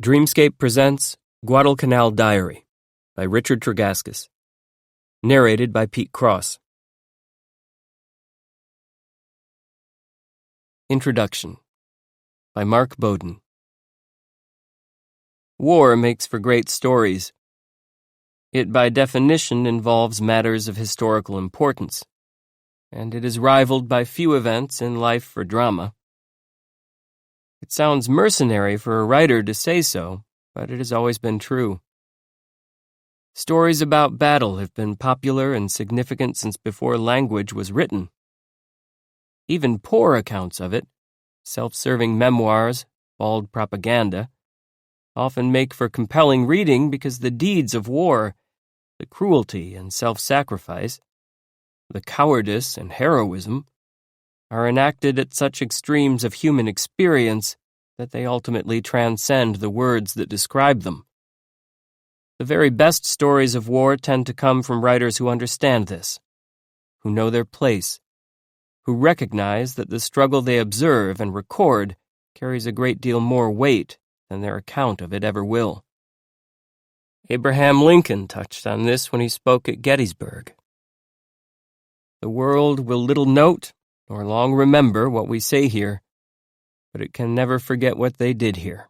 Dreamscape presents Guadalcanal Diary by Richard Tregaskis. Narrated by Pete Cross. Introduction by Mark Bowden. War makes for great stories. It by definition involves matters of historical importance, and it is rivaled by few events in life for drama. It sounds mercenary for a writer to say so, but it has always been true. Stories about battle have been popular and significant since before language was written. Even poor accounts of it, self-serving memoirs, bald propaganda, often make for compelling reading because the deeds of war, the cruelty and self-sacrifice, the cowardice and heroism, are enacted at such extremes of human experience that they ultimately transcend the words that describe them. The very best stories of war tend to come from writers who understand this, who know their place, who recognize that the struggle they observe and record carries a great deal more weight than their account of it ever will. Abraham Lincoln touched on this when he spoke at Gettysburg. The world will little note nor long remember what we say here, but it can never forget what they did here.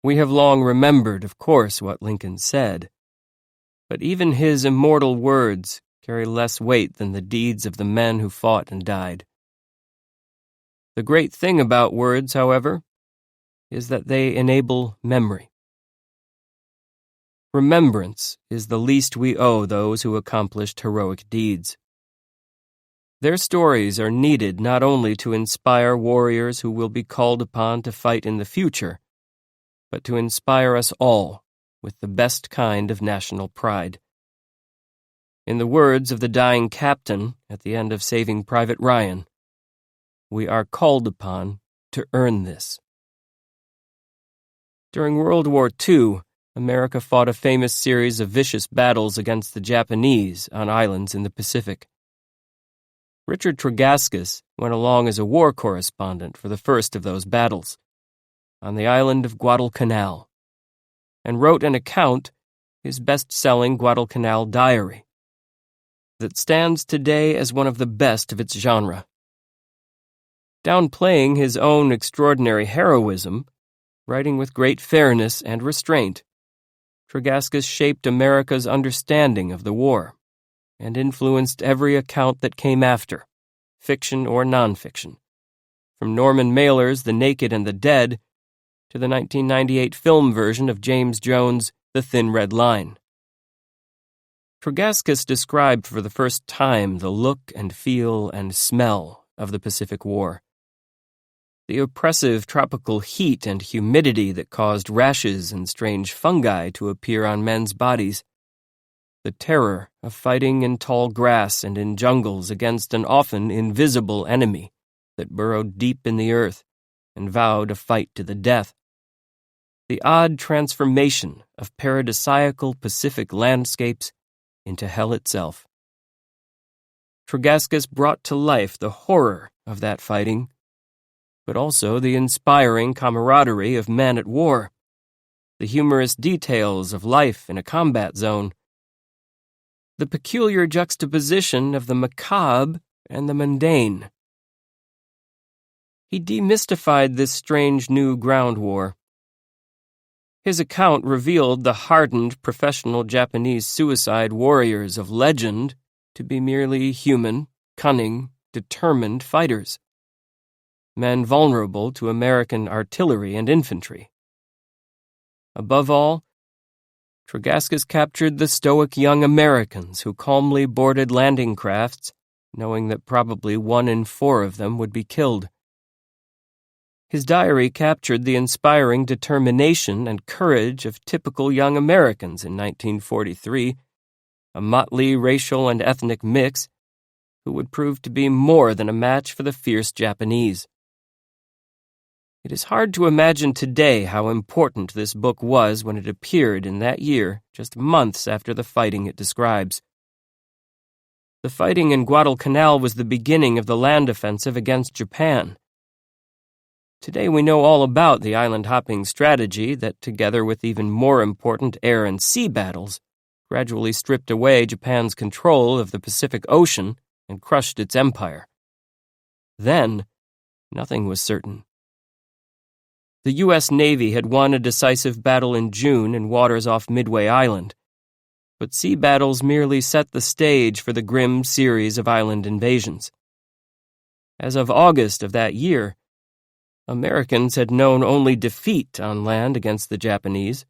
We have long remembered, of course, what Lincoln said, but even his immortal words carry less weight than the deeds of the men who fought and died. The great thing about words, however, is that they enable memory. Remembrance is the least we owe those who accomplished heroic deeds. Their stories are needed not only to inspire warriors who will be called upon to fight in the future, but to inspire us all with the best kind of national pride. In the words of the dying captain at the end of Saving Private Ryan, we are called upon to earn this. During World War II, America fought a famous series of vicious battles against the Japanese on islands in the Pacific. Richard Tregaskis went along as a war correspondent for the first of those battles, on the island of Guadalcanal, and wrote an account, his best-selling Guadalcanal Diary, that stands today as one of the best of its genre. Downplaying his own extraordinary heroism, writing with great fairness and restraint, Tregaskis shaped America's understanding of the war and influenced every account that came after, fiction or nonfiction, from Norman Mailer's The Naked and the Dead to the 1998 film version of James Jones' The Thin Red Line. Tregaskis described for the first time the look and feel and smell of the Pacific War. The oppressive tropical heat and humidity that caused rashes and strange fungi to appear on men's bodies. The terror of fighting in tall grass and in jungles against an often invisible enemy that burrowed deep in the earth and vowed a fight to the death. The odd transformation of paradisiacal Pacific landscapes into hell itself. Tregaskis brought to life the horror of that fighting, but also the inspiring camaraderie of men at war, the humorous details of life in a combat zone, the peculiar juxtaposition of the macabre and the mundane. He demystified this strange new ground war. His account revealed the hardened professional Japanese suicide warriors of legend to be merely human, cunning, determined fighters, men vulnerable to American artillery and infantry. Above all, Tregaskis captured the stoic young Americans who calmly boarded landing crafts, knowing that probably 1 in 4 of them would be killed. His diary captured the inspiring determination and courage of typical young Americans in 1943, a motley racial and ethnic mix who would prove to be more than a match for the fierce Japanese. It is hard to imagine today how important this book was when it appeared in that year, just months after the fighting it describes. The fighting in Guadalcanal was the beginning of the land offensive against Japan. Today we know all about the island-hopping strategy that, together with even more important air and sea battles, gradually stripped away Japan's control of the Pacific Ocean and crushed its empire. Then, nothing was certain. The U.S. Navy had won a decisive battle in June in waters off Midway Island, but sea battles merely set the stage for the grim series of island invasions. As of August of that year, Americans had known only defeat on land against the Japanese.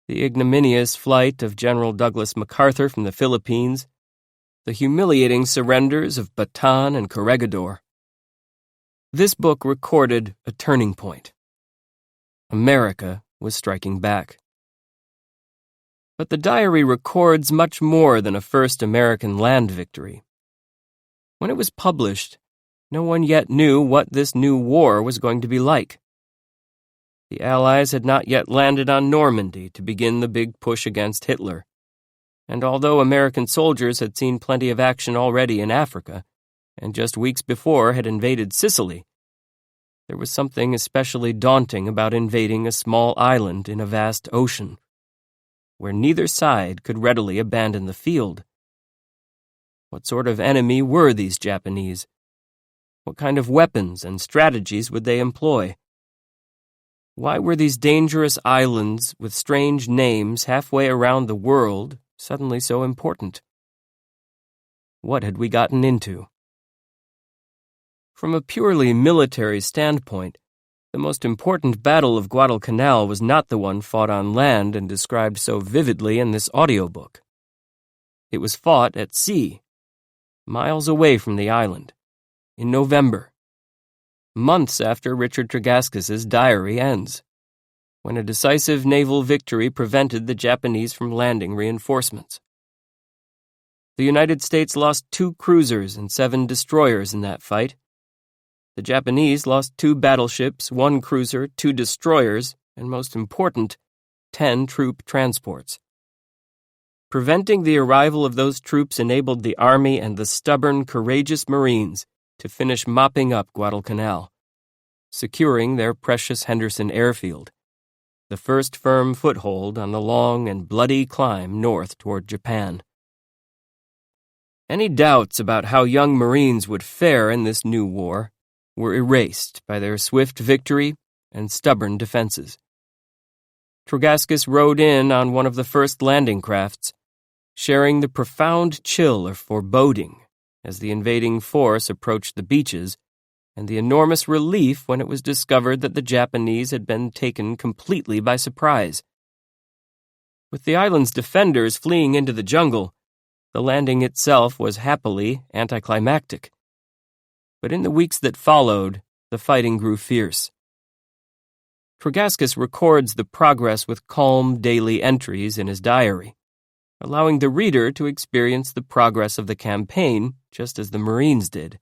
The ignominious flight of General Douglas MacArthur from the Philippines, the humiliating surrenders of Bataan and Corregidor. This book recorded a turning point. America was striking back. But the diary records much more than a first American land victory. When it was published, no one yet knew what this new war was going to be like. The Allies had not yet landed on Normandy to begin the big push against Hitler, and although American soldiers had seen plenty of action already in Africa, and just weeks before had invaded Sicily, there was something especially daunting about invading a small island in a vast ocean, where neither side could readily abandon the field. What sort of enemy were these Japanese? What kind of weapons and strategies would they employ? Why were these dangerous islands with strange names halfway around the world suddenly so important? What had we gotten into? From a purely military standpoint, the most important battle of Guadalcanal was not the one fought on land and described so vividly in this audiobook. It was fought at sea, miles away from the island, in November, months after Richard Tregaskis' diary ends, when a decisive naval victory prevented the Japanese from landing reinforcements. The United States lost 2 cruisers and 7 destroyers in that fight. The Japanese lost 2 battleships, 1 cruiser, 2 destroyers, and most important, 10 troop transports. Preventing the arrival of those troops enabled the Army and the stubborn, courageous Marines to finish mopping up Guadalcanal, securing their precious Henderson airfield, the first firm foothold on the long and bloody climb north toward Japan. Any doubts about how young Marines would fare in this new war were erased by their swift victory and stubborn defenses. Tregaskis rode in on one of the first landing crafts, sharing the profound chill of foreboding as the invading force approached the beaches, and the enormous relief when it was discovered that the Japanese had been taken completely by surprise. With the island's defenders fleeing into the jungle, the landing itself was happily anticlimactic. But in the weeks that followed, the fighting grew fierce. Tregaskis records the progress with calm daily entries in his diary, allowing the reader to experience the progress of the campaign just as the Marines did.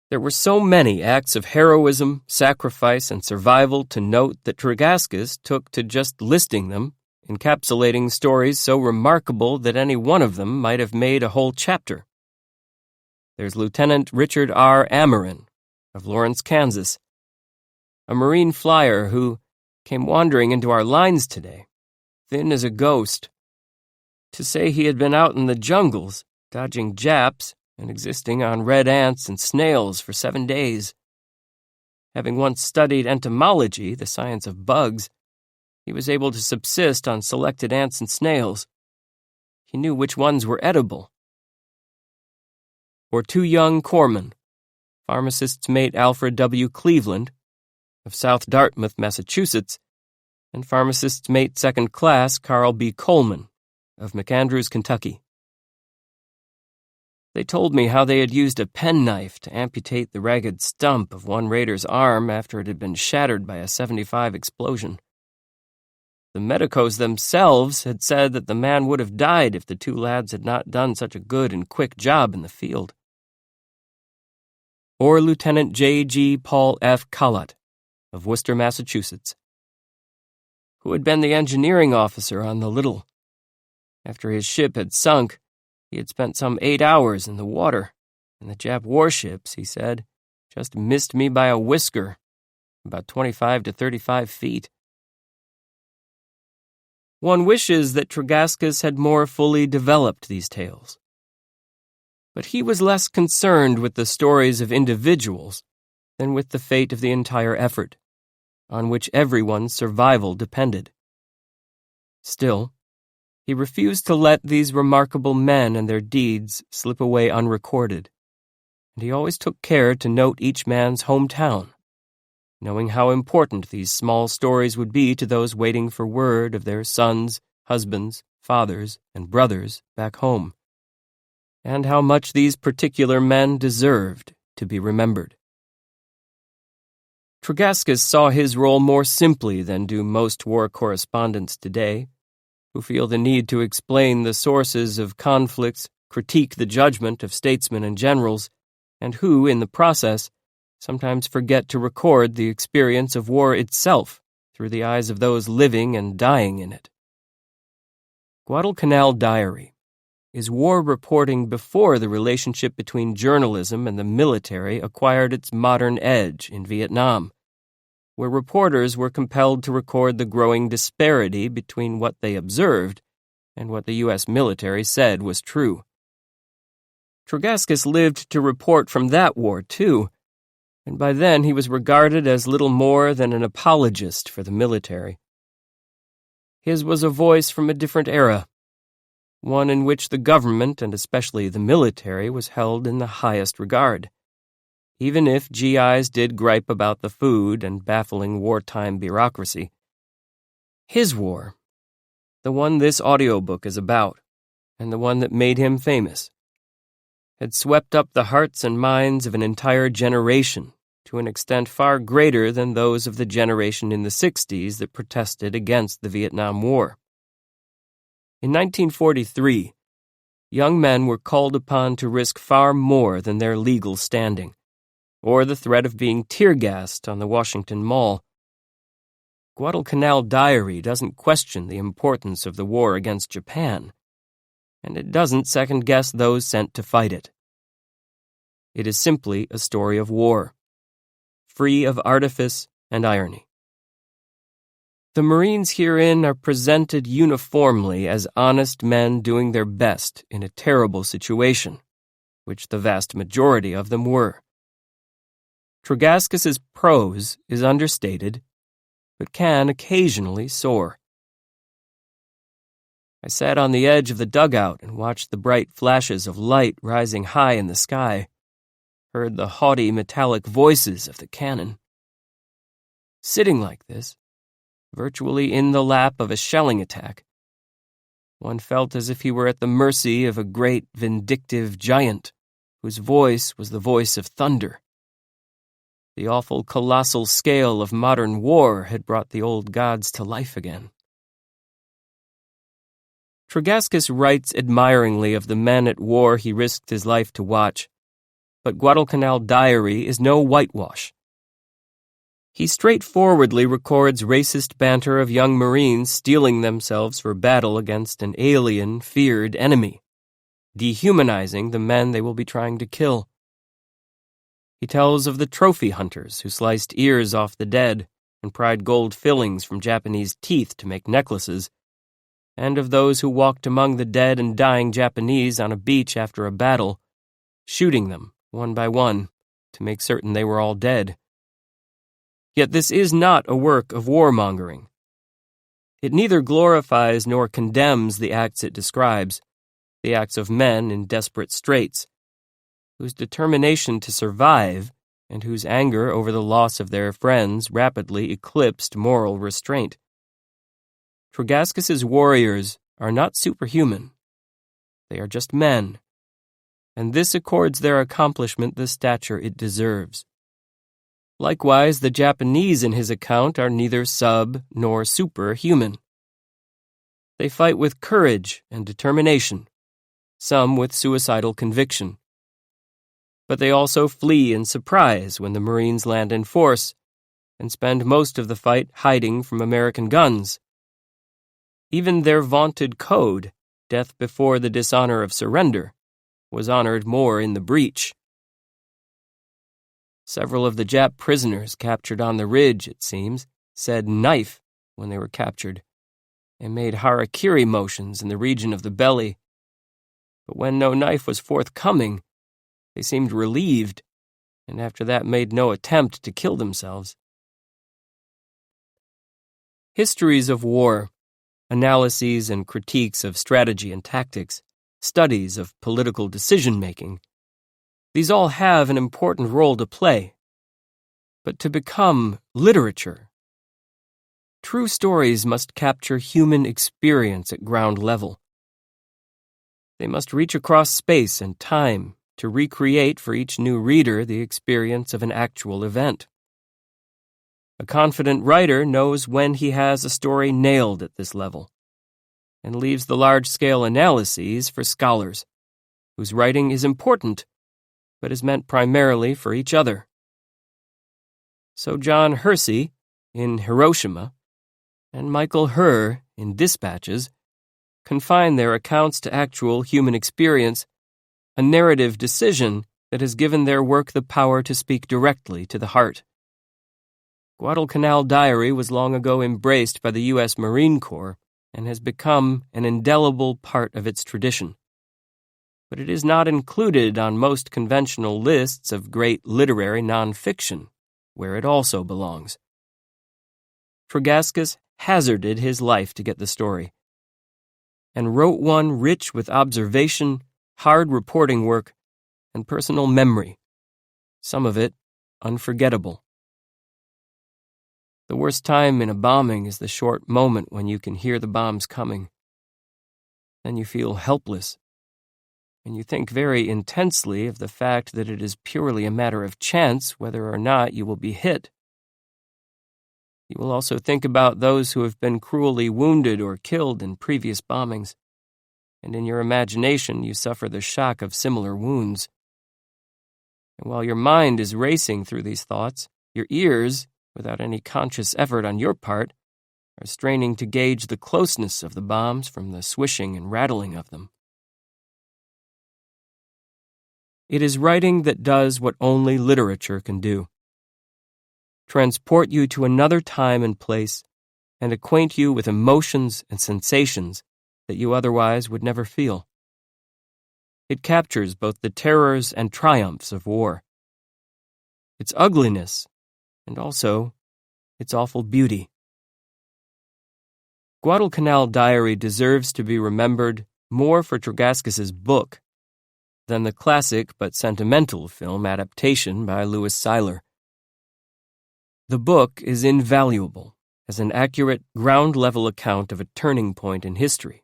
There were so many acts of heroism, sacrifice, and survival to note that Tregaskis took to just listing them, encapsulating stories so remarkable that any one of them might have made a whole chapter. There's Lieutenant Richard R. Amorin of Lawrence, Kansas, a Marine flyer who came wandering into our lines today, thin as a ghost. To say he had been out in the jungles, dodging Japs and existing on red ants and snails for 7 days. Having once studied entomology, the science of bugs, he was able to subsist on selected ants and snails. He knew which ones were edible. Or 2 young corpsmen, pharmacist's mate Alfred W. Cleveland of South Dartmouth, Massachusetts, and pharmacist's mate second class Carl B. Coleman of McAndrews, Kentucky. They told me how they had used a penknife to amputate the ragged stump of one raider's arm after it had been shattered by a .75 explosion. The medicos themselves had said that the man would have died if the 2 lads had not done such a good and quick job in the field. Or Lieutenant J.G. Paul F. Collett of Worcester, Massachusetts, who had been the engineering officer on the Little. After his ship had sunk, he had spent some 8 hours in the water, and the Jap warships, he said, just missed me by a whisker, about 25 to 35 feet. One wishes that Tregaskis had more fully developed these tales. But he was less concerned with the stories of individuals than with the fate of the entire effort, on which everyone's survival depended. Still, he refused to let these remarkable men and their deeds slip away unrecorded, and he always took care to note each man's hometown, knowing how important these small stories would be to those waiting for word of their sons, husbands, fathers, and brothers back home, and how much these particular men deserved to be remembered. Tregaskis saw his role more simply than do most war correspondents today, who feel the need to explain the sources of conflicts, critique the judgment of statesmen and generals, and who, in the process, sometimes forget to record the experience of war itself through the eyes of those living and dying in it. Guadalcanal Diary is war reporting before the relationship between journalism and the military acquired its modern edge in Vietnam, where reporters were compelled to record the growing disparity between what they observed and what the U.S. military said was true. Tregaskis lived to report from that war, too, and by then he was regarded as little more than an apologist for the military. His was a voice from a different era, one in which the government, and especially the military, was held in the highest regard, even if GIs did gripe about the food and baffling wartime bureaucracy. His war, the one this audiobook is about, and the one that made him famous, had swept up the hearts and minds of an entire generation to an extent far greater than those of the generation in the 60s that protested against the Vietnam War. In 1943, young men were called upon to risk far more than their legal standing, or the threat of being tear-gassed on the Washington Mall. Guadalcanal Diary doesn't question the importance of the war against Japan, and it doesn't second-guess those sent to fight it. It is simply a story of war, free of artifice and irony. The Marines herein are presented uniformly as honest men doing their best in a terrible situation, which the vast majority of them were. Tregaskis' prose is understated, but can occasionally soar. I sat on the edge of the dugout and watched the bright flashes of light rising high in the sky, heard the haughty metallic voices of the cannon. Sitting like this, virtually in the lap of a shelling attack, one felt as if he were at the mercy of a great vindictive giant, whose voice was the voice of thunder. The awful colossal scale of modern war had brought the old gods to life again. Tregaskis writes admiringly of the men at war he risked his life to watch, but Guadalcanal Diary is no whitewash. He straightforwardly records racist banter of young Marines steeling themselves for battle against an alien, feared enemy, dehumanizing the men they will be trying to kill. He tells of the trophy hunters who sliced ears off the dead and pried gold fillings from Japanese teeth to make necklaces, and of those who walked among the dead and dying Japanese on a beach after a battle, shooting them one by one to make certain they were all dead. Yet this is not a work of warmongering. It neither glorifies nor condemns the acts it describes, the acts of men in desperate straits, whose determination to survive and whose anger over the loss of their friends rapidly eclipsed moral restraint. Tregaskis' warriors are not superhuman. They are just men, and this accords their accomplishment the stature it deserves. Likewise, the Japanese in his account are neither sub nor superhuman. They fight with courage and determination, some with suicidal conviction. But they also flee in surprise when the Marines land in force and spend most of the fight hiding from American guns. Even their vaunted code, death before the dishonor of surrender, was honored more in the breach. Several of the Jap prisoners captured on the ridge, it seems, said knife when they were captured, and made harakiri motions in the region of the belly. But when no knife was forthcoming, they seemed relieved, and after that made no attempt to kill themselves. Histories of war, analyses and critiques of strategy and tactics, studies of political decision-making, these all have an important role to play. But to become literature, true stories must capture human experience at ground level. They must reach across space and time to recreate for each new reader the experience of an actual event. A confident writer knows when he has a story nailed at this level, and leaves the large-scale analyses for scholars, whose writing is important, but is meant primarily for each other. So John Hersey, in Hiroshima, and Michael Herr, in Dispatches, confine their accounts to actual human experience, a narrative decision that has given their work the power to speak directly to the heart. Guadalcanal Diary was long ago embraced by the U.S. Marine Corps and has become an indelible part of its tradition. But it is not included on most conventional lists of great literary nonfiction, where it also belongs. Tregaskis hazarded his life to get the story, and wrote one rich with observation, hard reporting work, and personal memory, some of it unforgettable. The worst time in a bombing is the short moment when you can hear the bombs coming. Then you feel helpless, and you think very intensely of the fact that it is purely a matter of chance whether or not you will be hit. You will also think about those who have been cruelly wounded or killed in previous bombings, and in your imagination you suffer the shock of similar wounds. And while your mind is racing through these thoughts, your ears, without any conscious effort on your part, are straining to gauge the closeness of the bombs from the swishing and rattling of them. It is writing that does what only literature can do: transport you to another time and place, and acquaint you with emotions and sensations that you otherwise would never feel. It captures both the terrors and triumphs of war, its ugliness, and also its awful beauty. Guadalcanal Diary deserves to be remembered more for Tregaskis' book than the classic but sentimental film adaptation by Louis Seiler. The book is invaluable as an accurate, ground-level account of a turning point in history,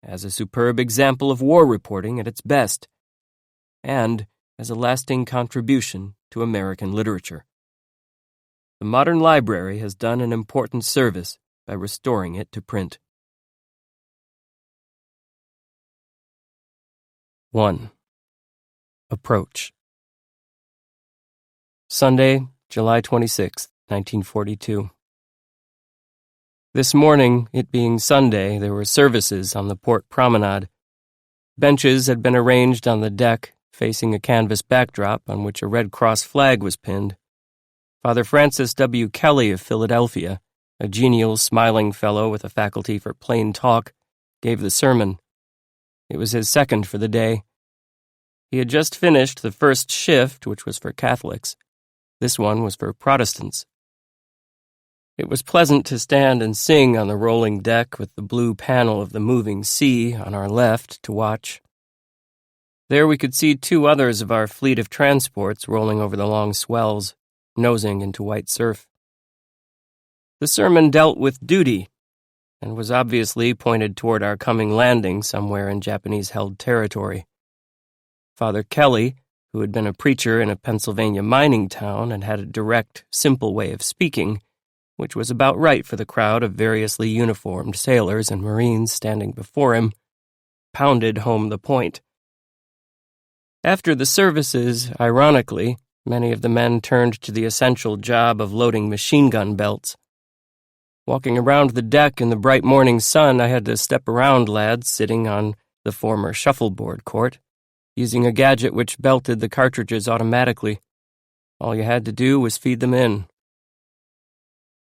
as a superb example of war reporting at its best, and as a lasting contribution to American literature. The modern library has done an important service by restoring it to print. 1. Approach. Sunday, July 26, 1942. This morning, it being Sunday, there were services on the port promenade. Benches had been arranged on the deck, facing a canvas backdrop on which a Red Cross flag was pinned. Father Francis W. Kelly of Philadelphia, a genial, smiling fellow with a faculty for plain talk, gave the sermon. It was his second for the day. He had just finished the first shift, which was for Catholics. This one was for Protestants. It was pleasant to stand and sing on the rolling deck with the blue panel of the moving sea on our left to watch. There we could see two others of our fleet of transports rolling over the long swells, nosing into white surf. The sermon dealt with duty, and was obviously pointed toward our coming landing somewhere in Japanese-held territory. Father Kelly, who had been a preacher in a Pennsylvania mining town and had a direct, simple way of speaking, which was about right for the crowd of variously uniformed sailors and Marines standing before him, pounded home the point. After the services, ironically, many of the men turned to the essential job of loading machine gun belts. Walking around the deck in the bright morning sun, I had to step around lads sitting on the former shuffleboard court, using a gadget which belted the cartridges automatically. All you had to do was feed them in.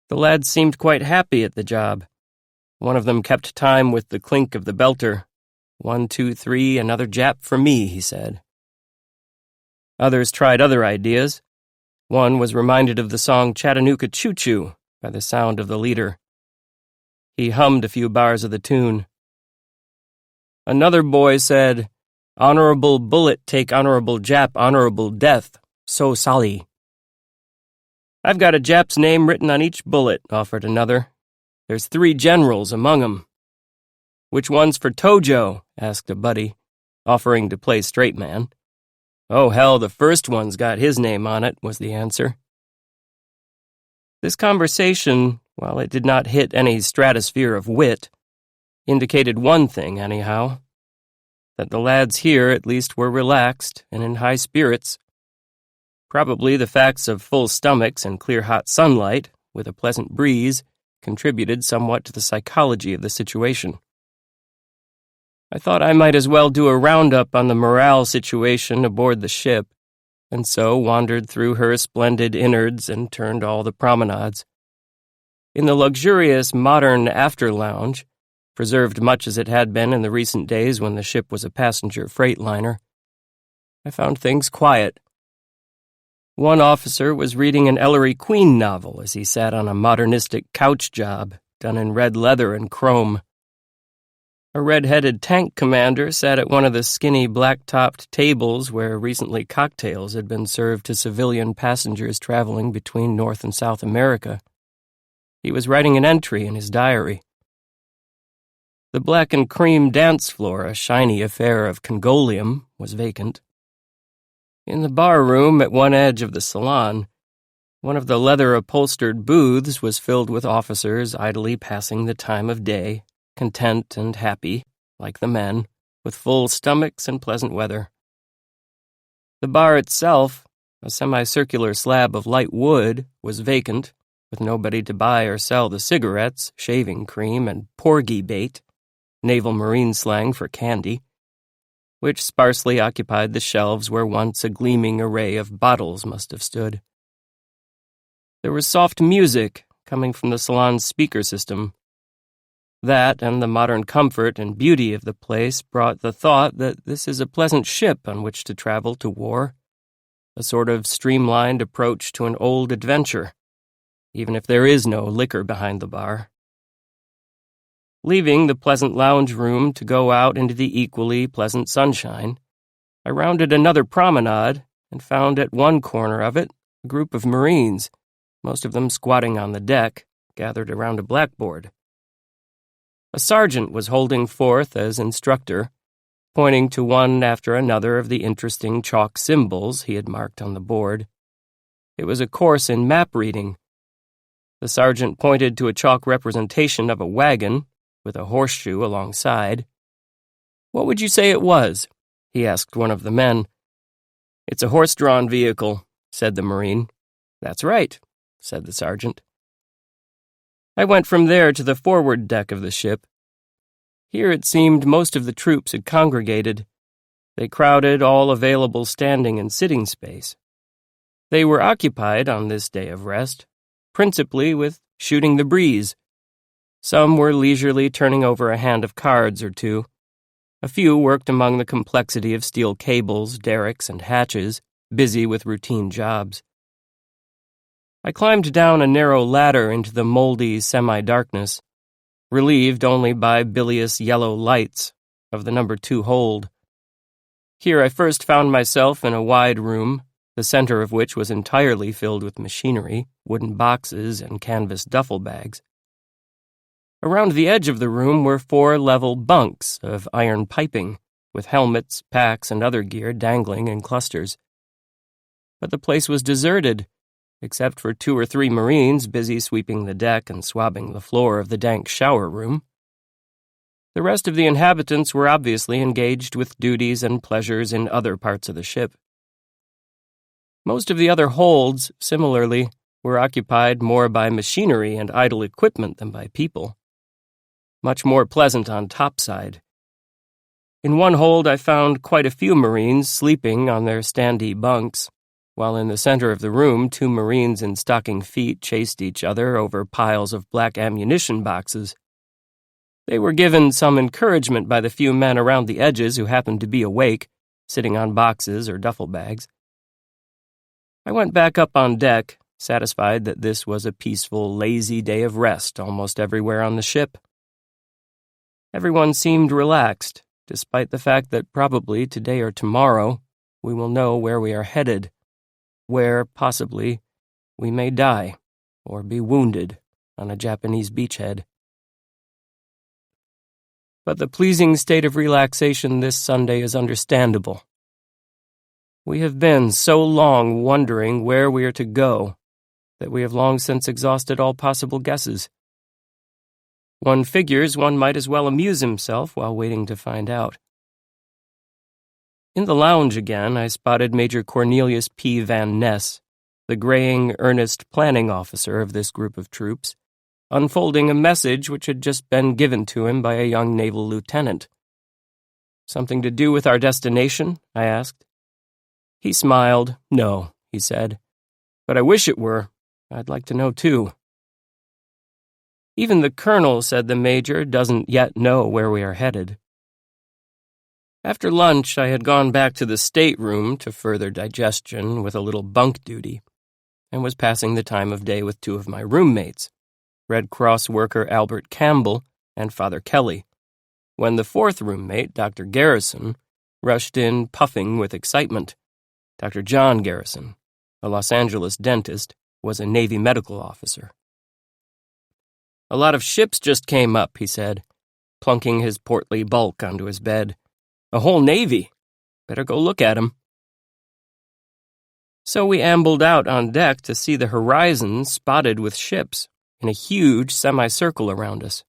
The lads seemed quite happy at the job. One of them kept time with the clink of the belter. 1, 2, 3, another Jap for me, he said. Others tried other ideas. One was reminded of the song Chattanooga Choo Choo by the sound of the leader. He hummed a few bars of the tune. Another boy said, "Honorable bullet take honorable Jap, honorable death, so Sally." "I've got a Jap's name written on each bullet," offered another. "There's 3 generals among 'em." "Which one's for Tojo?" asked a buddy, offering to play straight man. "Oh, hell, the first one's got his name on it," was the answer. This conversation, while it did not hit any stratosphere of wit, indicated one thing, anyhow, that the lads here at least were relaxed and in high spirits. Probably the facts of full stomachs and clear hot sunlight, with a pleasant breeze, contributed somewhat to the psychology of the situation. I thought I might as well do a roundup on the morale situation aboard the ship, and so wandered through her splendid innards and turned all the promenades. In the luxurious modern after-lounge, preserved much as it had been in the recent days when the ship was a passenger freight liner, I found things quiet. One officer was reading an Ellery Queen novel as he sat on a modernistic couch job done in red leather and chrome. A red-headed tank commander sat at one of the skinny black-topped tables where recently cocktails had been served to civilian passengers traveling between North and South America. He was writing an entry in his diary. The black and cream dance floor, a shiny affair of Congolium, was vacant. In the bar room at one edge of the salon, one of the leather-upholstered booths was filled with officers idly passing the time of day, content and happy, like the men, with full stomachs and pleasant weather. The bar itself, a semicircular slab of light wood, was vacant, with nobody to buy or sell the cigarettes, shaving cream, and porgy bait, naval marine slang for candy, which sparsely occupied the shelves where once a gleaming array of bottles must have stood. There was soft music coming from the salon's speaker system. That and the modern comfort and beauty of the place brought the thought that this is a pleasant ship on which to travel to war, a sort of streamlined approach to an old adventure, even if there is no liquor behind the bar. Leaving the pleasant lounge room to go out into the equally pleasant sunshine, I rounded another promenade and found at one corner of it a group of Marines, most of them squatting on the deck, gathered around a blackboard. A sergeant was holding forth as instructor, pointing to one after another of the interesting chalk symbols he had marked on the board. It was a course in map reading. The sergeant pointed to a chalk representation of a wagon, with a horseshoe alongside. "What would you say it was?" he asked one of the men. "It's a horse-drawn vehicle," said the Marine. "That's right," said the sergeant. I went from there to the forward deck of the ship. Here it seemed most of the troops had congregated. They crowded all available standing and sitting space. They were occupied, on this day of rest, principally with shooting the breeze. Some were leisurely turning over a hand of cards or two. A few worked among the complexity of steel cables, derricks, and hatches, busy with routine jobs. I climbed down a narrow ladder into the moldy semi-darkness, relieved only by bilious yellow lights of the number 2 hold. Here I first found myself in a wide room, the center of which was entirely filled with machinery, wooden boxes, and canvas duffel bags. Around the edge of the room were 4 level bunks of iron piping, with helmets, packs, and other gear dangling in clusters. But the place was deserted, except for 2 or 3 Marines busy sweeping the deck and swabbing the floor of the dank shower room. The rest of the inhabitants were obviously engaged with duties and pleasures in other parts of the ship. Most of the other holds, similarly, were occupied more by machinery and idle equipment than by people. Much more pleasant on topside. In one hold I found quite a few Marines sleeping on their standee bunks, while in the center of the room 2 Marines in stocking feet chased each other over piles of black ammunition boxes. They were given some encouragement by the few men around the edges who happened to be awake, sitting on boxes or duffel bags. I went back up on deck, satisfied that this was a peaceful, lazy day of rest almost everywhere on the ship. Everyone seemed relaxed, despite the fact that probably today or tomorrow we will know where we are headed, where, possibly, we may die or be wounded on a Japanese beachhead. But the pleasing state of relaxation this Sunday is understandable. We have been so long wondering where we are to go that we have long since exhausted all possible guesses. One figures one might as well amuse himself while waiting to find out. In the lounge again, I spotted Major Cornelius P. Van Ness, the graying, earnest planning officer of this group of troops, unfolding a message which had just been given to him by a young naval lieutenant. "Something to do with our destination?" I asked. He smiled. "No," he said. "But I wish it were. I'd like to know, too." "Even the colonel," said the major, "doesn't yet know where we are headed." After lunch, I had gone back to the stateroom to further digestion with a little bunk duty, and was passing the time of day with 2 of my roommates, Red Cross worker Albert Campbell and Father Kelly, when the 4th roommate, Dr. Garrison, rushed in puffing with excitement. Dr. John Garrison, a Los Angeles dentist, was a Navy medical officer. "A lot of ships just came up," he said, plunking his portly bulk onto his bed. "A whole navy. Better go look at 'em." So we ambled out on deck to see the horizon spotted with ships in a huge semicircle around us.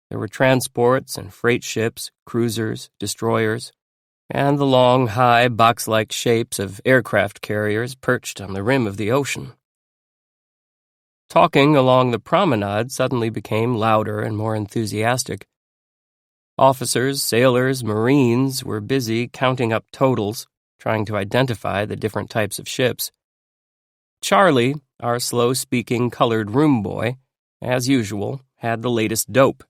There were transports and freight ships, cruisers, destroyers, and the long, high, box-like shapes of aircraft carriers perched on the rim of the ocean. Talking along the promenade suddenly became louder and more enthusiastic. Officers, sailors, Marines were busy counting up totals, trying to identify the different types of ships. Charlie, our slow-speaking colored room boy, as usual, had the latest dope.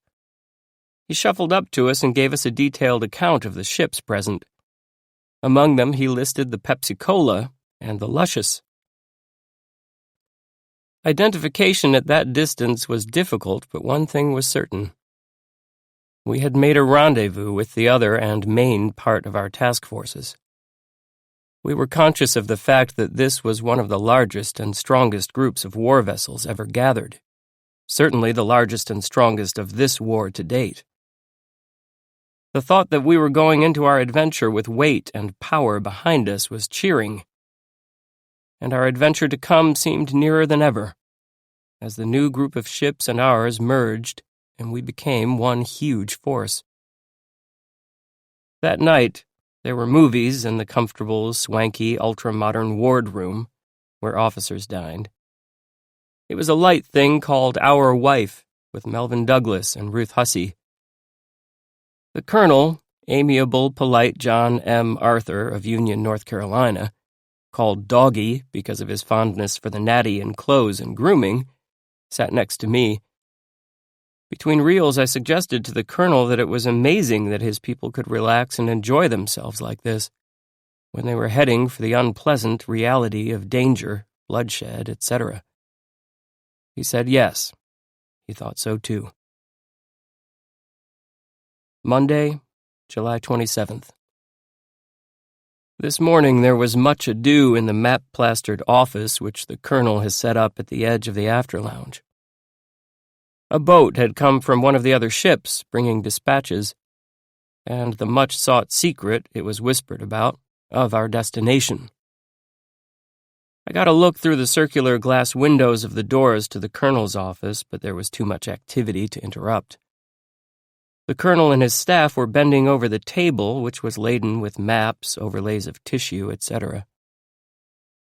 He shuffled up to us and gave us a detailed account of the ships present. Among them he listed the Pepsi-Cola and the Luscious. Identification at that distance was difficult, but one thing was certain. We had made a rendezvous with the other and main part of our task forces. We were conscious of the fact that this was one of the largest and strongest groups of war vessels ever gathered, certainly the largest and strongest of this war to date. The thought that we were going into our adventure with weight and power behind us was cheering, and our adventure to come seemed nearer than ever, as the new group of ships and ours merged and we became one huge force. That night, there were movies in the comfortable, swanky, ultra-modern wardroom where officers dined. It was a light thing called Our Wife, with Melvin Douglas and Ruth Hussey. The colonel, amiable, polite John M. Arthur of Union, North Carolina, called Doggy because of his fondness for the natty in clothes and grooming, sat next to me. Between reels, I suggested to the colonel that it was amazing that his people could relax and enjoy themselves like this, when they were heading for the unpleasant reality of danger, bloodshed, etc. He said yes, he thought so too. Monday, July 27th. This morning there was much ado in the map-plastered office which the colonel has set up at the edge of the after-lounge. A boat had come from one of the other ships, bringing dispatches, and the much-sought secret, it was whispered about, of our destination. I got a look through the circular glass windows of the doors to the colonel's office, but there was too much activity to interrupt. The colonel and his staff were bending over the table, which was laden with maps, overlays of tissue, etc.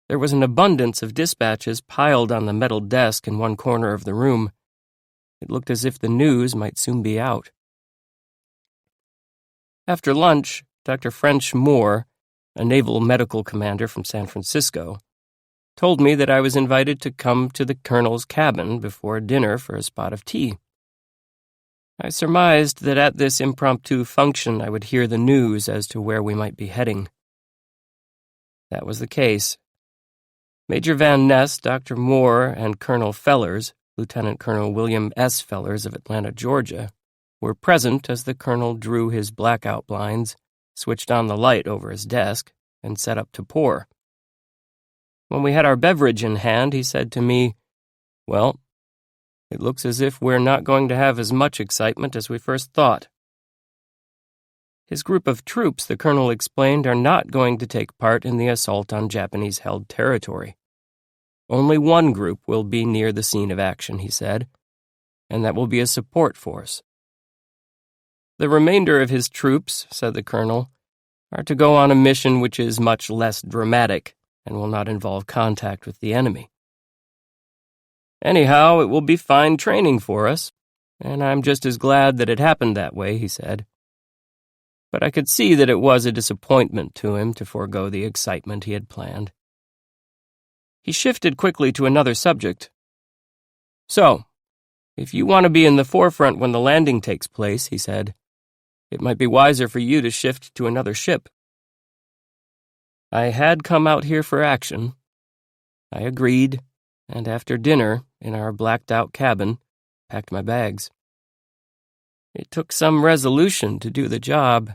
There was an abundance of dispatches piled on the metal desk in one corner of the room. It looked as if the news might soon be out. After lunch, Dr. French Moore, a naval medical commander from San Francisco, told me that I was invited to come to the colonel's cabin before dinner for a spot of tea. I surmised that at this impromptu function I would hear the news as to where we might be heading. That was the case. Major Van Ness, Dr. Moore, and Colonel Fellers, Lieutenant Colonel William S. Fellers of Atlanta, Georgia, were present as the colonel drew his blackout blinds, switched on the light over his desk, and set up to pour. When we had our beverage in hand, he said to me, "Well, it looks as if we're not going to have as much excitement as we first thought." His group of troops, the colonel explained, are not going to take part in the assault on Japanese-held territory. Only one group will be near the scene of action, he said, and that will be a support force. The remainder of his troops, said the colonel, are to go on a mission which is much less dramatic and will not involve contact with the enemy. Anyhow, it will be fine training for us, and I'm just as glad that it happened that way, he said. But I could see that it was a disappointment to him to forego the excitement he had planned. He shifted quickly to another subject. "So, if you want to be in the forefront when the landing takes place," he said, "it might be wiser for you to shift to another ship." I had come out here for action. I agreed, and after dinner, in our blacked-out cabin, packed my bags. It took some resolution to do the job,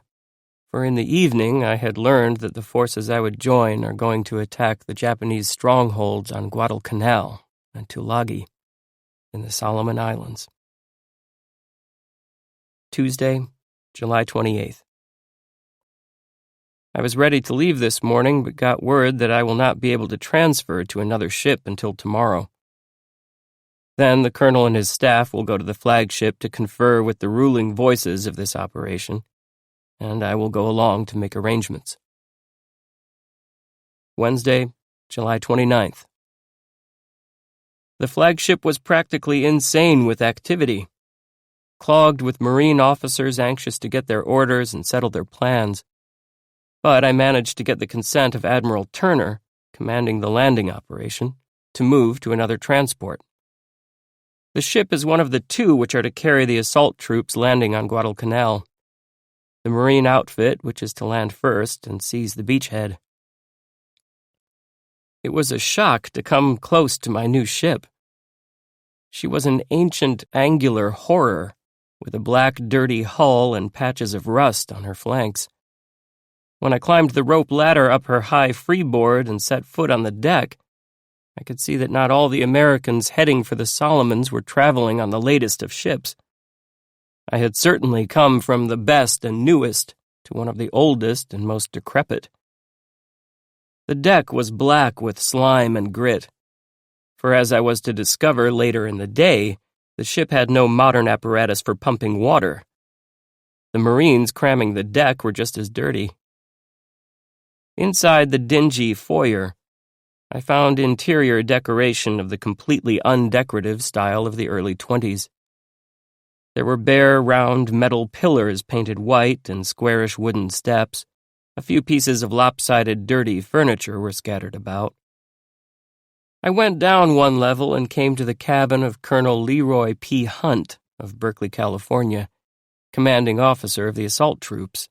for in the evening I had learned that the forces I would join are going to attack the Japanese strongholds on Guadalcanal and Tulagi in the Solomon Islands. Tuesday, July 28th. I was ready to leave this morning, but got word that I will not be able to transfer to another ship until tomorrow. Then the colonel and his staff will go to the flagship to confer with the ruling voices of this operation, and I will go along to make arrangements. Wednesday, July 29th. The flagship was practically insane with activity, clogged with Marine officers anxious to get their orders and settle their plans. But I managed to get the consent of Admiral Turner, commanding the landing operation, to move to another transport. The ship is one of the two which are to carry the assault troops landing on Guadalcanal. The Marine outfit, which is to land first and seize the beachhead. It was a shock to come close to my new ship. She was an ancient angular horror, with a black, dirty hull and patches of rust on her flanks. When I climbed the rope ladder up her high freeboard and set foot on the deck, I could see that not all the Americans heading for the Solomons were traveling on the latest of ships. I had certainly come from the best and newest to one of the oldest and most decrepit. The deck was black with slime and grit, for as I was to discover later in the day, the ship had no modern apparatus for pumping water. The Marines cramming the deck were just as dirty. Inside the dingy foyer, I found interior decoration of the completely undecorative style of the early 20s. There were bare, round metal pillars painted white and squarish wooden steps. A few pieces of lopsided, dirty furniture were scattered about. I went down one level and came to the cabin of Colonel Leroy P. Hunt of Berkeley, California, commanding officer of the assault troops.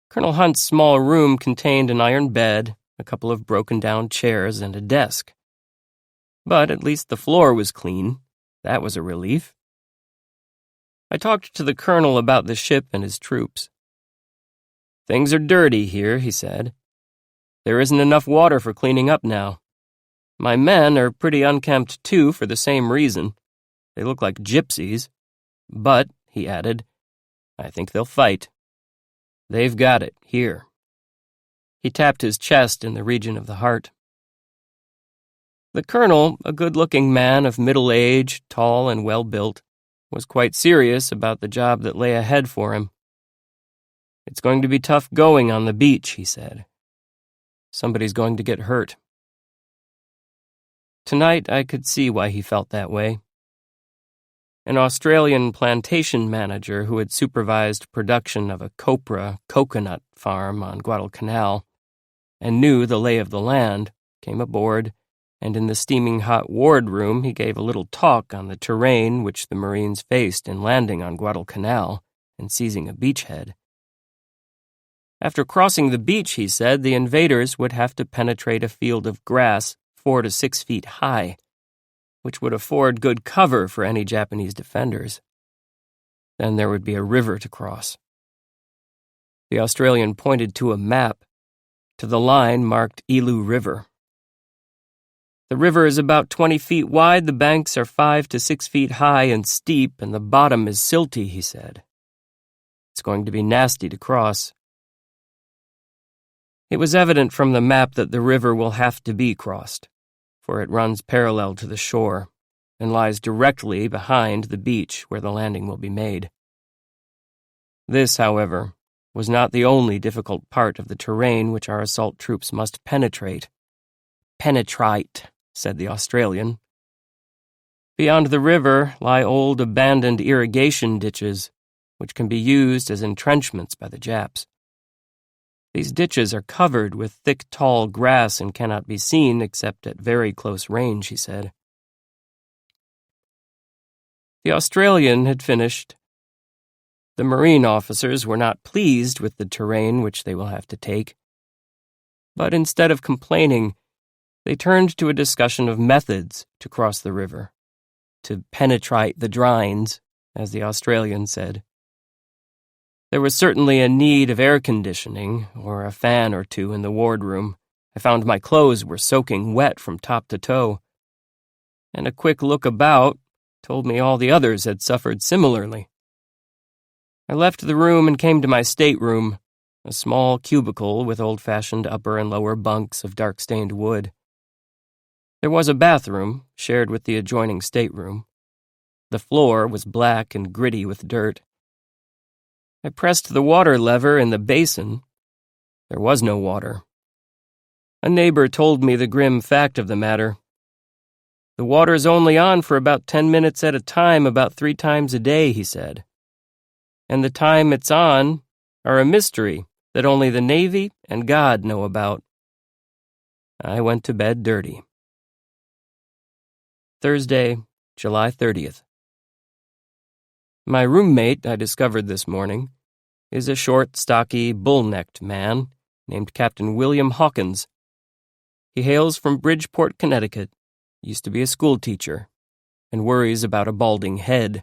Colonel Hunt's small room contained an iron bed, a couple of broken-down chairs, and a desk. But at least the floor was clean. That was a relief. I talked to the colonel about the ship and his troops. "Things are dirty here," he said. "There isn't enough water for cleaning up now. My men are pretty unkempt, too, for the same reason. They look like gypsies. But," he added, "I think they'll fight. They've got it, here." He tapped his chest in the region of the heart. The colonel, a good-looking man of middle age, tall and well-built, was quite serious about the job that lay ahead for him. "It's going to be tough going on the beach," he said. "Somebody's going to get hurt." Tonight I could see why he felt that way. An Australian plantation manager who had supervised production of a copra coconut farm on Guadalcanal and knew the lay of the land, came aboard, and in the steaming hot wardroom he gave a little talk on the terrain which the Marines faced in landing on Guadalcanal and seizing a beachhead. After crossing the beach, he said, the invaders would have to penetrate a field of grass 4 to 6 feet high, which would afford good cover for any Japanese defenders. Then there would be a river to cross. The Australian pointed to a map, to the line marked Ilu River. The river is about 20 feet wide, the banks are 5 to 6 feet high and steep, and the bottom is silty, he said. It's going to be nasty to cross. It was evident from the map that the river will have to be crossed, for it runs parallel to the shore and lies directly behind the beach where the landing will be made. This, however, was not the only difficult part of the terrain which our assault troops must penetrate. Penetrate, said the Australian. Beyond the river lie old abandoned irrigation ditches, which can be used as entrenchments by the Japs. These ditches are covered with thick, tall grass and cannot be seen except at very close range, he said. The Australian had finished. The Marine officers were not pleased with the terrain which they will have to take, but instead of complaining, they turned to a discussion of methods to cross the river, to penetrate the drines, as the Australian said. There was certainly a need of air conditioning, or a fan or two in the wardroom. I found my clothes were soaking wet from top to toe, and a quick look about told me all the others had suffered similarly. I left the room and came to my stateroom, a small cubicle with old-fashioned upper and lower bunks of dark-stained wood. There was a bathroom, shared with the adjoining stateroom. The floor was black and gritty with dirt. I pressed the water lever in the basin. There was no water. A neighbor told me the grim fact of the matter. The water's only on for about 10 minutes at a time, about 3 times a day, he said. And the time it's on are a mystery that only the Navy and God know about. I went to bed dirty. Thursday, July 30th. My roommate, I discovered this morning, is a short, stocky, bull-necked man named Captain William Hawkins. He hails from Bridgeport, Connecticut, used to be a schoolteacher, and worries about a balding head.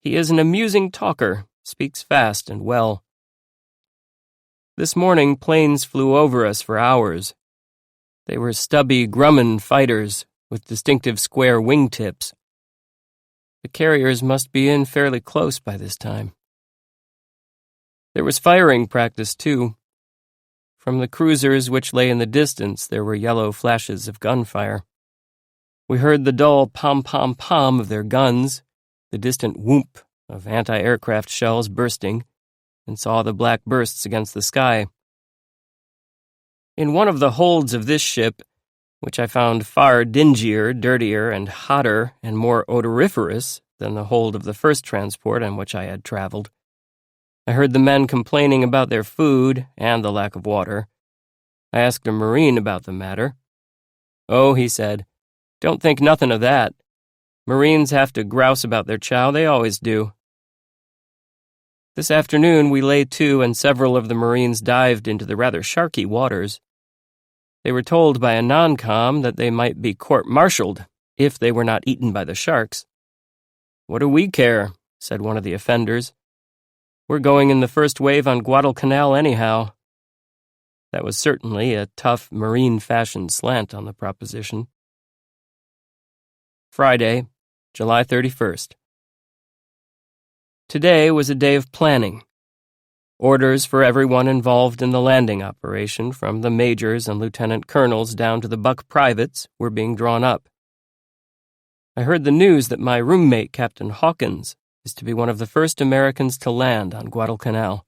He is an amusing talker, speaks fast and well. This morning, planes flew over us for hours. They were stubby Grumman fighters with distinctive square wingtips. The carriers must be in fairly close by this time. There was firing practice, too. From the cruisers which lay in the distance, there were yellow flashes of gunfire. We heard the dull pom-pom-pom of their guns, the distant whoomp of anti-aircraft shells bursting, and saw the black bursts against the sky. In one of the holds of this ship, which I found far dingier, dirtier, and hotter, and more odoriferous than the hold of the first transport on which I had traveled, I heard the men complaining about their food and the lack of water. I asked a Marine about the matter. "Oh," he said, "don't think nothing of that. Marines have to grouse about their chow, they always do." This afternoon we lay to and several of the Marines dived into the rather sharky waters. They were told by a non-com that they might be court-martialed if they were not eaten by the sharks. "What do we care?" said one of the offenders. "We're going in the first wave on Guadalcanal anyhow." That was certainly a tough Marine-fashion slant on the proposition. Friday, July 31st. Today was a day of planning. Orders for everyone involved in the landing operation, from the majors and lieutenant colonels down to the buck privates, were being drawn up. I heard the news that my roommate, Captain Hawkins, is to be one of the first Americans to land on Guadalcanal.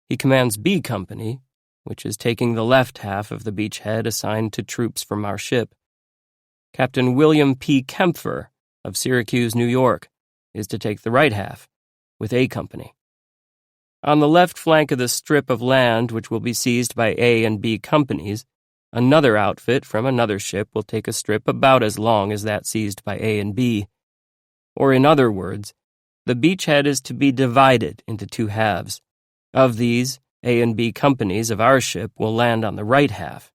He commands B Company, which is taking the left half of the beachhead assigned to troops from our ship. Captain William P. Kempfer of Syracuse, New York, is to take the right half, with A Company. On the left flank of the strip of land which will be seized by A and B companies, another outfit from another ship will take a strip about as long as that seized by A and B. Or in other words, the beachhead is to be divided into two halves. Of these, A and B companies of our ship will land on the right half,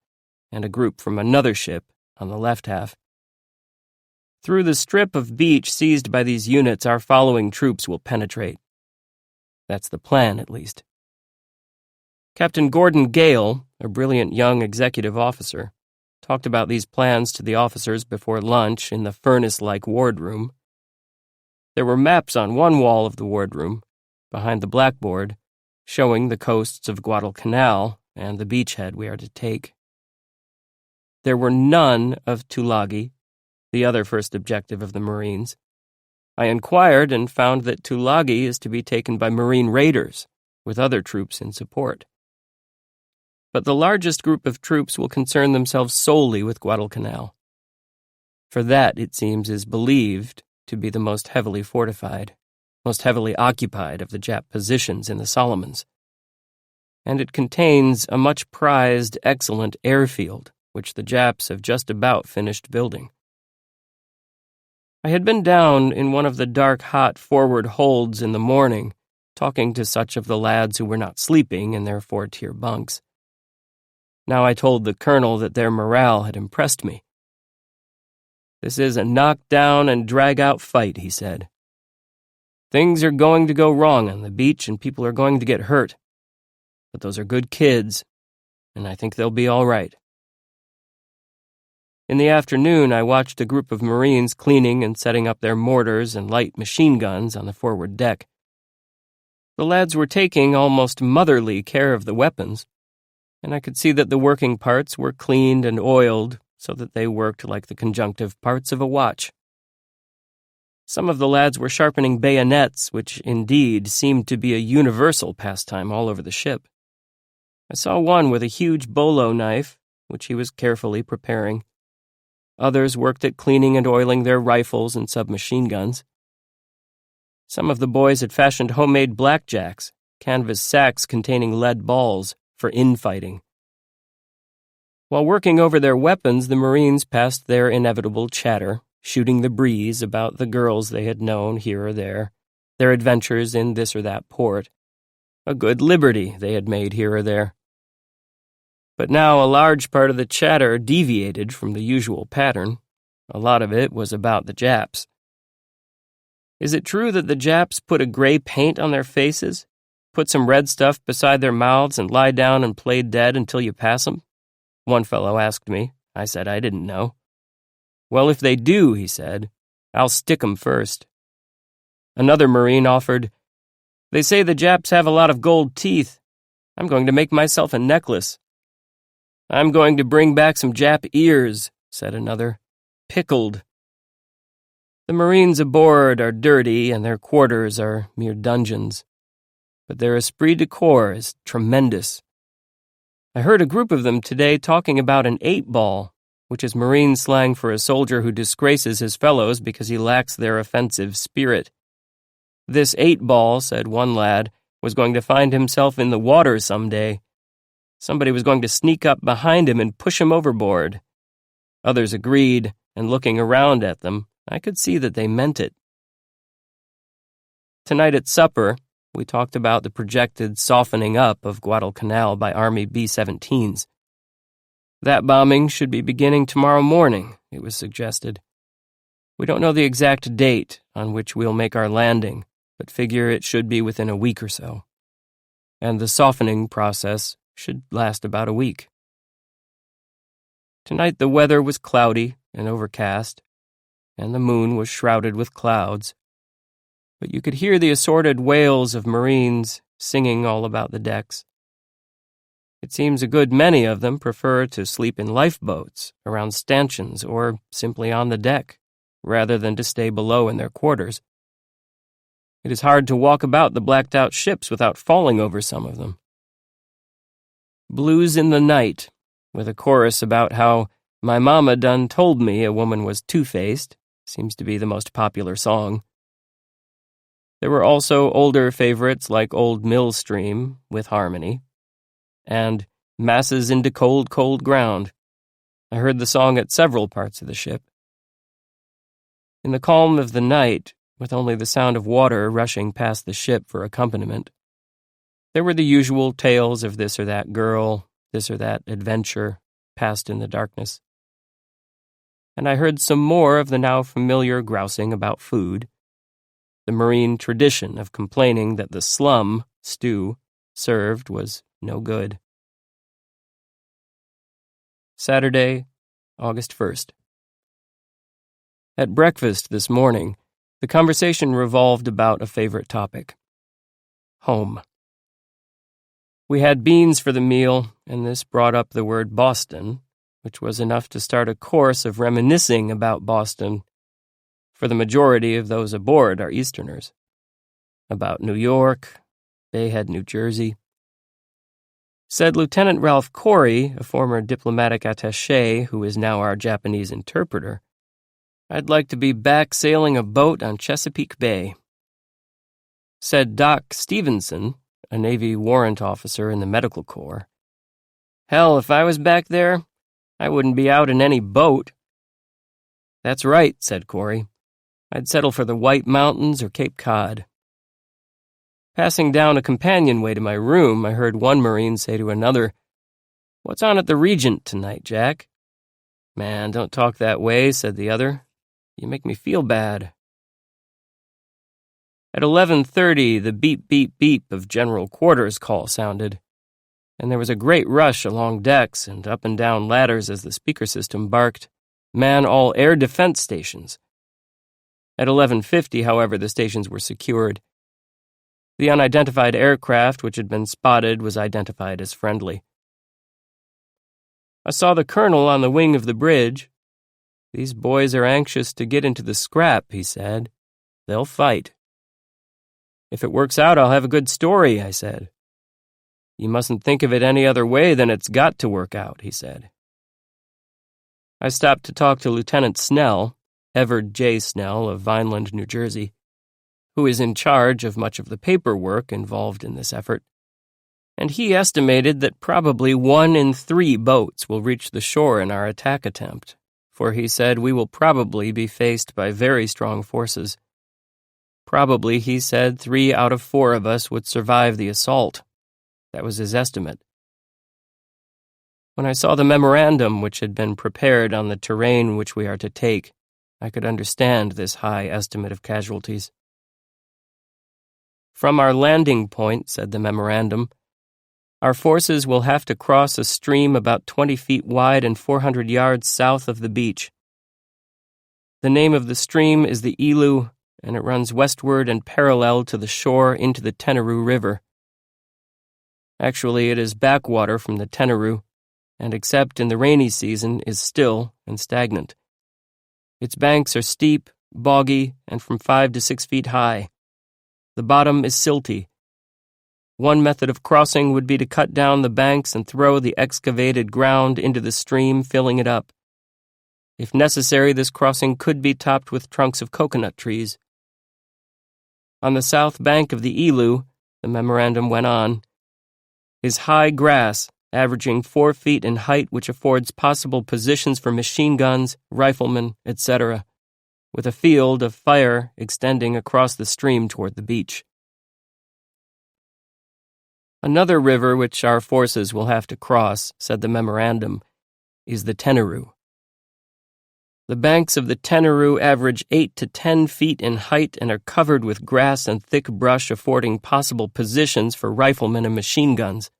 and a group from another ship on the left half. Through the strip of beach seized by these units, our following troops will penetrate. That's the plan, at least. Captain Gordon Gale, a brilliant young executive officer, talked about these plans to the officers before lunch in the furnace-like wardroom. There were maps on one wall of the wardroom, behind the blackboard, showing the coasts of Guadalcanal and the beachhead we are to take. There were none of Tulagi, the other first objective of the Marines. I inquired and found that Tulagi is to be taken by Marine raiders, with other troops in support. But the largest group of troops will concern themselves solely with Guadalcanal. For that, it seems, is believed to be the most heavily fortified, most heavily occupied of the Jap positions in the Solomons. And it contains a much prized, excellent airfield, which the Japs have just about finished building. I had been down in one of the dark, hot forward holds in the morning, talking to such of the lads who were not sleeping in their 4-tier bunks. Now I told the colonel that their morale had impressed me. "This is a knock-down and drag-out fight," he said. "Things are going to go wrong on the beach and people are going to get hurt. But those are good kids, and I think they'll be all right." In the afternoon, I watched a group of Marines cleaning and setting up their mortars and light machine guns on the forward deck. The lads were taking almost motherly care of the weapons, and I could see that the working parts were cleaned and oiled so that they worked like the conjunctive parts of a watch. Some of the lads were sharpening bayonets, which indeed seemed to be a universal pastime all over the ship. I saw one with a huge bolo knife, which he was carefully preparing. Others worked at cleaning and oiling their rifles and submachine guns. Some of the boys had fashioned homemade blackjacks, canvas sacks containing lead balls, for infighting. While working over their weapons, the Marines passed their inevitable chatter, shooting the breeze about the girls they had known here or there, their adventures in this or that port, a good liberty they had made here or there. But now a large part of the chatter deviated from the usual pattern. A lot of it was about the Japs. Is it true that the Japs put a gray paint on their faces, put some red stuff beside their mouths, and lie down and play dead until you pass them? One fellow asked me. I said I didn't know. "Well, if they do," he said, "I'll stick 'em first." Another Marine offered, "They say the Japs have a lot of gold teeth. I'm going to make myself a necklace." "I'm going to bring back some Jap ears," said another. "Pickled." The Marines aboard are dirty and their quarters are mere dungeons. But their esprit de corps is tremendous. I heard a group of them today talking about an 8-ball, which is Marine slang for a soldier who disgraces his fellows because he lacks their offensive spirit. This 8-ball, said one lad, was going to find himself in the water someday. Somebody was going to sneak up behind him and push him overboard. Others agreed, and looking around at them, I could see that they meant it. Tonight at supper, we talked about the projected softening up of Guadalcanal by Army B-17s. That bombing should be beginning tomorrow morning, it was suggested. We don't know the exact date on which we'll make our landing, but figure it should be within a week or so. And the softening process should last about a week. Tonight the weather was cloudy and overcast, and the moon was shrouded with clouds. But you could hear the assorted wails of Marines singing all about the decks. It seems a good many of them prefer to sleep in lifeboats, around stanchions, or simply on the deck, rather than to stay below in their quarters. It is hard to walk about the blacked-out ships without falling over some of them. Blues in the Night, with a chorus about how "My mama done told me a woman was two-faced," seems to be the most popular song. There were also older favorites like Old Mill Stream with harmony, and Masses into Cold, Cold Ground. I heard the song at several parts of the ship. In the calm of the night, with only the sound of water rushing past the ship for accompaniment, there were the usual tales of this or that girl, this or that adventure, passed in the darkness. And I heard some more of the now familiar grousing about food, the marine tradition of complaining that the slum stew served was no good. Saturday, August 1st. At breakfast this morning, the conversation revolved about a favorite topic: home. We had beans for the meal, and this brought up the word Boston, which was enough to start a course of reminiscing about Boston, for the majority of those aboard are Easterners, about New York, Bayhead, New Jersey. Said Lieutenant Ralph Corey, a former diplomatic attaché who is now our Japanese interpreter, "I'd like to be back sailing a boat on Chesapeake Bay." Said Doc Stevenson, a Navy warrant officer in the Medical Corps, "Hell, if I was back there, I wouldn't be out in any boat." "That's right," said Corey. "I'd settle for the White Mountains or Cape Cod." Passing down a companionway to my room, I heard one Marine say to another, "What's on at the Regent tonight, Jack?" "Man, don't talk that way," said the other. "You make me feel bad." At 11:30, the beep, beep, beep of General Quarters call sounded, and there was a great rush along decks and up and down ladders as the speaker system barked, "Man all air defense stations." At 11:50, however, the stations were secured. The unidentified aircraft which had been spotted was identified as friendly. I saw the colonel on the wing of the bridge. "These boys are anxious to get into the scrap," he said. "They'll fight." "If it works out, I'll have a good story," I said. "You mustn't think of it any other way than it's got to work out," he said. I stopped to talk to Lieutenant Snell, Everett J. Snell of Vineland, New Jersey, who is in charge of much of the paperwork involved in this effort, and he estimated that probably 1 in 3 boats will reach the shore in our attack attempt, for he said we will probably be faced by very strong forces. Probably, he said, 3 out of 4 of us would survive the assault. That was his estimate. When I saw the memorandum which had been prepared on the terrain which we are to take, I could understand this high estimate of casualties. "From our landing point," said the memorandum, "our forces will have to cross a stream about 20 feet wide and 400 yards south of the beach. The name of the stream is the Elu, and it runs westward and parallel to the shore into the Tenarue River. Actually, it is backwater from the Tenarue, and except in the rainy season is still and stagnant. Its banks are steep, boggy, and from 5 to 6 feet high. The bottom is silty. One method of crossing would be to cut down the banks and throw the excavated ground into the stream, filling it up. If necessary, this crossing could be topped with trunks of coconut trees. On the south bank of the Elu," the memorandum went on, "is high grass, averaging 4 feet in height, which affords possible positions for machine guns, riflemen, etc., with a field of fire extending across the stream toward the beach. Another river which our forces will have to cross," said the memorandum, "is the Tenarue. The banks of the Tenarue average 8 to 10 feet in height and are covered with grass and thick brush, affording possible positions for riflemen and machine guns.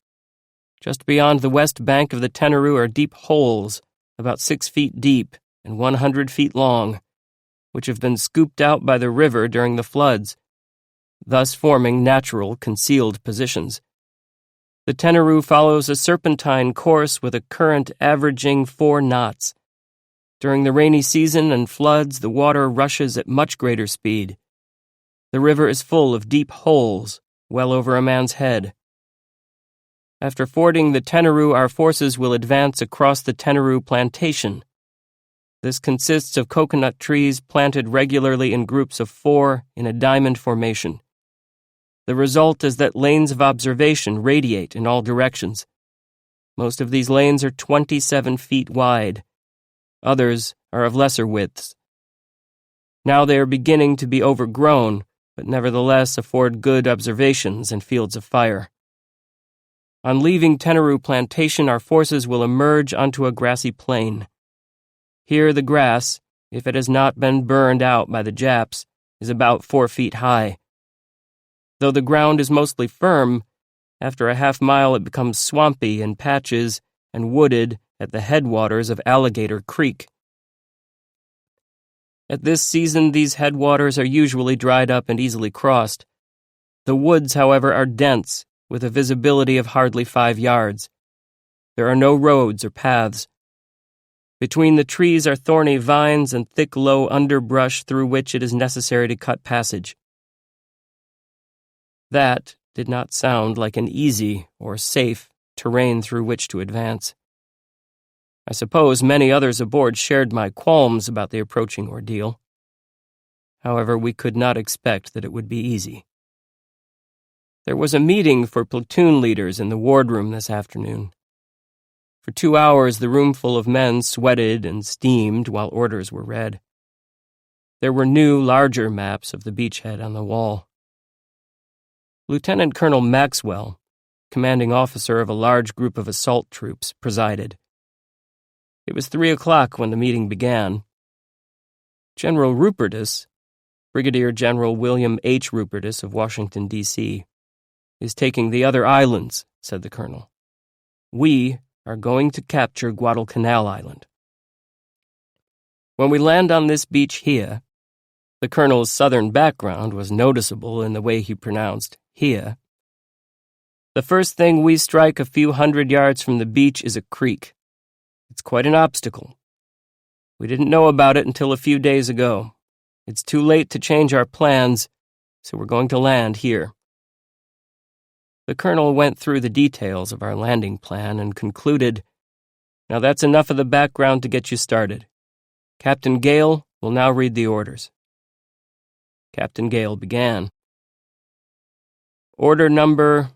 Just beyond the west bank of the Tenarue are deep holes, about 6 feet deep and 100 feet long, which have been scooped out by the river during the floods, thus forming natural concealed positions. The Tenarue follows a serpentine course with a current averaging 4 knots. During the rainy season and floods, the water rushes at much greater speed. The river is full of deep holes, well over a man's head. After fording the Tenarue, our forces will advance across the Tenarue Plantation. This consists of coconut trees planted regularly in groups of 4 in a diamond formation, The result is that lanes of observation radiate in all directions. Most of these lanes are 27 feet wide. Others are of lesser widths. Now they are beginning to be overgrown, but nevertheless afford good observations and fields of fire. On leaving Tenaru Plantation, our forces will emerge onto a grassy plain. Here the grass, if it has not been burned out by the Japs, is about 4 feet high. Though the ground is mostly firm, after a half-mile it becomes swampy in patches and wooded at the headwaters of Alligator Creek. At this season, these headwaters are usually dried up and easily crossed. The woods, however, are dense, with a visibility of hardly 5 yards. There are no roads or paths. Between the trees are thorny vines and thick, low underbrush through which it is necessary to cut passage. That did not sound like an easy or safe terrain through which to advance. I suppose many others aboard shared my qualms about the approaching ordeal. However, we could not expect that it would be easy. There was a meeting for platoon leaders in the wardroom this afternoon. For 2 hours, the roomful of men sweated and steamed while orders were read. There were new, larger maps of the beachhead on the wall. Lieutenant Colonel Maxwell, commanding officer of a large group of assault troops, presided. It was 3 o'clock when the meeting began. General Rupertus, Brigadier General William H. Rupertus of Washington, D.C., is taking the other islands, said the colonel. We are going to capture Guadalcanal Island. When we land on this beach here, the colonel's southern background was noticeable in the way he pronounced here. The first thing we strike a few 100 yards from the beach is a creek. It's quite an obstacle. We didn't know about it until a few days ago. It's too late to change our plans, so we're going to land here. The colonel went through the details of our landing plan and concluded, "Now that's enough of the background to get you started. Captain Gale will now read the orders." Captain Gale began. Order number: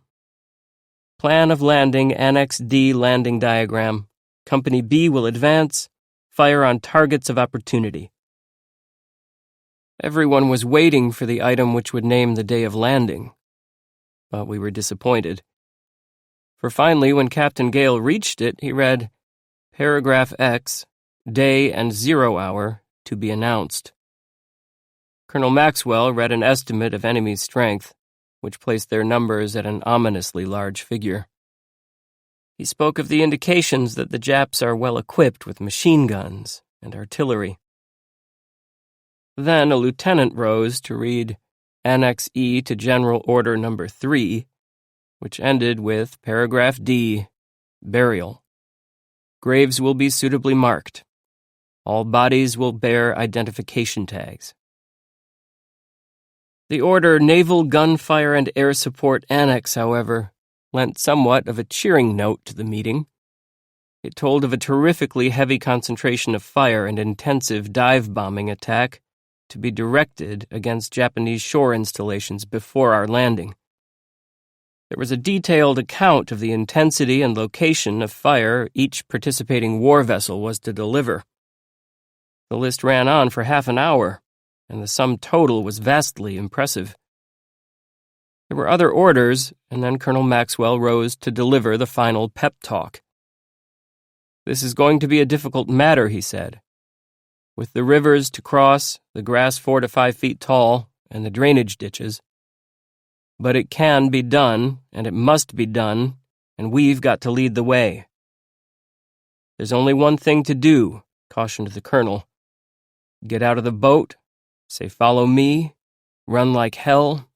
Plan of landing, Annex D landing diagram. Company B will advance. Fire on targets of opportunity. Everyone was waiting for the item which would name the day of landing, but we were disappointed. For finally, when Captain Gale reached it, he read, Paragraph X, Day and 0 hour, to be announced. Colonel Maxwell read an estimate of enemy strength, which placed their numbers at an ominously large figure. He spoke of the indications that the Japs are well equipped with machine guns and artillery. Then a lieutenant rose to read Annex E to General Order Number 3, which ended with Paragraph D, Burial. Graves will be suitably marked. All bodies will bear identification tags. The order Naval Gunfire and Air Support Annex, however, lent somewhat of a cheering note to the meeting. It told of a terrifically heavy concentration of fire and intensive dive-bombing attack to be directed against Japanese shore installations before our landing. There was a detailed account of the intensity and location of fire each participating war vessel was to deliver. The list ran on for half an hour, and the sum total was vastly impressive. There were other orders, and then Colonel Maxwell rose to deliver the final pep talk. This is going to be a difficult matter, he said. With the rivers to cross, the grass 4 to 5 feet tall, and the drainage ditches. But it can be done, and it must be done, and we've got to lead the way. There's only one thing to do, cautioned the colonel. Get out of the boat, say follow me, run like hell,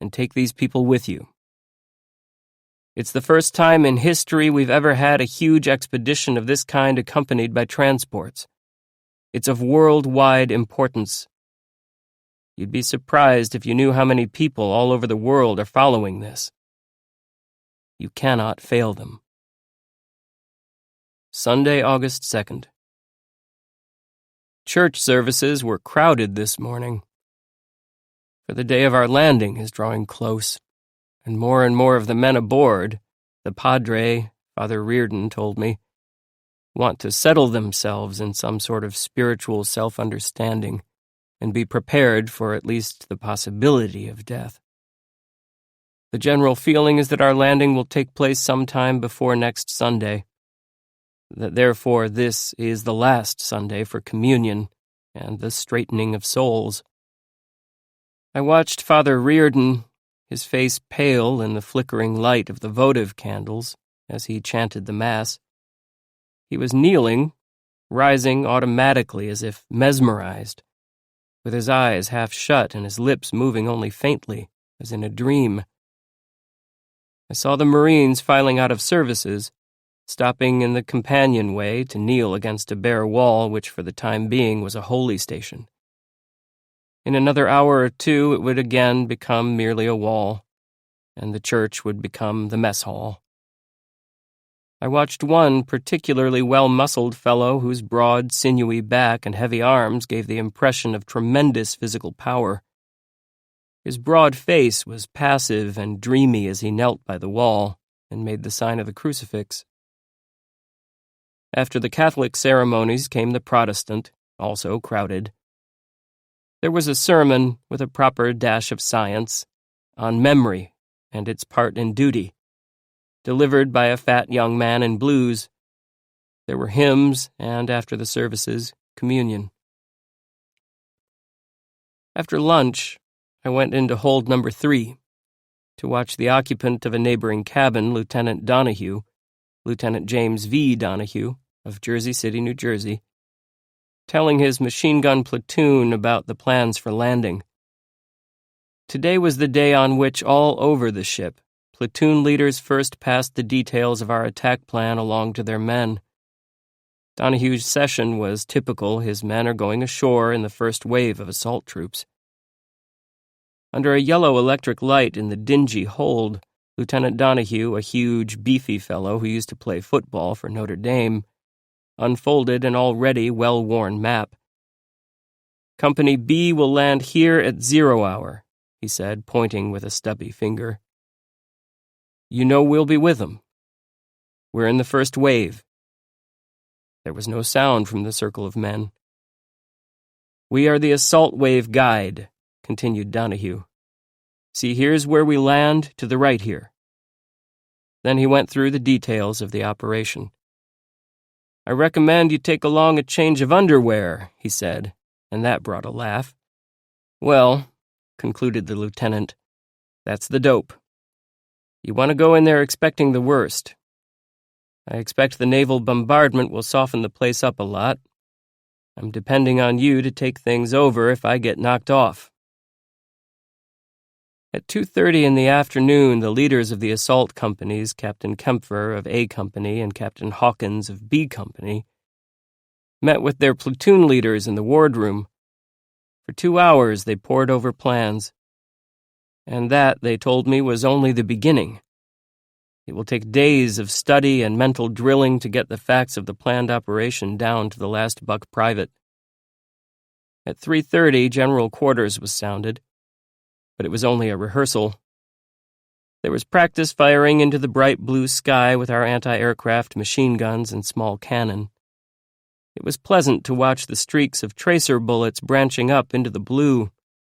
and take these people with you. It's the first time in history we've ever had a huge expedition of this kind accompanied by transports. It's of worldwide importance. You'd be surprised if you knew how many people all over the world are following this. You cannot fail them. Sunday, August 2nd. Church services were crowded this morning. For the day of our landing is drawing close, and more of the men aboard, the padre, Father Reardon, told me, want to settle themselves in some sort of spiritual self-understanding and be prepared for at least the possibility of death. The general feeling is that our landing will take place sometime before next Sunday, that therefore this is the last Sunday for communion and the straightening of souls. I watched Father Reardon, his face pale in the flickering light of the votive candles, as he chanted the Mass. He was kneeling, rising automatically as if mesmerized, with his eyes half shut and his lips moving only faintly, as in a dream. I saw the Marines filing out of services, stopping in the companionway to kneel against a bare wall which for the time being was a holy station. In another hour or two it would again become merely a wall, and the church would become the mess hall. I watched one particularly well-muscled fellow whose broad, sinewy back and heavy arms gave the impression of tremendous physical power. His broad face was passive and dreamy as he knelt by the wall and made the sign of the crucifix. After the Catholic ceremonies came the Protestant, also crowded. There was a sermon with a proper dash of science on memory and its part in duty, delivered by a fat young man in blues. There were hymns, and after the services, communion. After lunch, I went into hold number 3 to watch the occupant of a neighboring cabin, Lieutenant Donahue, Lieutenant James V. Donahue, of Jersey City, New Jersey, telling his machine gun platoon about the plans for landing. Today was the day on which all over the ship, platoon leaders first passed the details of our attack plan along to their men. Donahue's session was typical. His men are going ashore in the first wave of assault troops. Under a yellow electric light in the dingy hold, Lieutenant Donahue, a huge, beefy fellow who used to play football for Notre Dame, unfolded an already well-worn map. Company B will land here at 0 hour, he said, pointing with a stubby finger. You know we'll be with them. We're in the first wave. There was no sound from the circle of men. We are the assault wave guide, continued Donahue. See, here's where we land to the right here. Then he went through the details of the operation. I recommend you take along a change of underwear, he said, and that brought a laugh. Well, concluded the lieutenant, that's the dope. You want to go in there expecting the worst. I expect the naval bombardment will soften the place up a lot. I'm depending on you to take things over if I get knocked off. At 2:30 in the afternoon, the leaders of the assault companies, Captain Kempfer of A Company and Captain Hawkins of B Company, met with their platoon leaders in the wardroom. For 2 hours they pored over plans. And that, they told me, was only the beginning. It will take days of study and mental drilling to get the facts of the planned operation down to the last buck private. At 3:30, General Quarters was sounded, but it was only a rehearsal. There was practice firing into the bright blue sky with our anti-aircraft machine guns and small cannon. It was pleasant to watch the streaks of tracer bullets branching up into the blue,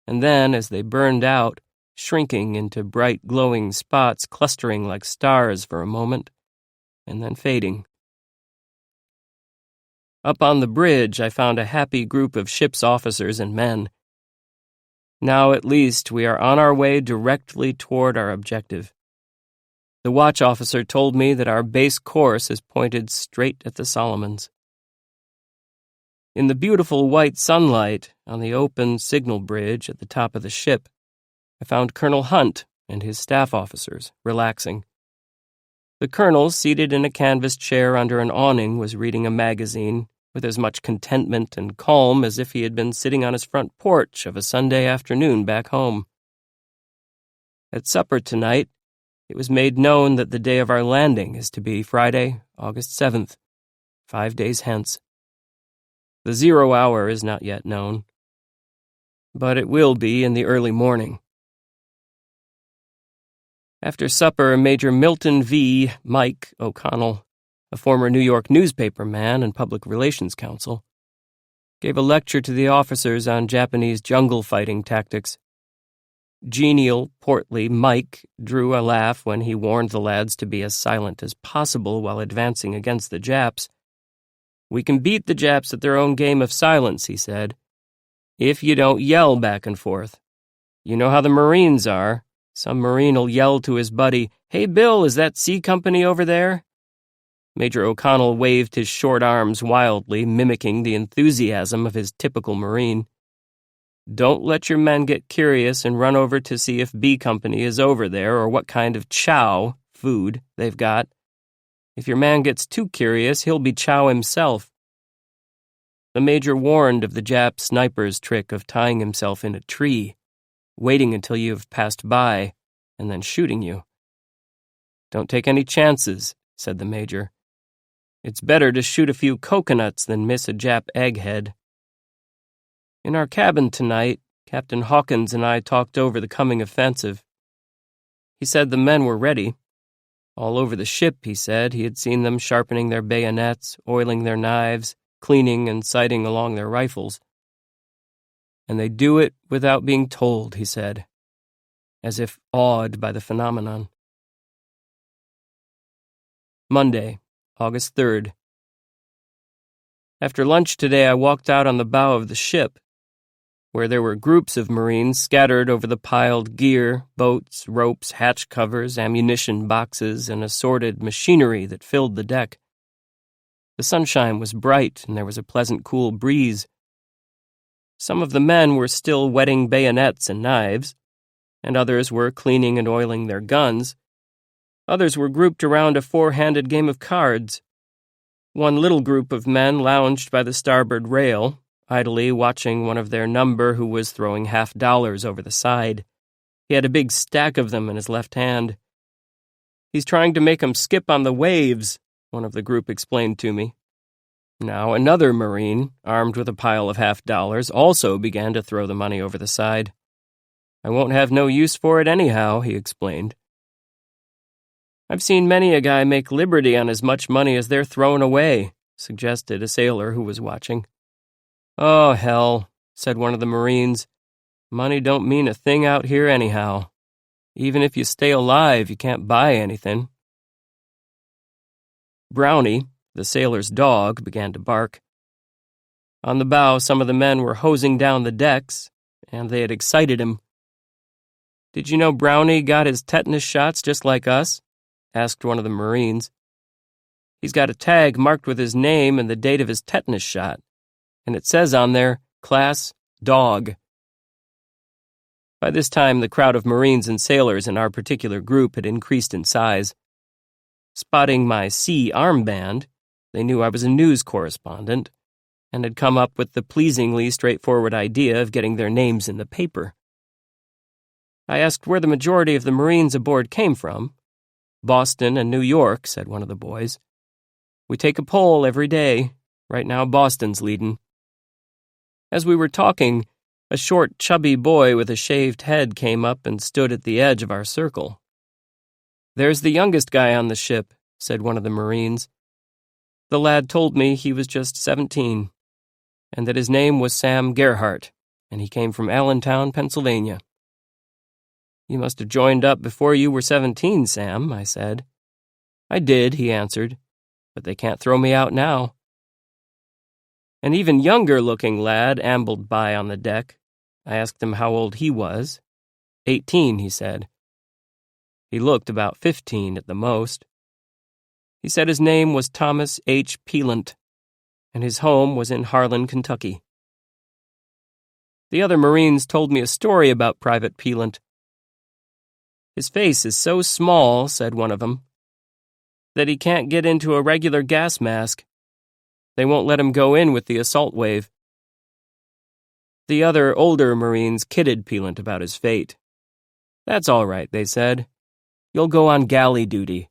and then, as they burned out, shrinking into bright glowing spots clustering like stars for a moment, and then fading. Up on the bridge I found a happy group of ship's officers and men. Now at least we are on our way directly toward our objective. The watch officer told me that our base course is pointed straight at the Solomons. In the beautiful white sunlight on the open signal bridge at the top of the ship, I found Colonel Hunt and his staff officers relaxing. The colonel, seated in a canvas chair under an awning, was reading a magazine with as much contentment and calm as if he had been sitting on his front porch of a Sunday afternoon back home. At supper tonight, it was made known that the day of our landing is to be Friday, August 7th, 5 days hence. The 0 hour is not yet known. but it will be in the early morning. After supper, Major Milton V. Mike O'Connell, a former New York newspaper man and public relations counsel, gave a lecture to the officers on Japanese jungle fighting tactics. Genial, portly Mike drew a laugh when he warned the lads to be as silent as possible while advancing against the Japs. "We can beat the Japs at their own game of silence," he said, "if you don't yell back and forth. You know how the Marines are. Some Marine'll yell to his buddy, 'Hey, Bill, is that C Company over there?'" Major O'Connell waved his short arms wildly, mimicking the enthusiasm of his typical Marine. "Don't let your men get curious and run over to see if B Company is over there or what kind of chow, food, they've got. If your man gets too curious, he'll be chow himself." The major warned of the Jap sniper's trick of tying himself in a tree, waiting until you have passed by, and then shooting you. "Don't take any chances," said the major. "It's better to shoot a few coconuts than miss a Jap egghead." In our cabin tonight, Captain Hawkins and I talked over the coming offensive. He said the men were ready. All over the ship, he said, he had seen them sharpening their bayonets, oiling their knives, cleaning and sighting along their rifles. "And they do it without being told," he said, as if awed by the phenomenon. Monday, August 3rd. After lunch today, I walked out on the bow of the ship, where there were groups of Marines scattered over the piled gear, boats, ropes, hatch covers, ammunition boxes, and assorted machinery that filled the deck. The sunshine was bright, and there was a pleasant cool breeze. Some of the men were still whetting bayonets and knives, and others were cleaning and oiling their guns. Others were grouped around a four-handed game of cards. One little group of men lounged by the starboard rail, idly watching one of their number who was throwing $50 over the side. He had a big stack of them in his left hand. "He's trying to make 'em skip on the waves," one of the group explained to me. Now another Marine, armed with a pile of $50, also began to throw the money over the side. "I won't have no use for it anyhow," he explained. "I've seen many a guy make liberty on as much money as they're throwing away," suggested a sailor who was watching. "Oh, hell," said one of the Marines. "Money don't mean a thing out here anyhow. Even if you stay alive, you can't buy anything." Brownie, the sailor's dog, began to bark. On the bow, some of the men were hosing down the decks, and they had excited him. "Did you know Brownie got his tetanus shots just like us?" asked one of the Marines. "He's got a tag marked with his name and the date of his tetanus shot, and it says on there, Class Dog." By this time, the crowd of Marines and sailors in our particular group had increased in size. Spotting my C armband, they knew I was a news correspondent and had come up with the pleasingly straightforward idea of getting their names in the paper. I asked where the majority of the Marines aboard came from. "Boston and New York," said one of the boys. "We take a poll every day. Right now, Boston's leading." As we were talking, a short, chubby boy with a shaved head came up and stood at the edge of our circle. "There's the youngest guy on the ship," said one of the Marines. The lad told me he was just 17, and that his name was Sam Gerhardt, and he came from Allentown, Pennsylvania. "You must have joined up before you were 17, Sam," I said. "I did," he answered, "but they can't throw me out now." An even younger-looking lad ambled by on the deck. I asked him how old he was. 18, he said. He looked about 15 at the most. He said his name was Thomas H. Peelant, and his home was in Harlan, Kentucky. The other Marines told me a story about Private Peelant. "His face is so small," said one of them, "that he can't get into a regular gas mask. They won't let him go in with the assault wave." The other older Marines kidded Peelant about his fate. "That's all right," they said. "You'll go on galley duty."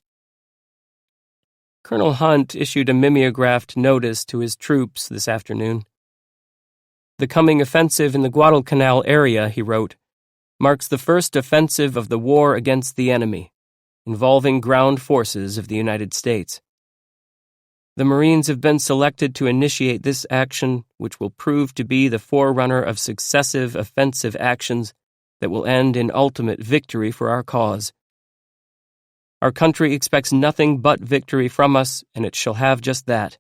Colonel Hunt issued a mimeographed notice to his troops this afternoon. The coming offensive in the Guadalcanal area, he wrote, marks the first offensive of the war against the enemy, involving ground forces of the United States. The Marines have been selected to initiate this action, which will prove to be the forerunner of successive offensive actions that will end in ultimate victory for our cause. Our country expects nothing but victory from us, and it shall have just that.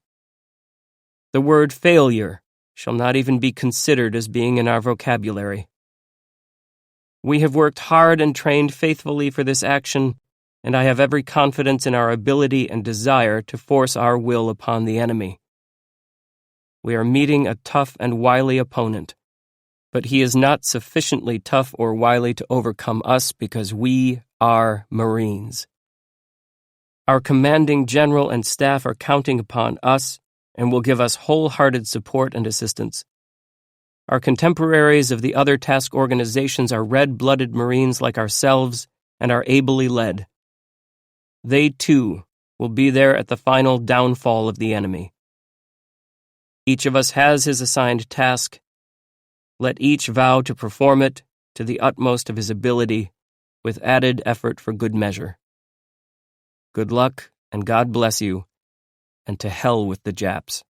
The word failure shall not even be considered as being in our vocabulary. We have worked hard and trained faithfully for this action, and I have every confidence in our ability and desire to force our will upon the enemy. We are meeting a tough and wily opponent, but he is not sufficiently tough or wily to overcome us because we are Marines. Our commanding general and staff are counting upon us and will give us wholehearted support and assistance. Our contemporaries of the other task organizations are red-blooded Marines like ourselves and are ably led. They, too, will be there at the final downfall of the enemy. Each of us has his assigned task. Let each vow to perform it to the utmost of his ability, with added effort for good measure. Good luck, and God bless you, and to hell with the Japs.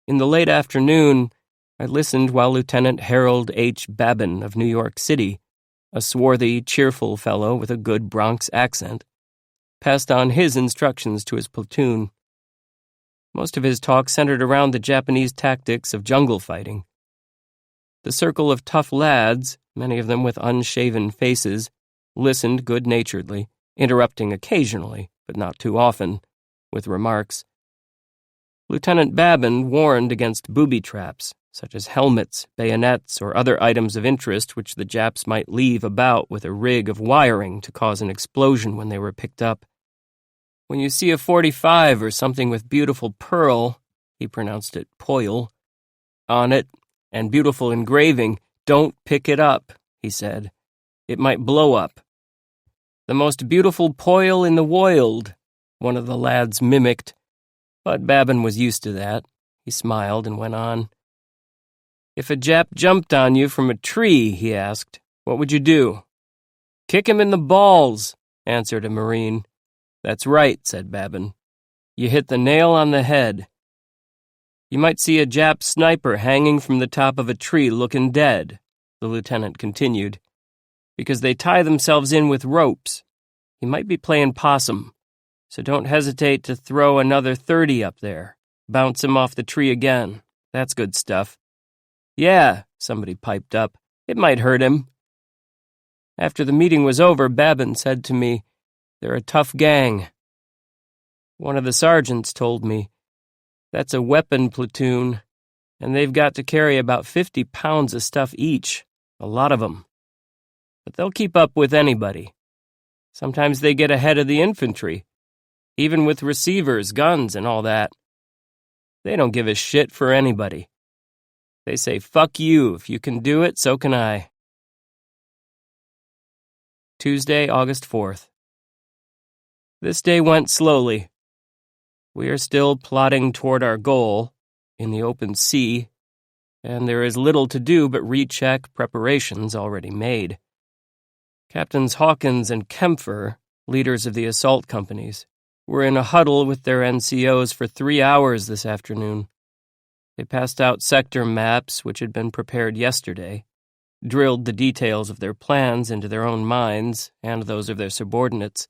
In the late afternoon, I listened while Lieutenant Harold H. Babin of New York City, a swarthy, cheerful fellow with a good Bronx accent, passed on his instructions to his platoon. Most of his talk centered around the Japanese tactics of jungle fighting. The circle of tough lads, many of them with unshaven faces, listened good-naturedly, interrupting occasionally, but not too often, with remarks. Lieutenant Babin warned against booby traps, such as helmets, bayonets, or other items of interest which the Japs might leave about with a rig of wiring to cause an explosion when they were picked up. When you see a .45 or something with beautiful pearl, he pronounced it poil, on it, and beautiful engraving, don't pick it up, he said. It might blow up. The most beautiful poil in the world, one of the lads mimicked, but Babin was used to that. He smiled and went on. If a Jap jumped on you from a tree, he asked, what would you do? Kick him in the balls, answered a Marine. That's right, said Babin. You hit the nail on the head. You might see a Jap sniper hanging from the top of a tree looking dead, the lieutenant continued, because they tie themselves in with ropes. He might be playing possum, so don't hesitate to throw another 30 up there. Bounce him off the tree again. That's good stuff. Yeah, somebody piped up. It might hurt him. After the meeting was over, Babin said to me, they're a tough gang. One of the sergeants told me, that's a weapon platoon, and they've got to carry about 50 pounds of stuff each, a lot of them. But they'll keep up with anybody. Sometimes they get ahead of the infantry, even with receivers, guns, and all that. They don't give a shit for anybody. They say, fuck you, if you can do it, so can I. Tuesday, August 4th. This day went slowly. We are still plodding toward our goal, in the open sea, and there is little to do but recheck preparations already made. Captains Hawkins and Kempfer, leaders of the assault companies, were in a huddle with their NCOs for 3 hours this afternoon. They passed out sector maps which had been prepared yesterday, drilled the details of their plans into their own minds and those of their subordinates.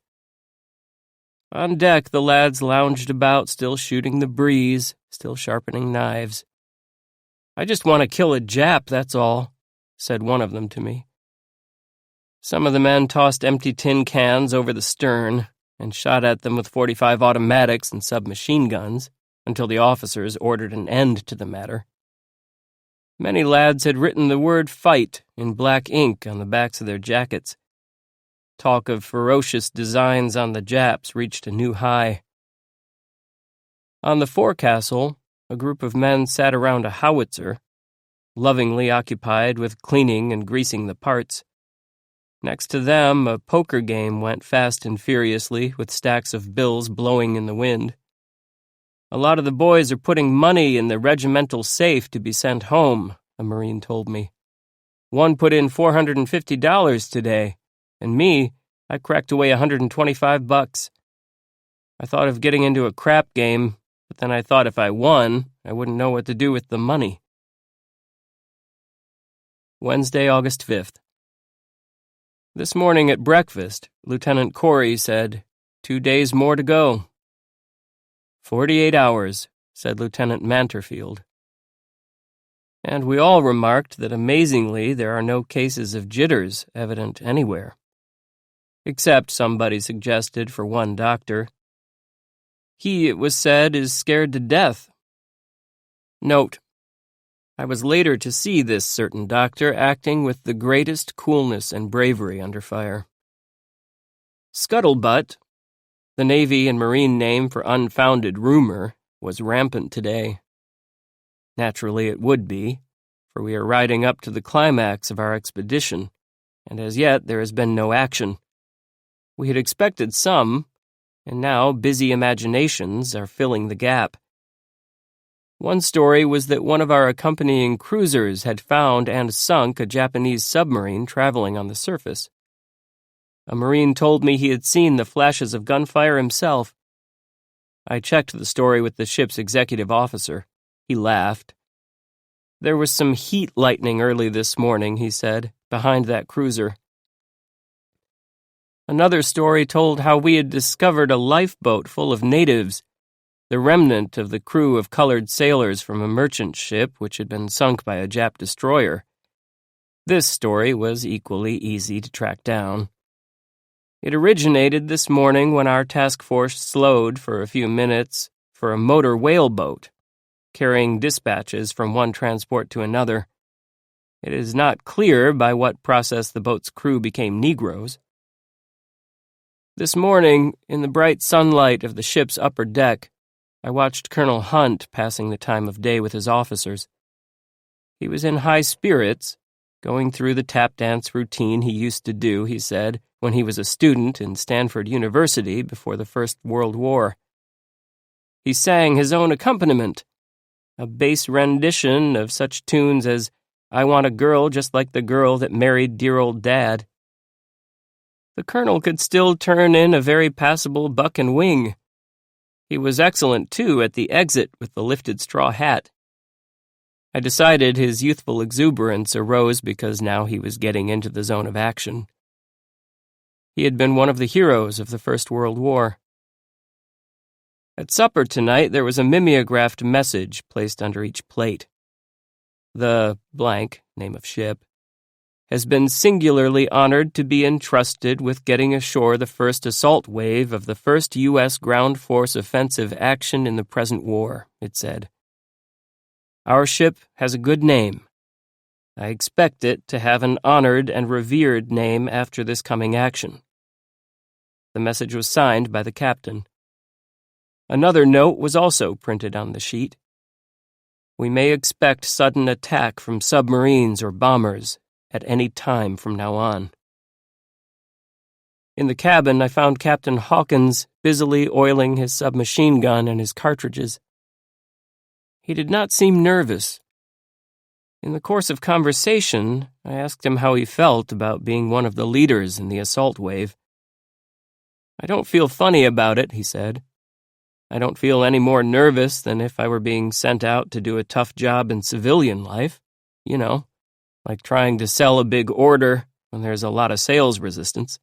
On deck, the lads lounged about, still shooting the breeze, still sharpening knives. I just want to kill a Jap, that's all, said one of them to me. Some of the men tossed empty tin cans over the stern and shot at them with .45 automatics and submachine guns until the officers ordered an end to the matter. Many lads had written the word fight in black ink on the backs of their jackets. Talk of ferocious designs on the Japs reached a new high. On the forecastle, a group of men sat around a howitzer, lovingly occupied with cleaning and greasing the parts. Next to them, a poker game went fast and furiously, with stacks of bills blowing in the wind. "A lot of the boys are putting money in the regimental safe to be sent home," a Marine told me. "One put in $450 today, and me, I cracked away $125. I thought of getting into a crap game, but then I thought if I won, I wouldn't know what to do with the money." Wednesday, August 5th. This morning at breakfast, Lieutenant Corey said, 2 days more to go. 48 hours, said Lieutenant Manterfield. And we all remarked that amazingly there are no cases of jitters evident anywhere. Except, somebody suggested, for one doctor. He, it was said, is scared to death. Note: I was later to see this certain doctor acting with the greatest coolness and bravery under fire. Scuttlebutt, the Navy and Marine name for unfounded rumor, was rampant today. Naturally it would be, for we are riding up to the climax of our expedition, and as yet there has been no action. We had expected some, and now busy imaginations are filling the gap. One story was that one of our accompanying cruisers had found and sunk a Japanese submarine traveling on the surface. A Marine told me he had seen the flashes of gunfire himself. I checked the story with the ship's executive officer. He laughed. There was some heat lightning early this morning, he said, behind that cruiser. Another story told how we had discovered a lifeboat full of natives, the remnant of the crew of colored sailors from a merchant ship which had been sunk by a Jap destroyer. This story was equally easy to track down. It originated this morning when our task force slowed for a few minutes for a motor whaleboat, carrying dispatches from one transport to another. It is not clear by what process the boat's crew became Negroes. This morning, in the bright sunlight of the ship's upper deck, I watched Colonel Hunt passing the time of day with his officers. He was in high spirits, going through the tap dance routine he used to do, he said, when he was a student in Stanford University before the First World War. He sang his own accompaniment, a bass rendition of such tunes as "I Want a Girl Just Like the Girl That Married Dear Old Dad." The colonel could still turn in a very passable buck and wing. He was excellent, too, at the exit with the lifted straw hat. I decided his youthful exuberance arose because now he was getting into the zone of action. He had been one of the heroes of the First World War. At supper tonight there was a mimeographed message placed under each plate. The blank, name of ship, has been singularly honored to be entrusted with getting ashore the first assault wave of the first U.S. ground force offensive action in the present war, it said. Our ship has a good name. I expect it to have an honored and revered name after this coming action. The message was signed by the captain. Another note was also printed on the sheet. We may expect sudden attack from submarines or bombers at any time from now on. In the cabin, I found Captain Hawkins busily oiling his submachine gun and his cartridges. He did not seem nervous. In the course of conversation, I asked him how he felt about being one of the leaders in the assault wave. I don't feel funny about it, he said. I don't feel any more nervous than if I were being sent out to do a tough job in civilian life, like trying to sell a big order when there's a lot of sales resistance.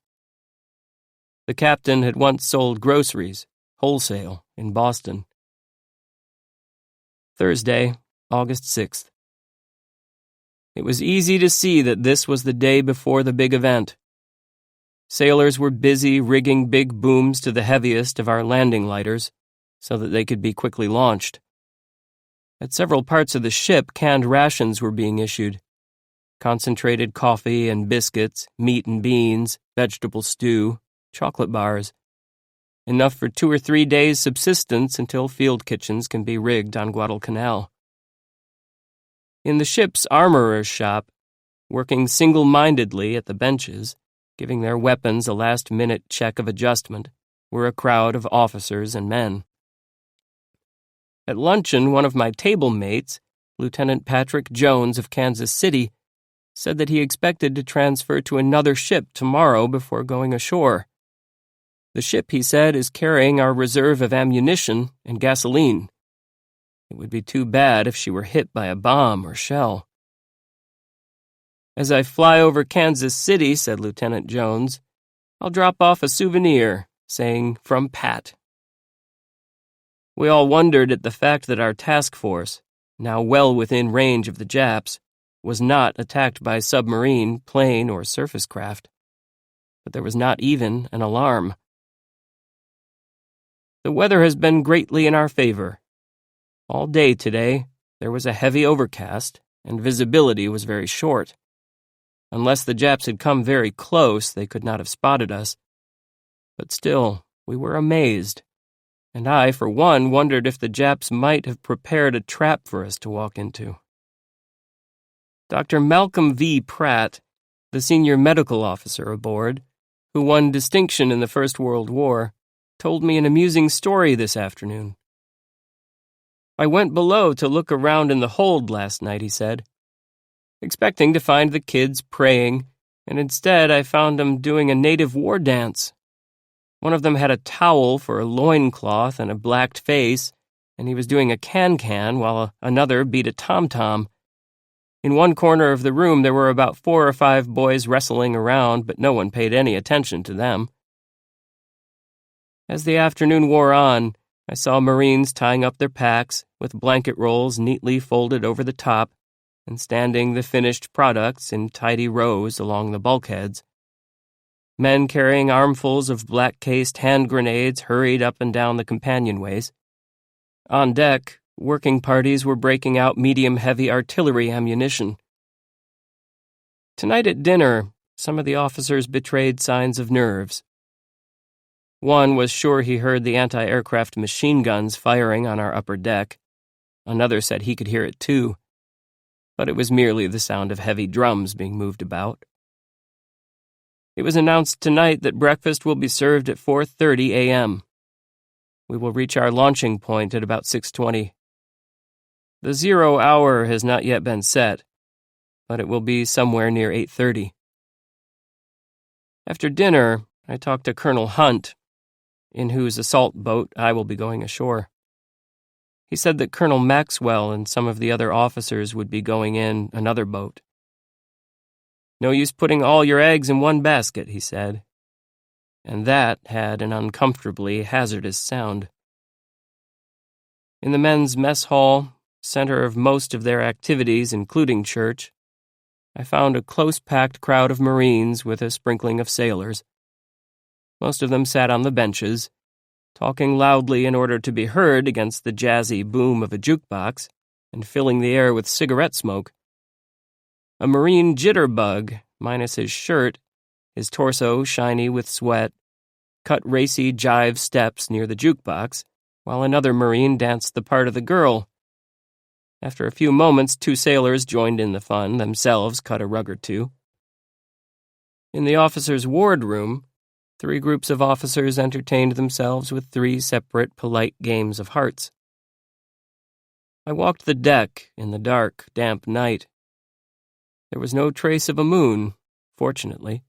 The captain had once sold groceries, wholesale, in Boston. Thursday, August 6th. It was easy to see that this was the day before the big event. Sailors were busy rigging big booms to the heaviest of our landing lighters so that they could be quickly launched. At several parts of the ship, canned rations were being issued. Concentrated coffee and biscuits, meat and beans, vegetable stew, chocolate bars. Enough for 2 or 3 days' subsistence until field kitchens can be rigged on Guadalcanal. In the ship's armorer's shop, working single-mindedly at the benches, giving their weapons a last-minute check of adjustment, were a crowd of officers and men. At luncheon, one of my table mates, Lieutenant Patrick Jones of Kansas City, said that he expected to transfer to another ship tomorrow before going ashore. The ship, he said, is carrying our reserve of ammunition and gasoline. It would be too bad if she were hit by a bomb or shell. As I fly over Kansas City, said Lieutenant Jones, I'll drop off a souvenir saying, "From Pat." We all wondered at the fact that our task force, now well within range of the Japs, was not attacked by submarine, plane, or surface craft. But there was not even an alarm. The weather has been greatly in our favor. All day today, there was a heavy overcast, and visibility was very short. Unless the Japs had come very close, they could not have spotted us. But still, we were amazed, and I, for one, wondered if the Japs might have prepared a trap for us to walk into. Dr. Malcolm V. Pratt, the senior medical officer aboard, who won distinction in the First World War, told me an amusing story this afternoon. I went below to look around in the hold last night, he said, expecting to find the kids praying, and instead I found them doing a native war dance. One of them had a towel for a loincloth and a blacked face, and he was doing a can-can while another beat a tom-tom. In one corner of the room there were about 4 or 5 boys wrestling around, but no one paid any attention to them. As the afternoon wore on, I saw Marines tying up their packs, with blanket rolls neatly folded over the top, and standing the finished products in tidy rows along the bulkheads. Men carrying armfuls of black-cased hand grenades hurried up and down the companionways. On deck, working parties were breaking out medium-heavy artillery ammunition. Tonight at dinner, some of the officers betrayed signs of nerves. One was sure he heard the anti-aircraft machine guns firing on our upper deck. Another said he could hear it too, but it was merely the sound of heavy drums being moved about. It was announced tonight that breakfast will be served at 4:30 a.m. We will reach our launching point at about 6:20. The 0 hour has not yet been set, but it will be somewhere near 8:30. After dinner, I talked to Colonel Hunt, in whose assault boat I will be going ashore. He said that Colonel Maxwell and some of the other officers would be going in another boat. No use putting all your eggs in one basket, he said, and that had an uncomfortably hazardous sound. In the men's mess hall, center of most of their activities, including church, I found a close-packed crowd of Marines with a sprinkling of sailors. Most of them sat on the benches, talking loudly in order to be heard against the jazzy boom of a jukebox and filling the air with cigarette smoke. A Marine jitterbug, minus his shirt, his torso shiny with sweat, cut racy jive steps near the jukebox, while another Marine danced the part of the girl. After a few moments, 2 sailors joined in the fun, themselves cut a rug or two. In the officers' wardroom, 3 groups of officers entertained themselves with 3 separate polite games of hearts. I walked the deck in the dark, damp night. There was no trace of a moon, fortunately.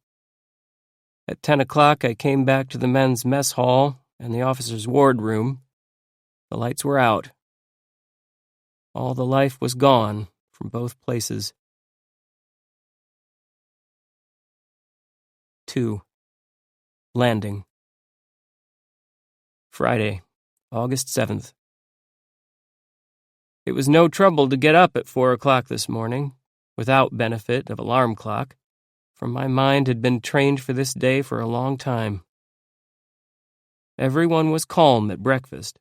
At 10 o'clock, I came back to the men's mess hall and the officers' wardroom. The lights were out. All the life was gone from both places. 2. Landing. Friday, August 7th. It was no trouble to get up at 4 o'clock this morning, without benefit of alarm clock, for my mind had been trained for this day for a long time. Everyone was calm at breakfast.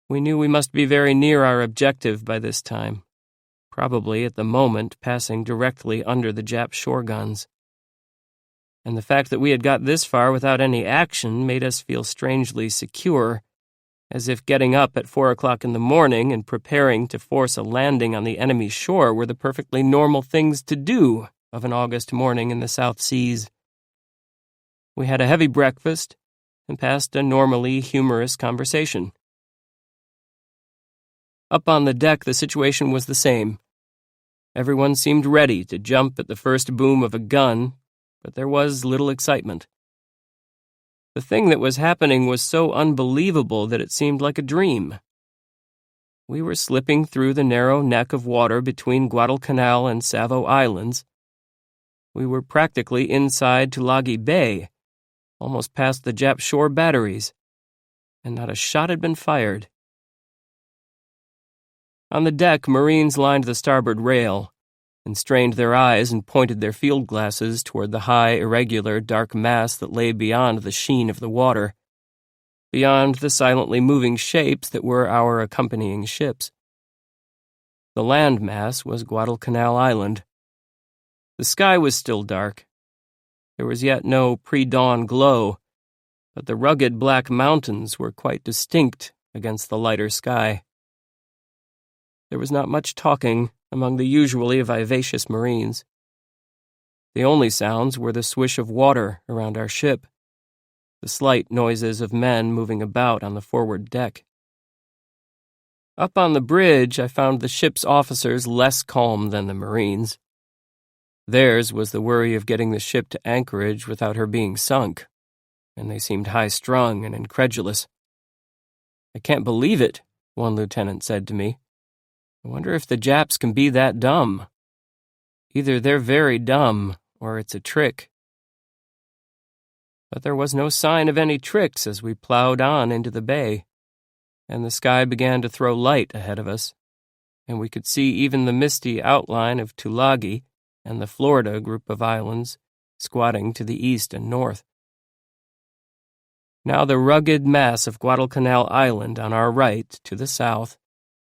We knew we must be very near our objective by this time, probably at the moment passing directly under the Jap shore guns. And the fact that we had got this far without any action made us feel strangely secure, as if getting up at 4 o'clock in the morning and preparing to force a landing on the enemy shore were the perfectly normal things to do of an August morning in the South Seas. We had a heavy breakfast and passed a normally humorous conversation. Up on the deck, the situation was the same. Everyone seemed ready to jump at the first boom of a gun, but there was little excitement. The thing that was happening was so unbelievable that it seemed like a dream. We were slipping through the narrow neck of water between Guadalcanal and Savo Islands. We were practically inside Tulagi Bay, almost past the Jap shore batteries, and not a shot had been fired. On the deck, Marines lined the starboard rail and strained their eyes and pointed their field glasses toward the high, irregular, dark mass that lay beyond the sheen of the water, beyond the silently moving shapes that were our accompanying ships. The land mass was Guadalcanal Island. The sky was still dark. There was yet no pre-dawn glow, but the rugged black mountains were quite distinct against the lighter sky. There was not much talking among the usually vivacious Marines. The only sounds were the swish of water around our ship, the slight noises of men moving about on the forward deck. Up on the bridge, I found the ship's officers less calm than the Marines. Theirs was the worry of getting the ship to anchorage without her being sunk, and they seemed high-strung and incredulous. "I can't believe it," one lieutenant said to me. "I wonder if the Japs can be that dumb. Either they're very dumb, or it's a trick." But there was no sign of any tricks as we plowed on into the bay, and the sky began to throw light ahead of us, and we could see even the misty outline of Tulagi and the Florida group of islands squatting to the east and north. Now the rugged mass of Guadalcanal Island on our right, to the south,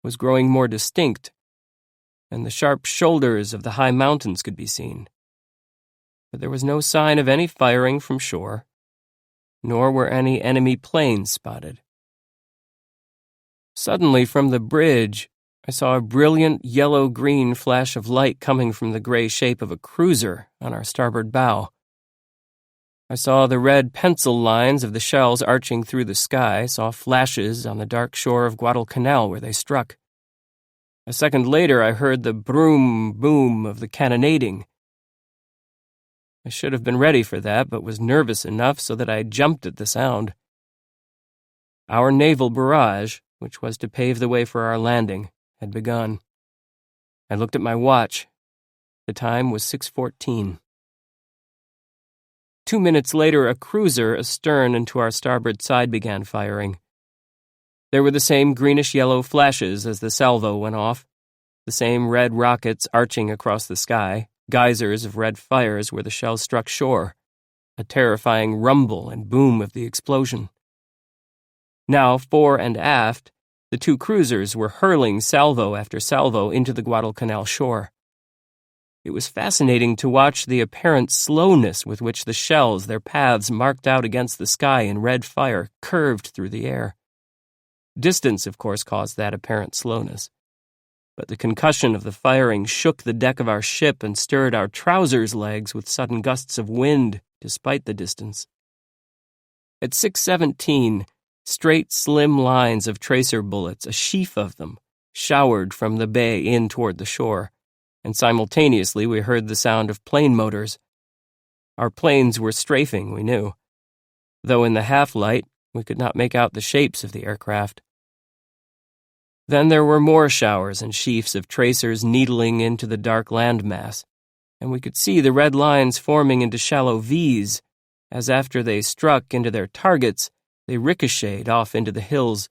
was growing more distinct, and the sharp shoulders of the high mountains could be seen. But there was no sign of any firing from shore, nor were any enemy planes spotted. Suddenly, from the bridge, I saw a brilliant yellow-green flash of light coming from the gray shape of a cruiser on our starboard bow. I saw the red pencil lines of the shells arching through the sky, saw flashes on the dark shore of Guadalcanal where they struck. A second later, I heard the broom-boom of the cannonading. I should have been ready for that, but was nervous enough so that I jumped at the sound. Our naval barrage, which was to pave the way for our landing, had begun. I looked at my watch. The time was 6:14. 2 minutes later, a cruiser astern and to our starboard side began firing. There were the same greenish-yellow flashes as the salvo went off, the same red rockets arching across the sky, geysers of red fires where the shells struck shore, a terrifying rumble and boom of the explosion. Now, fore and aft, the two cruisers were hurling salvo after salvo into the Guadalcanal shore. It was fascinating to watch the apparent slowness with which the shells, their paths marked out against the sky in red fire, curved through the air. Distance, of course, caused that apparent slowness. But the concussion of the firing shook the deck of our ship and stirred our trousers legs with sudden gusts of wind, despite the distance. At 6:17, straight, slim lines of tracer bullets, a sheaf of them, showered from the bay in toward the shore, and simultaneously we heard the sound of plane motors. Our planes were strafing, we knew, though in the half-light we could not make out the shapes of the aircraft. Then there were more showers and sheafs of tracers needling into the dark landmass, and we could see the red lines forming into shallow V's, as after they struck into their targets, they ricocheted off into the hills.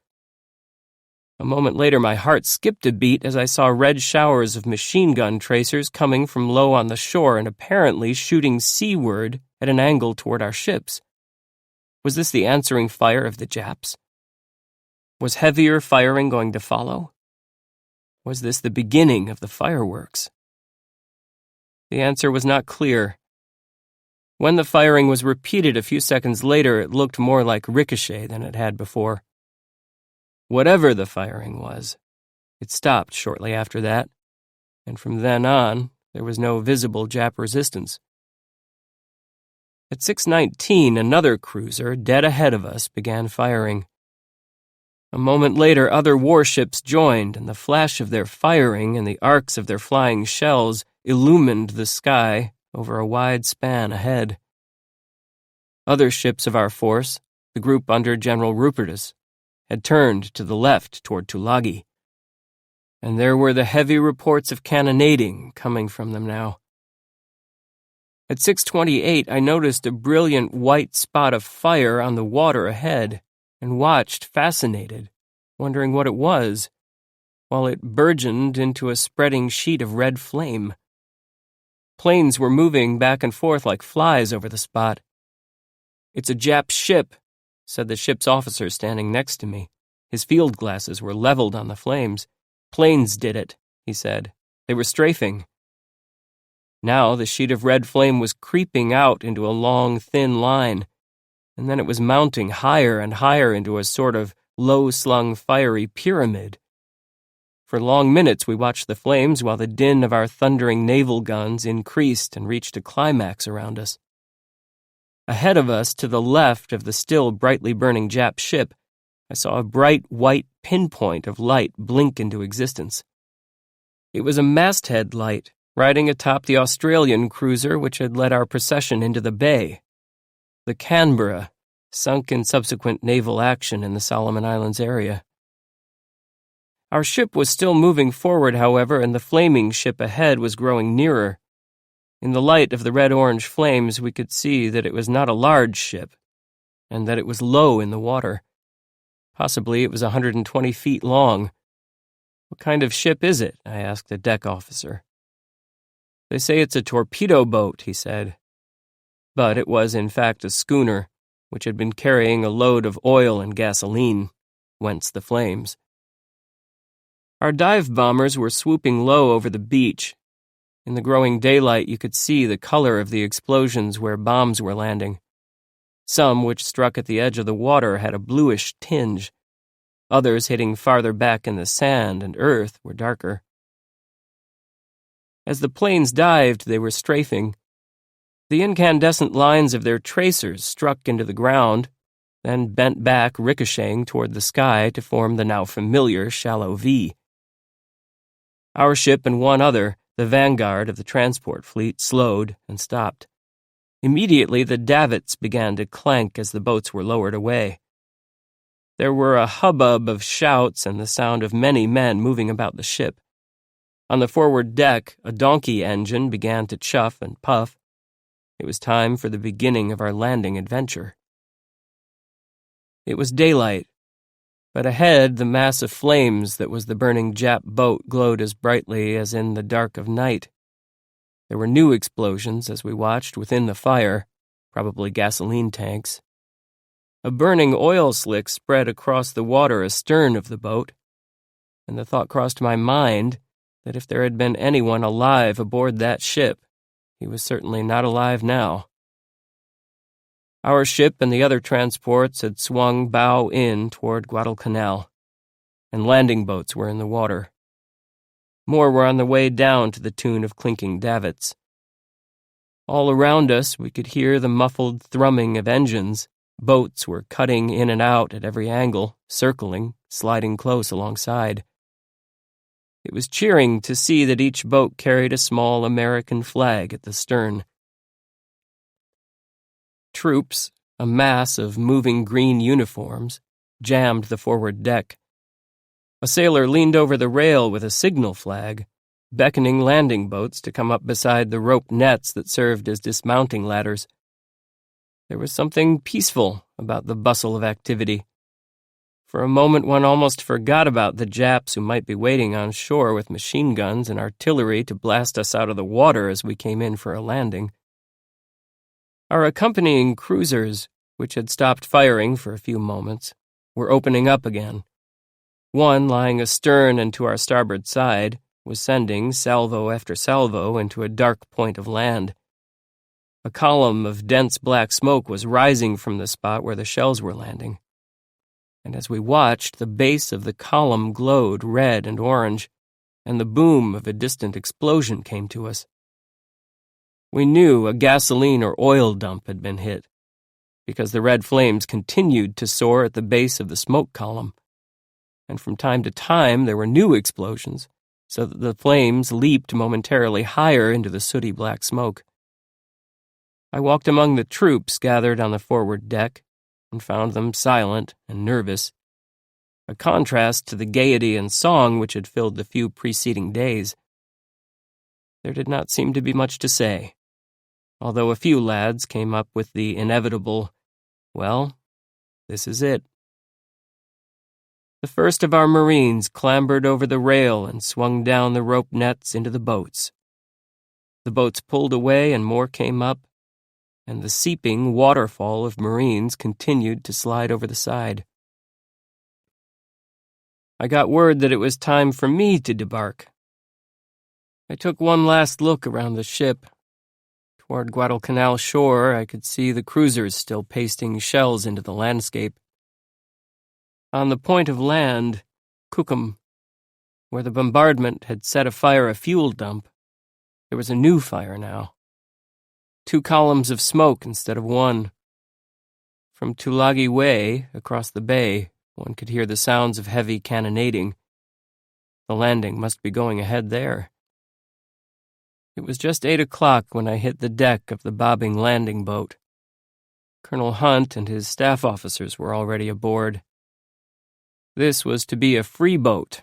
A moment later, my heart skipped a beat as I saw red showers of machine gun tracers coming from low on the shore and apparently shooting seaward at an angle toward our ships. Was this the answering fire of the Japs? Was heavier firing going to follow? Was this the beginning of the fireworks? The answer was not clear. When the firing was repeated a few seconds later, it looked more like ricochet than it had before. Whatever the firing was, it stopped shortly after that, and from then on, there was no visible Jap resistance. At 6:19, another cruiser, dead ahead of us, began firing. A moment later, other warships joined, and the flash of their firing and the arcs of their flying shells illumined the sky over a wide span ahead. Other ships of our force, the group under General Rupertus, had turned to the left toward Tulagi, and there were the heavy reports of cannonading coming from them now. At 6:28, I noticed a brilliant white spot of fire on the water ahead and watched, fascinated, wondering what it was, while it burgeoned into a spreading sheet of red flame. Planes were moving back and forth like flies over the spot. "It's a Jap ship," said the ship's officer standing next to me. His field glasses were leveled on the flames. "Planes did it," he said. "They were strafing." Now the sheet of red flame was creeping out into a long, thin line, and then it was mounting higher and higher into a sort of low-slung fiery pyramid. For long minutes we watched the flames while the din of our thundering naval guns increased and reached a climax around us. Ahead of us, to the left of the still brightly burning Jap ship, I saw a bright white pinpoint of light blink into existence. It was a masthead light, riding atop the Australian cruiser which had led our procession into the bay. The Canberra, sunk in subsequent naval action in the Solomon Islands area. Our ship was still moving forward, however, and the flaming ship ahead was growing nearer. In the light of the red-orange flames, we could see that it was not a large ship, and that it was low in the water. Possibly it was 120 feet long. "What kind of ship is it?" I asked the deck officer. "They say it's a torpedo boat," he said. But it was in fact a schooner, which had been carrying a load of oil and gasoline, whence the flames. Our dive bombers were swooping low over the beach. In the growing daylight, you could see the color of the explosions where bombs were landing. Some, which struck at the edge of the water, had a bluish tinge. Others, hitting farther back in the sand and earth, were darker. As the planes dived, they were strafing. The incandescent lines of their tracers struck into the ground, then bent back, ricocheting toward the sky to form the now familiar shallow V. Our ship and one other, the vanguard of the transport fleet, slowed and stopped. Immediately, the davits began to clank as the boats were lowered away. There were a hubbub of shouts and the sound of many men moving about the ship. On the forward deck, a donkey engine began to chuff and puff. It was time for the beginning of our landing adventure. It was daylight, but ahead the mass of flames that was the burning Jap boat glowed as brightly as in the dark of night. There were new explosions as we watched within the fire, probably gasoline tanks. A burning oil slick spread across the water astern of the boat, and the thought crossed my mind that if there had been anyone alive aboard that ship, he was certainly not alive now. Our ship and the other transports had swung bow in toward Guadalcanal, and landing boats were in the water. More were on the way down to the tune of clinking davits. All around us we could hear the muffled thrumming of engines. Boats were cutting in and out at every angle, circling, sliding close alongside. It was cheering to see that each boat carried a small American flag at the stern. Troops, a mass of moving green uniforms, jammed the forward deck. A sailor leaned over the rail with a signal flag, beckoning landing boats to come up beside the rope nets that served as dismounting ladders. There was something peaceful about the bustle of activity. For a moment one almost forgot about the Japs who might be waiting on shore with machine guns and artillery to blast us out of the water as we came in for a landing. Our accompanying cruisers, which had stopped firing for a few moments, were opening up again. One, lying astern and to our starboard side, was sending salvo after salvo into a dark point of land. A column of dense black smoke was rising from the spot where the shells were landing. And as we watched, the base of the column glowed red and orange, and the boom of a distant explosion came to us. We knew a gasoline or oil dump had been hit, because the red flames continued to soar at the base of the smoke column. and from time to time there were new explosions, so that the flames leaped momentarily higher into the sooty black smoke. I walked among the troops gathered on the forward deck and found them silent and nervous, a contrast to the gaiety and song which had filled the few preceding days. There did not seem to be much to say, although a few lads came up with the inevitable, "Well, this is it." The first of our Marines clambered over the rail and swung down the rope nets into the boats. The boats pulled away and more came up, and the seeping waterfall of Marines continued to slide over the side. I got word that it was time for me to debark. I took one last look around the ship. Toward Guadalcanal shore, I could see the cruisers still pasting shells into the landscape. On the point of land, Kukum, where the bombardment had set afire a fuel dump, there was a new fire now. 2 columns of smoke instead of one. From Tulagi Way, across the bay, one could hear the sounds of heavy cannonading. The landing must be going ahead there. It was just 8 o'clock when I hit the deck of the bobbing landing boat. Colonel Hunt and his staff officers were already aboard. This was to be a free boat.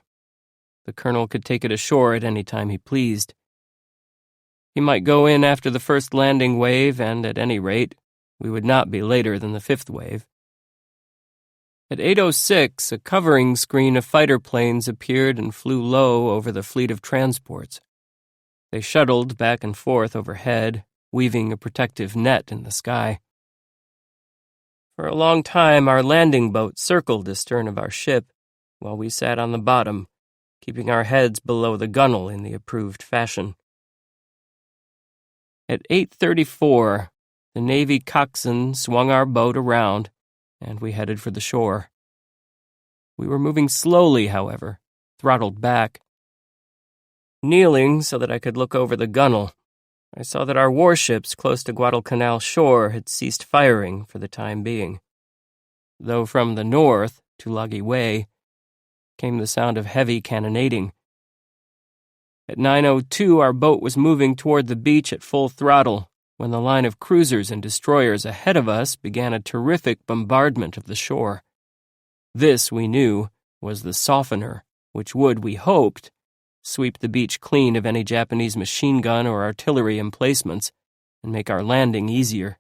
The colonel could take it ashore at any time he pleased. He might go in after the first landing wave, and at any rate, we would not be later than the 5th wave. At 8:06, a covering screen of fighter planes appeared and flew low over the fleet of transports. They shuttled back and forth overhead, weaving a protective net in the sky. For a long time, our landing boat circled astern of our ship, while we sat on the bottom, keeping our heads below the gunwale in the approved fashion. At 8:34, the Navy coxswain swung our boat around, and we headed for the shore. We were moving slowly, however, throttled back. Kneeling so that I could look over the gunwale, I saw that our warships close to Guadalcanal shore had ceased firing for the time being, though from the north, Tulagi Way, came the sound of heavy cannonading. At 9:02, our boat was moving toward the beach at full throttle when the line of cruisers and destroyers ahead of us began a terrific bombardment of the shore. This, we knew, was the softener, which would, we hoped, sweep the beach clean of any Japanese machine gun or artillery emplacements and make our landing easier.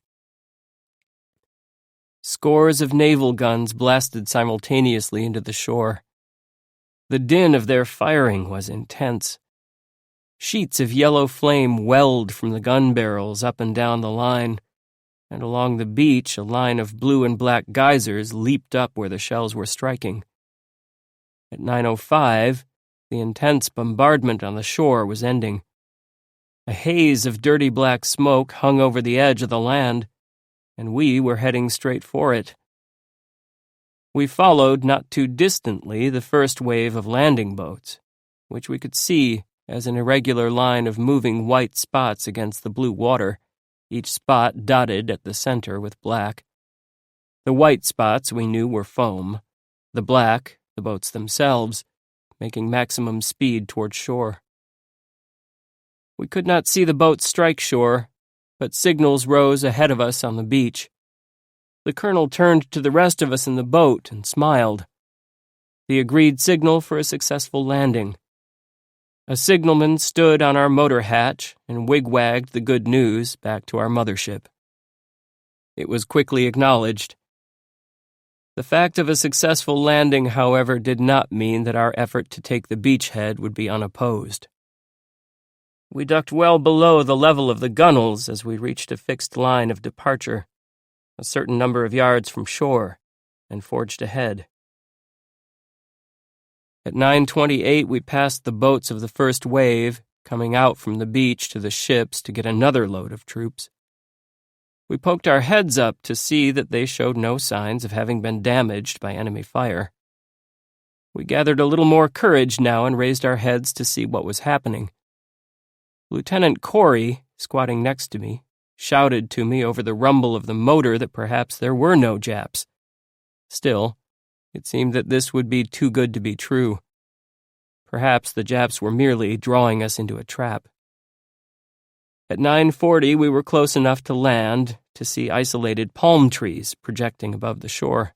Scores of naval guns blasted simultaneously into the shore. The din of their firing was intense. Sheets of yellow flame welled from the gun barrels up and down the line, and along the beach a line of blue and black geysers leaped up where the shells were striking. At 9:05, the intense bombardment on the shore was ending. A haze of dirty black smoke hung over the edge of the land, and we were heading straight for it. We followed not too distantly the first wave of landing boats, which we could see as an irregular line of moving white spots against the blue water, each spot dotted at the center with black. The white spots we knew were foam, the black, the boats themselves, making maximum speed toward shore. We could not see the boats strike shore, but signals rose ahead of us on the beach. The colonel turned to the rest of us in the boat and smiled. The agreed signal for a successful landing. A signalman stood on our motor hatch and wigwagged the good news back to our mothership. It was quickly acknowledged. The fact of a successful landing, however, did not mean that our effort to take the beachhead would be unopposed. We ducked well below the level of the gunwales as we reached a fixed line of departure, a certain number of yards from shore, and forged ahead. At 9:28, we passed the boats of the first wave, coming out from the beach to the ships to get another load of troops. We poked our heads up to see that they showed no signs of having been damaged by enemy fire. We gathered a little more courage now and raised our heads to see what was happening. Lieutenant Corey, squatting next to me, shouted to me over the rumble of the motor that perhaps there were no Japs. Still, It seemed that this would be too good to be true. Perhaps the Japs were merely drawing us into a trap. At 9:40, we were close enough to land to see isolated palm trees projecting above the shore,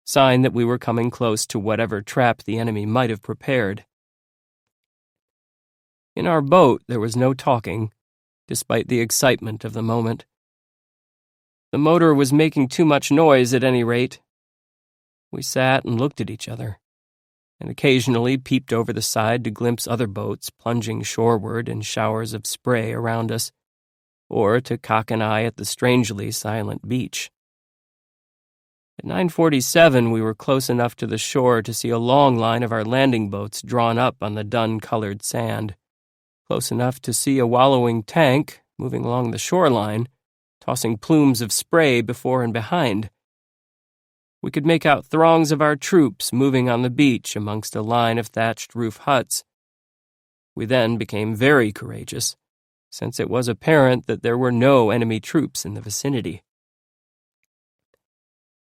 sign that we were coming close to whatever trap the enemy might have prepared. In our boat, there was no talking, despite the excitement of the moment. The motor was making too much noise at any rate. We sat and looked at each other, and occasionally peeped over the side to glimpse other boats plunging shoreward in showers of spray around us, or to cock an eye at the strangely silent beach. At 9:47, we were close enough to the shore to see a long line of our landing boats drawn up on the dun-colored sand, close enough to see a wallowing tank moving along the shoreline, tossing plumes of spray before and behind. We could make out throngs of our troops moving on the beach amongst a line of thatched roof huts. We then became very courageous, since it was apparent that there were no enemy troops in the vicinity.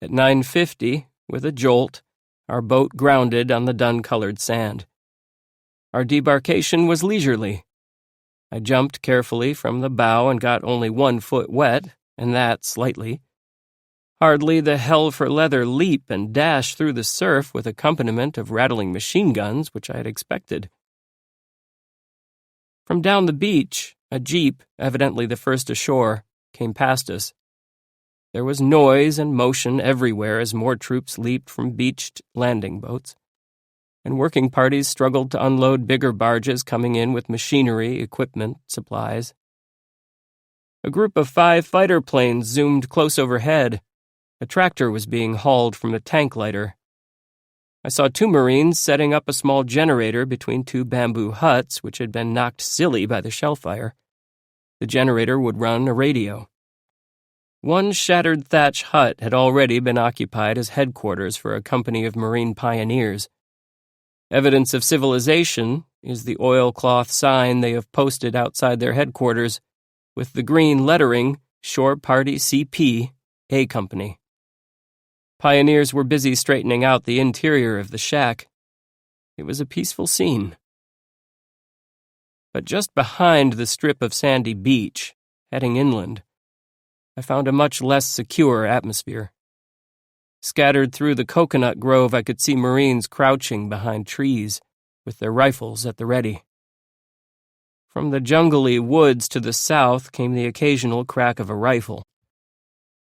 At 9:50, with a jolt, our boat grounded on the dun-colored sand. Our debarkation was leisurely. I jumped carefully from the bow and got only 1 foot wet, and that slightly. Hardly the hell-for-leather leap and dash through the surf with accompaniment of rattling machine guns which I had expected. From down the beach, a jeep, evidently the first ashore, came past us. There was noise and motion everywhere as more troops leaped from beached landing boats, and working parties struggled to unload bigger barges coming in with machinery, equipment, supplies. A group of 5 fighter planes zoomed close overhead. A tractor was being hauled from a tank lighter. I saw 2 Marines setting up a small generator between 2 bamboo huts which had been knocked silly by the shell fire. The generator would run a radio. 1 shattered thatch hut had already been occupied as headquarters for a company of Marine pioneers. Evidence of civilization is the oilcloth sign they have posted outside their headquarters, with the green lettering, Shore Party CP, A Company. Pioneers were busy straightening out the interior of the shack. It was a peaceful scene. But just behind the strip of sandy beach, heading inland, I found a much less secure atmosphere. Scattered through the coconut grove, I could see Marines crouching behind trees, with their rifles at the ready. From the jungly woods to the south came the occasional crack of a rifle.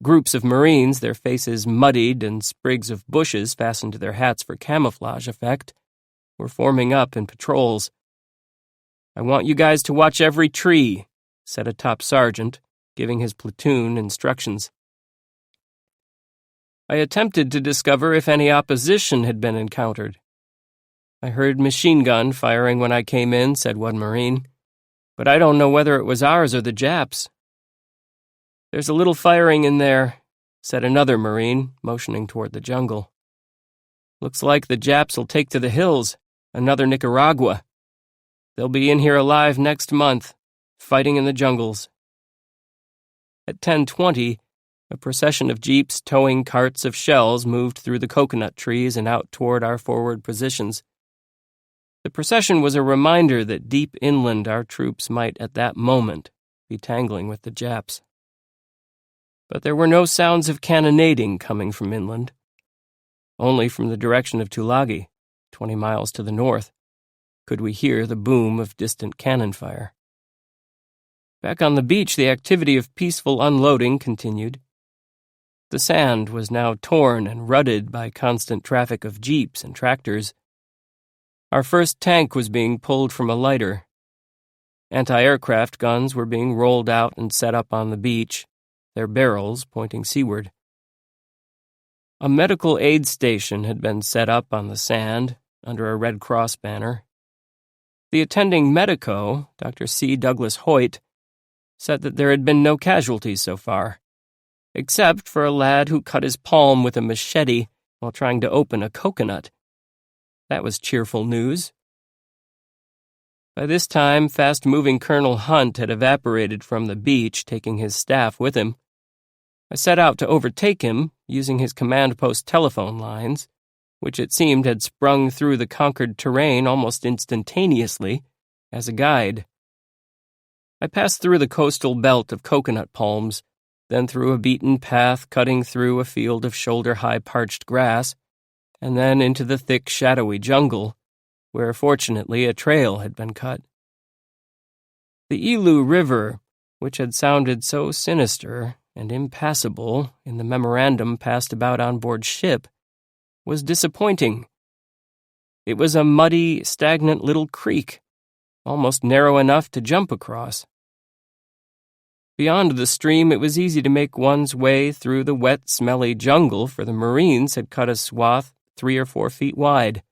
Groups of Marines, their faces muddied and sprigs of bushes fastened to their hats for camouflage effect, were forming up in patrols. "I want you guys to watch every tree," said a top sergeant, giving his platoon instructions. I attempted to discover if any opposition had been encountered. "I heard machine gun firing when I came in," said one Marine, "but I don't know whether it was ours or the Japs." "There's a little firing in there," said another Marine, motioning toward the jungle. "Looks like the Japs will take to the hills, another Nicaragua. They'll be in here alive next month, fighting in the jungles." At 10:20, a procession of jeeps towing carts of shells moved through the coconut trees and out toward our forward positions. The procession was a reminder that deep inland our troops might at that moment be tangling with the Japs. But there were no sounds of cannonading coming from inland. Only from the direction of Tulagi, 20 miles to the north, could we hear the boom of distant cannon fire. Back on the beach, the activity of peaceful unloading continued. The sand was now torn and rutted by constant traffic of jeeps and tractors. Our first tank was being pulled from a lighter. Anti-aircraft guns were being rolled out and set up on the beach, their barrels pointing seaward. A medical aid station had been set up on the sand under a Red Cross banner. The attending medico, Dr. C. Douglas Hoyt, said that there had been no casualties so far, except for a lad who cut his palm with a machete while trying to open a coconut. That was cheerful news. By this time, fast-moving Colonel Hunt had evaporated from the beach, taking his staff with him. I set out to overtake him, using his command post telephone lines, which it seemed had sprung through the conquered terrain almost instantaneously, as a guide. I passed through the coastal belt of coconut palms, then through a beaten path cutting through a field of shoulder-high parched grass, and then into the thick, shadowy jungle, where fortunately a trail had been cut. The Ilu River, which had sounded so sinister and impassable in the memorandum passed about on board ship, was disappointing. It was a muddy, stagnant little creek, almost narrow enough to jump across. Beyond the stream, it was easy to make one's way through the wet, smelly jungle, for the Marines had cut a swath 3 or 4 feet wide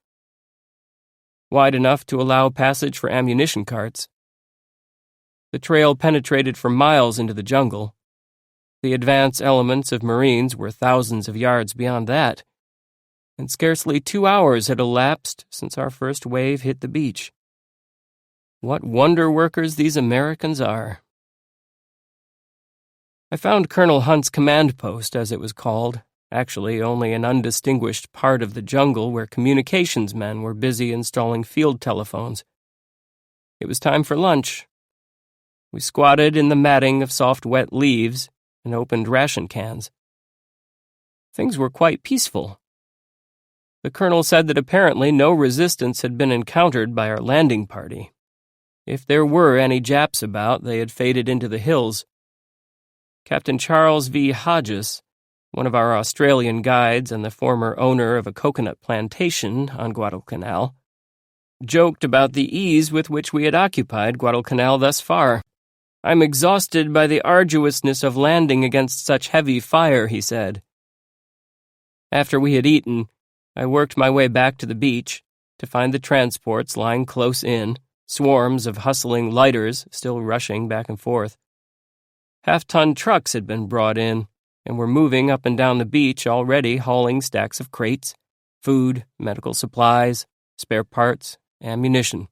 enough to allow passage for ammunition carts. The trail penetrated for miles into the jungle. The advance elements of Marines were thousands of yards beyond that, and scarcely 2 hours had elapsed since our first wave hit the beach. What wonder workers these Americans are. I found Colonel Hunt's command post, as it was called, actually only an undistinguished part of the jungle where communications men were busy installing field telephones. It was time for lunch. We squatted in the matting of soft wet leaves and opened ration cans. Things were quite peaceful. The colonel said that apparently no resistance had been encountered by our landing party. If there were any Japs about, they had faded into the hills. Captain Charles V. Hodges, one of our Australian guides and the former owner of a coconut plantation on Guadalcanal, joked about the ease with which we had occupied Guadalcanal thus far. "I'm exhausted by the arduousness of landing against such heavy fire," he said. After we had eaten, I worked my way back to the beach to find the transports lying close in, swarms of hustling lighters still rushing back and forth. Half-ton trucks had been brought in and were moving up and down the beach already, hauling stacks of crates, food, medical supplies, spare parts, ammunition.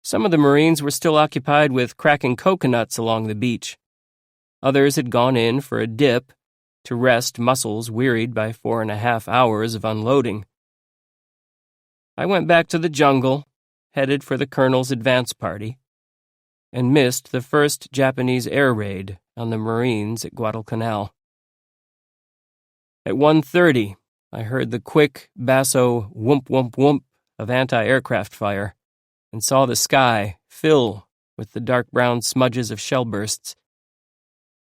Some of the Marines were still occupied with cracking coconuts along the beach. Others had gone in for a dip to rest muscles wearied by 4.5 hours of unloading. I went back to the jungle, headed for the colonel's advance party, and missed the first Japanese air raid on the Marines at Guadalcanal. At 1:30, I heard the quick, basso whoomp whoomp whoomp of anti-aircraft fire and saw the sky fill with the dark brown smudges of shell bursts.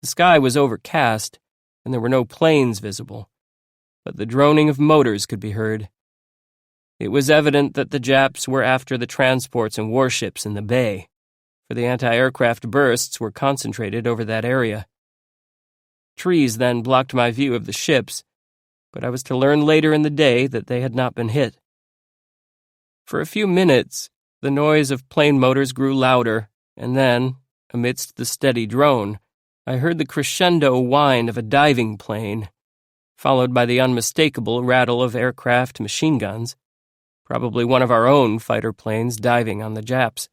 The sky was overcast, and there were no planes visible, but the droning of motors could be heard. It was evident that the Japs were after the transports and warships in the bay, for the anti-aircraft bursts were concentrated over that area. Trees then blocked my view of the ships, but I was to learn later in the day that they had not been hit. For a few minutes, the noise of plane motors grew louder, and then, amidst the steady drone, I heard the crescendo whine of a diving plane, followed by the unmistakable rattle of aircraft machine guns, probably one of our own fighter planes diving on the Japs.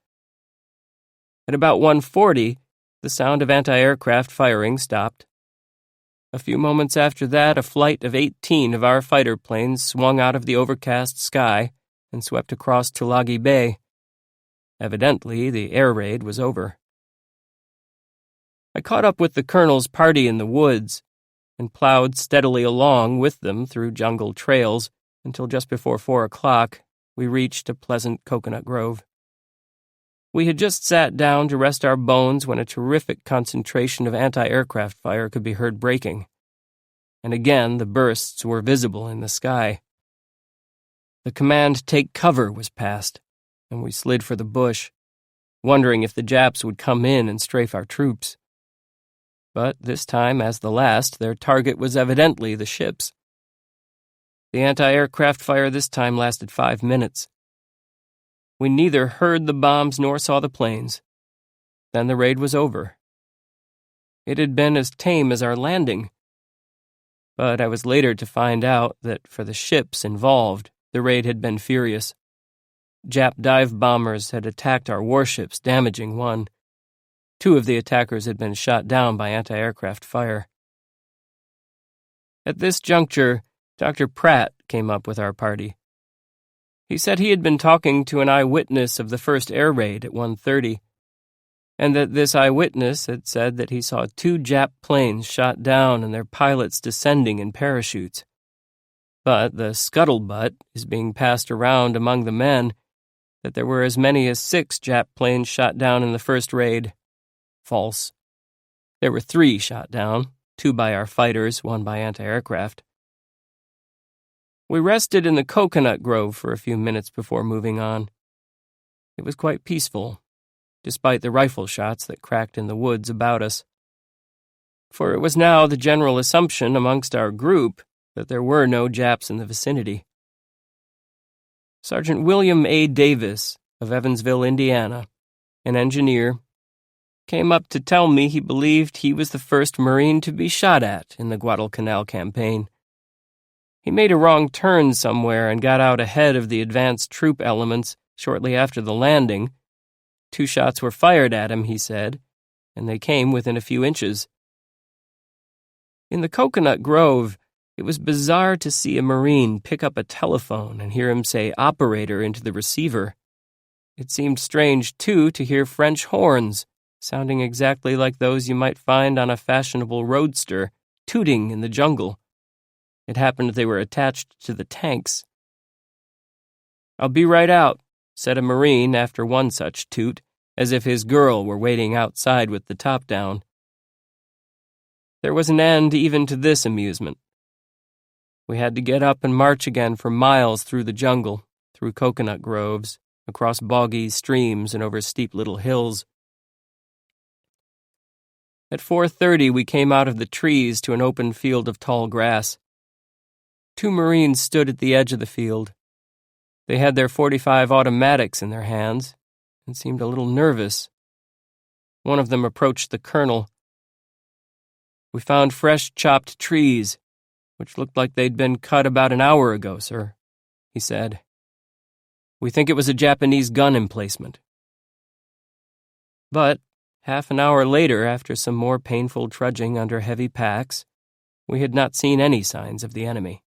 At about 1:40, the sound of anti-aircraft firing stopped. A few moments after that, a flight of 18 of our fighter planes swung out of the overcast sky and swept across Tulagi Bay. Evidently, the air raid was over. I caught up with the colonel's party in the woods and plowed steadily along with them through jungle trails until just before 4 o'clock we reached a pleasant coconut grove. We had just sat down to rest our bones when a terrific concentration of anti-aircraft fire could be heard breaking, and again the bursts were visible in the sky. The command "Take cover" was passed, and we slid for the bush, wondering if the Japs would come in and strafe our troops. But this time, as the last, their target was evidently the ships. The anti-aircraft fire this time lasted 5 minutes. We neither heard the bombs nor saw the planes. Then the raid was over. It had been as tame as our landing. But I was later to find out that for the ships involved, the raid had been furious. Jap dive bombers had attacked our warships, damaging one. 2 of the attackers had been shot down by anti-aircraft fire. At this juncture, Dr. Pratt came up with our party. He said he had been talking to an eyewitness of the first air raid at 1:30, and that this eyewitness had said that he saw 2 Jap planes shot down and their pilots descending in parachutes. But the scuttlebutt is being passed around among the men that there were as many as 6 Jap planes shot down in the first raid. False. There were 3 shot down, 2 by our fighters, 1 by anti-aircraft. We rested in the coconut grove for a few minutes before moving on. It was quite peaceful, despite the rifle shots that cracked in the woods about us. For it was now the general assumption amongst our group that there were no Japs in the vicinity. Sergeant William A. Davis of Evansville, Indiana, an engineer, came up to tell me he believed he was the first Marine to be shot at in the Guadalcanal campaign. He made a wrong turn somewhere and got out ahead of the advanced troop elements shortly after the landing. 2 shots were fired at him, he said, and they came within a few inches. In the coconut grove, it was bizarre to see a Marine pick up a telephone and hear him say operator into the receiver. It seemed strange, too, to hear French horns, sounding exactly like those you might find on a fashionable roadster, tooting in the jungle. It happened they were attached to the tanks. "I'll be right out," said a Marine after one such toot, as if his girl were waiting outside with the top down. There was an end even to this amusement. We had to get up and march again for miles through the jungle, through coconut groves, across boggy streams and over steep little hills. At 4:30 we came out of the trees to an open field of tall grass. 2 Marines stood at the edge of the field. They had their .45 automatics in their hands and seemed a little nervous. One of them approached the colonel. "We found fresh chopped trees, which looked like they'd been cut about an hour ago, sir," he said. "We think it was a Japanese gun emplacement." But half an hour later, after some more painful trudging under heavy packs, we had not seen any signs of the enemy.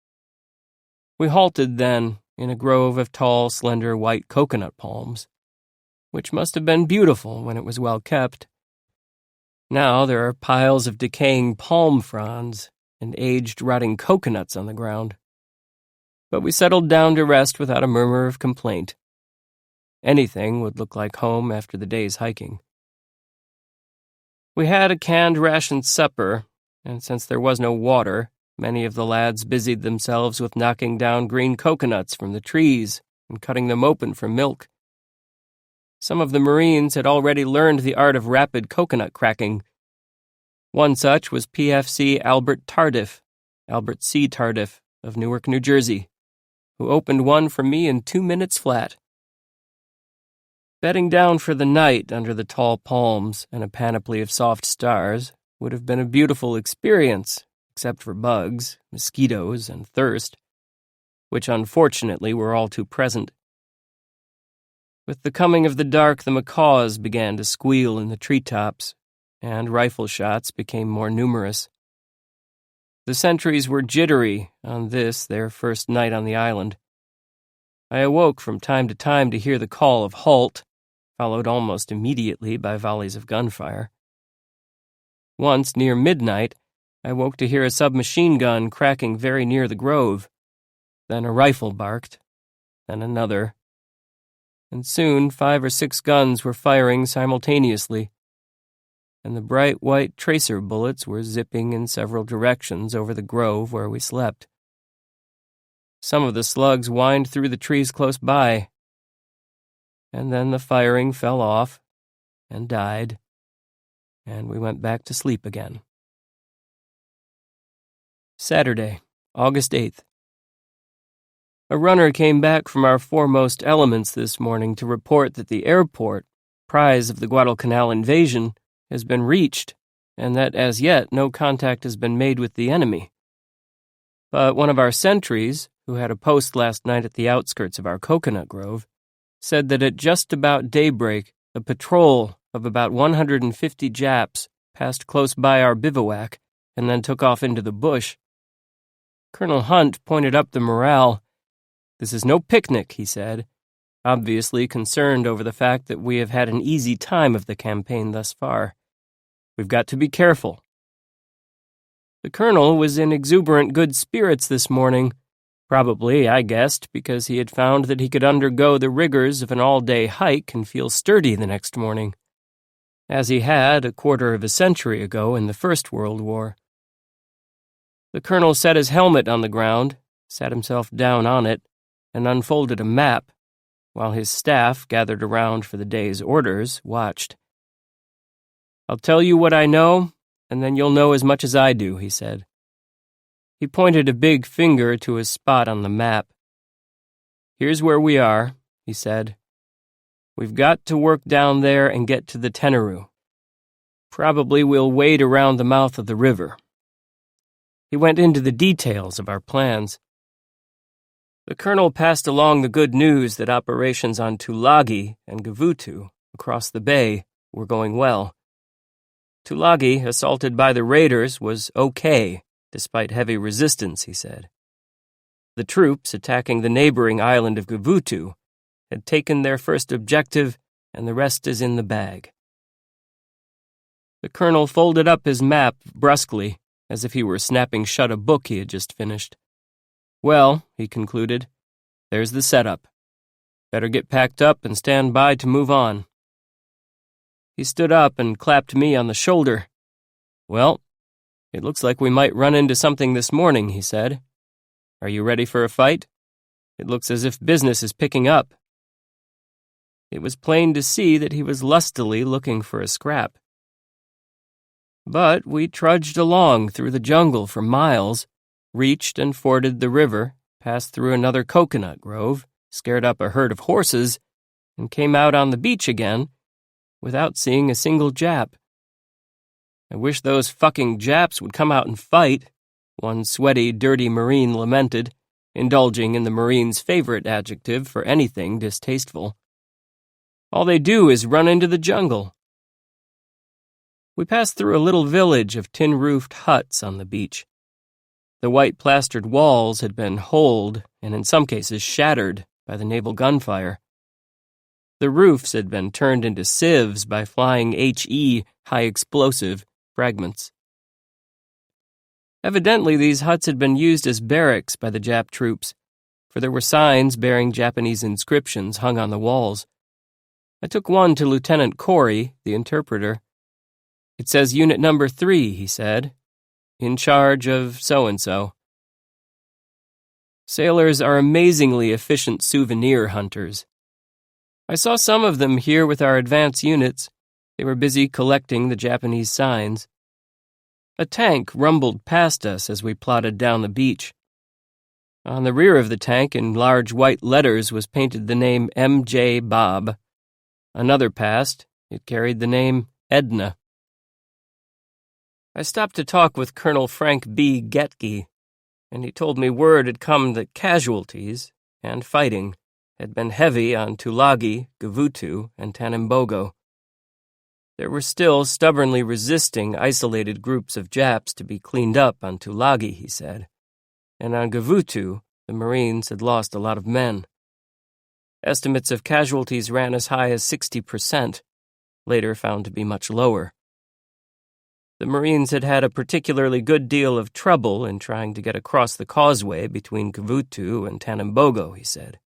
We halted then in a grove of tall, slender white coconut palms, which must have been beautiful when it was well kept. Now there are piles of decaying palm fronds and aged, rotting coconuts on the ground. But we settled down to rest without a murmur of complaint. Anything would look like home after the day's hiking. We had a canned ration supper, and since there was no water, many of the lads busied themselves with knocking down green coconuts from the trees and cutting them open for milk. Some of the Marines had already learned the art of rapid coconut cracking. One such was PFC Albert C. Tardif, of Newark, New Jersey, who opened one for me in 2 minutes flat. Bedding down for the night under the tall palms and a panoply of soft stars would have been a beautiful experience, except for bugs, mosquitoes, and thirst, which unfortunately were all too present. With the coming of the dark, the macaws began to squeal in the treetops, and rifle shots became more numerous. The sentries were jittery on this, their first night on the island. I awoke from time to time to hear the call of halt, followed almost immediately by volleys of gunfire. Once, near midnight, I woke to hear a submachine gun cracking very near the grove. Then a rifle barked, then another. And soon 5 or 6 guns were firing simultaneously, and the bright white tracer bullets were zipping in several directions over the grove where we slept. Some of the slugs whined through the trees close by, and then the firing fell off and died, and we went back to sleep again. Saturday, August 8th. A runner came back from our foremost elements this morning to report that the airport, prize of the Guadalcanal invasion, has been reached, and that as yet no contact has been made with the enemy. But one of our sentries, who had a post last night at the outskirts of our coconut grove, said that at just about daybreak, a patrol of about 150 Japs passed close by our bivouac and then took off into the bush. Colonel Hunt pointed up the morale. "This is no picnic," he said, obviously concerned over the fact that we have had an easy time of the campaign thus far. "We've got to be careful." The colonel was in exuberant good spirits this morning, probably, I guessed, because he had found that he could undergo the rigors of an all-day hike and feel sturdy the next morning, as he had a quarter of a century ago in the First World War. The colonel set his helmet on the ground, sat himself down on it, and unfolded a map, while his staff, gathered around for the day's orders, watched. "I'll tell you what I know, and then you'll know as much as I do," he said. He pointed a big finger to a spot on the map. "Here's where we are," he said. "We've got to work down there and get to the Tenaru. Probably we'll wade around the mouth of the river." He went into the details of our plans. The colonel passed along the good news that operations on Tulagi and Gavutu, across the bay, were going well. Tulagi, assaulted by the raiders, was okay, despite heavy resistance, he said. The troops attacking the neighboring island of Gavutu had taken their first objective, and the rest is in the bag. The colonel folded up his map brusquely, as if he were snapping shut a book he had just finished. "Well," he concluded, "there's the setup. Better get packed up and stand by to move on." He stood up and clapped me on the shoulder. "Well, it looks like we might run into something this morning," he said. "Are you ready for a fight? It looks as if business is picking up." It was plain to see that he was lustily looking for a scrap. But we trudged along through the jungle for miles, reached and forded the river, passed through another coconut grove, scared up a herd of horses, and came out on the beach again without seeing a single Jap. "I wish those fucking Japs would come out and fight," one sweaty, dirty Marine lamented, indulging in the Marine's favorite adjective for anything distasteful. "All they do is run into the jungle." We passed through a little village of tin-roofed huts on the beach. The white plastered walls had been holed, and in some cases shattered, by the naval gunfire. The roofs had been turned into sieves by flying HE, high-explosive, fragments. Evidently, these huts had been used as barracks by the Jap troops, for there were signs bearing Japanese inscriptions hung on the walls. I took one to Lieutenant Corey, the interpreter. "It says Unit Number 3, he said. "In charge of so-and-so." Sailors are amazingly efficient souvenir hunters. I saw some of them here with our advance units. They were busy collecting the Japanese signs. A tank rumbled past us as we plodded down the beach. On the rear of the tank, in large white letters, was painted the name M.J. Bob. Another passed. It carried the name Edna. I stopped to talk with Colonel Frank B. Getke, and he told me word had come that casualties, and fighting, had been heavy on Tulagi, Gavutu, and Tanimbogo. There were still stubbornly resisting isolated groups of Japs to be cleaned up on Tulagi, he said, and on Gavutu, the Marines had lost a lot of men. Estimates of casualties ran as high as 60%, later found to be much lower. The Marines had had a particularly good deal of trouble in trying to get across the causeway between Gavutu and Tanimbogo, he said.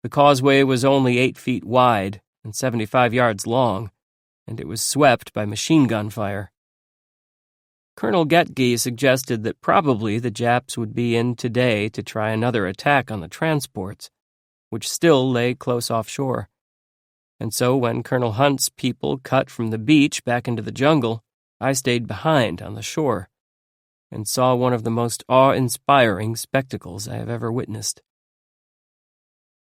The causeway was only 8 feet wide and 75 yards long, and it was swept by machine gun fire. Colonel Getke suggested that probably the Japs would be in today to try another attack on the transports, which still lay close offshore. And so when Colonel Hunt's people cut from the beach back into the jungle, I stayed behind on the shore and saw one of the most awe-inspiring spectacles I have ever witnessed.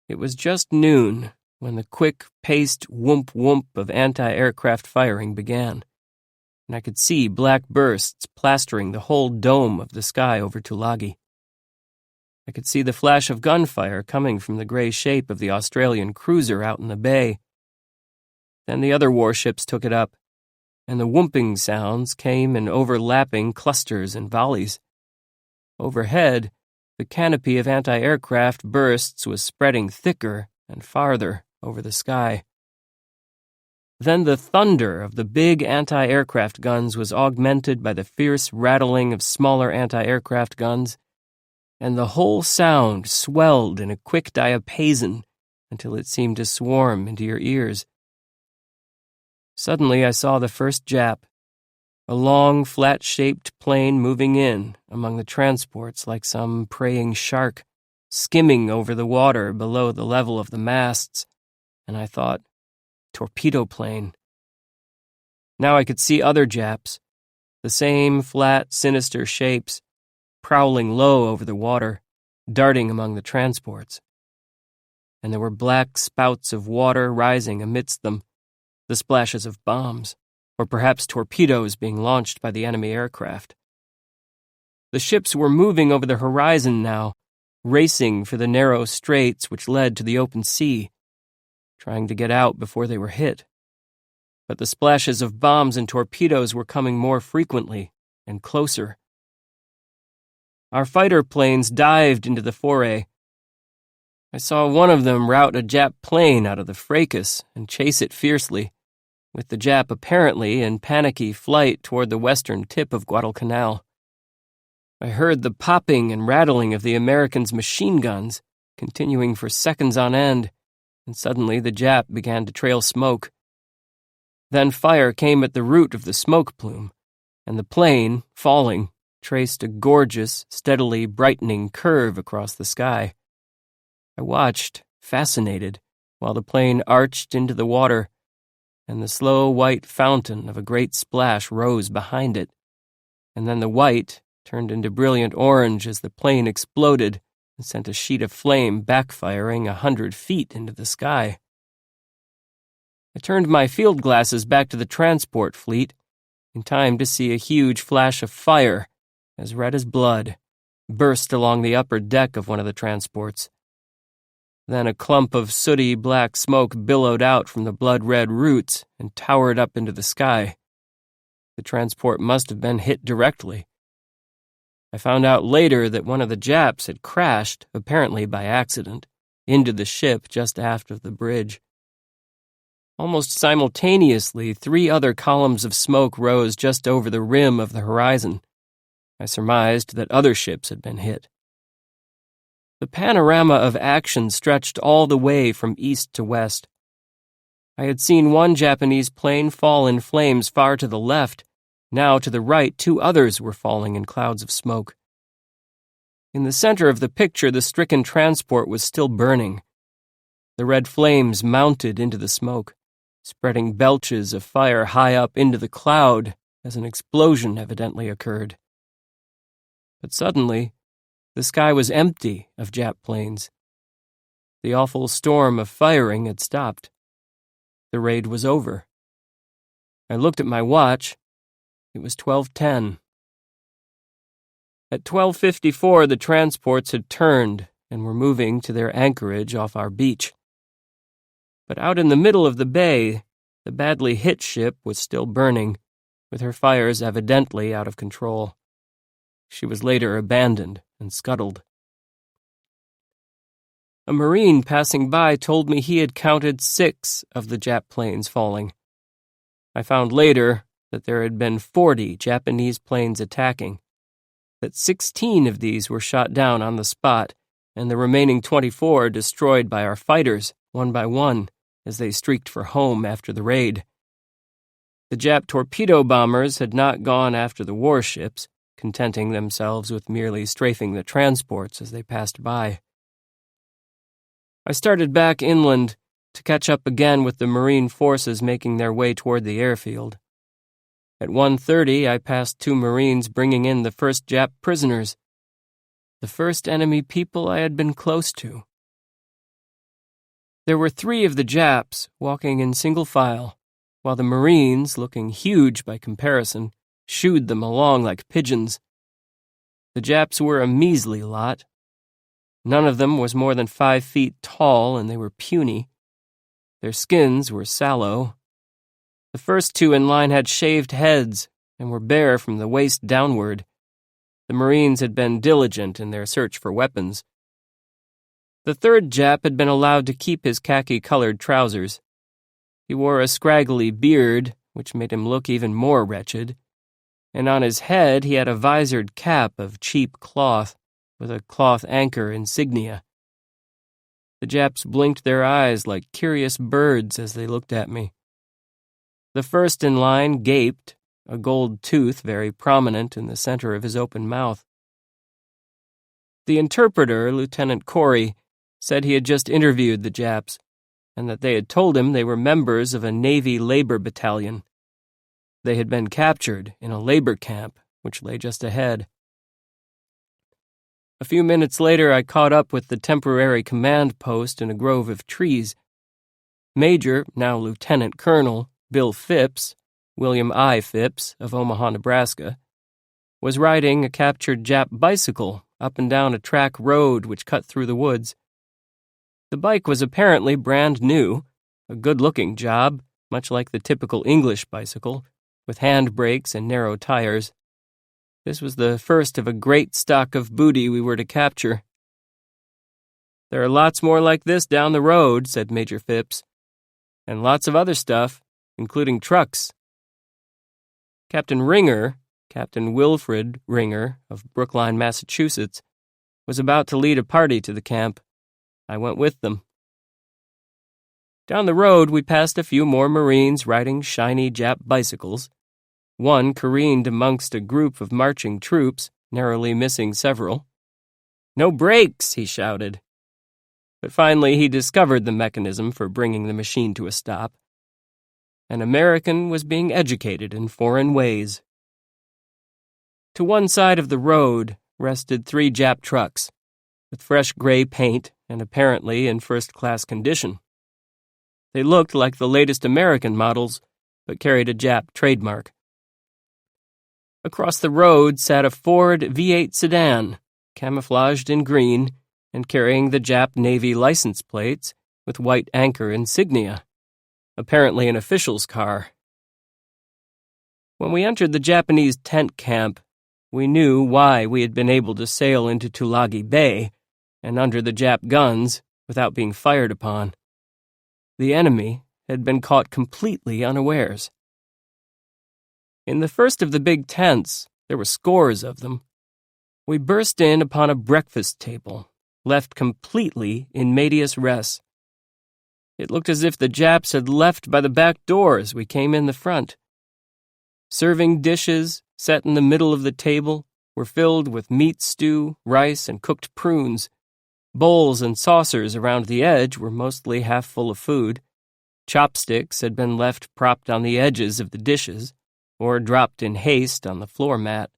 It was just noon when the quick-paced whoomp-whoomp of anti-aircraft firing began, and I could see black bursts plastering the whole dome of the sky over Tulagi. I could see the flash of gunfire coming from the gray shape of the Australian cruiser out in the bay. Then the other warships took it up, and the whooping sounds came in overlapping clusters and volleys. Overhead, the canopy of anti-aircraft bursts was spreading thicker and farther over the sky. Then the thunder of the big anti-aircraft guns was augmented by the fierce rattling of smaller anti-aircraft guns, and the whole sound swelled in a quick diapason until it seemed to swarm into your ears. Suddenly I saw the first Jap, a long, flat-shaped plane moving in among the transports like some preying shark, skimming over the water below the level of the masts, and I thought, torpedo plane. Now I could see other Japs, the same flat, sinister shapes, prowling low over the water, darting among the transports. And there were black spouts of water rising amidst them, the splashes of bombs, or perhaps torpedoes being launched by the enemy aircraft. The ships were moving over the horizon now, racing for the narrow straits which led to the open sea, trying to get out before they were hit. But the splashes of bombs and torpedoes were coming more frequently and closer. Our fighter planes dived into the foray. I saw one of them rout a Jap plane out of the fracas and chase it fiercely, with the Jap apparently in panicky flight toward the western tip of Guadalcanal. I heard the popping and rattling of the Americans' machine guns, continuing for seconds on end, and suddenly the Jap began to trail smoke. Then fire came at the root of the smoke plume, and the plane, falling, traced a gorgeous, steadily brightening curve across the sky. I watched, fascinated, while the plane arched into the water, and the slow white fountain of a great splash rose behind it, and then the white turned into brilliant orange as the plane exploded and sent a sheet of flame backfiring 100 feet into the sky. I turned my field glasses back to the transport fleet, in time to see a huge flash of fire, as red as blood, burst along the upper deck of one of the transports. Then a clump of sooty black smoke billowed out from the blood-red roots and towered up into the sky. The transport must have been hit directly. I found out later that one of the Japs had crashed, apparently by accident, into the ship just aft of the bridge. Almost simultaneously, 3 other columns of smoke rose just over the rim of the horizon. I surmised that other ships had been hit. The panorama of action stretched all the way from east to west. I had seen one Japanese plane fall in flames far to the left. Now, to the right, 2 others were falling in clouds of smoke. In the center of the picture, the stricken transport was still burning. The red flames mounted into the smoke, spreading belches of fire high up into the cloud as an explosion evidently occurred. But suddenly, the sky was empty of Jap planes. The awful storm of firing had stopped. The raid was over. I looked at my watch. It was 12:10. At 12:54, the transports had turned and were moving to their anchorage off our beach. But out in the middle of the bay, the badly hit ship was still burning, with her fires evidently out of control. She was later abandoned and scuttled. A Marine passing by told me he had counted 6 of the Jap planes falling. I found later that there had been 40 Japanese planes attacking, that 16 of these were shot down on the spot, and the remaining 24 destroyed by our fighters, one by one, as they streaked for home after the raid. The Jap torpedo bombers had not gone after the warships, contenting themselves with merely strafing the transports as they passed by. I started back inland to catch up again with the Marine forces making their way toward the airfield. At 1:30, I passed 2 Marines bringing in the first Jap prisoners, the first enemy people I had been close to. There were 3 of the Japs walking in single file, while the Marines, looking huge by comparison, shooed them along like pigeons. The Japs were a measly lot. None of them was more than 5 feet tall, and they were puny. Their skins were sallow. The first 2 in line had shaved heads and were bare from the waist downward. The Marines had been diligent in their search for weapons. The third Jap had been allowed to keep his khaki-colored trousers. He wore a scraggly beard, which made him look even more wretched, and on his head he had a visored cap of cheap cloth with a cloth anchor insignia. The Japs blinked their eyes like curious birds as they looked at me. The first in line gaped, a gold tooth very prominent in the center of his open mouth. The interpreter, Lieutenant Corey, said he had just interviewed the Japs, and that they had told him they were members of a Navy labor battalion. They had been captured in a labor camp, which lay just ahead. A few minutes later, I caught up with the temporary command post in a grove of trees. Major, now Lieutenant Colonel, Bill Phipps, William I. Phipps, of Omaha, Nebraska, was riding a captured Jap bicycle up and down a track road which cut through the woods. The bike was apparently brand new, a good-looking job, much like the typical English bicycle, with hand brakes and narrow tires. This was the first of a great stock of booty we were to capture. "There are lots more like this down the road," said Major Phipps, "and lots of other stuff, including trucks." Captain Ringer, Captain Wilfred Ringer of Brookline, Massachusetts, was about to lead a party to the camp. I went with them. Down the road, we passed a few more Marines riding shiny Jap bicycles. One careened amongst a group of marching troops, narrowly missing several. "No brakes!" he shouted. But finally he discovered the mechanism for bringing the machine to a stop. An American was being educated in foreign ways. To one side of the road rested 3 Jap trucks, with fresh gray paint and apparently in first-class condition. They looked like the latest American models, but carried a Jap trademark. Across the road sat a Ford V8 sedan, camouflaged in green and carrying the Jap Navy license plates with white anchor insignia, apparently an official's car. When we entered the Japanese tent camp, we knew why we had been able to sail into Tulagi Bay and under the Jap guns without being fired upon. The enemy had been caught completely unawares. In the first of the big tents, there were scores of them. We burst in upon a breakfast table, left completely in medias res. It looked as if the Japs had left by the back door as we came in the front. Serving dishes, set in the middle of the table, were filled with meat stew, rice, and cooked prunes. Bowls and saucers around the edge were mostly half full of food. Chopsticks had been left propped on the edges of the dishes, or dropped in haste on the floor mat.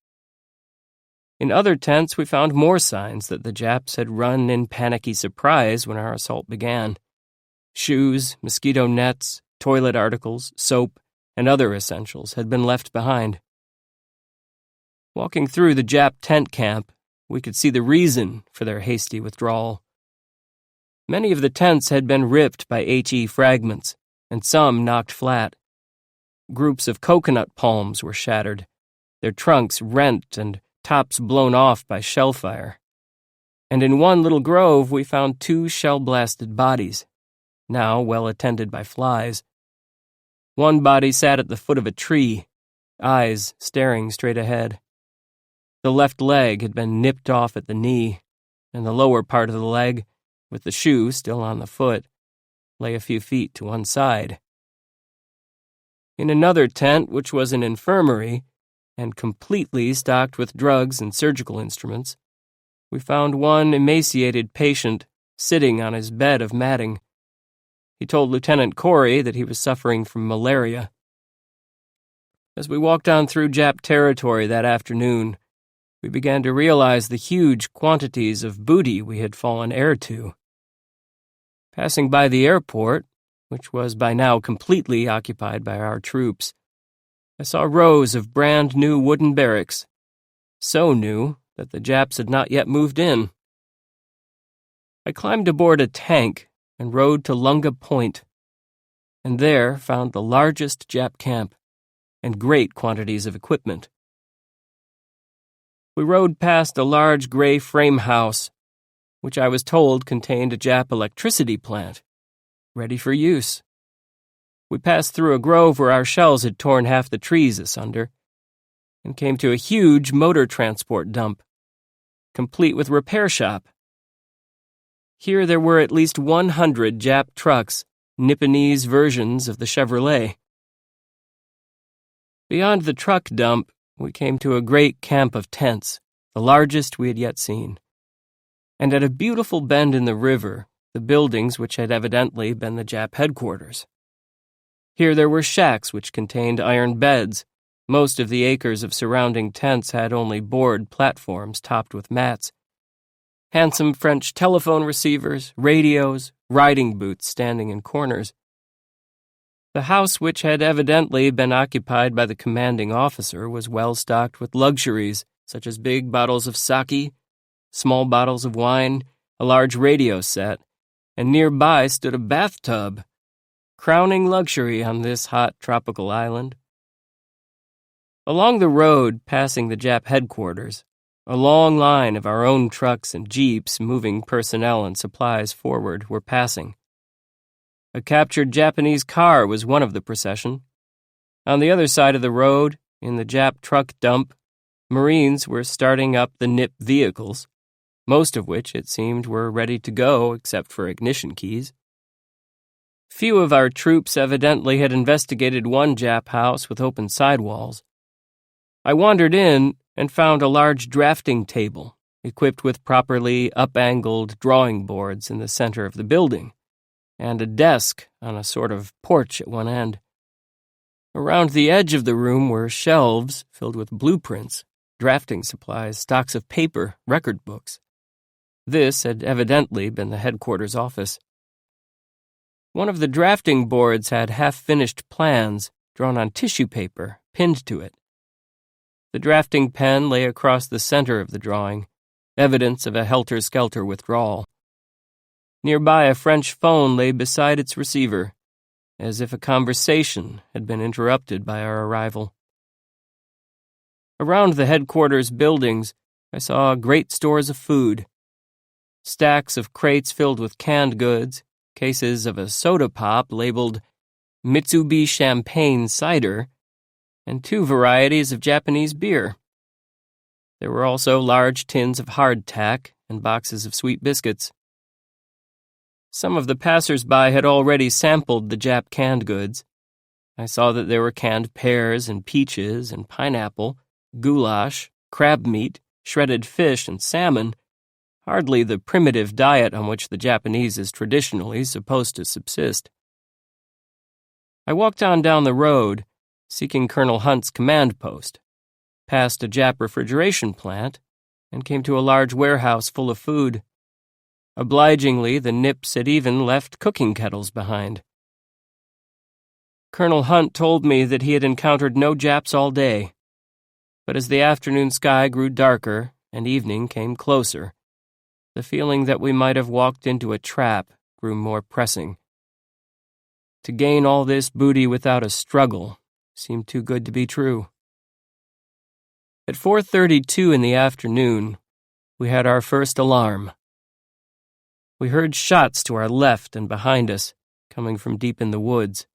In other tents we found more signs that the Japs had run in panicky surprise when our assault began. Shoes, mosquito nets, toilet articles, soap, and other essentials had been left behind. Walking through the Jap tent camp, we could see the reason for their hasty withdrawal. Many of the tents had been ripped by HE fragments, and some knocked flat. Groups of coconut palms were shattered, their trunks rent and tops blown off by shell fire. And in one little grove we found 2 shell-blasted bodies, now well attended by flies. One body sat at the foot of a tree, eyes staring straight ahead. The left leg had been nipped off at the knee, and the lower part of the leg, with the shoe still on the foot, lay a few feet to one side. In another tent, which was an infirmary, and completely stocked with drugs and surgical instruments, we found one emaciated patient sitting on his bed of matting. He told Lieutenant Corey that he was suffering from malaria. As we walked on through Jap territory that afternoon, we began to realize the huge quantities of booty we had fallen heir to. Passing by the airport, which was by now completely occupied by our troops, I saw rows of brand-new wooden barracks, so new that the Japs had not yet moved in. I climbed aboard a tank and rode to Lunga Point, and there found the largest Jap camp and great quantities of equipment. We rode past a large gray frame house, which I was told contained a Jap electricity plant, ready for use. We passed through a grove where our shells had torn half the trees asunder, and came to a huge motor transport dump, complete with repair shop. Here there were at least 100 Jap trucks, Nipponese versions of the Chevrolet. Beyond the truck dump, we came to a great camp of tents, the largest we had yet seen. And at a beautiful bend in the river, the buildings which had evidently been the Jap headquarters. Here there were shacks which contained iron beds. Most of the acres of surrounding tents had only board platforms topped with mats. Handsome French telephone receivers, radios, riding boots standing in corners. The house, which had evidently been occupied by the commanding officer, was well stocked with luxuries, such as big bottles of sake, small bottles of wine, a large radio set, and nearby stood a bathtub, crowning luxury on this hot tropical island. Along the road passing the Jap headquarters, a long line of our own trucks and jeeps moving personnel and supplies forward were passing. A captured Japanese car was one of the procession. On the other side of the road, in the Jap truck dump, Marines were starting up the Nip vehicles, most of which, it seemed, were ready to go except for ignition keys. Few of our troops evidently had investigated one Jap house with open sidewalls. I wandered in and found a large drafting table, equipped with properly up-angled drawing boards in the center of the building, and a desk on a sort of porch at one end. Around the edge of the room were shelves filled with blueprints, drafting supplies, stocks of paper, record books. This had evidently been the headquarters office. One of the drafting boards had half-finished plans drawn on tissue paper, pinned to it. The drafting pen lay across the center of the drawing, evidence of a helter-skelter withdrawal. Nearby, a French phone lay beside its receiver, as if a conversation had been interrupted by our arrival. Around the headquarters buildings, I saw great stores of food. Stacks of crates filled with canned goods, cases of a soda pop labeled Mitsubishi Champagne Cider, and 2 varieties of Japanese beer. There were also large tins of hardtack and boxes of sweet biscuits. Some of the passers-by had already sampled the Jap canned goods. I saw that there were canned pears and peaches and pineapple, goulash, crab meat, shredded fish, and salmon, hardly the primitive diet on which the Japanese is traditionally supposed to subsist. I walked on down the road, seeking Colonel Hunt's command post, passed a Jap refrigeration plant, and came to a large warehouse full of food. Obligingly, the Nips had even left cooking kettles behind. Colonel Hunt told me that he had encountered no Japs all day, but as the afternoon sky grew darker and evening came closer, the feeling that we might have walked into a trap grew more pressing. To gain all this booty without a struggle seemed too good to be true. At 4:32 in the afternoon, we had our first alarm. We heard shots to our left and behind us, coming from deep in the woods.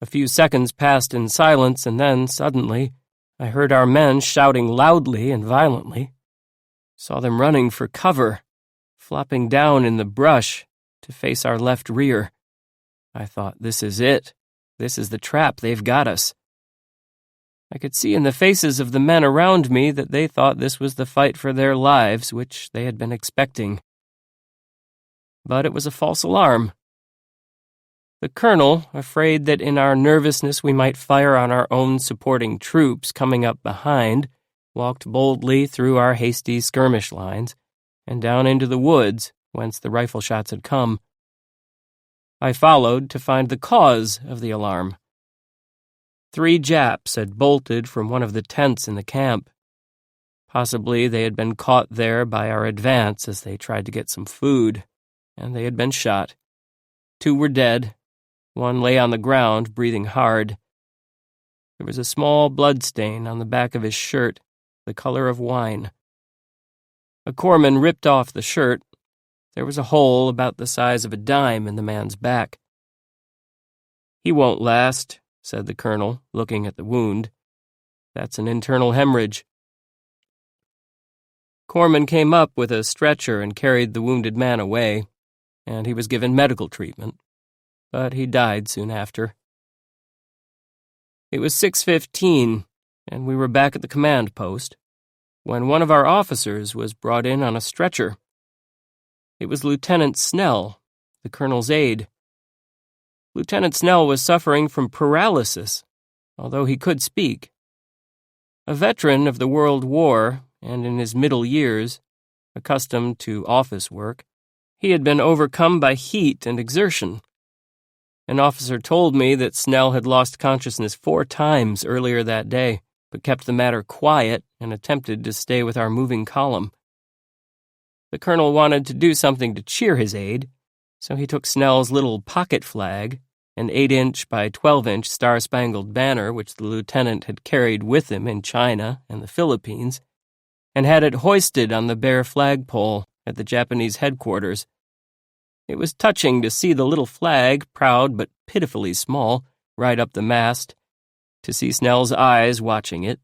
A few seconds passed in silence, and then, suddenly, I heard our men shouting loudly and violently. Saw them running for cover, flopping down in the brush to face our left rear. I thought, this is it. This is the trap. They've got us. I could see in the faces of the men around me that they thought this was the fight for their lives, which they had been expecting. But it was a false alarm. The colonel, afraid that in our nervousness we might fire on our own supporting troops coming up behind, walked boldly through our hasty skirmish lines and down into the woods whence the rifle shots had come. I followed to find the cause of the alarm. 3 Japs had bolted from one of the tents in the camp. Possibly they had been caught there by our advance as they tried to get some food, and they had been shot. 2 were dead. 1 lay on the ground, breathing hard. There was a small blood stain on the back of his shirt, the color of wine. A corpsman ripped off the shirt. There was a hole about the size of a dime in the man's back. "He won't last," said the colonel, looking at the wound. "That's an internal hemorrhage." Corpsman came up with a stretcher and carried the wounded man away, and he was given medical treatment, but he died soon after. It was 6:15, and we were back at the command post, when one of our officers was brought in on a stretcher. It was Lieutenant Snell, the colonel's aide. Lieutenant Snell was suffering from paralysis, although he could speak. A veteran of the World War, and in his middle years, accustomed to office work, he had been overcome by heat and exertion. An officer told me that Snell had lost consciousness 4 times earlier that day, but kept the matter quiet and attempted to stay with our moving column. The colonel wanted to do something to cheer his aide, so he took Snell's little pocket flag, an 8-inch by 12-inch star-spangled banner which the lieutenant had carried with him in China and the Philippines, and had it hoisted on the bare flagpole at the Japanese headquarters. It was touching to see the little flag, proud but pitifully small, ride up the mast, to see Snell's eyes watching it,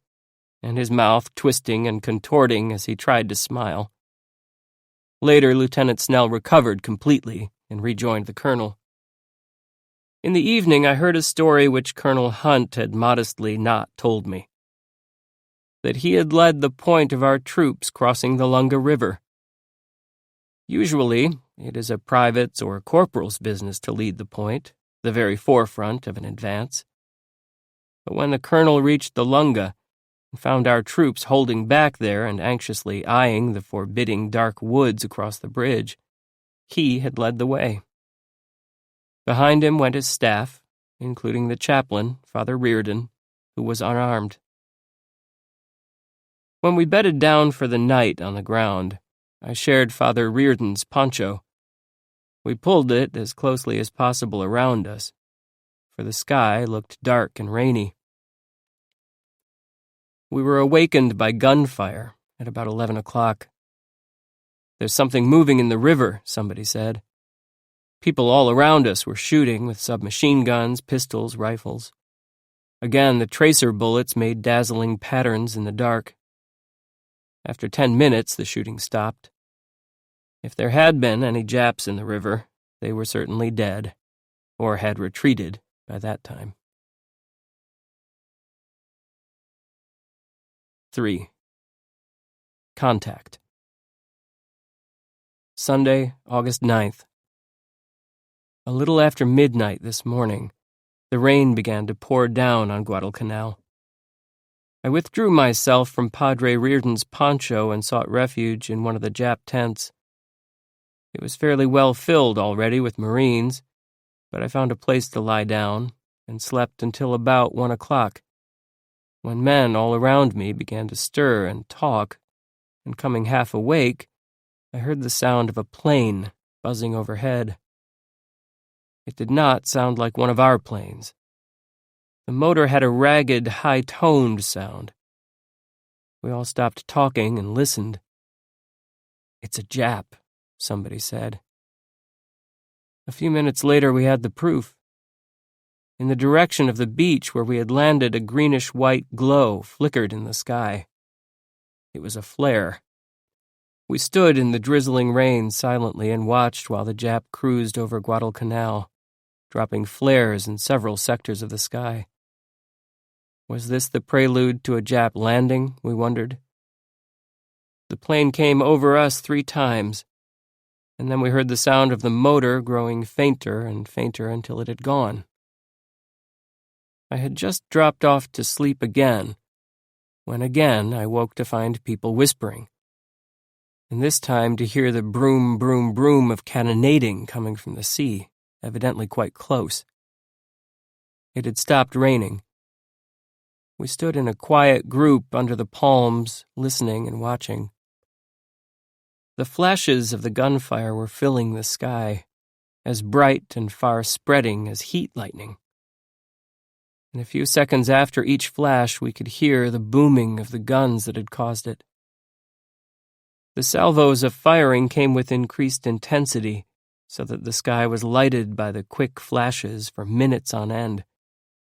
and his mouth twisting and contorting as he tried to smile. Later, Lieutenant Snell recovered completely and rejoined the colonel. In the evening, I heard a story which Colonel Hunt had modestly not told me. That he had led the point of our troops crossing the Lunga River. Usually, it is a private's or a corporal's business to lead the point, the very forefront of an advance. But when the colonel reached the Lunga and found our troops holding back there and anxiously eyeing the forbidding dark woods across the bridge, he had led the way. Behind him went his staff, including the chaplain, Father Reardon, who was unarmed. When we bedded down for the night on the ground, I shared Father Reardon's poncho. We pulled it as closely as possible around us, for the sky looked dark and rainy. We were awakened by gunfire at about 11 o'clock. "There's something moving in the river," somebody said. People all around us were shooting with submachine guns, pistols, rifles. Again, the tracer bullets made dazzling patterns in the dark. After 10 minutes, the shooting stopped. If there had been any Japs in the river, they were certainly dead, or had retreated by that time. 3. Contact. Sunday, August 9th. A little after midnight this morning, the rain began to pour down on Guadalcanal. I withdrew myself from Padre Reardon's poncho and sought refuge in one of the Jap tents. It was fairly well filled already with Marines, but I found a place to lie down and slept until about 1 o'clock, when men all around me began to stir and talk, and coming half awake, I heard the sound of a plane buzzing overhead. It did not sound like one of our planes. The motor had a ragged, high-toned sound. We all stopped talking and listened. "It's a Jap," somebody said. A few minutes later, we had the proof. In the direction of the beach where we had landed, a greenish-white glow flickered in the sky. It was a flare. We stood in the drizzling rain silently and watched while the Jap cruised over Guadalcanal, dropping flares in several sectors of the sky. Was this the prelude to a Jap landing, we wondered? The plane came over us 3 times, and then we heard the sound of the motor growing fainter and fainter until it had gone. I had just dropped off to sleep again, when again I woke to find people whispering, and this time to hear the broom, broom, broom of cannonading coming from the sea, evidently quite close. It had stopped raining. We stood in a quiet group under the palms, listening and watching. The flashes of the gunfire were filling the sky, as bright and far-spreading as heat lightning. and a few seconds after each flash we could hear the booming of the guns that had caused it. The salvos of firing came with increased intensity, so that the sky was lighted by the quick flashes for minutes on end,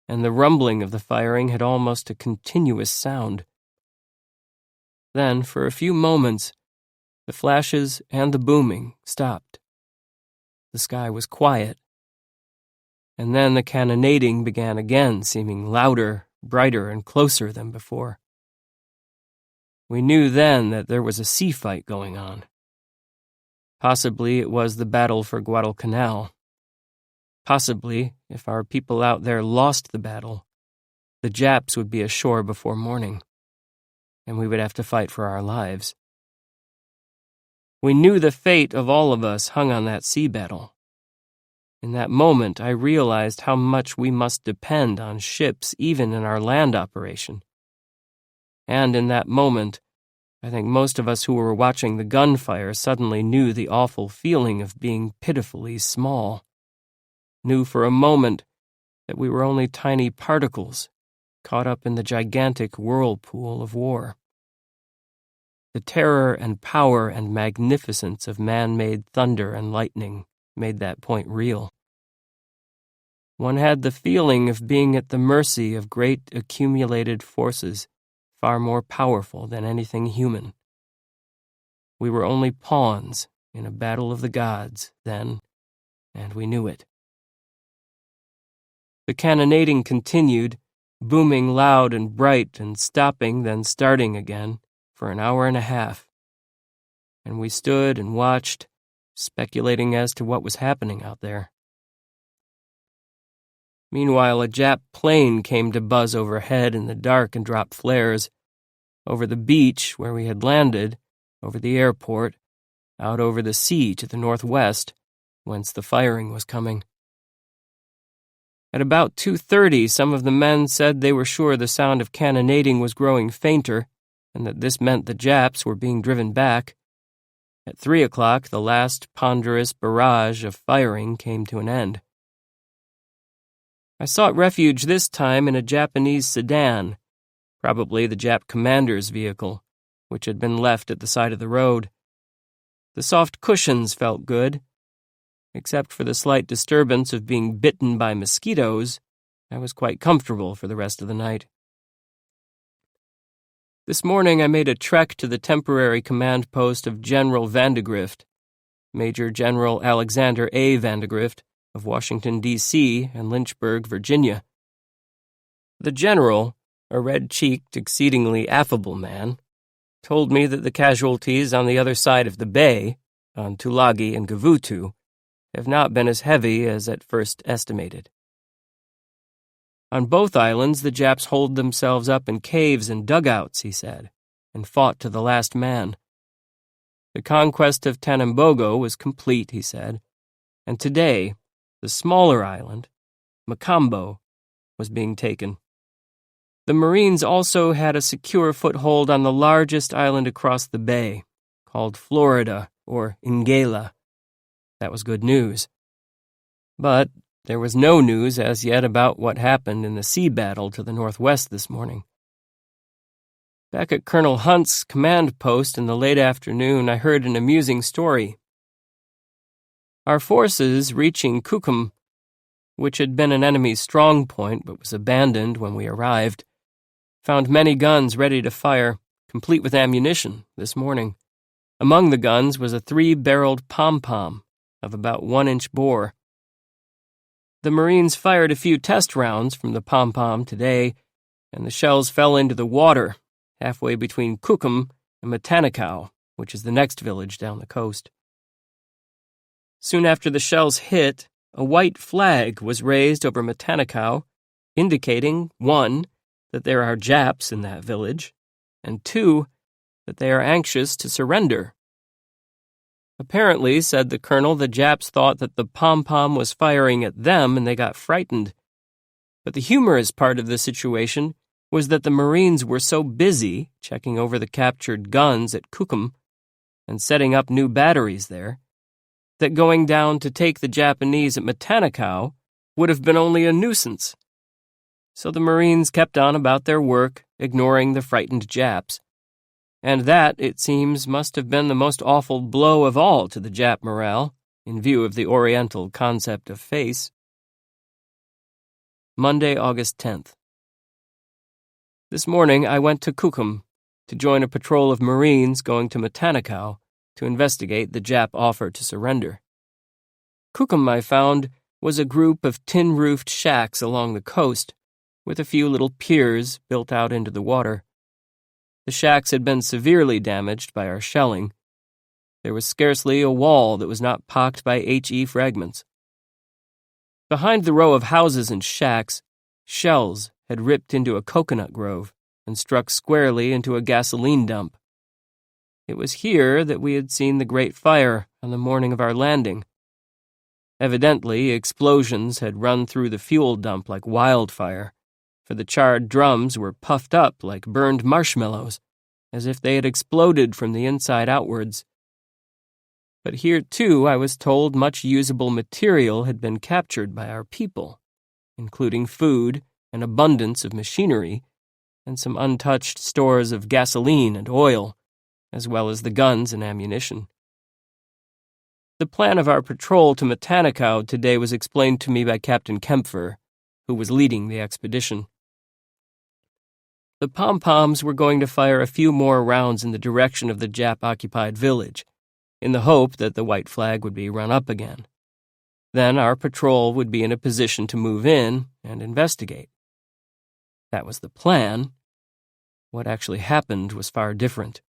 and the rumbling of the firing had almost a continuous sound. Then, for a few moments, the flashes and the booming stopped. The sky was quiet, and then the cannonading began again, seeming louder, brighter, and closer than before. We knew then that there was a sea fight going on. Possibly it was the battle for Guadalcanal. Possibly, if our people out there lost the battle, the Japs would be ashore before morning, and we would have to fight for our lives. We knew the fate of all of us hung on that sea battle. In that moment, I realized how much we must depend on ships even in our land operation. And in that moment, I think most of us who were watching the gunfire suddenly knew the awful feeling of being pitifully small. Knew for a moment that we were only tiny particles caught up in the gigantic whirlpool of war. The terror and power and magnificence of man-made thunder and lightning made that point real. One had the feeling of being at the mercy of great accumulated forces, far more powerful than anything human. We were only pawns in a battle of the gods then, and we knew it. The cannonading continued, booming loud and bright and stopping, then starting again, for an hour and a half. And we stood and watched, speculating as to what was happening out there. Meanwhile, a Jap plane came to buzz overhead in the dark and drop flares. Over the beach where we had landed, over the airport, out over the sea to the northwest, whence the firing was coming. At about 2:30, some of the men said they were sure the sound of cannonading was growing fainter, and that this meant the Japs were being driven back. At 3 o'clock, the last ponderous barrage of firing came to an end. I sought refuge this time in a Japanese sedan, probably the Jap commander's vehicle, which had been left at the side of the road. The soft cushions felt good. Except for the slight disturbance of being bitten by mosquitoes, I was quite comfortable for the rest of the night. This morning I made a trek to the temporary command post of General Vandegrift, Major General Alexander A. Vandegrift, of Washington, D.C. and Lynchburg, Virginia. The general, a red-cheeked, exceedingly affable man, told me that the casualties on the other side of the bay, on Tulagi and Gavutu, have not been as heavy as at first estimated. On both islands, the Japs holed themselves up in caves and dugouts, he said, and fought to the last man. The conquest of Tanambogo was complete, he said, and today, the smaller island, Macambo, was being taken. The Marines also had a secure foothold on the largest island across the bay, called Florida, or Ingela. That was good news. But there was no news as yet about what happened in the sea battle to the northwest this morning. Back at Colonel Hunt's command post in the late afternoon, I heard an amusing story. Our forces reaching Kukum, which had been an enemy's strong point but was abandoned when we arrived, found many guns ready to fire, complete with ammunition, this morning. Among the guns was a 3-barreled pom-pom of about 1-inch bore. The Marines fired a few test rounds from the pom-pom today, and the shells fell into the water, halfway between Kukum and Matanikau, which is the next village down the coast. Soon after the shells hit, a white flag was raised over Matanikau, indicating, 1, that there are Japs in that village, and 2, that they are anxious to surrender. Apparently, said the colonel, the Japs thought that the pom-pom was firing at them and they got frightened. But the humorous part of the situation was that the Marines were so busy checking over the captured guns at Kukum and setting up new batteries there that going down to take the Japanese at Matanikau would have been only a nuisance. So the Marines kept on about their work, ignoring the frightened Japs. And that, it seems, must have been the most awful blow of all to the Jap morale, in view of the Oriental concept of face. Monday, August 10th. This morning I went to Kukum to join a patrol of Marines going to Matanikau to investigate the Jap offer to surrender. Kukum, I found, was a group of tin-roofed shacks along the coast, with a few little piers built out into the water. The shacks had been severely damaged by our shelling. There was scarcely a wall that was not pocked by HE fragments. Behind the row of houses and shacks, shells had ripped into a coconut grove and struck squarely into a gasoline dump. It was here that we had seen the great fire on the morning of our landing. Evidently, explosions had run through the fuel dump like wildfire, for the charred drums were puffed up like burned marshmallows, as if they had exploded from the inside outwards. But here, too, I was told much usable material had been captured by our people, including food, an abundance of machinery, and some untouched stores of gasoline and oil, as well as the guns and ammunition. The plan of our patrol to Matanikau today was explained to me by Captain Kempfer, who was leading the expedition. The pom-poms were going to fire a few more rounds in the direction of the Jap-occupied village, in the hope that the white flag would be run up again. Then our patrol would be in a position to move in and investigate. That was the plan. What actually happened was far different.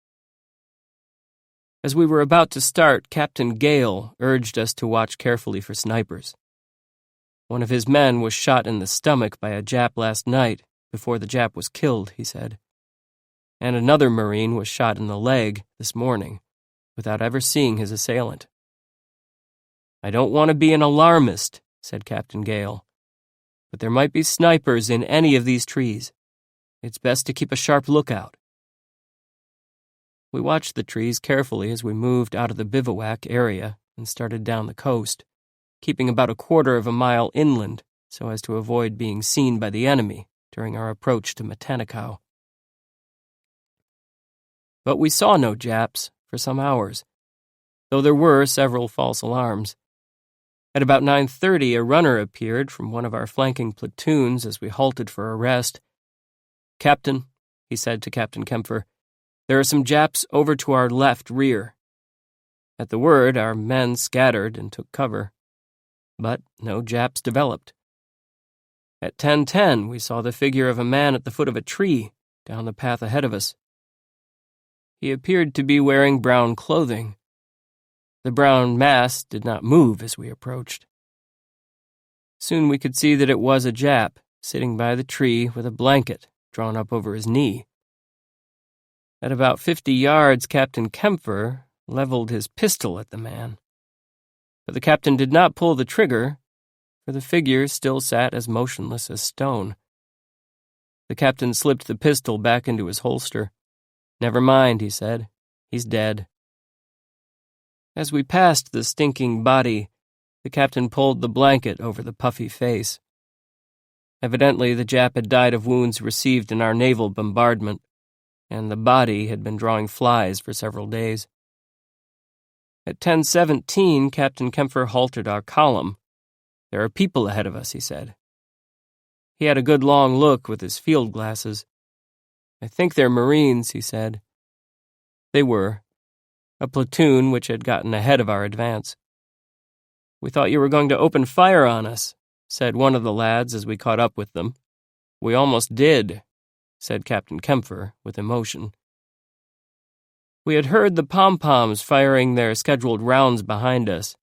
As we were about to start, Captain Gale urged us to watch carefully for snipers. One of his men was shot in the stomach by a Jap last night, before the Jap was killed, he said. And another Marine was shot in the leg this morning, without ever seeing his assailant. I don't want to be an alarmist, said Captain Gale, but there might be snipers in any of these trees. It's best to keep a sharp lookout. We watched the trees carefully as we moved out of the bivouac area and started down the coast, keeping about a quarter of a mile inland so as to avoid being seen by the enemy during our approach to Matanikau. But we saw no Japs for some hours, though there were several false alarms. At about 9:30, a runner appeared from one of our flanking platoons as we halted for a rest. "Captain," he said to Captain Kempfer, "there are some Japs over to our left rear." At the word, our men scattered and took cover. But no Japs developed. At 10:10, we saw the figure of a man at the foot of a tree down the path ahead of us. He appeared to be wearing brown clothing. The brown mass did not move as we approached. Soon we could see that it was a Jap, sitting by the tree with a blanket drawn up over his knee. At about 50 yards, Captain Kempfer leveled his pistol at the man. But the captain did not pull the trigger, for the figure still sat as motionless as stone. The captain slipped the pistol back into his holster. "Never mind," he said. "He's dead." As we passed the stinking body, the captain pulled the blanket over the puffy face. Evidently, the Jap had died of wounds received in our naval bombardment, and the body had been drawing flies for several days. At 10:17, Captain Kempfer halted our column. "There are people ahead of us," he said. He had a good long look with his field glasses. "I think they're Marines," he said. They were. A platoon which had gotten ahead of our advance. "We thought you were going to open fire on us," said one of the lads as we caught up with them. "We almost did," said Captain Kempfer with emotion. We had heard the pom-poms firing their scheduled rounds behind us,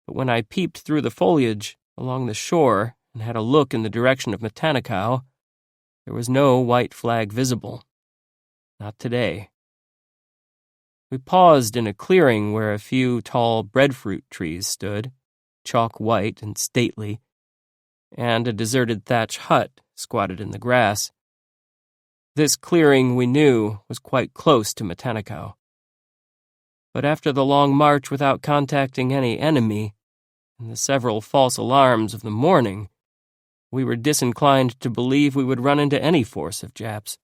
but when I peeped through the foliage along the shore and had a look in the direction of Matanikau, there was no white flag visible. Not today. We paused in a clearing where a few tall breadfruit trees stood, chalk white and stately, and a deserted thatch hut squatted in the grass. This clearing, we knew, was quite close to Matanikau. But after the long march without contacting any enemy, and the several false alarms of the morning, we were disinclined to believe we would run into any force of Japs.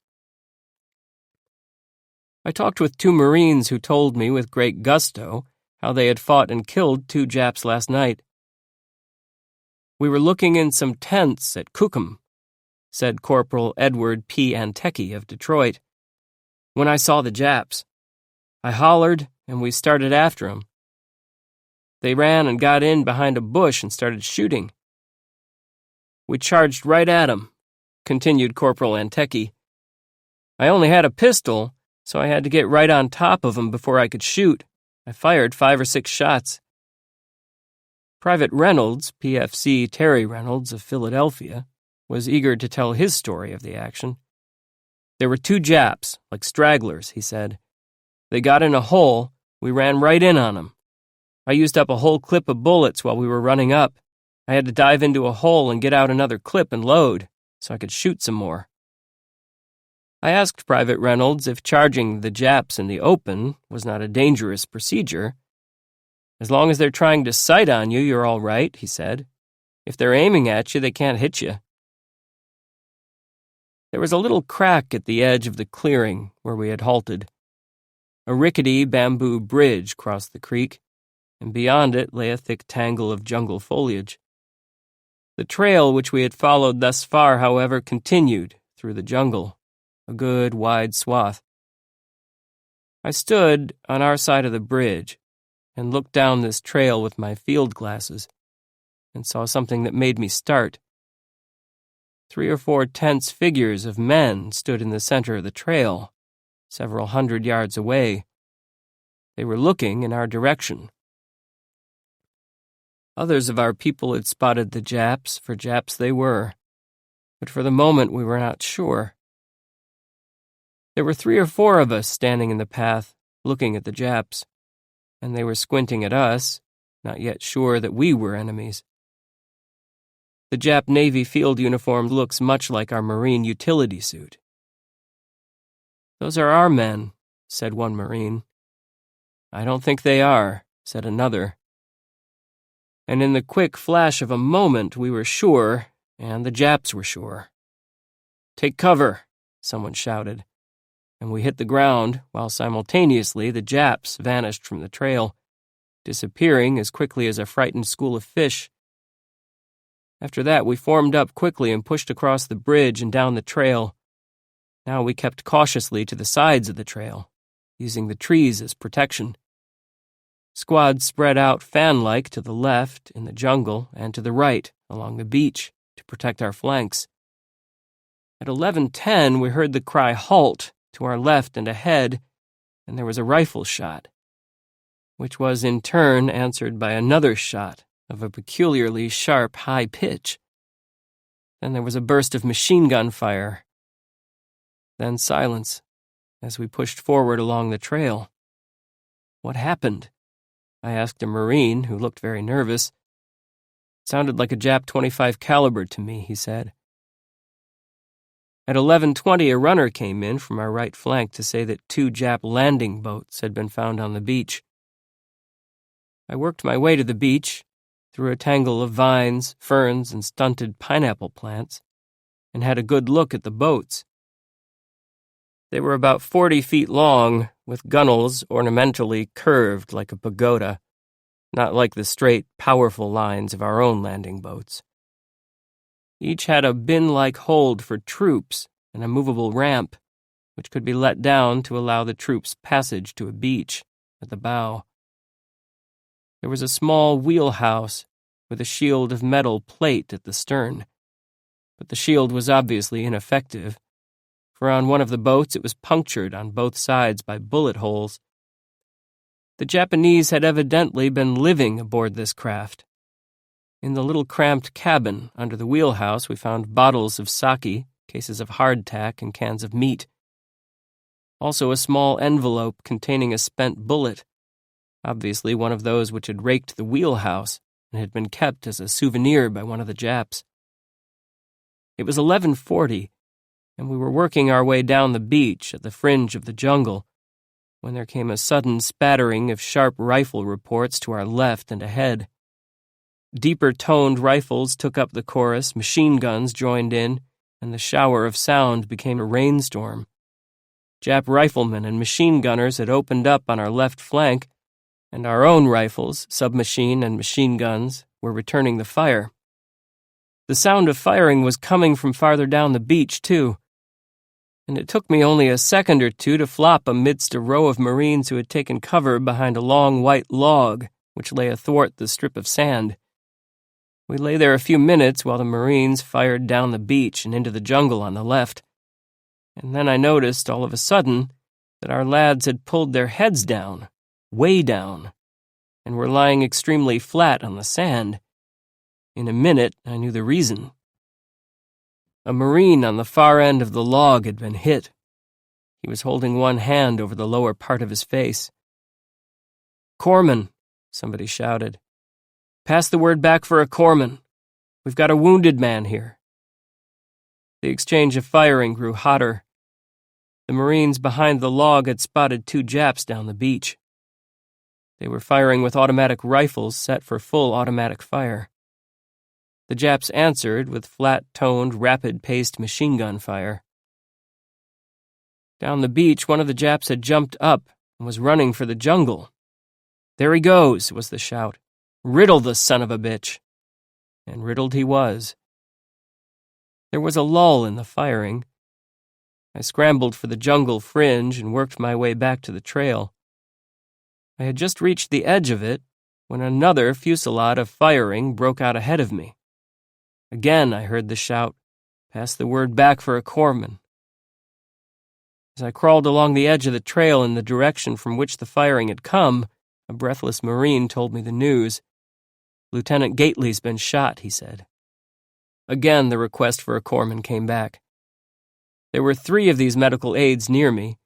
I talked with 2 Marines who told me with great gusto how they had fought and killed 2 Japs last night. "We were looking in some tents at Kukum," said Corporal Edward P. Antecchi of Detroit, "when I saw the Japs. I hollered, and we started after 'em. They ran and got in behind a bush and started shooting. We charged right at 'em," continued Corporal Antecchi. "I only had a pistol, so I had to get right on top of 'em before I could shoot. I fired 5 or 6 shots. Private Reynolds, PFC Terry Reynolds of Philadelphia, was eager to tell his story of the action. "There were 2 Japs, like stragglers," he said. "They got in a hole. We ran right in on 'em. I used up a whole clip of bullets while we were running up. I had to dive into a hole and get out another clip and load, so I could shoot some more." I asked Private Reynolds if charging the Japs in the open was not a dangerous procedure. "As long as they're trying to sight on you, you're all right," he said. "If they're aiming at you, they can't hit you." There was a little crack at the edge of the clearing where we had halted. A rickety bamboo bridge crossed the creek, and beyond it lay a thick tangle of jungle foliage. The trail which we had followed thus far, however, continued through the jungle, a good wide swath. I stood on our side of the bridge and looked down this trail with my field glasses and saw something that made me start. 3 or 4 tense figures of men stood in the center of the trail, several 100 yards away. They were looking in our direction. Others of our people had spotted the Japs, for Japs they were, but for the moment we were not sure. There were 3 or 4 of us standing in the path, looking at the Japs, and they were squinting at us, not yet sure that we were enemies. The Jap Navy field uniform looks much like our Marine utility suit. "Those are our men," said one Marine. "I don't think they are," said another. And in the quick flash of a moment we were sure, and the Japs were sure. "Take cover," someone shouted, and we hit the ground, while simultaneously the Japs vanished from the trail, disappearing as quickly as a frightened school of fish. After that, we formed up quickly and pushed across the bridge and down the trail. Now we kept cautiously to the sides of the trail, using the trees as protection. Squads spread out fan-like to the left in the jungle and to the right along the beach to protect our flanks. At 11:10, we heard the cry "halt" to our left and ahead, and there was a rifle shot, which was in turn answered by another shot of a peculiarly sharp, high pitch. Then there was a burst of machine gun fire. Then silence as we pushed forward along the trail. "What happened?" I asked a Marine who looked very nervous. "It sounded like a Jap .25 caliber to me," he said. At 11:20, a runner came in from our right flank to say that 2 Jap landing boats had been found on the beach. I worked my way to the beach, through a tangle of vines, ferns, and stunted pineapple plants, and had a good look at the boats. They were about 40 feet long, with gunnels ornamentally curved like a pagoda, not like the straight, powerful lines of our own landing boats. Each had a bin-like hold for troops and a movable ramp, which could be let down to allow the troops passage to a beach at the bow. There was a small wheelhouse with a shield of metal plate at the stern, but the shield was obviously ineffective, for on one of the boats it was punctured on both sides by bullet holes. The Japanese had evidently been living aboard this craft. In the little cramped cabin under the wheelhouse we found bottles of sake, cases of hardtack, and cans of meat. Also a small envelope containing a spent bullet, obviously one of those which had raked the wheelhouse and had been kept as a souvenir by one of the Japs. It was 11:40, and we were working our way down the beach at the fringe of the jungle when there came a sudden spattering of sharp rifle reports to our left and ahead. Deeper-toned rifles took up the chorus, machine guns joined in, and the shower of sound became a rainstorm. Jap riflemen and machine gunners had opened up on our left flank, and our own rifles, submachine and machine guns, were returning the fire. The sound of firing was coming from farther down the beach, too, and it took me only a second or two to flop amidst a row of Marines who had taken cover behind a long white log which lay athwart the strip of sand. We lay there a few minutes while the Marines fired down the beach and into the jungle on the left, and then I noticed all of a sudden that our lads had pulled their heads down, way down, and were lying extremely flat on the sand. In a minute, I knew the reason. A Marine on the far end of the log had been hit. He was holding one hand over the lower part of his face. "Corpsman," somebody shouted. "Pass the word back for a corpsman. We've got a wounded man here." The exchange of firing grew hotter. The Marines behind the log had spotted 2 Japs down the beach. They were firing with automatic rifles set for full automatic fire. The Japs answered with flat-toned, rapid-paced machine gun fire. Down the beach, one of the Japs had jumped up and was running for the jungle. "There he goes," was the shout. "Riddle the son of a bitch." And riddled he was. There was a lull in the firing. I scrambled for the jungle fringe and worked my way back to the trail. I had just reached the edge of it when another fusillade of firing broke out ahead of me. Again I heard the shout, "Pass the word back for a corpsman." As I crawled along the edge of the trail in the direction from which the firing had come, a breathless Marine told me the news. "Lieutenant Gately's been shot," he said. Again the request for a corpsman came back. There were 3 of these medical aides near me.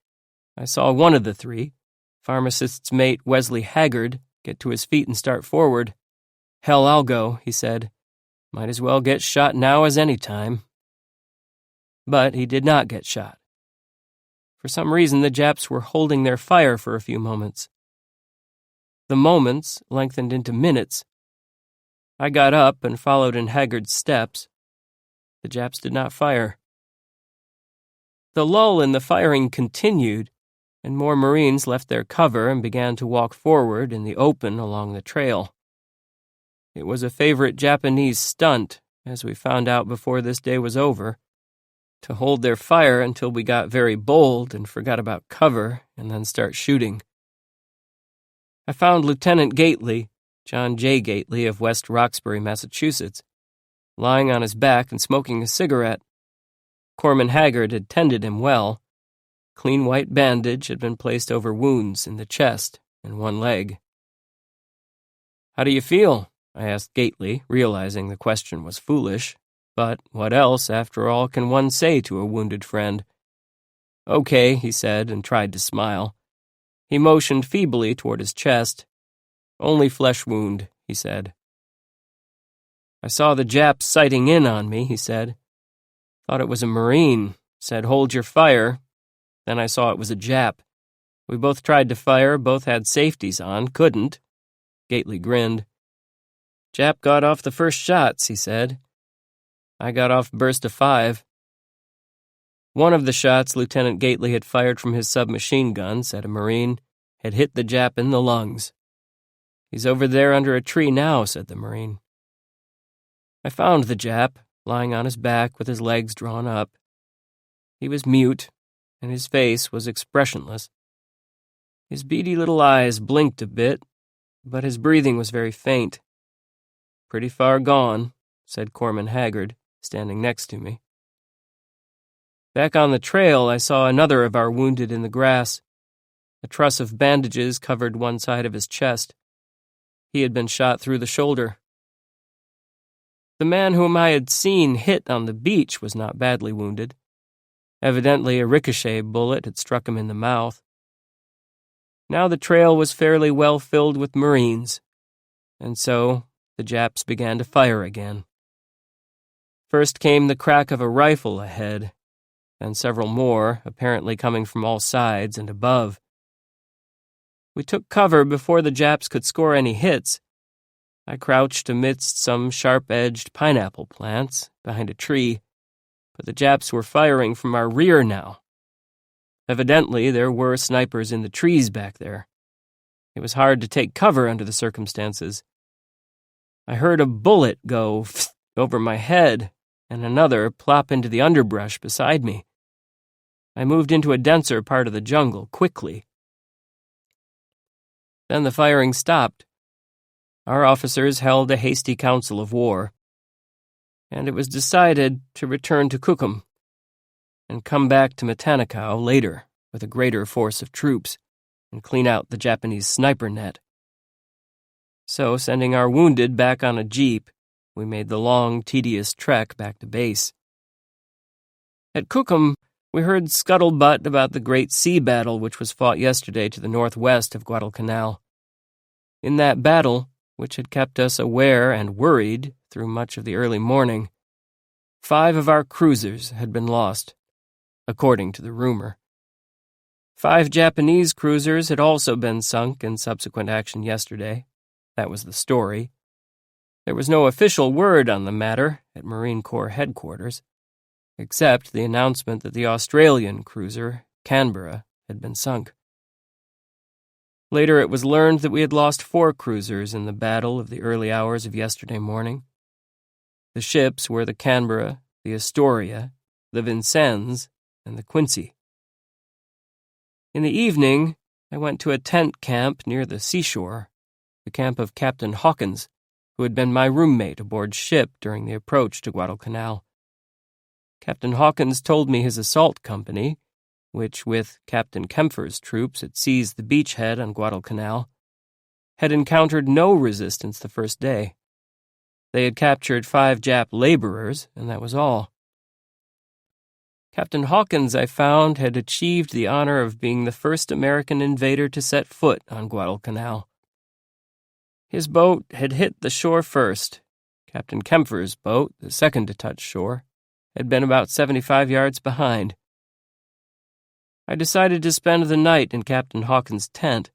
I saw one of the 3, pharmacist's mate Wesley Haggard, get to his feet and start forward. "Hell, I'll go," he said. "Might as well get shot now as any time." But he did not get shot. For some reason, the Japs were holding their fire for a few moments. The moments lengthened into minutes. I got up and followed in Haggard's steps. The Japs did not fire. The lull in the firing continued, and more Marines left their cover and began to walk forward in the open along the trail. It was a favorite Japanese stunt, as we found out before this day was over, to hold their fire until we got very bold and forgot about cover and then start shooting. I found Lieutenant Gately, John J. Gately of West Roxbury, Massachusetts, lying on his back and smoking a cigarette. Corpsman Haggard had tended him well. Clean white bandage had been placed over wounds in the chest and one leg. "How do you feel?" I asked Gately, realizing the question was foolish. But what else, after all, can one say to a wounded friend? "Okay," he said, and tried to smile. He motioned feebly toward his chest. "Only flesh wound," he said. "I saw the Japs sighting in on me," he said. "Thought it was a Marine. Said, 'Hold your fire.' Then I saw it was a Jap. We both tried to fire, both had safeties on, couldn't." Gately grinned. "Jap got off the first shots," he said. "I got off burst of 5. One of the shots Lieutenant Gately had fired from his submachine gun, said a Marine, had hit the Jap in the lungs. "He's over there under a tree now," said the Marine. I found the Jap, lying on his back with his legs drawn up. He was mute, and his face was expressionless. His beady little eyes blinked a bit, but his breathing was very faint. "Pretty far gone," said Corpsman Haggard, standing next to me. Back on the trail, I saw another of our wounded in the grass. A truss of bandages covered one side of his chest. He had been shot through the shoulder. The man whom I had seen hit on the beach was not badly wounded. Evidently, a ricochet bullet had struck him in the mouth. Now the trail was fairly well filled with Marines, and so the Japs began to fire again. First came the crack of a rifle ahead, then several more, apparently coming from all sides and above. We took cover before the Japs could score any hits, I crouched amidst some sharp-edged pineapple plants behind a tree, but the Japs were firing from our rear now. Evidently, there were snipers in the trees back there. It was hard to take cover under the circumstances. I heard a bullet go over my head and another plop into the underbrush beside me. I moved into a denser part of the jungle quickly. Then the firing stopped. Our officers held a hasty council of war, and it was decided to return to Kukum and come back to Matanikau later with a greater force of troops and clean out the Japanese sniper net. So, sending our wounded back on a jeep, we made the long, tedious trek back to base. At Kukum, we heard scuttlebutt about the great sea battle which was fought yesterday to the northwest of Guadalcanal. In that battle, which had kept us aware and worried through much of the early morning, 5 of our cruisers had been lost, according to the rumor. 5 Japanese cruisers had also been sunk in subsequent action yesterday. That was the story. There was no official word on the matter at Marine Corps headquarters, except the announcement that the Australian cruiser, Canberra, had been sunk. Later it was learned that we had lost 4 cruisers in the battle of the early hours of yesterday morning. The ships were the Canberra, the Astoria, the Vincennes, and the Quincy. In the evening, I went to a tent camp near the seashore, the camp of Captain Hawkins, who had been my roommate aboard ship during the approach to Guadalcanal. Captain Hawkins told me his assault company, which with Captain Kempfer's troops had seized the beachhead on Guadalcanal, had encountered no resistance the first day. They had captured 5 Jap laborers, and that was all. Captain Hawkins, I found, had achieved the honor of being the first American invader to set foot on Guadalcanal. His boat had hit the shore first. Captain Kempfer's boat, the second to touch shore, had been about 75 yards behind. I decided to spend the night in Captain Hawkins' tent,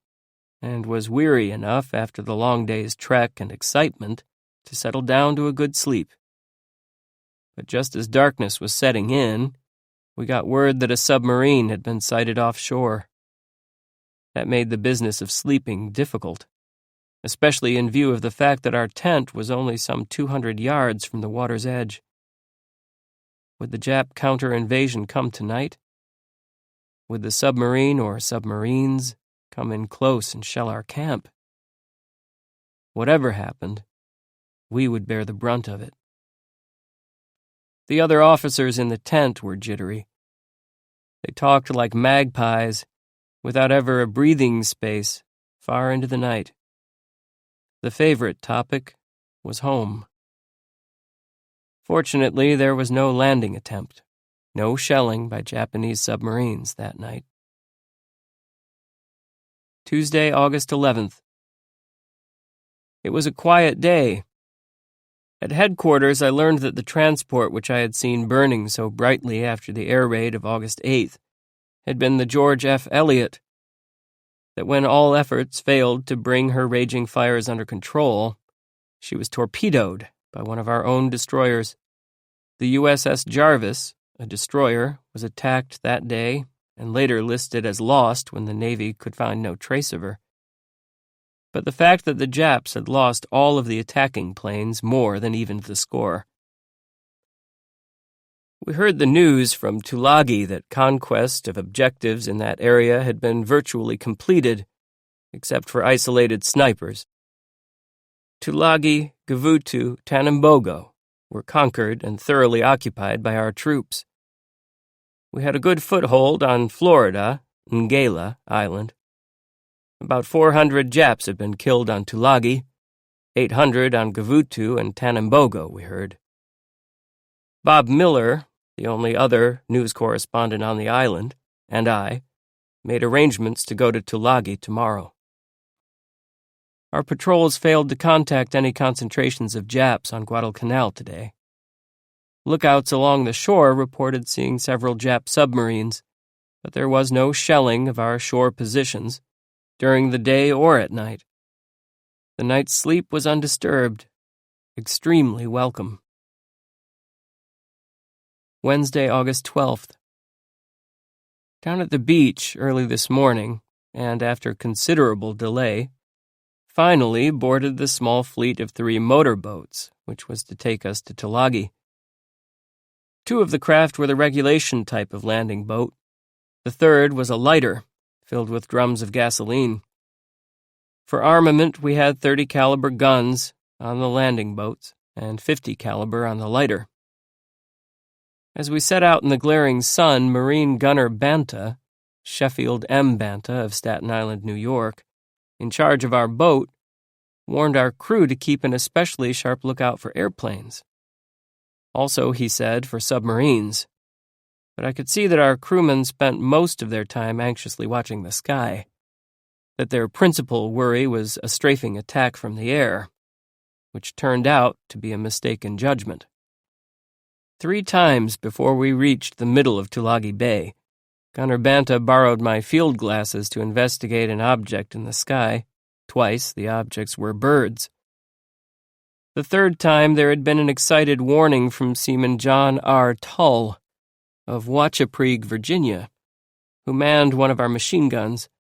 and was weary enough after the long day's trek and excitement to settle down to a good sleep. But just as darkness was setting in, we got word that a submarine had been sighted offshore. That made the business of sleeping difficult, especially in view of the fact that our tent was only some 200 yards from the water's edge. Would the Jap counter-invasion come tonight? Would the submarine or submarines come in close and shell our camp? Whatever happened, we would bear the brunt of it. The other officers in the tent were jittery. They talked like magpies, without ever a breathing space, far into the night. The favorite topic was home. Fortunately, there was no landing attempt, no shelling by Japanese submarines that night. Tuesday, August 11th. It was a quiet day. At headquarters, I learned that the transport which I had seen burning so brightly after the air raid of August 8th had been the George F. Elliott, that when all efforts failed to bring her raging fires under control, she was torpedoed by one of our own destroyers. The USS Jarvis, a destroyer, was attacked that day and later listed as lost when the Navy could find no trace of her. But the fact that the Japs had lost all of the attacking planes more than evened the score. We heard the news from Tulagi that conquest of objectives in that area had been virtually completed, except for isolated snipers. Tulagi, Gavutu, Tanambogo were conquered and thoroughly occupied by our troops. We had a good foothold on Florida, Ngala Island. About 400 Japs had been killed on Tulagi, 800 on Gavutu and Tanambogo, we heard. Bob Miller, the only other news correspondent on the island, and I, made arrangements to go to Tulagi tomorrow. Our patrols failed to contact any concentrations of Japs on Guadalcanal today. Lookouts along the shore reported seeing several Jap submarines, but there was no shelling of our shore positions during the day or at night. The night's sleep was undisturbed, extremely welcome. Wednesday, August 12th. Down at the beach early this morning, and after considerable delay, finally boarded the small fleet of 3 motorboats, which was to take us to Tulagi. 2 of the craft were the regulation type of landing boat. The third was a lighter, filled with drums of gasoline. For armament, we had 30 caliber guns on the landing boats and 50 caliber on the lighter. As we set out in the glaring sun, Marine Gunner Banta, Sheffield M. Banta of Staten Island, New York, in charge of our boat, warned our crew to keep an especially sharp lookout for airplanes. Also, he said, for submarines. But I could see that our crewmen spent most of their time anxiously watching the sky, that their principal worry was a strafing attack from the air, which turned out to be a mistaken judgment. 3 times before we reached the middle of Tulagi Bay, Gunner Banta borrowed my field glasses to investigate an object in the sky. Twice the objects were birds. The 3rd time there had been an excited warning from Seaman John R. Tull of Wachapreague, Virginia, who manned one of our machine guns.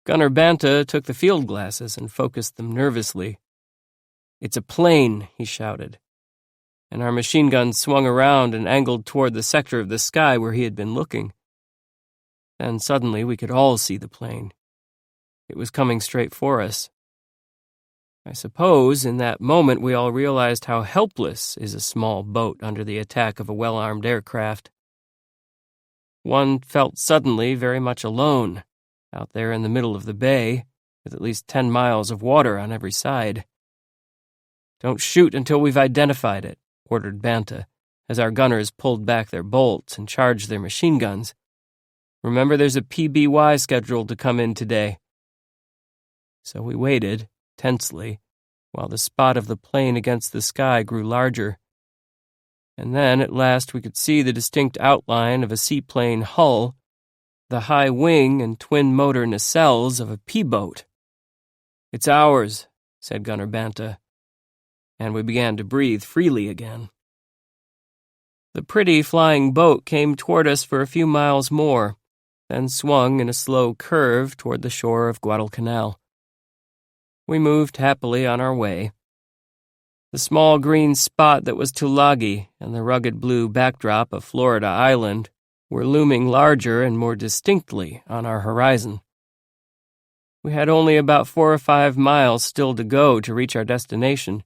Gunner Banta took the field glasses and focused them nervously. "It's a plane," he shouted, and our machine gun swung around and angled toward the sector of the sky where he had been looking. Then suddenly we could all see the plane. It was coming straight for us. I suppose in that moment we all realized how helpless is a small boat under the attack of a well-armed aircraft. One felt suddenly very much alone, out there in the middle of the bay, with at least 10 miles of water on every side. "Don't shoot until we've identified it," ordered Banta, as our gunners pulled back their bolts and charged their machine guns. "Remember, there's a PBY scheduled to come in today." So we waited, tensely, while the spot of the plane against the sky grew larger. And then, at last, we could see the distinct outline of a seaplane hull, the high wing and twin-motor nacelles of a P-boat. "It's ours," said Gunner Banta, and we began to breathe freely again. The pretty flying boat came toward us for a few miles more, then swung in a slow curve toward the shore of Guadalcanal. We moved happily on our way. The small green spot that was Tulagi and the rugged blue backdrop of Florida Island were looming larger and more distinctly on our horizon. We had only about 4 or 5 miles still to go to reach our destination.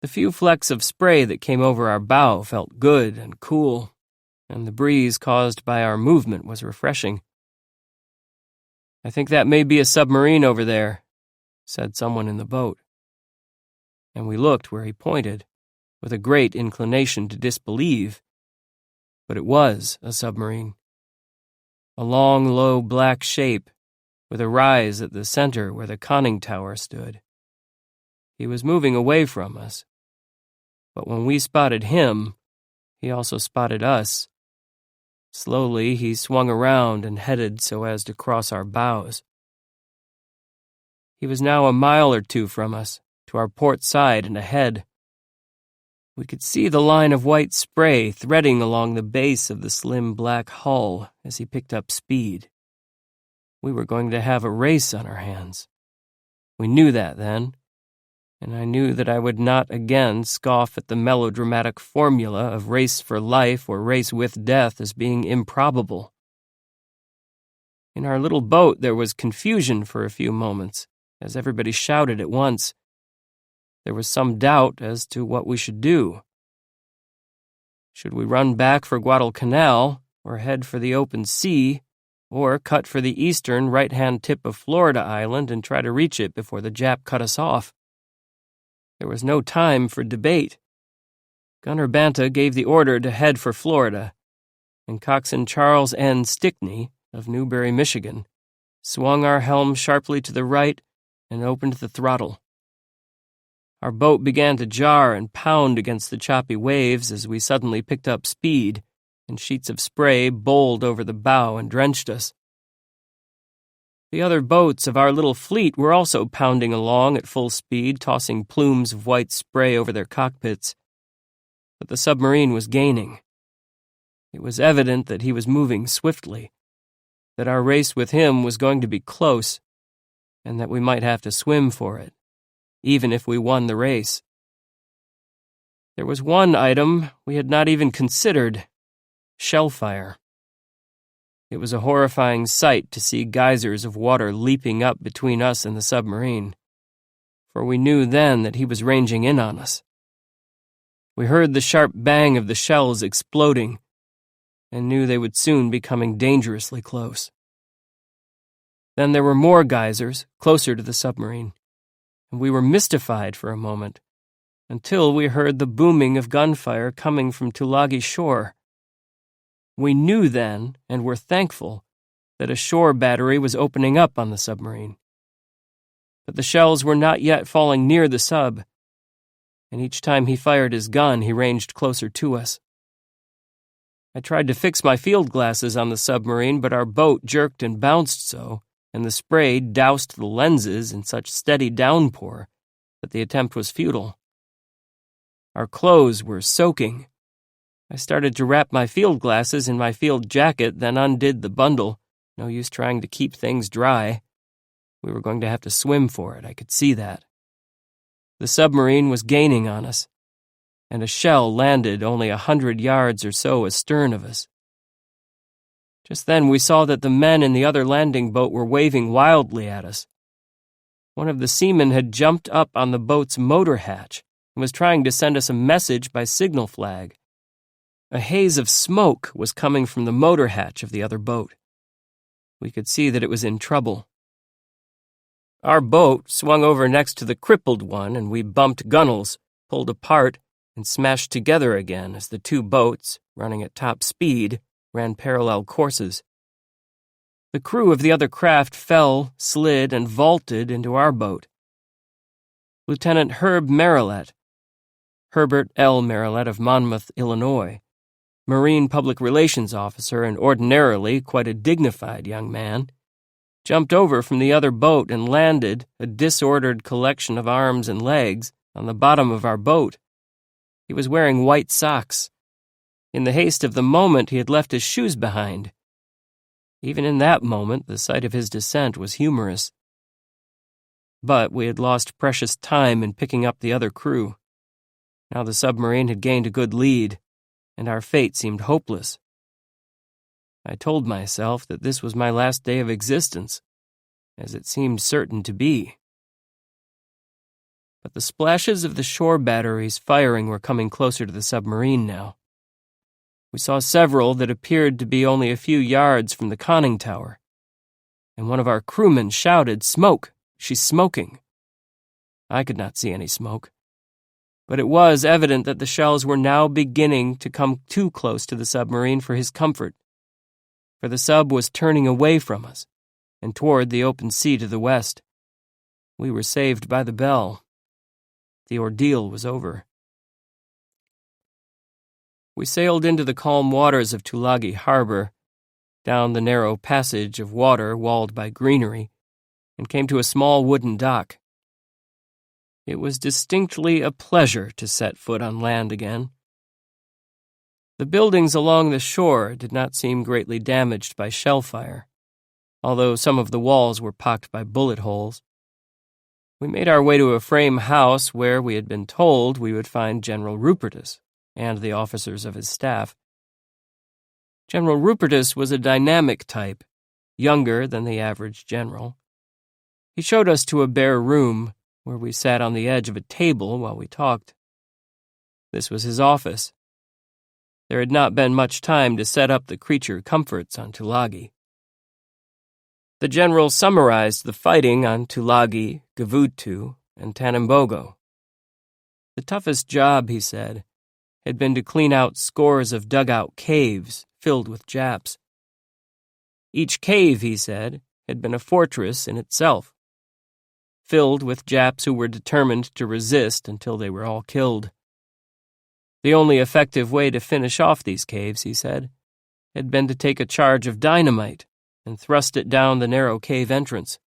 The few flecks of spray that came over our bow felt good and cool, and the breeze caused by our movement was refreshing. "I think that may be a submarine over there," said someone in the boat. And we looked where he pointed, with a great inclination to disbelieve. But it was a submarine. A long, low black shape, with a rise at the center where the conning tower stood. He was moving away from us. But when we spotted him, he also spotted us. Slowly, he swung around and headed so as to cross our bows. He was now a mile or 2 from us, to our port side and ahead. We could see the line of white spray threading along the base of the slim black hull as he picked up speed. We were going to have a race on our hands. We knew that then, and I knew that I would not again scoff at the melodramatic formula of race for life or race with death as being improbable. In our little boat there was confusion for a few moments, as everybody shouted at once. There was some doubt as to what we should do. Should we run back for Guadalcanal, or head for the open sea, or cut for the eastern right-hand tip of Florida Island and try to reach it before the Jap cut us off? There was no time for debate. Gunner Banta gave the order to head for Florida, and Coxswain Charles N. Stickney, of Newberry, Michigan, swung our helm sharply to the right and opened the throttle. Our boat began to jar and pound against the choppy waves as we suddenly picked up speed, and sheets of spray bowled over the bow and drenched us. The other boats of our little fleet were also pounding along at full speed, tossing plumes of white spray over their cockpits. But the submarine was gaining. It was evident that he was moving swiftly, that our race with him was going to be close, and that we might have to swim for it, even if we won the race. There was one item we had not even considered: shellfire. It was a horrifying sight to see geysers of water leaping up between us and the submarine, for we knew then that he was ranging in on us. We heard the sharp bang of the shells exploding, and knew they would soon be coming dangerously close. Then there were more geysers, closer to the submarine, and we were mystified for a moment, until we heard the booming of gunfire coming from Tulagi shore. We knew then, and were thankful, that a shore battery was opening up on the submarine. But the shells were not yet falling near the sub, and each time he fired his gun, he ranged closer to us. I tried to fix my field glasses on the submarine, but our boat jerked and bounced so, and the spray doused the lenses in such steady downpour that the attempt was futile. Our clothes were soaking. I started to wrap my field glasses in my field jacket, then undid the bundle. No use trying to keep things dry. We were going to have to swim for it, I could see that. The submarine was gaining on us, and a shell landed only 100 yards or so astern of us. Just then we saw that the men in the other landing boat were waving wildly at us. One of the seamen had jumped up on the boat's motor hatch and was trying to send us a message by signal flag. A haze of smoke was coming from the motor hatch of the other boat. We could see that it was in trouble. Our boat swung over next to the crippled one, and we bumped gunwales, pulled apart, and smashed together again as the two boats, running at top speed, ran parallel courses. The crew of the other craft fell, slid, and vaulted into our boat. Lieutenant Herb Marillet, Herbert L. Marillet of Monmouth, Illinois, Marine Public Relations Officer and ordinarily quite a dignified young man, jumped over from the other boat and landed, a disordered collection of arms and legs, on the bottom of our boat. He was wearing white socks. In the haste of the moment, he had left his shoes behind. Even in that moment, the sight of his descent was humorous. But we had lost precious time in picking up the other crew. Now the submarine had gained a good lead, and our fate seemed hopeless. I told myself that this was my last day of existence, as it seemed certain to be. But the splashes of the shore batteries firing were coming closer to the submarine now. We saw several that appeared to be only a few yards from the conning tower, and one of our crewmen shouted, "Smoke! She's smoking!" I could not see any smoke, but it was evident that the shells were now beginning to come too close to the submarine for his comfort, for the sub was turning away from us and toward the open sea to the west. We were saved by the bell. The ordeal was over. We sailed into the calm waters of Tulagi Harbor, down the narrow passage of water walled by greenery, and came to a small wooden dock. It was distinctly a pleasure to set foot on land again. The buildings along the shore did not seem greatly damaged by shellfire, although some of the walls were pocked by bullet holes. We made our way to a frame house where we had been told we would find General Rupertus and the officers of his staff. General Rupertus was a dynamic type, younger than the average general. He showed us to a bare room where we sat on the edge of a table while we talked. This was his office. There had not been much time to set up the creature comforts on Tulagi. The general summarized the fighting on Tulagi, Gavutu, and Tanambogo. The toughest job, he said, had been to clean out scores of dugout caves filled with Japs. Each cave, he said, had been a fortress in itself, filled with Japs who were determined to resist until they were all killed. The only effective way to finish off these caves, he said, had been to take a charge of dynamite and thrust it down the narrow cave entrance.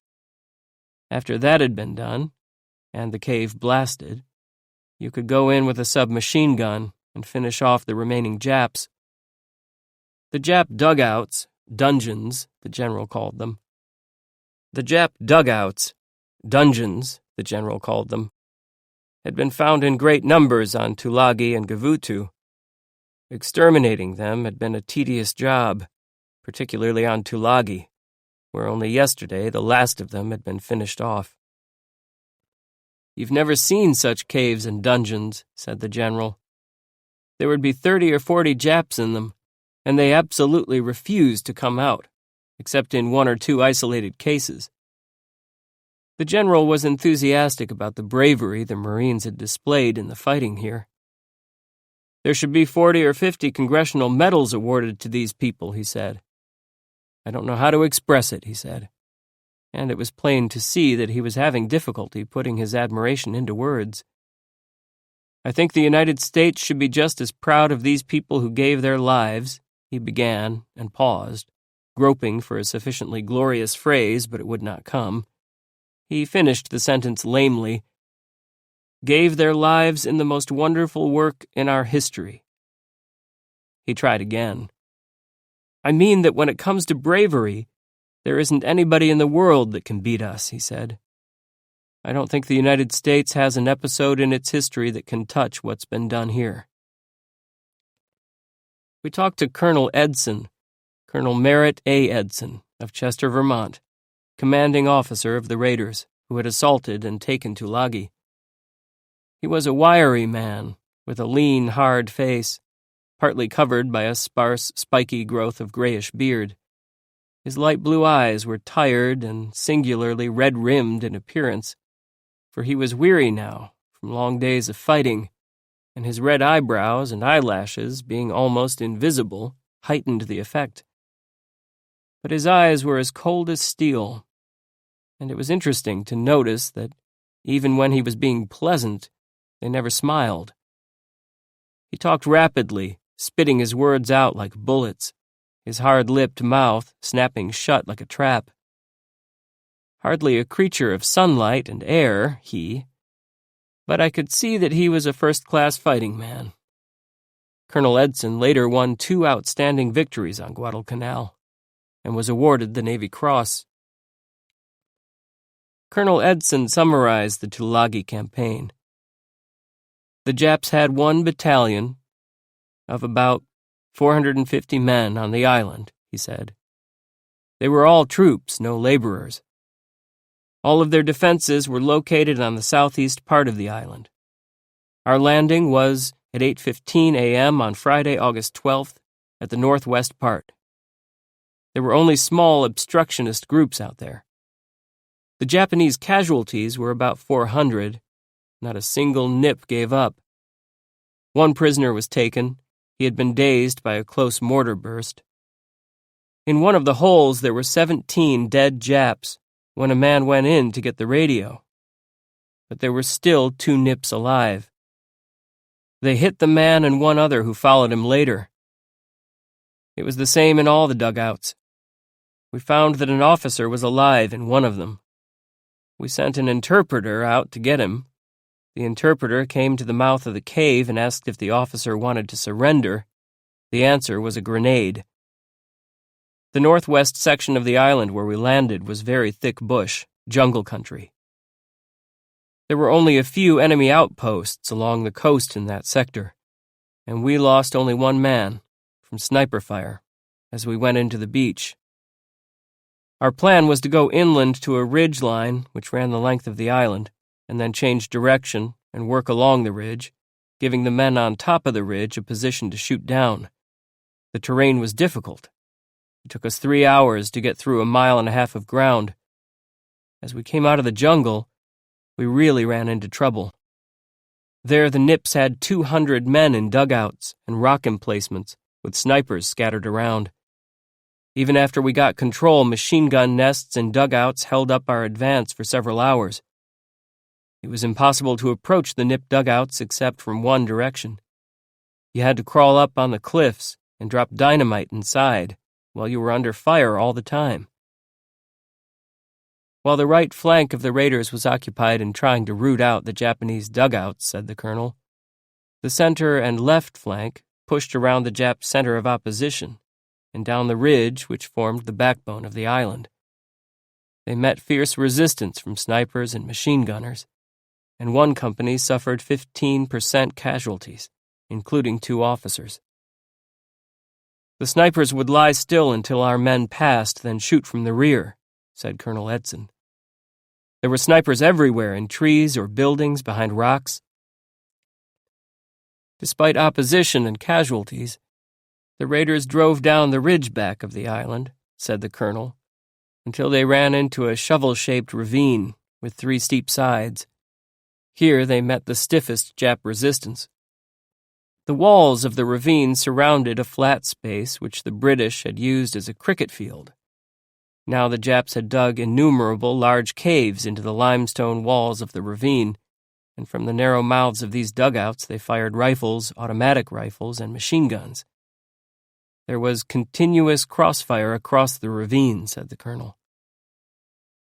After that had been done, and the cave blasted, you could go in with a submachine gun and finish off the remaining Japs. The Jap dugouts, dungeons, the general called them. The Jap dugouts, dungeons, the general called them, had been found in great numbers on Tulagi and Gavutu. Exterminating them had been a tedious job, particularly on Tulagi, where only yesterday the last of them had been finished off. "You've never seen such caves and dungeons," said the general. "There would be 30 or 40 Japs in them, and they absolutely refused to come out, except in 1 or 2 isolated cases." The general was enthusiastic about the bravery the Marines had displayed in the fighting here. "There should be 40 or 50 congressional medals awarded to these people," he said. "I don't know how to express it," he said. And it was plain to see that he was having difficulty putting his admiration into words. "I think the United States should be just as proud of these people who gave their lives," he began and paused, groping for a sufficiently glorious phrase, but it would not come. He finished the sentence lamely. "Gave their lives in the most wonderful work in our history." He tried again. "I mean that when it comes to bravery, there isn't anybody in the world that can beat us," he said. "I don't think the United States has an episode in its history that can touch what's been done here." We talked to Colonel Edson, Colonel Merritt A. Edson, of Chester, Vermont, commanding officer of the raiders who had assaulted and taken Tulagi. He was a wiry man, with a lean, hard face, partly covered by a sparse, spiky growth of grayish beard. His light blue eyes were tired and singularly red-rimmed in appearance, for he was weary now from long days of fighting, and his red eyebrows and eyelashes, being almost invisible, heightened the effect. But his eyes were as cold as steel, and it was interesting to notice that even when he was being pleasant, they never smiled. He talked rapidly, spitting his words out like bullets, his hard-lipped mouth snapping shut like a trap. Hardly a creature of sunlight and air, but I could see that he was a first-class fighting man. Colonel Edson later won 2 outstanding victories on Guadalcanal, and was awarded the Navy Cross. Colonel Edson summarized the Tulagi campaign. The Japs had 1 battalion of about 450 men on the island, he said. They were all troops, no laborers. All of their defenses were located on the southeast part of the island. Our landing was at 8:15 a.m. on Friday, August 12th, at the northwest part. There were only small obstructionist groups out there. The Japanese casualties were about 400. Not a single nip gave up. 1 prisoner was taken. He had been dazed by a close mortar burst. In one of the holes there were 17 dead Japs when a man went in to get the radio. But there were still 2 nips alive. They hit the man and 1 other who followed him later. It was the same in all the dugouts. We found that an officer was alive in one of them. We sent an interpreter out to get him. The interpreter came to the mouth of the cave and asked if the officer wanted to surrender. The answer was a grenade. The northwest section of the island where we landed was very thick bush, jungle country. There were only a few enemy outposts along the coast in that sector, and we lost only 1 man from sniper fire as we went into the beach. Our plan was to go inland to a ridge line which ran the length of the island, and then change direction and work along the ridge, giving the men on top of the ridge a position to shoot down. The terrain was difficult. It took us 3 hours to get through 1.5 miles of ground. As we came out of the jungle, we really ran into trouble. There the Nips had 200 men in dugouts and rock emplacements, with snipers scattered around. Even after we got control, machine gun nests and dugouts held up our advance for several hours. It was impossible to approach the Nip dugouts except from one direction. You had to crawl up on the cliffs and drop dynamite inside, while you were under fire all the time. While the right flank of the raiders was occupied in trying to root out the Japanese dugouts, said the colonel, the center and left flank pushed around the Jap center of opposition and down the ridge which formed the backbone of the island. They met fierce resistance from snipers and machine gunners, and one company suffered 15% casualties, including 2 officers. The snipers would lie still until our men passed, then shoot from the rear, said Colonel Edson. There were snipers everywhere, in trees or buildings behind rocks. Despite opposition and casualties, the raiders drove down the ridgeback of the island, said the colonel, until they ran into a shovel-shaped ravine with 3 steep sides. Here they met the stiffest Jap resistance. The walls of the ravine surrounded a flat space which the British had used as a cricket field. Now the Japs had dug innumerable large caves into the limestone walls of the ravine, and from the narrow mouths of these dugouts they fired rifles, automatic rifles, and machine guns. There was continuous crossfire across the ravine, said the colonel.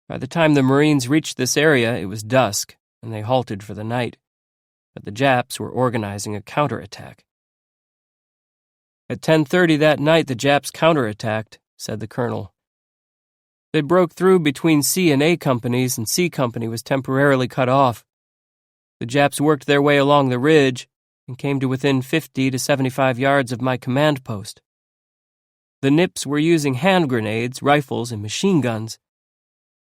By the time the Marines reached this area, it was dusk, and they halted for the night, but the Japs were organizing a counterattack. At 10:30 that night, the Japs counterattacked, said the colonel. They broke through between C and A companies, and C Company was temporarily cut off. The Japs worked their way along the ridge and came to within 50 to 75 yards of my command post. The Nips were using hand grenades, rifles, and machine guns.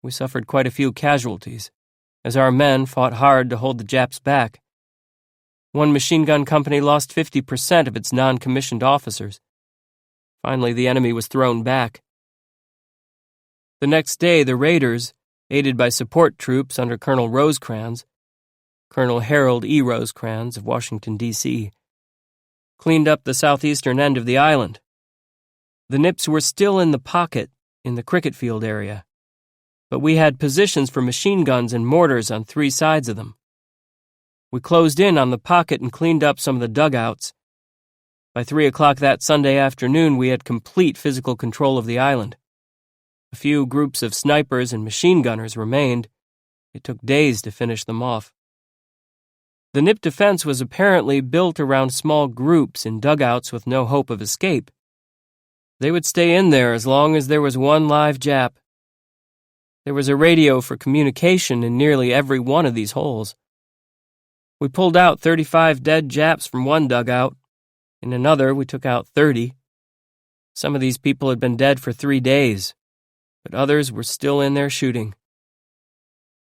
We suffered quite a few casualties, as our men fought hard to hold the Japs back. One machine gun company lost 50% of its non-commissioned officers. Finally, the enemy was thrown back. The next day, the raiders, aided by support troops under Colonel Rosecrans, Colonel Harold E. Rosecrans of Washington, D.C., cleaned up the southeastern end of the island. The Nips were still in the pocket in the cricket field area, but we had positions for machine guns and mortars on 3 sides of them. We closed in on the pocket and cleaned up some of the dugouts. By 3 o'clock that Sunday afternoon, we had complete physical control of the island. A few groups of snipers and machine gunners remained. It took days to finish them off. The Nip defense was apparently built around small groups in dugouts with no hope of escape. They would stay in there as long as there was one live Jap. There was a radio for communication in nearly every one of these holes. We pulled out 35 dead Japs from one dugout. In another, we took out 30. Some of these people had been dead for 3 days, but others were still in there shooting.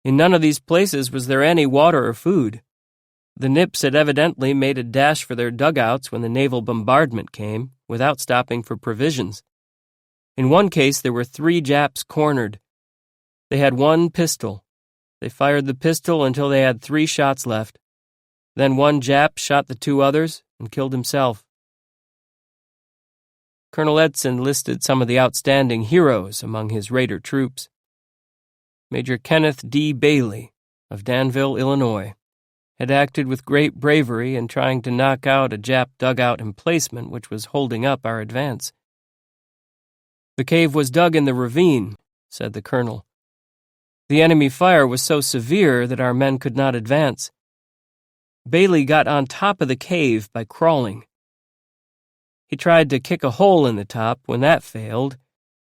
In none of these places was there any water or food. The Nips had evidently made a dash for their dugouts when the naval bombardment came, without stopping for provisions. In one case, there were 3 Japs cornered. They had 1 pistol. They fired the pistol until they had 3 shots left. Then one Jap shot the 2 others and killed himself. Colonel Edson listed some of the outstanding heroes among his raider troops. Major Kenneth D. Bailey of Danville, Illinois, had acted with great bravery in trying to knock out a Jap dugout emplacement which was holding up our advance. The cave was dug in the ravine, said the colonel. The enemy fire was so severe that our men could not advance. Bailey got on top of the cave by crawling. He tried to kick a hole in the top. When that failed,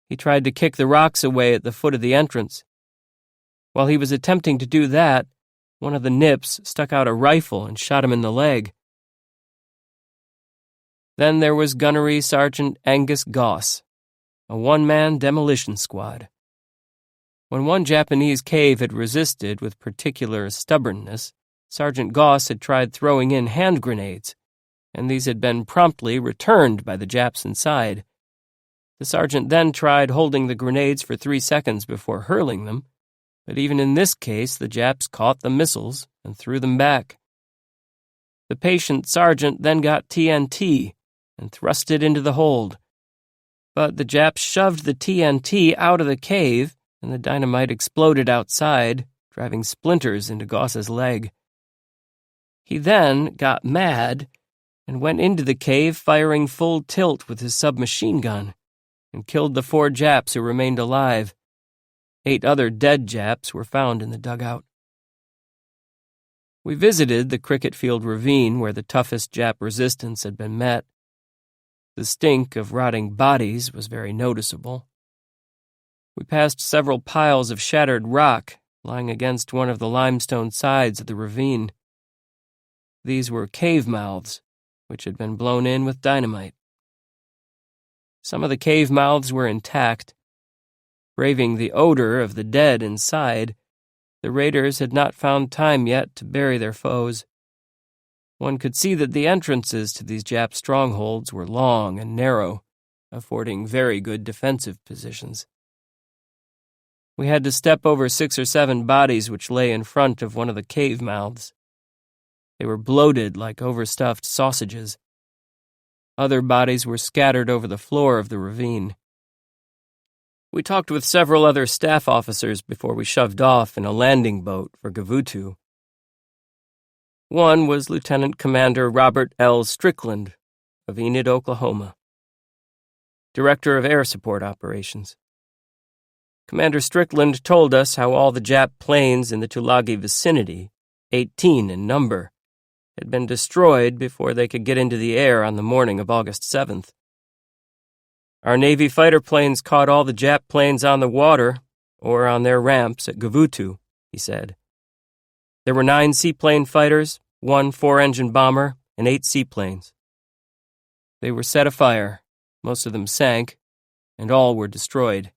he tried to kick the rocks away at the foot of the entrance. While he was attempting to do that, one of the Nips stuck out a rifle and shot him in the leg. Then there was Gunnery Sergeant Angus Goss, a one-man demolition squad. When one Japanese cave had resisted with particular stubbornness, Sergeant Goss had tried throwing in hand grenades, and these had been promptly returned by the Japs inside. The sergeant then tried holding the grenades for 3 seconds before hurling them, but even in this case the Japs caught the missiles and threw them back. The patient sergeant then got TNT and thrust it into the hold, but the Japs shoved the TNT out of the cave and the dynamite exploded outside, driving splinters into Goss's leg. He then got mad and went into the cave firing full tilt with his submachine gun. and killed the 4 Japs who remained alive. 8 other dead Japs were found in the dugout. We visited the Cricket Field Ravine where the toughest Jap resistance had been met. The stink of rotting bodies was very noticeable. We passed several piles of shattered rock lying against one of the limestone sides of the ravine. These were cave mouths, which had been blown in with dynamite. Some of the cave mouths were intact. Braving the odor of the dead inside, the raiders had not found time yet to bury their foes. One could see that the entrances to these Jap strongholds were long and narrow, affording very good defensive positions. We had to step over 6 or 7 bodies which lay in front of one of the cave mouths. They were bloated like overstuffed sausages. Other bodies were scattered over the floor of the ravine. We talked with several other staff officers before we shoved off in a landing boat for Gavutu. One was Lieutenant Commander Robert L. Strickland of Enid, Oklahoma, Director of Air Support Operations. Commander Strickland told us how all the Jap planes in the Tulagi vicinity, 18 in number, had been destroyed before they could get into the air on the morning of August 7th. Our Navy fighter planes caught all the Jap planes on the water or on their ramps at Gavutu, he said. There were 9 seaplane fighters, 1 4-engine bomber, and 8 seaplanes. They were set afire, most of them sank, and all were destroyed.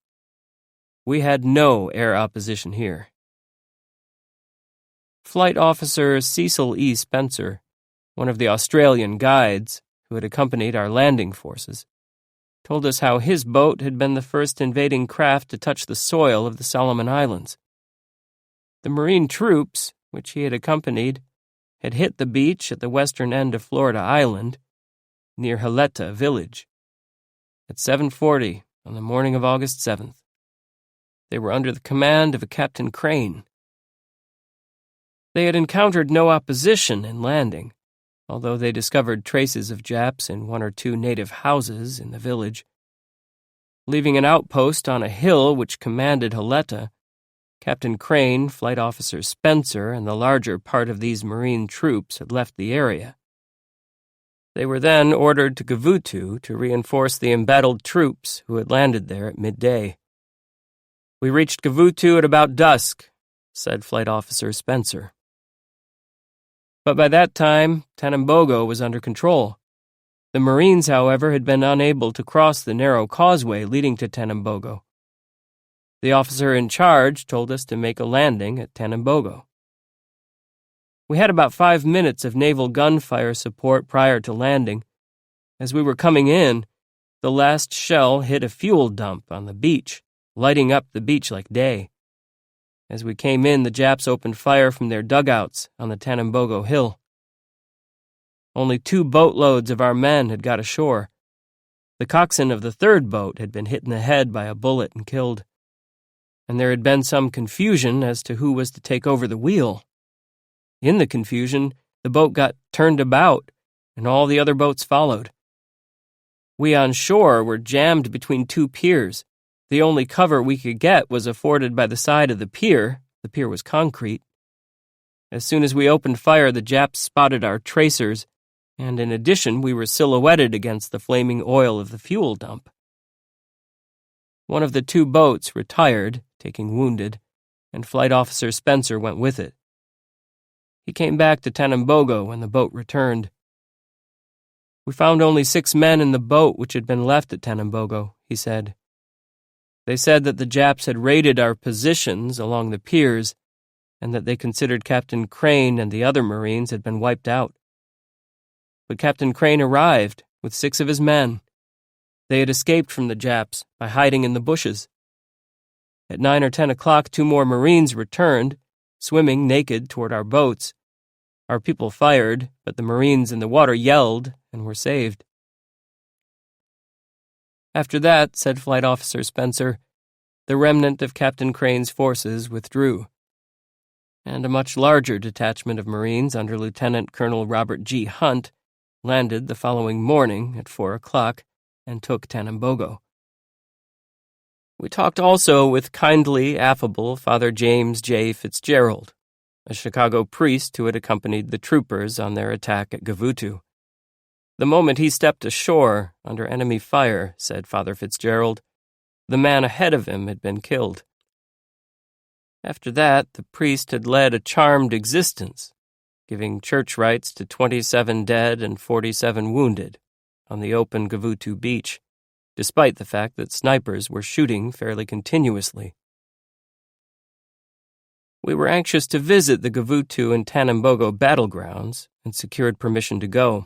We had no air opposition here. Flight Officer Cecil E. Spencer, one of the Australian guides who had accompanied our landing forces, told us how his boat had been the first invading craft to touch the soil of the Solomon Islands. The Marine troops, which he had accompanied, had hit the beach at the western end of Florida Island, near Haleta village, at 7:40 on the morning of August 7th. They were under the command of a Captain Crane. They had encountered no opposition in landing, although they discovered traces of Japs in 1 or 2 native houses in the village. Leaving an outpost on a hill which commanded Haleta, Captain Crane, Flight Officer Spencer, and the larger part of these Marine troops had left the area. They were then ordered to Gavutu to reinforce the embattled troops who had landed there at midday. We reached Gavutu at about dusk, said Flight Officer Spencer. But by that time, Tanambogo was under control. The Marines, however, had been unable to cross the narrow causeway leading to Tanambogo. The officer in charge told us to make a landing at Tanambogo. We had about 5 minutes of naval gunfire support prior to landing. As we were coming in, the last shell hit a fuel dump on the beach, lighting up the beach like day. As we came in, the Japs opened fire from their dugouts on the Tanambogo Hill. Only 2 boatloads of our men had got ashore. The coxswain of the 3rd boat had been hit in the head by a bullet and killed, and there had been some confusion as to who was to take over the wheel. In the confusion, the boat got turned about, and all the other boats followed. We on shore were jammed between 2 piers. The only cover we could get was afforded by the side of the pier. The pier was concrete. As soon as we opened fire, the Japs spotted our tracers, and in addition, we were silhouetted against the flaming oil of the fuel dump. One of the 2 boats retired, taking wounded, and Flight Officer Spencer went with it. He came back to Tanambogo when the boat returned. We found only 6 men in the boat which had been left at Tanambogo, he said. They said that the Japs had raided our positions along the piers and that they considered Captain Crane and the other Marines had been wiped out. But Captain Crane arrived with 6 of his men. They had escaped from the Japs by hiding in the bushes. At 9 or 10 o'clock, 2 more Marines returned, swimming naked toward our boats. Our people fired, but the Marines in the water yelled and were saved. After that, said Flight Officer Spencer, the remnant of Captain Crane's forces withdrew, and a much larger detachment of Marines under Lieutenant Colonel Robert G. Hunt landed the following morning at 4 o'clock and took Tanambogo. We talked also with kindly, affable Father James J. Fitzgerald, a Chicago priest who had accompanied the troopers on their attack at Gavutu. The moment he stepped ashore under enemy fire, said Father Fitzgerald, the man ahead of him had been killed. After that, the priest had led a charmed existence, giving church rites to 27 dead and 47 wounded on the open Gavutu beach, despite the fact that snipers were shooting fairly continuously. We were anxious to visit the Gavutu and Tanambogo battlegrounds and secured permission to go.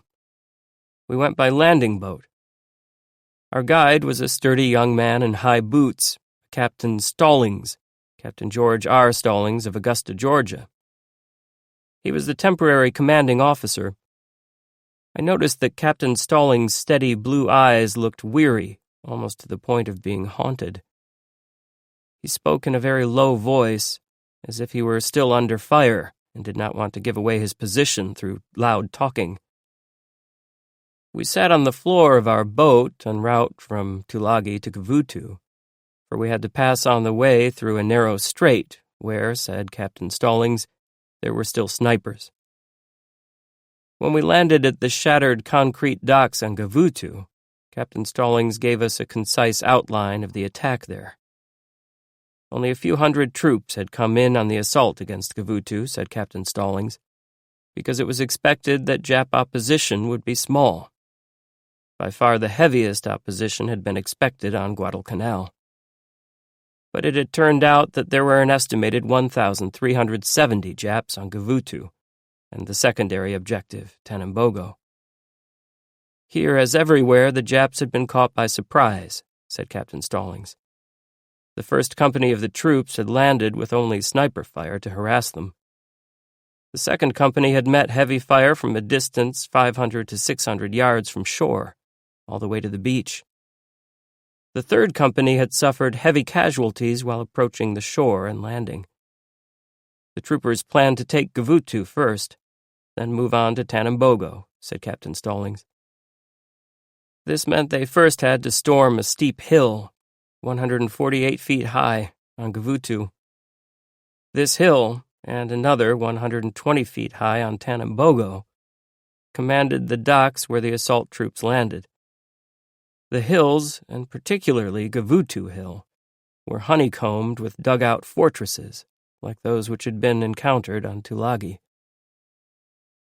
We went by landing boat. Our guide was a sturdy young man in high boots, Captain Stallings, Captain George R. Stallings of Augusta, Georgia. He was the temporary commanding officer. I noticed that Captain Stallings' steady blue eyes looked weary, almost to the point of being haunted. He spoke in a very low voice, as if he were still under fire and did not want to give away his position through loud talking. We sat on the floor of our boat en route from Tulagi to Gavutu, for we had to pass on the way through a narrow strait where, said Captain Stallings, there were still snipers. When we landed at the shattered concrete docks on Gavutu, Captain Stallings gave us a concise outline of the attack there. Only a few hundred troops had come in on the assault against Gavutu, said Captain Stallings, because it was expected that Jap opposition would be small. By far the heaviest opposition had been expected on Guadalcanal. But it had turned out that there were an estimated 1,370 Japs on Gavutu, and the secondary objective, Tanambogo. Here, as everywhere, the Japs had been caught by surprise, said Captain Stallings. The first company of the troops had landed with only sniper fire to harass them. The second company had met heavy fire from a distance 500 to 600 yards from shore, all the way to the beach. The third company had suffered heavy casualties while approaching the shore and landing. The troopers planned to take Gavutu first, then move on to Tanambogo, said Captain Stallings. This meant they first had to storm a steep hill, 148 feet high, on Gavutu. This hill, and another 120 feet high on Tanambogo, commanded the docks where the assault troops landed. The hills, and particularly Gavutu Hill, were honeycombed with dugout fortresses, like those which had been encountered on Tulagi.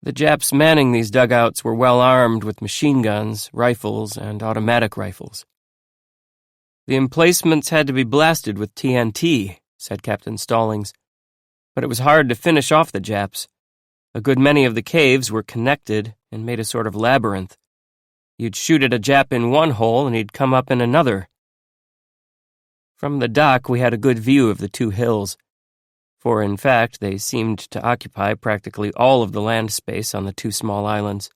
The Japs manning these dugouts were well armed with machine guns, rifles, and automatic rifles. The emplacements had to be blasted with TNT, said Captain Stallings, but it was hard to finish off the Japs. A good many of the caves were connected and made a sort of labyrinth. You'd shoot at a Jap in one hole and he'd come up in another. From the dock we had a good view of the two hills, for in fact they seemed to occupy practically all of the land space on the two small islands.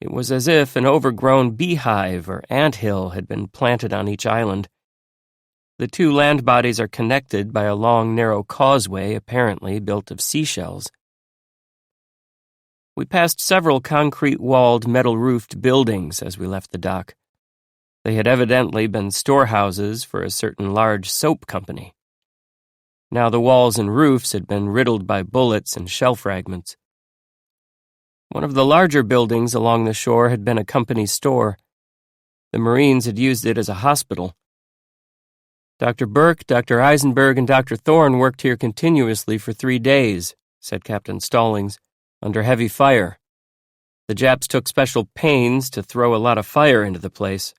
It was as if an overgrown beehive or anthill had been planted on each island. The two land bodies are connected by a long, narrow causeway apparently built of seashells. We passed several concrete-walled, metal-roofed buildings as we left the dock. They had evidently been storehouses for a certain large soap company. Now the walls and roofs had been riddled by bullets and shell fragments. One of the larger buildings along the shore had been a company store. The Marines had used it as a hospital. Dr. Burke, Dr. Eisenberg, and Dr. Thorne worked here continuously for 3 days, said Captain Stallings, under heavy fire. The Japs took special pains to throw a lot of fire into the place.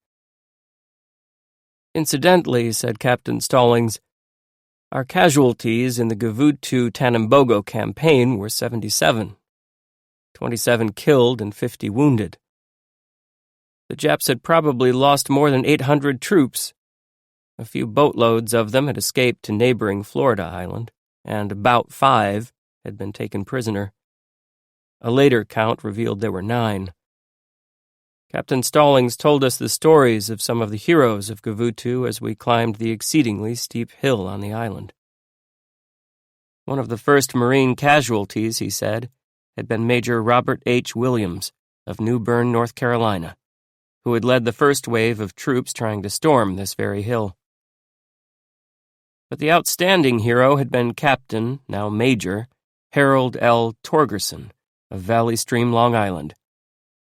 Incidentally, said Captain Stallings, our casualties in the Gavutu-Tanambogo campaign were 77. 27 killed and 50 wounded. The Japs had probably lost more than 800 troops. A few boatloads of them had escaped to neighboring Florida Island, and about 5 had been taken prisoner. A later count revealed there were 9. Captain Stallings told us the stories of some of the heroes of Gavutu as we climbed the exceedingly steep hill on the island. One of the first Marine casualties, he said, had been Major Robert H. Williams of New Bern, North Carolina, who had led the first wave of troops trying to storm this very hill. But the outstanding hero had been Captain, now Major, Harold L. Torgerson of Valley Stream, Long Island,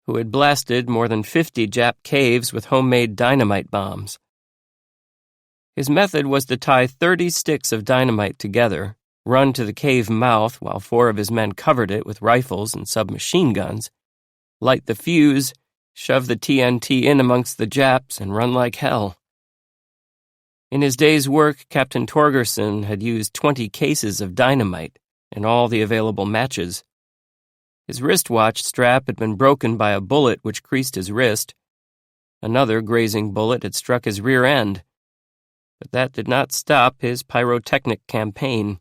who had blasted more than 50 Jap caves with homemade dynamite bombs. His method was to tie 30 sticks of dynamite together, run to the cave mouth while 4 of his men covered it with rifles and submachine guns, light the fuse, shove the TNT in amongst the Japs, and run like hell. In his day's work, Captain Torgerson had used 20 cases of dynamite and all the available matches. His wristwatch strap had been broken by a bullet which creased his wrist. Another grazing bullet had struck his rear end. But that did not stop his pyrotechnic campaign.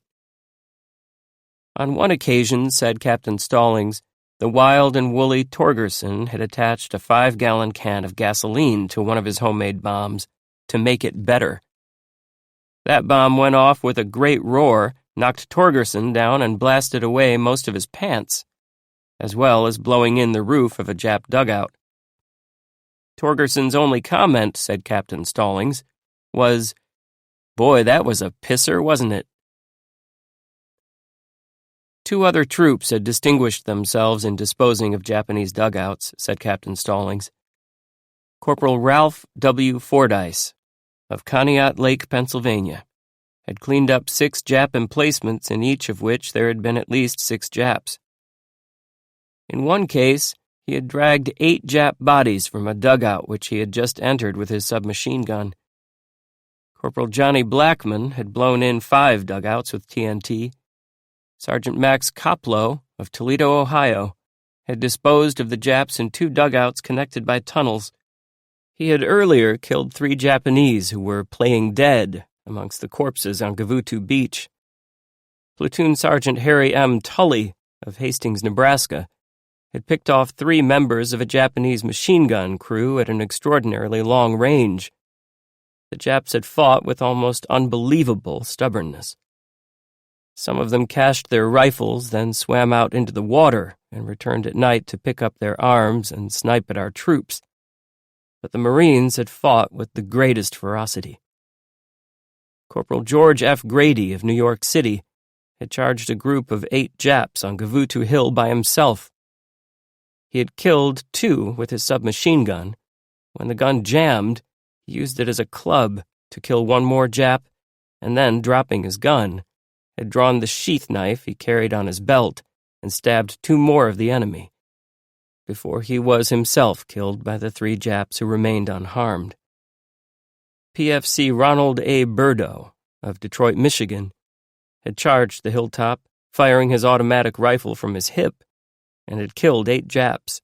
On one occasion, said Captain Stallings, the wild and woolly Torgerson had attached a 5-gallon can of gasoline to one of his homemade bombs to make it better. That bomb went off with a great roar, knocked Torgerson down, and blasted away most of his pants, as well as blowing in the roof of a Jap dugout. Torgerson's only comment, said Captain Stallings, was, "Boy, that was a pisser, wasn't it?" 2 other troops had distinguished themselves in disposing of Japanese dugouts, said Captain Stallings. Corporal Ralph W. Fordyce, of Conneaut Lake, Pennsylvania, had cleaned up 6 Jap emplacements in each of which there had been at least 6 Japs. In one case, he had dragged 8 Jap bodies from a dugout which he had just entered with his submachine gun. Corporal Johnny Blackman had blown in 5 dugouts with TNT. Sergeant Max Koplow of Toledo, Ohio, had disposed of the Japs in 2 dugouts connected by tunnels. He had earlier killed 3 Japanese who were playing dead amongst the corpses on Gavutu Beach. Platoon Sergeant Harry M. Tully of Hastings, Nebraska, had picked off 3 members of a Japanese machine gun crew at an extraordinarily long range. The Japs had fought with almost unbelievable stubbornness. Some of them cached their rifles, then swam out into the water and returned at night to pick up their arms and snipe at our troops. But the Marines had fought with the greatest ferocity. Corporal George F. Grady of New York City had charged a group of 8 Japs on Gavutu Hill by himself. He had killed 2 with his submachine gun. When the gun jammed, he used it as a club to kill 1 more Jap, and then, dropping his gun, had drawn the sheath knife he carried on his belt and stabbed 2 more of the enemy, before he was himself killed by the 3 Japs who remained unharmed. PFC Ronald A. Burdo of Detroit, Michigan, had charged the hilltop, firing his automatic rifle from his hip, and had killed 8 Japs.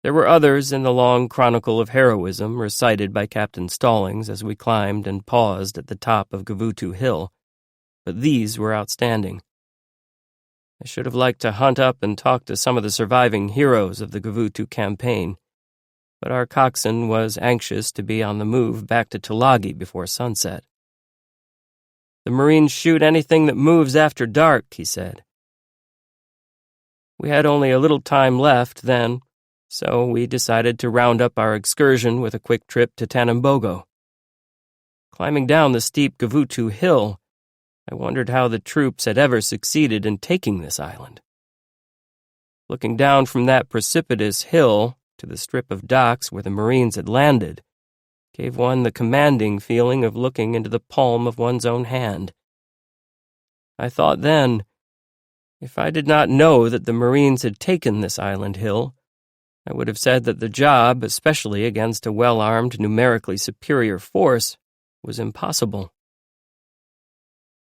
There were others in the long chronicle of heroism recited by Captain Stallings as we climbed and paused at the top of Gavutu Hill, but these were outstanding. I should have liked to hunt up and talk to some of the surviving heroes of the Gavutu campaign, but our coxswain was anxious to be on the move back to Tulagi before sunset. "The Marines shoot anything that moves after dark," he said. We had only a little time left then, so we decided to round up our excursion with a quick trip to Tanambogo. Climbing down the steep Gavutu Hill, I wondered how the troops had ever succeeded in taking this island. Looking down from that precipitous hill to the strip of docks where the Marines had landed gave one the commanding feeling of looking into the palm of one's own hand. I thought then, if I did not know that the Marines had taken this island hill, I would have said that the job, especially against a well-armed, numerically superior force, was impossible.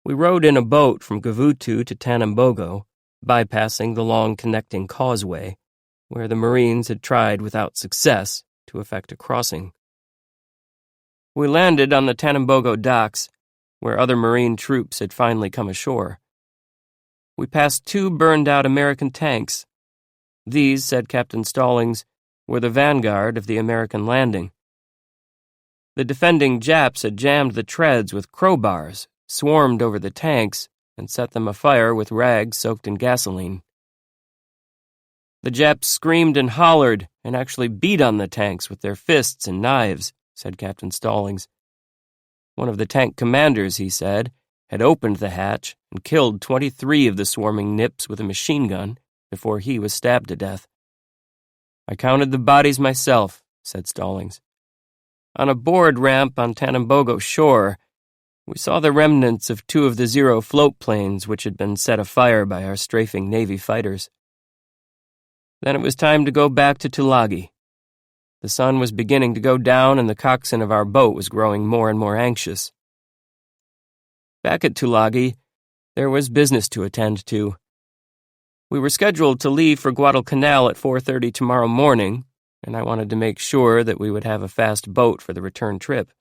We rowed in a boat from Gavutu to Tanambogo, bypassing the long connecting causeway, where the Marines had tried without success to effect a crossing. We landed on the Tanambogo docks, where other Marine troops had finally come ashore. We passed 2 burned-out American tanks. These, said Captain Stallings, were the vanguard of the American landing. The defending Japs had jammed the treads with crowbars, swarmed over the tanks, and set them afire with rags soaked in gasoline. The Japs screamed and hollered and actually beat on the tanks with their fists and knives, said Captain Stallings. One of the tank commanders, he said, had opened the hatch and killed 23 of the swarming nips with a machine gun before he was stabbed to death. "I counted the bodies myself," said Stallings. "On a board ramp on Tanambogo shore, we saw the remnants of 2 of the Zero float planes which had been set afire by our strafing Navy fighters. Then it was time to go back to Tulagi. The sun was beginning to go down and the coxswain of our boat was growing more and more anxious. Back at Tulagi, there was business to attend to. We were scheduled to leave for Guadalcanal at 4:30 tomorrow morning, and I wanted to make sure that we would have a fast boat for the return trip.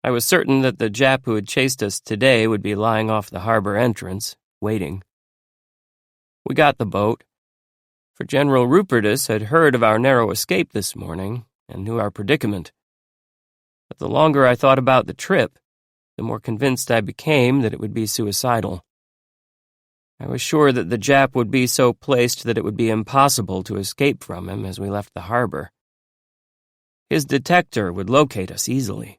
I was certain that the Jap who had chased us today would be lying off the harbor entrance, waiting. We got the boat, for General Rupertus had heard of our narrow escape this morning and knew our predicament. But the longer I thought about the trip, the more convinced I became that it would be suicidal. I was sure that the Jap would be so placed that it would be impossible to escape from him as we left the harbor. His detector would locate us easily.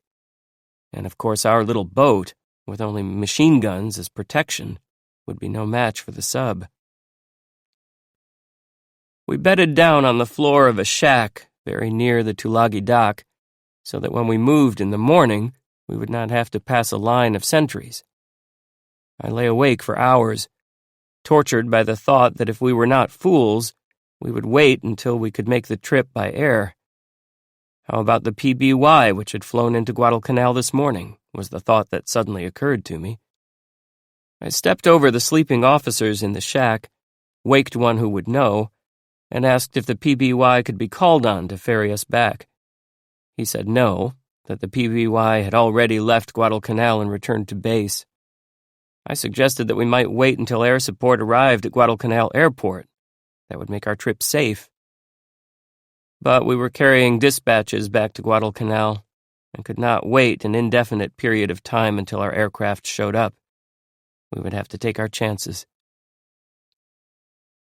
And of course our little boat, with only machine guns as protection, would be no match for the sub. We bedded down on the floor of a shack very near the Tulagi dock, so that when we moved in the morning, we would not have to pass a line of sentries. I lay awake for hours, tortured by the thought that if we were not fools, we would wait until we could make the trip by air. How about the PBY which had flown into Guadalcanal this morning, was the thought that suddenly occurred to me. I stepped over the sleeping officers in the shack, waked one who would know, and asked if the PBY could be called on to ferry us back. He said no, that the PBY had already left Guadalcanal and returned to base. I suggested that we might wait until air support arrived at Guadalcanal Airport. That would make our trip safe. But we were carrying dispatches back to Guadalcanal and could not wait an indefinite period of time until our aircraft showed up. We would have to take our chances.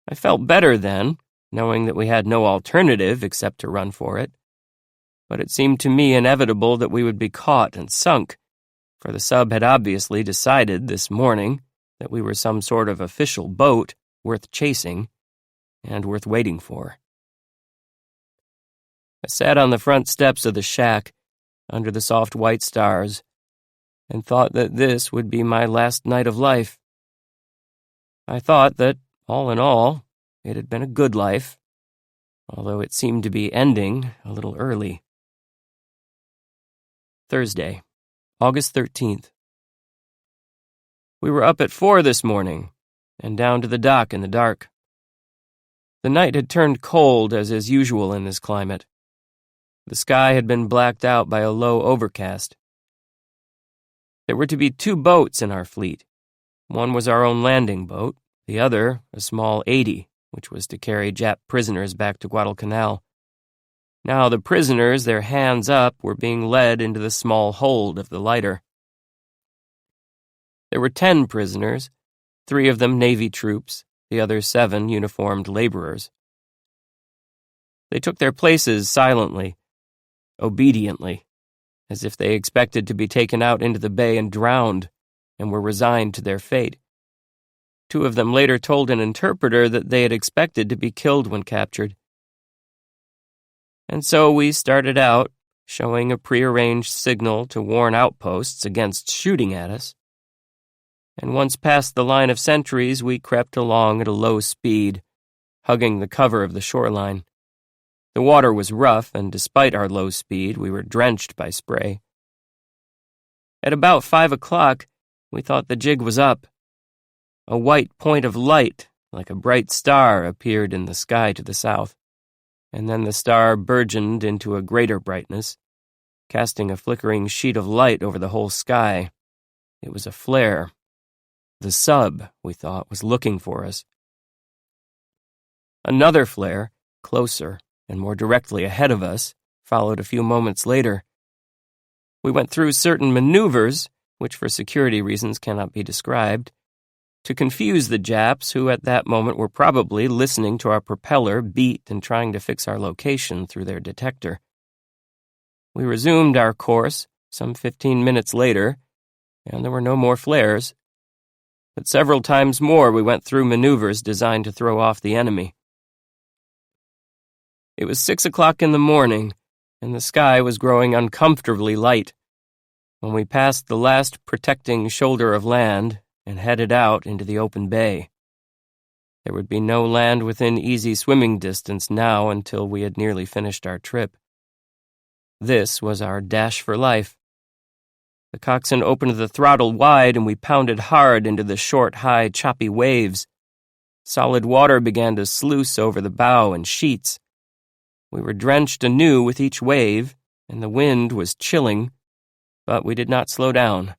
I felt better then, knowing that we had no alternative except to run for it. But it seemed to me inevitable that we would be caught and sunk, for the sub had obviously decided this morning that we were some sort of official boat worth chasing and worth waiting for. I sat on the front steps of the shack, under the soft white stars, and thought that this would be my last night of life. I thought that, all in all, it had been a good life, although it seemed to be ending a little early. Thursday, August 13th. We were up at 4 this morning, and down to the dock in the dark. The night had turned cold, as is usual in this climate. The sky had been blacked out by a low overcast. There were to be 2 boats in our fleet. One was our own landing boat, the other a small 80, which was to carry Jap prisoners back to Guadalcanal. Now the prisoners, their hands up, were being led into the small hold of the lighter. There were 10 prisoners, 3 of them Navy troops, the other 7 uniformed laborers. They took their places silently, obediently, as if they expected to be taken out into the bay and drowned, and were resigned to their fate. 2 of them later told an interpreter that they had expected to be killed when captured. And so we started out, showing a prearranged signal to warn outposts against shooting at us. And once past the line of sentries, we crept along at a low speed, hugging the cover of the shoreline. The water was rough, and despite our low speed, we were drenched by spray. At about 5 o'clock, we thought the jig was up. A white point of light, like a bright star, appeared in the sky to the south, and then the star burgeoned into a greater brightness, casting a flickering sheet of light over the whole sky. It was a flare. The sub, we thought, was looking for us. Another flare, closer and more directly ahead of us, followed a few moments later. We went through certain maneuvers, which for security reasons cannot be described, to confuse the Japs who at that moment were probably listening to our propeller beat and trying to fix our location through their detector. We resumed our course, some 15 minutes later, and there were no more flares. But several times more we went through maneuvers designed to throw off the enemy. It was 6 o'clock in the morning, and the sky was growing uncomfortably light when we passed the last protecting shoulder of land and headed out into the open bay. There would be no land within easy swimming distance now until we had nearly finished our trip. This was our dash for life. The coxswain opened the throttle wide and we pounded hard into the short, high, choppy waves. Solid water began to sluice over the bow in sheets. We were drenched anew with each wave, and the wind was chilling, but we did not slow down.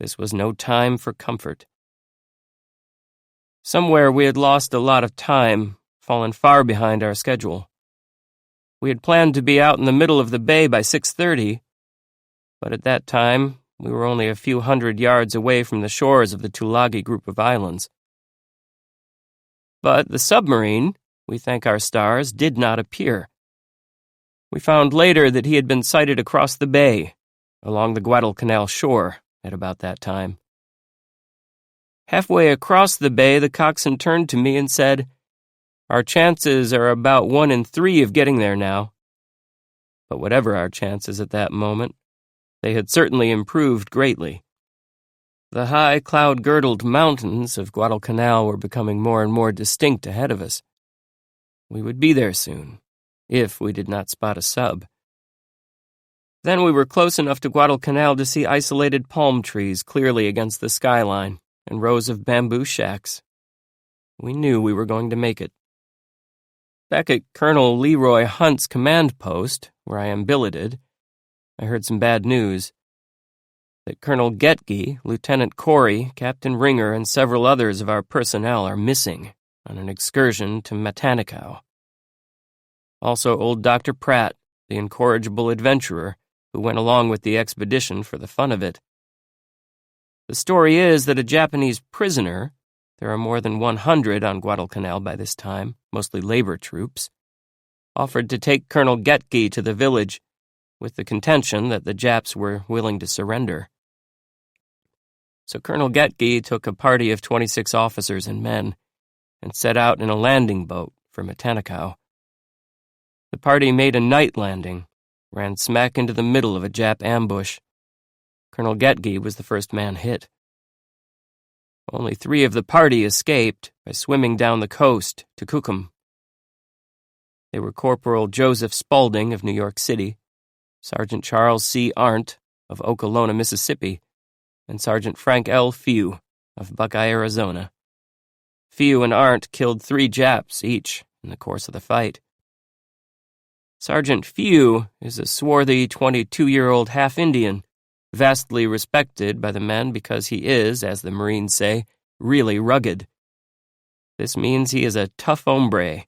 This was no time for comfort. Somewhere we had lost a lot of time, fallen far behind our schedule. We had planned to be out in the middle of the bay by 6:30, but at that time we were only a few hundred yards away from the shores of the Tulagi group of islands. But the submarine, we thank our stars, did not appear. We found later that he had been sighted across the bay, along the Guadalcanal shore, at about that time. Halfway across the bay, the coxswain turned to me and said, "Our chances are about 1 in 3 of getting there now." But whatever our chances at that moment, they had certainly improved greatly. The high, cloud-girdled mountains of Guadalcanal were becoming more and more distinct ahead of us. We would be there soon, if we did not spot a sub. Then we were close enough to Guadalcanal to see isolated palm trees clearly against the skyline and rows of bamboo shacks. We knew we were going to make it. Back at Colonel Leroy Hunt's command post, where I am billeted, I heard some bad news. That Colonel Getke, Lieutenant Corey, Captain Ringer, and several others of our personnel are missing on an excursion to Matanikau. Also old Dr. Pratt, the incorrigible adventurer, who went along with the expedition for the fun of it. The story is that a Japanese prisoner, there are more than 100 on Guadalcanal by this time, mostly labor troops, offered to take Colonel Getke to the village with the contention that the Japs were willing to surrender. So Colonel Getke took a party of 26 officers and men and set out in a landing boat for Matanikau. The party made a night landing, ran smack into the middle of a Jap ambush. Colonel Getke was the first man hit. Only 3 of the party escaped by swimming down the coast to Kukum. They were Corporal Joseph Spaulding of New York City, Sergeant Charles C. Arndt of Okolona, Mississippi, and Sergeant Frank L. Few of Buckeye, Arizona. Few and Arndt killed 3 Japs each in the course of the fight. Sergeant Few is a swarthy 22-year-old half-Indian, vastly respected by the men because he is, as the Marines say, really rugged. This means he is a tough hombre,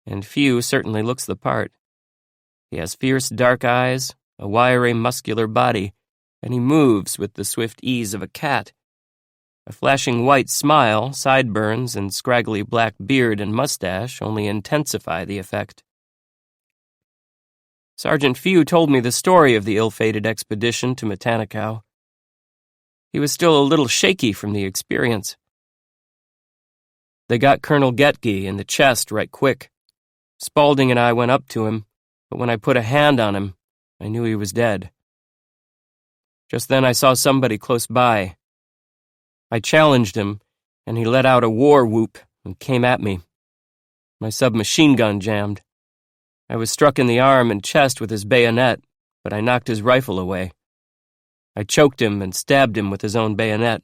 and Few certainly looks the part. He has fierce dark eyes, a wiry muscular body, and he moves with the swift ease of a cat. A flashing white smile, sideburns, and scraggly black beard and mustache only intensify the effect. Sergeant Few told me the story of the ill-fated expedition to Matanikau. He was still a little shaky from the experience. They got Colonel Getke in the chest right quick. Spaulding and I went up to him, but when I put a hand on him, I knew he was dead. Just then I saw somebody close by. I challenged him, and he let out a war whoop and came at me. My submachine gun jammed. I was struck in the arm and chest with his bayonet, but I knocked his rifle away. I choked him and stabbed him with his own bayonet.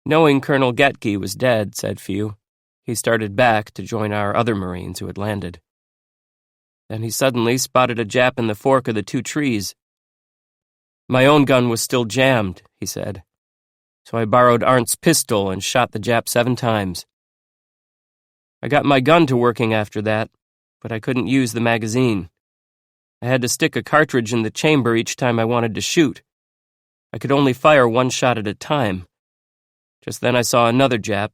Knowing Colonel Getke was dead, said Few, he started back to join our other Marines who had landed. Then he suddenly spotted a Jap in the fork of the 2 trees. My own gun was still jammed, he said, so I borrowed Arndt's pistol and shot the Jap 7 times. I got my gun to working after that, but I couldn't use the magazine. I had to stick a cartridge in the chamber each time I wanted to shoot. I could only fire 1 shot at a time. Just then I saw another Jap.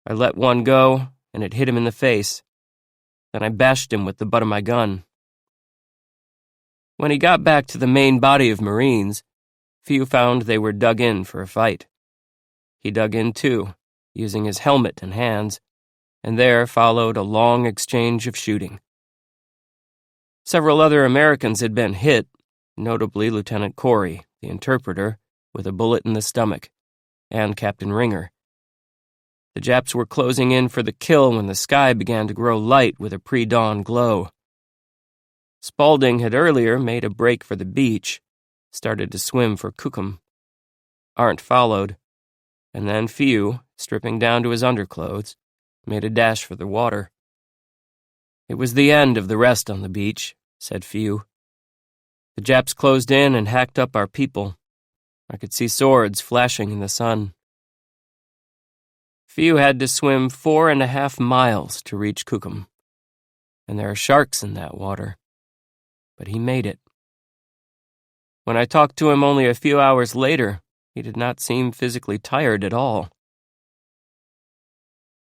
I let one go, and it hit him in the face. Then I bashed him with the butt of my gun. When he got back to the main body of Marines, few found they were dug in for a fight. He dug in too, using his helmet and hands, and there followed a long exchange of shooting. Several other Americans had been hit, notably Lieutenant Corey, the interpreter, with a bullet in the stomach, and Captain Ringer. The Japs were closing in for the kill when the sky began to grow light with a pre-dawn glow. Spaulding had earlier made a break for the beach, started to swim for Kukum. Arndt followed, and then Few, stripping down to his underclothes, made a dash for the water. It was the end of the rest on the beach, said Few. The Japs closed in and hacked up our people. I could see swords flashing in the sun. Few had to swim 4.5 miles to reach Kukum, and there are sharks in that water. But he made it. When I talked to him only a few hours later, he did not seem physically tired at all.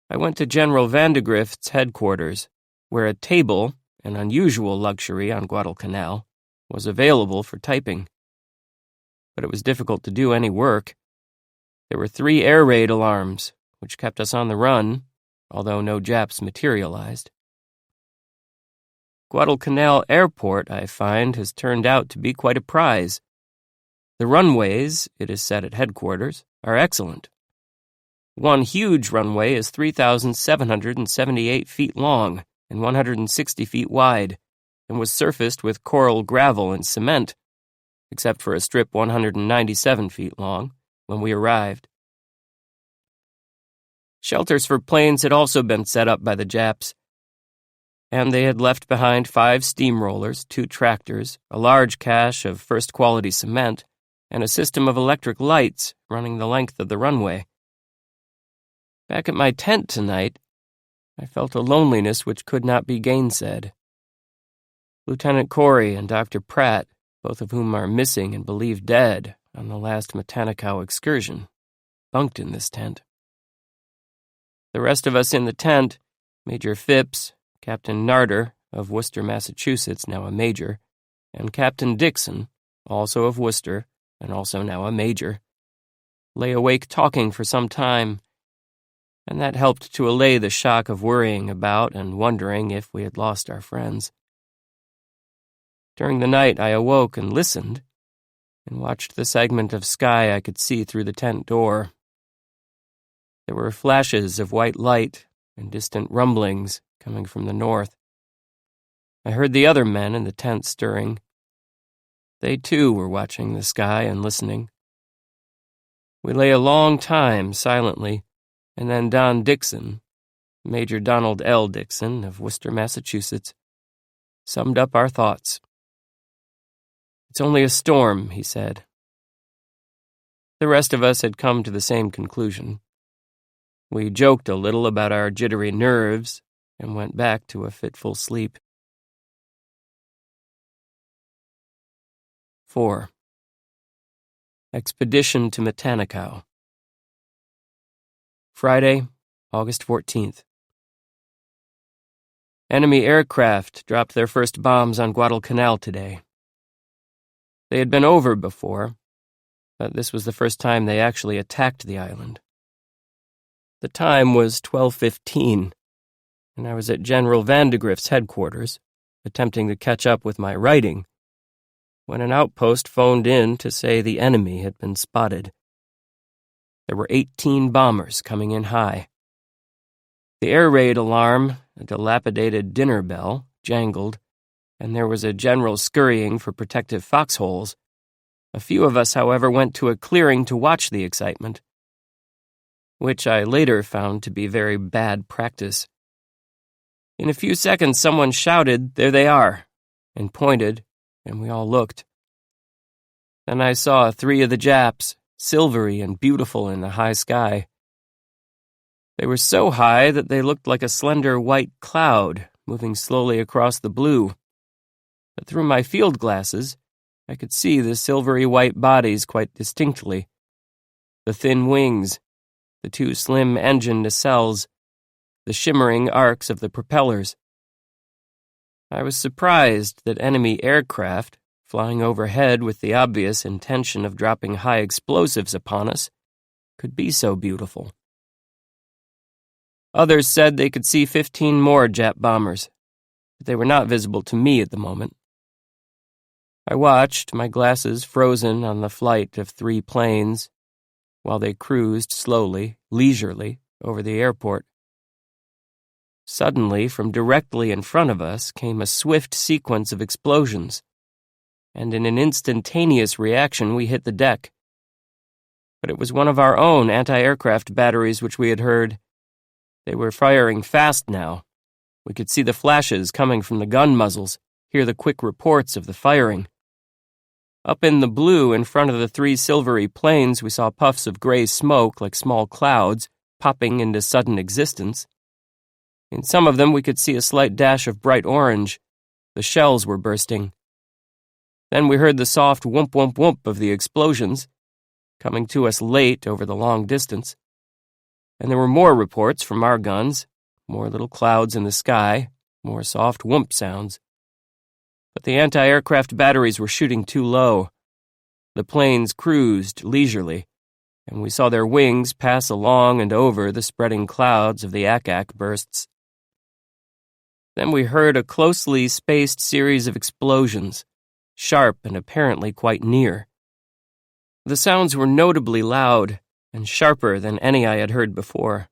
I went to General Vandegrift's headquarters, where a table, an unusual luxury on Guadalcanal, was available for typing. But it was difficult to do any work. There were 3 air raid alarms, which kept us on the run, although no Japs materialized. Guadalcanal Airport, I find, has turned out to be quite a prize. The runways, it is said at headquarters, are excellent. One huge runway is 3,778 feet long and 160 feet wide, and was surfaced with coral gravel and cement, except for a strip 197 feet long, when we arrived. Shelters for planes had also been set up by the Japs, and they had left behind 5 steamrollers, 2 tractors, a large cache of first-quality cement, and a system of electric lights running the length of the runway. Back at my tent tonight, I felt a loneliness which could not be gainsaid. Lieutenant Corey and Dr. Pratt, both of whom are missing and believed dead on the last Matanikau excursion, bunked in this tent. The rest of us in the tent, Major Phipps, Captain Narder of Worcester, Massachusetts, now a major, and Captain Dixon, also of Worcester, and also now a major, lay awake talking for some time, and that helped to allay the shock of worrying about and wondering if we had lost our friends. During the night, I awoke and listened, and watched the segment of sky I could see through the tent door. There were flashes of white light and distant rumblings coming from the north. I heard the other men in the tent stirring. They too were watching the sky and listening. We lay a long time silently, and then Don Dixon, Major Donald L. Dixon of Worcester, Massachusetts, summed up our thoughts. "It's only a storm," he said. The rest of us had come to the same conclusion. We joked a little about our jittery nerves and went back to a fitful sleep. 4. Expedition to Matanikau. Friday, August 14th. Enemy aircraft dropped their first bombs on Guadalcanal today. They had been over before, but this was the first time they actually attacked the island. The time was 12:15, and I was at General Vandegrift's headquarters, attempting to catch up with my writing, when an outpost phoned in to say the enemy had been spotted. There were 18 bombers coming in high. The air raid alarm, a dilapidated dinner bell, jangled, and there was a general scurrying for protective foxholes. A few of us, however, went to a clearing to watch the excitement, which I later found to be very bad practice. In a few seconds, someone shouted, "There they are," and pointed, and we all looked. Then I saw 3 of the Japs, silvery and beautiful in the high sky. They were so high that they looked like a slender white cloud moving slowly across the blue. But through my field glasses, I could see the silvery white bodies quite distinctly. The thin wings, the 2 slim engine nacelles, the shimmering arcs of the propellers. I was surprised that enemy aircraft, flying overhead with the obvious intention of dropping high explosives upon us, could be so beautiful. Others said they could see 15 more Jap bombers, but they were not visible to me at the moment. I watched, my glasses frozen on the flight of 3 planes, while they cruised slowly, leisurely, over the airport. Suddenly, from directly in front of us came a swift sequence of explosions, and in an instantaneous reaction we hit the deck. But it was one of our own anti-aircraft batteries which we had heard. They were firing fast now. We could see the flashes coming from the gun muzzles, hear the quick reports of the firing. Up in the blue in front of the 3 silvery planes we saw puffs of gray smoke like small clouds popping into sudden existence. In some of them we could see a slight dash of bright orange. The shells were bursting. Then we heard the soft whoomp whoomp whoomp of the explosions, coming to us late over the long distance. And there were more reports from our guns, more little clouds in the sky, more soft whoomp sounds. But the anti-aircraft batteries were shooting too low. The planes cruised leisurely, and we saw their wings pass along and over the spreading clouds of the ack-ack bursts. Then we heard a closely spaced series of explosions, sharp and apparently quite near. The sounds were notably loud and sharper than any I had heard before,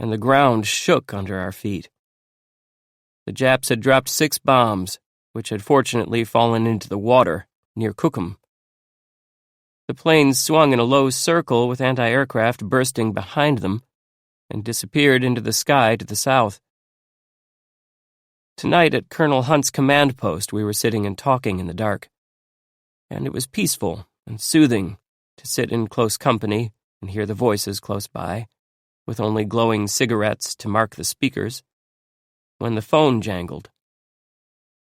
and the ground shook under our feet. The Japs had dropped 6 bombs, which had fortunately fallen into the water near Kukum. The planes swung in a low circle with anti-aircraft bursting behind them and disappeared into the sky to the south. Tonight at Colonel Hunt's command post we were sitting and talking in the dark, and it was peaceful and soothing to sit in close company and hear the voices close by, with only glowing cigarettes to mark the speakers, when the phone jangled.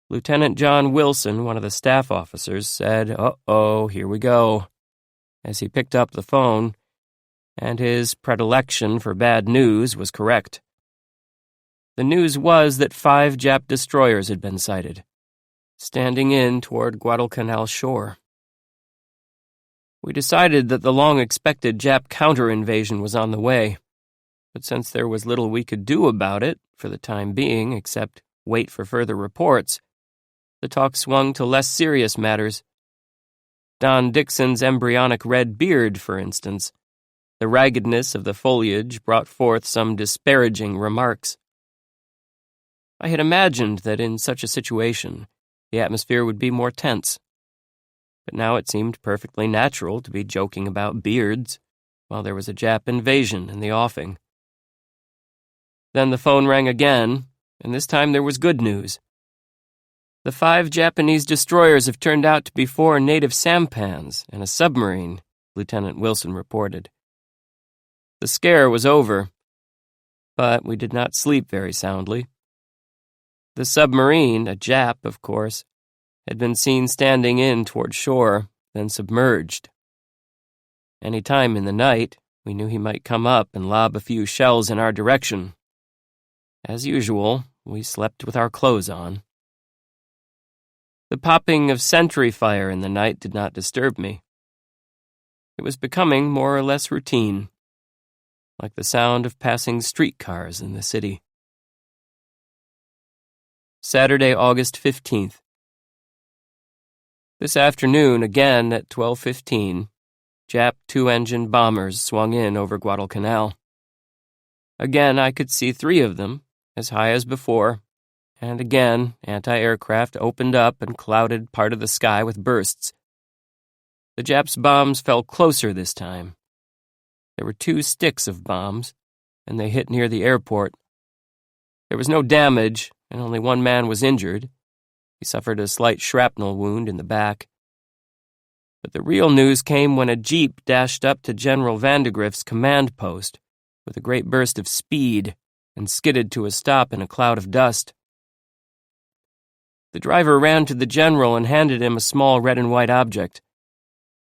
Lieutenant John Wilson, one of the staff officers, said, "Uh-oh, here we go," as he picked up the phone, and his predilection for bad news was correct. The news was that 5 Jap destroyers had been sighted, standing in toward Guadalcanal shore. We decided that the long-expected Jap counter-invasion was on the way, but since there was little we could do about it, for the time being, except wait for further reports, the talk swung to less serious matters. Don Dixon's embryonic red beard, for instance. The raggedness of the foliage brought forth some disparaging remarks. I had imagined that in such a situation, the atmosphere would be more tense. But now it seemed perfectly natural to be joking about beards, while there was a Jap invasion in the offing. Then the phone rang again, and this time there was good news. The 5 Japanese destroyers have turned out to be 4 native sampans and a submarine, Lieutenant Wilson reported. The scare was over, but we did not sleep very soundly. The submarine, a Jap, of course, had been seen standing in toward shore, then submerged. Any time in the night, we knew he might come up and lob a few shells in our direction. As usual, we slept with our clothes on. The popping of sentry fire in the night did not disturb me. It was becoming more or less routine, like the sound of passing streetcars in the city. Saturday, August 15th. This afternoon, again at 12:15, Jap 2-engine bombers swung in over Guadalcanal. Again I could see 3 of them, as high as before, and again anti-aircraft opened up and clouded part of the sky with bursts. The Japs' bombs fell closer this time. There were 2 sticks of bombs, and they hit near the airport. There was no damage, and only 1 man was injured. He suffered a slight shrapnel wound in the back. But the real news came when a jeep dashed up to General Vandegrift's command post with a great burst of speed and skidded to a stop in a cloud of dust. The driver ran to the general and handed him a small red and white object.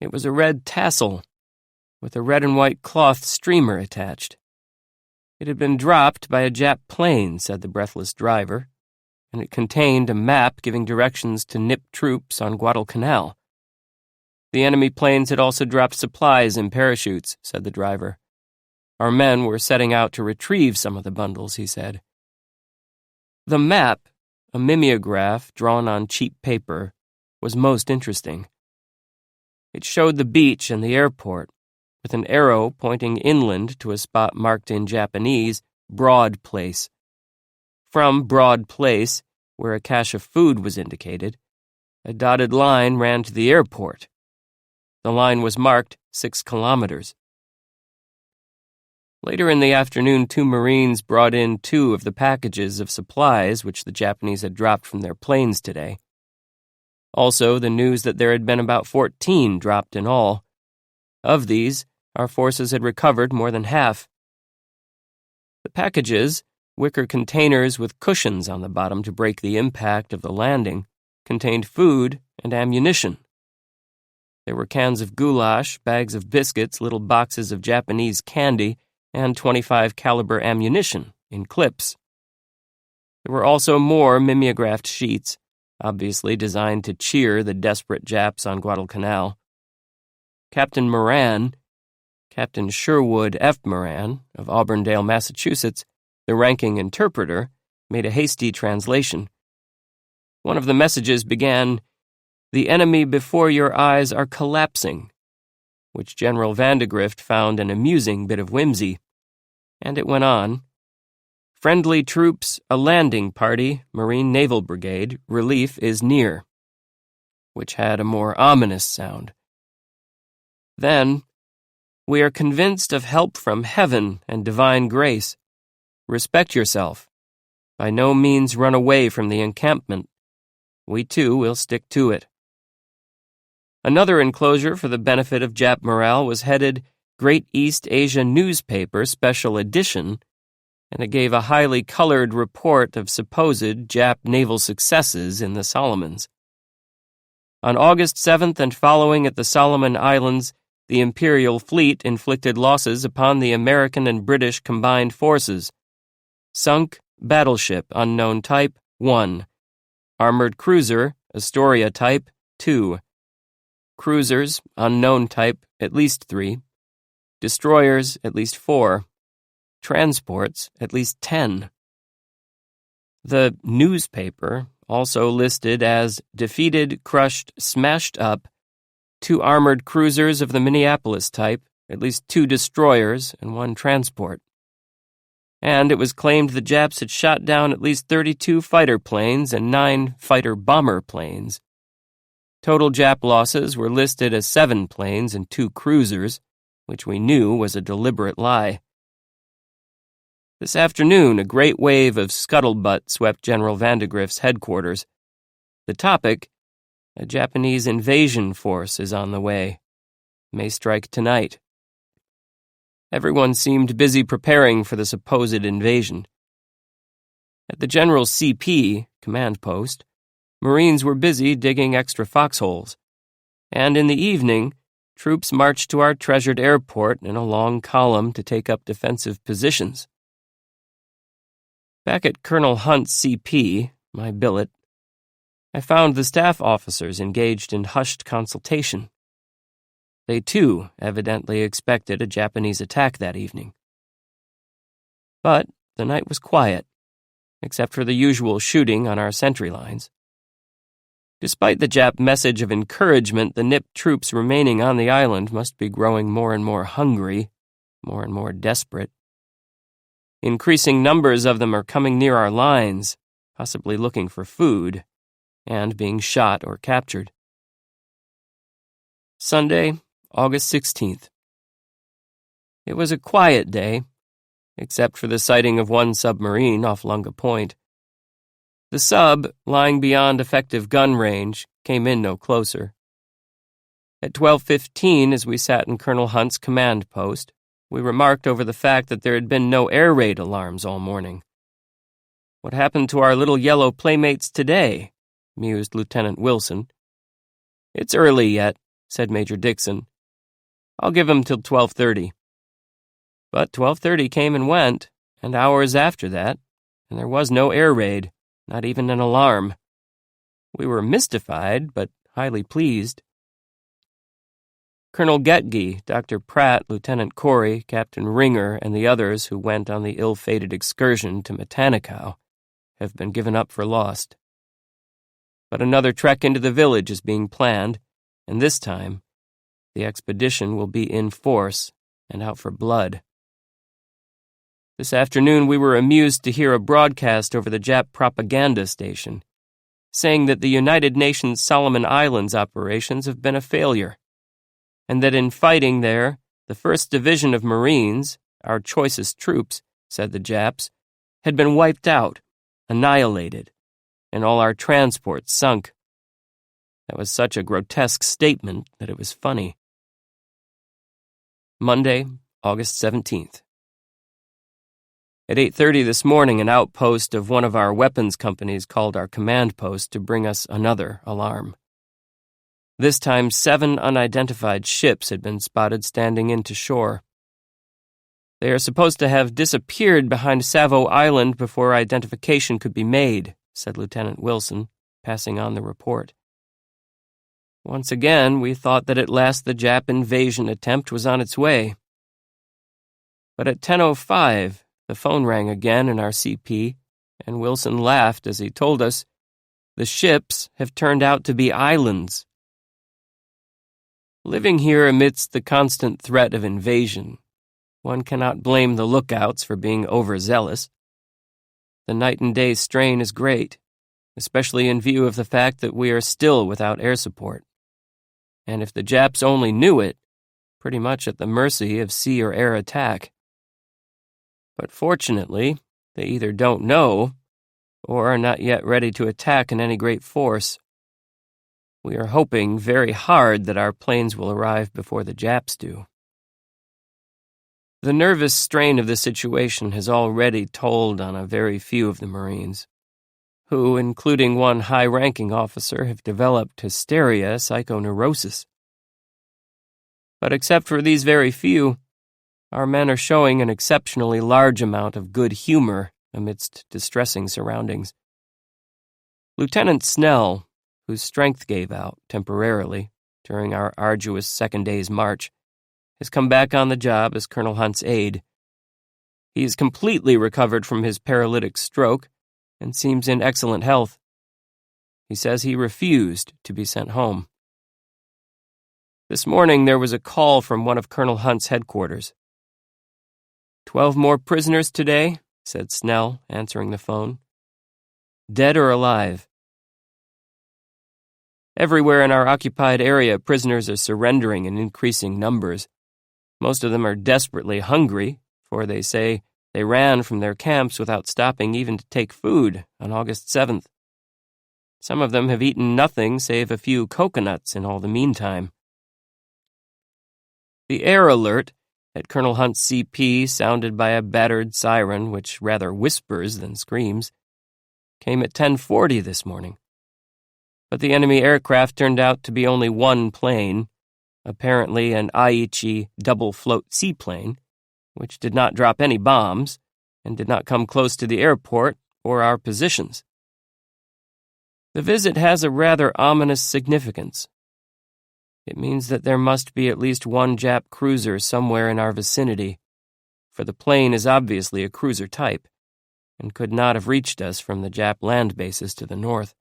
It was a red tassel with a red and white cloth streamer attached. It had been dropped by a Jap plane, said the breathless driver, and it contained a map giving directions to NIP troops on Guadalcanal. The enemy planes had also dropped supplies in parachutes, said the driver. Our men were setting out to retrieve some of the bundles, he said. The map, a mimeograph drawn on cheap paper, was most interesting. It showed the beach and the airport, with an arrow pointing inland to a spot marked in Japanese, Broad Place. From Broad Place, where a cache of food was indicated, a dotted line ran to the airport. The line was marked 6 kilometers. Later in the afternoon, 2 Marines brought in 2 of the packages of supplies which the Japanese had dropped from their planes today. Also, the news that there had been about 14 dropped in all. Of these, our forces had recovered more than half. The packages, wicker containers with cushions on the bottom to break the impact of the landing, contained food and ammunition. There were cans of goulash, bags of biscuits, little boxes of Japanese candy, and .25 caliber ammunition in clips. There were also more mimeographed sheets, obviously designed to cheer the desperate Japs on Guadalcanal. Captain Sherwood F. Moran, of Auburndale, Massachusetts, the ranking interpreter, made a hasty translation. One of the messages began, "The enemy before your eyes are collapsing," which General Vandegrift found an amusing bit of whimsy. And it went on, "Friendly troops, a landing party, Marine Naval Brigade, relief is near," which had a more ominous sound. Then, "We are convinced of help from heaven and divine grace. Respect yourself. By no means run away from the encampment. We too will stick to it." Another enclosure for the benefit of Jap morale was headed Great East Asia Newspaper Special Edition, and it gave a highly colored report of supposed Jap naval successes in the Solomons. On August 7th and following at the Solomon Islands, the Imperial Fleet inflicted losses upon the American and British combined forces. Sunk battleship unknown type 1. Armored cruiser Astoria type 2. Cruisers unknown type at least 3. Destroyers at least 4. Transports at least 10. The newspaper also listed as defeated, crushed, smashed up 2 armored cruisers of the Minneapolis type, at least 2 destroyers, and 1 transport. And it was claimed the Japs had shot down at least 32 fighter planes and 9 fighter-bomber planes. Total Jap losses were listed as 7 planes and 2 cruisers, which we knew was a deliberate lie. This afternoon, a great wave of scuttlebutt swept General Vandegrift's headquarters. The topic, a Japanese invasion force is on the way. May strike tonight. Everyone seemed busy preparing for the supposed invasion. At the General's CP, command post, Marines were busy digging extra foxholes. And in the evening, troops marched to our treasured airport in a long column to take up defensive positions. Back at Colonel Hunt's CP, my billet, I found the staff officers engaged in hushed consultation. They, too, evidently expected a Japanese attack that evening. But the night was quiet, except for the usual shooting on our sentry lines. Despite the Jap message of encouragement, the NIP troops remaining on the island must be growing more and more hungry, more and more desperate. Increasing numbers of them are coming near our lines, possibly looking for food, and being shot or captured. Sunday, August 16th. It was a quiet day, except for the sighting of 1 submarine off Lunga Point. The sub, lying beyond effective gun range, came in no closer. At 12:15, as we sat in Colonel Hunt's command post, we remarked over the fact that there had been no air raid alarms all morning. "What happened to our little yellow playmates today?" mused Lieutenant Wilson. "It's early yet," said Major Dixon. "I'll give 'em till 12:30. But 12:30 came and went, and hours after that, and there was no air raid, Not even an alarm. We were mystified, but highly pleased. Colonel Getge, Dr. Pratt, Lieutenant Corey, Captain Ringer, and the others who went on the ill-fated excursion to Matanikau have been given up for lost. But another trek into the village is being planned, and this time, the expedition will be in force and out for blood. This afternoon we were amused to hear a broadcast over the Jap propaganda station, saying that the United Nations Solomon Islands operations have been a failure, and that in fighting there, the 1st Division of Marines, our choicest troops, said the Japs, had been wiped out, annihilated, and all our transports sunk. That was such a grotesque statement that it was funny. Monday, August 17th. At 8:30 this morning, an outpost of one of our weapons companies called our command post to bring us another alarm. This time, 7 unidentified ships had been spotted standing in to shore. They are supposed to have disappeared behind Savo Island before identification could be made, said Lieutenant Wilson, passing on the report. Once again, we thought that at last the Jap invasion attempt was on its way. But at 10:05, the phone rang again in our CP, and Wilson laughed as he told us, the ships have turned out to be islands. Living here amidst the constant threat of invasion, one cannot blame the lookouts for being overzealous. The night and day strain is great, especially in view of the fact that we are still without air support. And if the Japs only knew it, pretty much at the mercy of sea or air attack. But fortunately, they either don't know or are not yet ready to attack in any great force. We are hoping very hard that our planes will arrive before the Japs do. The nervous strain of the situation has already told on a very few of the Marines, who, including one high-ranking officer, have developed hysteria psychoneurosis. But except for these very few, our men are showing an exceptionally large amount of good humor amidst distressing surroundings. Lieutenant Snell, whose strength gave out temporarily during our arduous second day's march, has come back on the job as Colonel Hunt's aide. He is completely recovered from his paralytic stroke and seems in excellent health. He says he refused to be sent home. This morning there was a call from one of Colonel Hunt's headquarters. 12 more prisoners today, said Snell, answering the phone. Dead or alive? Everywhere in our occupied area, prisoners are surrendering in increasing numbers. Most of them are desperately hungry, for they say they ran from their camps without stopping even to take food on August 7th. Some of them have eaten nothing save a few coconuts in all the meantime. The air alert at Colonel Hunt's CP, sounded by a battered siren which rather whispers than screams, came at 10:40 this morning. But the enemy aircraft turned out to be only one plane, apparently an Aichi double-float seaplane, which did not drop any bombs and did not come close to the airport or our positions. The visit has a rather ominous significance. It means that there must be at least one Jap cruiser somewhere in our vicinity, for the plane is obviously a cruiser type and could not have reached us from the Jap land bases to the north.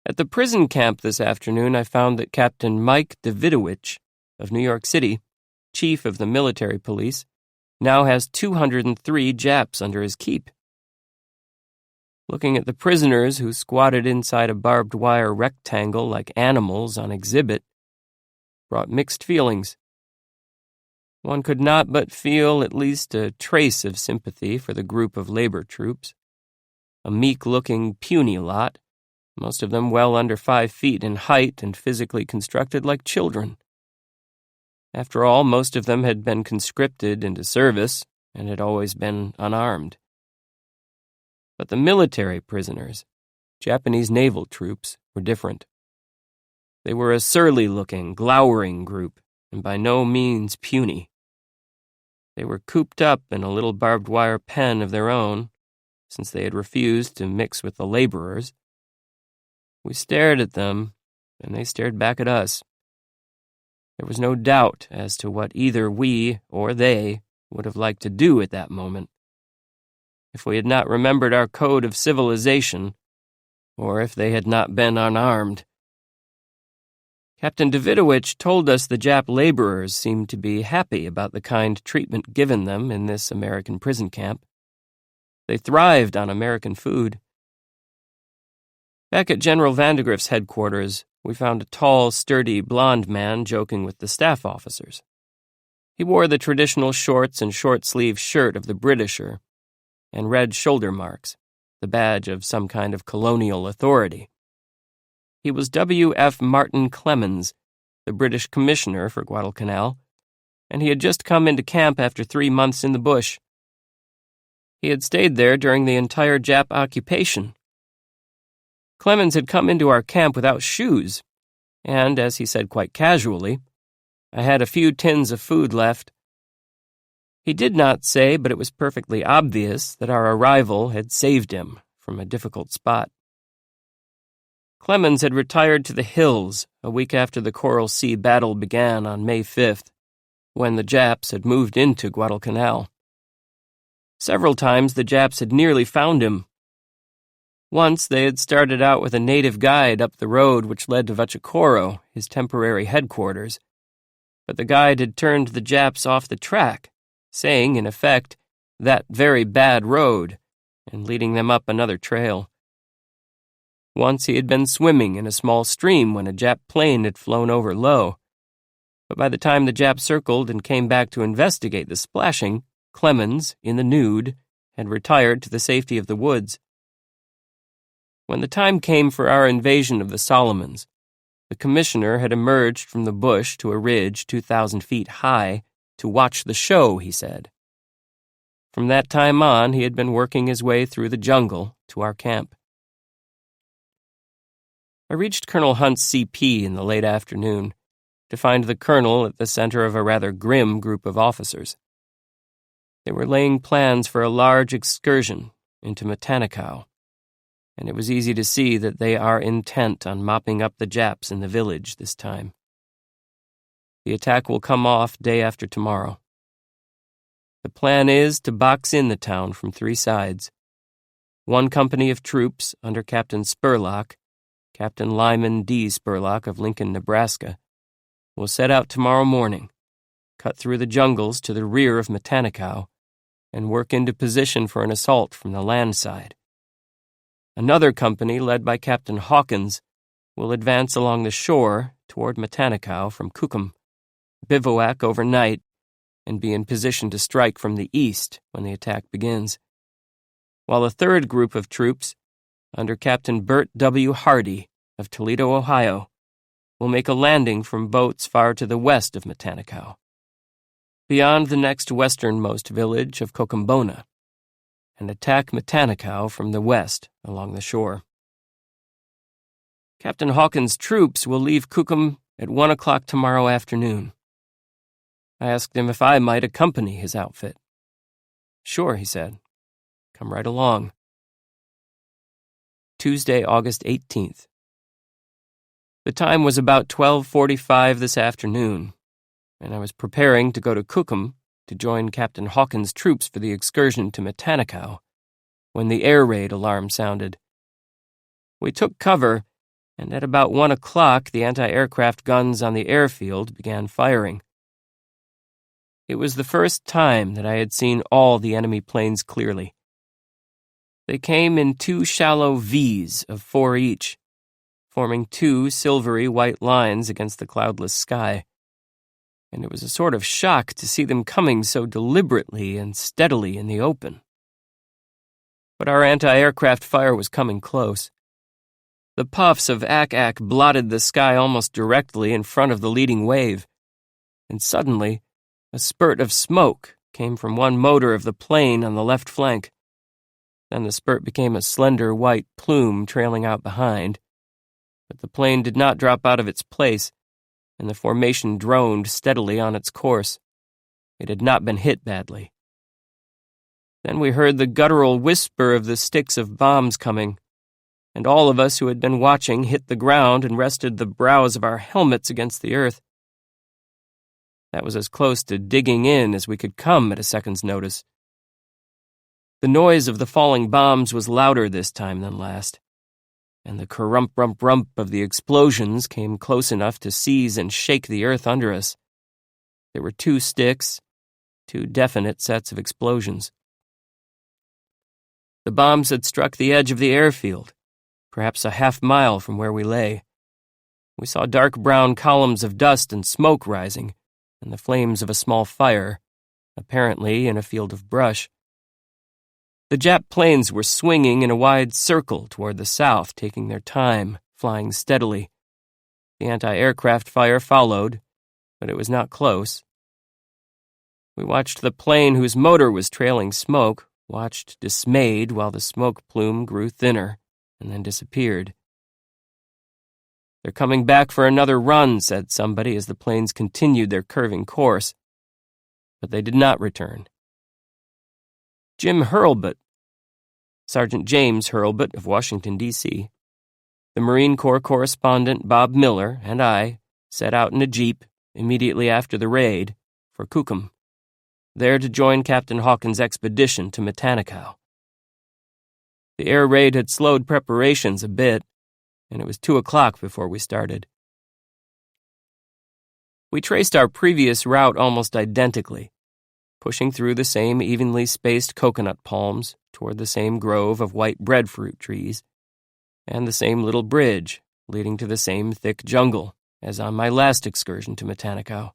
At the prison camp this afternoon, I found that Captain Mike Davidowich of New York City, chief of the military police, now has 203 Japs under his keep. Looking at the prisoners who squatted inside a barbed wire rectangle like animals on exhibit brought mixed feelings. One could not but feel at least a trace of sympathy for the group of labor troops, a meek-looking, puny lot, most of them well under 5 feet in height and physically constructed like children. After all, most of them had been conscripted into service and had always been unarmed. But the military prisoners, Japanese naval troops, were different. They were a surly-looking, glowering group, and by no means puny. They were cooped up in a little barbed wire pen of their own, since they had refused to mix with the laborers. We stared at them, and they stared back at us. There was no doubt as to what either we or they would have liked to do at that moment. If we had not remembered our code of civilization, or if they had not been unarmed. Captain Davidowich told us the Jap laborers seemed to be happy about the kind treatment given them in this American prison camp. They thrived on American food. Back at General Vandegrift's headquarters, we found a tall, sturdy, blond man joking with the staff officers. He wore the traditional shorts and short-sleeved shirt of the Britisher, and red shoulder marks, the badge of some kind of colonial authority. He was W.F. Martin Clemens, the British commissioner for Guadalcanal, and he had just come into camp after 3 months in the bush. He had stayed there during the entire Jap occupation. Clemens had come into our camp without shoes, and, as he said quite casually, I had a few tins of food left. He did not say, but it was perfectly obvious that our arrival had saved him from a difficult spot. Clemens had retired to the hills a week after the Coral Sea battle began on May 5th, when the Japs had moved into Guadalcanal. Several times the Japs had nearly found him. Once they had started out with a native guide up the road which led to Vachicoro, his temporary headquarters, but the guide had turned the Japs off the track, saying, in effect, that very bad road, and leading them up another trail. Once he had been swimming in a small stream when a Jap plane had flown over low, but by the time the Jap circled and came back to investigate the splashing, Clemens, in the nude, had retired to the safety of the woods. When the time came for our invasion of the Solomons, the commissioner had emerged from the bush to a ridge 2,000 feet high to watch the show, he said. From that time on, he had been working his way through the jungle to our camp. I reached Colonel Hunt's CP in the late afternoon to find the colonel at the center of a rather grim group of officers. They were laying plans for a large excursion into Matanikau, and it was easy to see that they are intent on mopping up the Japs in the village this time. The attack will come off day after tomorrow. The plan is to box in the town from 3 sides. 1 company of troops under Captain Spurlock, Captain Lyman D. Spurlock of Lincoln, Nebraska, will set out tomorrow morning, cut through the jungles to the rear of Matanikau, and work into position for an assault from the land side. Another company, led by Captain Hawkins, will advance along the shore toward Matanikau from Kukum, bivouac overnight, and be in position to strike from the east when the attack begins. While a third group of troops, under Captain Bert W. Hardy of Toledo, Ohio, will make a landing from boats far to the west of Matanikau, beyond the next westernmost village of Kokombona, and attack Matanikau from the west along the shore. Captain Hawkins' troops will leave Kukum at 1 o'clock tomorrow afternoon. I asked him if I might accompany his outfit. Sure, he said. Come right along. Tuesday, August 18th. The time was about 12:45 this afternoon, and I was preparing to go to Kukum to join Captain Hawkins' troops for the excursion to Matanikau, when the air raid alarm sounded. We took cover, and at about 1 o'clock the anti-aircraft guns on the airfield began firing. It was the first time that I had seen all the enemy planes clearly. They came in 2 shallow V's of 4 each, forming 2 silvery white lines against the cloudless sky, and it was a sort of shock to see them coming so deliberately and steadily in the open. But our anti-aircraft fire was coming close. The puffs of ack-ack blotted the sky almost directly in front of the leading wave, and suddenly a spurt of smoke came from one motor of the plane on the left flank. Then the spurt became a slender white plume trailing out behind, but the plane did not drop out of its place, and the formation droned steadily on its course. It had not been hit badly. Then we heard the guttural whisper of the sticks of bombs coming, and all of us who had been watching hit the ground and rested the brows of our helmets against the earth. That was as close to digging in as we could come at a second's notice. The noise of the falling bombs was louder this time than last, and the kerrump-rump-rump of the explosions came close enough to seize and shake the earth under us. There were 2 sticks, 2 definite sets of explosions. The bombs had struck the edge of the airfield, perhaps a half-mile from where we lay. We saw dark brown columns of dust and smoke rising, and the flames of a small fire, apparently in a field of brush. The Jap planes were swinging in a wide circle toward the south, taking their time, flying steadily. The anti-aircraft fire followed, but it was not close. We watched the plane whose motor was trailing smoke, watched dismayed while the smoke plume grew thinner and then disappeared. "They're coming back for another run," said somebody as the planes continued their curving course. But they did not return. Jim Hurlbut, Sergeant James Hurlbut of Washington, D.C., the Marine Corps correspondent Bob Miller, and I set out in a jeep immediately after the raid for Kukum, there to join Captain Hawkins' expedition to Matanicow. The air raid had slowed preparations a bit, and it was 2 o'clock before we started. We traced our previous route almost identically, pushing through the same evenly spaced coconut palms toward the same grove of white breadfruit trees, and the same little bridge leading to the same thick jungle as on my last excursion to Matanicow.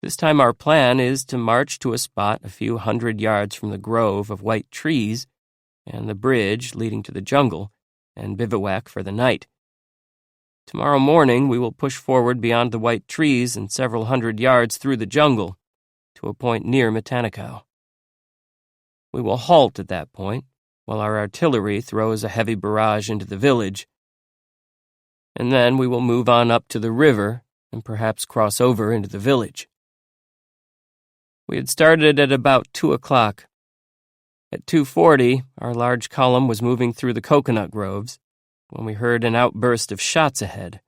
This time our plan is to march to a spot a few hundred yards from the grove of white trees and the bridge leading to the jungle, and bivouac for the night. Tomorrow morning we will push forward beyond the white trees and several hundred yards through the jungle to a point near Matanicow. We will halt at that point while our artillery throws a heavy barrage into the village, and then we will move on up to the river and perhaps cross over into the village. We had started at about 2 o'clock. At 2:40, our large column was moving through the coconut groves when we heard an outburst of shots ahead.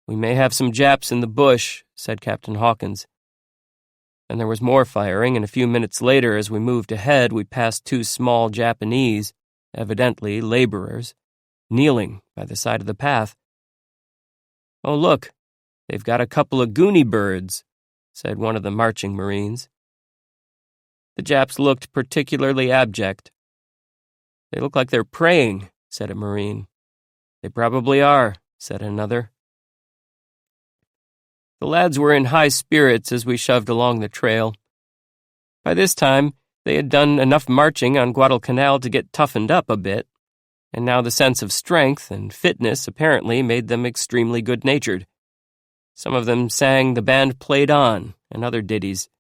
"We may have some Japs in the bush," said Captain Hawkins. And there was more firing, and a few minutes later, as we moved ahead, we passed 2 small Japanese, evidently laborers, kneeling by the side of the path. "Oh, look, they've got a couple of goonie birds," said one of the marching Marines. The Japs looked particularly abject. "They look like they're praying," said a Marine. "They probably are," said another. The lads were in high spirits as we shoved along the trail. By this time, they had done enough marching on Guadalcanal to get toughened up a bit, and now the sense of strength and fitness apparently made them extremely good-natured. Some of them sang "The Band Played On" and other ditties.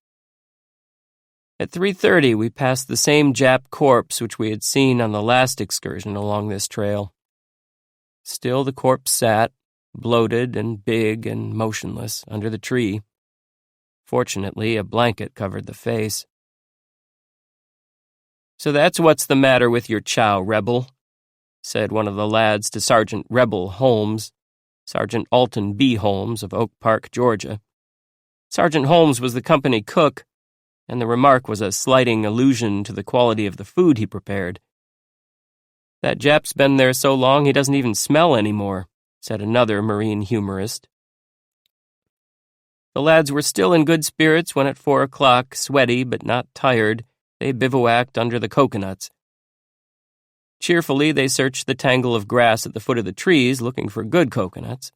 At 3:30, we passed the same Jap corpse which we had seen on the last excursion along this trail. Still the corpse sat, bloated and big and motionless, under the tree. Fortunately, a blanket covered the face. "So that's what's the matter with your chow, Rebel," said one of the lads to Sergeant Rebel Holmes, Sergeant Alton B. Holmes of Oak Park, Georgia. Sergeant Holmes was the company cook, and the remark was a slighting allusion to the quality of the food he prepared. "That Jap's been there so long he doesn't even smell anymore," said another Marine humorist. The lads were still in good spirits when at 4 o'clock, sweaty but not tired, they bivouacked under the coconuts. Cheerfully they searched the tangle of grass at the foot of the trees, looking for good coconuts.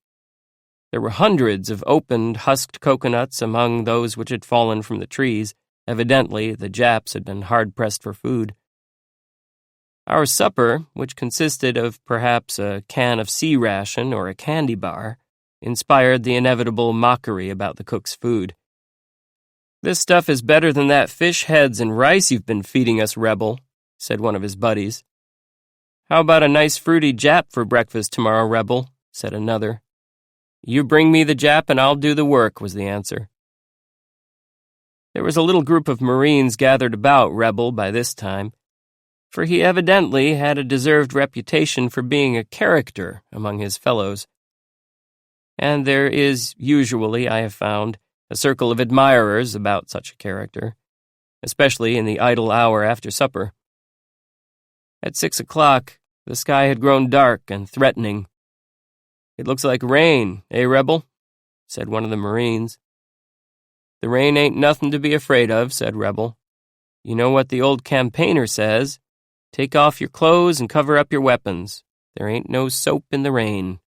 There were hundreds of opened, husked coconuts among those which had fallen from the trees. Evidently, the Japs had been hard-pressed for food. Our supper, which consisted of perhaps a can of sea ration or a candy bar, inspired the inevitable mockery about the cook's food. "This stuff is better than that fish heads and rice you've been feeding us, Rebel," said one of his buddies. "How about a nice fruity Jap for breakfast tomorrow, Rebel?" said another. "You bring me the Jap and I'll do the work," was the answer. There was a little group of Marines gathered about Rebel by this time, for he evidently had a deserved reputation for being a character among his fellows. And there is usually, I have found, a circle of admirers about such a character, especially in the idle hour after supper. At 6 o'clock, the sky had grown dark and threatening. "It looks like rain, eh, Rebel?" said one of the Marines. "The rain ain't nothing to be afraid of," said Rebel. "You know what the old campaigner says, take off your clothes and cover up your weapons. There ain't no soap in the rain."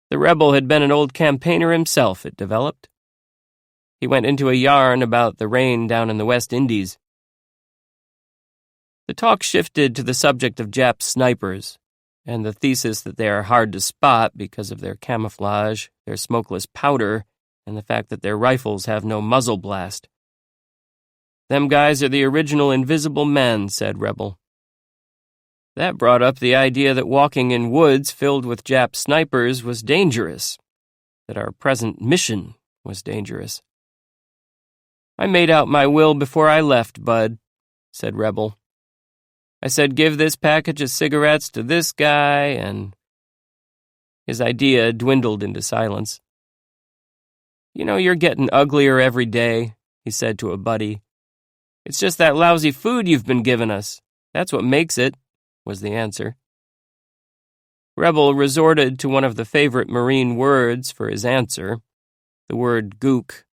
The Rebel had been an old campaigner himself, it developed. He went into a yarn about the rain down in the West Indies. The talk shifted to the subject of Jap snipers, and the thesis that they are hard to spot because of their camouflage, their smokeless powder, and the fact that their rifles have no muzzle blast. "Them guys are the original invisible men," said Rebel. That brought up the idea that walking in woods filled with Jap snipers was dangerous, that our present mission was dangerous. "I made out my will before I left, Bud," said Rebel. "I said give this package of cigarettes to this guy, and..." His idea dwindled into silence. "You know, you're getting uglier every day," he said to a buddy. "It's just that lousy food you've been giving us. That's what makes it," was the answer. Rebel resorted to one of the favorite Marine words for his answer, the word gook,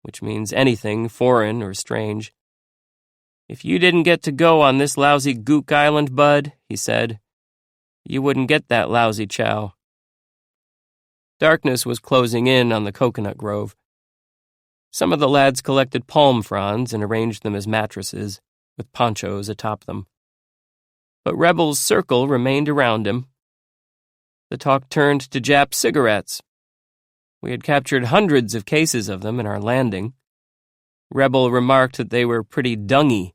which means anything foreign or strange. "If you didn't get to go on this lousy gook island, Bud," he said, "you wouldn't get that lousy chow." Darkness was closing in on the coconut grove. Some of the lads collected palm fronds and arranged them as mattresses, with ponchos atop them. But Rebel's circle remained around him. The talk turned to Jap cigarettes. We had captured hundreds of cases of them in our landing. Rebel remarked that they were pretty dungy.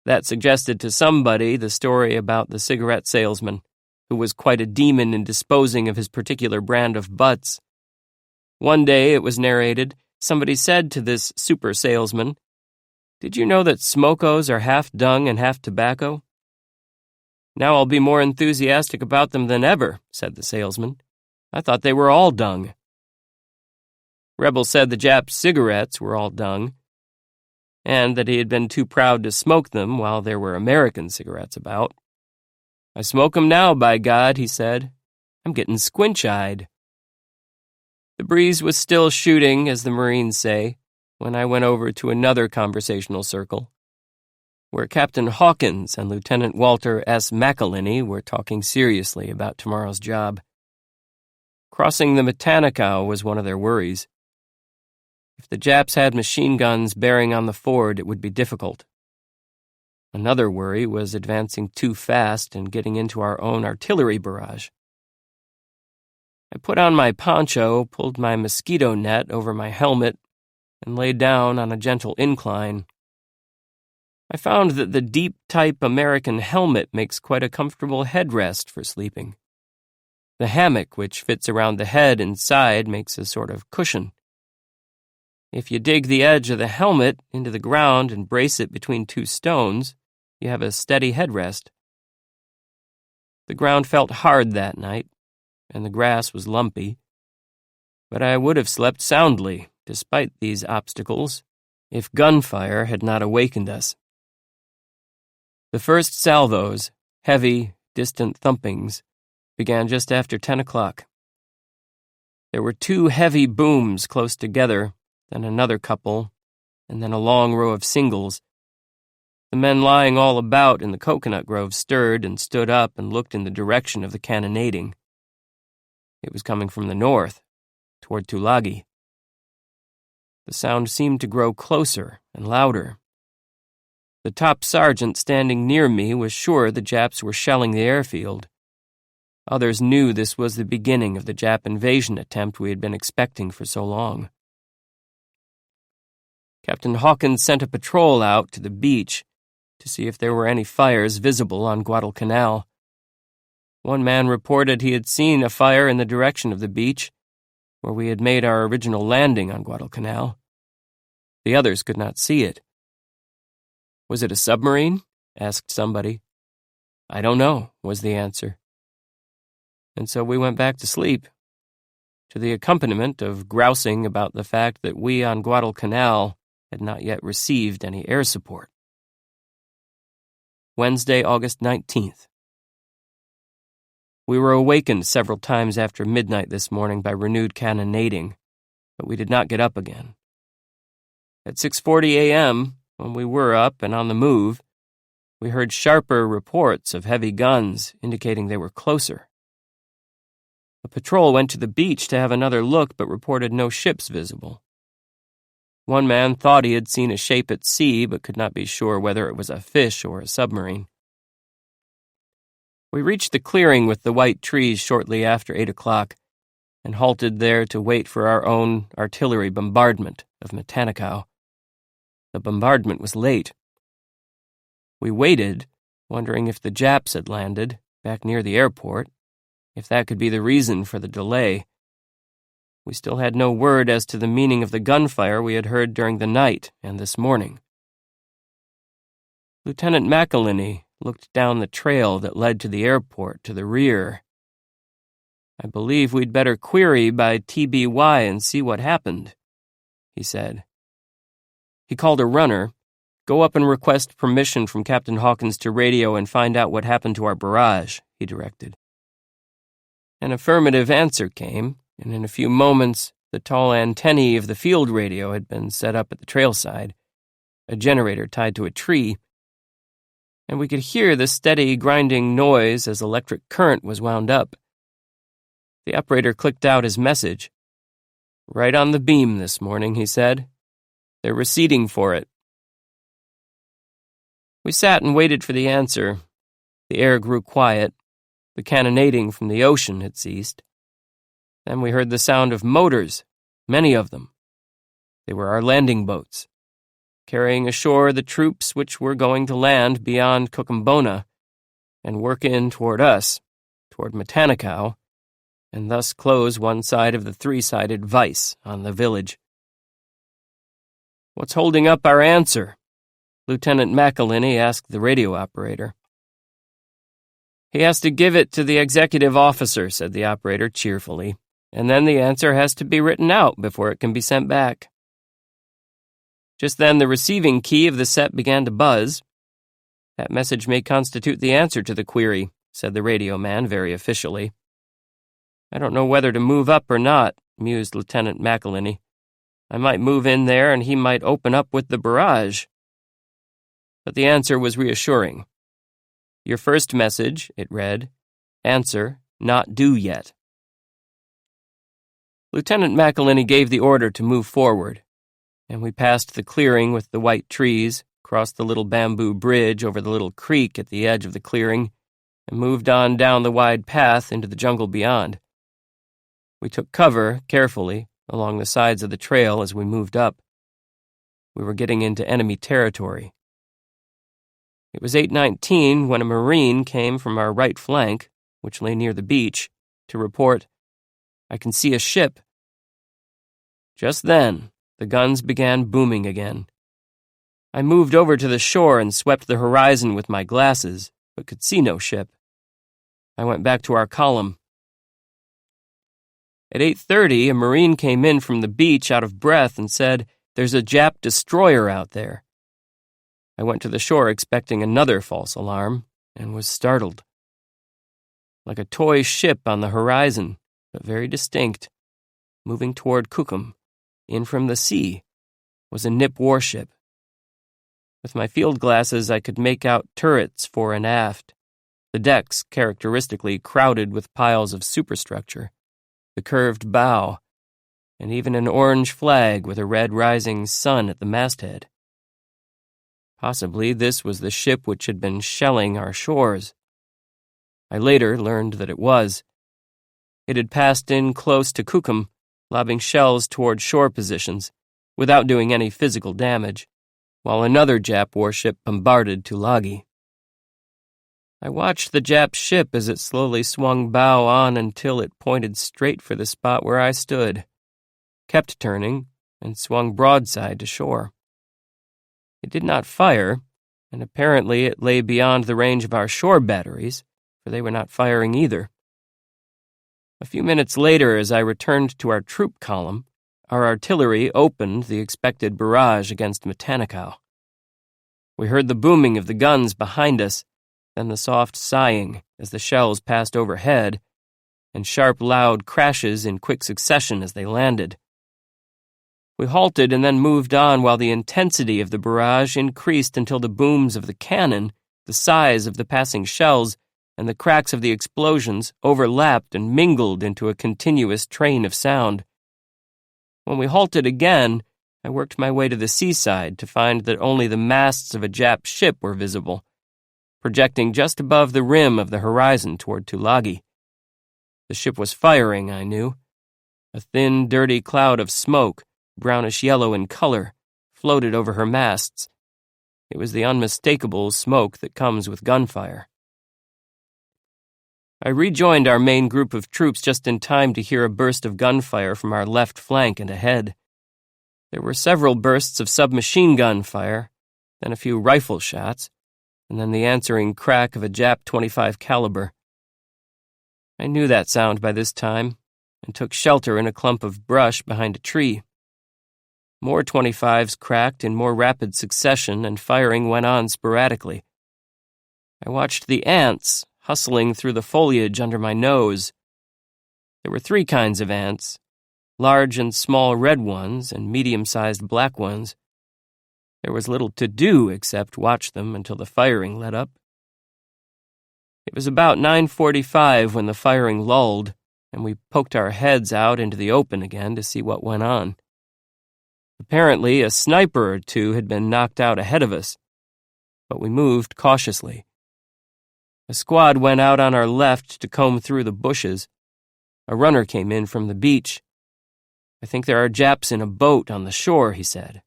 That suggested to somebody the story about the cigarette salesman, who was quite a demon in disposing of his particular brand of butts. One day, it was narrated, somebody said to this super salesman, "Did you know that smokos are half dung and half tobacco?" "Now I'll be more enthusiastic about them than ever," said the salesman. "I thought they were all dung." Rebel said the Jap cigarettes were all dung, and that he had been too proud to smoke them while there were American cigarettes about. "I smoke 'em now, by God," he said. "I'm getting squinch-eyed." The breeze was still shooting, as the Marines say, when I went over to another conversational circle, where Captain Hawkins and Lieutenant Walter S. McElhinney were talking seriously about tomorrow's job. Crossing the Matanikau was one of their worries. If the Japs had machine guns bearing on the ford, it would be difficult. Another worry was advancing too fast and getting into our own artillery barrage. I put on my poncho, pulled my mosquito net over my helmet, and lay down on a gentle incline. I found that the deep-type American helmet makes quite a comfortable headrest for sleeping. The hammock, which fits around the head and side, makes a sort of cushion. If you dig the edge of the helmet into the ground and brace it between two stones, you have a steady headrest. The ground felt hard that night, and the grass was lumpy, but I would have slept soundly, despite these obstacles, if gunfire had not awakened us. The first salvos, heavy, distant thumpings, began just after 10 o'clock. There were 2 heavy booms close together, then another couple, and then a long row of singles. The men lying all about in the coconut grove stirred and stood up and looked in the direction of the cannonading. It was coming from the north, toward Tulagi. The sound seemed to grow closer and louder. The top sergeant standing near me was sure the Japs were shelling the airfield. Others knew this was the beginning of the Jap invasion attempt we had been expecting for so long. Captain Hawkins sent a patrol out to the beach to see if there were any fires visible on Guadalcanal. One man reported he had seen a fire in the direction of the beach, where we had made our original landing on Guadalcanal. The others could not see it. "Was it a submarine?" asked somebody. "I don't know," was the answer. And so we went back to sleep, to the accompaniment of grousing about the fact that we on Guadalcanal had not yet received any air support. Wednesday, August 19th. We were awakened several times after midnight this morning by renewed cannonading, but we did not get up again. At 6:40 a.m., when we were up and on the move, we heard sharper reports of heavy guns indicating they were closer. A patrol went to the beach to have another look but reported no ships visible. One man thought he had seen a shape at sea but could not be sure whether it was a fish or a submarine. We reached the clearing with the white trees shortly after 8 o'clock and halted there to wait for our own artillery bombardment of Matanikau. The bombardment was late. We waited, wondering if the Japs had landed back near the airport, if that could be the reason for the delay. We still had no word as to the meaning of the gunfire we had heard during the night and this morning. Lieutenant McElhinney looked down the trail that led to the airport to the rear. "I believe we'd better query by TBY and see what happened," he said. He called a runner. "Go up and request permission from Captain Hawkins to radio and find out what happened to our barrage," he directed. An affirmative answer came, and in a few moments the tall antennae of the field radio had been set up at the trailside, a generator tied to a tree, and we could hear the steady grinding noise as electric current was wound up. The operator clicked out his message. "Right on the beam this morning," he said. "They're receding for it." We sat and waited for the answer. The air grew quiet. The cannonading from the ocean had ceased. Then we heard the sound of motors, many of them. They were our landing boats, carrying ashore the troops which were going to land beyond Cocambona and work in toward us, toward Matanikau, and thus close one side of the three-sided vise on the village. "What's holding up our answer?" Lieutenant McElhinney asked the radio operator. "He has to give it to the executive officer," said the operator cheerfully, "and then the answer has to be written out before it can be sent back." Just then the receiving key of the set began to buzz. "That message may constitute the answer to the query," said the radio man very officially. "I don't know whether to move up or not," mused Lieutenant McElhinney. "I might move in there and he might open up with the barrage." But the answer was reassuring. "Your first message," it read, "answer, not due yet." Lieutenant McElhinney gave the order to move forward, and we passed the clearing with the white trees, crossed the little bamboo bridge over the little creek at the edge of the clearing, and moved on down the wide path into the jungle beyond. We took cover, carefully, along the sides of the trail as we moved up. We were getting into enemy territory. It was 8:19 when a Marine came from our right flank, which lay near the beach, to report, "I can see a ship." Just then, the guns began booming again. I moved over to the shore and swept the horizon with my glasses, but could see no ship. I went back to our column. At 8:30, a Marine came in from the beach out of breath and said, "There's a Jap destroyer out there." I went to the shore expecting another false alarm, and was startled. Like a toy ship on the horizon, but very distinct, moving toward Kukum, in from the sea, was a Nip warship. With my field glasses, I could make out turrets fore and aft, the decks characteristically crowded with piles of superstructure, the curved bow, and even an orange flag with a red rising sun at the masthead. Possibly this was the ship which had been shelling our shores. I later learned that it was. It had passed in close to Kukum, lobbing shells toward shore positions, without doing any physical damage, while another Jap warship bombarded Tulagi. I watched the Jap ship as it slowly swung bow on until it pointed straight for the spot where I stood, kept turning, and swung broadside to shore. It did not fire, and apparently it lay beyond the range of our shore batteries, for they were not firing either. A few minutes later, as I returned to our troop column, our artillery opened the expected barrage against Matanikau. We heard the booming of the guns behind us, then the soft sighing as the shells passed overhead, and sharp, loud crashes in quick succession as they landed. We halted and then moved on while the intensity of the barrage increased until the booms of the cannon, the size of the passing shells, and the cracks of the explosions overlapped and mingled into a continuous train of sound. When we halted again, I worked my way to the seaside to find that only the masts of a Jap ship were visible, projecting just above the rim of the horizon toward Tulagi. The ship was firing, I knew. A thin, dirty cloud of smoke, brownish-yellow in color, floated over her masts. It was the unmistakable smoke that comes with gunfire. I rejoined our main group of troops just in time to hear a burst of gunfire from our left flank and ahead. There were several bursts of submachine gun fire, then a few rifle shots, and then the answering crack of a Jap .25 caliber. I knew that sound by this time, and took shelter in a clump of brush behind a tree. More .25s cracked in more rapid succession, and firing went on sporadically. I watched the ants hustling through the foliage under my nose. There were 3 kinds of ants, large and small red ones and medium-sized black ones. There was little to do except watch them until the firing let up. It was about 9:45 when the firing lulled, and we poked our heads out into the open again to see what went on. Apparently, a sniper or 2 had been knocked out ahead of us, but we moved cautiously. A squad went out on our left to comb through the bushes. A runner came in from the beach. "I think there are Japs in a boat on the shore," he said.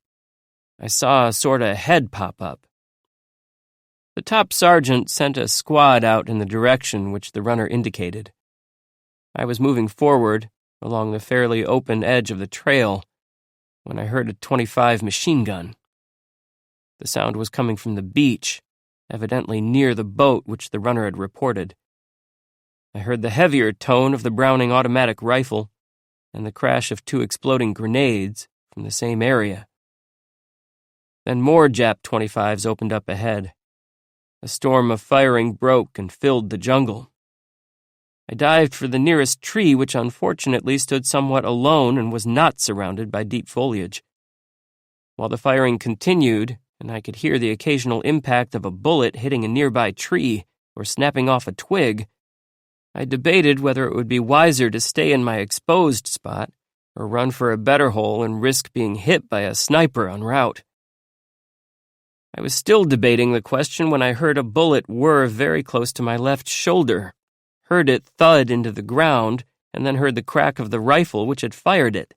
I saw a sort of head pop up. The top sergeant sent a squad out in the direction which the runner indicated. I was moving forward along the fairly open edge of the trail when I heard a .25 machine gun. The sound was coming from the beach, evidently near the boat which the runner had reported. I heard the heavier tone of the Browning automatic rifle and the crash of 2 exploding grenades from the same area. Then more Jap .25s opened up ahead. A storm of firing broke and filled the jungle. I dived for the nearest tree, which unfortunately stood somewhat alone and was not surrounded by deep foliage. While the firing continued, and I could hear the occasional impact of a bullet hitting a nearby tree or snapping off a twig, I debated whether it would be wiser to stay in my exposed spot or run for a better hole and risk being hit by a sniper en route. I was still debating the question when I heard a bullet whir very close to my left shoulder, heard it thud into the ground, and then heard the crack of the rifle which had fired it.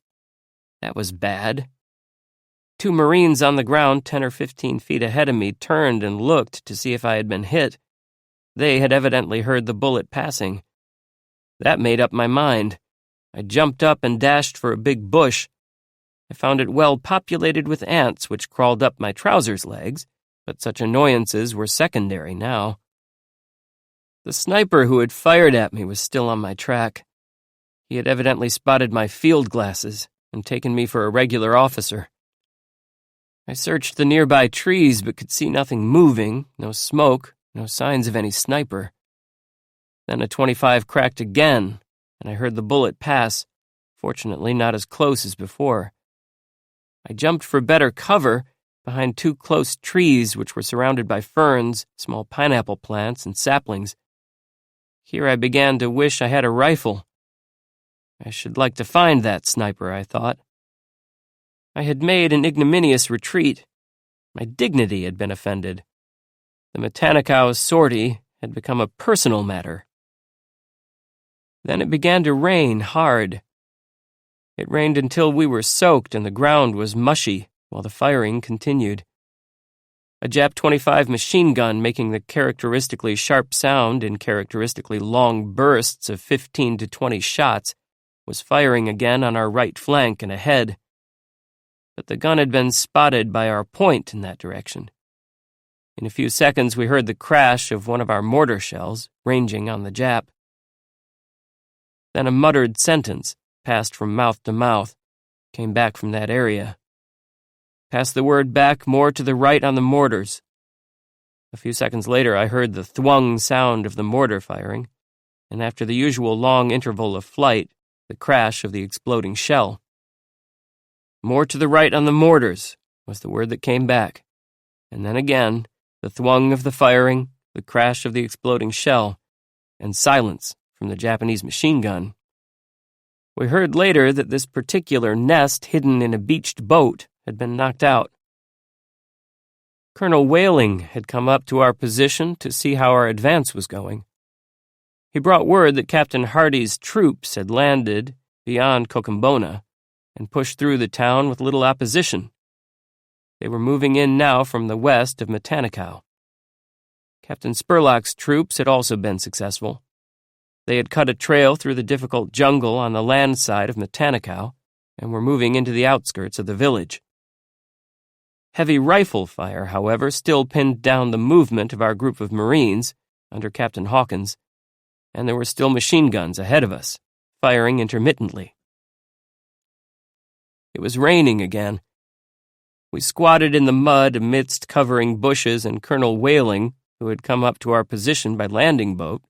That was bad. 2 Marines on the ground 10 or 15 feet ahead of me turned and looked to see if I had been hit. They had evidently heard the bullet passing. That made up my mind. I jumped up and dashed for a big bush. I found it well populated with ants which crawled up my trousers legs, but such annoyances were secondary now. The sniper who had fired at me was still on my track. He had evidently spotted my field glasses and taken me for a regular officer. I searched the nearby trees but could see nothing moving, no smoke, no signs of any sniper. Then a .25 cracked again, and I heard the bullet pass, fortunately not as close as before. I jumped for better cover behind 2 close trees which were surrounded by ferns, small pineapple plants, and saplings. Here I began to wish I had a rifle. I should like to find that sniper, I thought. I had made an ignominious retreat. My dignity had been offended. The Matanikau sortie had become a personal matter. Then it began to rain hard. It rained until we were soaked and the ground was mushy while the firing continued. A Jap .25 machine gun making the characteristically sharp sound in characteristically long bursts of 15 to 20 shots was firing again on our right flank and ahead. but the gun had been spotted by our point in that direction. In a few seconds, we heard the crash of one of our mortar shells ranging on the Jap. Then a muttered sentence passed from mouth to mouth, came back from that area. Passed the word back more to the right on the mortars. A few seconds later, I heard the thwung sound of the mortar firing, and after the usual long interval of flight, the crash of the exploding shell. More to the right on the mortars was the word that came back, and then again, the thwung of the firing, the crash of the exploding shell, and silence from the Japanese machine gun. We heard later that this particular nest hidden in a beached boat had been knocked out. Colonel Whaling had come up to our position to see how our advance was going. He brought word that Captain Hardy's troops had landed beyond Cocombona and pushed through the town with little opposition. They were moving in now from the west of Matanikau. Captain Spurlock's troops had also been successful. They had cut a trail through the difficult jungle on the land side of Matanikau and were moving into the outskirts of the village. Heavy rifle fire, however, still pinned down the movement of our group of Marines under Captain Hawkins, and there were still machine guns ahead of us, firing intermittently. It was raining again. We squatted in the mud amidst covering bushes, and Colonel Whaling, who had come up to our position by landing boat,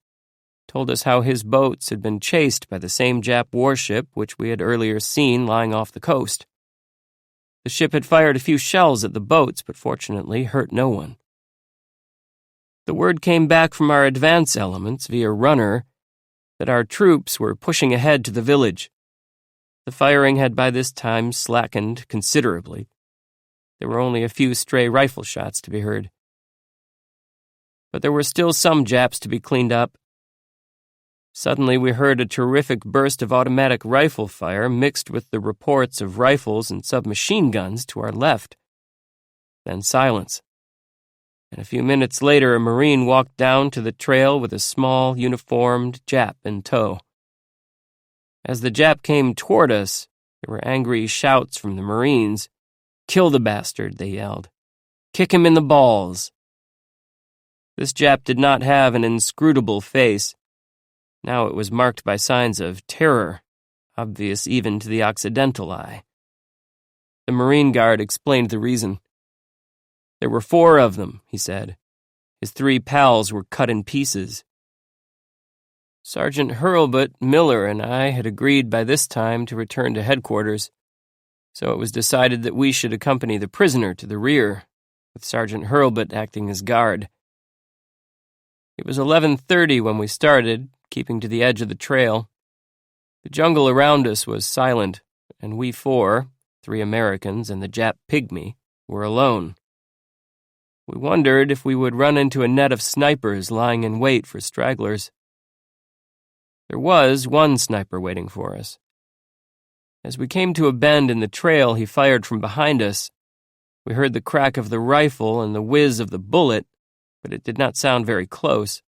told us how his boats had been chased by the same Jap warship which we had earlier seen lying off the coast. The ship had fired a few shells at the boats, but fortunately hurt no one. The word came back from our advance elements via runner that our troops were pushing ahead to the village. The firing had by this time slackened considerably. There were only a few stray rifle shots to be heard. But there were still some Japs to be cleaned up. Suddenly we heard a terrific burst of automatic rifle fire mixed with the reports of rifles and submachine guns to our left. Then silence. And a few minutes later, a Marine walked down to the trail with a small, uniformed Jap in tow. As the Jap came toward us, there were angry shouts from the Marines. "Kill the bastard," they yelled. "Kick him in the balls." This Jap did not have an inscrutable face. Now it was marked by signs of terror, obvious even to the Occidental eye. The Marine Guard explained the reason. There were 4 of them, he said. His 3 pals were cut in pieces. Sergeant Hurlbut, Miller, and I had agreed by this time to return to headquarters, so it was decided that we should accompany the prisoner to the rear, with Sergeant Hurlbut acting as guard. It was 11:30 when we started, keeping to the edge of the trail. The jungle around us was silent, and we 4, 3 Americans and the Jap pygmy, were alone. We wondered if we would run into a net of snipers lying in wait for stragglers. There was one sniper waiting for us. As we came to a bend in the trail, he fired from behind us. We heard the crack of the rifle and the whiz of the bullet, but it did not sound very close.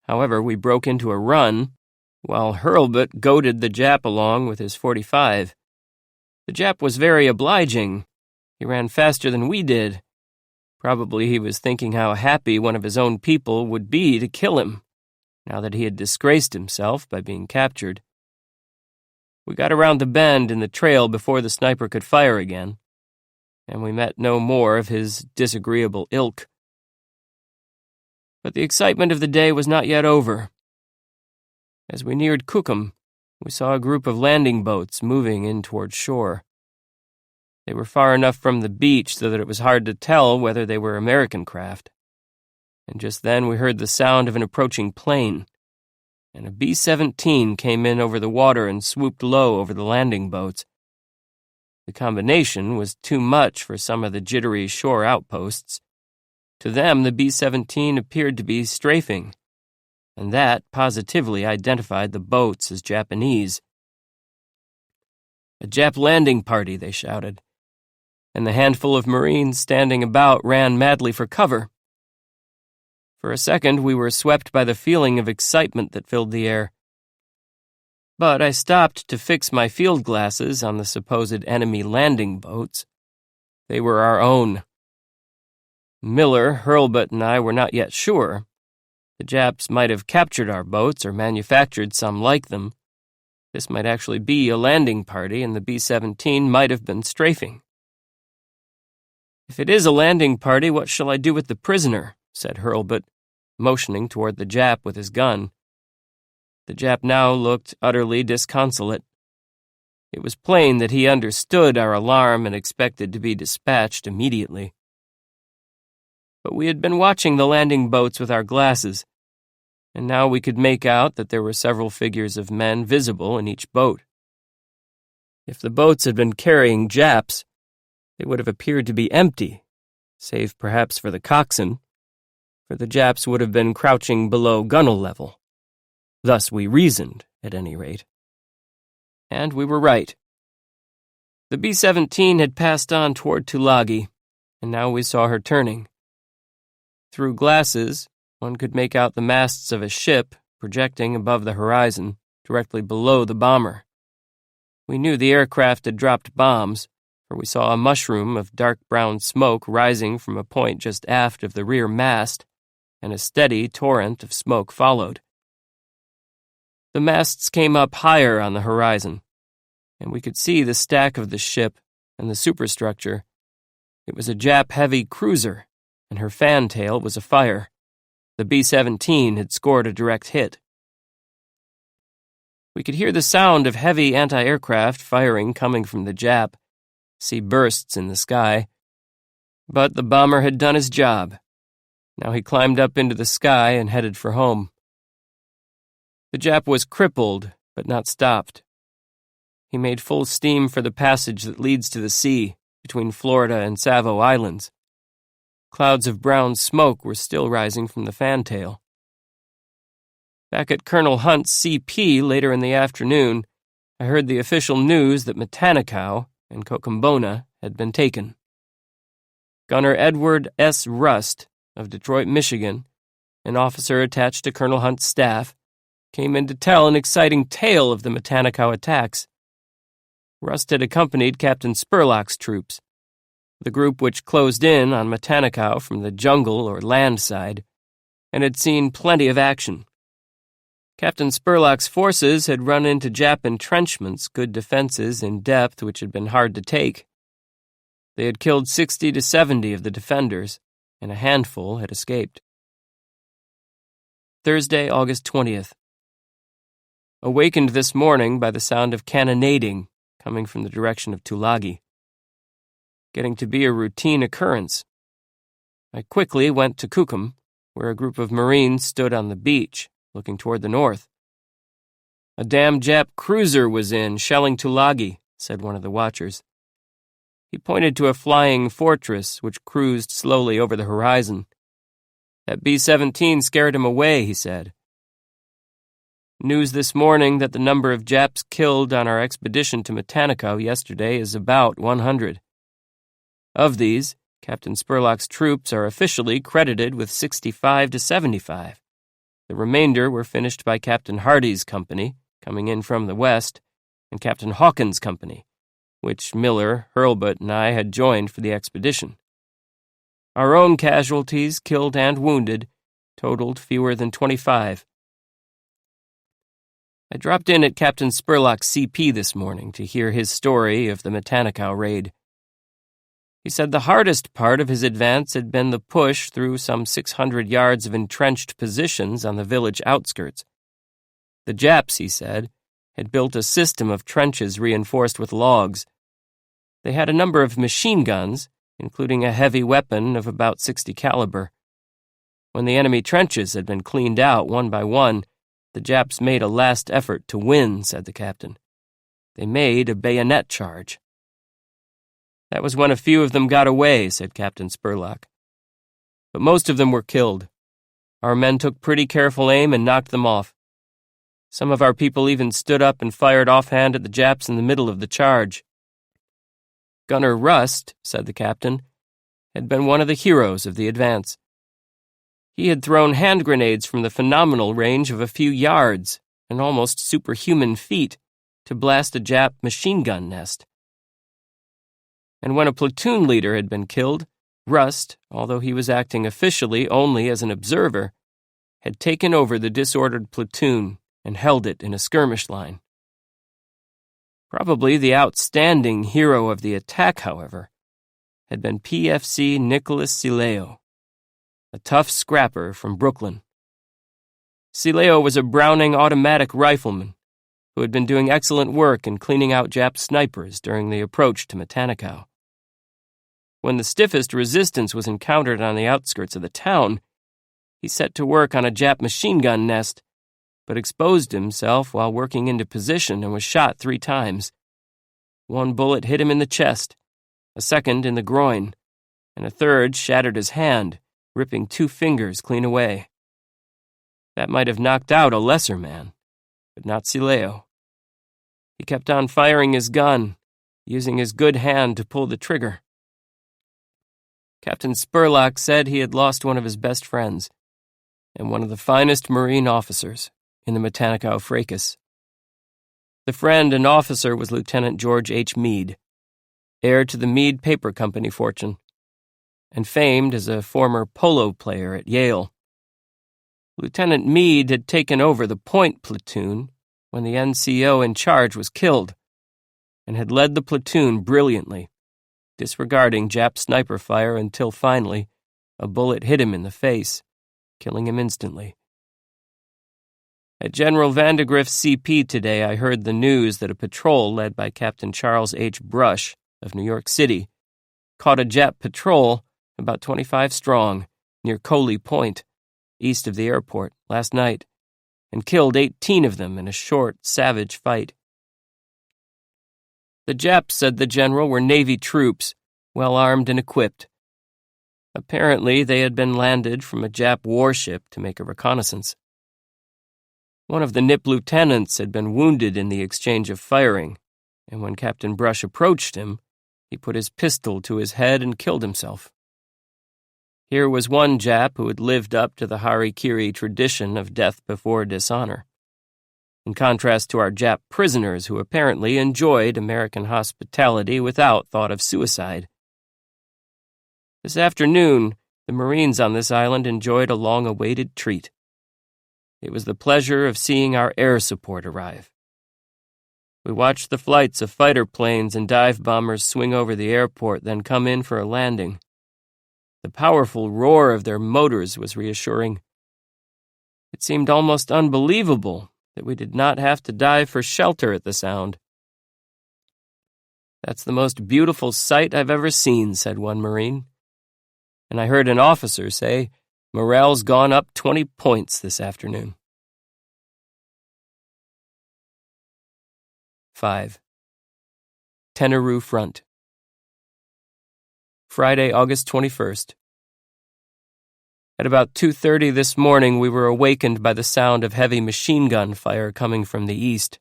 However, we broke into a run, while Hurlbut goaded the Jap along with his .45. The Jap was very obliging. He ran faster than we did. Probably he was thinking how happy one of his own people would be to kill him, now that he had disgraced himself by being captured. We got around the bend in the trail before the sniper could fire again, and we met no more of his disagreeable ilk. But the excitement of the day was not yet over. As we neared Kukum, we saw a group of landing boats moving in toward shore. They were far enough from the beach so that it was hard to tell whether they were American craft. And just then we heard the sound of an approaching plane, and a B-17 came in over the water and swooped low over the landing boats. The combination was too much for some of the jittery shore outposts. To them, the B-17 appeared to be strafing, and that positively identified the boats as Japanese. "A Jap landing party," they shouted, and the handful of Marines standing about ran madly for cover. For a second, we were swept by the feeling of excitement that filled the air. But I stopped to fix my field glasses on the supposed enemy landing boats They were our own. Miller, Hurlbut, and I were not yet sure. The Japs might have captured our boats or manufactured some like them. This might actually be a landing party, and the B-17 might have been strafing. "If it is a landing party, what shall I do with the prisoner?" said Hurlbut, motioning toward the Jap with his gun. The Jap now looked utterly disconsolate. It was plain that he understood our alarm and expected to be dispatched immediately. But we had been watching the landing boats with our glasses, and now we could make out that there were several figures of men visible in each boat. If the boats had been carrying Japs, they would have appeared to be empty, save perhaps for the coxswain, for the Japs would have been crouching below gunwale level. Thus we reasoned, at any rate. And we were right. The B-17 had passed on toward Tulagi, and now we saw her turning. Through glasses, one could make out the masts of a ship projecting above the horizon, directly below the bomber. We knew the aircraft had dropped bombs, for we saw a mushroom of dark brown smoke rising from a point just aft of the rear mast, and a steady torrent of smoke followed. The masts came up higher on the horizon, and we could see the stack of the ship and the superstructure. It was a Jap heavy cruiser, and her fantail was afire. The B-17 had scored a direct hit. We could hear the sound of heavy anti-aircraft firing coming from the Jap, see bursts in the sky. But the bomber had done his job. Now he climbed up into the sky and headed for home. The Jap was crippled, but not stopped. He made full steam for the passage that leads to the sea between Florida and Savo Islands. Clouds of brown smoke were still rising from the fantail. Back at Colonel Hunt's CP later in the afternoon, I heard the official news that Matanikau and Cocombona had been taken. Gunner Edward S. Rust of Detroit, Michigan, an officer attached to Colonel Hunt's staff, came in to tell an exciting tale of the Matanikau attacks. Rust had accompanied Captain Spurlock's troops, the group which closed in on Matanikau from the jungle or land side, and had seen plenty of action. Captain Spurlock's forces had run into Jap entrenchments, good defenses in depth which had been hard to take. They had killed 60 to 70 of the defenders, and a handful had escaped. Thursday, August 20th. Awakened this morning by the sound of cannonading coming from the direction of Tulagi. Getting to be a routine occurrence. I quickly went to Kukum, where a group of Marines stood on the beach, looking toward the north. "A damn Jap cruiser was in, shelling Tulagi," said one of the watchers. He pointed to a flying fortress which cruised slowly over the horizon. "That B-17 scared him away," he said. News this morning that the number of Japs killed on our expedition to Matanikau yesterday is about 100. Of these, Captain Spurlock's troops are officially credited with 65 to 75. The remainder were finished by Captain Hardy's company, coming in from the west, and Captain Hawkins' company, which Miller, Hurlbut, and I had joined for the expedition. Our own casualties, killed and wounded, totaled fewer than 25. I dropped in at Captain Spurlock's CP this morning to hear his story of the Matanikau raid. He said the hardest part of his advance had been the push through some 600 yards of entrenched positions on the village outskirts. The Japs, he said, had built a system of trenches reinforced with logs. They had a number of machine guns, including a heavy weapon of about 60 caliber. When the enemy trenches had been cleaned out one by one, the Japs made a last effort to win, said the captain. They made a bayonet charge. That was when a few of them got away, said Captain Spurlock. But most of them were killed. Our men took pretty careful aim and knocked them off. Some of our people even stood up and fired offhand at the Japs in the middle of the charge. Gunner Rust, said the captain, had been one of the heroes of the advance. He had thrown hand grenades from the phenomenal range of a few yards and almost superhuman feat to blast a Jap machine gun nest. And when a platoon leader had been killed, Rust, although he was acting officially only as an observer, had taken over the disordered platoon and held it in a skirmish line. Probably the outstanding hero of the attack, however, had been PFC Nicholas Sileo, a tough scrapper from Brooklyn. Sileo was a Browning automatic rifleman who had been doing excellent work in cleaning out Jap snipers during the approach to Matanikau. When the stiffest resistance was encountered on the outskirts of the town, he set to work on a Jap machine gun nest, but exposed himself while working into position and was shot 3 times. One bullet hit him in the chest, a second in the groin, and a third shattered his hand, ripping 2 fingers clean away. That might have knocked out a lesser man, but not Sileo. He kept on firing his gun, using his good hand to pull the trigger. Captain Spurlock said he had lost one of his best friends, and one of the finest Marine officers in the Matanikau fracas. The friend and officer was Lieutenant George H. Meade, heir to the Meade Paper Company fortune, and famed as a former polo player at Yale. Lieutenant Meade had taken over the Point platoon when the NCO in charge was killed, and had led the platoon brilliantly, disregarding Jap sniper fire until finally a bullet hit him in the face, killing him instantly. At General Vandegrift's CP today, I heard the news that a patrol led by Captain Charles H. Brush of New York City caught a Jap patrol about 25 strong near Coley Point, east of the airport, last night, and killed 18 of them in a short, savage fight. The Japs, said the general, were Navy troops, well armed and equipped. Apparently, they had been landed from a Jap warship to make a reconnaissance. One of the NIP lieutenants had been wounded in the exchange of firing, and when Captain Brush approached him, he put his pistol to his head and killed himself. Here was one Jap who had lived up to the Harikiri tradition of death before dishonor, in contrast to our Jap prisoners who apparently enjoyed American hospitality without thought of suicide. This afternoon, the Marines on this island enjoyed a long-awaited treat. It was the pleasure of seeing our air support arrive. We watched the flights of fighter planes and dive bombers swing over the airport, then come in for a landing. The powerful roar of their motors was reassuring. It seemed almost unbelievable that we did not have to dive for shelter at the sound. "That's the most beautiful sight I've ever seen," said one Marine. And I heard an officer say, "Morale's gone up 20 points this afternoon." 5. Tenaroo Front. Friday, August 21st. At about 2:30 this morning, we were awakened by the sound of heavy machine gun fire coming from the east.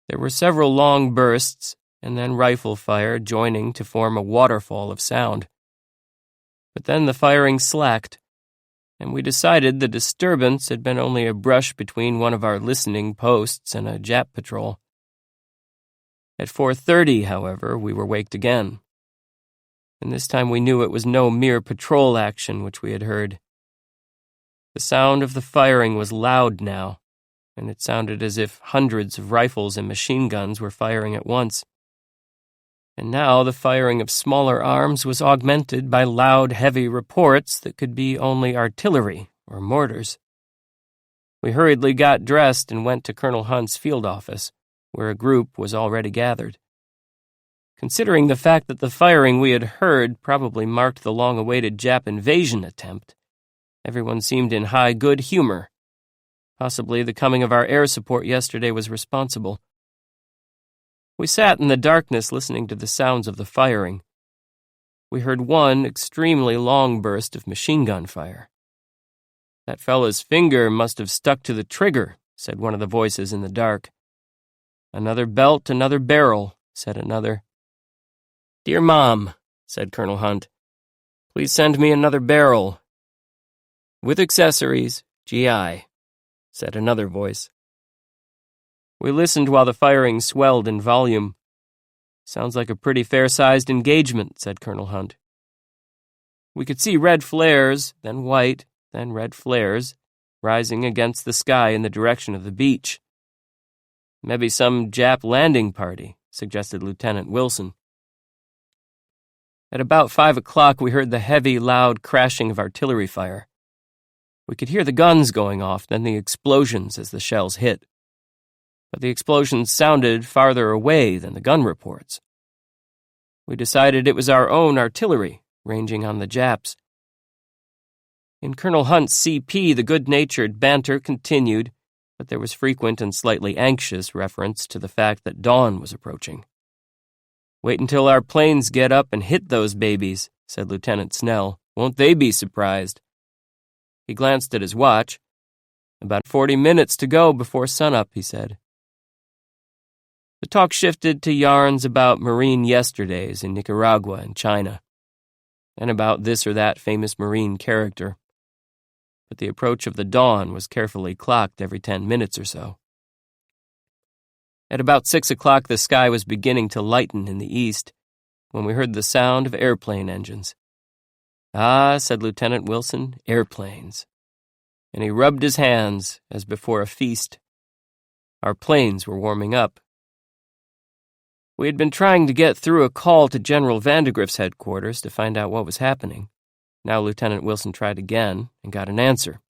There were several long bursts, and then rifle fire joining to form a waterfall of sound. But then the firing slacked, and we decided the disturbance had been only a brush between one of our listening posts and a Jap patrol. At 4:30, however, we were waked again, and this time we knew it was no mere patrol action which we had heard. The sound of the firing was loud now, and it sounded as if hundreds of rifles and machine guns were firing at once. And now the firing of smaller arms was augmented by loud, heavy reports that could be only artillery or mortars. We hurriedly got dressed and went to Colonel Hunt's field office, where a group was already gathered. Considering the fact that the firing we had heard probably marked the long-awaited Jap invasion attempt, everyone seemed in high good humor. Possibly the coming of our air support yesterday was responsible. We sat in the darkness listening to the sounds of the firing. We heard one extremely long burst of machine gun fire. "That fellow's finger must have stuck to the trigger," said one of the voices in the dark. "Another belt, another barrel," said another. "Dear Mom," said Colonel Hunt, "please send me another barrel." "With accessories, GI," said another voice. We listened while the firing swelled in volume. "Sounds like a pretty fair-sized engagement," said Colonel Hunt. We could see red flares, then white, then red flares, rising against the sky in the direction of the beach. "Maybe some Jap landing party," suggested Lieutenant Wilson. At about 5 o'clock, we heard the heavy, loud crashing of artillery fire. We could hear the guns going off, then the explosions as the shells hit. But the explosions sounded farther away than the gun reports. We decided it was our own artillery ranging on the Japs. In Colonel Hunt's CP, the good-natured banter continued, but there was frequent and slightly anxious reference to the fact that dawn was approaching. "Wait until our planes get up and hit those babies," said Lieutenant Snell. "Won't they be surprised?" He glanced at his watch. "About 40 minutes to go before sunup," he said. The talk shifted to yarns about Marine yesterdays in Nicaragua and China, and about this or that famous Marine character. But the approach of the dawn was carefully clocked every 10 minutes or so. At about 6 o'clock, the sky was beginning to lighten in the east, when we heard the sound of airplane engines. "Ah," said Lieutenant Wilson, "airplanes." And he rubbed his hands as before a feast. Our planes were warming up. We had been trying to get through a call to General Vandegrift's headquarters to find out what was happening. Now Lieutenant Wilson tried again and got an answer.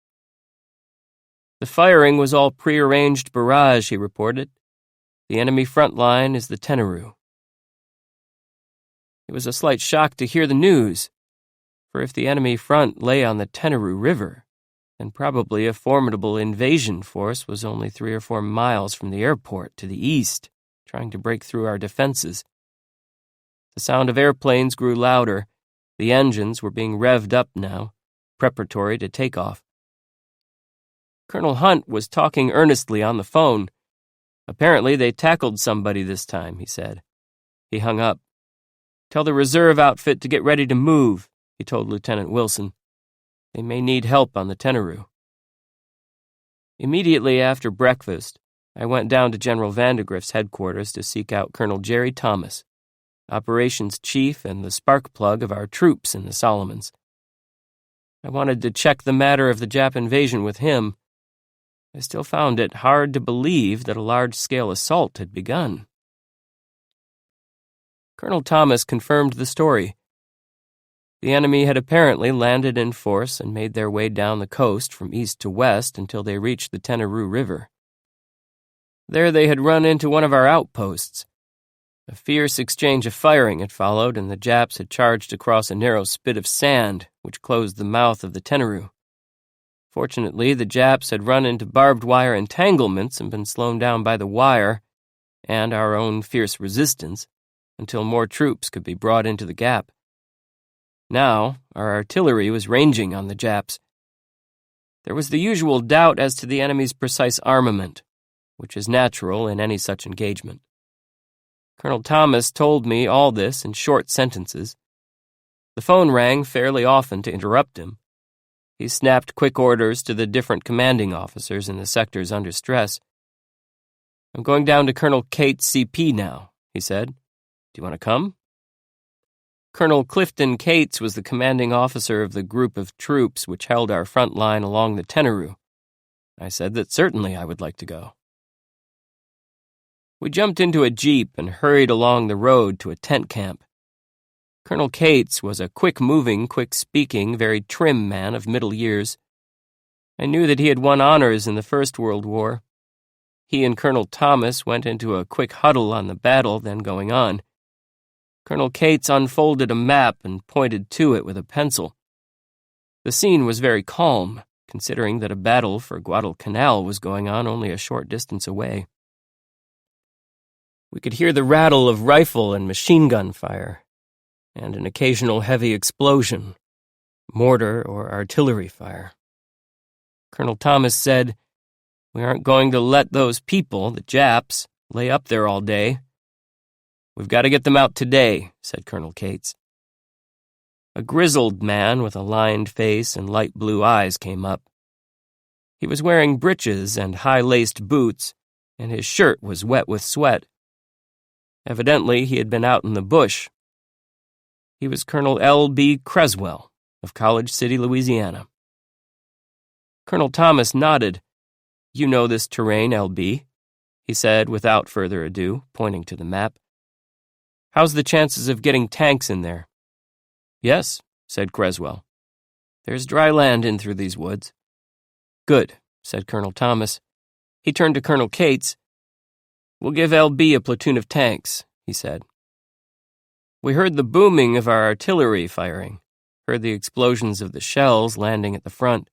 "The firing was all prearranged barrage," he reported. "The enemy front line is the Tenarue." It was a slight shock to hear the news, for if the enemy front lay on the Tenarue River, then probably a formidable invasion force was only 3 or 4 miles from the airport to the east, trying to break through our defenses. The sound of airplanes grew louder. The engines were being revved up now, preparatory to takeoff. Colonel Hunt was talking earnestly on the phone. "Apparently they tackled somebody this time," he said. He hung up. "Tell the reserve outfit to get ready to move," he told Lieutenant Wilson. "They may need help on the Tenarue." Immediately after breakfast, I went down to General Vandegrift's headquarters to seek out Colonel Jerry Thomas, operations chief and the spark plug of our troops in the Solomons. I wanted to check the matter of the Jap invasion with him. I still found it hard to believe that a large-scale assault had begun. Colonel Thomas confirmed the story. The enemy had apparently landed in force and made their way down the coast from east to west until they reached the Tenarue River. There they had run into one of our outposts. A fierce exchange of firing had followed, and the Japs had charged across a narrow spit of sand which closed the mouth of the Tenarue. Fortunately, the Japs had run into barbed wire entanglements and been slowed down by the wire and our own fierce resistance until more troops could be brought into the gap. Now, our artillery was ranging on the Japs. There was the usual doubt as to the enemy's precise armament, which is natural in any such engagement. Colonel Thomas told me all this in short sentences. The phone rang fairly often to interrupt him. He snapped quick orders to the different commanding officers in the sectors under stress. "I'm going down to Colonel Cates' CP now," he said. "Do you want to come?" Colonel Clifton Cates was the commanding officer of the group of troops which held our front line along the Tenarue. I said that certainly I would like to go. We jumped into a jeep and hurried along the road to a tent camp. Colonel Cates was a quick-moving, quick-speaking, very trim man of middle years. I knew that he had won honors in the First World War. He and Colonel Thomas went into a quick huddle on the battle then going on. Colonel Cates unfolded a map and pointed to it with a pencil. The scene was very calm, considering that a battle for Guadalcanal was going on only a short distance away. We could hear the rattle of rifle and machine gun fire, and an occasional heavy explosion, mortar or artillery fire. Colonel Thomas said, "We aren't going to let those people, the Japs, lay up there all day. We've got to get them out today," said Colonel Cates. A grizzled man with a lined face and light blue eyes came up. He was wearing breeches and high-laced boots, and his shirt was wet with sweat. Evidently, he had been out in the bush. He was Colonel L.B. Creswell of College City, Louisiana. Colonel Thomas nodded. "You know this terrain, L.B.," he said without further ado, pointing to the map. "How's the chances of getting tanks in there?" "Yes," said Creswell. "There's dry land in through these woods." "Good," said Colonel Thomas. He turned to Colonel Cates. "We'll give L.B. a platoon of tanks," he said. "We heard the booming of our artillery firing, heard the explosions of the shells landing at the front.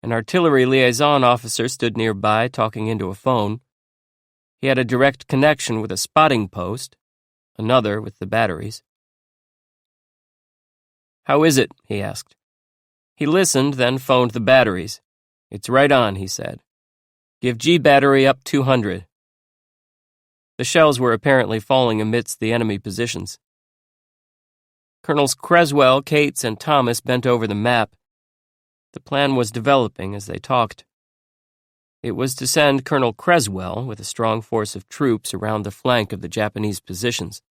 An artillery liaison officer stood nearby talking into a phone. He had a direct connection with a spotting post, another with the batteries. "How is it?" he asked. He listened, then phoned the batteries. "It's right on," he said. "Give G battery up 200. The shells were apparently falling amidst the enemy positions. Colonels Creswell, Cates, and Thomas bent over the map. The plan was developing as they talked. It was to send Colonel Creswell with a strong force of troops around the flank of the Japanese positions.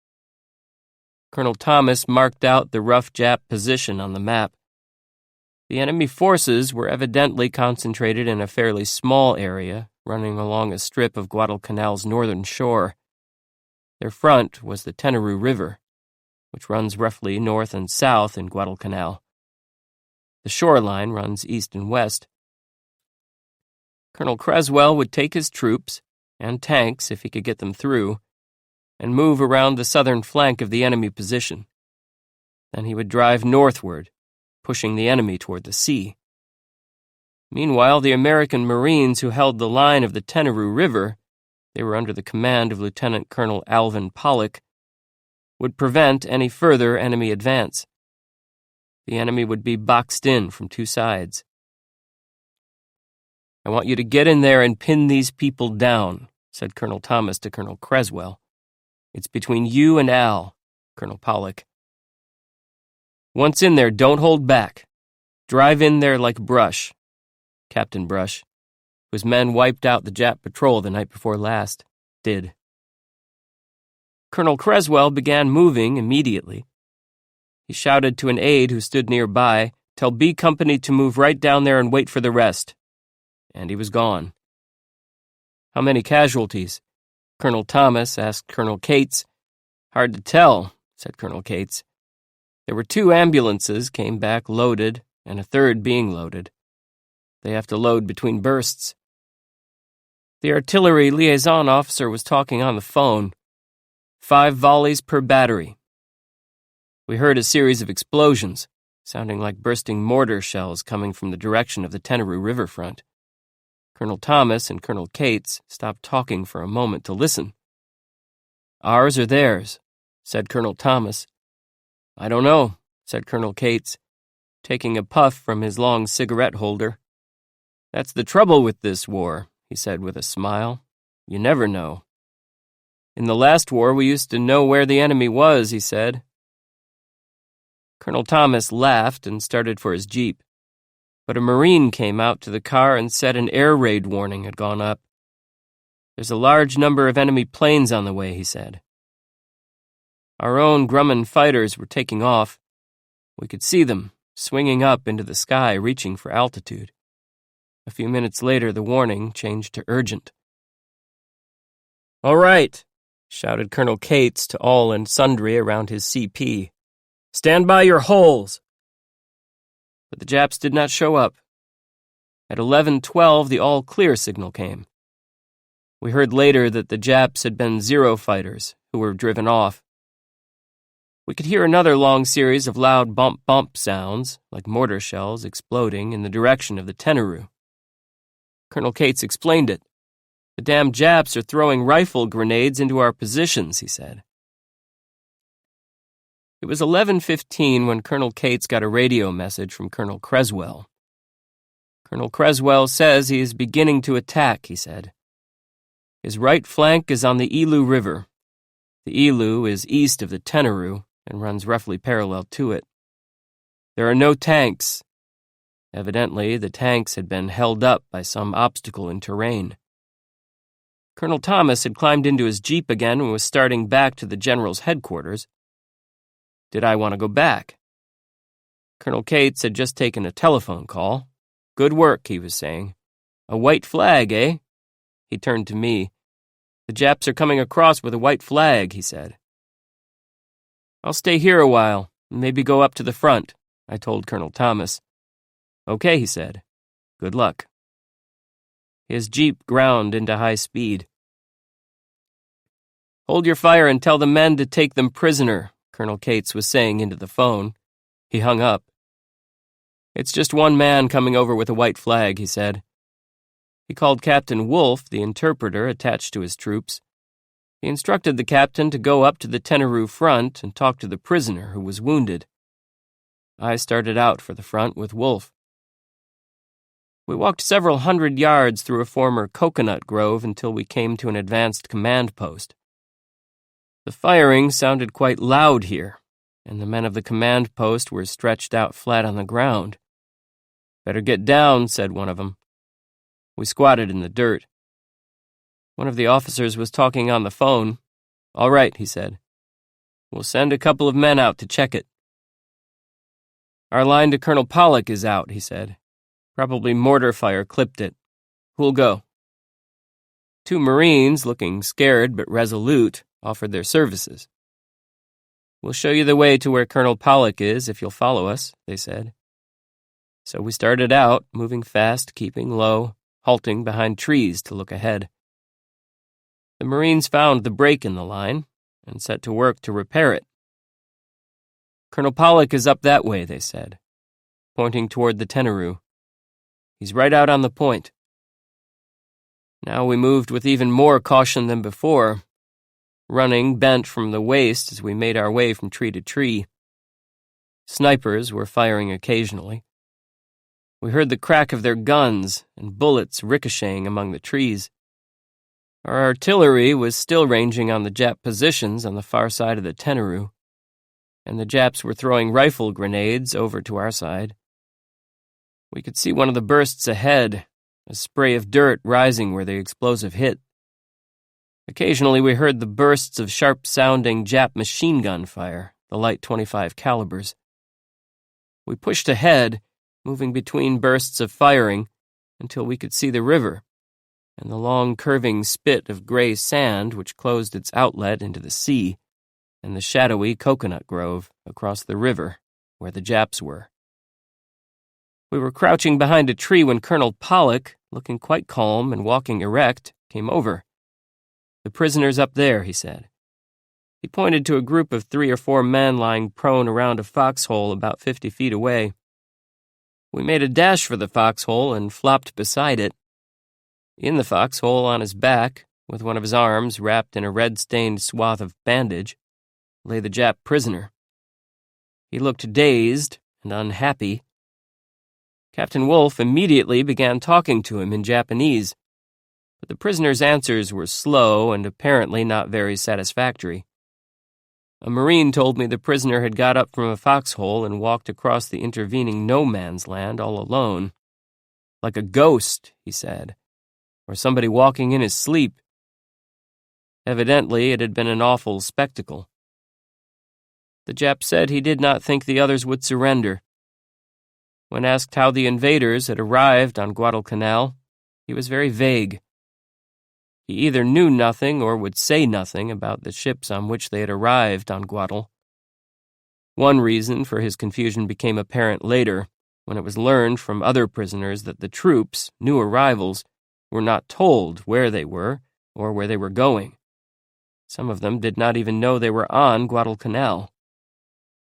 Colonel Thomas marked out the rough Jap position on the map. The enemy forces were evidently concentrated in a fairly small area, running along a strip of Guadalcanal's northern shore. Their front was the Tenarue River, which runs roughly north and south in Guadalcanal. The shoreline runs east and west. Colonel Creswell would take his troops, and tanks if he could get them through, and move around the southern flank of the enemy position. Then he would drive northward, pushing the enemy toward the sea. Meanwhile, the American Marines who held the line of the Tenarue River, they were under the command of Lieutenant Colonel Alvin Pollock, would prevent any further enemy advance. The enemy would be boxed in from two sides. "I want you to get in there and pin these people down," said Colonel Thomas to Colonel Creswell. "It's between you and Al, Colonel Pollock. Once in there, don't hold back. Drive in there like Brush, Captain Brush, whose men wiped out the Jap patrol the night before last, did." Colonel Creswell began moving immediately. He shouted to an aide who stood nearby, "Tell B Company to move right down there and wait for the rest." And he was gone. "How many casualties?" Colonel Thomas asked Colonel Cates. "Hard to tell," said Colonel Cates. "There were 2 ambulances came back loaded and a third being loaded. They have to load between bursts." The artillery liaison officer was talking on the phone. 5 volleys per battery. We heard a series of explosions, sounding like bursting mortar shells coming from the direction of the Tenarue riverfront. Colonel Thomas and Colonel Cates stopped talking for a moment to listen. "Ours or theirs?" said Colonel Thomas. "I don't know," said Colonel Cates, taking a puff from his long cigarette holder. "That's the trouble with this war," he said with a smile. "You never know." "In the last war, we used to know where the enemy was," he said. Colonel Thomas laughed and started for his jeep, but a Marine came out to the car and said an air raid warning had gone up. "There's a large number of enemy planes on the way," he said. Our own Grumman fighters were taking off. We could see them, swinging up into the sky, reaching for altitude. A few minutes later, the warning changed to urgent. "All right," shouted Colonel Cates to all and sundry around his CP. "Stand by your holes." But the Japs did not show up. At 11:12, the all-clear signal came. We heard later that the Japs had been Zero fighters who were driven off. We could hear another long series of loud bump-bump sounds, like mortar shells exploding in the direction of the Tenarue. Colonel Cates explained it. "The damn Japs are throwing rifle grenades into our positions," he said. It was 11:15 when Colonel Cates got a radio message from Colonel Creswell. "Colonel Creswell says he is beginning to attack," he said. "His right flank is on the Elu River. The Elu is east of the Tenarue and runs roughly parallel to it. There are no tanks. Evidently, the tanks had been held up by some obstacle in terrain. Colonel Thomas had climbed into his jeep again and was starting back to the general's headquarters. Did I want to go back? Colonel Cates had just taken a telephone call. Good work, he was saying. A white flag, eh? He turned to me. The Japs are coming across with a white flag, he said. I'll stay here a while, and maybe go up to the front, I told Colonel Thomas. Okay, he said. Good luck. His jeep ground into high speed. Hold your fire and tell the men to take them prisoner, Colonel Cates was saying into the phone. He hung up. It's just one man coming over with a white flag, he said. He called Captain Wolfe, the interpreter attached to his troops. He instructed the captain to go up to the Tenaroo front and talk to the prisoner who was wounded. I started out for the front with Wolfe. We walked several hundred yards through a former coconut grove until we came to an advanced command post. The firing sounded quite loud here, and the men of the command post were stretched out flat on the ground. Better get down, said one of them. We squatted in the dirt. One of the officers was talking on the phone. All right, he said. We'll send a couple of men out to check it. Our line to Colonel Pollock is out, he said. Probably mortar fire clipped it. Who'll go? 2 Marines, looking scared but resolute, offered their services. We'll show you the way to where Colonel Pollock is if you'll follow us, they said. So we started out, moving fast, keeping low, halting behind trees to look ahead. The Marines found the break in the line and set to work to repair it. Colonel Pollock is up that way, they said, pointing toward the Tenaroo. He's right out on the point. Now we moved with even more caution than before, running bent from the waist as we made our way from tree to tree. Snipers were firing occasionally. We heard the crack of their guns and bullets ricocheting among the trees. Our artillery was still ranging on the Jap positions on the far side of the Tenaroo, and the Japs were throwing rifle grenades over to our side. We could see one of the bursts ahead, a spray of dirt rising where the explosive hit. Occasionally we heard the bursts of sharp-sounding Jap machine gun fire, the light .25 calibers. We pushed ahead, moving between bursts of firing, until we could see the river, and the long curving spit of gray sand which closed its outlet into the sea, and the shadowy coconut grove across the river where the Japs were. We were crouching behind a tree when Colonel Pollock, looking quite calm and walking erect, came over. The prisoner's up there, he said. He pointed to a group of 3 or 4 men lying prone around a foxhole about 50 feet away. We made a dash for the foxhole and flopped beside it. In the foxhole on his back, with one of his arms wrapped in a red-stained swath of bandage, lay the Jap prisoner. He looked dazed and unhappy. Captain Wolfe immediately began talking to him in Japanese, but the prisoner's answers were slow and apparently not very satisfactory. A Marine told me the prisoner had got up from a foxhole and walked across the intervening no-man's land all alone. Like a ghost, he said, or somebody walking in his sleep. Evidently, it had been an awful spectacle. The Jap said he did not think the others would surrender. When asked how the invaders had arrived on Guadalcanal, he was very vague. He either knew nothing or would say nothing about the ships on which they had arrived on Guadal. One reason for his confusion became apparent later, when it was learned from other prisoners that the troops, new arrivals, were not told where they were or where they were going. Some of them did not even know they were on Guadalcanal.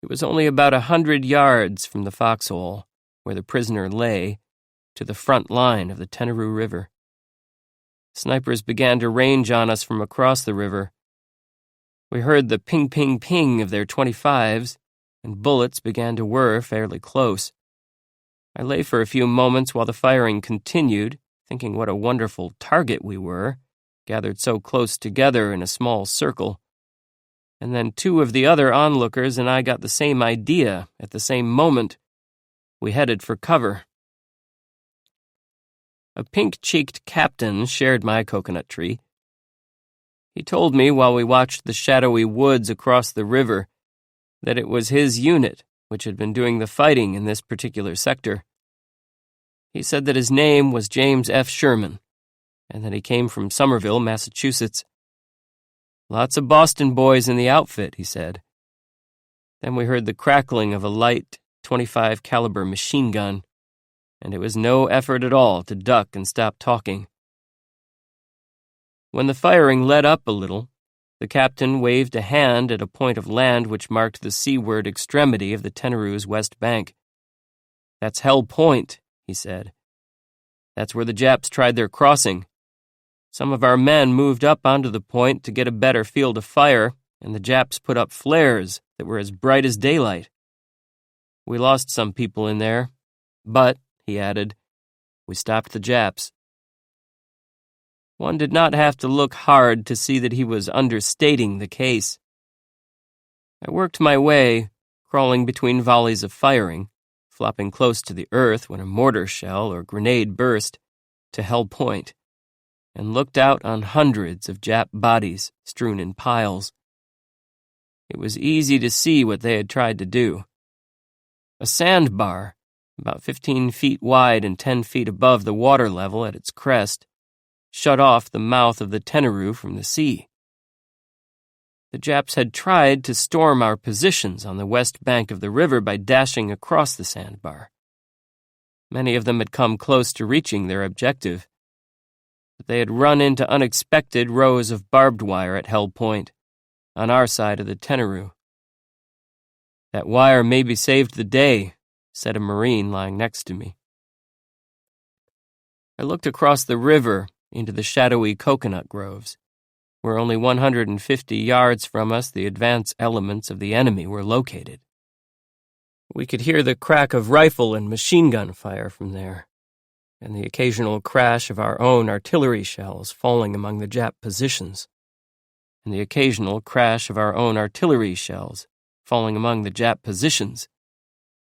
It was only about 100 yards from the foxhole, where the prisoner lay, to the front line of the Tenaroo River. Snipers began to range on us from across the river. We heard the ping-ping-ping of their .25s, and bullets began to whir fairly close. I lay for a few moments while the firing continued, thinking what a wonderful target we were, gathered so close together in a small circle. And then 2 of the other onlookers and I got the same idea at the same moment. We headed for cover. A pink-cheeked captain shared my coconut tree. He told me while we watched the shadowy woods across the river that it was his unit which had been doing the fighting in this particular sector. He said that his name was James F. Sherman, and that he came from Somerville, Massachusetts. Lots of Boston boys in the outfit, he said. Then we heard the crackling of a light .25 caliber machine gun, and it was no effort at all to duck and stop talking. When the firing let up a little, the captain waved a hand at a point of land which marked the seaward extremity of the Tenaru's west bank. "That's Hell Point," he said. "That's where the Japs tried their crossing. Some of our men moved up onto the point to get a better field of fire, and the Japs put up flares that were as bright as daylight. We lost some people in there, but," he added, "we stopped the Japs." One did not have to look hard to see that he was understating the case. I worked my way, crawling between volleys of firing, flopping close to the earth when a mortar shell or grenade burst, to Hell Point, and looked out on hundreds of Jap bodies strewn in piles. It was easy to see what they had tried to do. A sandbar, about 15 feet wide and 10 feet above the water level at its crest, shut off the mouth of the Tenaru from the sea. The Japs had tried to storm our positions on the west bank of the river by dashing across the sandbar. Many of them had come close to reaching their objective, but they had run into unexpected rows of barbed wire at Hell Point, on our side of the Tenaru. "That wire maybe saved the day," said a Marine lying next to me. I looked across the river into the shadowy coconut groves, where only 150 yards from us the advance elements of the enemy were located. We could hear the crack of rifle and machine gun fire from there, and the occasional crash of our own artillery shells falling among the Jap positions,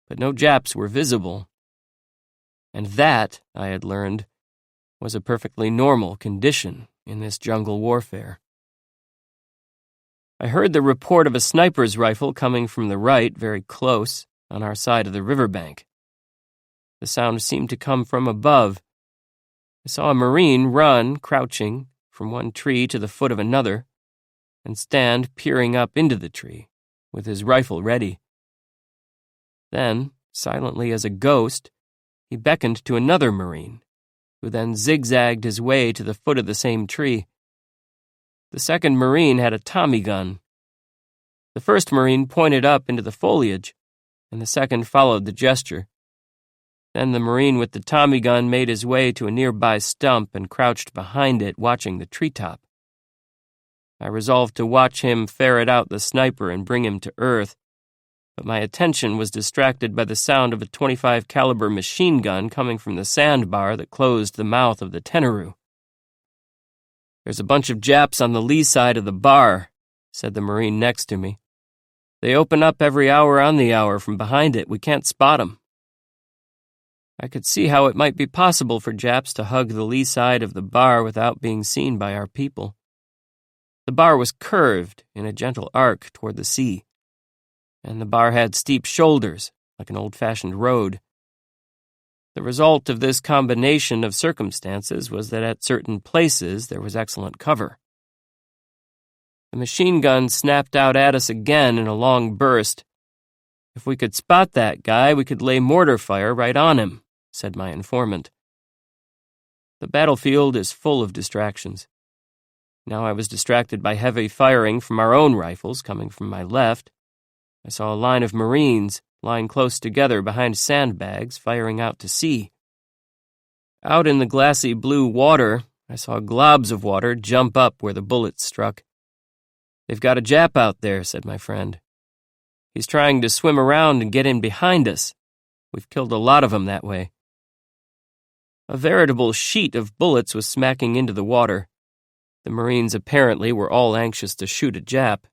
but no Japs were visible. And that, I had learned, was a perfectly normal condition in this jungle warfare. I heard the report of a sniper's rifle coming from the right, very close, on our side of the riverbank. The sound seemed to come from above. I saw a Marine run, crouching, from one tree to the foot of another, and stand peering up into the tree, with his rifle ready. Then, silently as a ghost, he beckoned to another Marine, who then zigzagged his way to the foot of the same tree. The second Marine had a Tommy gun. The first Marine pointed up into the foliage, and the second followed the gesture. Then the Marine with the Tommy gun made his way to a nearby stump and crouched behind it, watching the treetop. I resolved to watch him ferret out the sniper and bring him to earth, but my attention was distracted by the sound of a .25 caliber machine gun coming from the sandbar that closed the mouth of the Tenaru. "There's a bunch of Japs on the lee side of the bar," said the Marine next to me. "They open up every hour on the hour from behind it. We can't spot 'em." I could see how it might be possible for Japs to hug the lee side of the bar without being seen by our people. The bar was curved in a gentle arc toward the sea, and the bar had steep shoulders, like an old-fashioned road. The result of this combination of circumstances was that at certain places there was excellent cover. The machine gun snapped out at us again in a long burst. "If we could spot that guy, we could lay mortar fire right on him," said my informant. The battlefield is full of distractions. Now I was distracted by heavy firing from our own rifles coming from my left. I saw a line of Marines lying close together behind sandbags, firing out to sea. Out in the glassy blue water, I saw globs of water jump up where the bullets struck. "They've got a Jap out there," said my friend. "He's trying to swim around and get in behind us. We've killed a lot of them that way." A veritable sheet of bullets was smacking into the water. The Marines apparently were all anxious to shoot a Jap.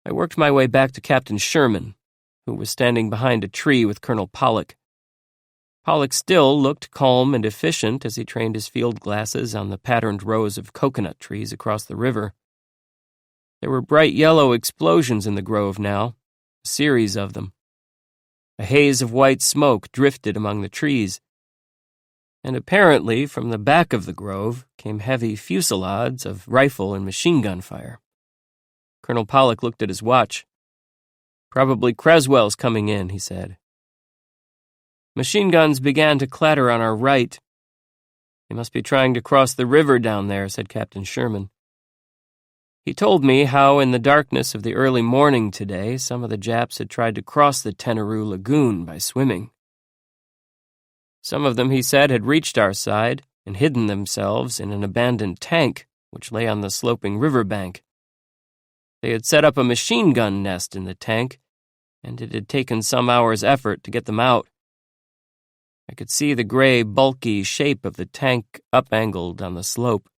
I worked my way back to Captain Sherman, who was standing behind a tree with Colonel Pollock. Pollock still looked calm and efficient as he trained his field glasses on the patterned rows of coconut trees across the river. There were bright yellow explosions in the grove now, a series of them. A haze of white smoke drifted among the trees, and apparently from the back of the grove came heavy fusillades of rifle and machine gun fire. Colonel Pollock looked at his watch. "Probably Creswell's coming in," he said. Machine guns began to clatter on our right. "They must be trying to cross the river down there," said Captain Sherman. He told me how in the darkness of the early morning today some of the Japs had tried to cross the Tenaroo Lagoon by swimming. Some of them, he said, had reached our side and hidden themselves in an abandoned tank which lay on the sloping riverbank. They had set up a machine gun nest in the tank, and it had taken some hours' effort to get them out. I could see the gray, bulky shape of the tank up-angled on the slope.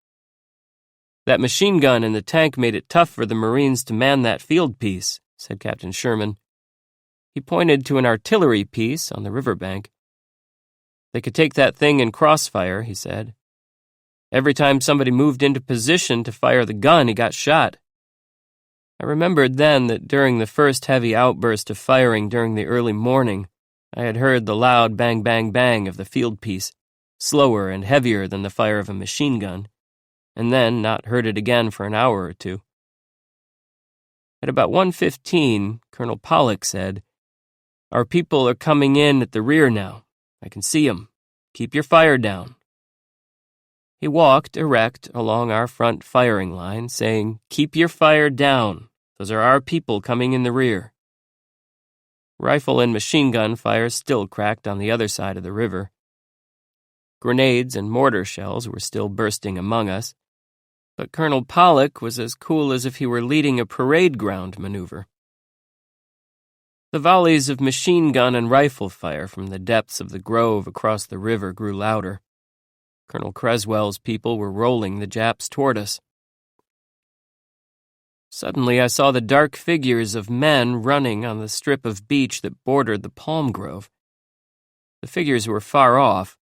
"That machine gun in the tank made it tough for the Marines to man that field piece," said Captain Sherman. He pointed to an artillery piece on the riverbank. "They could take that thing in crossfire," he said. "Every time somebody moved into position to fire the gun, he got shot." I remembered then that during the first heavy outburst of firing during the early morning, I had heard the loud bang, bang, bang of the field piece, slower and heavier than the fire of a machine gun, and then not heard it again for an hour or two. At about 1:15, Colonel Pollock said, "Our people are coming in at the rear now. I can see 'em. Keep your fire down." He walked erect along our front firing line, saying, "Keep your fire down. Those are our people coming in the rear." Rifle and machine gun fire still cracked on the other side of the river. Grenades and mortar shells were still bursting among us, but Colonel Pollock was as cool as if he were leading a parade ground maneuver. The volleys of machine gun and rifle fire from the depths of the grove across the river grew louder. Colonel Creswell's people were rolling the Japs toward us. Suddenly I saw the dark figures of men running on the strip of beach that bordered the palm grove. The figures were far off,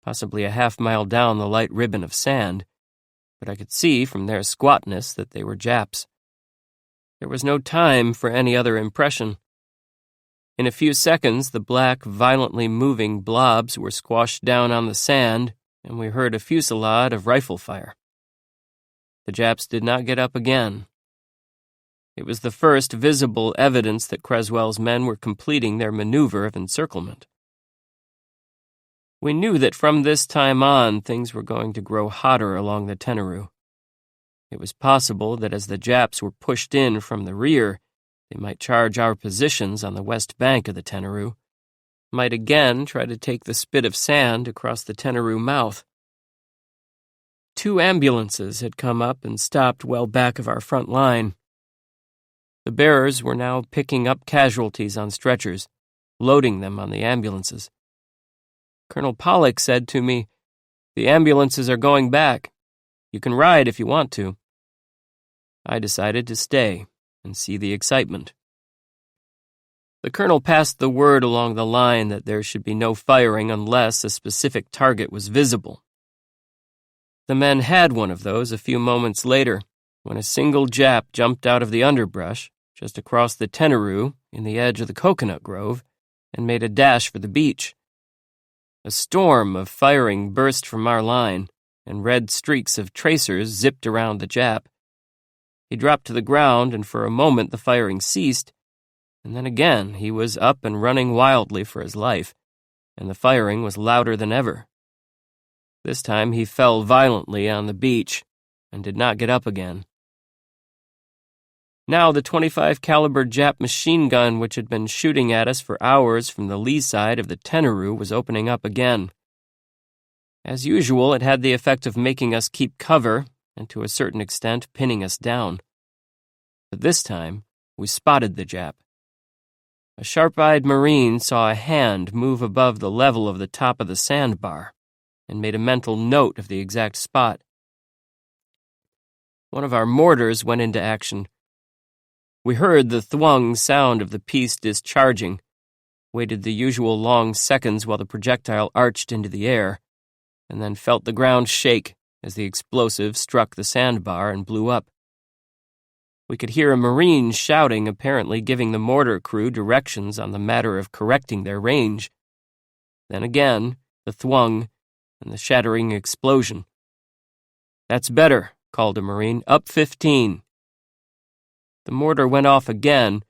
possibly a half-mile down the light ribbon of sand, but I could see from their squatness that they were Japs. There was no time for any other impression. In a few seconds, the black, violently moving blobs were squashed down on the sand, and we heard a fusillade of rifle fire. The Japs did not get up again. It was the first visible evidence that Creswell's men were completing their maneuver of encirclement. We knew that from this time on things were going to grow hotter along the Tenaroo. It was possible that as the Japs were pushed in from the rear, they might charge our positions on the west bank of the Tenaroo, might again try to take the spit of sand across the Tenaroo mouth. 2 ambulances had come up and stopped well back of our front line. The bearers were now picking up casualties on stretchers, loading them on the ambulances. Colonel Pollock said to me, "The ambulances are going back. You can ride if you want to." I decided to stay and see the excitement. The colonel passed the word along the line that there should be no firing unless a specific target was visible. The men had one of those a few moments later, when a single Jap jumped out of the underbrush just across the Tenaroo in the edge of the coconut grove and made a dash for the beach. A storm of firing burst from our line, and red streaks of tracers zipped around the Jap. He dropped to the ground, and for a moment the firing ceased, and then again he was up and running wildly for his life, and the firing was louder than ever. This time he fell violently on the beach and did not get up again. Now the .25 caliber Jap machine gun which had been shooting at us for hours from the lee side of the Tenaroo was opening up again. As usual, it had the effect of making us keep cover and to a certain extent pinning us down. But this time, we spotted the Jap. A sharp-eyed Marine saw a hand move above the level of the top of the sandbar and made a mental note of the exact spot. One of our mortars went into action. We heard the thwung sound of the piece discharging. waited the usual long seconds while the projectile arched into the air, and then felt the ground shake as the explosive struck the sandbar and blew up. We could hear a Marine shouting, apparently giving the mortar crew directions on the matter of correcting their range. Then again, the thwung and the shattering explosion. "That's better," called a Marine. "Up 15. The mortar went off again,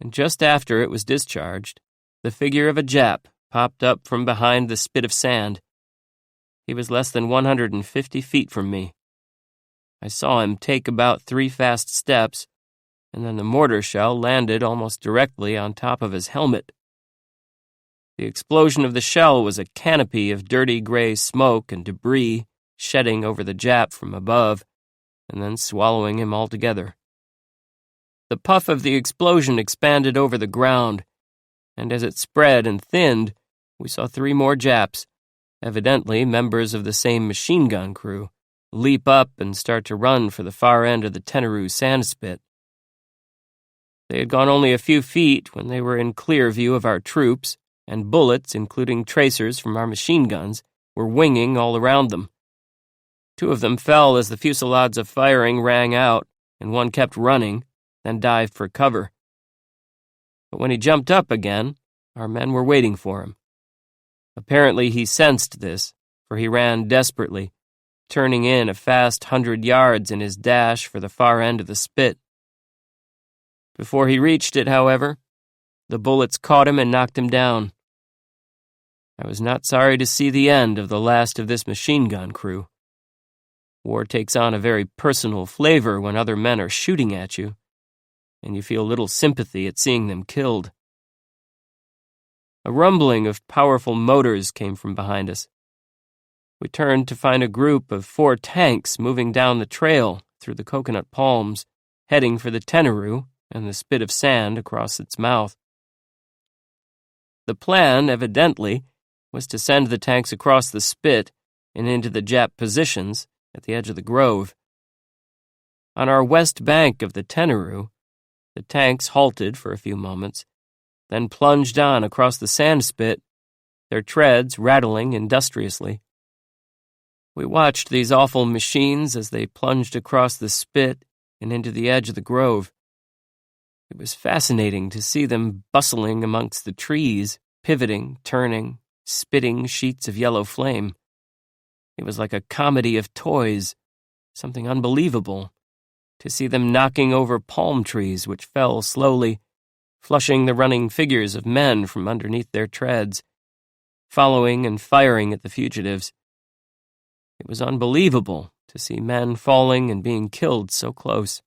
and just after it was discharged, the figure of a Jap popped up from behind the spit of sand. He was less than 150 feet from me. I saw him take about 3 fast steps, and then the mortar shell landed almost directly on top of his helmet. The explosion of the shell was a canopy of dirty gray smoke and debris shedding over the Jap from above, and then swallowing him altogether. The puff of the explosion expanded over the ground, and as it spread and thinned, we saw 3 more Japs, evidently members of the same machine gun crew, leap up and start to run for the far end of the Tenaru sandspit. They had gone only a few feet when they were in clear view of our troops, and bullets, including tracers from our machine guns, were winging all around them. 2 of them fell as the fusillades of firing rang out, and one kept running, then dived for cover. But when he jumped up again, our men were waiting for him. Apparently he sensed this, for he ran desperately, turning in a fast 100 yards in his dash for the far end of the spit. Before he reached it, however, the bullets caught him and knocked him down. I was not sorry to see the end of the last of this machine gun crew. War takes on a very personal flavor when other men are shooting at you, and you feel little sympathy at seeing them killed. A rumbling of powerful motors came from behind us. We turned to find a group of 4 tanks moving down the trail through the coconut palms, heading for the Tenaru and the spit of sand across its mouth. The plan, evidently, was to send the tanks across the spit and into the Jap positions at the edge of the grove. On our west bank of the Tenaru, the tanks halted for a few moments, then plunged on across the sandspit, their treads rattling industriously. We watched these awful machines as they plunged across the spit and into the edge of the grove. It was fascinating to see them bustling amongst the trees, pivoting, turning, spitting sheets of yellow flame. It was like a comedy of toys, something unbelievable, to see them knocking over palm trees which fell slowly, flushing the running figures of men from underneath their treads, following and firing at the fugitives. It was unbelievable to see men falling and being killed so close,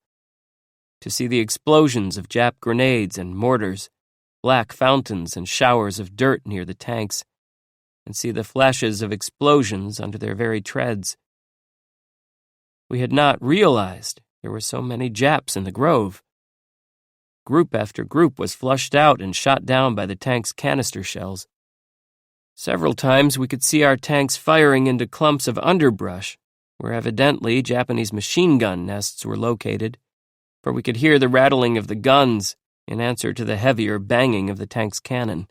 to see the explosions of Jap grenades and mortars, black fountains and showers of dirt near the tanks, and see the flashes of explosions under their very treads. We had not realized there were so many Japs in the grove. Group after group was flushed out and shot down by the tank's canister shells. Several times we could see our tanks firing into clumps of underbrush, where evidently Japanese machine gun nests were located, for we could hear the rattling of the guns in answer to the heavier banging of the tank's cannon.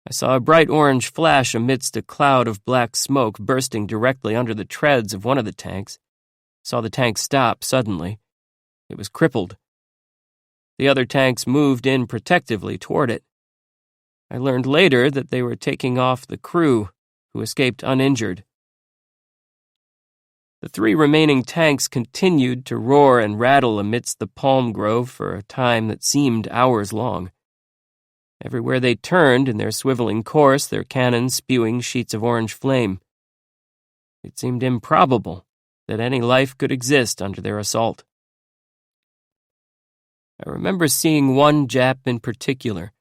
I saw a bright orange flash amidst a cloud of black smoke bursting directly under the treads of one of the tanks. Saw the tank stop suddenly. It was crippled. The other tanks moved in protectively toward it. I learned later that they were taking off the crew, who escaped uninjured. The 3 remaining tanks continued to roar and rattle amidst the palm grove for a time that seemed hours long. Everywhere they turned in their swiveling course, their cannons spewing sheets of orange flame. It seemed improbable that any life could exist under their assault. I remember seeing one Jap in particular,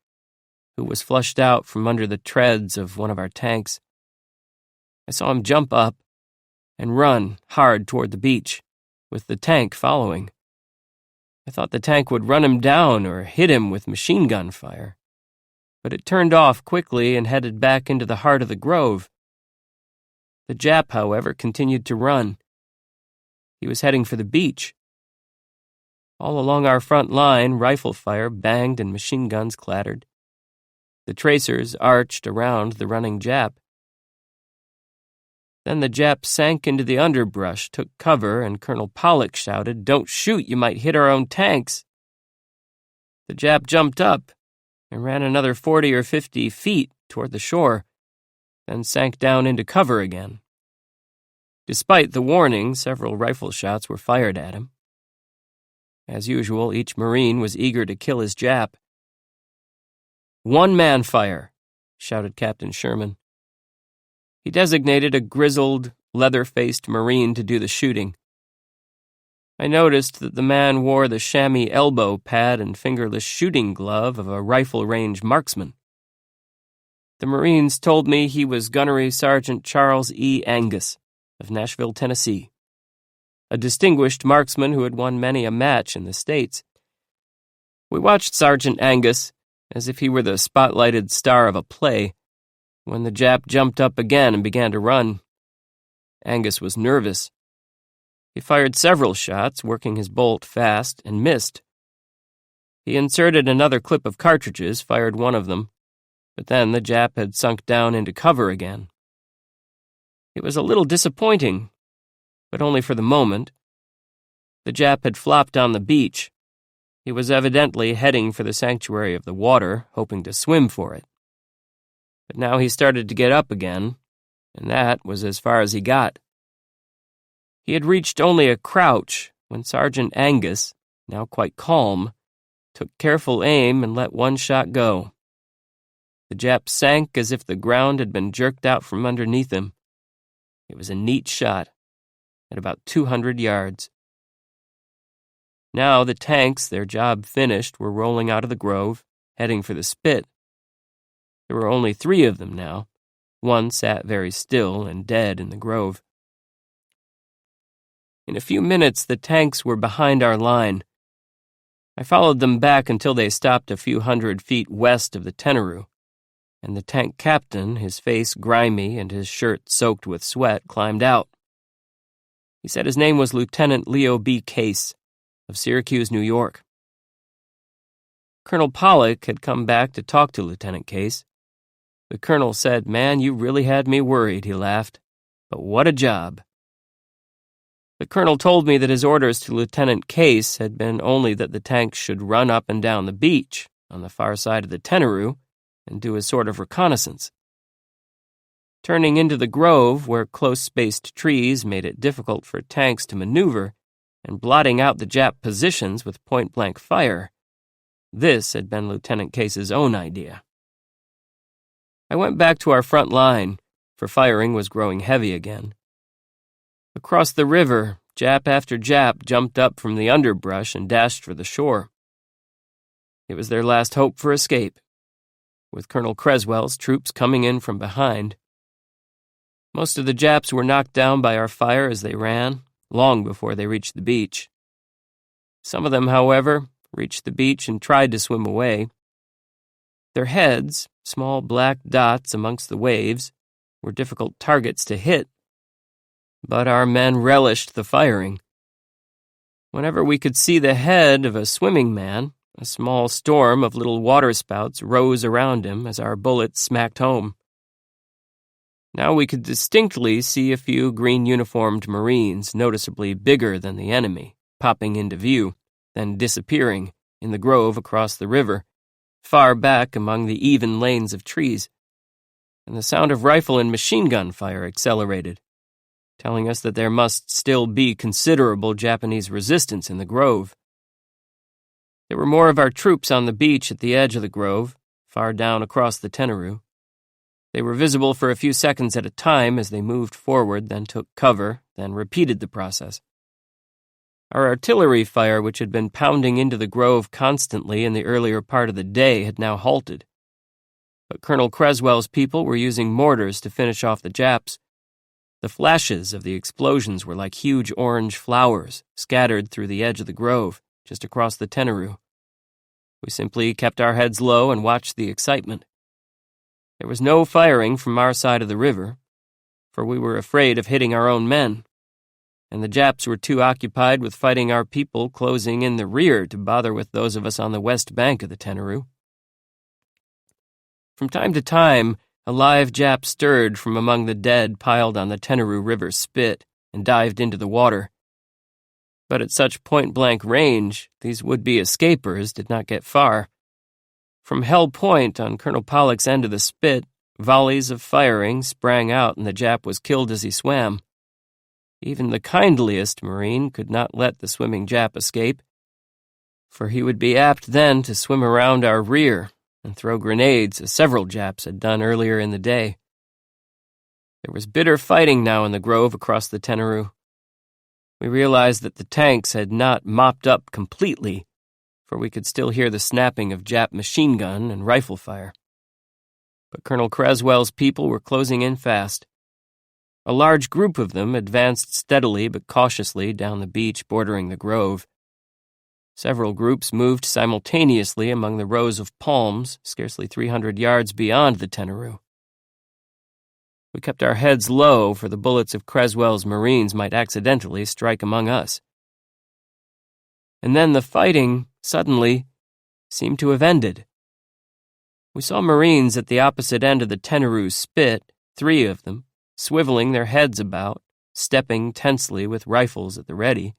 who was flushed out from under the treads of one of our tanks. I saw him jump up and run hard toward the beach, with the tank following. I thought the tank would run him down or hit him with machine gun fire, but it turned off quickly and headed back into the heart of the grove. The Jap, however, continued to run. He was heading for the beach. All along our front line, rifle fire banged and machine guns clattered. The tracers arched around the running Jap. Then the Jap sank into the underbrush, took cover, and Colonel Pollock shouted, "Don't shoot, you might hit our own tanks." The Jap jumped up and ran another 40 or 50 feet toward the shore, then sank down into cover again. Despite the warning, several rifle shots were fired at him. As usual, each Marine was eager to kill his Jap. "One-man fire," shouted Captain Sherman. He designated a grizzled, leather-faced Marine to do the shooting. I noticed that the man wore the chamois elbow pad and fingerless shooting glove of a rifle-range marksman. The Marines told me he was Gunnery Sergeant Charles E. Angus of Nashville, Tennessee, a distinguished marksman who had won many a match in the States. We watched Sergeant Angus as if he were the spotlighted star of a play when the Jap jumped up again and began to run. Angus was nervous. He fired several shots, working his bolt fast, and missed. He inserted another clip of cartridges, fired one of them, but then the Jap had sunk down into cover again. It was a little disappointing, but only for the moment. The Jap had flopped on the beach. He was evidently heading for the sanctuary of the water, hoping to swim for it. But now he started to get up again, and that was as far as he got. He had reached only a crouch when Sergeant Angus, now quite calm, took careful aim and let one shot go. The Jap sank as if the ground had been jerked out from underneath him. It was a neat shot, at about 200 yards. Now the tanks, their job finished, were rolling out of the grove, heading for the spit. There were only 3 of them now. One sat very still and dead in the grove. In a few minutes, the tanks were behind our line. I followed them back until they stopped a few 100 feet west of the Tenaroo, and the tank captain, his face grimy and his shirt soaked with sweat, climbed out. He said his name was Lieutenant Leo B. Case, of Syracuse, New York. Colonel Pollock had come back to talk to Lieutenant Case. The colonel said, "Man, you really had me worried," he laughed. "But what a job." The colonel told me that his orders to Lieutenant Case had been only that the tanks should run up and down the beach on the far side of the Tenaroo and do a sort of reconnaissance. Turning into the grove, where close-spaced trees made it difficult for tanks to maneuver, and blotting out the Jap positions with point-blank fire, this had been Lieutenant Case's own idea. I went back to our front line, for firing was growing heavy again. Across the river, Jap after Jap jumped up from the underbrush and dashed for the shore. It was their last hope for escape, with Colonel Creswell's troops coming in from behind. Most of the Japs were knocked down by our fire as they ran, long before they reached the beach. Some of them, however, reached the beach and tried to swim away. Their heads, small black dots amongst the waves, were difficult targets to hit, but our men relished the firing. Whenever we could see the head of a swimming man, a small storm of little waterspouts rose around him as our bullets smacked home. Now we could distinctly see a few green-uniformed Marines, noticeably bigger than the enemy, popping into view, then disappearing in the grove across the river, far back among the even lanes of trees, and the sound of rifle and machine gun fire accelerated, telling us that there must still be considerable Japanese resistance in the grove. There were more of our troops on the beach at the edge of the grove, far down across the Tenaroo. They were visible for a few seconds at a time as they moved forward, then took cover, then repeated the process. Our artillery fire, which had been pounding into the grove constantly in the earlier part of the day, had now halted. But Colonel Creswell's people were using mortars to finish off the Japs. The flashes of the explosions were like huge orange flowers scattered through the edge of the grove, just across the Tenaroo. We simply kept our heads low and watched the excitement. There was no firing from our side of the river, for we were afraid of hitting our own men, and the Japs were too occupied with fighting our people closing in the rear to bother with those of us on the west bank of the Tenaroo. From time to time, a live Jap stirred from among the dead piled on the Tenaru River spit and dived into the water. But at such point-blank range, these would-be escapers did not get far. From Hell Point, on Colonel Pollock's end of the spit, volleys of firing sprang out and the Jap was killed as he swam. Even the kindliest Marine could not let the swimming Jap escape, for he would be apt then to swim around our rear and throw grenades, as several Japs had done earlier in the day. There was bitter fighting now in the grove across the Tenaru. We realized that the tanks had not mopped up completely, for we could still hear the snapping of Jap machine gun and rifle fire. But Colonel Creswell's people were closing in fast. A large group of them advanced steadily but cautiously down the beach bordering the grove. Several groups moved simultaneously among the rows of palms, scarcely 300 yards beyond the Tenaru. We kept our heads low, for the bullets of Creswell's Marines might accidentally strike among us. And then the fighting, suddenly, seemed to have ended. We saw Marines at the opposite end of the Tenaru spit, 3 of them, swiveling their heads about, stepping tensely with rifles at the ready,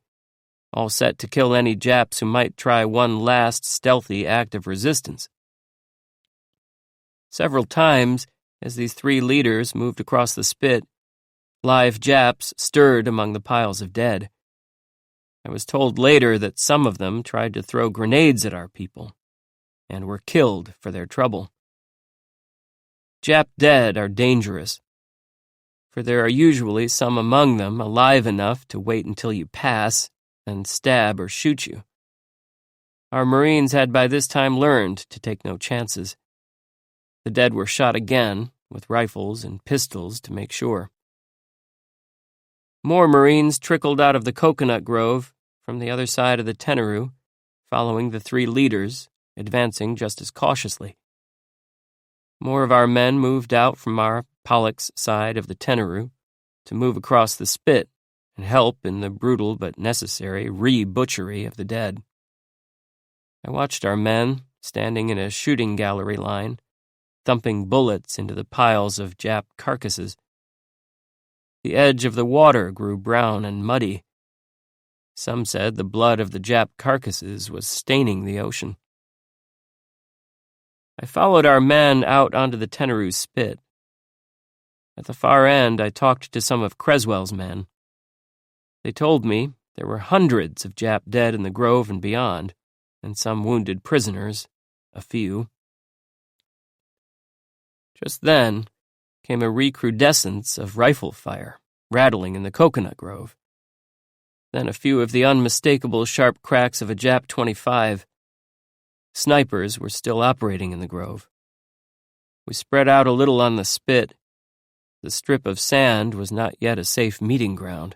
all set to kill any Japs who might try one last stealthy act of resistance. Several times, as these 3 leaders moved across the spit, live Japs stirred among the piles of dead. I was told later that some of them tried to throw grenades at our people, and were killed for their trouble. Jap dead are dangerous, for there are usually some among them alive enough to wait until you pass and stab or shoot you. Our Marines had by this time learned to take no chances. The dead were shot again, with rifles and pistols to make sure. More Marines trickled out of the coconut grove from the other side of the Tenaru, following the 3 leaders, advancing just as cautiously. More of our men moved out from our Pollock's side of the Tenaru to move across the spit and help in the brutal but necessary re-butchery of the dead. I watched our men, standing in a shooting gallery line, thumping bullets into the piles of Jap carcasses. The edge of the water grew brown and muddy. Some said the blood of the Jap carcasses was staining the ocean. I followed our men out onto the Tenaru spit. At the far end, I talked to some of Creswell's men. They told me there were hundreds of Jap dead in the grove and beyond, and some wounded prisoners, a few. Just then came a recrudescence of rifle fire, rattling in the coconut grove. Then a few of the unmistakable sharp cracks of a Jap 25. Snipers were still operating in the grove. We spread out a little on the spit. The strip of sand was not yet a safe meeting ground.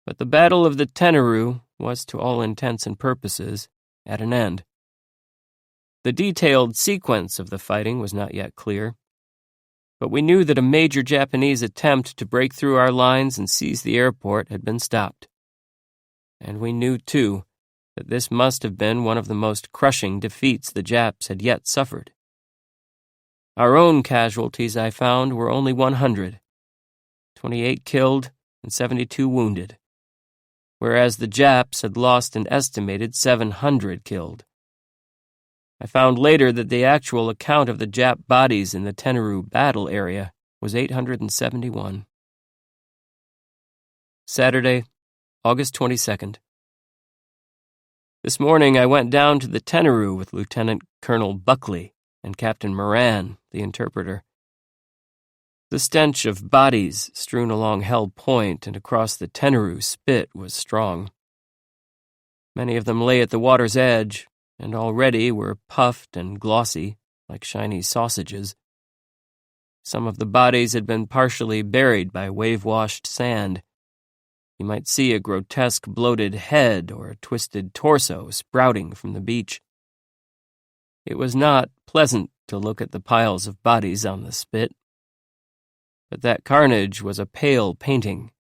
But the Battle of the Tenaru was, to all intents and purposes, at an end. The detailed sequence of the fighting was not yet clear, but we knew that a major Japanese attempt to break through our lines and seize the airport had been stopped. And we knew, too, that this must have been one of the most crushing defeats the Japs had yet suffered. Our own casualties, I found, were only 100, 28 killed and 72 wounded, whereas the Japs had lost an estimated 700 killed. I found later that the actual account of the Jap bodies in the Tenaru battle area was 871. Saturday, August 22nd. This morning I went down to the Tenaru with Lieutenant Colonel Buckley and Captain Moran, the interpreter. The stench of bodies strewn along Hell Point and across the Tenaru spit was strong. Many of them lay at the water's edge, and already were puffed and glossy, like shiny sausages. Some of the bodies had been partially buried by wave-washed sand. You might see a grotesque bloated head or a twisted torso sprouting from the beach. It was not pleasant to look at the piles of bodies on the spit, but that carnage was a pale painting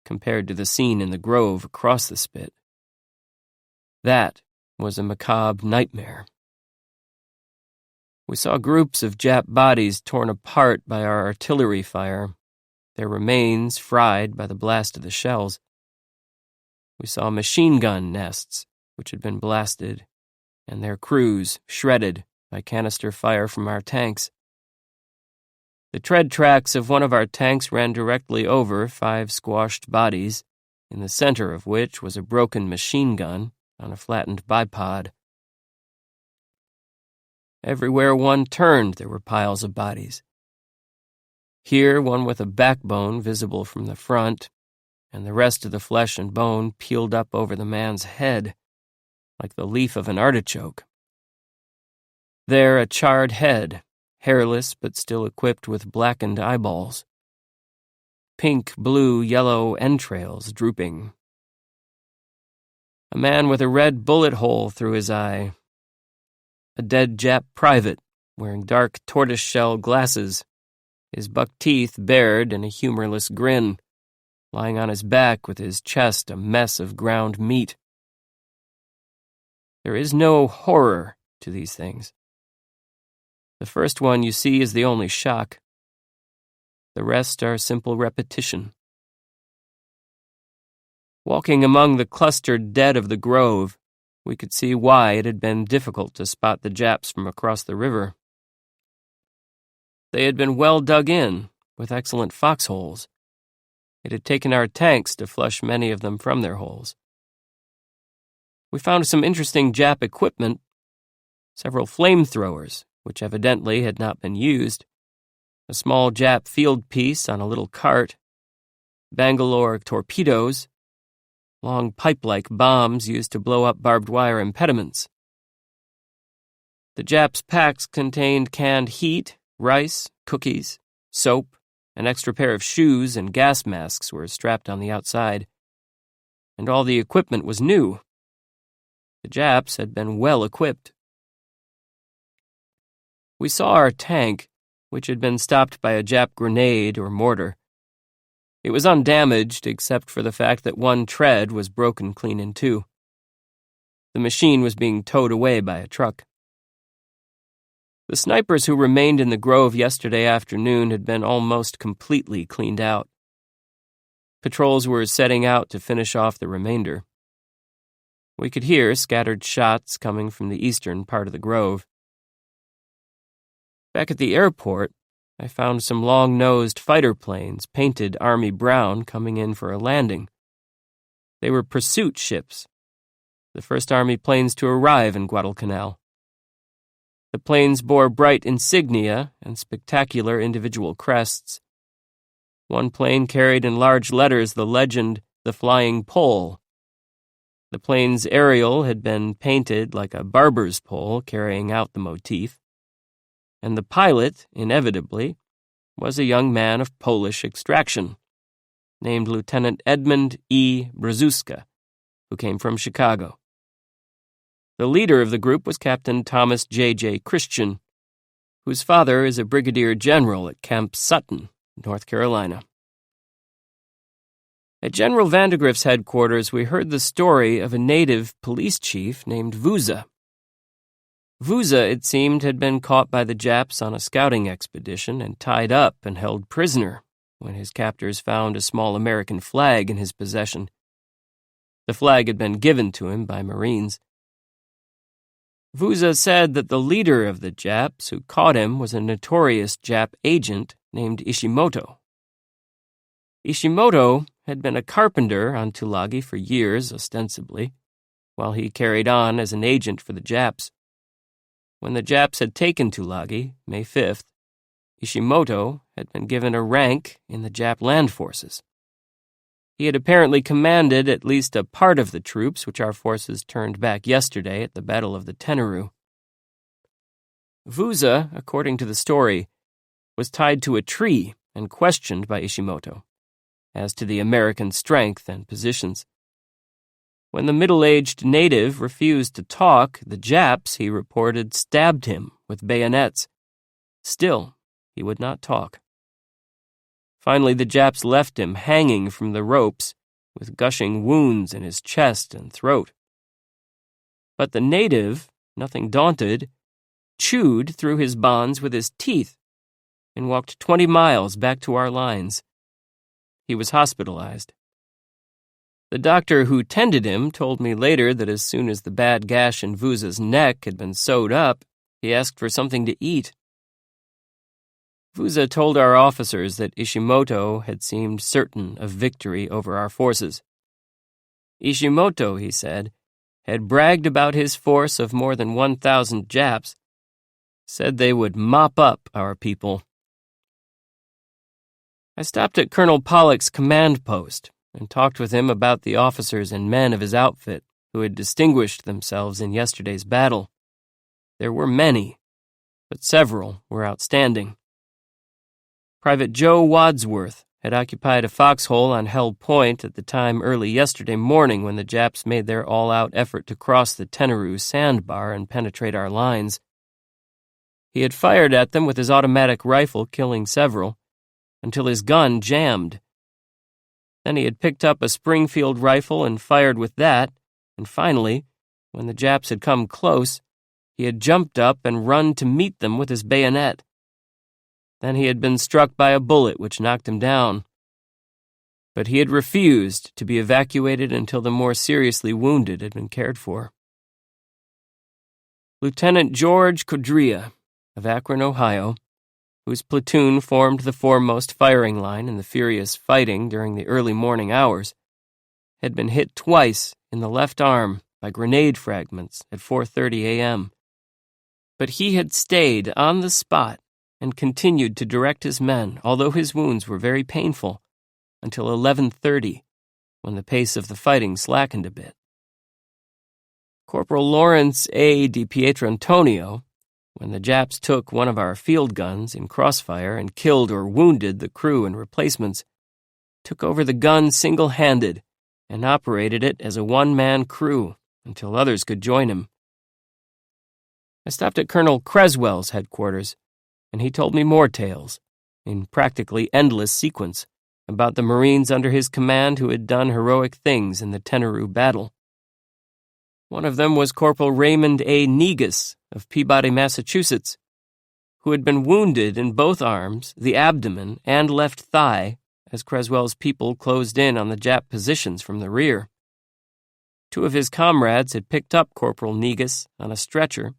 compared to the scene in the grove across the spit. That was a macabre nightmare. We saw groups of Jap bodies torn apart by our artillery fire, their remains fried by the blast of the shells. We saw machine gun nests, which had been blasted, and their crews shredded by canister fire from our tanks. The tread tracks of one of our tanks ran directly over 5 squashed bodies, in the center of which was a broken machine gun on a flattened bipod. Everywhere one turned, there were piles of bodies. Here, one with a backbone visible from the front, and the rest of the flesh and bone peeled up over the man's head, like the leaf of an artichoke. There, a charred head, hairless but still equipped with blackened eyeballs. Pink, blue, yellow entrails drooping. A man with a red bullet hole through his eye. A dead Jap private wearing dark tortoiseshell glasses, his buck teeth bared in a humorless grin, lying on his back with his chest a mess of ground meat. There is no horror to these things. The first one you see is the only shock. The rest are simple repetition. Walking among the clustered dead of the grove, we could see why it had been difficult to spot the Japs from across the river. They had been well dug in, with excellent foxholes. It had taken our tanks to flush many of them from their holes. We found some interesting Jap equipment, several flamethrowers, which evidently had not been used, a small Jap field piece on a little cart, Bangalore torpedoes, long pipe-like bombs used to blow up barbed wire impediments. The Japs' packs contained canned heat, rice, cookies, soap, an extra pair of shoes and gas masks were strapped on the outside, and all the equipment was new. The Japs had been well equipped. We saw our tank, which had been stopped by a Jap grenade or mortar. It was undamaged except for the fact that one tread was broken clean in two. The machine was being towed away by a truck. The snipers who remained in the grove yesterday afternoon had been almost completely cleaned out. Patrols were setting out to finish off the remainder. We could hear scattered shots coming from the eastern part of the grove. Back at the airport, I found some long-nosed fighter planes painted army brown coming in for a landing. They were pursuit ships, the first army planes to arrive in Guadalcanal. The planes bore bright insignia and spectacular individual crests. One plane carried in large letters the legend, "The Flying Pole." The plane's aerial had been painted like a barber's pole carrying out the motif, and the pilot, inevitably, was a young man of Polish extraction, named Lieutenant Edmund E. Brzuska, who came from Chicago. The leader of the group was Captain Thomas J. Christian, whose father is a brigadier general at Camp Sutton, North Carolina. At General Vandegrift's headquarters, we heard the story of a native police chief named Vuza. Vuza, it seemed, had been caught by the Japs on a scouting expedition and tied up and held prisoner when his captors found a small American flag in his possession. The flag had been given to him by Marines. Vuza said that the leader of the Japs who caught him was a notorious Jap agent named Ishimoto. Ishimoto had been a carpenter on Tulagi for years, ostensibly, while he carried on as an agent for the Japs. When the Japs had taken Tulagi, May 5th, Ishimoto had been given a rank in the Jap land forces. He had apparently commanded at least a part of the troops which our forces turned back yesterday at the Battle of the Tenaru. Vuza, according to the story, was tied to a tree and questioned by Ishimoto as to the American strength and positions. When the middle-aged native refused to talk, the Japs, he reported, stabbed him with bayonets. Still, he would not talk. Finally, the Japs left him hanging from the ropes with gushing wounds in his chest and throat. But the native, nothing daunted, chewed through his bonds with his teeth and walked 20 miles back to our lines. He was hospitalized. The doctor who tended him told me later that as soon as the bad gash in Vuza's neck had been sewed up, he asked for something to eat. Vuza told our officers that Ishimoto had seemed certain of victory over our forces. Ishimoto, he said, had bragged about his force of more than 1,000 Japs, said they would mop up our people. I stopped at Colonel Pollock's command post and talked with him about the officers and men of his outfit who had distinguished themselves in yesterday's battle. There were many, but several were outstanding. Private Joe Wadsworth had occupied a foxhole on Hell Point at the time early yesterday morning when the Japs made their all-out effort to cross the Tenaru sandbar and penetrate our lines. He had fired at them with his automatic rifle, killing several, until his gun jammed. Then he had picked up a Springfield rifle and fired with that, and finally, when the Japs had come close, he had jumped up and run to meet them with his bayonet. Then he had been struck by a bullet which knocked him down. But he had refused to be evacuated until the more seriously wounded had been cared for. Lieutenant George Codrea of Akron, Ohio, whose platoon formed the foremost firing line in the furious fighting during the early morning hours, had been hit twice in the left arm by grenade fragments at 4:30 a.m. But he had stayed on the spot and continued to direct his men, although his wounds were very painful, until 11:30, when the pace of the fighting slackened a bit. Corporal Lawrence A. Di Pietrantonio, when the Japs took one of our field guns in crossfire and killed or wounded the crew and replacements, took over the gun single-handed and operated it as a one-man crew until others could join him. I stopped at Colonel Creswell's headquarters, and he told me more tales, in practically endless sequence, about the Marines under his command who had done heroic things in the Tenaru battle. One of them was Corporal Raymond A. Negus of Peabody, Massachusetts, who had been wounded in both arms, the abdomen, and left thigh as Creswell's people closed in on the Jap positions from the rear. Two of his comrades had picked up Corporal Negus on a stretcher,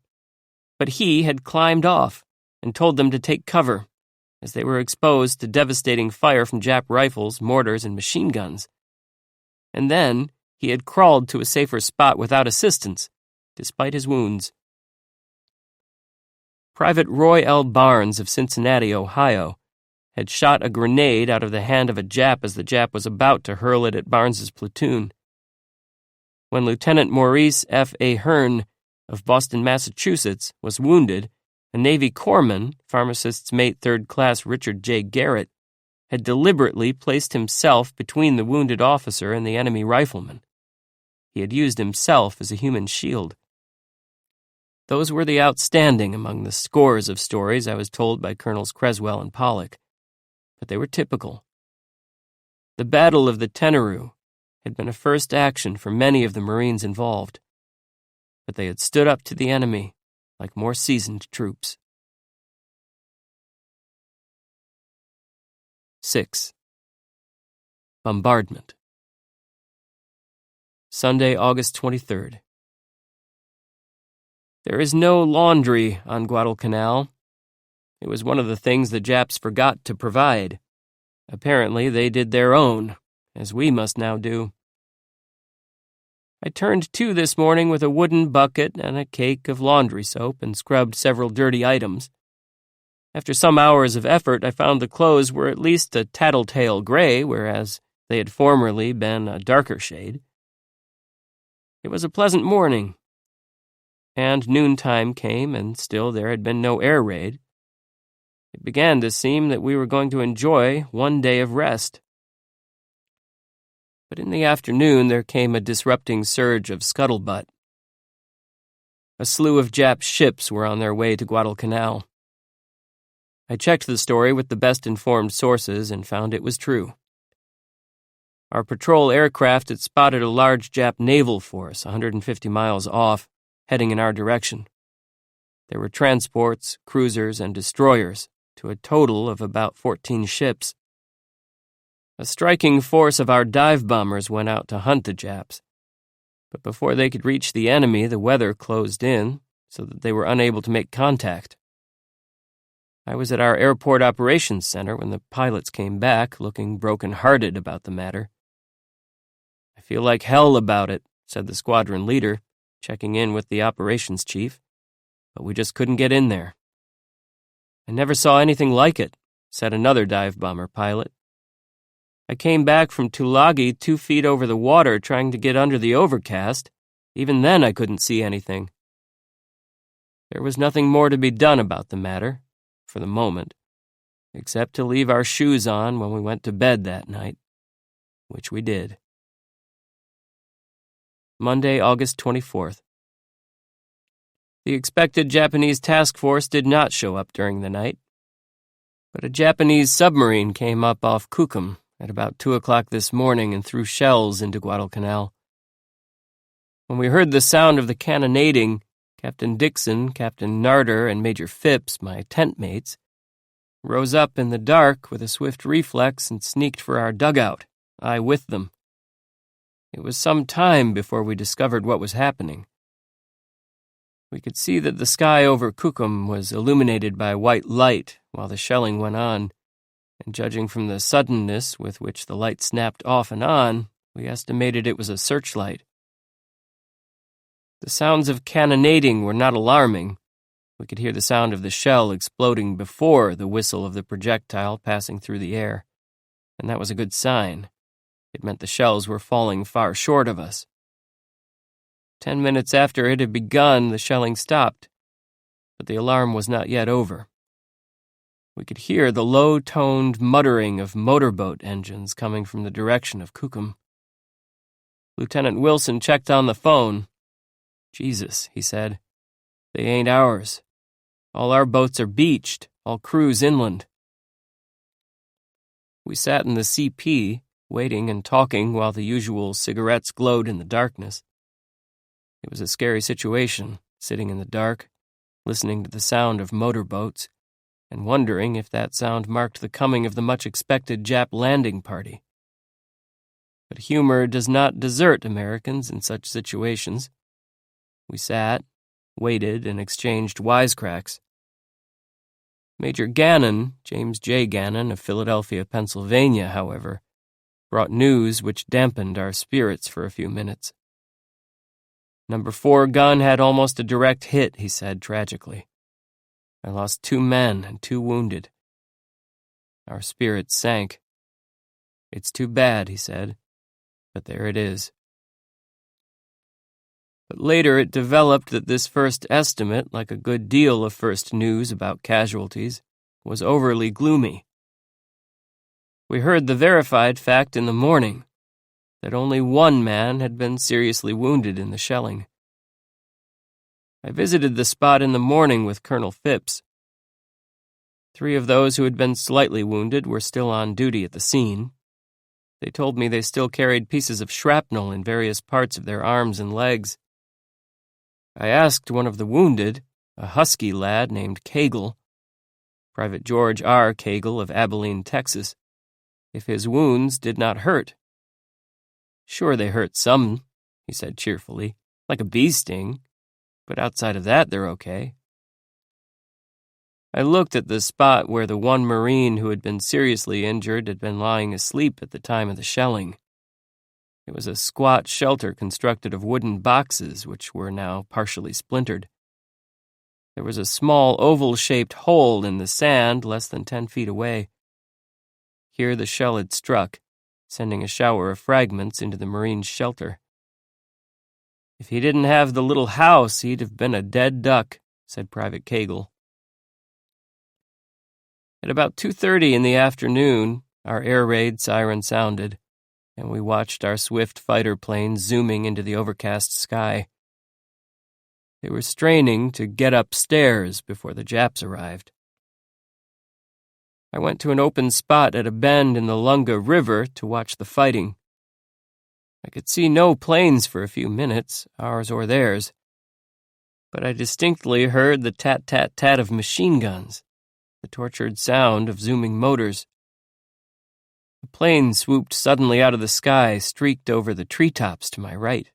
but he had climbed off and told them to take cover, as they were exposed to devastating fire from Jap rifles, mortars, and machine guns. And then he had crawled to a safer spot without assistance, despite his wounds. Private Roy L. Barnes of Cincinnati, Ohio, had shot a grenade out of the hand of a Jap as the Jap was about to hurl it at Barnes's platoon. When Lieutenant Maurice F. A. Hearn of Boston, Massachusetts, was wounded, a Navy corpsman, pharmacist's mate 3rd Class Richard J. Garrett, had deliberately placed himself between the wounded officer and the enemy rifleman. He had used himself as a human shield. Those were the outstanding among the scores of stories I was told by Colonels Creswell and Pollock, but they were typical. The Battle of the Tenaru had been a first action for many of the Marines involved, but they had stood up to the enemy like more seasoned troops. 6. Bombardment. Sunday, August 23rd. There is no laundry on Guadalcanal. It was one of the things the Japs forgot to provide. Apparently, they did their own, as we must now do. I turned to this morning with a wooden bucket and a cake of laundry soap and scrubbed several dirty items. After some hours of effort, I found the clothes were at least a tattletale gray, whereas they had formerly been a darker shade. It was a pleasant morning, and noontime came, and still there had been no air raid. It began to seem that we were going to enjoy one day of rest. But in the afternoon there came a disrupting surge of scuttlebutt. A slew of Jap ships were on their way to Guadalcanal. I checked the story with the best-informed sources and found it was true. Our patrol aircraft had spotted a large Jap naval force 150 miles off, heading in our direction. There were transports, cruisers, and destroyers, to a total of about 14 ships. A striking force of our dive bombers went out to hunt the Japs, but before they could reach the enemy, the weather closed in, so that they were unable to make contact. I was at our airport operations center when the pilots came back, looking broken-hearted about the matter. "I feel like hell about it," said the squadron leader, checking in with the operations chief, "but we just couldn't get in there." "I never saw anything like it," said another dive bomber pilot. "I came back from Tulagi 2 feet over the water trying to get under the overcast. Even then I couldn't see anything." There was nothing more to be done about the matter, for the moment, except to leave our shoes on when we went to bed that night, which we did. Monday, August 24th. The expected Japanese task force did not show up during the night, but a Japanese submarine came up off Kukum at about 2 o'clock this morning and threw shells into Guadalcanal. When we heard the sound of the cannonading, Captain Dixon, Captain Narder, and Major Phipps, my tent mates, rose up in the dark with a swift reflex and sneaked for our dugout, I with them. It was some time before we discovered what was happening. We could see that the sky over Kukum was illuminated by white light while the shelling went on, and judging from the suddenness with which the light snapped off and on, we estimated it was a searchlight. The sounds of cannonading were not alarming. We could hear the sound of the shell exploding before the whistle of the projectile passing through the air, and that was a good sign. It meant the shells were falling far short of us. 10 minutes after it had begun, the shelling stopped, but the alarm was not yet over. We could hear the low-toned muttering of motorboat engines coming from the direction of Kukum. Lieutenant Wilson checked on the phone. "Jesus," he said, "they ain't ours. All our boats are beached, all crews inland." We sat in the CP, waiting and talking while the usual cigarettes glowed in the darkness. It was a scary situation, sitting in the dark, listening to the sound of motorboats, and wondering if that sound marked the coming of the much-expected Jap landing party. But humor does not desert Americans in such situations. We sat, waited, and exchanged wisecracks. Major Gannon, James J. Gannon of Philadelphia, Pennsylvania, however, brought news which dampened our spirits for a few minutes. "Number 4 gun had almost a direct hit," he said tragically. "I lost 2 men and 2 wounded." Our spirits sank. "It's too bad," he said, "but there it is." But later it developed that this first estimate, like a good deal of first news about casualties, was overly gloomy. We heard the verified fact in the morning, that only 1 man had been seriously wounded in the shelling. I visited the spot in the morning with Colonel Phipps. 3 of those who had been slightly wounded were still on duty at the scene. They told me they still carried pieces of shrapnel in various parts of their arms and legs. I asked one of the wounded, a husky lad named Cagle, Private George R. Cagle of Abilene, Texas, if his wounds did not hurt. "Sure they hurt some," he said cheerfully, "like a bee sting, but outside of that they're okay." I looked at the spot where the 1 Marine who had been seriously injured had been lying asleep at the time of the shelling. It was a squat shelter constructed of wooden boxes which were now partially splintered. There was a small oval-shaped hole in the sand less than 10 feet away. Here the shell had struck, sending a shower of fragments into the Marine's shelter. "If he didn't have the little house, he'd have been a dead duck," said Private Cagle. At about 2:30 in the afternoon, our air raid siren sounded, and we watched our swift fighter planes zooming into the overcast sky. They were straining to get upstairs before the Japs arrived. I went to an open spot at a bend in the Lunga River to watch the fighting. I could see no planes for a few minutes, ours or theirs. but I distinctly heard the tat-tat-tat of machine guns, the tortured sound of zooming motors. A plane swooped suddenly out of the sky, streaked over the treetops to my right,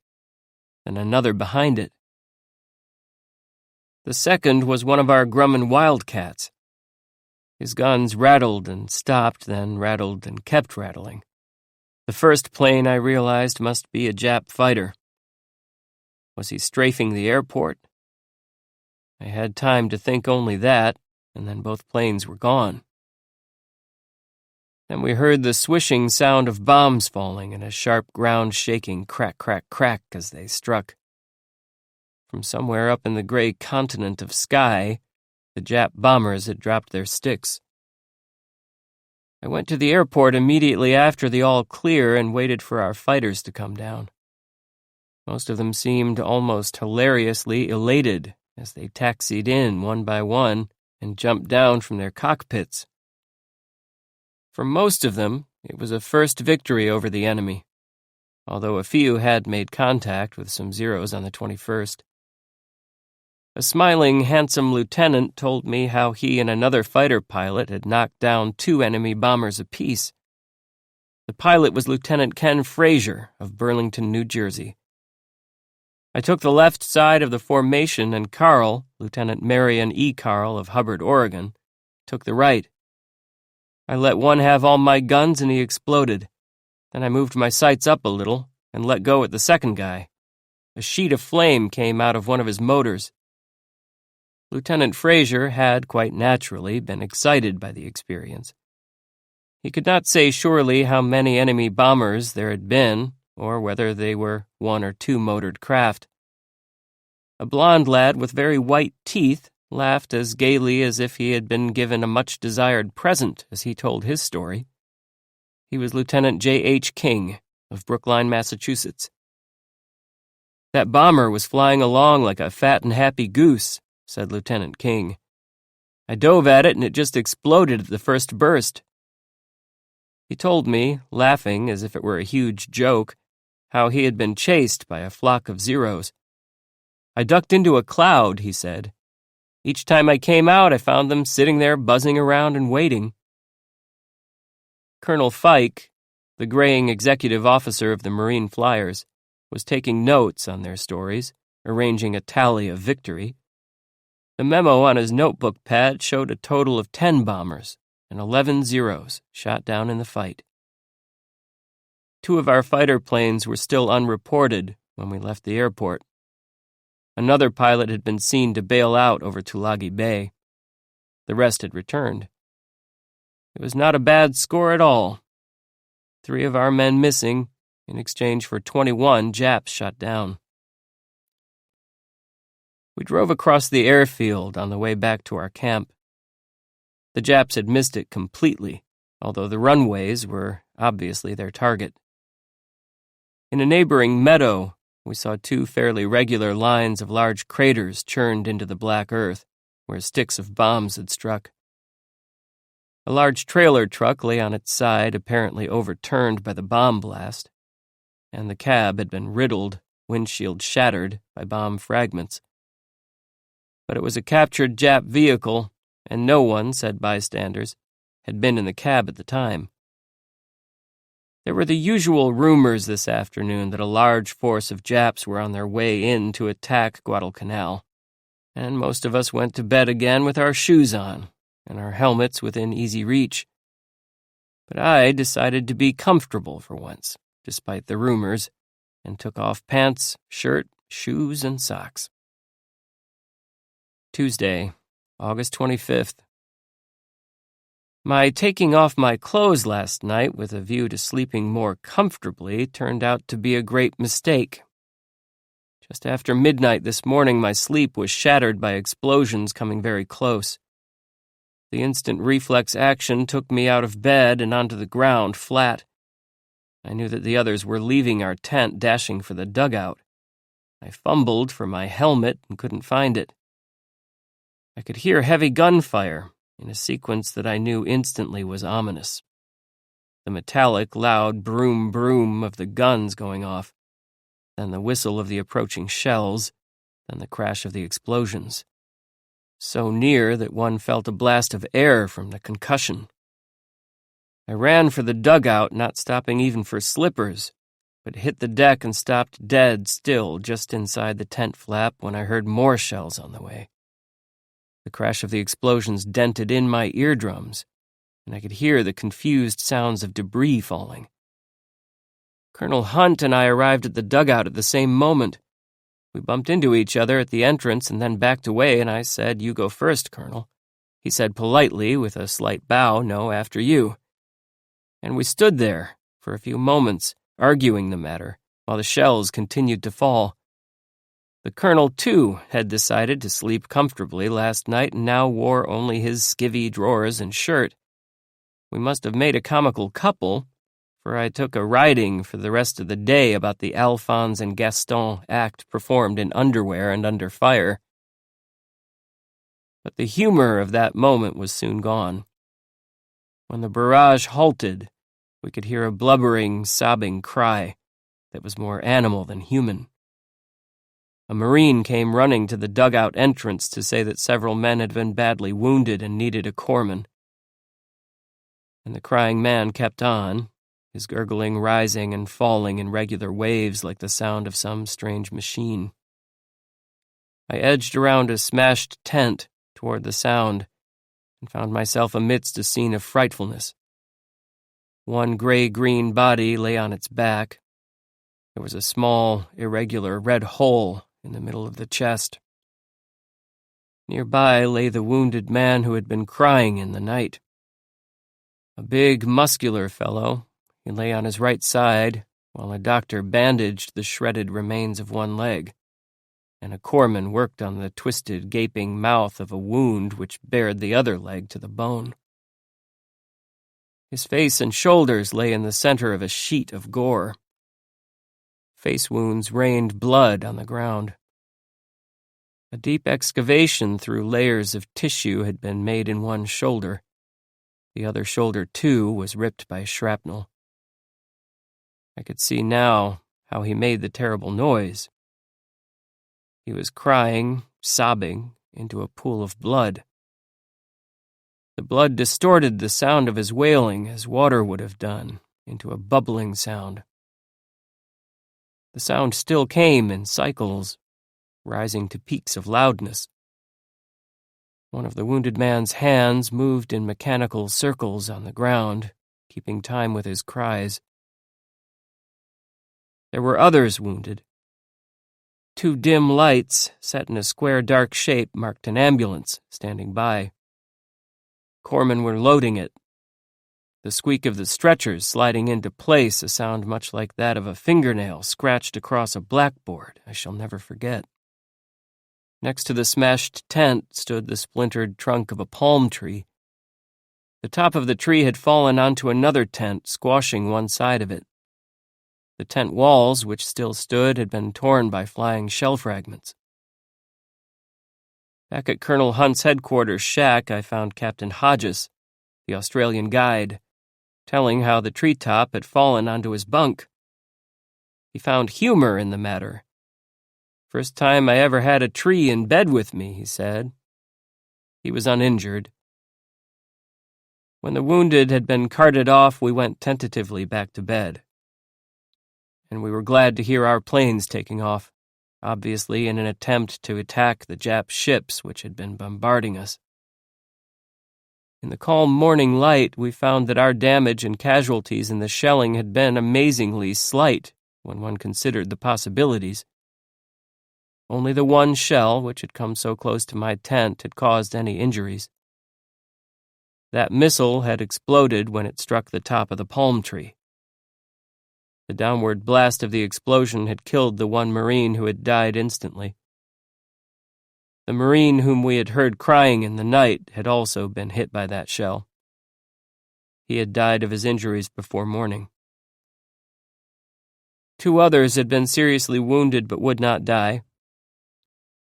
and another behind it. The second was one of our Grumman Wildcats. His guns rattled and stopped, then rattled and kept rattling. The first plane, I realized, must be a Jap fighter. Was he strafing the airport? I had time to think only that, and then both planes were gone. Then we heard the swishing sound of bombs falling and a sharp ground-shaking crack, crack, crack as they struck. From somewhere up in the gray continent of sky, the Jap bombers had dropped their sticks. I went to the airport immediately after the all-clear and waited for our fighters to come down. Most of them seemed almost hilariously elated as they taxied in one by one and jumped down from their cockpits. For most of them, it was a first victory over the enemy, although a few had made contact with some Zeros on the 21st. A smiling, handsome lieutenant told me how he and another fighter pilot had knocked down 2 enemy bombers apiece. The pilot was Lieutenant Ken Frazier of Burlington, New Jersey. I took the left side of the formation, and Carl, Lieutenant Marion E. Carl of Hubbard, Oregon, took the right. I let one have all my guns and he exploded. Then I moved my sights up a little and let go at the second guy. A sheet of flame came out of one of his motors. Lieutenant Frazier had, quite naturally, been excited by the experience. He could not say surely how many enemy bombers there had been, or whether they were 1 or 2 motored craft. A blond lad with very white teeth laughed as gaily as if he had been given a much-desired present as he told his story. He was Lieutenant J.H. King of Brookline, Massachusetts. "That bomber was flying along like a fat and happy goose," said Lieutenant King. "I dove at it and it just exploded at the first burst." He told me, laughing as if it were a huge joke, how he had been chased by a flock of Zeros. "I ducked into a cloud," he said. "Each time I came out, I found them sitting there buzzing around and waiting." Colonel Fike, the graying executive officer of the Marine Flyers, was taking notes on their stories, arranging a tally of victory. The memo on his notebook pad showed a total of 10 bombers and 11 Zeros shot down in the fight. 2 of our fighter planes were still unreported when we left the airport. Another pilot had been seen to bail out over Tulagi Bay. The rest had returned. It was not a bad score at all. 3 of our men missing, in exchange for 21 Japs shot down. We drove across the airfield on the way back to our camp. The Japs had missed it completely, although the runways were obviously their target. In a neighboring meadow, we saw 2 fairly regular lines of large craters churned into the black earth, where sticks of bombs had struck. A large trailer truck lay on its side, apparently overturned by the bomb blast, and the cab had been riddled, windshield shattered, by bomb fragments. But it was a captured Jap vehicle, and no one, said bystanders, had been in the cab at the time. There were the usual rumors this afternoon that a large force of Japs were on their way in to attack Guadalcanal, and most of us went to bed again with our shoes on and our helmets within easy reach. But I decided to be comfortable for once, despite the rumors, and took off pants, shirt, shoes, and socks. Tuesday, August 25th. My taking off my clothes last night with a view to sleeping more comfortably turned out to be a great mistake. Just after midnight this morning, my sleep was shattered by explosions coming very close. The instant reflex action took me out of bed and onto the ground, flat. I knew that the others were leaving our tent, dashing for the dugout. I fumbled for my helmet and couldn't find it. I could hear heavy gunfire in a sequence that I knew instantly was ominous. The metallic, loud broom-broom of the guns going off, then the whistle of the approaching shells, then the crash of the explosions. So near that one felt a blast of air from the concussion. I ran for the dugout, not stopping even for slippers, but hit the deck and stopped dead still just inside the tent flap when I heard more shells on the way. The crash of the explosions dented in my eardrums, and I could hear the confused sounds of debris falling. Colonel Hunt and I arrived at the dugout at the same moment. We bumped into each other at the entrance and then backed away, and I said, "You go first, Colonel." He said politely, with a slight bow, "No, after you." And we stood there for a few moments, arguing the matter, while the shells continued to fall. The colonel, too, had decided to sleep comfortably last night and now wore only his skivvy drawers and shirt. We must have made a comical couple, for I took a riding for the rest of the day about the Alphonse and Gaston act performed in underwear and under fire. But the humor of that moment was soon gone. When the barrage halted, we could hear a blubbering, sobbing cry that was more animal than human. A Marine came running to the dugout entrance to say that several men had been badly wounded and needed a corpsman. And the crying man kept on, his gurgling rising and falling in regular waves like the sound of some strange machine. I edged around a smashed tent toward the sound and found myself amidst a scene of frightfulness. One gray-green body lay on its back. There was a small, irregular red hole in the middle of the chest. Nearby lay the wounded man who had been crying in the night. A big, muscular fellow, he lay on his right side while a doctor bandaged the shredded remains of one leg, and a corpsman worked on the twisted, gaping mouth of a wound which bared the other leg to the bone. His face and shoulders lay in the center of a sheet of gore. Face wounds rained blood on the ground. A deep excavation through layers of tissue had been made in one shoulder. The other shoulder, too, was ripped by shrapnel. I could see now how he made the terrible noise. He was crying, sobbing, into a pool of blood. The blood distorted the sound of his wailing as water would have done, into a bubbling sound. The sound still came in cycles, rising to peaks of loudness. One of the wounded man's hands moved in mechanical circles on the ground, keeping time with his cries. There were others wounded. Two dim lights, set in a square dark shape, marked an ambulance standing by. Corpsmen were loading it. The squeak of the stretchers sliding into place, a sound much like that of a fingernail scratched across a blackboard, I shall never forget. Next to the smashed tent stood the splintered trunk of a palm tree. The top of the tree had fallen onto another tent, squashing one side of it. The tent walls, which still stood, had been torn by flying shell fragments. Back at Colonel Hunt's headquarters shack, I found Captain Hodges, the Australian guide, telling how the treetop had fallen onto his bunk. He found humor in the matter. "First time I ever had a tree in bed with me," he said. He was uninjured. When the wounded had been carted off, we went tentatively back to bed. And we were glad to hear our planes taking off, obviously in an attempt to attack the Jap ships which had been bombarding us. In the calm morning light, we found that our damage and casualties in the shelling had been amazingly slight when one considered the possibilities. Only the one shell, which had come so close to my tent, had caused any injuries. That missile had exploded when it struck the top of the palm tree. The downward blast of the explosion had killed the one Marine who had died instantly. The Marine whom we had heard crying in the night had also been hit by that shell. He had died of his injuries before morning. 2 others had been seriously wounded but would not die.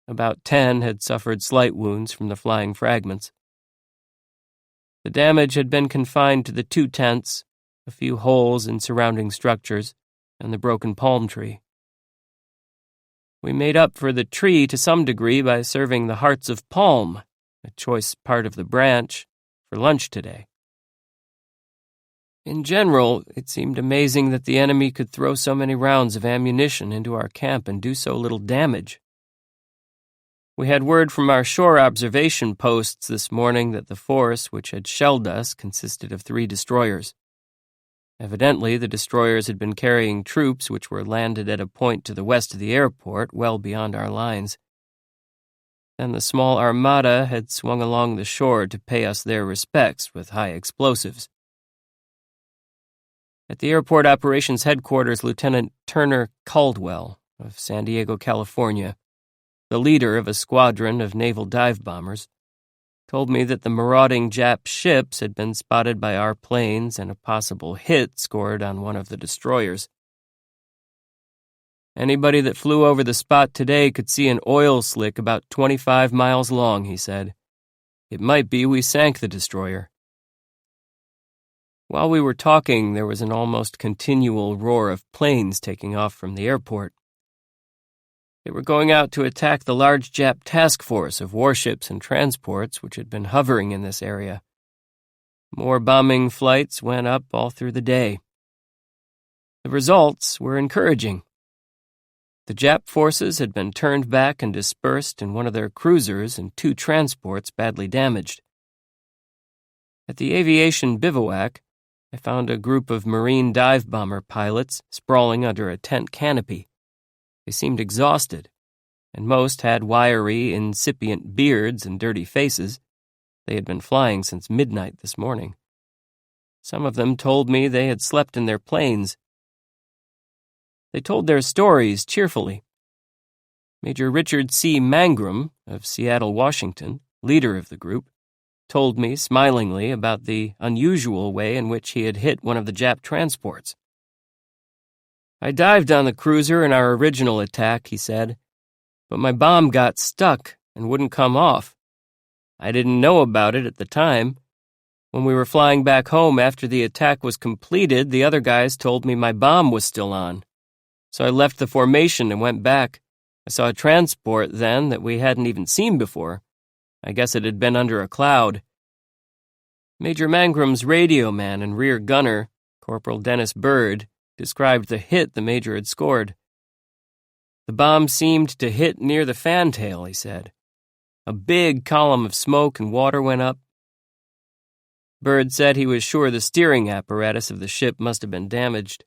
About 10 had suffered slight wounds from the flying fragments. The damage had been confined to the 2 tents, a few holes in surrounding structures, and the broken palm tree. We made up for the tree to some degree by serving the hearts of palm, a choice part of the branch, for lunch today. In general, it seemed amazing that the enemy could throw so many rounds of ammunition into our camp and do so little damage. We had word from our shore observation posts this morning that the force which had shelled us consisted of 3 destroyers. Evidently, the destroyers had been carrying troops which were landed at a point to the west of the airport, well beyond our lines. Then the small armada had swung along the shore to pay us their respects with high explosives. At the airport operations headquarters, Lieutenant Turner Caldwell of San Diego, California, the leader of a squadron of naval dive bombers, told me that the marauding Jap ships had been spotted by our planes and a possible hit scored on one of the destroyers. Anybody that flew over the spot today could see an oil slick about 25 miles long, he said. It might be we sank the destroyer. While we were talking, there was an almost continual roar of planes taking off from the airport. They were going out to attack the large Jap task force of warships and transports which had been hovering in this area. More bombing flights went up all through the day. The results were encouraging. The Jap forces had been turned back and dispersed in one of their cruisers and 2 transports badly damaged. At the aviation bivouac, I found a group of Marine dive bomber pilots sprawling under a tent canopy. They seemed exhausted, and most had wiry, incipient beards and dirty faces. They had been flying since midnight this morning. Some of them told me they had slept in their planes. They told their stories cheerfully. Major Richard C. Mangrum of Seattle, Washington, leader of the group, told me smilingly about the unusual way in which he had hit one of the Jap transports. I dived on the cruiser in our original attack, he said, but my bomb got stuck and wouldn't come off. I didn't know about it at the time. When we were flying back home after the attack was completed, the other guys told me my bomb was still on. So I left the formation and went back. I saw a transport then that we hadn't even seen before. I guess it had been under a cloud. Major Mangrum's radio man and rear gunner, Corporal Dennis Bird, described the hit the Major had scored. The bomb seemed to hit near the fantail, he said. A big column of smoke and water went up. Bird said he was sure the steering apparatus of the ship must have been damaged.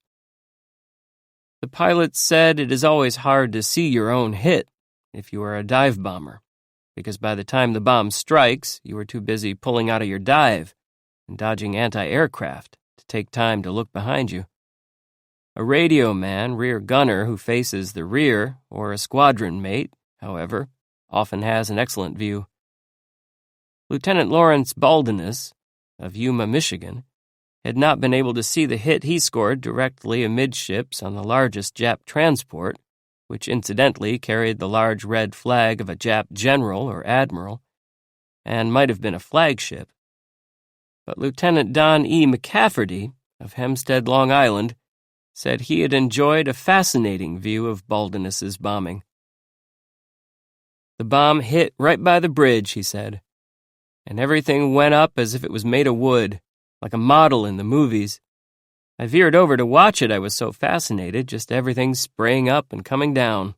The pilots said it is always hard to see your own hit if you are a dive bomber, because by the time the bomb strikes, you are too busy pulling out of your dive and dodging anti-aircraft to take time to look behind you. A radio man, rear gunner who faces the rear, or a squadron mate, however, often has an excellent view. Lieutenant Lawrence Baldinis, of Yuma, Michigan, had not been able to see the hit he scored directly amidships on the largest Jap transport, which incidentally carried the large red flag of a Jap general or admiral, and might have been a flagship. But Lieutenant Don E. McCafferty, of Hempstead, Long Island, said he had enjoyed a fascinating view of Baldinis's bombing. The bomb hit right by the bridge, he said, and everything went up as if it was made of wood, like a model in the movies. I veered over to watch it. I was so fascinated, just everything spraying up and coming down.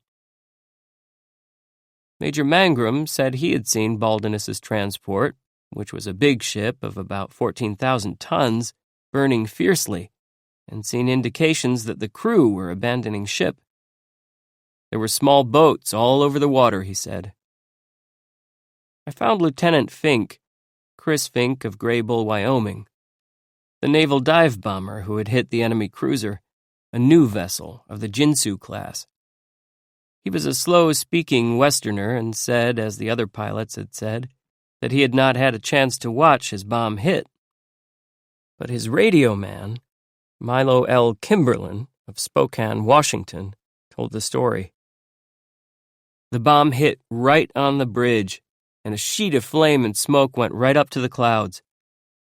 Major Mangrum said he had seen Baldinis's transport, which was a big ship of about 14,000 tons, burning fiercely, and seen indications that the crew were abandoning ship. There were small boats all over the water, he said. I found Lieutenant Fink, Chris Fink of Graybull, Wyoming, the naval dive bomber who had hit the enemy cruiser, a new vessel of the Jinsu class. He was a slow-speaking Westerner and said, as the other pilots had said, that he had not had a chance to watch his bomb hit. But his radio man, Milo L. Kimberlin of Spokane, Washington, told the story. The bomb hit right on the bridge, and a sheet of flame and smoke went right up to the clouds.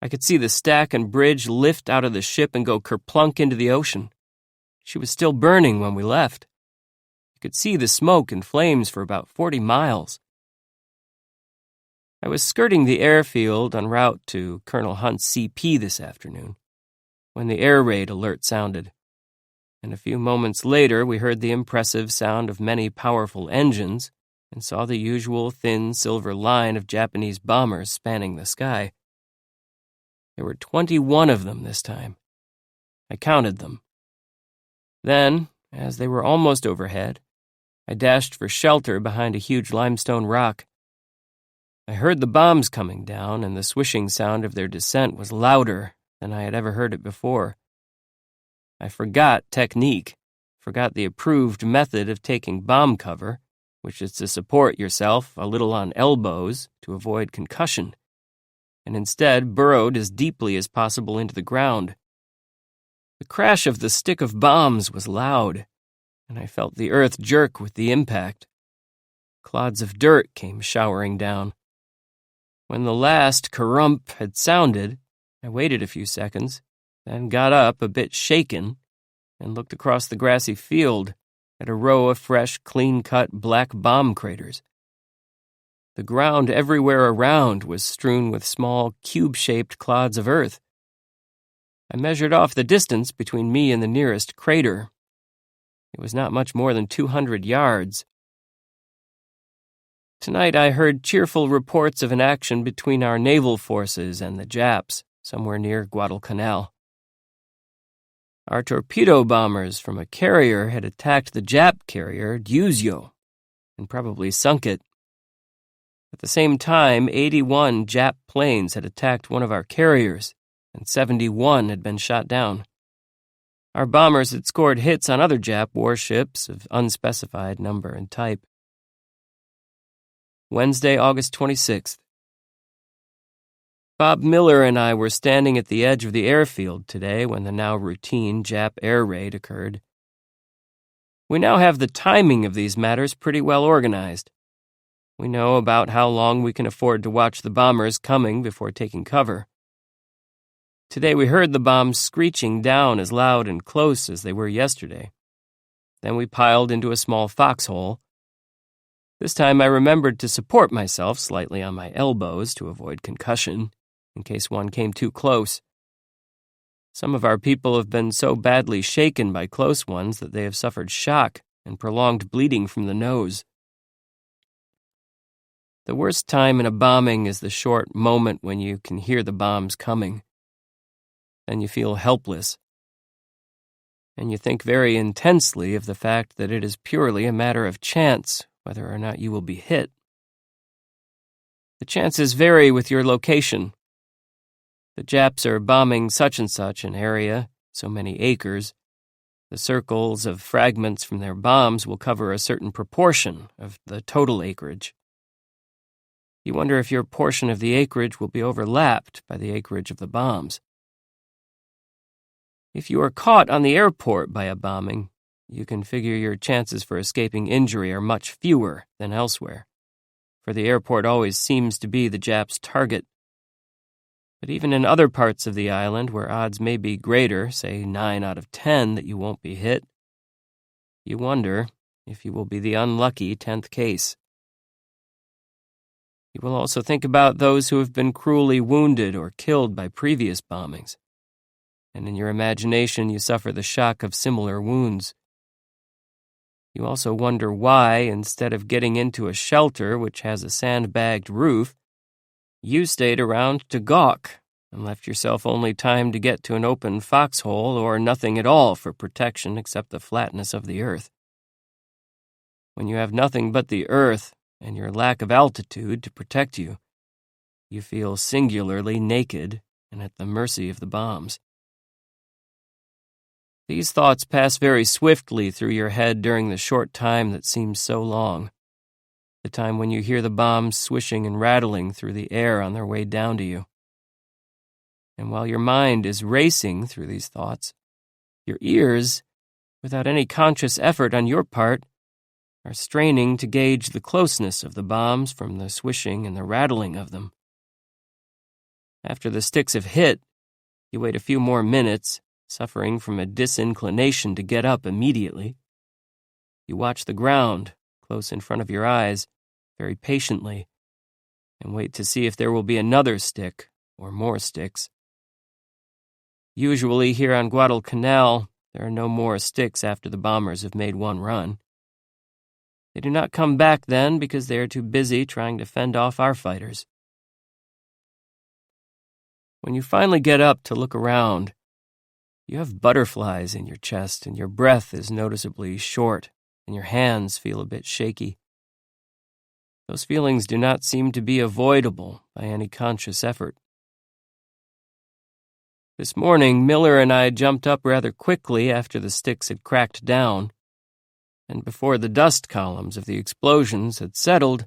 I could see the stack and bridge lift out of the ship and go kerplunk into the ocean. She was still burning when we left. You could see the smoke and flames for about 40 miles. I was skirting the airfield en route to Colonel Hunt's CP this afternoon when the air raid alert sounded, and a few moments later we heard the impressive sound of many powerful engines and saw the usual thin silver line of Japanese bombers spanning the sky. There were 21 of them this time. I counted them. Then, as they were almost overhead, I dashed for shelter behind a huge limestone rock. I heard the bombs coming down, and the swishing sound of their descent was louder than I had ever heard it before. I forgot technique, forgot the approved method of taking bomb cover, which is to support yourself a little on elbows to avoid concussion, and instead burrowed as deeply as possible into the ground. The crash of the stick of bombs was loud, and I felt the earth jerk with the impact. Clods of dirt came showering down. When the last kerrump had sounded, I waited a few seconds, then got up a bit shaken and looked across the grassy field at a row of fresh, clean-cut black bomb craters. The ground everywhere around was strewn with small, cube-shaped clods of earth. I measured off the distance between me and the nearest crater. It was not much more than 200 yards. Tonight I heard cheerful reports of an action between our naval forces and the Japs, somewhere near Guadalcanal. Our torpedo bombers from a carrier had attacked the Jap carrier, Dyuzyo, and probably sunk it. At the same time, 81 Jap planes had attacked one of our carriers, and 71 had been shot down. Our bombers had scored hits on other Jap warships of unspecified number and type. Wednesday, August 26th. Bob Miller and I were standing at the edge of the airfield today when the now routine Jap air raid occurred. We now have the timing of these matters pretty well organized. We know about how long we can afford to watch the bombers coming before taking cover. Today we heard the bombs screeching down as loud and close as they were yesterday. Then we piled into a small foxhole. This time I remembered to support myself slightly on my elbows to avoid concussion, in case one came too close. Some of our people have been so badly shaken by close ones that they have suffered shock and prolonged bleeding from the nose. The worst time in a bombing is the short moment when you can hear the bombs coming. Then you feel helpless. And you think very intensely of the fact that it is purely a matter of chance whether or not you will be hit. The chances vary with your location. The Japs are bombing such and such an area, so many acres. The circles of fragments from their bombs will cover a certain proportion of the total acreage. You wonder if your portion of the acreage will be overlapped by the acreage of the bombs. If you are caught on the airport by a bombing, you can figure your chances for escaping injury are much fewer than elsewhere, for the airport always seems to be the Japs' target. But even in other parts of the island where odds may be greater, say 9 out of 10 that you won't be hit, you wonder if you will be the unlucky 10th case. You will also think about those who have been cruelly wounded or killed by previous bombings, and in your imagination you suffer the shock of similar wounds. You also wonder why, instead of getting into a shelter which has a sandbagged roof, you stayed around to gawk and left yourself only time to get to an open foxhole or nothing at all for protection except the flatness of the earth. When you have nothing but the earth and your lack of altitude to protect you, you feel singularly naked and at the mercy of the bombs. These thoughts pass very swiftly through your head during the short time that seems so long, the time when you hear the bombs swishing and rattling through the air on their way down to you. And while your mind is racing through these thoughts, your ears, without any conscious effort on your part, are straining to gauge the closeness of the bombs from the swishing and the rattling of them. After the sticks have hit, you wait a few more minutes, suffering from a disinclination to get up immediately. You watch the ground, close in front of your eyes, very patiently, and wait to see if there will be another stick or more sticks. Usually here on Guadalcanal, there are no more sticks after the bombers have made one run. They do not come back then because they are too busy trying to fend off our fighters. When you finally get up to look around, you have butterflies in your chest and your breath is noticeably short and your hands feel a bit shaky. Those feelings do not seem to be avoidable by any conscious effort. This morning, Miller and I jumped up rather quickly after the sticks had cracked down, and before the dust columns of the explosions had settled,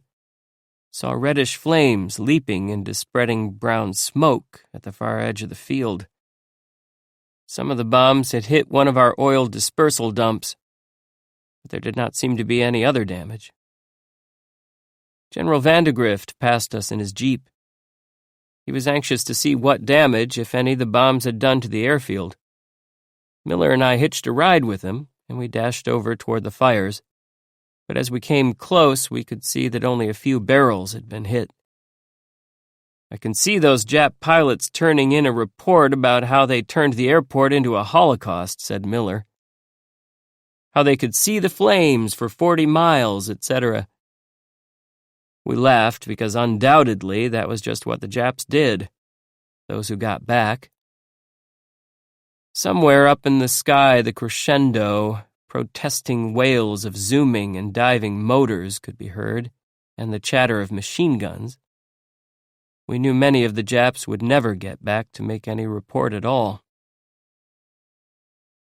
saw reddish flames leaping into spreading brown smoke at the far edge of the field. Some of the bombs had hit one of our oil dispersal dumps, but there did not seem to be any other damage. General Vandegrift passed us in his jeep. He was anxious to see what damage, if any, the bombs had done to the airfield. Miller and I hitched a ride with him, and we dashed over toward the fires. But as we came close, we could see that only a few barrels had been hit. I can see those Jap pilots turning in a report about how they turned the airport into a holocaust, said Miller. How they could see the flames for 40 miles, etc. We laughed because undoubtedly that was just what the Japs did, those who got back. Somewhere up in the sky, the crescendo, protesting wails of zooming and diving motors could be heard, and the chatter of machine guns. We knew many of the Japs would never get back to make any report at all.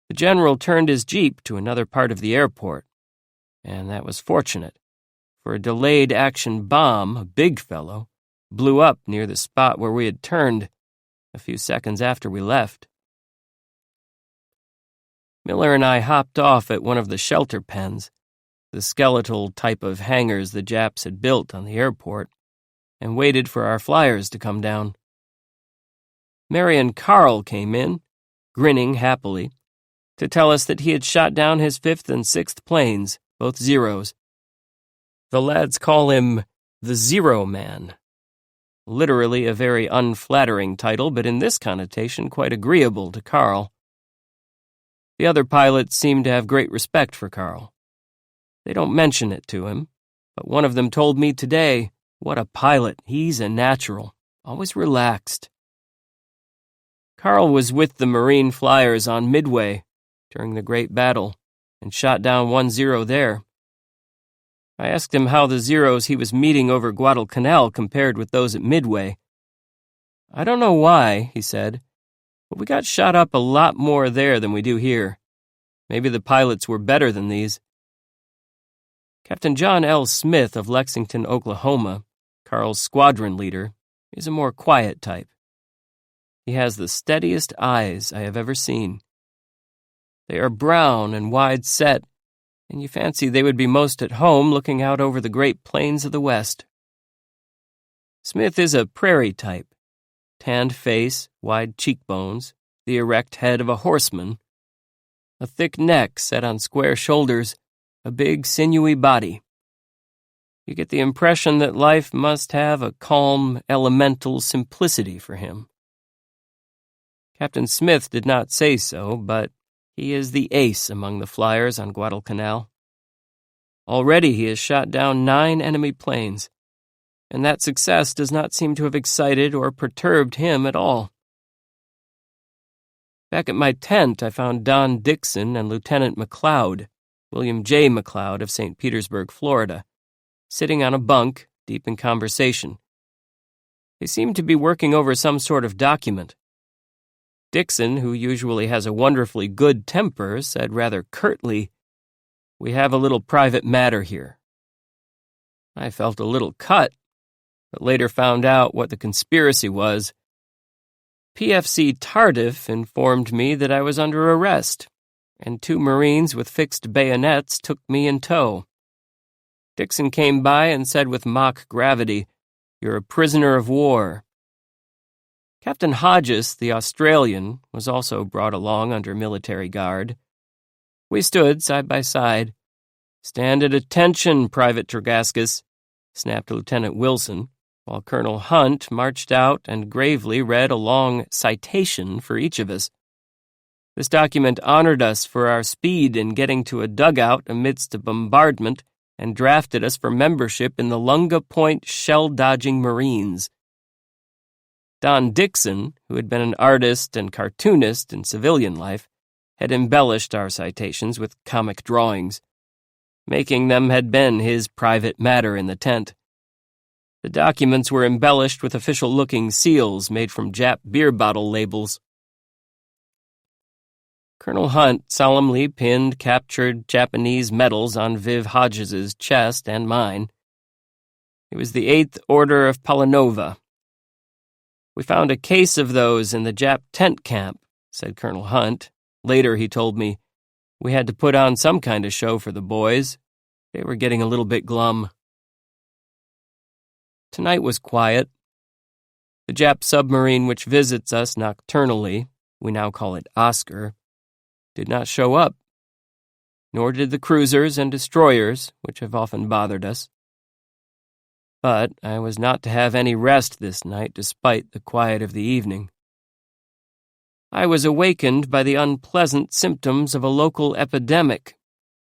The general turned his jeep to another part of the airport, and that was fortunate, for a delayed action bomb, a big fellow, blew up near the spot where we had turned a few seconds after we left. Miller and I hopped off at one of the shelter pens, the skeletal type of hangars the Japs had built on the airport, and waited for our flyers to come down. Marion Carl came in, grinning happily, to tell us that he had shot down his 5th and 6th planes, both Zeros. The lads call him the Zero Man. Literally a very unflattering title, but in this connotation quite agreeable to Carl. The other pilots seem to have great respect for Carl. They don't mention it to him, but one of them told me today, what a pilot, he's a natural, always relaxed. Carl was with the Marine flyers on Midway during the Great Battle and shot down 1 Zero there. I asked him how the Zeros he was meeting over Guadalcanal compared with those at Midway. I don't know why, he said, but we got shot up a lot more there than we do here. Maybe the pilots were better than these. Captain John L. Smith of Lexington, Oklahoma, Carl's squadron leader, is a more quiet type. He has the steadiest eyes I have ever seen. They are brown and wide-set, and you fancy they would be most at home looking out over the great plains of the West. Smith is a prairie type, tanned face, wide cheekbones, the erect head of a horseman, a thick neck set on square shoulders, a big sinewy body. You get the impression that life must have a calm, elemental simplicity for him. Captain Smith did not say so, but he is the ace among the flyers on Guadalcanal. Already he has shot down 9 enemy planes, and that success does not seem to have excited or perturbed him at all. Back at my tent, I found Don Dixon and Lieutenant McLeod, William J. McLeod of St. Petersburg, Florida, sitting on a bunk, deep in conversation. They seemed to be working over some sort of document. Dixon, who usually has a wonderfully good temper, said rather curtly, "We have a little private matter here." I felt a little cut, but later found out what the conspiracy was. PFC Tardif informed me that I was under arrest, and 2 Marines with fixed bayonets took me in tow. Dixon came by and said with mock gravity, "You're a prisoner of war." Captain Hodges, the Australian, was also brought along under military guard. We stood side by side, "Stand at attention, Private Tregaskis," snapped Lieutenant Wilson, while Colonel Hunt marched out and gravely read a long citation for each of us. This document honored us for our speed in getting to a dugout amidst a bombardment and drafted us for membership in the Lunga Point shell-dodging Marines. Don Dixon, who had been an artist and cartoonist in civilian life, had embellished our citations with comic drawings. Making them had been his private matter in the tent. The documents were embellished with official-looking seals made from Jap beer bottle labels. Colonel Hunt solemnly pinned captured Japanese medals on Viv Hodges's chest and mine. It was the 8th Order of Palanova. "We found a case of those in the Jap tent camp," said Colonel Hunt. Later he told me, "We had to put on some kind of show for the boys. They were getting a little bit glum." Tonight was quiet. The Jap submarine which visits us nocturnally, we now call it Oscar, did not show up, nor did the cruisers and destroyers, which have often bothered us. But I was not to have any rest this night despite the quiet of the evening. I was awakened by the unpleasant symptoms of a local epidemic,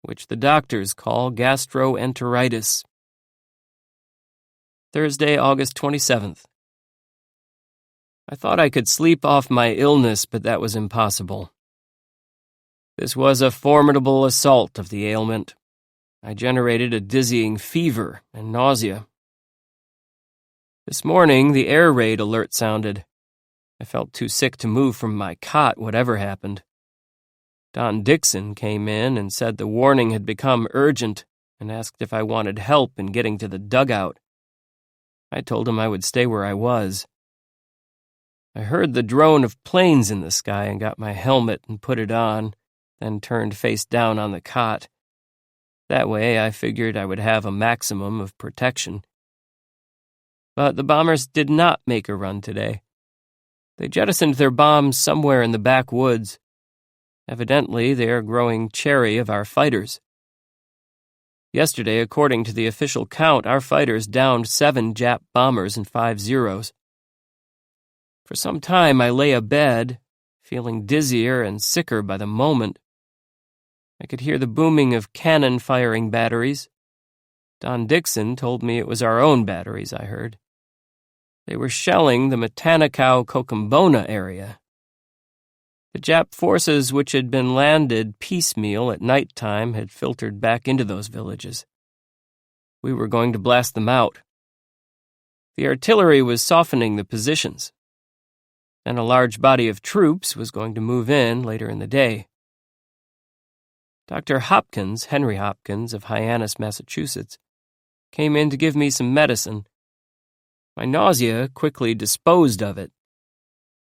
which the doctors call gastroenteritis. Thursday, August 27th. I thought I could sleep off my illness, but that was impossible. This was a formidable assault of the ailment. I generated a dizzying fever and nausea. This morning, the air raid alert sounded. I felt too sick to move from my cot, whatever happened. Don Dixon came in and said the warning had become urgent and asked if I wanted help in getting to the dugout. I told him I would stay where I was. I heard the drone of planes in the sky and got my helmet and put it on, then turned face down on the cot. That way, I figured I would have a maximum of protection. But the bombers did not make a run today. They jettisoned their bombs somewhere in the backwoods. Evidently, they are growing chary of our fighters. Yesterday, according to the official count, our fighters downed 7 Jap bombers and 5 Zeros. For some time, I lay abed, feeling dizzier and sicker by the moment. I could hear the booming of cannon-firing batteries. Don Dixon told me it was our own batteries I heard. They were shelling the Matanakaw-Kokombona area. The Jap forces which had been landed piecemeal at night time had filtered back into those villages. We were going to blast them out. The artillery was softening the positions. Then a large body of troops was going to move in later in the day. Dr. Hopkins, Henry Hopkins of Hyannis, Massachusetts, came in to give me some medicine. My nausea quickly disposed of it.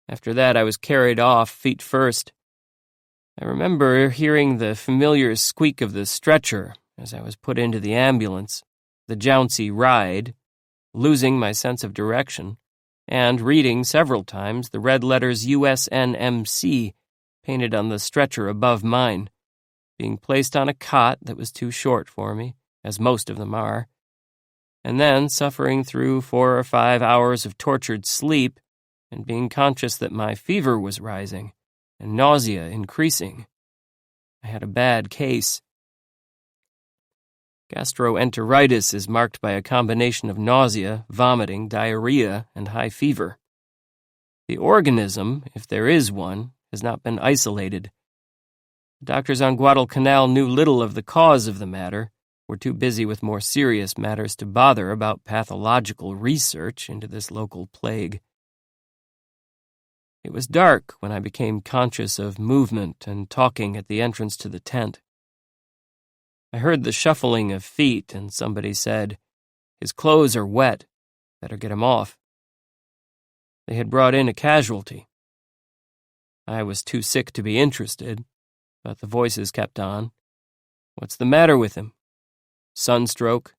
After that, I was carried off feet first. I remember hearing the familiar squeak of the stretcher as I was put into the ambulance, the jouncy ride, losing my sense of direction, and reading several times the red letters USNMC painted on the stretcher above mine, being placed on a cot that was too short for me, as most of them are, and then suffering through 4 or 5 hours of tortured sleep and being conscious that my fever was rising and nausea increasing. I had a bad case. Gastroenteritis is marked by a combination of nausea, vomiting, diarrhea, and high fever. The organism, if there is one, has not been isolated. The doctors on Guadalcanal knew little of the cause of the matter, were too busy with more serious matters to bother about pathological research into this local plague. It was dark when I became conscious of movement and talking at the entrance to the tent. I heard the shuffling of feet, and somebody said, "His clothes are wet. Better get him off." They had brought in a casualty. I was too sick to be interested, but the voices kept on. "What's the matter with him? Sunstroke?"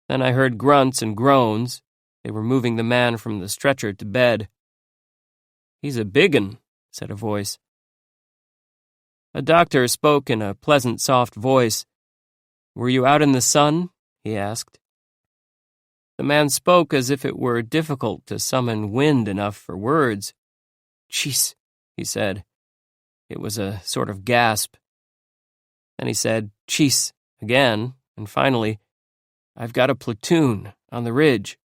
Then I heard grunts and groans. They were moving the man from the stretcher to bed. "He's a big 'un," said a voice. A doctor spoke in a pleasant, soft voice. "Were you out in the sun?" he asked. The man spoke as if it were difficult to summon wind enough for words. "Jeez," he said. It was a sort of gasp. Then he said, "Jeez," again, and finally, "I've got a platoon on the ridge."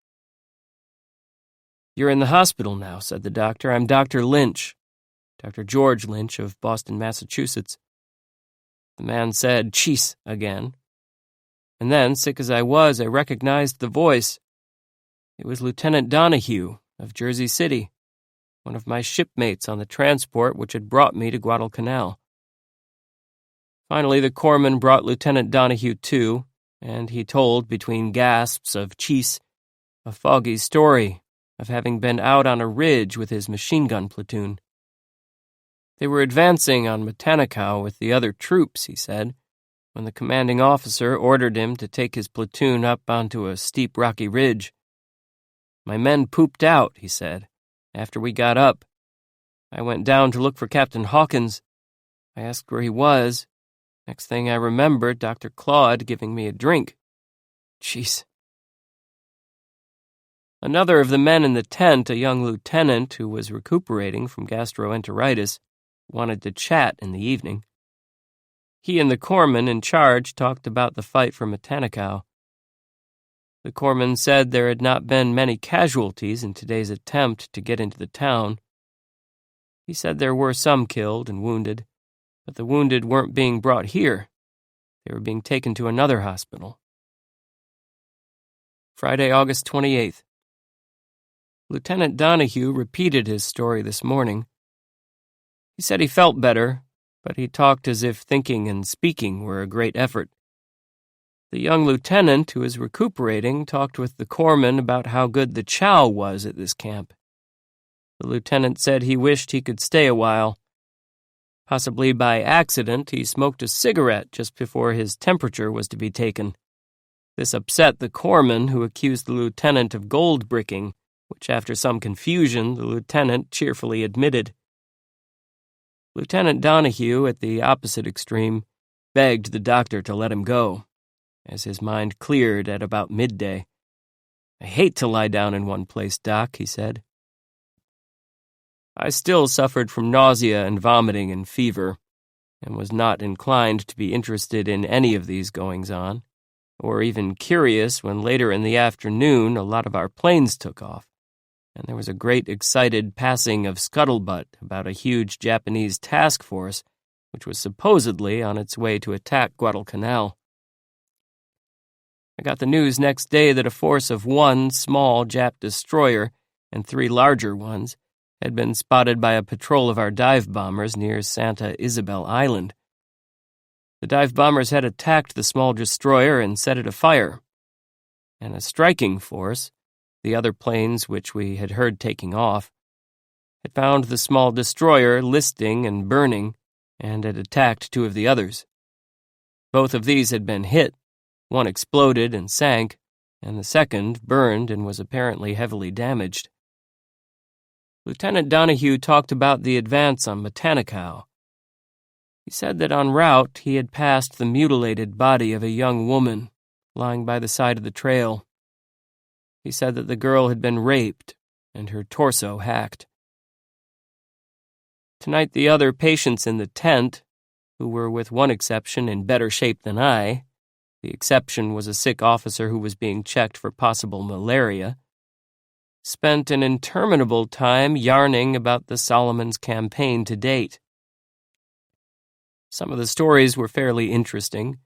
"You're in the hospital now," said the doctor. "I'm Dr. Lynch, Dr. George Lynch of Boston, Massachusetts." The man said, "Jeez," again. And then, sick as I was, I recognized the voice. It was Lieutenant Donahue of Jersey City, one of my shipmates on the transport which had brought me to Guadalcanal. Finally, the corpsman brought Lieutenant Donahue to, and he told, between gasps of "Cheese," a foggy story of having been out on a ridge with his machine gun platoon. They were advancing on Matanikau with the other troops, he said, when the commanding officer ordered him to take his platoon up onto a steep rocky ridge. "My men pooped out," he said, "after we got up. I went down to look for Captain Hawkins. I asked where he was. Next thing I remembered, Dr. Claude giving me a drink. Jeez." Another of the men in the tent, a young lieutenant who was recuperating from gastroenteritis, wanted to chat in the evening. He and the corpsman in charge talked about the fight for Matanikau. The corpsman said there had not been many casualties in today's attempt to get into the town. He said there were some killed and wounded, but the wounded weren't being brought here. They were being taken to another hospital. Friday, August 28th. Lieutenant Donahue repeated his story this morning. He said he felt better, but he talked as if thinking and speaking were a great effort. The young lieutenant who is recuperating talked with the corpsman about how good the chow was at this camp. The lieutenant said he wished he could stay a while. Possibly by accident, he smoked a cigarette just before his temperature was to be taken. This upset the corpsman, who accused the lieutenant of gold bricking, which after some confusion the lieutenant cheerfully admitted. Lieutenant Donahue, at the opposite extreme, begged the doctor to let him go, as his mind cleared at about midday. "I hate to lie down in one place, Doc," he said. I still suffered from nausea and vomiting and fever, and was not inclined to be interested in any of these goings-on, or even curious when later in the afternoon a lot of our planes took off, and there was a great excited passing of scuttlebutt about a huge Japanese task force which was supposedly on its way to attack Guadalcanal. I got the news next day that a force of one small Jap destroyer and 3 larger ones had been spotted by a patrol of our dive bombers near Santa Isabel Island. The dive bombers had attacked the small destroyer and set it afire, and a striking force, the other planes which we had heard taking off, had found the small destroyer listing and burning, and had attacked 2 of the others. Both of these had been hit. One exploded and sank, and the second burned and was apparently heavily damaged. Lieutenant Donahue talked about the advance on Matanikau. He said that en route he had passed the mutilated body of a young woman lying by the side of the trail. He said that the girl had been raped and her torso hacked. Tonight the other patients in the tent, who were with one exception in better shape than I, the exception was a sick officer who was being checked for possible malaria, spent an interminable time yarning about the Solomons campaign to date. Some of the stories were fairly interesting,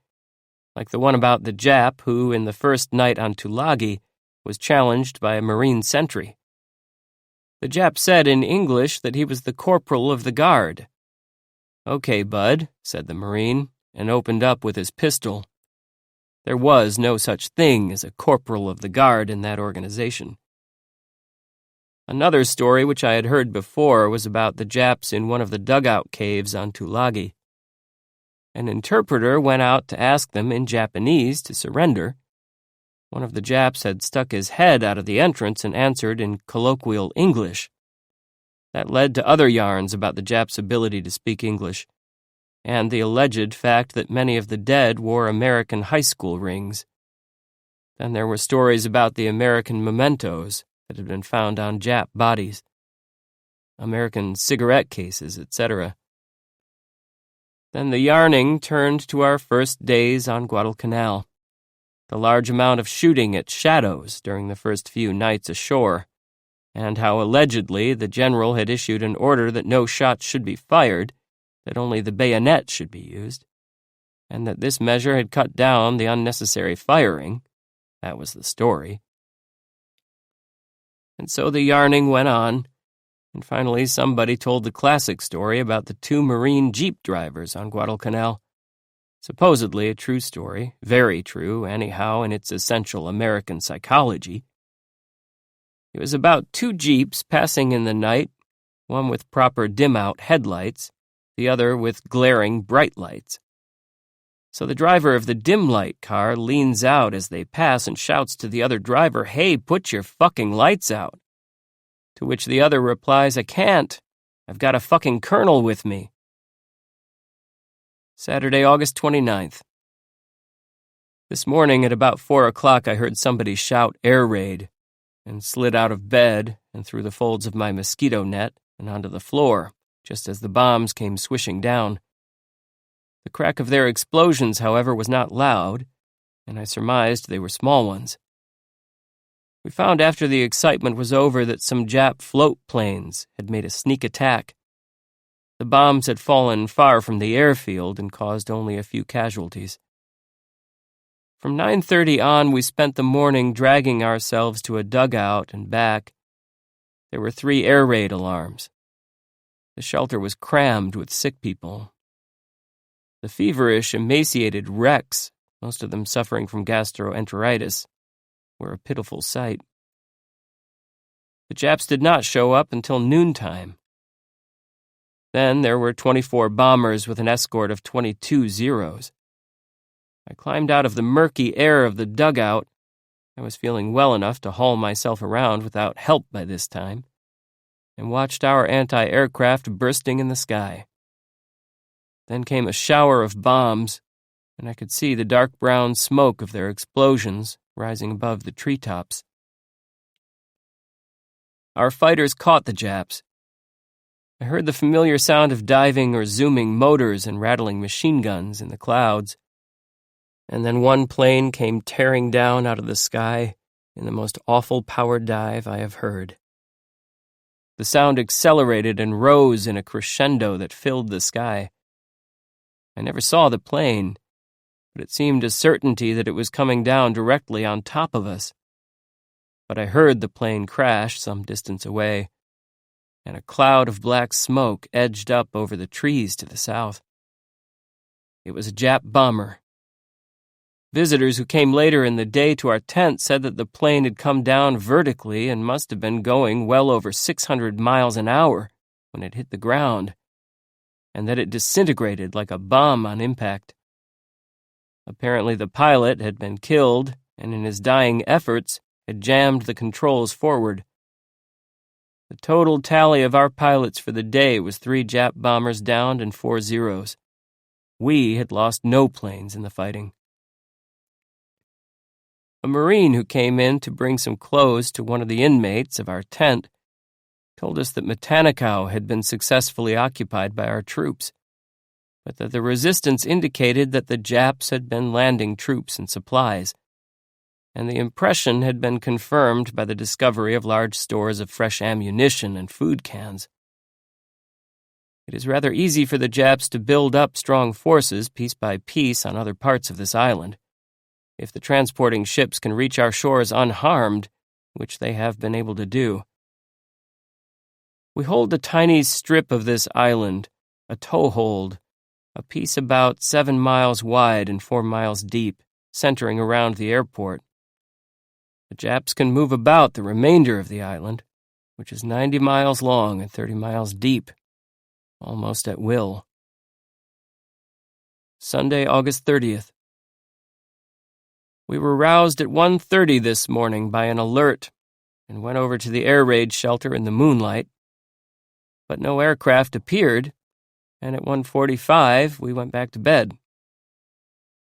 like the one about the Jap who, in the first night on Tulagi, was challenged by a Marine sentry. The Jap said in English that he was the corporal of the guard. "Okay, bud," said the Marine, and opened up with his pistol. There was no such thing as a corporal of the guard in that organization. Another story which I had heard before was about the Japs in one of the dugout caves on Tulagi. An interpreter went out to ask them in Japanese to surrender. One of the Japs had stuck his head out of the entrance and answered in colloquial English. That led to other yarns about the Japs' ability to speak English. and the alleged fact that many of the dead wore American high school rings. Then there were stories about the American mementos that had been found on Jap bodies, American cigarette cases, etc. Then the yarning turned to our first days on Guadalcanal, the large amount of shooting at shadows during the first few nights ashore, and how allegedly the general had issued an order that no shots should be fired, that only the bayonet should be used, and that this measure had cut down the unnecessary firing. That was the story. And so the yarning went on, and finally somebody told the classic story about the 2 Marine Jeep drivers on Guadalcanal. Supposedly a true story, very true, anyhow, in its essential American psychology. It was about 2 Jeeps passing in the night, one with proper dim-out headlights, the other with glaring bright lights. So the driver of the dim-light car leans out as they pass and shouts to the other driver, "Hey, put your fucking lights out." To which the other replies, "I can't. I've got a fucking colonel with me." Saturday, August 29th. This morning at about 4 o'clock I heard somebody shout air raid and slid out of bed and through the folds of my mosquito net and onto the floor, just as the bombs came swishing down. The crack of their explosions, however, was not loud, and I surmised they were small ones. We found after the excitement was over that some Jap float planes had made a sneak attack. The bombs had fallen far from the airfield and caused only a few casualties. From 9:30 on, we spent the morning dragging ourselves to a dugout and back. There were 3 air raid alarms. The shelter was crammed with sick people. The feverish, emaciated wrecks, most of them suffering from gastroenteritis, were a pitiful sight. The Japs did not show up until noontime. Then there were 24 bombers with an escort of 22 Zeros. I climbed out of the murky air of the dugout. I was feeling well enough to haul myself around without help by this time, and watched our anti-aircraft bursting in the sky. Then came a shower of bombs, and I could see the dark brown smoke of their explosions rising above the treetops. Our fighters caught the Japs. I heard the familiar sound of diving or zooming motors and rattling machine guns in the clouds. And then one plane came tearing down out of the sky in the most awful power dive I have heard. The sound accelerated and rose in a crescendo that filled the sky. I never saw the plane, but it seemed a certainty that it was coming down directly on top of us. But I heard the plane crash some distance away, and a cloud of black smoke edged up over the trees to the south. It was a Jap bomber. Visitors who came later in the day to our tent said that the plane had come down vertically and must have been going well over 600 miles an hour when it hit the ground, and that it disintegrated like a bomb on impact. Apparently the pilot had been killed, and in his dying efforts had jammed the controls forward. The total tally of our pilots for the day was 3 Jap bombers downed and 4 Zeros. We had lost no planes in the fighting. A Marine who came in to bring some clothes to one of the inmates of our tent told us that Matanikau had been successfully occupied by our troops, but that the resistance indicated that the Japs had been landing troops and supplies, and the impression had been confirmed by the discovery of large stores of fresh ammunition and food cans. It is rather easy for the Japs to build up strong forces piece by piece on other parts of this island, if the transporting ships can reach our shores unharmed, which they have been able to do. We hold a tiny strip of this island, a toehold, a piece about 7 miles wide and 4 miles deep, centering around the airport. The Japs can move about the remainder of the island, which is 90 miles long and 30 miles deep, almost at will. Sunday, August 30th. We were roused at 1:30 this morning by an alert and went over to the air raid shelter in the moonlight, but no aircraft appeared, and at 1:45 we went back to bed.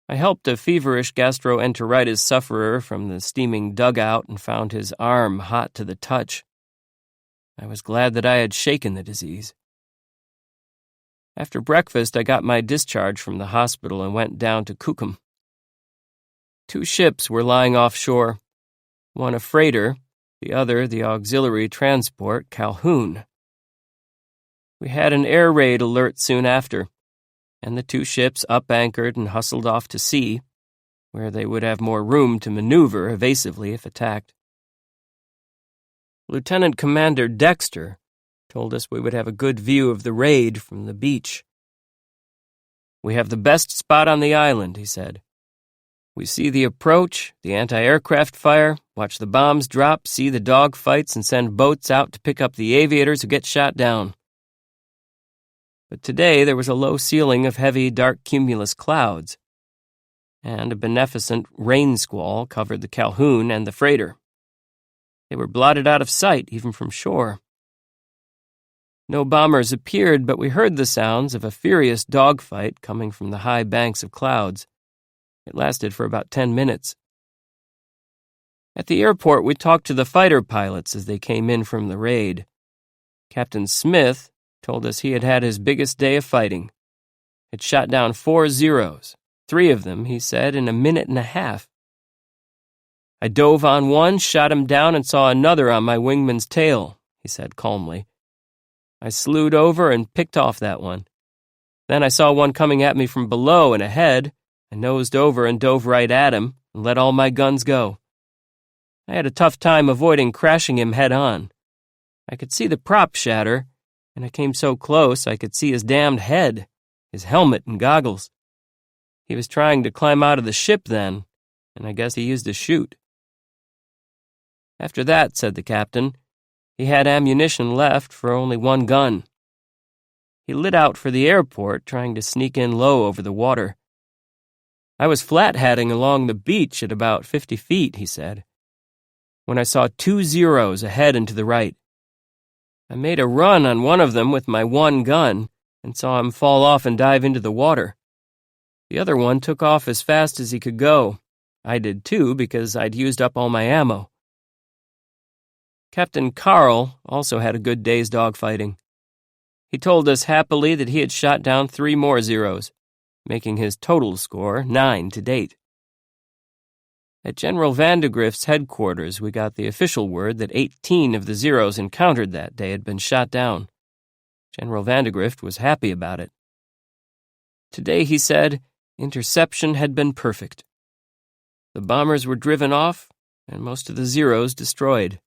I helped a feverish gastroenteritis sufferer from the steaming dugout and found his arm hot to the touch. I was glad that I had shaken the disease. After breakfast, I got my discharge from the hospital and went down to Kukum. 2 ships were lying offshore, one a freighter, the other the auxiliary transport Calhoun. We had an air raid alert soon after, and the 2 ships up-anchored and hustled off to sea, where they would have more room to maneuver evasively if attacked. Lieutenant Commander Dexter told us we would have a good view of the raid from the beach. "We have the best spot on the island," he said. "We see the approach, the anti-aircraft fire, watch the bombs drop, see the dogfights, and send boats out to pick up the aviators who get shot down." But today there was a low ceiling of heavy, dark cumulus clouds, and a beneficent rain squall covered the Calhoun and the freighter. They were blotted out of sight, even from shore. No bombers appeared, but we heard the sounds of a furious dogfight coming from the high banks of clouds. It lasted for about 10 minutes. At the airport, we talked to the fighter pilots as they came in from the raid. Captain Smith told us he had had his biggest day of fighting. Had shot down 4 Zeros, 3 of them, he said, in a minute and a half. "I dove on one, shot him down, and saw another on my wingman's tail," he said calmly. "I slewed over and picked off that one. Then I saw one coming at me from below and ahead. I nosed over and dove right at him and let all my guns go. I had a tough time avoiding crashing him head on. I could see the prop shatter, and I came so close I could see his damned head, his helmet and goggles. He was trying to climb out of the ship then, and I guess he used a chute." After that, said the captain, he had ammunition left for only 1 gun. He lit out for the airport, trying to sneak in low over the water. "I was flat-hatting along the beach at about 50 feet, he said, when I saw 2 Zeros ahead and to the right. I made a run on one of them with my 1 gun and saw him fall off and dive into the water. The other one took off as fast as he could go. I did too, because I'd used up all my ammo." Captain Carl also had a good day's dogfighting. He told us happily that he had shot down 3 more Zeros, making his total score 9 to date. At General Vandegrift's headquarters, we got the official word that 18 of the Zeros encountered that day had been shot down. General Vandegrift was happy about it. Today, he said, interception had been perfect. The bombers were driven off, and most of the Zeros destroyed.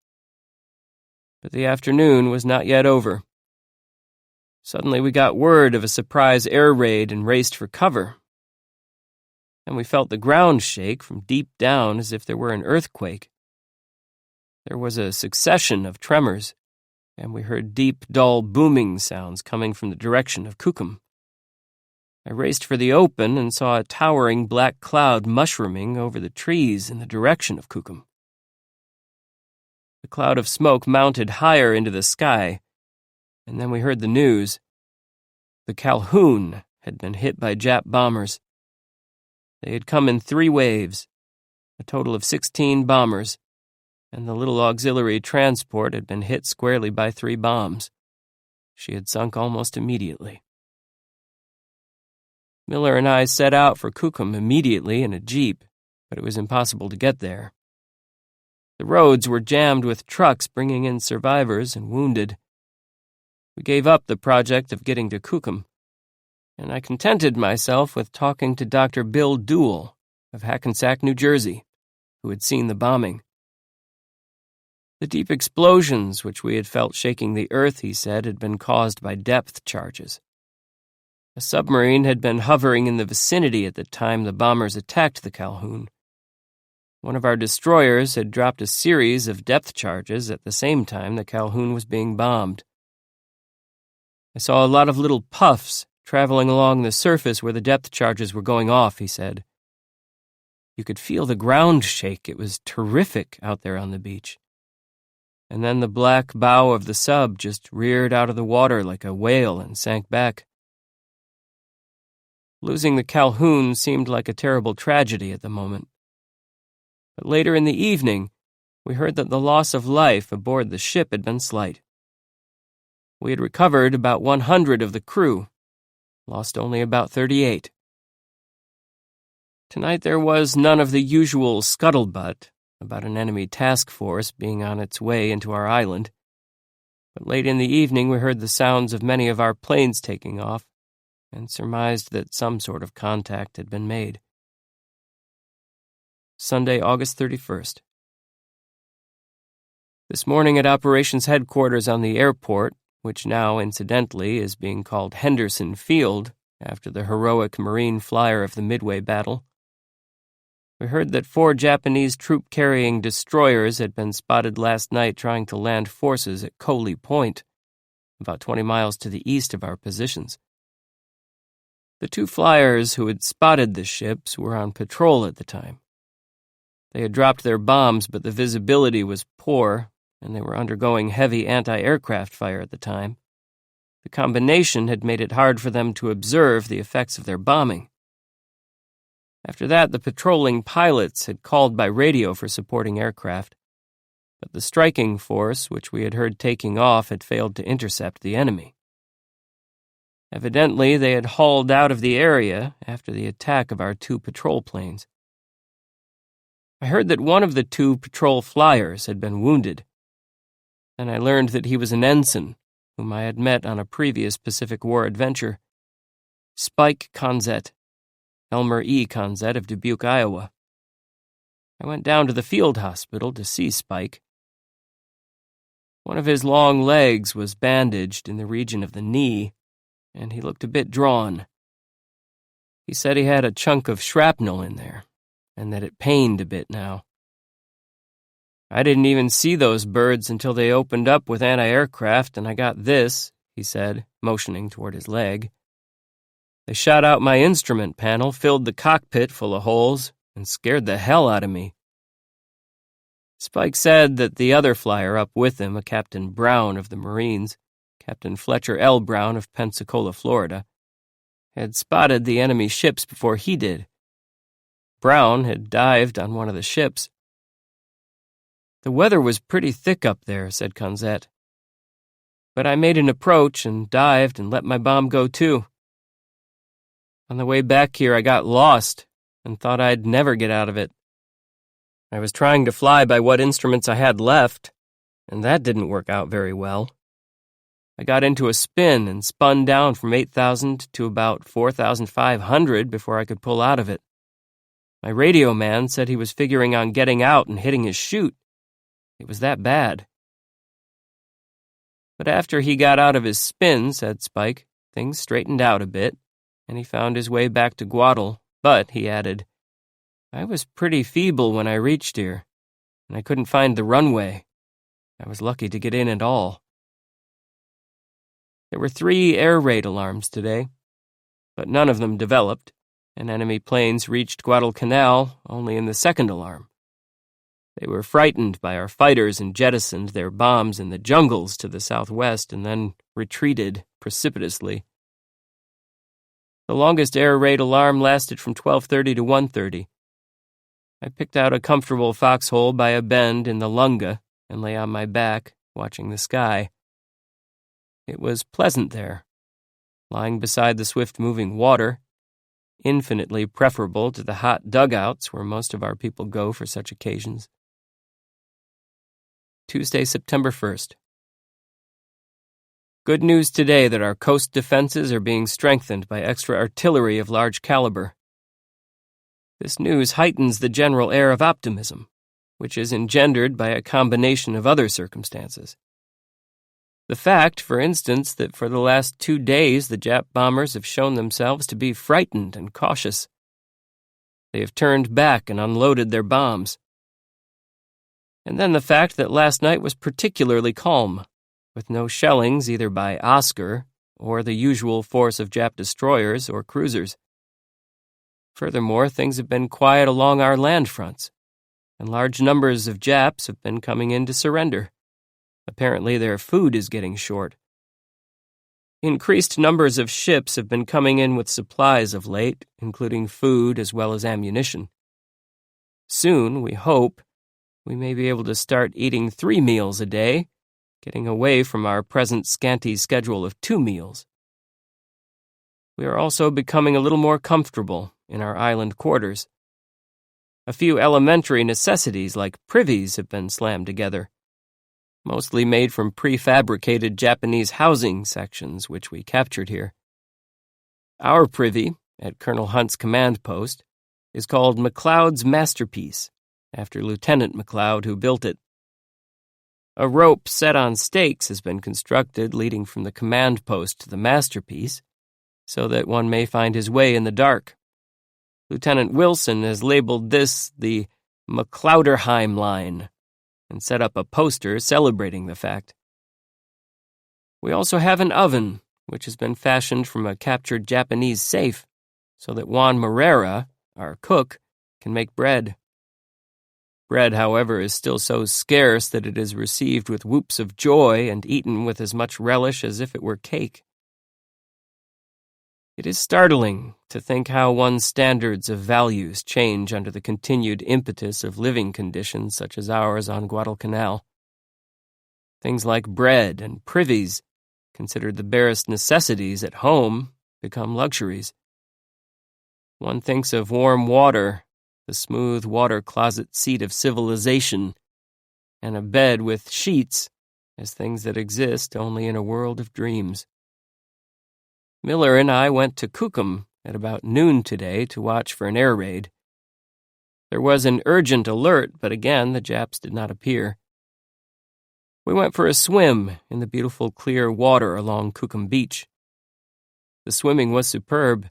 But the afternoon was not yet over. Suddenly we got word of a surprise air raid and raced for cover. And we felt the ground shake from deep down as if there were an earthquake. There was a succession of tremors, and we heard deep, dull booming sounds coming from the direction of Kukum. I raced for the open and saw a towering black cloud mushrooming over the trees in the direction of Kukum. The cloud of smoke mounted higher into the sky, and then we heard the news. The Calhoun had been hit by Jap bombers. They had come in 3 waves, a total of 16 bombers, and the little auxiliary transport had been hit squarely by 3 bombs. She had sunk almost immediately. Miller and I set out for Kukum immediately in a jeep, but it was impossible to get there. The roads were jammed with trucks bringing in survivors and wounded. We gave up the project of getting to Kukum, and I contented myself with talking to Dr. Bill Duell of Hackensack, New Jersey, who had seen the bombing. The deep explosions which we had felt shaking the earth, he said, had been caused by depth charges. A submarine had been hovering in the vicinity at the time the bombers attacked the Calhoun. One of our destroyers had dropped a series of depth charges at the same time the Calhoun was being bombed. I saw a lot of little puffs traveling along the surface where the depth charges were going off, he said. You could feel the ground shake. It was terrific out there on the beach. And then the black bow of the sub just reared out of the water like a whale and sank back. Losing the Calhoun seemed like a terrible tragedy at the moment. But later in the evening, we heard that the loss of life aboard the ship had been slight. We had recovered about 100 of the crew, lost only about 38. Tonight there was none of the usual scuttlebutt about an enemy task force being on its way into our island, but late in the evening we heard the sounds of many of our planes taking off and surmised that some sort of contact had been made. Sunday, August 31st. This morning at Operations Headquarters on the airport, which now, incidentally, is being called Henderson Field after the heroic Marine flyer of the Midway battle, we heard that 4 Japanese troop-carrying destroyers had been spotted last night trying to land forces at Coley Point, about 20 miles to the east of our positions. The 2 flyers who had spotted the ships were on patrol at the time. They had dropped their bombs, but the visibility was poor, and they were undergoing heavy anti-aircraft fire at the time. The combination had made it hard for them to observe the effects of their bombing. After that, the patrolling pilots had called by radio for supporting aircraft, but the striking force, which we had heard taking off, had failed to intercept the enemy. Evidently, they had hauled out of the area after the attack of our 2 patrol planes. I heard that one of the 2 patrol flyers had been wounded. Then I learned that he was an ensign, whom I had met on a previous Pacific War adventure. Spike Conzett, Elmer E. Conzett of Dubuque, Iowa. I went down to the field hospital to see Spike. One of his long legs was bandaged in the region of the knee, and he looked a bit drawn. He said he had a chunk of shrapnel in there, and that it pained a bit now. I didn't even see those birds until they opened up with anti-aircraft, and I got this, he said, motioning toward his leg. They shot out my instrument panel, filled the cockpit full of holes, and scared the hell out of me. Spike said that the other flyer up with him, a Captain Brown of the Marines, Captain Fletcher L. Brown of Pensacola, Florida, had spotted the enemy ships before he did. Brown had dived on one of the ships. The weather was pretty thick up there, said Conzett. But I made an approach and dived and let my bomb go too. On the way back here, I got lost and thought I'd never get out of it. I was trying to fly by what instruments I had left, and that didn't work out very well. I got into a spin and spun down from 8,000 to about 4,500 before I could pull out of it. My radio man said he was figuring on getting out and hitting his chute. It was that bad. But after he got out of his spin, said Spike, things straightened out a bit, and he found his way back to Guadal. But, he added, I was pretty feeble when I reached here, and I couldn't find the runway. I was lucky to get in at all. There were 3 air raid alarms today, but none of them developed, and enemy planes reached Guadalcanal only in the 2nd alarm. They were frightened by our fighters and jettisoned their bombs in the jungles to the southwest and then retreated precipitously. The longest air raid alarm lasted from 12:30 to 1:30. I picked out a comfortable foxhole by a bend in the Lunga and lay on my back, watching the sky. It was pleasant there, lying beside the swift-moving water, infinitely preferable to the hot dugouts where most of our people go for such occasions. Tuesday, September 1st. Good news today that our coast defenses are being strengthened by extra artillery of large caliber. This news heightens the general air of optimism, which is engendered by a combination of other circumstances. The fact, for instance, that for the last 2 days the Jap bombers have shown themselves to be frightened and cautious. They have turned back and unloaded their bombs. And then the fact that last night was particularly calm, with no shellings either by Oscar or the usual force of Jap destroyers or cruisers. Furthermore, things have been quiet along our land fronts, and large numbers of Japs have been coming in to surrender. Apparently their food is getting short. Increased numbers of ships have been coming in with supplies of late, including food as well as ammunition. Soon, we hope, we may be able to start eating 3 meals a day, getting away from our present scanty schedule of 2 meals. We are also becoming a little more comfortable in our island quarters. A few elementary necessities like privies have been slammed together, mostly made from prefabricated Japanese housing sections which we captured here. Our privy, at Colonel Hunt's command post, is called McLeod's Masterpiece, after Lieutenant McLeod who built it. A rope set on stakes has been constructed leading from the command post to the masterpiece, so that one may find his way in the dark. Lieutenant Wilson has labeled this the McLeoderheim Line and set up a poster celebrating the fact. We also have an oven, which has been fashioned from a captured Japanese safe, so that Juan Morera, our cook, can make bread. Bread, however, is still so scarce that it is received with whoops of joy and eaten with as much relish as if it were cake. It is startling to think how one's standards of values change under the continued impetus of living conditions such as ours on Guadalcanal. Things like bread and privies, considered the barest necessities at home, become luxuries. One thinks of warm water, the smooth water closet seat of civilization, and a bed with sheets as things that exist only in a world of dreams. Miller and I went to Kukum at about noon today to watch for an air raid. There was an urgent alert, but again the Japs did not appear. We went for a swim in the beautiful clear water along Kukum Beach. The swimming was superb,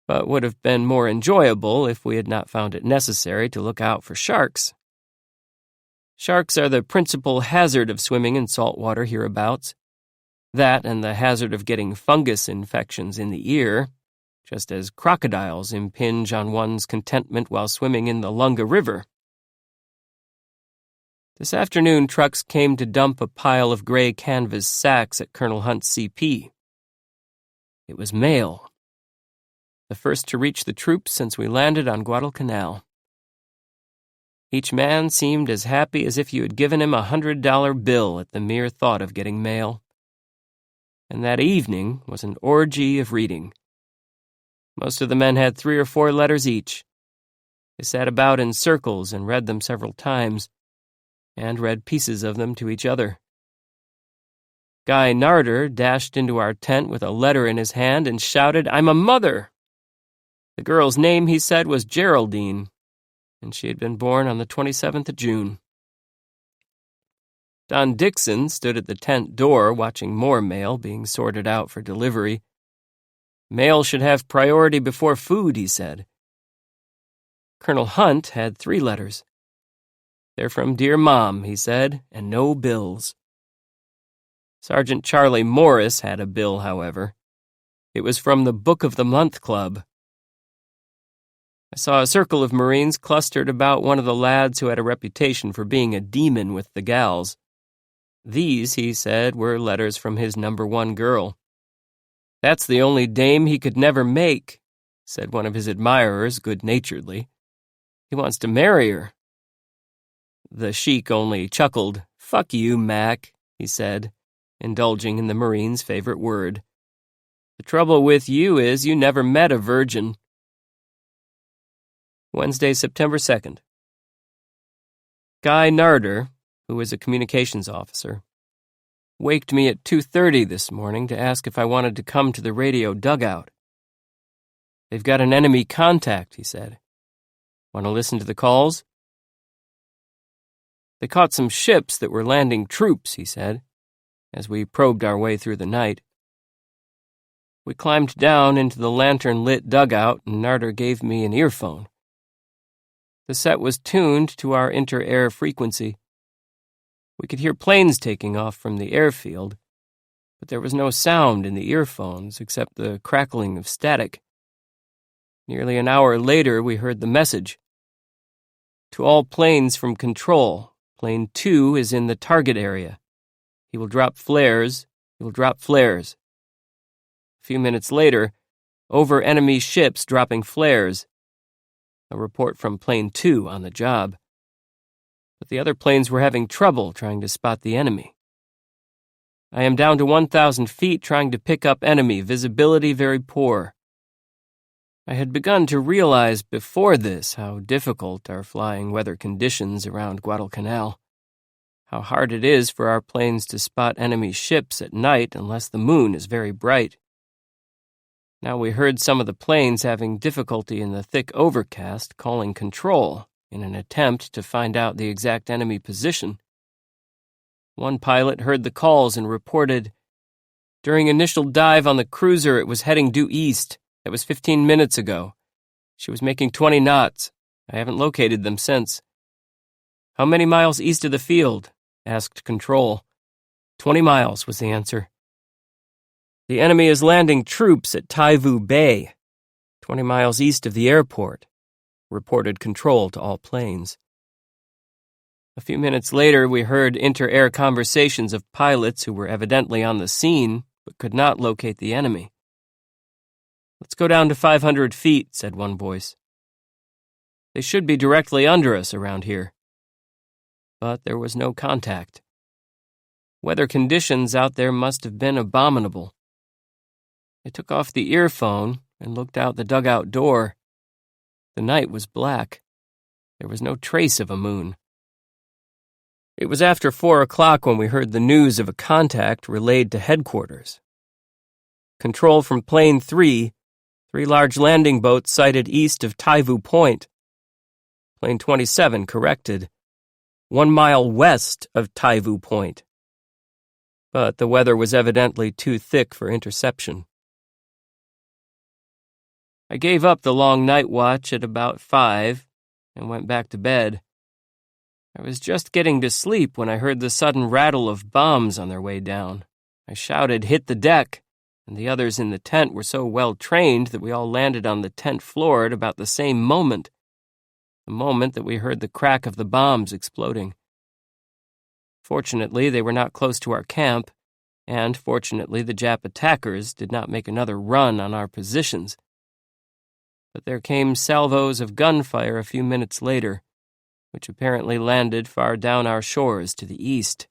but would have been more enjoyable if we had not found it necessary to look out for sharks. Sharks are the principal hazard of swimming in salt water hereabouts. That and the hazard of getting fungus infections in the ear, just as crocodiles impinge on one's contentment while swimming in the Lunga River. This afternoon, trucks came to dump a pile of gray canvas sacks at Colonel Hunt's CP. It was mail. The first to reach the troops since we landed on Guadalcanal. Each man seemed as happy as if you had given him a $100 bill at the mere thought of getting mail. And that evening was an orgy of reading. Most of the men had 3 or 4 letters each. They sat about in circles and read them several times, and read pieces of them to each other. Guy Narder dashed into our tent with a letter in his hand and shouted, "I'm a mother!" The girl's name, he said, was Geraldine, and she had been born on the 27th of June. Don Dixon stood at the tent door watching more mail being sorted out for delivery. Mail should have priority before food, he said. Colonel Hunt had 3 letters. They're from Dear Mom, he said, and no bills. Sergeant Charlie Morris had a bill, however. It was from the Book of the Month Club. I saw a circle of Marines clustered about one of the lads who had a reputation for being a demon with the gals. These, he said, were letters from his number 1 girl. "That's the only dame he could never make," said one of his admirers good-naturedly. "He wants to marry her." The sheik only chuckled. "Fuck you, Mac," he said, indulging in the Marine's favorite word. "The trouble with you is you never met a virgin." Wednesday, September 2nd. Guy Narder, who is a communications officer, waked me at 2:30 this morning to ask if I wanted to come to the radio dugout. "They've got an enemy contact," he said. "Want to listen to the calls?" "They caught some ships that were landing troops," he said, as we probed our way through the night. We climbed down into the lantern-lit dugout, and Narder gave me an earphone. The set was tuned to our inter-air frequency. We could hear planes taking off from the airfield, but there was no sound in the earphones except the crackling of static. Nearly an hour later, we heard the message. "To all planes from control, Plane 2 is in the target area. He will drop flares. He will drop flares. few minutes later, over enemy ships dropping flares. A report from Plane 2 on the job. But the other planes were having trouble trying to spot the enemy. I am down to 1,000 feet trying to pick up enemy, visibility very poor. I had begun to realize before this how difficult are flying weather conditions around Guadalcanal. How hard it is for our planes to spot enemy ships at night unless the moon is very bright. Now we heard some of the planes having difficulty in the thick overcast calling control in an attempt to find out the exact enemy position. One pilot heard the calls and reported, "During initial dive on the cruiser, it was heading due east. That was 15 minutes ago. She was making 20 knots. I haven't located them since." "How many miles east of the field?" asked Control. 20 miles was the answer. "The enemy is landing troops at Taivu Bay, 20 miles east of the airport," reported Control to all planes. A few minutes later, we heard inter-air conversations of pilots who were evidently on the scene but could not locate the enemy. "Let's go down to 500 feet, said one voice. "They should be directly under us around here." But there was no contact. Weather conditions out there must have been abominable. I took off the earphone and looked out the dugout door. The night was black. There was no trace of a moon. It was after 4 o'clock when we heard the news of a contact relayed to headquarters. "Control from Plane 3, 3 large landing boats sighted east of Taivu Point." Plane 27 corrected, 1 mile west of Taivu Point. But the weather was evidently too thick for interception. I gave up the long night watch at about 5 and went back to bed. I was just getting to sleep when I heard the sudden rattle of bombs on their way down. I shouted, "Hit the deck!" and the others in the tent were so well trained that we all landed on the tent floor at about the same moment, the moment that we heard the crack of the bombs exploding. Fortunately, they were not close to our camp, and fortunately the Jap attackers did not make another run on our positions. But there came salvos of gunfire a few minutes later, which apparently landed far down our shores to the east.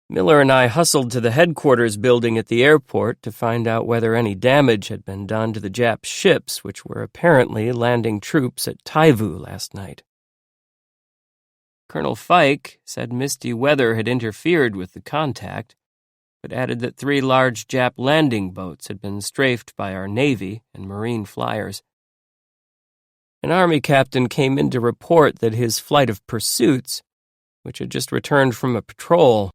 Miller and I hustled to the headquarters building at the airport to find out whether any damage had been done to the Jap ships, which were apparently landing troops at Taivu last night. Colonel Fike said misty weather had interfered with the contact, but added that 3 large Jap landing boats had been strafed by our Navy and Marine flyers. An Army captain came in to report that his flight of pursuits, which had just returned from a patrol,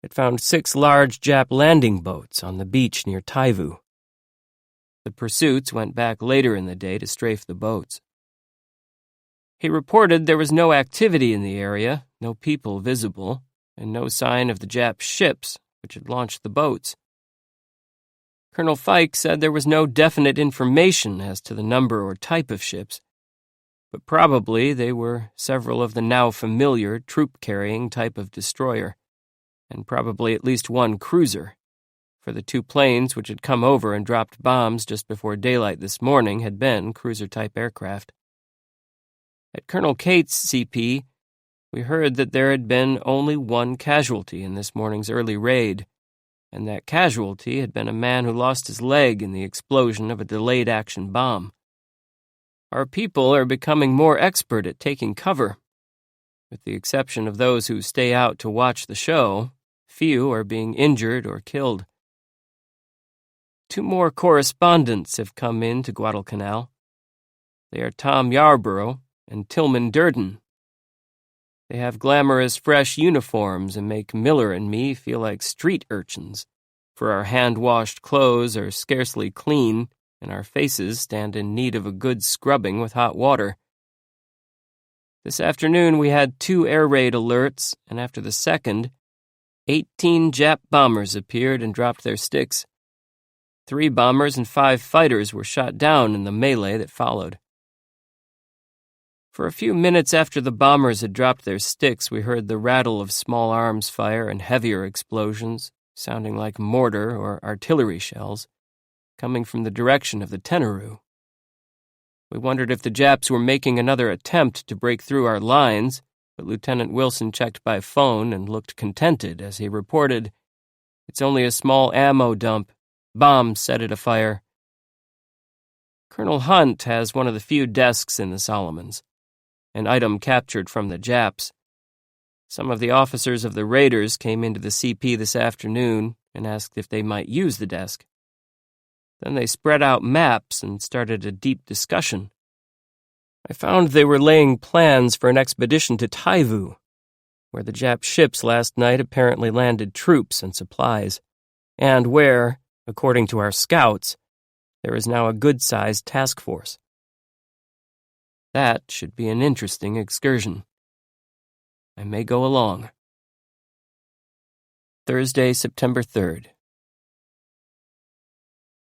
had found 6 large Jap landing boats on the beach near Taivu. The pursuits went back later in the day to strafe the boats. He reported there was no activity in the area, no people visible, and no sign of the Jap ships which had launched the boats. Colonel Fike said there was no definite information as to the number or type of ships, but probably they were several of the now familiar troop-carrying type of destroyer, and probably at least 1 cruiser, for the 2 planes which had come over and dropped bombs just before daylight this morning had been cruiser-type aircraft. At Colonel Cates' CP, we heard that there had been only 1 casualty in this morning's early raid, and that casualty had been a man who lost his leg in the explosion of a delayed action bomb. Our people are becoming more expert at taking cover. With the exception of those who stay out to watch the show, few are being injured or killed. 2 more correspondents have come in to Guadalcanal. They are Tom Yarborough and Tillman Durden. They have glamorous, fresh uniforms and make Miller and me feel like street urchins, for our hand-washed clothes are scarcely clean and our faces stand in need of a good scrubbing with hot water. This afternoon we had 2 air raid alerts, and after the second, 18 Jap bombers appeared and dropped their sticks. 3 bombers and 5 fighters were shot down in the melee that followed. For a few minutes after the bombers had dropped their sticks, we heard the rattle of small arms fire and heavier explosions, sounding like mortar or artillery shells, coming from the direction of the Tenaru. We wondered if the Japs were making another attempt to break through our lines, but Lieutenant Wilson checked by phone and looked contented as he reported, "It's only a small ammo dump. Bombs set it afire." Colonel Hunt has one of the few desks in the Solomons, an item captured from the Japs. Some of the officers of the raiders came into the CP this afternoon and asked if they might use the desk. Then they spread out maps and started a deep discussion. I found they were laying plans for an expedition to Taivu, where the Jap ships last night apparently landed troops and supplies, and where, according to our scouts, there is now a good-sized task force. That should be an interesting excursion. I may go along. Thursday, September 3rd.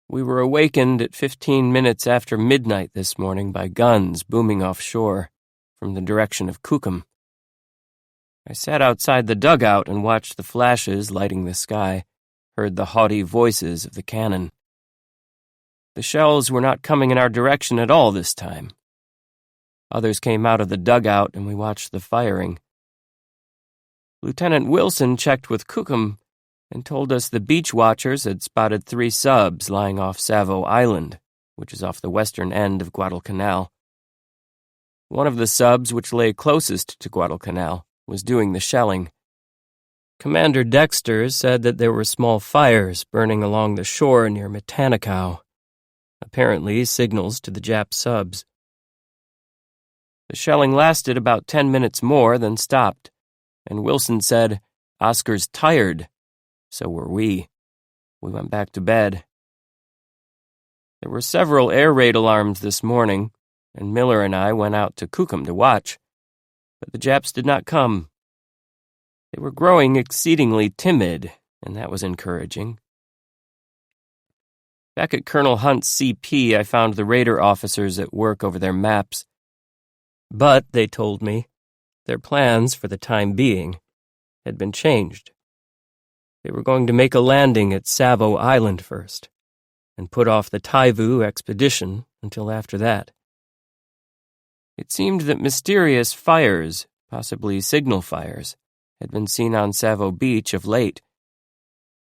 We were awakened at 15 minutes after midnight this morning by guns booming offshore from the direction of Kukum. I sat outside the dugout and watched the flashes lighting the sky, heard the haughty voices of the cannon. The shells were not coming in our direction at all this time. Others came out of the dugout and we watched the firing. Lieutenant Wilson checked with Kukum and told us the beach watchers had spotted 3 subs lying off Savo Island, which is off the western end of Guadalcanal. One of the subs, which lay closest to Guadalcanal, was doing the shelling. Commander Dexter said that there were small fires burning along the shore near Matanikau, apparently signals to the Jap subs. The shelling lasted about 10 minutes more, then stopped, and Wilson said, "Oscar's tired." So were we. We went back to bed. There were several air raid alarms this morning, and Miller and I went out to Kukum to watch, but the Japs did not come. They were growing exceedingly timid, and that was encouraging. Back at Colonel Hunt's CP, I found the raider officers at work over their maps. But, they told me, their plans, for the time being, had been changed. They were going to make a landing at Savo Island first, and put off the Taivu expedition until after that. It seemed that mysterious fires, possibly signal fires, had been seen on Savo Beach of late,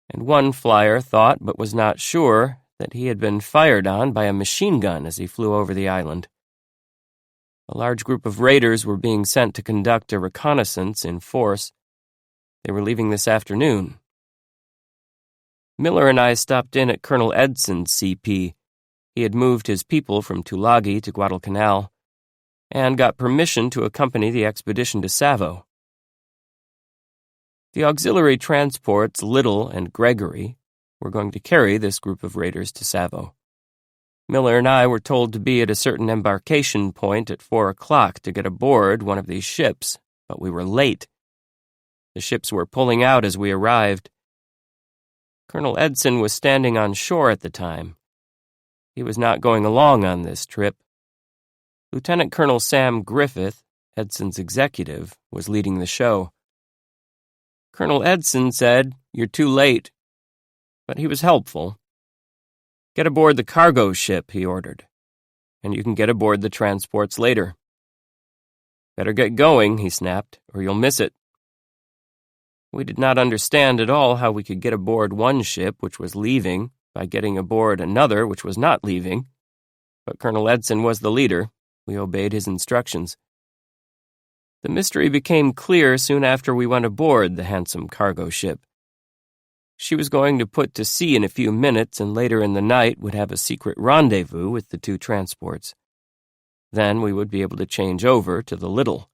and one flyer thought but was not sure that he had been fired on by a machine gun as he flew over the island. A large group of raiders were being sent to conduct a reconnaissance in force. They were leaving this afternoon. Miller and I stopped in at Colonel Edson's CP. He had moved his people from Tulagi to Guadalcanal and got permission to accompany the expedition to Savo. The auxiliary transports Little and Gregory were going to carry this group of raiders to Savo. Miller and I were told to be at a certain embarkation point at 4 o'clock to get aboard one of these ships, but we were late. The ships were pulling out as we arrived. Colonel Edson was standing on shore at the time. He was not going along on this trip. Lieutenant Colonel Sam Griffith, Edson's executive, was leading the show. Colonel Edson said, "You're too late." But he was helpful. "Get aboard the cargo ship," he ordered, "and you can get aboard the transports later." "Better get going," he snapped, "or you'll miss it." We did not understand at all how we could get aboard one ship which was leaving by getting aboard another which was not leaving, but Colonel Edson was the leader. We obeyed his instructions. The mystery became clear soon after we went aboard the handsome cargo ship. She was going to put to sea in a few minutes and later in the night would have a secret rendezvous with the 2 transports. Then we would be able to change over to the Little.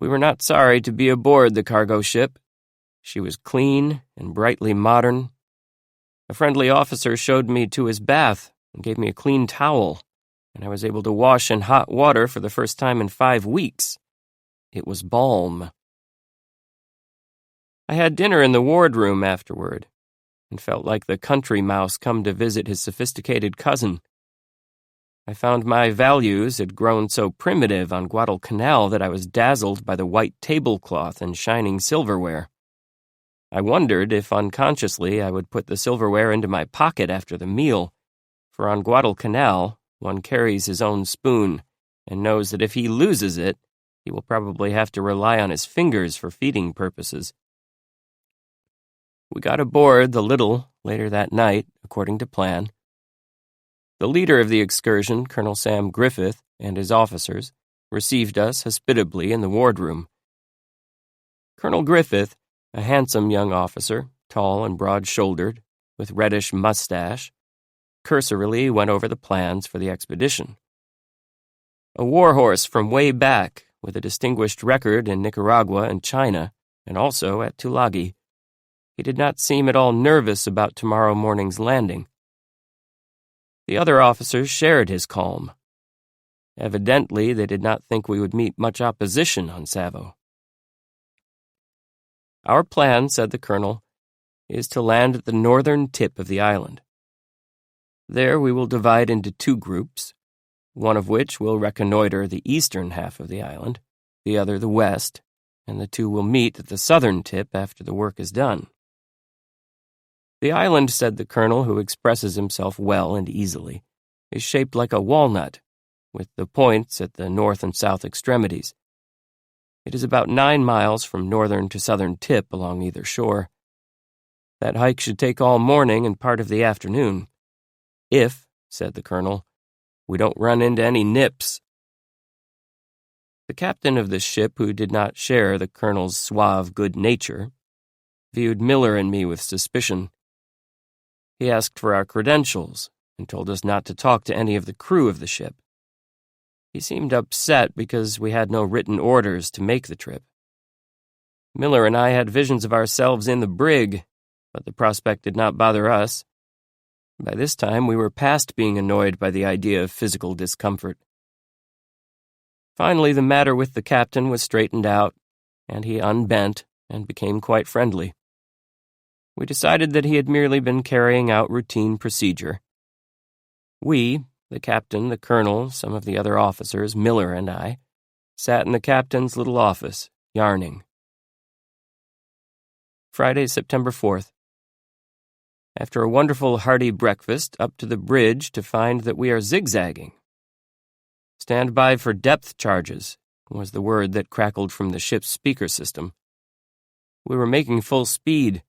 We were not sorry to be aboard the cargo ship. She was clean and brightly modern. A friendly officer showed me to his bath and gave me a clean towel, and I was able to wash in hot water for the first time in 5 weeks. It was balm. I had dinner in the wardroom afterward, and felt like the country mouse come to visit his sophisticated cousin. I found my values had grown so primitive on Guadalcanal that I was dazzled by the white tablecloth and shining silverware. I wondered if unconsciously I would put the silverware into my pocket after the meal, for on Guadalcanal one carries his own spoon and knows that if he loses it, he will probably have to rely on his fingers for feeding purposes. We got aboard the Little later that night, according to plan. The leader of the excursion, Colonel Sam Griffith, and his officers received us hospitably in the wardroom. Colonel Griffith, a handsome young officer, tall and broad-shouldered, with reddish mustache, cursorily went over the plans for the expedition. A warhorse from way back, with a distinguished record in Nicaragua and China, and also at Tulagi. He did not seem at all nervous about tomorrow morning's landing. The other officers shared his calm. Evidently, they did not think we would meet much opposition on Savo. Our plan, said the colonel, is to land at the northern tip of the island. There we will divide into 2 groups, one of which will reconnoiter the eastern half of the island, the other the west, and the 2 will meet at the southern tip after the work is done. The island, said the colonel, who expresses himself well and easily, is shaped like a walnut, with the points at the north and south extremities. It is about 9 miles from northern to southern tip along either shore. That hike should take all morning and part of the afternoon. If, said the colonel, we don't run into any nips. The captain of the ship, who did not share the colonel's suave good nature, viewed Miller and me with suspicion. He asked for our credentials and told us not to talk to any of the crew of the ship. He seemed upset because we had no written orders to make the trip. Miller and I had visions of ourselves in the brig, but the prospect did not bother us. By this time, we were past being annoyed by the idea of physical discomfort. Finally, the matter with the captain was straightened out, and he unbent and became quite friendly. We decided that he had merely been carrying out routine procedure. We, the captain, the colonel, some of the other officers, Miller and I, sat in the captain's little office, yarning. Friday, September 4th. After a wonderful hearty breakfast, up to the bridge to find that we are zigzagging. Stand by for depth charges, was the word that crackled from the ship's speaker system. We were making full speed.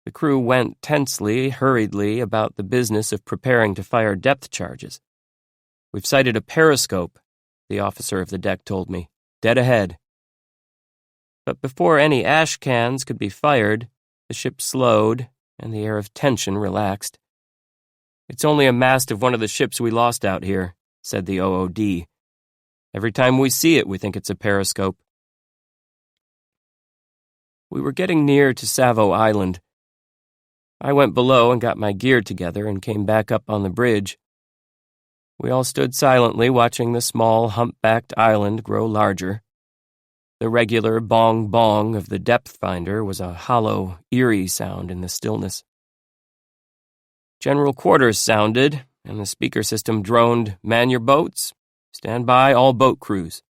The crew went tensely, hurriedly about the business of preparing to fire depth charges. We've sighted a periscope, the officer of the deck told me, dead ahead. But before any ash cans could be fired, the ship slowed, and the air of tension relaxed. It's only a mast of one of the ships we lost out here, said the OOD. Every time we see it, we think it's a periscope. We were getting near to Savo Island. I went below and got my gear together and came back up on the bridge. We all stood silently watching the small, humpbacked island grow larger. The regular bong-bong of the depth finder was a hollow, eerie sound in the stillness. General quarters sounded, and the speaker system droned, "Man your boats. Stand by, all boat crews."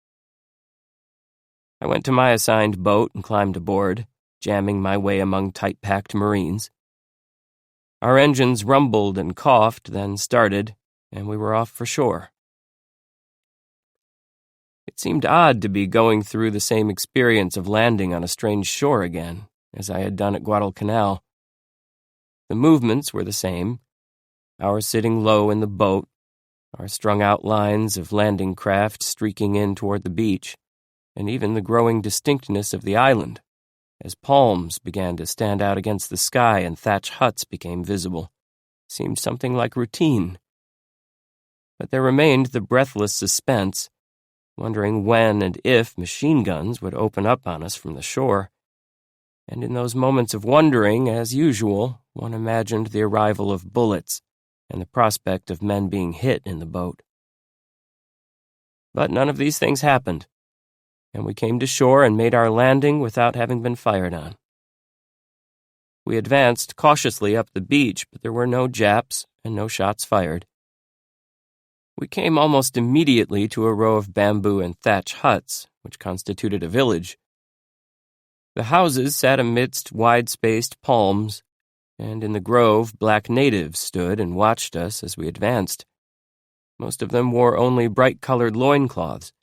I went to my assigned boat and climbed aboard, jamming my way among tight-packed Marines. Our engines rumbled and coughed, then started, and we were off for shore. It seemed odd to be going through the same experience of landing on a strange shore again, as I had done at Guadalcanal. The movements were the same, our sitting low in the boat, our strung-out lines of landing craft streaking in toward the beach, and even the growing distinctness of the island, as palms began to stand out against the sky and thatch huts became visible, seemed something like routine. But there remained the breathless suspense, wondering when and if machine guns would open up on us from the shore. And in those moments of wondering, as usual, one imagined the arrival of bullets and the prospect of men being hit in the boat. But none of these things happened, and we came to shore and made our landing without having been fired on. We advanced cautiously up the beach, but there were no Japs and no shots fired. We came almost immediately to a row of bamboo and thatch huts, which constituted a village. The houses sat amidst wide-spaced palms, and in the grove black natives stood and watched us as we advanced. Most of them wore only bright-colored loincloths.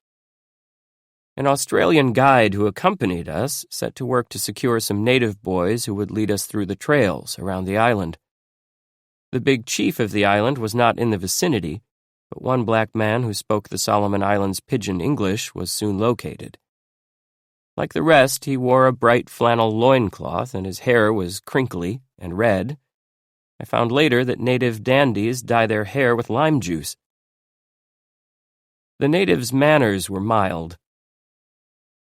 An Australian guide who accompanied us set to work to secure some native boys who would lead us through the trails around the island. The big chief of the island was not in the vicinity, but one black man who spoke the Solomon Islands pidgin English was soon located. Like the rest, he wore a bright flannel loincloth, and his hair was crinkly and red. I found later that native dandies dye their hair with lime juice. The native's manners were mild.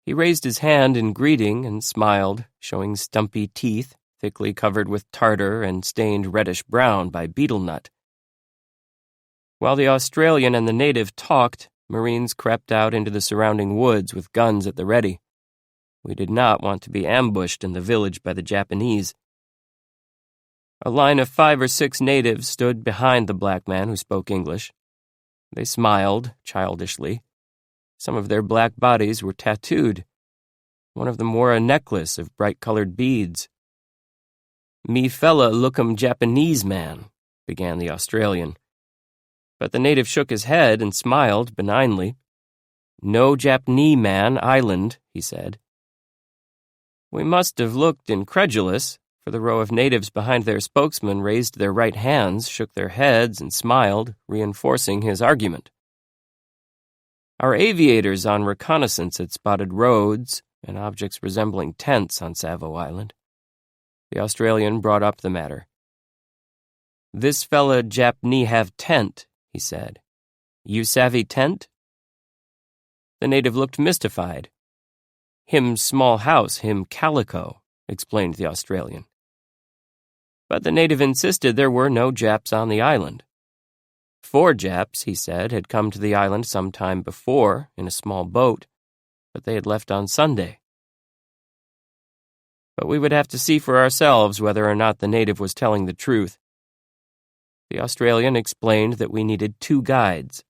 He raised his hand in greeting and smiled, showing stumpy teeth, thickly covered with tartar and stained reddish-brown by betel nut. While the Australian and the native talked, Marines crept out into the surrounding woods with guns at the ready. We did not want to be ambushed in the village by the Japanese. A line of 5 or 6 natives stood behind the black man who spoke English. They smiled, childishly. Some of their black bodies were tattooed. One of them wore a necklace of bright-colored beads. "Me fella lookum Japanese man," began the Australian. But the native shook his head and smiled benignly. "No Japanese man island," he said. We must have looked incredulous, for the row of natives behind their spokesman raised their right hands, shook their heads, and smiled, reinforcing his argument. Our aviators on reconnaissance had spotted roads and objects resembling tents on Savo Island. The Australian brought up the matter. "This fella Japnee have tent," he said. "You savvy tent?" The native looked mystified. "Him small house, him calico," explained the Australian. But the native insisted there were no Japs on the island. 4 Japs, he said, had come to the island some time before in a small boat, but they had left on Sunday. But we would have to see for ourselves whether or not the native was telling the truth. The Australian explained that we needed 2 guides.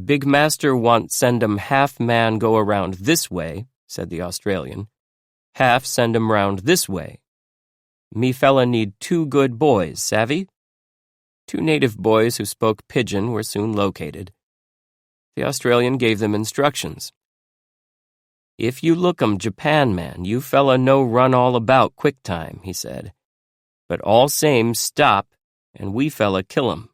"Big Master want send 'em half man go around this way," said the Australian. "Half send 'em round this way. Me fella need 2 good boys, savvy?" 2 native boys who spoke pidgin were soon located. The Australian gave them instructions. "If you lookum Japan man, you fella no run all about quick time," he said. "But all same stop, and we fella kill 'em."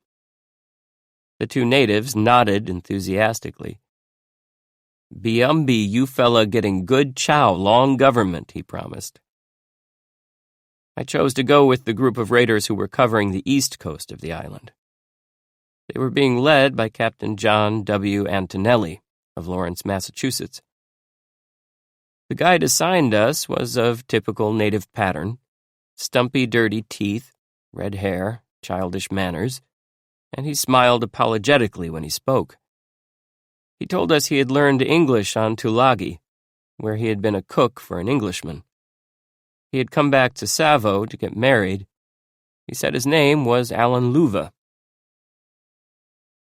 The 2 natives nodded enthusiastically. "Biumbi, you fella getting good chow long government," he promised. I chose to go with the group of raiders who were covering the east coast of the island. They were being led by Captain John W. Antonelli of Lawrence, Massachusetts. The guide assigned us was of typical native pattern: stumpy, dirty teeth, red hair, childish manners, and he smiled apologetically when he spoke. He told us he had learned English on Tulagi, where he had been a cook for an Englishman. He had come back to Savo to get married. He said his name was Alan Luva.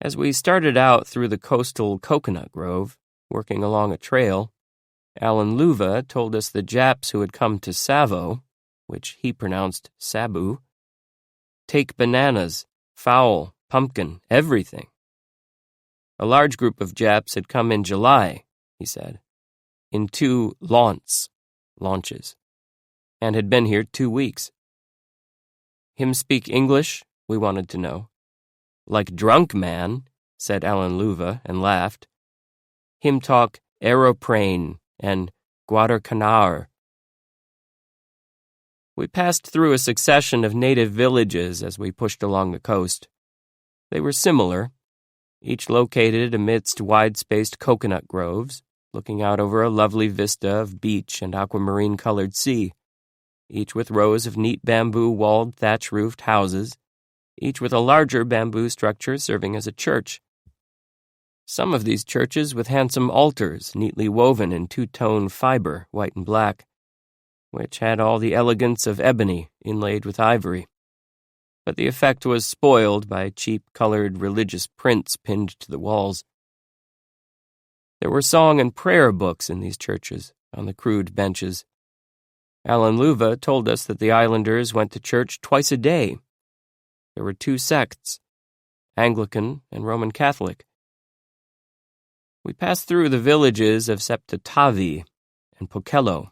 As we started out through the coastal coconut grove, working along a trail, Alan Luva told us the Japs who had come to Savo, which he pronounced Sabu, take bananas, fowl, pumpkin, everything. A large group of Japs had come in July, he said, in 2 launches, and had been here 2 weeks. "Him speak English?" we wanted to know. "Like drunk man," said Alan Luva, and laughed. "Him talk aeroplane and Guadalcanal." We passed through a succession of native villages as we pushed along the coast. They were similar, each located amidst wide-spaced coconut groves, looking out over a lovely vista of beach and aquamarine-colored sea, each with rows of neat bamboo-walled thatch-roofed houses, each with a larger bamboo structure serving as a church. Some of these churches with handsome altars neatly woven in 2-tone fiber, white and black, which had all the elegance of ebony inlaid with ivory. But the effect was spoiled by cheap-colored religious prints pinned to the walls. There were song and prayer books in these churches, on the crude benches. Alan Luva told us that the islanders went to church twice a day. There were 2 sects, Anglican and Roman Catholic. We passed through the villages of Septatavi and Pokello,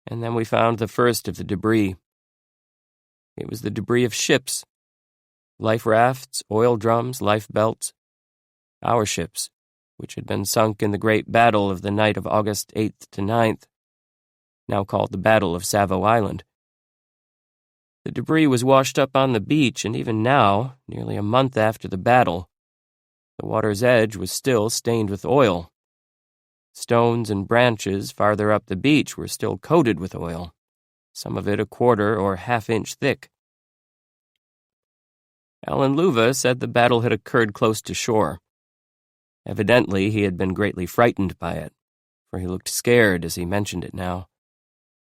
and then we found the first of the debris. It was the debris of ships, life rafts, oil drums, life belts. Our ships, which had been sunk in the great battle of the night of August 8th to 9th, now called the Battle of Savo Island. The debris was washed up on the beach, and even now, nearly a month after the battle, the water's edge was still stained with oil. Stones and branches farther up the beach were still coated with oil, some of it a 1/4 or 1/2 inch thick. Alan Luva said the battle had occurred close to shore. Evidently, he had been greatly frightened by it, for he looked scared as he mentioned it now,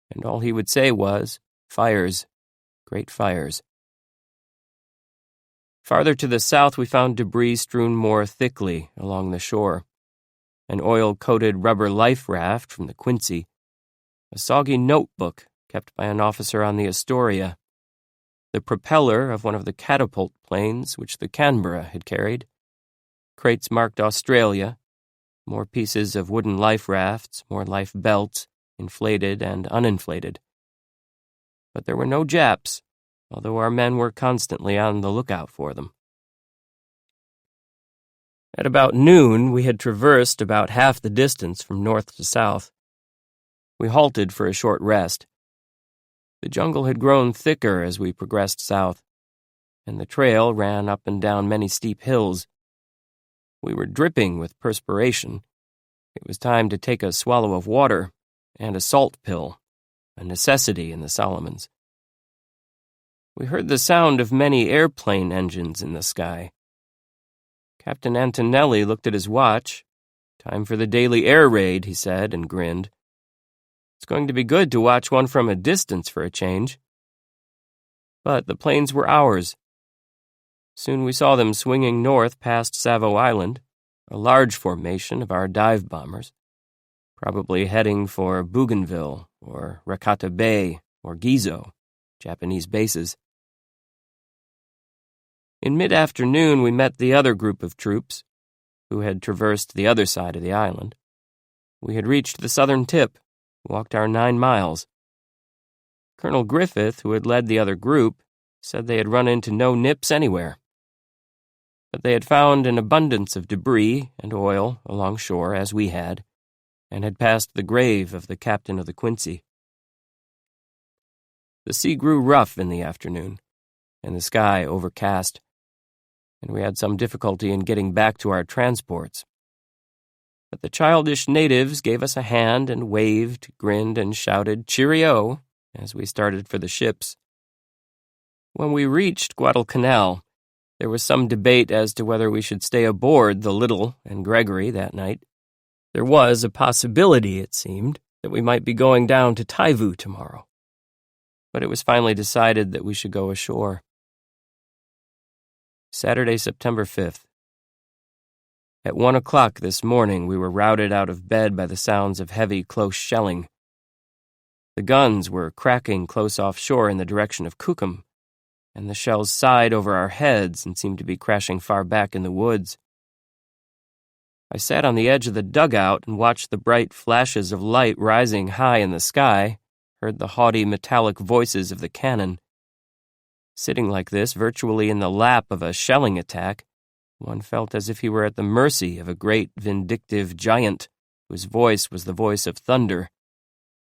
and all he would say was, "Fires, great fires." Farther to the south, we found debris strewn more thickly along the shore. An oil-coated rubber life raft from the Quincy, a soggy notebook kept by an officer on the Astoria, the propeller of one of the catapult planes which the Canberra had carried, crates marked Australia, more pieces of wooden life rafts, more life belts, inflated and uninflated. But there were no Japs, although our men were constantly on the lookout for them. At about noon, we had traversed about half the distance from north to south. We halted for a short rest. The jungle had grown thicker as we progressed south, and the trail ran up and down many steep hills. We were dripping with perspiration. It was time to take a swallow of water and a salt pill, a necessity in the Solomons. We heard the sound of many airplane engines in the sky. Captain Antonelli looked at his watch. "Time for the daily air raid," he said, and grinned. "It's going to be good to watch one from a distance for a change." But the planes were ours. Soon we saw them swinging north past Savo Island, a large formation of our dive bombers, probably heading for Bougainville or Rakata Bay or Gizo, Japanese bases. In mid-afternoon, we met the other group of troops, who had traversed the other side of the island. We had reached the southern tip, walked our 9 miles. Colonel Griffith, who had led the other group, said they had run into no nips anywhere. But they had found an abundance of debris and oil along shore, as we had passed the grave of the captain of the Quincy. The sea grew rough in the afternoon, and the sky overcast, and we had some difficulty in getting back to our transports. But the childish natives gave us a hand and waved, grinned, and shouted "Cheerio" as we started for the ships. When we reached Guadalcanal, there was some debate as to whether we should stay aboard the Little and Gregory that night. There was a possibility, it seemed, that we might be going down to Taivu tomorrow. But it was finally decided that we should go ashore. Saturday, September 5th. At 1 o'clock this morning, we were routed out of bed by the sounds of heavy, close shelling. The guns were cracking close offshore in the direction of Kukum, and the shells sighed over our heads and seemed to be crashing far back in the woods. I sat on the edge of the dugout and watched the bright flashes of light rising high in the sky, heard the haughty metallic voices of the cannon. Sitting like this, virtually in the lap of a shelling attack, one felt as if he were at the mercy of a great vindictive giant, whose voice was the voice of thunder.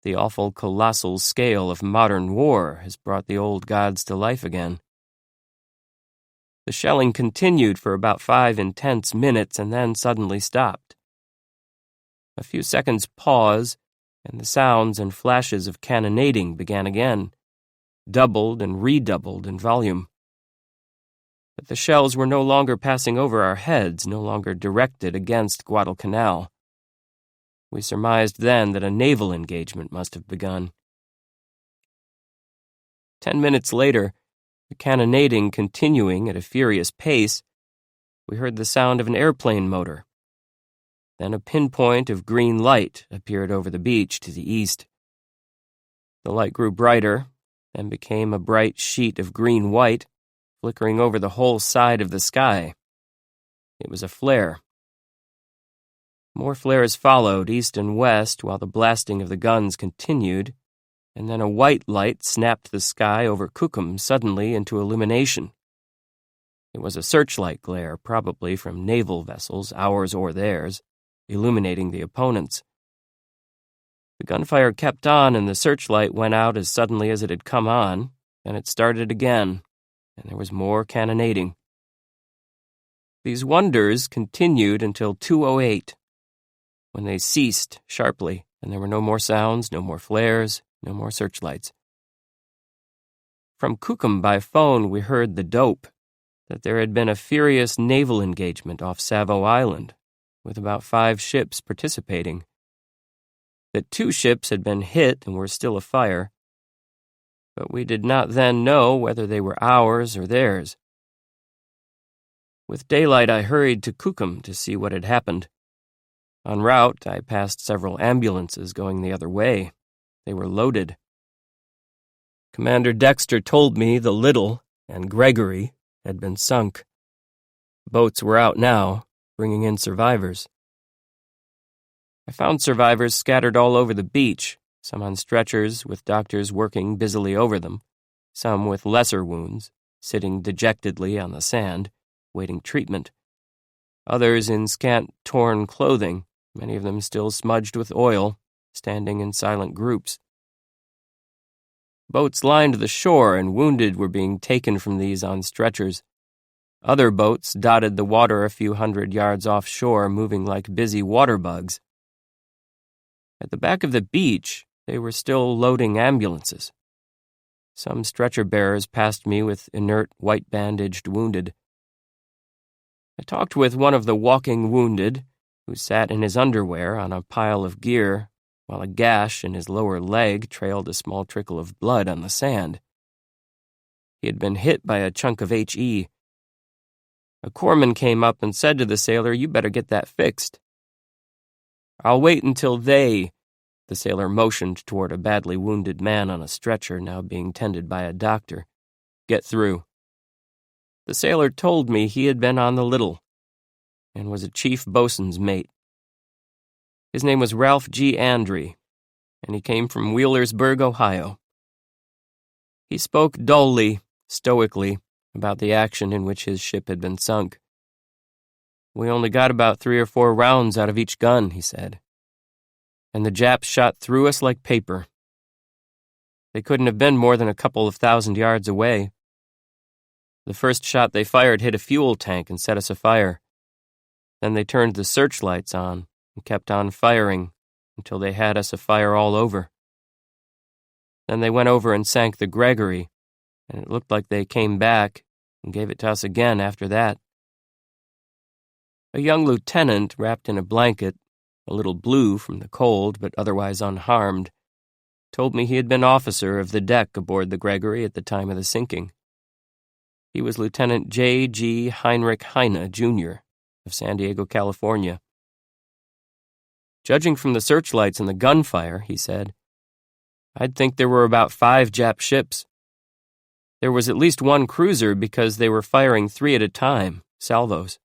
The awful colossal scale of modern war has brought the old gods to life again. The shelling continued for about 5 intense minutes and then suddenly stopped. A few seconds' pause, and the sounds and flashes of cannonading began again, doubled and redoubled in volume. But the shells were no longer passing over our heads, no longer directed against Guadalcanal. We surmised then that a naval engagement must have begun. 10 minutes later, the cannonading continuing at a furious pace, we heard the sound of an airplane motor. Then a pinpoint of green light appeared over the beach to the east. The light grew brighter, then became a bright sheet of green-white, flickering over the whole side of the sky. It was a flare. More flares followed, east and west, while the blasting of the guns continued, and then a white light snapped the sky over Kukum suddenly into illumination. It was a searchlight glare, probably from naval vessels, ours or theirs, illuminating the opponents. The gunfire kept on, and the searchlight went out as suddenly as it had come on, and it started again, and there was more cannonading. These wonders continued until 2:08, when they ceased sharply, and there were no more sounds, no more flares, no more searchlights. From Kukum by phone we heard the dope, that there had been a furious naval engagement off Savo Island, with about 5 ships participating. That 2 ships had been hit and were still afire, but we did not then know whether they were ours or theirs. With daylight I hurried to Kukum to see what had happened. En route, I passed several ambulances going the other way. They were loaded. Commander Dexter told me the Little and Gregory had been sunk. Boats were out now, bringing in survivors. I found survivors scattered all over the beach, some on stretchers with doctors working busily over them, some with lesser wounds, sitting dejectedly on the sand, waiting treatment. Others in scant, torn clothing, many of them still smudged with oil, standing in silent groups. Boats lined the shore, and wounded were being taken from these on stretchers. Other boats dotted the water a few hundred yards offshore, moving like busy water bugs. At the back of the beach, they were still loading ambulances. Some stretcher-bearers passed me with inert, white-bandaged wounded. I talked with one of the walking wounded, who sat in his underwear on a pile of gear, while a gash in his lower leg trailed a small trickle of blood on the sand. He had been hit by a chunk of HE. A corpsman came up and said to the sailor, "You better get that fixed." "I'll wait until the sailor motioned toward a badly wounded man on a stretcher now being tended by a doctor, "get through." The sailor told me he had been on the Little and was a chief boatswain's mate. His name was Ralph G. Andre, and he came from Wheelersburg, Ohio. He spoke dully, stoically, about the action in which his ship had been sunk. "We only got about 3 or 4 rounds out of each gun," he said, "and the Japs shot through us like paper. They couldn't have been more than a couple of 1,000 yards away. The first shot they fired hit a fuel tank and set us afire. Then they turned the searchlights on and kept on firing until they had us afire all over. Then they went over and sank the Gregory, and it looked like they came back and gave it to us again after that." A young lieutenant, wrapped in a blanket, a little blue from the cold but otherwise unharmed, told me he had been officer of the deck aboard the Gregory at the time of the sinking. He was Lieutenant J. G. Heinrich Heine, Jr., of San Diego, California. "Judging from the searchlights and the gunfire," he said, "I'd think there were about 5 Jap ships. There was at least 1 cruiser because they were firing 3 at a time, salvos.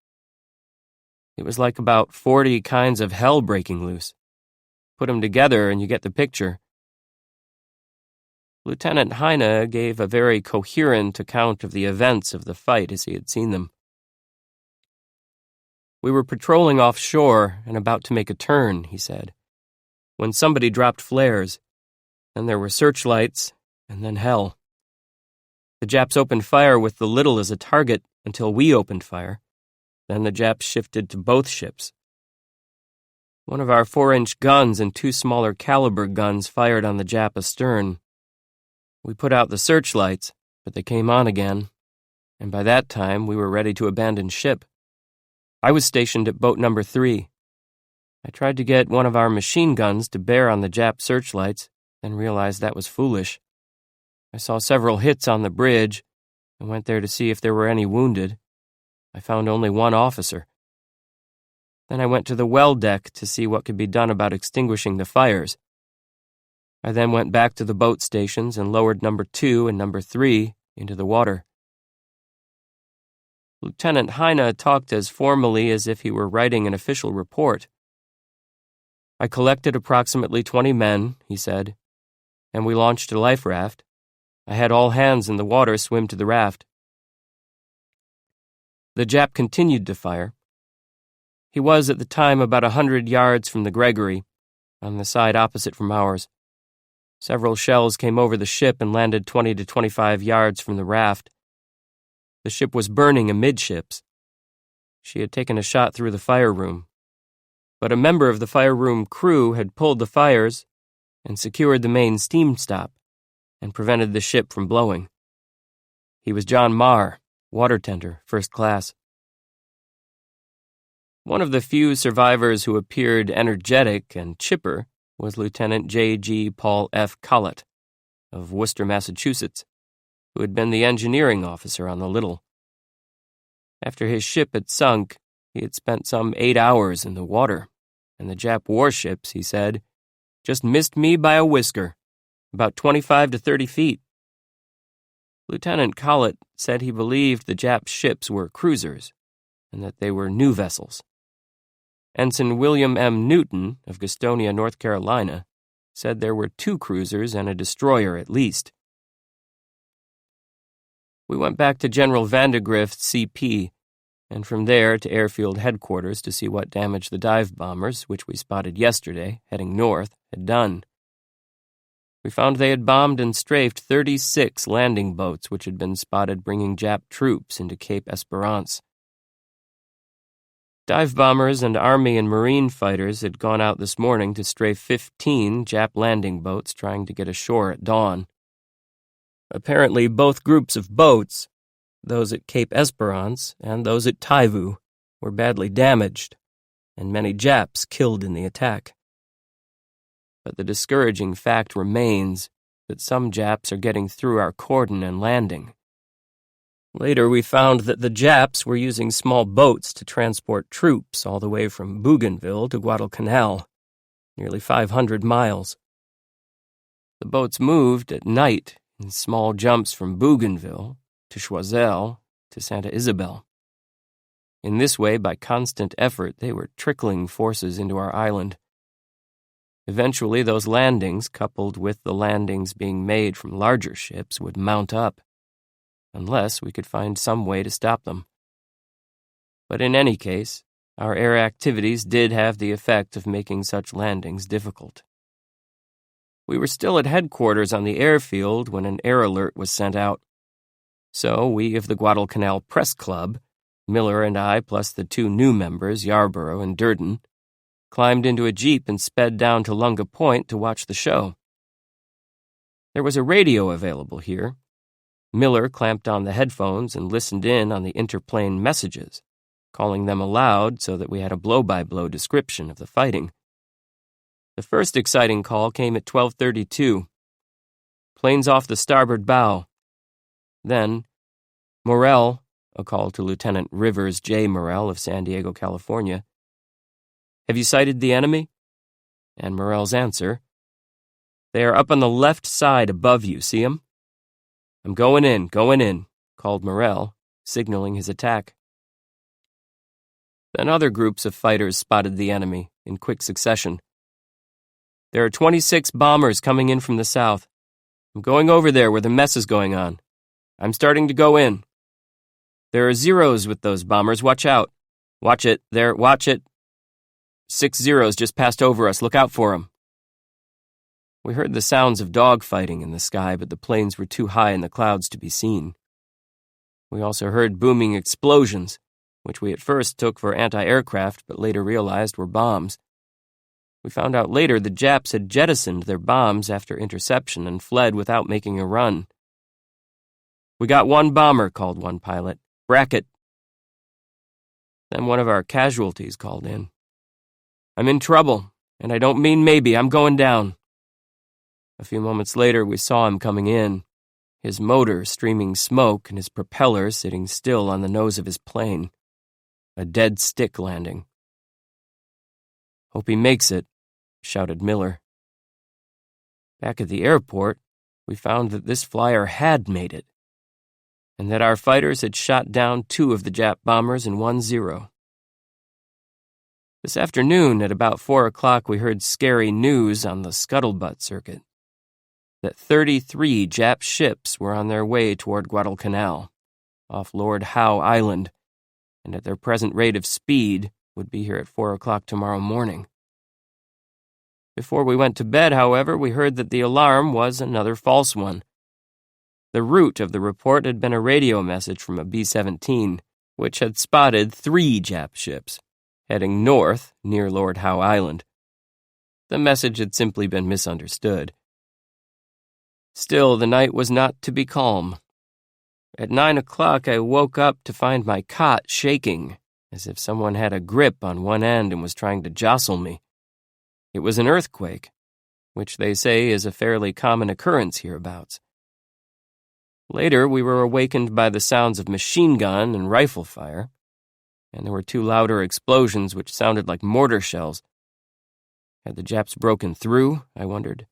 It was like about 40 kinds of hell breaking loose. Put them together and you get the picture." Lieutenant Heine gave a very coherent account of the events of the fight as he had seen them. "We were patrolling offshore and about to make a turn," he said, "when somebody dropped flares. Then there were searchlights, and then hell. The Japs opened fire with the Little as a target until we opened fire. Then the Japs shifted to both ships. One of our 4-inch guns and 2 smaller caliber guns fired on the Jap astern. We put out the searchlights, but they came on again, and by that time we were ready to abandon ship. I was stationed at boat number 3. I tried to get one of our machine guns to bear on the Jap searchlights, then realized that was foolish. I saw several hits on the bridge and went there to see if there were any wounded. I found only 1 officer. Then I went to the well deck to see what could be done about extinguishing the fires. I then went back to the boat stations and lowered number 2 and number 3 into the water. Lieutenant Heine talked as formally as if he were writing an official report. I collected approximately 20 men, he said, and we launched a life raft. I had all hands in the water swim to the raft. The Jap continued to fire. He was at the time about 100 yards from the Gregory, on the side opposite from ours. Several shells came over the ship and landed 20 to 25 yards from the raft. The ship was burning amidships. She had taken a shot through the fire room, but a member of the fire room crew had pulled the fires and secured the main steam stop and prevented the ship from blowing. He was John Marr, water tender, first class. One of the few survivors who appeared energetic and chipper was Lieutenant J.G. Paul F. Collett of Worcester, Massachusetts, who had been the engineering officer on the Little. After his ship had sunk, he had spent some 8 hours in the water, and the Jap warships, he said, just missed me by a whisker, about 25 to 30 feet. Lieutenant Collett said he believed the Jap ships were cruisers, and that they were new vessels. Ensign William M. Newton of Gastonia, North Carolina, said there were 2 cruisers and a destroyer at least. We went back to General Vandegrift's CP, and from there to airfield headquarters to see what damage the dive bombers, which we spotted yesterday, heading north, had done. We found they had bombed and strafed 36 landing boats which had been spotted bringing Jap troops into Cape Esperance. Dive bombers and Army and Marine fighters had gone out this morning to strafe 15 Jap landing boats trying to get ashore at dawn. Apparently, both groups of boats, those at Cape Esperance and those at Taivu, were badly damaged, and many Japs killed in the attack. But the discouraging fact remains that some Japs are getting through our cordon and landing. Later, we found that the Japs were using small boats to transport troops all the way from Bougainville to Guadalcanal, nearly 500 miles. The boats moved at night in small jumps from Bougainville to Choiseul to Santa Isabel. In this way, by constant effort, they were trickling forces into our island. Eventually, those landings, coupled with the landings being made from larger ships, would mount up, unless we could find some way to stop them. But in any case, our air activities did have the effect of making such landings difficult. We were still at headquarters on the airfield when an air alert was sent out. So we of the Guadalcanal Press Club, Miller and I plus the 2 new members, Yarborough and Durden, climbed into a jeep and sped down to Lunga Point to watch the show. There was a radio available here. Miller clamped on the headphones and listened in on the interplane messages, calling them aloud so that we had a blow-by-blow description of the fighting. The first exciting call came at 12:32. Planes off the starboard bow. Then, Morrell, a call to Lieutenant Rivers J. Morrell of San Diego, California. Have you sighted the enemy? And Morrell's answer, they are up on the left side above you, see 'em? I'm going in, called Morrell, signaling his attack. Then other groups of fighters spotted the enemy in quick succession. There are 26 bombers coming in from the south. I'm going over there where the mess is going on. I'm starting to go in. There are zeros with those bombers, watch out. Watch it, there, watch it. 6 zeros just passed over us, look out for 'em. We heard the sounds of dogfighting in the sky, but the planes were too high in the clouds to be seen. We also heard booming explosions, which we at first took for anti-aircraft but later realized were bombs. We found out later the Japs had jettisoned their bombs after interception and fled without making a run. We got 1 bomber, called one pilot. Bracket. Then one of our casualties called in. I'm in trouble, and I don't mean maybe, I'm going down. A few moments later, we saw him coming in, his motor streaming smoke and his propeller sitting still on the nose of his plane. A dead stick landing. "Hope he makes it," shouted Miller. Back at the airport, we found that this flyer had made it, and that our fighters had shot down 2 of the Jap bombers and 1 0. This afternoon, at about 4 o'clock, we heard scary news on the scuttlebutt circuit that 33 Jap ships were on their way toward Guadalcanal, off Lord Howe Island, and at their present rate of speed would be here at 4 o'clock tomorrow morning. Before we went to bed, however, we heard that the alarm was another false one. The root of the report had been a radio message from a B-17, which had spotted 3 Jap ships, heading north near Lord Howe Island. The message had simply been misunderstood. Still, the night was not to be calm. At 9 o'clock, I woke up to find my cot shaking, as if someone had a grip on one end and was trying to jostle me. It was an earthquake, which they say is a fairly common occurrence hereabouts. Later, we were awakened by the sounds of machine gun and rifle fire, and there were 2 louder explosions which sounded like mortar shells. Had the Japs broken through, I wondered.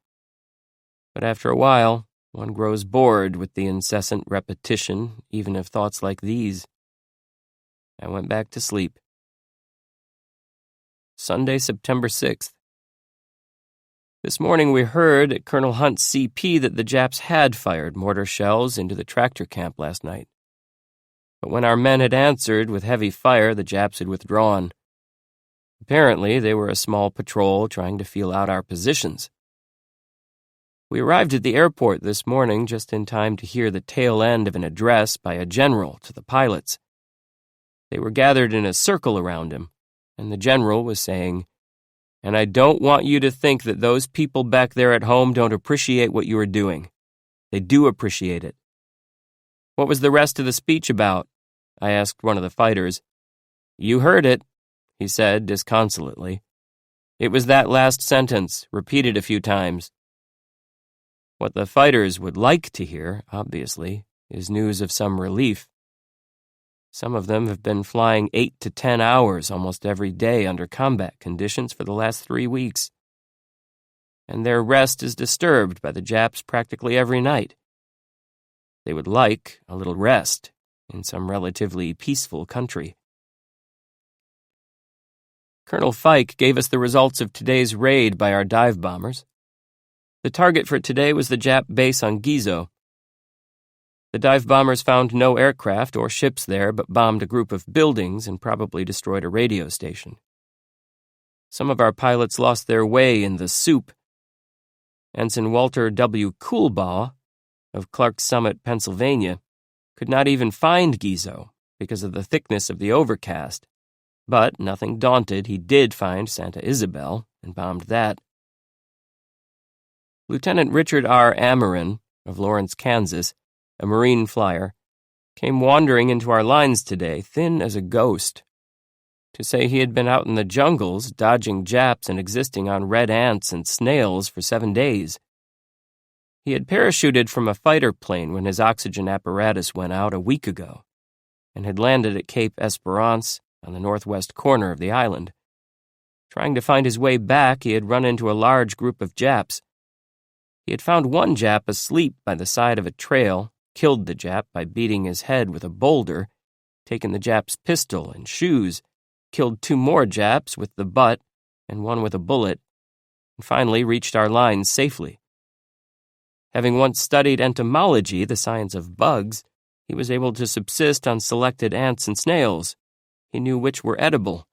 But after a while, one grows bored with the incessant repetition, even of thoughts like these. I went back to sleep. Sunday, September 6th. This morning we heard at Colonel Hunt's CP that the Japs had fired mortar shells into the tractor camp last night. But when our men had answered with heavy fire, the Japs had withdrawn. Apparently, they were a small patrol trying to feel out our positions. We arrived at the airport this morning just in time to hear the tail end of an address by a general to the pilots. They were gathered in a circle around him, and the general was saying, "And I don't want you to think that those people back there at home don't appreciate what you are doing. They do appreciate it." "What was the rest of the speech about?" I asked one of the fighters. "You heard it," he said disconsolately. "It was that last sentence, repeated a few times." What the fighters would like to hear, obviously, is news of some relief. Some of them have been flying 8 to 10 hours almost every day under combat conditions for the last 3 weeks. And their rest is disturbed by the Japs practically every night. They would like a little rest in some relatively peaceful country. Colonel Fike gave us the results of today's raid by our dive bombers. The target for today was the Jap base on Gizo. The dive bombers found no aircraft or ships there, but bombed a group of buildings and probably destroyed a radio station. Some of our pilots lost their way in the soup. Ensign Walter W. Coolbaugh of Clarks Summit, Pennsylvania, could not even find Gizo because of the thickness of the overcast. But, nothing daunted, he did find Santa Isabel and bombed that. Lieutenant Richard R. Amorin of Lawrence, Kansas, a Marine flyer, came wandering into our lines today, thin as a ghost, to say he had been out in the jungles dodging Japs and existing on red ants and snails for 7 days. He had parachuted from a fighter plane when his oxygen apparatus went out a week ago, and had landed at Cape Esperance on the northwest corner of the island. Trying to find his way back, he had run into a large group of Japs. He had found one Jap asleep by the side of a trail, killed the Jap by beating his head with a boulder, taken the Jap's pistol and shoes, killed 2 more Japs with the butt and 1 with a bullet, and finally reached our lines safely. Having once studied entomology, the science of bugs, he was able to subsist on selected ants and snails. He knew which were edible.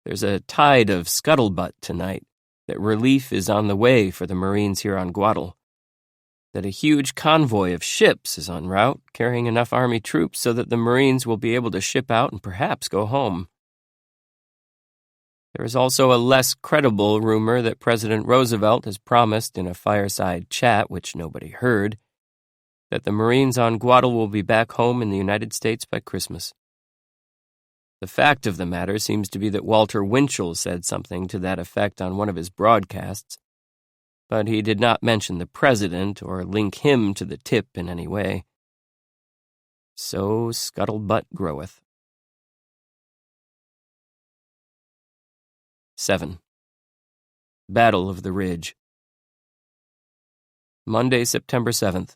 There's a tide of scuttlebutt tonight, that relief is on the way for the Marines here on Guadal, that a huge convoy of ships is en route, carrying enough Army troops so that the Marines will be able to ship out and perhaps go home. There is also a less credible rumor that President Roosevelt has promised in a fireside chat, which nobody heard, that the Marines on Guadal will be back home in the United States by Christmas. The fact of the matter seems to be that Walter Winchell said something to that effect on one of his broadcasts, but he did not mention the president or link him to the tip in any way. So scuttlebutt groweth. 7. Battle of the Ridge. Monday, September 7th.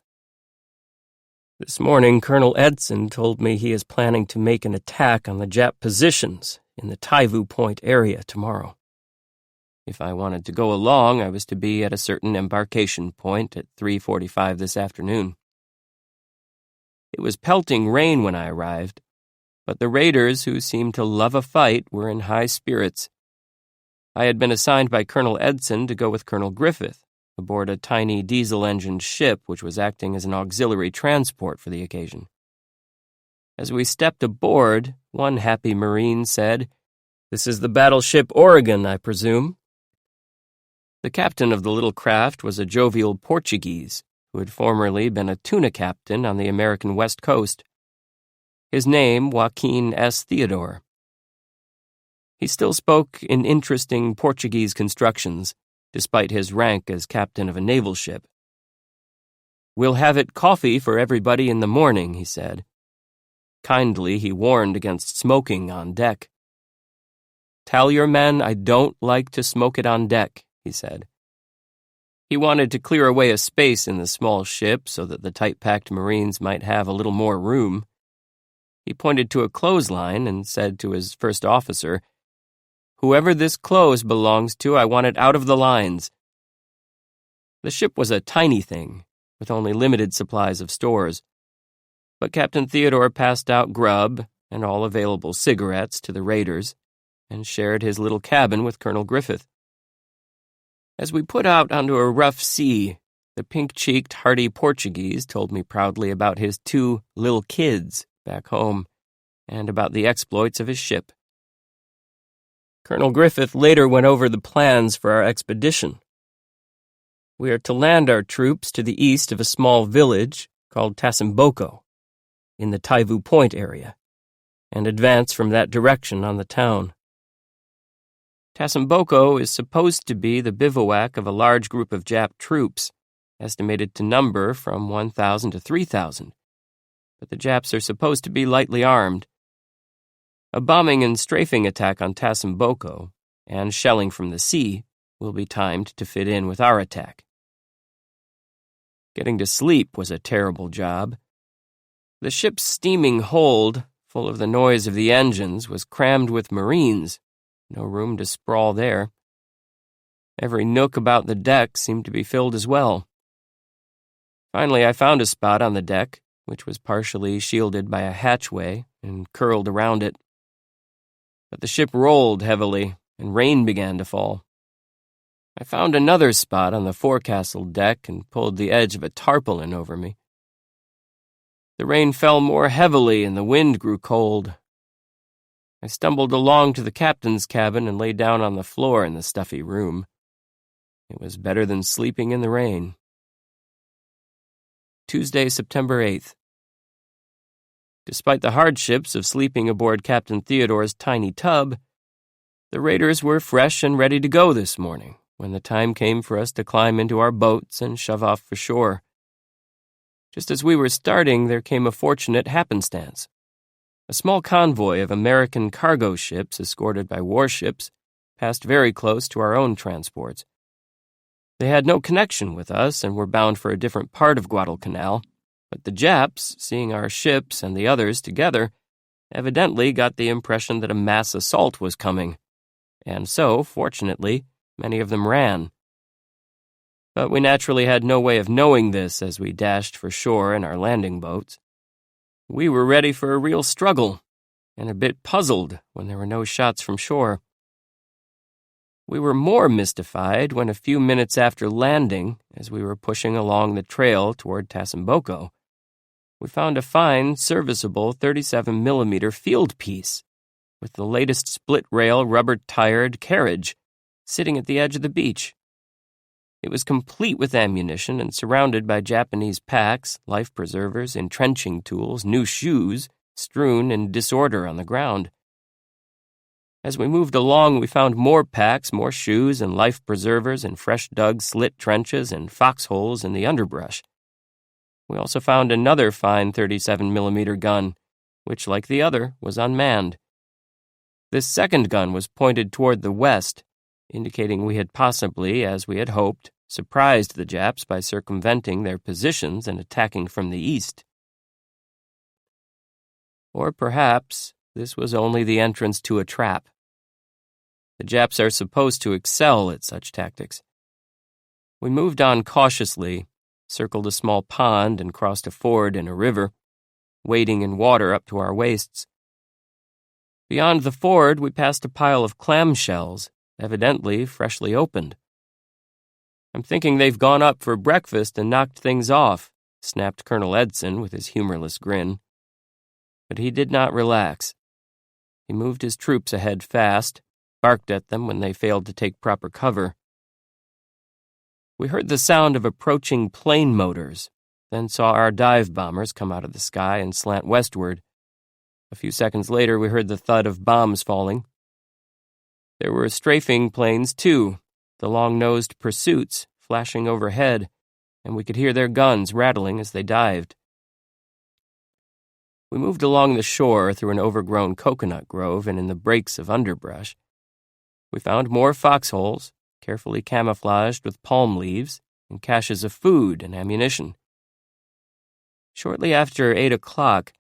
This morning, Colonel Edson told me he is planning to make an attack on the Jap positions in the Taivu Point area tomorrow. If I wanted to go along, I was to be at a certain embarkation point at 3:45 this afternoon. It was pelting rain when I arrived, but the raiders, who seemed to love a fight, were in high spirits. I had been assigned by Colonel Edson to go with Colonel Griffith aboard a tiny diesel-engined ship which was acting as an auxiliary transport for the occasion. As we stepped aboard, one happy Marine said, "This is the battleship Oregon, I presume?" The captain of the little craft was a jovial Portuguese who had formerly been a tuna captain on the American West Coast. His name, Joaquin S. Theodore. He still spoke in interesting Portuguese constructions, despite his rank as captain of a naval ship. "We'll have it coffee for everybody in the morning," he said. Kindly, he warned against smoking on deck. "Tell your men I don't like to smoke it on deck," he said. He wanted to clear away a space in the small ship so that the tight-packed Marines might have a little more room. He pointed to a clothesline and said to his first officer, "Whoever this clothes belongs to, I want it out of the lines." The ship was a tiny thing, with only limited supplies of stores, but Captain Theodore passed out grub and all available cigarettes to the raiders and shared his little cabin with Colonel Griffith. As we put out onto a rough sea, the pink-cheeked, hearty Portuguese told me proudly about his 2 little kids back home and about the exploits of his ship. Colonel Griffith later went over the plans for our expedition. We are to land our troops to the east of a small village called Tasimboko, in the Taivu Point area, and advance from that direction on the town. Tasimboko is supposed to be the bivouac of a large group of Jap troops, estimated to number from 1,000 to 3,000, but the Japs are supposed to be lightly armed. A bombing and strafing attack on Tasimboko, and shelling from the sea, will be timed to fit in with our attack. Getting to sleep was a terrible job. The ship's steaming hold, full of the noise of the engines, was crammed with Marines. No room to sprawl there. Every nook about the deck seemed to be filled as well. Finally, I found a spot on the deck, which was partially shielded by a hatchway, and curled around it. But the ship rolled heavily, and rain began to fall. I found another spot on the forecastle deck and pulled the edge of a tarpaulin over me. The rain fell more heavily and the wind grew cold. I stumbled along to the captain's cabin and lay down on the floor in the stuffy room. It was better than sleeping in the rain. Tuesday, September 8th. Despite the hardships of sleeping aboard Captain Theodore's tiny tub, the raiders were fresh and ready to go this morning when the time came for us to climb into our boats and shove off for shore. Just as we were starting, there came a fortunate happenstance. A small convoy of American cargo ships escorted by warships passed very close to our own transports. They had no connection with us and were bound for a different part of Guadalcanal, but the Japs, seeing our ships and the others together, evidently got the impression that a mass assault was coming, and so, fortunately, many of them ran. But we naturally had no way of knowing this as we dashed for shore in our landing boats. We were ready for a real struggle, and a bit puzzled when there were no shots from shore. We were more mystified when a few minutes after landing, as we were pushing along the trail toward Tasimboko, we found a fine, serviceable 37mm field piece with the latest split-rail, rubber-tired carriage sitting at the edge of the beach. It was complete with ammunition and surrounded by Japanese packs, life preservers, entrenching tools, new shoes, strewn in disorder on the ground. As we moved along, we found more packs, more shoes, and life preservers in fresh-dug slit trenches and foxholes in the underbrush. We also found another fine 37mm gun, which, like the other, was unmanned. This second gun was pointed toward the west indicating we had possibly, as we had hoped, surprised the Japs by circumventing their positions and attacking from the east. Or perhaps this was only the entrance to a trap. The Japs are supposed to excel at such tactics. We moved on cautiously, circled a small pond and crossed a ford in a river, wading in water up to our waists. Beyond the ford, we passed a pile of clamshells, evidently freshly opened. "I'm thinking they've gone up for breakfast and knocked things off," snapped Colonel Edson with his humorless grin. But he did not relax. He moved his troops ahead fast, barked at them when they failed to take proper cover. We heard the sound of approaching plane motors, then saw our dive bombers come out of the sky and slant westward. A few seconds later, we heard the thud of bombs falling. There were strafing planes, too, the long-nosed pursuits flashing overhead, and we could hear their guns rattling as they dived. We moved along the shore through an overgrown coconut grove and in the breaks of underbrush. We found more foxholes, carefully camouflaged with palm leaves, and caches of food and ammunition. Shortly after 8 o'clock,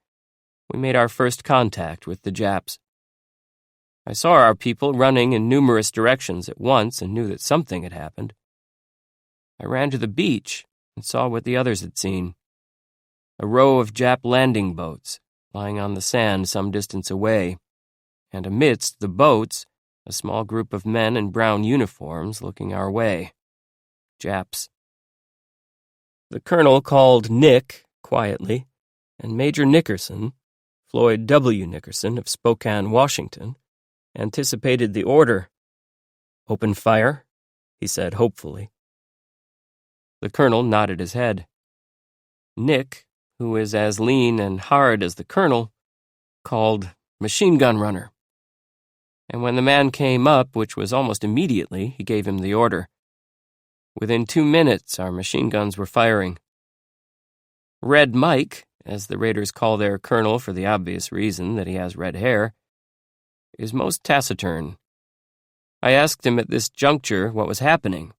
we made our first contact with the Japs. I saw our people running in numerous directions at once and knew that something had happened. I ran to the beach and saw what the others had seen. A row of Jap landing boats lying on the sand some distance away, and amidst the boats, a small group of men in brown uniforms looking our way. Japs. The colonel called Nick quietly, and Major Nickerson, Floyd W. Nickerson of Spokane, Washington, anticipated the order. "Open fire?" he said hopefully. The colonel nodded his head. Nick, who is as lean and hard as the colonel, called "Machine gun runner." And when the man came up, which was almost immediately, he gave him the order. Within 2 minutes, our machine guns were firing. Red Mike, as the raiders call their colonel for the obvious reason that he has red hair, is most taciturn. I asked him at this juncture what was happening.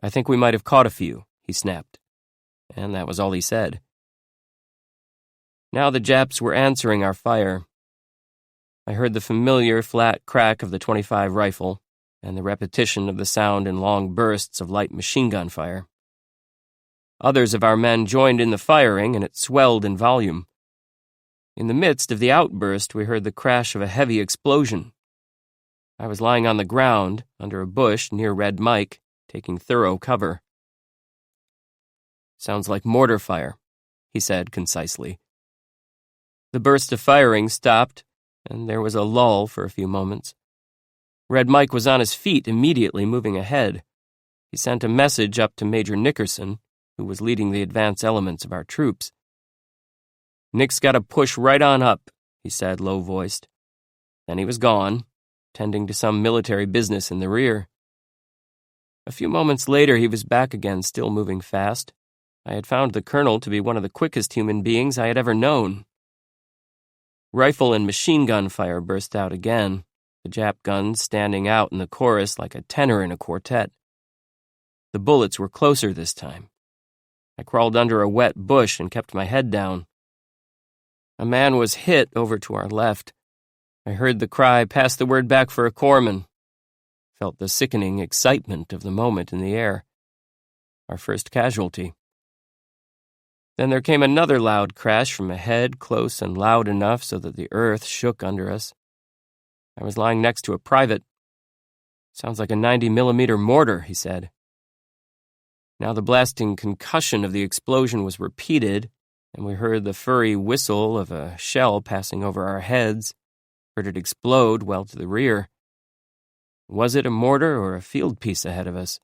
"I think we might have caught a few," he snapped. And that was all he said. Now the Japs were answering our fire. I heard the familiar flat crack of the .25 rifle and the repetition of the sound in long bursts of light machine gun fire. Others of our men joined in the firing, and it swelled in volume. In the midst of the outburst, we heard the crash of a heavy explosion. I was lying on the ground, under a bush near Red Mike, taking thorough cover. "Sounds like mortar fire," he said concisely. The burst of firing stopped, and there was a lull for a few moments. Red Mike was on his feet immediately, moving ahead. He sent a message up to Major Nickerson, who was leading the advance elements of our troops. "Nick's got to push right on up," he said, low-voiced. Then he was gone, tending to some military business in the rear. A few moments later, he was back again, still moving fast. I had found the colonel to be one of the quickest human beings I had ever known. Rifle and machine gun fire burst out again, the Jap guns standing out in the chorus like a tenor in a quartet. The bullets were closer this time. I crawled under a wet bush and kept my head down. A man was hit over to our left. I heard the cry, "Pass the word back for a corpsman." Felt the sickening excitement of the moment in the air. Our first casualty. Then there came another loud crash from ahead, close and loud enough so that the earth shook under us. I was lying next to a private. "Sounds like a 90mm mortar," he said. Now the blasting concussion of the explosion was repeated, and we heard the furry whistle of a shell passing over our heads, heard it explode well to the rear. Was it a mortar or a field piece ahead of us?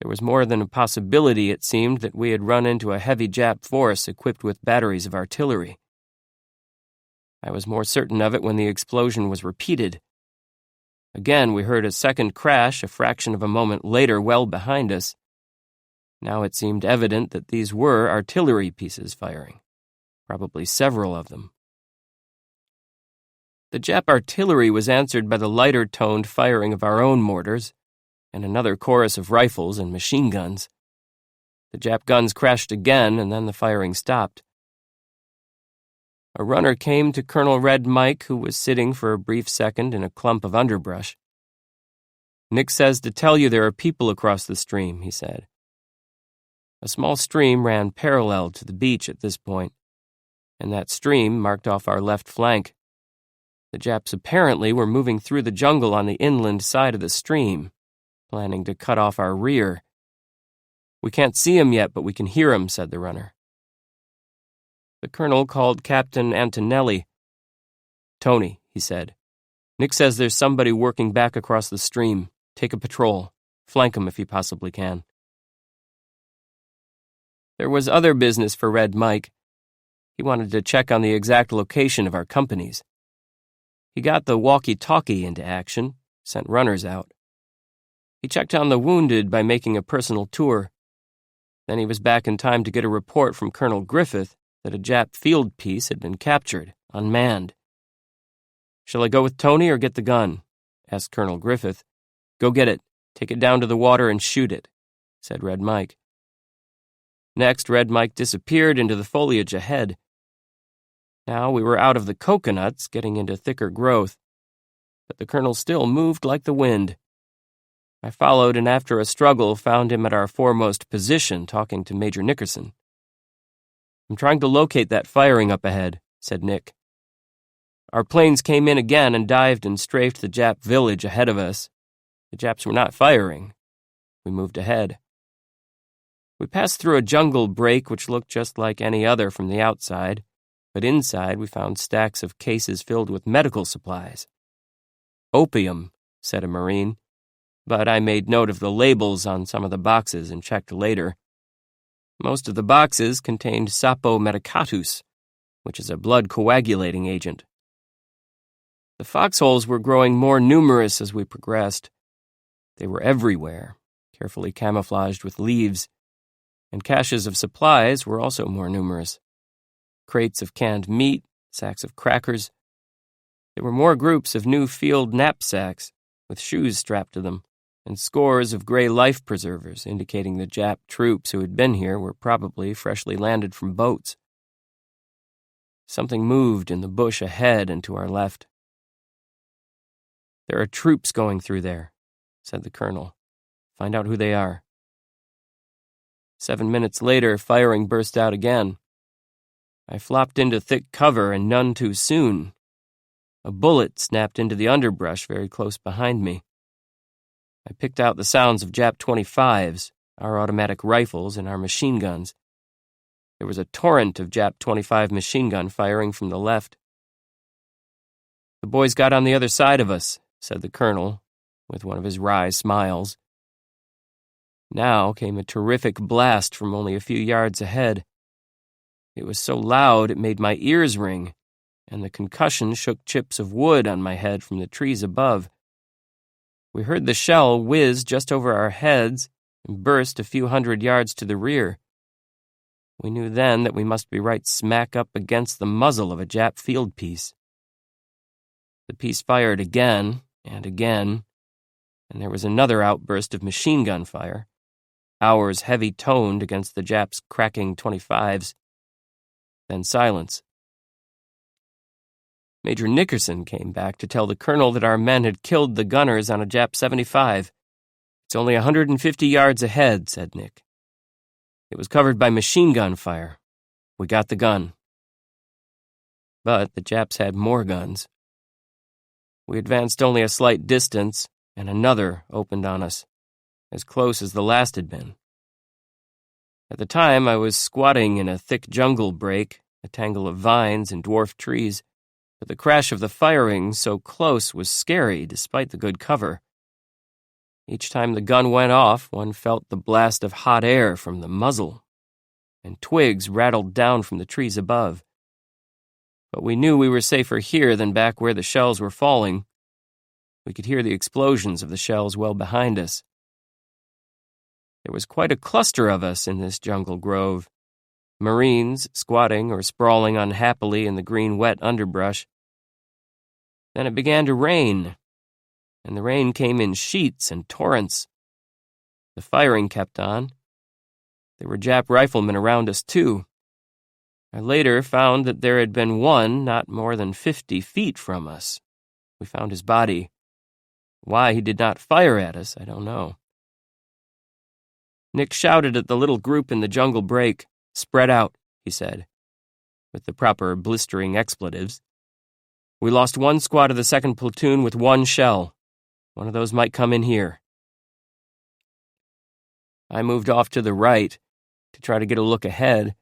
There was more than a possibility, it seemed, that we had run into a heavy Jap force equipped with batteries of artillery. I was more certain of it when the explosion was repeated. Again, we heard a second crash a fraction of a moment later well behind us. Now it seemed evident that these were artillery pieces firing, probably several of them. The Jap artillery was answered by the lighter-toned firing of our own mortars, and another chorus of rifles and machine guns. The Jap guns crashed again, and then the firing stopped. A runner came to Colonel Red Mike, who was sitting for a brief second in a clump of underbrush. "Nick says to tell you there are people across the stream," he said. A small stream ran parallel to the beach at this point, and that stream marked off our left flank. The Japs apparently were moving through the jungle on the inland side of the stream, planning to cut off our rear. "We can't see 'em yet, but we can hear 'em," said the runner. The colonel called Captain Antonelli. "Tony," he said, "Nick says there's somebody working back across the stream. Take a patrol. Flank 'em if you possibly can." There was other business for Red Mike. He wanted to check on the exact location of our companies. He got the walkie-talkie into action, sent runners out. He checked on the wounded by making a personal tour. Then he was back in time to get a report from Colonel Griffith that a Jap field piece had been captured, unmanned. "Shall I go with Tony or get the gun?" asked Colonel Griffith. "Go get it. Take it down to the water and shoot it," said Red Mike. Next, Red Mike disappeared into the foliage ahead. Now we were out of the coconuts, getting into thicker growth, but the colonel still moved like the wind. I followed and after a struggle found him at our foremost position talking to Major Nickerson. "I'm trying to locate that firing up ahead," said Nick. "Our planes came in again and dived and strafed the Jap village ahead of us. The Japs were not firing. We moved ahead. We passed through a jungle break which looked just like any other from the outside, but inside we found stacks of cases filled with medical supplies. "Opium," said a Marine, but I made note of the labels on some of the boxes and checked later. Most of the boxes contained sapo medicatus, which is a blood coagulating agent. The foxholes were growing more numerous as we progressed. They were everywhere, carefully camouflaged with leaves, and caches of supplies were also more numerous. Crates of canned meat, sacks of crackers. There were more groups of new field knapsacks with shoes strapped to them, and scores of gray life preservers indicating the Jap troops who had been here were probably freshly landed from boats. Something moved in the bush ahead and to our left. "There are troops going through there," said the colonel. "Find out who they are." 7 minutes later, firing burst out again. I flopped into thick cover and none too soon. A bullet snapped into the underbrush very close behind me. I picked out the sounds of Jap 25s, our automatic rifles, and our machine guns. There was a torrent of Jap 25 machine gun firing from the left. "The boys got on the other side of us," said the colonel, with one of his wry smiles. Now came a terrific blast from only a few yards ahead. It was so loud it made my ears ring, and the concussion shook chips of wood on my head from the trees above. We heard the shell whiz just over our heads and burst a few hundred yards to the rear. We knew then that we must be right smack up against the muzzle of a Jap field piece. The piece fired again and again, and there was another outburst of machine gun fire, ours heavy-toned against the Japs' cracking 25s. Then silence. Major Nickerson came back to tell the colonel that our men had killed the gunners on a Jap 75. "It's only 150 yards ahead," said Nick. "It was covered by machine gun fire. We got the gun." But the Japs had more guns. We advanced only a slight distance, and another opened on us, as close as the last had been. At the time, I was squatting in a thick jungle break, a tangle of vines and dwarf trees, but the crash of the firing so close was scary despite the good cover. Each time the gun went off, one felt the blast of hot air from the muzzle, and twigs rattled down from the trees above. But we knew we were safer here than back where the shells were falling. We could hear the explosions of the shells well behind us. There was quite a cluster of us in this jungle grove, Marines squatting or sprawling unhappily in the green wet underbrush. Then it began to rain, and the rain came in sheets and torrents. The firing kept on. There were Jap riflemen around us, too. I later found that there had been one not more than 50 feet from us. We found his body. Why he did not fire at us, I don't know. Nick shouted at the little group in the jungle break. "Spread out," he said, with the proper blistering expletives. "We lost one squad of the 2nd platoon with one shell. One of those might come in here." I moved off to the right to try to get a look ahead,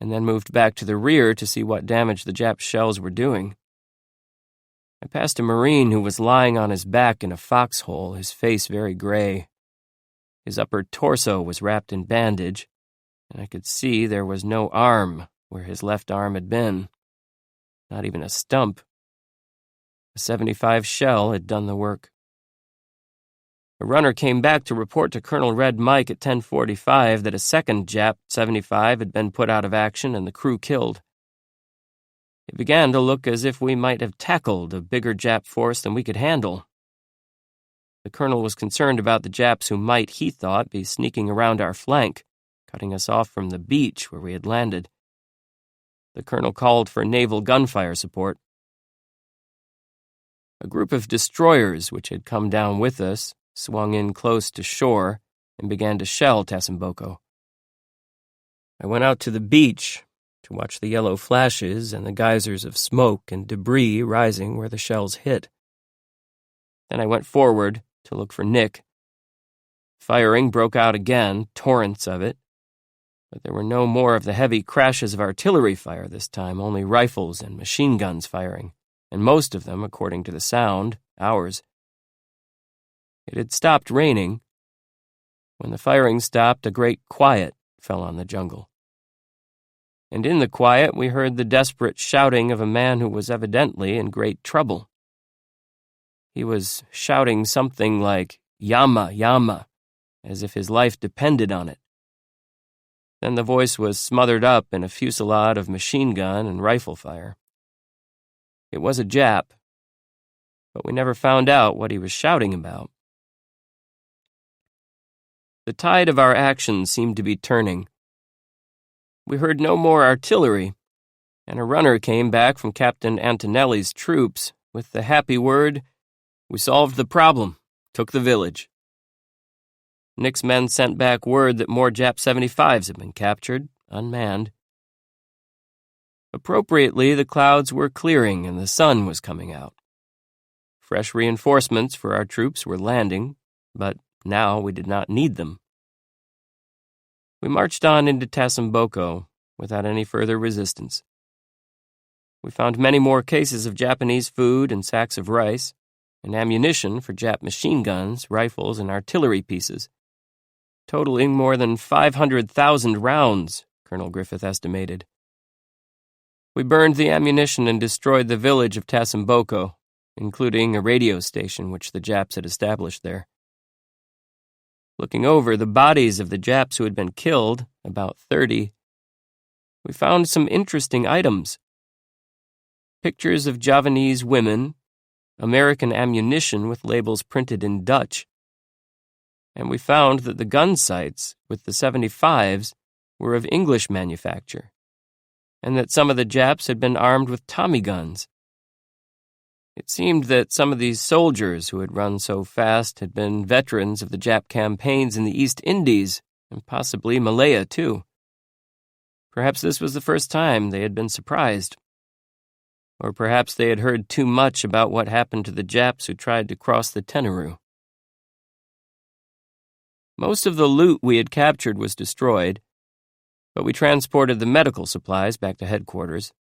and then moved back to the rear to see what damage the Jap shells were doing. I passed a Marine who was lying on his back in a foxhole, his face very gray. His upper torso was wrapped in bandage, and I could see there was no arm where his left arm had been. Not even a stump. A 75 shell had done the work. A runner came back to report to Colonel Red Mike at 10:45 that a second Jap 75 had been put out of action and the crew killed. It began to look as if we might have tackled a bigger Jap force than we could handle. The colonel was concerned about the Japs who might, he thought, be sneaking around our flank, cutting us off from the beach where we had landed. The colonel called for naval gunfire support. A group of destroyers, which had come down with us, swung in close to shore and began to shell Tasamboko. I went out to the beach to watch the yellow flashes and the geysers of smoke and debris rising where the shells hit. Then I went forward to look for Nick. Firing broke out again, torrents of it, but there were no more of the heavy crashes of artillery fire this time, only rifles and machine guns firing, and most of them, according to the sound, ours. It had stopped raining. When the firing stopped, a great quiet fell on the jungle. And in the quiet, we heard the desperate shouting of a man who was evidently in great trouble. He was shouting something like, "Yama, Yama," as if his life depended on it. Then the voice was smothered up in a fusillade of machine gun and rifle fire. It was a Jap, but we never found out what he was shouting about. The tide of our actions seemed to be turning. We heard no more artillery, and a runner came back from Captain Antonelli's troops with the happy word, "We solved the problem, took the village." Nick's men sent back word that more Jap 75s had been captured, unmanned. Appropriately, the clouds were clearing and the sun was coming out. Fresh reinforcements for our troops were landing, but now we did not need them. We marched on into Tasamboko without any further resistance. We found many more cases of Japanese food and sacks of rice, and ammunition for Jap machine guns, rifles, and artillery pieces, totaling more than 500,000 rounds, Colonel Griffith estimated. We burned the ammunition and destroyed the village of Tasamboko, including a radio station which the Japs had established there. Looking over the bodies of the Japs who had been killed, about 30, we found some interesting items. Pictures of Javanese women, American ammunition with labels printed in Dutch. And we found that the gun sights with the 75s were of English manufacture, and that some of the Japs had been armed with Tommy guns. It seemed that some of these soldiers who had run so fast had been veterans of the Jap campaigns in the East Indies, and possibly Malaya, too. Perhaps this was the first time they had been surprised. Or perhaps they had heard too much about what happened to the Japs who tried to cross the Tenaru. Most of the loot we had captured was destroyed, but we transported the medical supplies back to headquarters,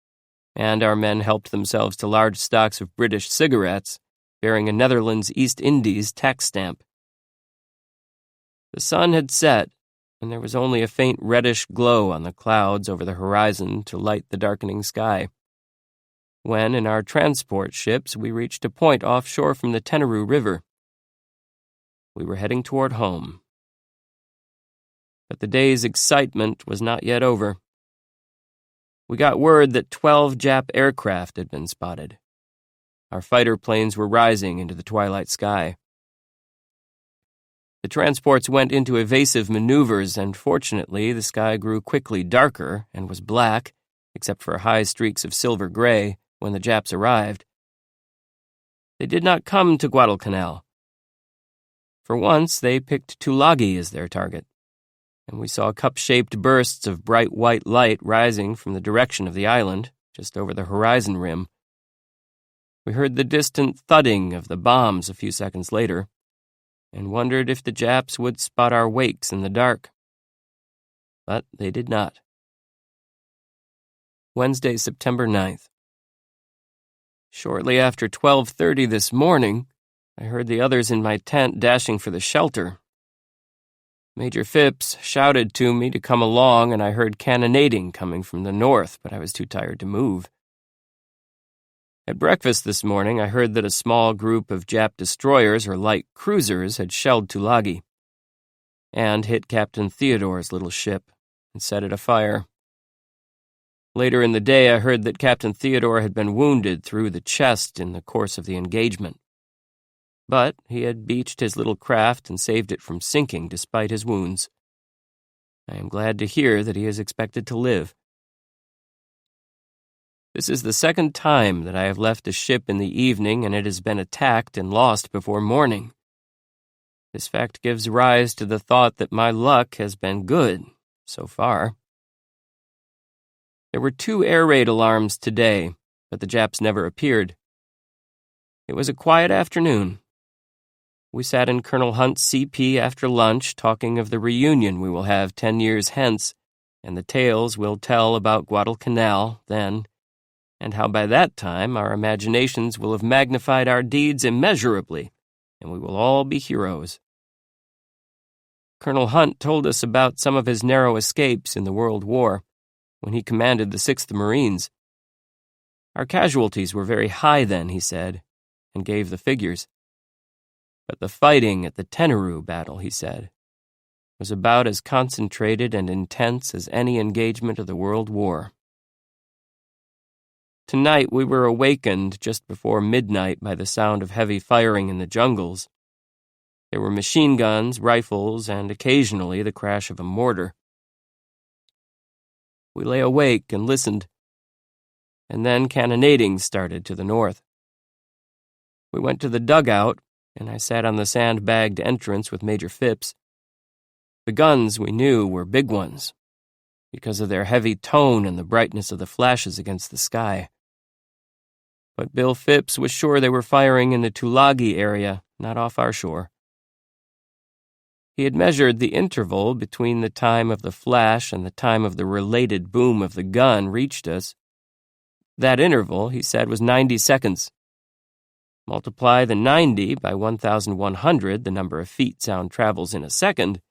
and our men helped themselves to large stocks of British cigarettes bearing a Netherlands East Indies tax stamp. The sun had set, and there was only a faint reddish glow on the clouds over the horizon to light the darkening sky. When, in our transport ships, we reached a point offshore from the Tenaru River. We were heading toward home. But the day's excitement was not yet over. We got word that 12 Jap aircraft had been spotted. Our fighter planes were rising into the twilight sky. The transports went into evasive maneuvers, and fortunately the sky grew quickly darker and was black, except for high streaks of silver gray, when the Japs arrived. They did not come to Guadalcanal. For once, they picked Tulagi as their target, and we saw cup-shaped bursts of bright white light rising from the direction of the island, just over the horizon rim. We heard the distant thudding of the bombs a few seconds later, and wondered if the Japs would spot our wakes in the dark. But they did not. Wednesday, September 9th. Shortly after 12:30 this morning, I heard the others in my tent dashing for the shelter. Major Phipps shouted to me to come along, and I heard cannonading coming from the north, but I was too tired to move. At breakfast this morning, I heard that a small group of Jap destroyers or light cruisers had shelled Tulagi and hit Captain Theodore's little ship and set it afire. Later in the day, I heard that Captain Theodore had been wounded through the chest in the course of the engagement. But he had beached his little craft and saved it from sinking despite his wounds. I am glad to hear that he is expected to live. This is the second time that I have left a ship in the evening and it has been attacked and lost before morning. This fact gives rise to the thought that my luck has been good so far. There were 2 air raid alarms today, but the Japs never appeared. It was a quiet afternoon. We sat in Colonel Hunt's CP after lunch talking of the reunion we will have 10 years hence, and the tales we'll tell about Guadalcanal then, and how by that time our imaginations will have magnified our deeds immeasurably, and we will all be heroes. Colonel Hunt told us about some of his narrow escapes in the World War, when he commanded the 6th Marines. Our casualties were very high then, he said, and gave the figures. But the fighting at the Tenaru battle, he said, was about as concentrated and intense as any engagement of the World War. Tonight we were awakened just before midnight by the sound of heavy firing in the jungles. There were machine guns, rifles, and occasionally the crash of a mortar. We lay awake and listened, and then cannonading started to the north. We went to the dugout, and I sat on the sandbagged entrance with Major Phipps. The guns, we knew, were big ones, because of their heavy tone and the brightness of the flashes against the sky. But Bill Phipps was sure they were firing in the Tulagi area, not off our shore. He had measured the interval between the time of the flash and the time of the related boom of the gun reached us. That interval, he said, was 90 seconds. Multiply the 90 by 1,100, the number of feet sound travels in a second,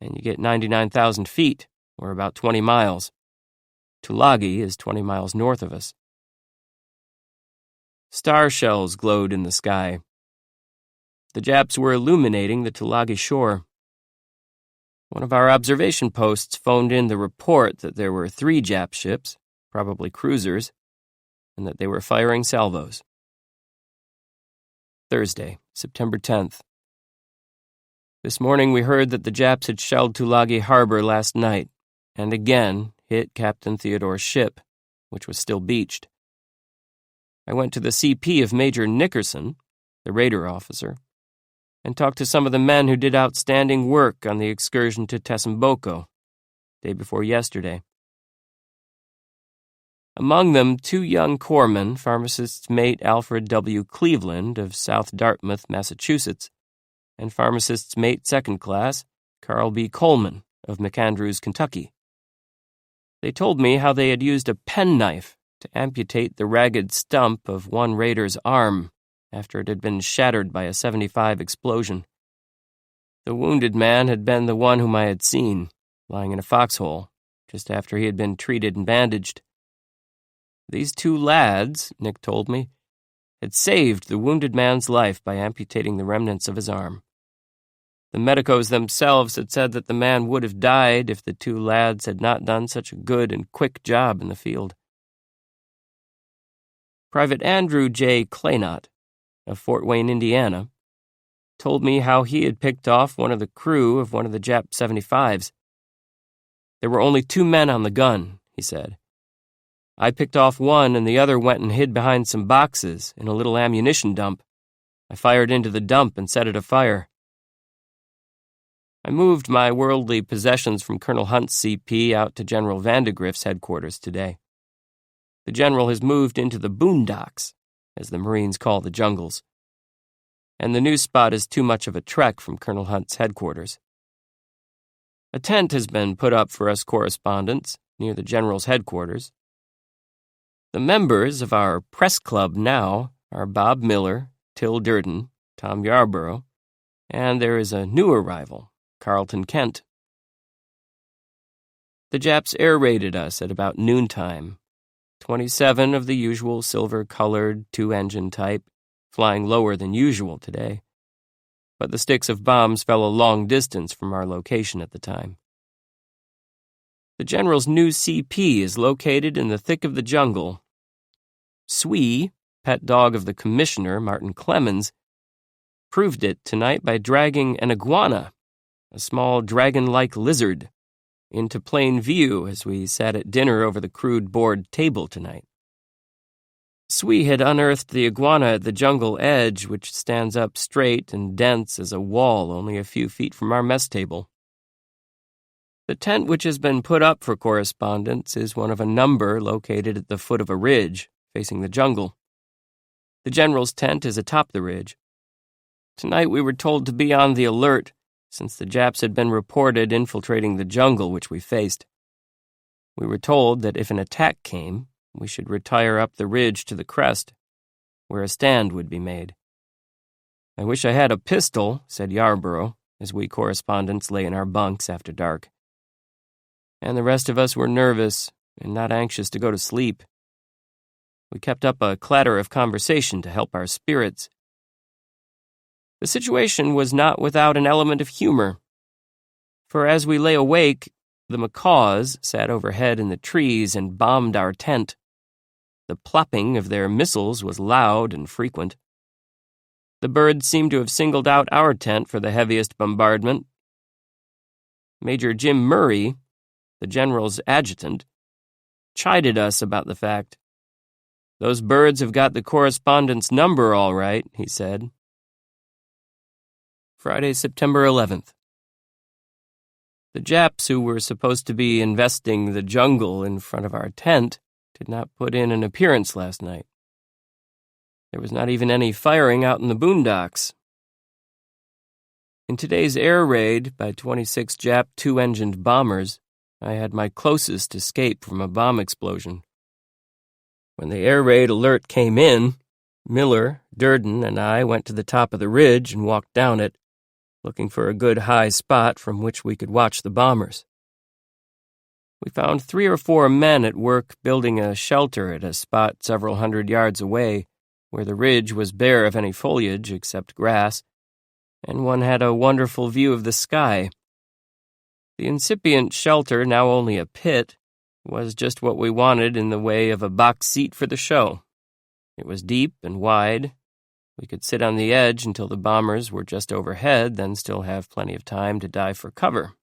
and you get 99,000 feet, or about 20 miles. Tulagi is 20 miles north of us. Star shells glowed in the sky. The Japs were illuminating the Tulagi shore. One of our observation posts phoned in the report that there were 3 Jap ships, probably cruisers, and that they were firing salvos. Thursday, September 10th. This morning we heard that the Japs had shelled Tulagi Harbor last night, and again hit Captain Theodore's ship, which was still beached. I went to the CP of Major Nickerson, the raider officer, and talked to some of the men who did outstanding work on the excursion to Tessamboko, day before yesterday. Among them, 2 young corpsmen, pharmacist's mate Alfred W. Cleveland of South Dartmouth, Massachusetts, and pharmacist's mate second class, Carl B. Coleman of McAndrews, Kentucky. They told me how they had used a penknife to amputate the ragged stump of one raider's arm after it had been shattered by a .75 explosion. The wounded man had been the one whom I had seen, lying in a foxhole, just after he had been treated and bandaged. These 2 lads, Nick told me, had saved the wounded man's life by amputating the remnants of his arm. The medicos themselves had said that the man would have died if the 2 lads had not done such a good and quick job in the field. Private Andrew J. Claynott of Fort Wayne, Indiana, told me how he had picked off one of the crew of one of the Jap 75s. There were only 2 men on the gun, he said. I picked off one and the other went and hid behind some boxes in a little ammunition dump. I fired into the dump and set it afire. I moved my worldly possessions from Colonel Hunt's CP out to General Vandegrift's headquarters today. The general has moved into the boondocks, as the Marines call the jungles, and the new spot is too much of a trek from Colonel Hunt's headquarters. A tent has been put up for us correspondents near the general's headquarters. The members of our press club now are Bob Miller, Till Durden, Tom Yarborough, and there is a new arrival, Carlton Kent. The Japs air-raided us at about noontime. 27 of the usual silver-colored 2-engine type, flying lower than usual today. But the sticks of bombs fell a long distance from our location at the time. The general's new CP is located in the thick of the jungle. Swee, pet dog of the commissioner, Martin Clemens, proved it tonight by dragging an iguana, a small dragon-like lizard, into plain view as we sat at dinner over the crude board table tonight. Swee had unearthed the iguana at the jungle edge, which stands up straight and dense as a wall only a few feet from our mess table. The tent which has been put up for correspondence is one of a number located at the foot of a ridge facing the jungle. The general's tent is atop the ridge. Tonight we were told to be on the alert, since the Japs had been reported infiltrating the jungle which we faced. We were told that if an attack came, we should retire up the ridge to the crest, where a stand would be made. I wish I had a pistol, said Yarborough, as we correspondents lay in our bunks after dark. And the rest of us were nervous and not anxious to go to sleep. We kept up a clatter of conversation to help our spirits. The situation was not without an element of humor, for as we lay awake, the macaws sat overhead in the trees and bombed our tent. The plopping of their missiles was loud and frequent. The birds seemed to have singled out our tent for the heaviest bombardment. Major Jim Murray, the general's adjutant, chided us about the fact. "Those birds have got the correspondent's number all right," he said. Friday, September 11th. The Japs who were supposed to be investing the jungle in front of our tent did not put in an appearance last night. There was not even any firing out in the boondocks. In today's air raid by 26 Jap 2-engined bombers, I had my closest escape from a bomb explosion. When the air raid alert came in, Miller, Durden, and I went to the top of the ridge and walked down it, looking for a good high spot from which we could watch the bombers. We found 3 or 4 men at work building a shelter at a spot several hundred yards away, where the ridge was bare of any foliage except grass, and one had a wonderful view of the sky. The incipient shelter, now only a pit, was just what we wanted in the way of a box seat for the show. It was deep and wide. We could sit on the edge until the bombers were just overhead, then still have plenty of time to dive for cover.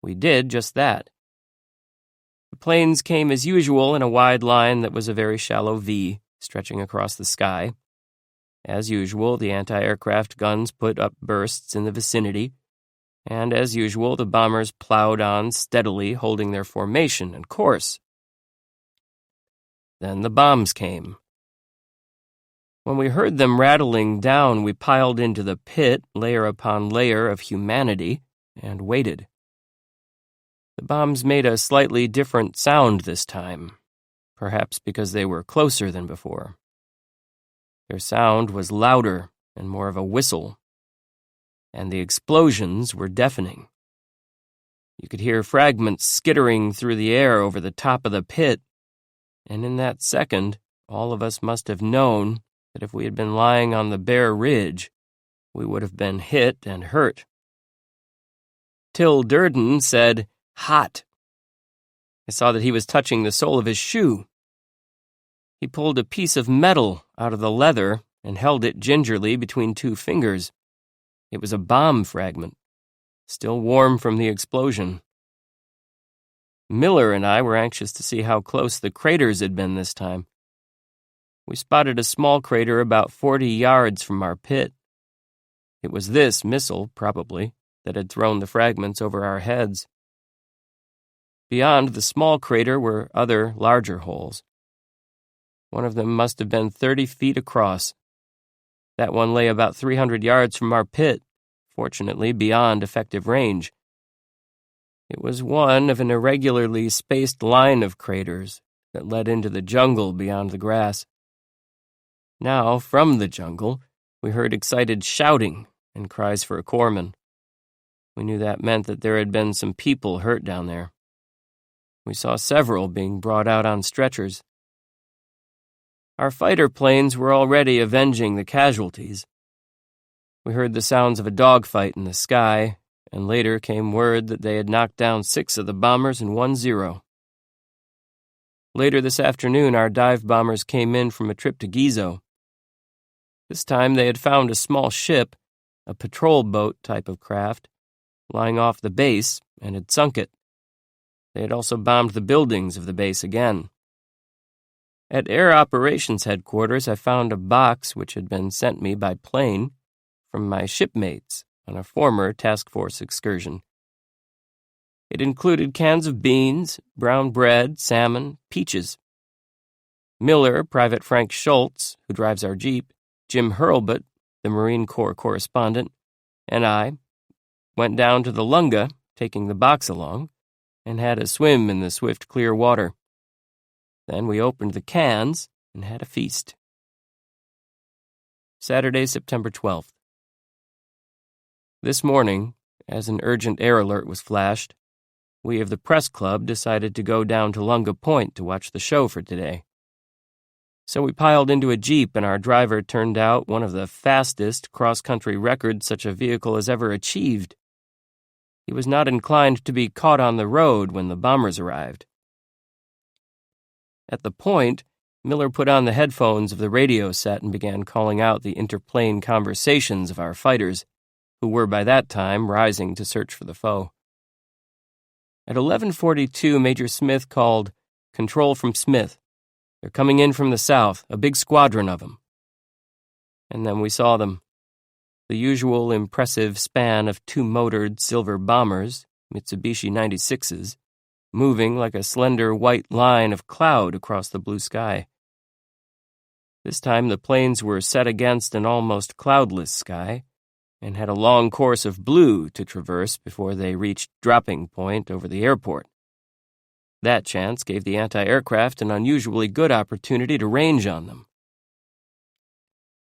We did just that. The planes came as usual in a wide line that was a very shallow V, stretching across the sky. As usual, the anti-aircraft guns put up bursts in the vicinity, and as usual, the bombers plowed on steadily, holding their formation and course. Then the bombs came. When we heard them rattling down, we piled into the pit, layer upon layer of humanity, and waited. The bombs made a slightly different sound this time, perhaps because they were closer than before. Their sound was louder and more of a whistle, and the explosions were deafening. You could hear fragments skittering through the air over the top of the pit, and in that second, all of us must have known that if we had been lying on the bare ridge, we would have been hit and hurt. Till Durden said, "Hot." I saw that he was touching the sole of his shoe. He pulled a piece of metal out of the leather and held it gingerly between two fingers. It was a bomb fragment, still warm from the explosion. Miller and I were anxious to see how close the craters had been this time. We spotted a small crater about 40 yards from our pit. It was this missile, probably, that had thrown the fragments over our heads. Beyond the small crater were other, larger holes. One of them must have been 30 feet across. That one lay about 300 yards from our pit, fortunately beyond effective range. It was one of an irregularly spaced line of craters that led into the jungle beyond the grass. Now, from the jungle, we heard excited shouting and cries for a corpsman. We knew that meant that there had been some people hurt down there. We saw several being brought out on stretchers. Our fighter planes were already avenging the casualties. We heard the sounds of a dogfight in the sky, and later came word that they had knocked down 6 of the bombers and 1 0. Later this afternoon, our dive bombers came in from a trip to Gizo. This time they had found a small ship, a patrol boat type of craft, lying off the base and had sunk it. They had also bombed the buildings of the base again. At Air Operations Headquarters, I found a box which had been sent me by plane from my shipmates on a former task force excursion. It included cans of beans, brown bread, salmon, peaches. Miller, Private Frank Schultz, who drives our Jeep, Jim Hurlbut, the Marine Corps correspondent, and I went down to the Lunga, taking the box along, and had a swim in the swift, clear water. Then we opened the cans and had a feast. Saturday, September 12th. This morning, as an urgent air alert was flashed, we of the press club decided to go down to Lunga Point to watch the show for today. So we piled into a Jeep, and our driver turned out one of the fastest cross-country records such a vehicle has ever achieved. He was not inclined to be caught on the road when the bombers arrived. At the point, Miller put on the headphones of the radio set and began calling out the interplane conversations of our fighters, who were by that time rising to search for the foe. At 11:42, Major Smith called, "Control from Smith. They're coming in from the south, a big squadron of them." And then we saw them. The usual impressive span of 2-motored silver bombers, Mitsubishi 96s, moving like a slender white line of cloud across the blue sky. This time the planes were set against an almost cloudless sky, and had a long course of blue to traverse before they reached dropping point over the airport. That chance gave the anti-aircraft an unusually good opportunity to range on them.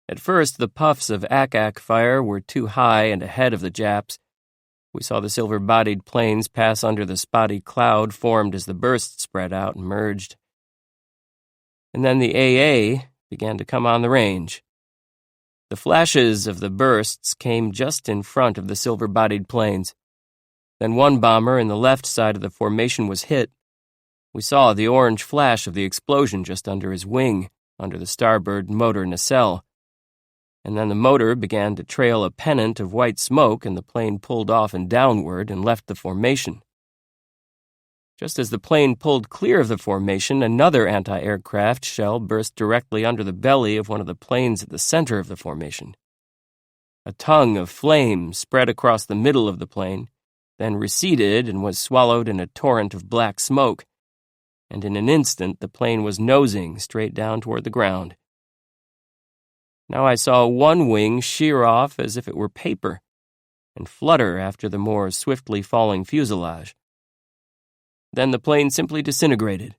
At first, the puffs of ack-ack fire were too high and ahead of the Japs. We saw the silver-bodied planes pass under the spotty cloud formed as the burst spread out and merged. And then the AA began to come on the range. The flashes of the bursts came just in front of the silver-bodied planes. Then one bomber in the left side of the formation was hit. We saw the orange flash of the explosion just under his wing, under the starboard motor nacelle. And then the motor began to trail a pennant of white smoke, and the plane pulled off and downward and left the formation. Just as the plane pulled clear of the formation, another anti-aircraft shell burst directly under the belly of one of the planes at the center of the formation. A tongue of flame spread across the middle of the plane, then receded and was swallowed in a torrent of black smoke, and in an instant the plane was nosing straight down toward the ground. Now I saw one wing shear off as if it were paper, and flutter after the more swiftly falling fuselage. Then the plane simply disintegrated,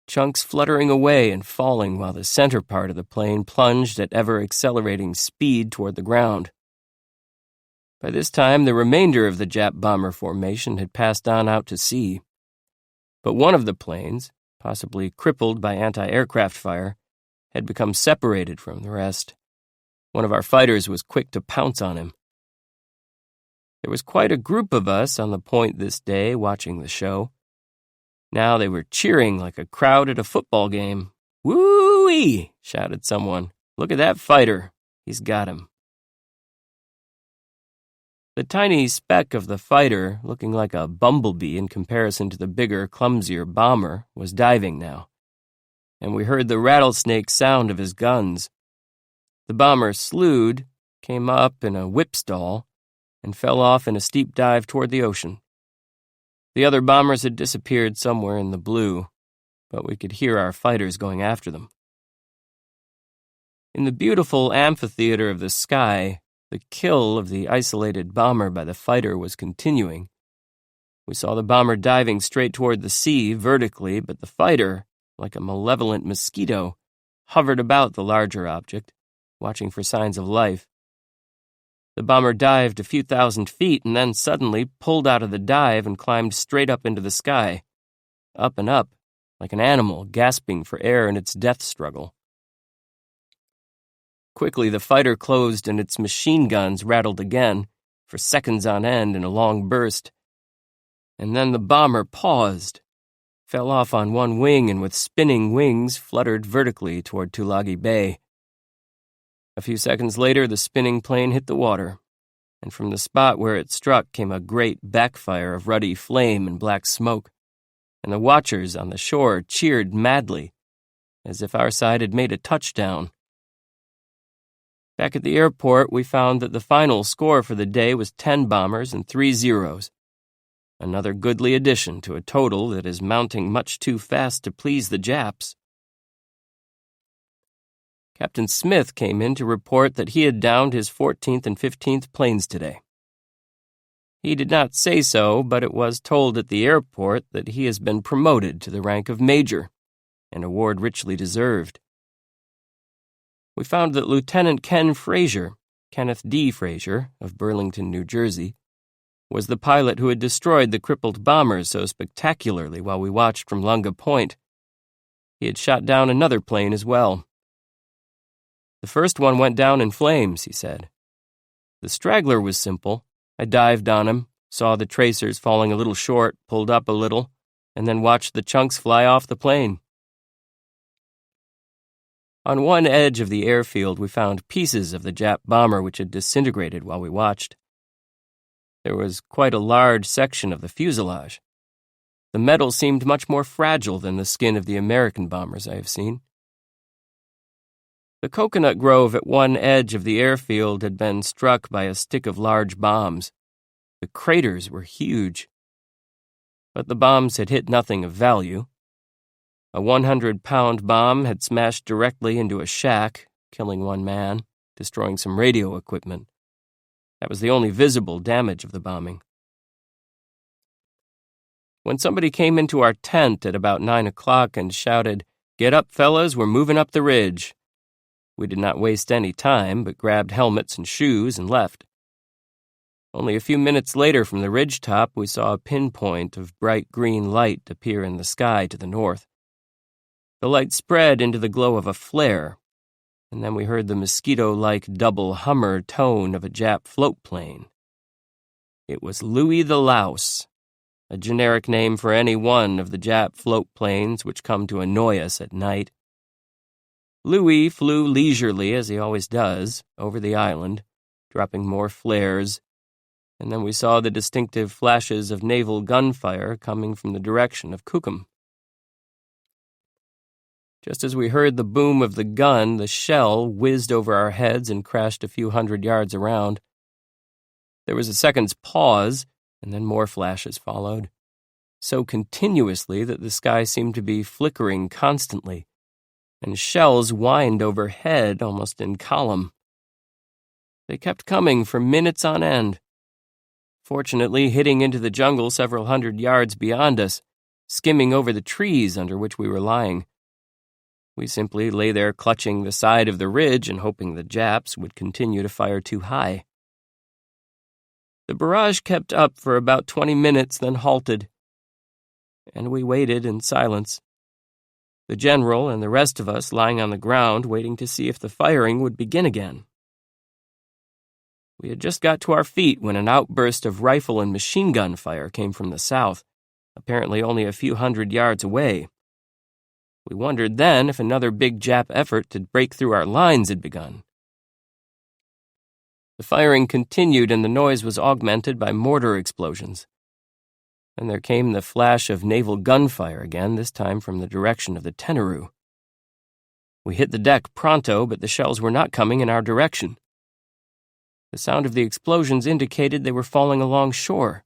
chunks fluttering away and falling while the center part of the plane plunged at ever-accelerating speed toward the ground. By this time, the remainder of the Jap bomber formation had passed on out to sea. But one of the planes, possibly crippled by anti-aircraft fire, had become separated from the rest. One of our fighters was quick to pounce on him. There was quite a group of us on the point this day watching the show. Now they were cheering like a crowd at a football game, "Woo-wee!" shouted someone. "Look at that fighter. He's got him." The tiny speck of the fighter, looking like a bumblebee in comparison to the bigger, clumsier bomber, was diving now, and we heard the rattlesnake sound of his guns. The bomber slewed, came up in a whip stall, and fell off in a steep dive toward the ocean. The other bombers had disappeared somewhere in the blue, but we could hear our fighters going after them. In the beautiful amphitheater of the sky, the kill of the isolated bomber by the fighter was continuing. We saw the bomber diving straight toward the sea vertically, but the fighter, like a malevolent mosquito, hovered about the larger object, watching for signs of life. The bomber dived a few thousand feet and then suddenly pulled out of the dive and climbed straight up into the sky, up and up, like an animal gasping for air in its death struggle. Quickly, the fighter closed and its machine guns rattled again, for seconds on end in a long burst. And then the bomber paused, fell off on one wing, and with spinning wings fluttered vertically toward Tulagi Bay. A few seconds later, the spinning plane hit the water, and from the spot where it struck came a great backfire of ruddy flame and black smoke, and the watchers on the shore cheered madly, as if our side had made a touchdown. Back at the airport, we found that the final score for the day was 10 bombers and 3 zeros. Another goodly addition to a total that is mounting much too fast to please the Japs. Captain Smith came in to report that he had downed his 14th and 15th planes today. He did not say so, but it was told at the airport that he has been promoted to the rank of major, an award richly deserved. We found that Lieutenant Kenneth D. Fraser, of Burlington, New Jersey, was the pilot who had destroyed the crippled bombers so spectacularly while we watched from Lunga Point. He had shot down another plane as well. "The first one went down in flames," he said. "The straggler was simple. I dived on him, saw the tracers falling a little short, pulled up a little, and then watched the chunks fly off the plane." On one edge of the airfield, we found pieces of the Jap bomber which had disintegrated while we watched. There was quite a large section of the fuselage. The metal seemed much more fragile than the skin of the American bombers I have seen. The coconut grove at one edge of the airfield had been struck by a stick of large bombs. The craters were huge. But the bombs had hit nothing of value. A 100-pound bomb had smashed directly into a shack, killing one man, destroying some radio equipment. That was the only visible damage of the bombing. When somebody came into our tent at about 9 o'clock and shouted, "Get up, fellas, we're moving up the ridge," we did not waste any time, but grabbed helmets and shoes and left. Only a few minutes later from the ridgetop, we saw a pinpoint of bright green light appear in the sky to the north. The light spread into the glow of a flare, and then we heard the mosquito-like double hummer tone of a Jap float plane. It was Louis the Louse, a generic name for any one of the Jap float planes which come to annoy us at night. Louis flew leisurely, as he always does, over the island, dropping more flares, and then we saw the distinctive flashes of naval gunfire coming from the direction of Kukum. Just as we heard the boom of the gun, the shell whizzed over our heads and crashed a few hundred yards around. There was a second's pause, and then more flashes followed, so continuously that the sky seemed to be flickering constantly, and shells whined overhead almost in column. They kept coming for minutes on end, fortunately hitting into the jungle several hundred yards beyond us, skimming over the trees under which we were lying. We simply lay there clutching the side of the ridge and hoping the Japs would continue to fire too high. The barrage kept up for about 20 minutes, then halted, and we waited in silence, the general and the rest of us lying on the ground waiting to see if the firing would begin again. We had just got to our feet when an outburst of rifle and machine gun fire came from the south, apparently only a few hundred yards away. We wondered then if another big Jap effort to break through our lines had begun. The firing continued and the noise was augmented by mortar explosions. Then there came the flash of naval gunfire again, this time from the direction of the Tenaru. We hit the deck pronto, but the shells were not coming in our direction. The sound of the explosions indicated they were falling along shore.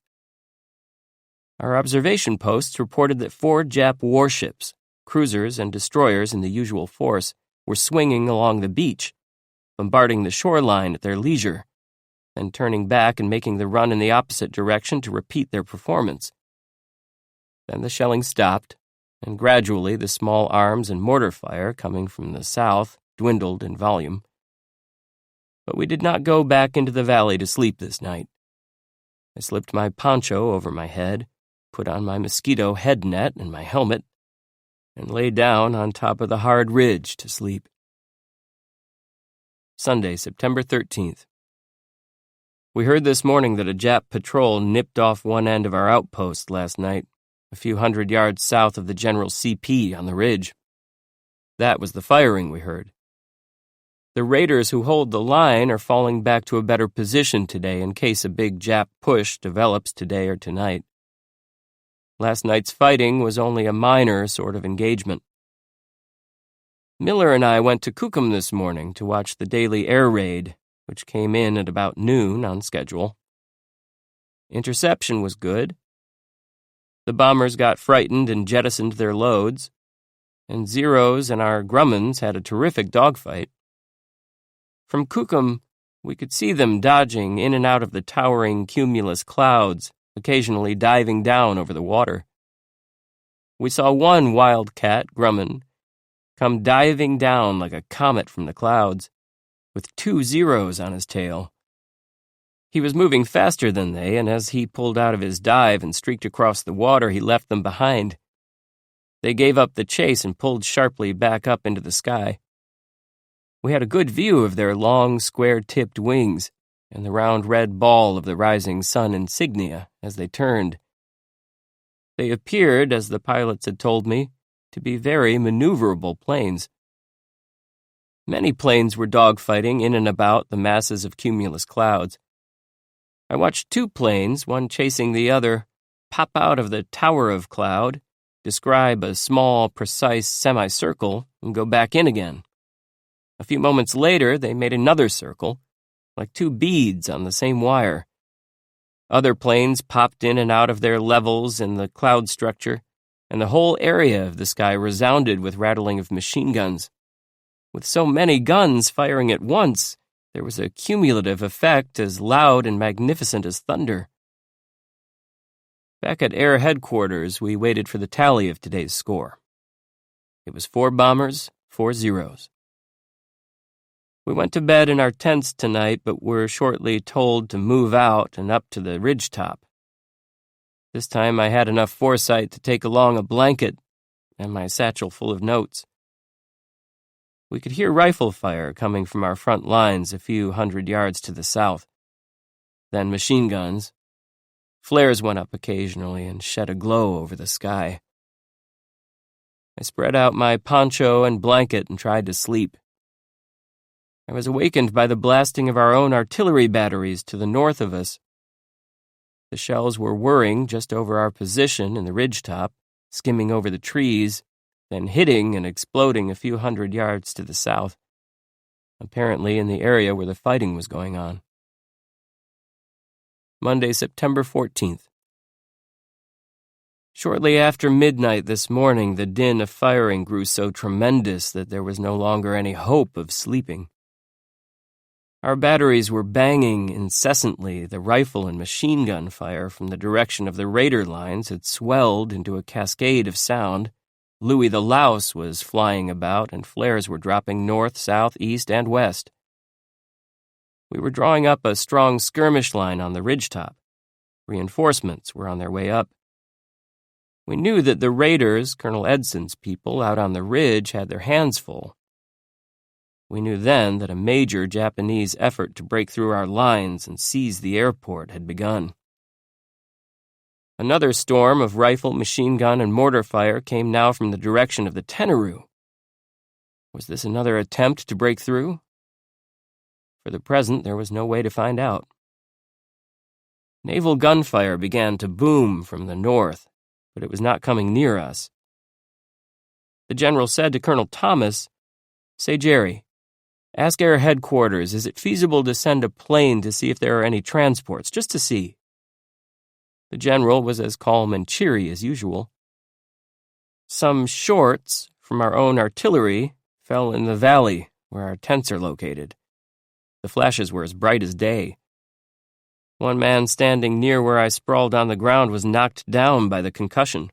Our observation posts reported that 4 Jap warships, cruisers and destroyers in the usual force, were swinging along the beach, bombarding the shoreline at their leisure, then turning back and making the run in the opposite direction to repeat their performance. Then the shelling stopped, and gradually the small arms and mortar fire coming from the south dwindled in volume. But we did not go back into the valley to sleep this night. I slipped my poncho over my head, put on my mosquito head net and my helmet, and lay down on top of the hard ridge to sleep. Sunday, September 13th. We heard this morning that a Jap patrol nipped off one end of our outpost last night, a few hundred yards south of the general CP on the ridge. That was the firing we heard. The raiders who hold the line are falling back to a better position today in case a big Jap push develops today or tonight. Last night's fighting was only a minor sort of engagement. Miller and I went to Kukum this morning to watch the daily air raid, which came in at about noon on schedule. Interception was good. The bombers got frightened and jettisoned their loads, and Zeros and our Grummans had a terrific dogfight. From Kukum, we could see them dodging in and out of the towering cumulus clouds, occasionally diving down over the water. We saw one wildcat, Grumman, come diving down like a comet from the clouds, with 2 Zeros on his tail. He was moving faster than they, and as he pulled out of his dive and streaked across the water, he left them behind. They gave up the chase and pulled sharply back up into the sky. We had a good view of their long, square-tipped wings and the round red ball of the rising sun insignia as they turned. They appeared, as the pilots had told me, to be very maneuverable planes. Many planes were dogfighting in and about the masses of cumulus clouds. I watched 2 planes, one chasing the other, pop out of the tower of cloud, describe a small, precise semicircle, and go back in again. A few moments later, they made another circle, like 2 beads on the same wire. Other planes popped in and out of their levels in the cloud structure, and the whole area of the sky resounded with rattling of machine guns. With so many guns firing at once, there was a cumulative effect as loud and magnificent as thunder. Back at Air Headquarters, we waited for the tally of today's score. It was 4 bombers, 4 Zeros. We went to bed in our tents tonight, but were shortly told to move out and up to the ridgetop. This time I had enough foresight to take along a blanket and my satchel full of notes. We could hear rifle fire coming from our front lines a few hundred yards to the south. Then machine guns. Flares went up occasionally and shed a glow over the sky. I spread out my poncho and blanket and tried to sleep. I was awakened by the blasting of our own artillery batteries to the north of us. The shells were whirring just over our position in the ridgetop, skimming over the trees, then hitting and exploding a few hundred yards to the south, apparently in the area where the fighting was going on. Monday, September 14th. Shortly after midnight this morning, the din of firing grew so tremendous that there was no longer any hope of sleeping. Our batteries were banging incessantly. The rifle and machine gun fire from the direction of the raider lines had swelled into a cascade of sound. Louis the Louse was flying about, and flares were dropping north, south, east, and west. We were drawing up a strong skirmish line on the ridgetop. Reinforcements were on their way up. We knew that the raiders, Colonel Edson's people out on the ridge, had their hands full. We knew then that a major Japanese effort to break through our lines and seize the airport had begun. Another storm of rifle, machine gun, and mortar fire came now from the direction of the Tenaru. Was this another attempt to break through? For the present, there was no way to find out. Naval gunfire began to boom from the north, but it was not coming near us. The general said to Colonel Thomas, "Say, Jerry, ask Air Headquarters, is it feasible to send a plane to see if there are any transports, just to see?" The general was as calm and cheery as usual. Some shorts from our own artillery fell in the valley where our tents are located. The flashes were as bright as day. One man standing near where I sprawled on the ground was knocked down by the concussion.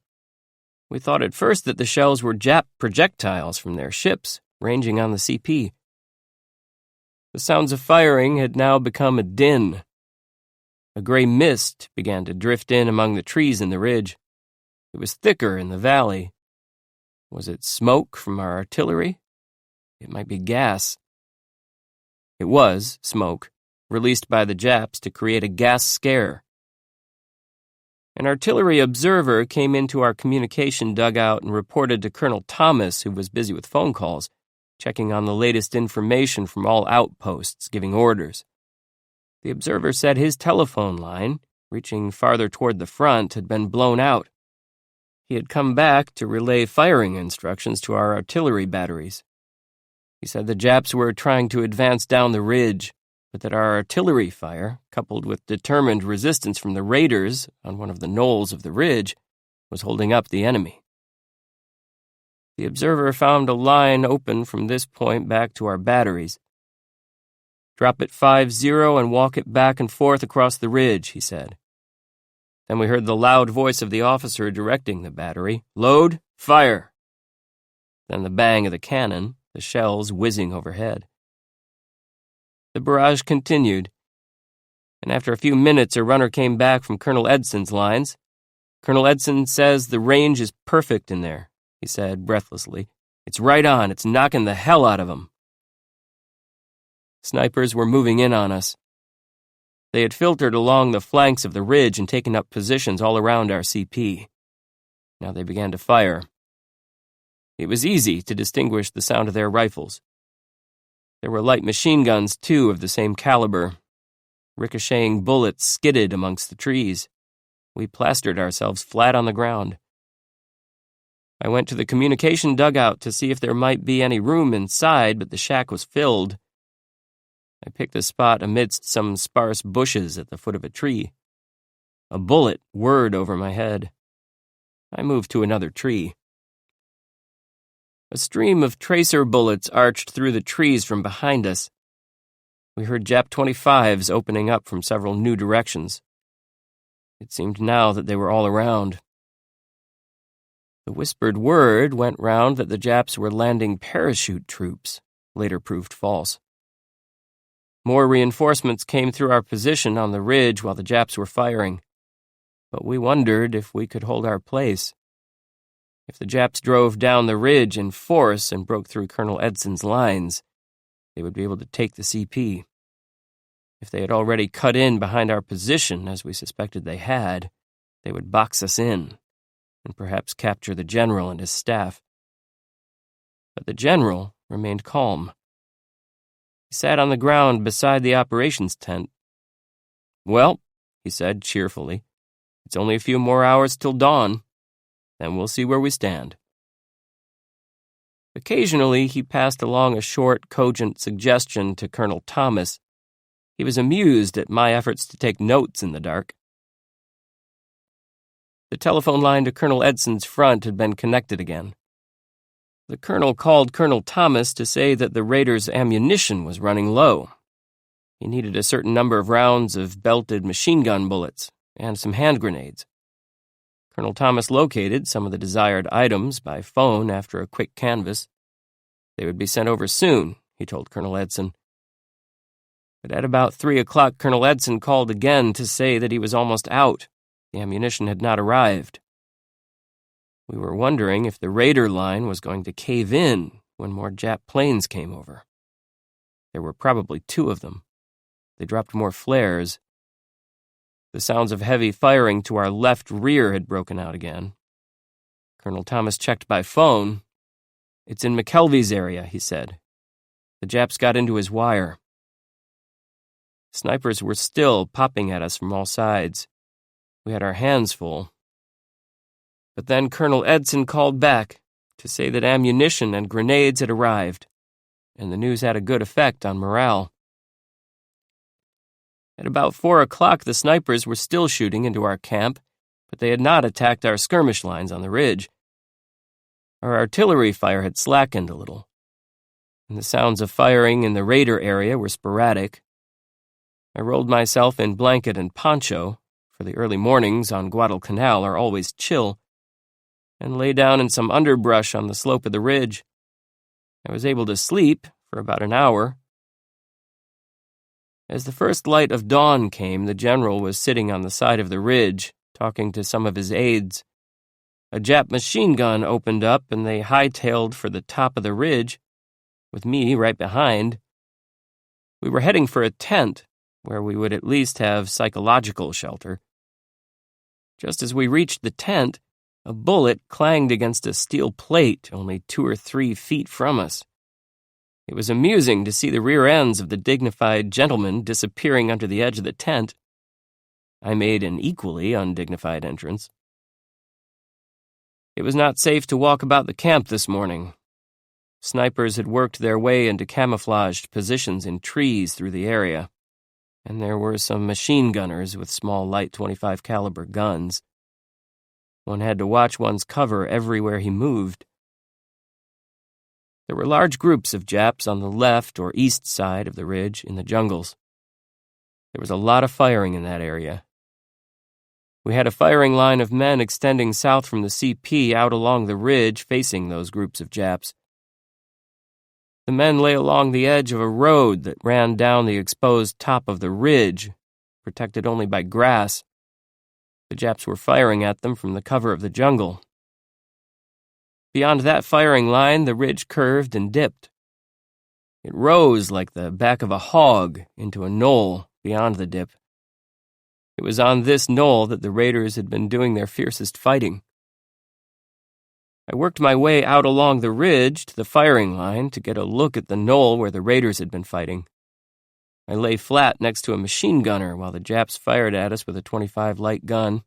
We thought at first that the shells were Jap projectiles from their ships, ranging on the CP. The sounds of firing had now become a din. A gray mist began to drift in among the trees in the ridge. It was thicker in the valley. Was it smoke from our artillery? It might be gas. It was smoke, released by the Japs to create a gas scare. An artillery observer came into our communication dugout and reported to Colonel Thomas, who was busy with phone calls, checking on the latest information from all outposts, giving orders. The observer said his telephone line, reaching farther toward the front, had been blown out. He had come back to relay firing instructions to our artillery batteries. He said the Japs were trying to advance down the ridge, but that our artillery fire, coupled with determined resistance from the raiders on one of the knolls of the ridge, was holding up the enemy. The observer found a line open from this point back to our batteries. "Drop it 5-0 and walk it back and forth across the ridge," he said. Then we heard the loud voice of the officer directing the battery, "Load, fire!" Then the bang of the cannon, the shells whizzing overhead. The barrage continued, and after a few minutes a runner came back from Colonel Edson's lines. "Colonel Edson says the range is perfect in there," he said breathlessly. "It's right on. It's knocking the hell out of them." Snipers were moving in on us. They had filtered along the flanks of the ridge and taken up positions all around our CP. Now they began to fire. It was easy to distinguish the sound of their rifles. There were light machine guns, too, of the same caliber. Ricocheting bullets skidded amongst the trees. We plastered ourselves flat on the ground. I went to the communication dugout to see if there might be any room inside, but the shack was filled. I picked a spot amidst some sparse bushes at the foot of a tree. A bullet whirred over my head. I moved to another tree. A stream of tracer bullets arched through the trees from behind us. We heard Jap 25s opening up from several new directions. It seemed now that they were all around. The whispered word went round that the Japs were landing parachute troops, later proved false. More reinforcements came through our position on the ridge while the Japs were firing, but we wondered if we could hold our place. If the Japs drove down the ridge in force and broke through Colonel Edson's lines, they would be able to take the CP. If they had already cut in behind our position, as we suspected they had, they would box us in and perhaps capture the general and his staff. But the general remained calm. He sat on the ground beside the operations tent. "Well," he said cheerfully, "it's only a few more hours till dawn. Then we'll see where we stand." Occasionally, he passed along a short, cogent suggestion to Colonel Thomas. He was amused at my efforts to take notes in the dark. The telephone line to Colonel Edson's front had been connected again. The colonel called Colonel Thomas to say that the raiders' ammunition was running low. He needed a certain number of rounds of belted machine gun bullets and some hand grenades. Colonel Thomas located some of the desired items by phone after a quick canvass. They would be sent over soon, he told Colonel Edson. But at about 3 o'clock, Colonel Edson called again to say that he was almost out. The ammunition had not arrived. We were wondering if the raider line was going to cave in when more Jap planes came over. There were probably 2 of them. They dropped more flares. The sounds of heavy firing to our left rear had broken out again. Colonel Thomas checked by phone. "It's in McKelvey's area," he said. "The Japs got into his wire." Snipers were still popping at us from all sides. We had our hands full. But then Colonel Edson called back to say that ammunition and grenades had arrived, and the news had a good effect on morale. At about 4 o'clock, the snipers were still shooting into our camp, but they had not attacked our skirmish lines on the ridge. Our artillery fire had slackened a little, and the sounds of firing in the raider area were sporadic. I rolled myself in blanket and poncho, for the early mornings on Guadalcanal are always chill, and lay down in some underbrush on the slope of the ridge. I was able to sleep for about an hour. As the first light of dawn came, the general was sitting on the side of the ridge, talking to some of his aides. A Jap machine gun opened up, and they hightailed for the top of the ridge, with me right behind. We were heading for a tent, where we would at least have psychological shelter. Just as we reached the tent, a bullet clanged against a steel plate only 2 or 3 feet from us. It was amusing to see the rear ends of the dignified gentlemen disappearing under the edge of the tent. I made an equally undignified entrance. It was not safe to walk about the camp this morning. Snipers had worked their way into camouflaged positions in trees through the area, and there were some machine gunners with small light .25 caliber guns. One had to watch one's cover everywhere he moved. There were large groups of Japs on the left or east side of the ridge in the jungles. There was a lot of firing in that area. We had a firing line of men extending south from the CP out along the ridge facing those groups of Japs. The men lay along the edge of a road that ran down the exposed top of the ridge, protected only by grass. The Japs were firing at them from the cover of the jungle. Beyond that firing line, the ridge curved and dipped. It rose like the back of a hog into a knoll beyond the dip. It was on this knoll that the raiders had been doing their fiercest fighting. I worked my way out along the ridge to the firing line to get a look at the knoll where the raiders had been fighting. I lay flat next to a machine gunner while the Japs fired at us with a .25 light gun.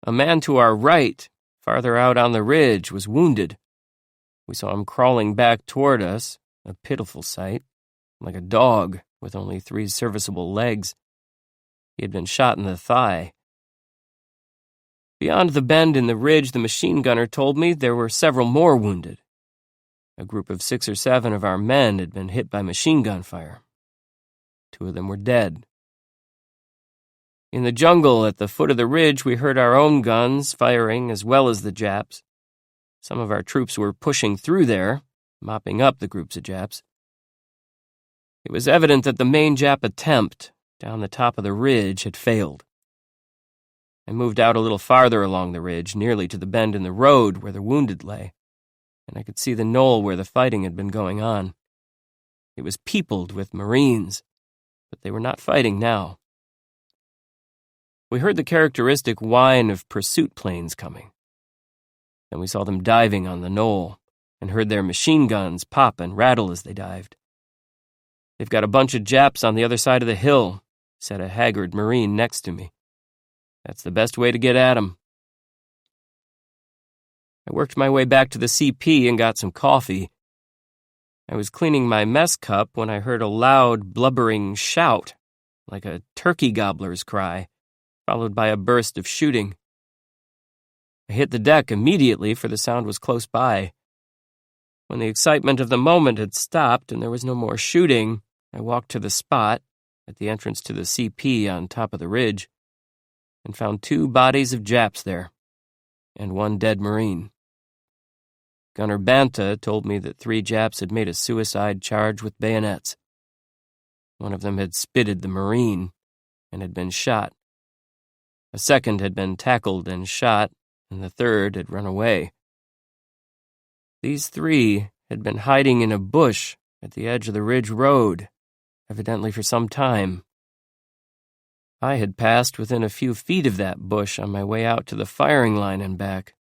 A man to our right, farther out on the ridge, was wounded. We saw him crawling back toward us, a pitiful sight, like a dog with only 3 serviceable legs. He had been shot in the thigh. Beyond the bend in the ridge, the machine gunner told me there were several more wounded. A group of 6 or 7 of our men had been hit by machine gun fire. 2 of them were dead. In the jungle at the foot of the ridge, we heard our own guns firing as well as the Japs. Some of our troops were pushing through there, mopping up the groups of Japs. It was evident that the main Jap attempt down the top of the ridge had failed. I moved out a little farther along the ridge, nearly to the bend in the road where the wounded lay, and I could see the knoll where the fighting had been going on. It was peopled with Marines, but they were not fighting now. We heard the characteristic whine of pursuit planes coming. Then we saw them diving on the knoll and heard their machine guns pop and rattle as they dived. "They've got a bunch of Japs on the other side of the hill," said a haggard Marine next to me. "That's the best way to get at 'em." I worked my way back to the CP and got some coffee. I was cleaning my mess cup when I heard a loud, blubbering shout, like a turkey gobbler's cry, followed by a burst of shooting. I hit the deck immediately, for the sound was close by. When the excitement of the moment had stopped and there was no more shooting, I walked to the spot, at the entrance to the CP on top of the ridge, and found 2 bodies of Japs there, and 1 dead Marine. Gunner Banta told me that 3 Japs had made a suicide charge with bayonets. One of them had spitted the Marine and had been shot. A second had been tackled and shot, and the third had run away. These 3 had been hiding in a bush at the edge of the ridge road, evidently for some time. I had passed within a few feet of that bush on my way out to the firing line and back.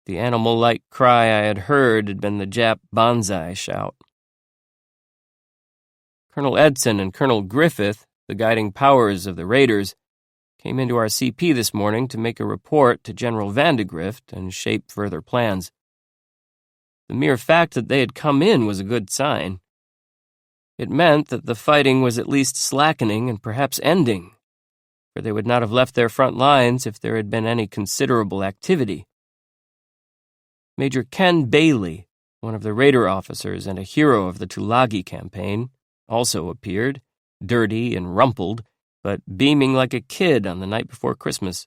The animal-like cry I had heard had been the Jap banzai shout. Colonel Edson and Colonel Griffith, the guiding powers of the raiders, came into our CP this morning to make a report to General Vandegrift and shape further plans. The mere fact that they had come in was a good sign. It meant that the fighting was at least slackening and perhaps ending, for they would not have left their front lines if there had been any considerable activity. Major Ken Bailey, one of the raider officers and a hero of the Tulagi campaign, also appeared, dirty and rumpled, but beaming like a kid on the night before Christmas.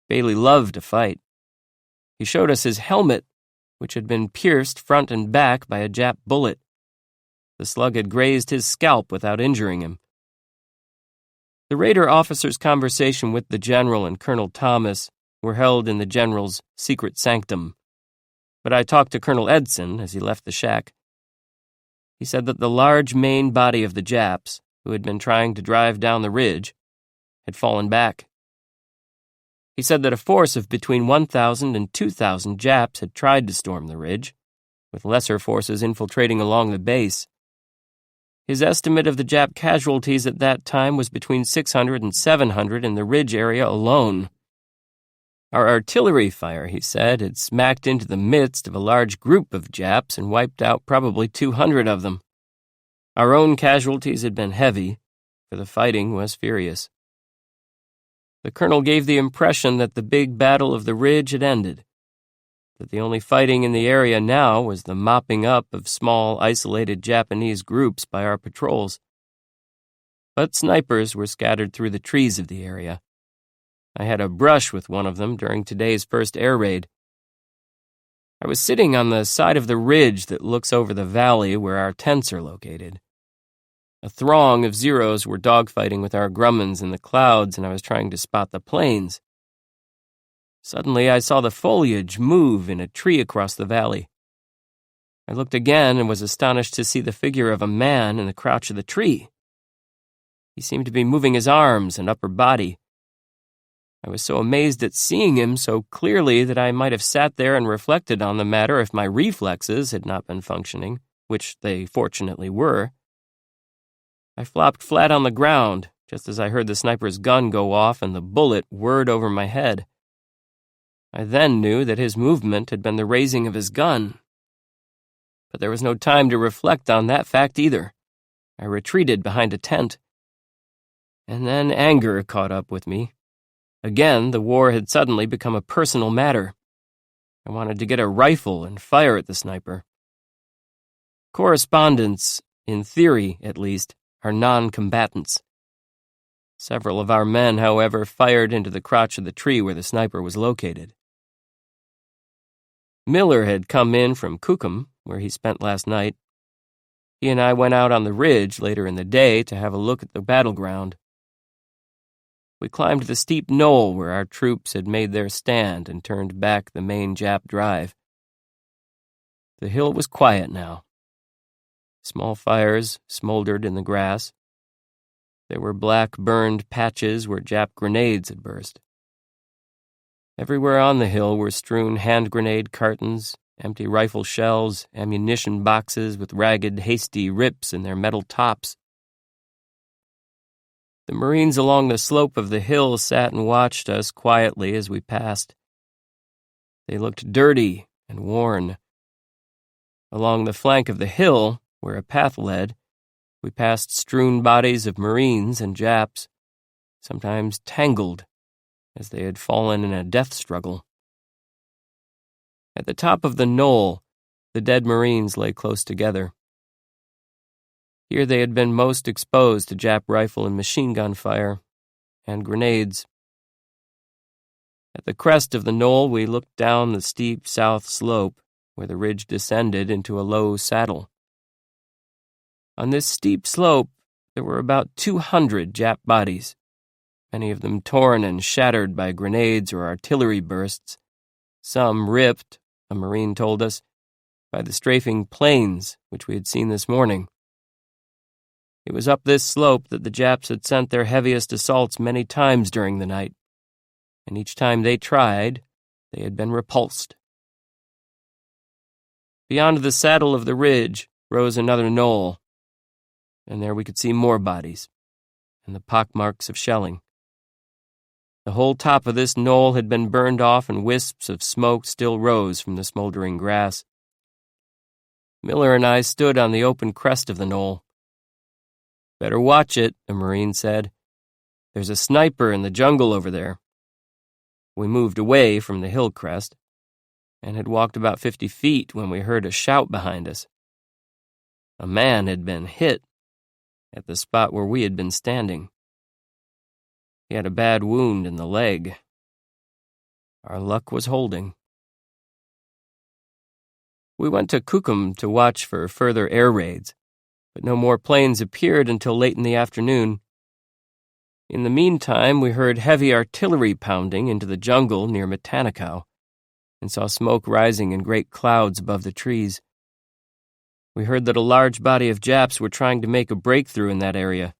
Bailey loved to fight. He showed us his helmet, which had been pierced front and back by a Jap bullet. The slug had grazed his scalp without injuring him. The raider officer's conversation with the general and Colonel Thomas were held in the general's secret sanctum, but I talked to Colonel Edson as he left the shack. He said that the large main body of the Japs, who had been trying to drive down the ridge, had fallen back. He said that a force of between 1,000 and 2,000 Japs had tried to storm the ridge, with lesser forces infiltrating along the base. His estimate of the Jap casualties at that time was between 600 and 700 in the ridge area alone. Our artillery fire, he said, had smacked into the midst of a large group of Japs and wiped out probably 200 of them. Our own casualties had been heavy, for the fighting was furious. The colonel gave the impression that the big battle of the ridge had ended, that the only fighting in the area now was the mopping up of small, isolated Japanese groups by our patrols. But snipers were scattered through the trees of the area. I had a brush with one of them during today's first air raid. I was sitting on the side of the ridge that looks over the valley where our tents are located. A throng of Zeros were dogfighting with our Grummans in the clouds, and I was trying to spot the planes. Suddenly, I saw the foliage move in a tree across the valley. I looked again and was astonished to see the figure of a man in the crouch of the tree. He seemed to be moving his arms and upper body. I was so amazed at seeing him so clearly that I might have sat there and reflected on the matter if my reflexes had not been functioning, which they fortunately were. I flopped flat on the ground just as I heard the sniper's gun go off and the bullet whirred over my head. I then knew that his movement had been the raising of his gun. But there was no time to reflect on that fact either. I retreated behind a tent. And then anger caught up with me. Again, the war had suddenly become a personal matter. I wanted to get a rifle and fire at the sniper. Correspondents, in theory at least, are non-combatants. Several of our men, however, fired into the crotch of the tree where the sniper was located. Miller had come in from Kukum, where he spent last night. He and I went out on the ridge later in the day to have a look at the battleground. We climbed the steep knoll where our troops had made their stand and turned back the main Jap drive. The hill was quiet now. Small fires smoldered in the grass. There were black burned patches where Jap grenades had burst. Everywhere on the hill were strewn hand grenade cartons, empty rifle shells, ammunition boxes with ragged, hasty rips in their metal tops. The Marines along the slope of the hill sat and watched us quietly as we passed. They looked dirty and worn. Along the flank of the hill, where a path led, we passed strewn bodies of Marines and Japs, sometimes tangled, as they had fallen in a death struggle. At the top of the knoll, the dead Marines lay close together. Here they had been most exposed to Jap rifle and machine gun fire, and grenades. At the crest of the knoll, we looked down the steep south slope, where the ridge descended into a low saddle. On this steep slope, there were about 200 Jap bodies, many of them torn and shattered by grenades or artillery bursts, some ripped, a Marine told us, by the strafing planes which we had seen this morning. It was up this slope that the Japs had sent their heaviest assaults many times during the night, and each time they tried, they had been repulsed. Beyond the saddle of the ridge rose another knoll, and there we could see more bodies and the pockmarks of shelling. The whole top of this knoll had been burned off, and wisps of smoke still rose from the smoldering grass. Miller and I stood on the open crest of the knoll. "Better watch it," a Marine said. "There's a sniper in the jungle over there." We moved away from the hill crest and had walked about 50 feet when we heard a shout behind us. A man had been hit at the spot where we had been standing. He had a bad wound in the leg. Our luck was holding. We went to Kukum to watch for further air raids, but no more planes appeared until late in the afternoon. In the meantime, we heard heavy artillery pounding into the jungle near Matanikau and saw smoke rising in great clouds above the trees. We heard that a large body of Japs were trying to make a breakthrough in that area.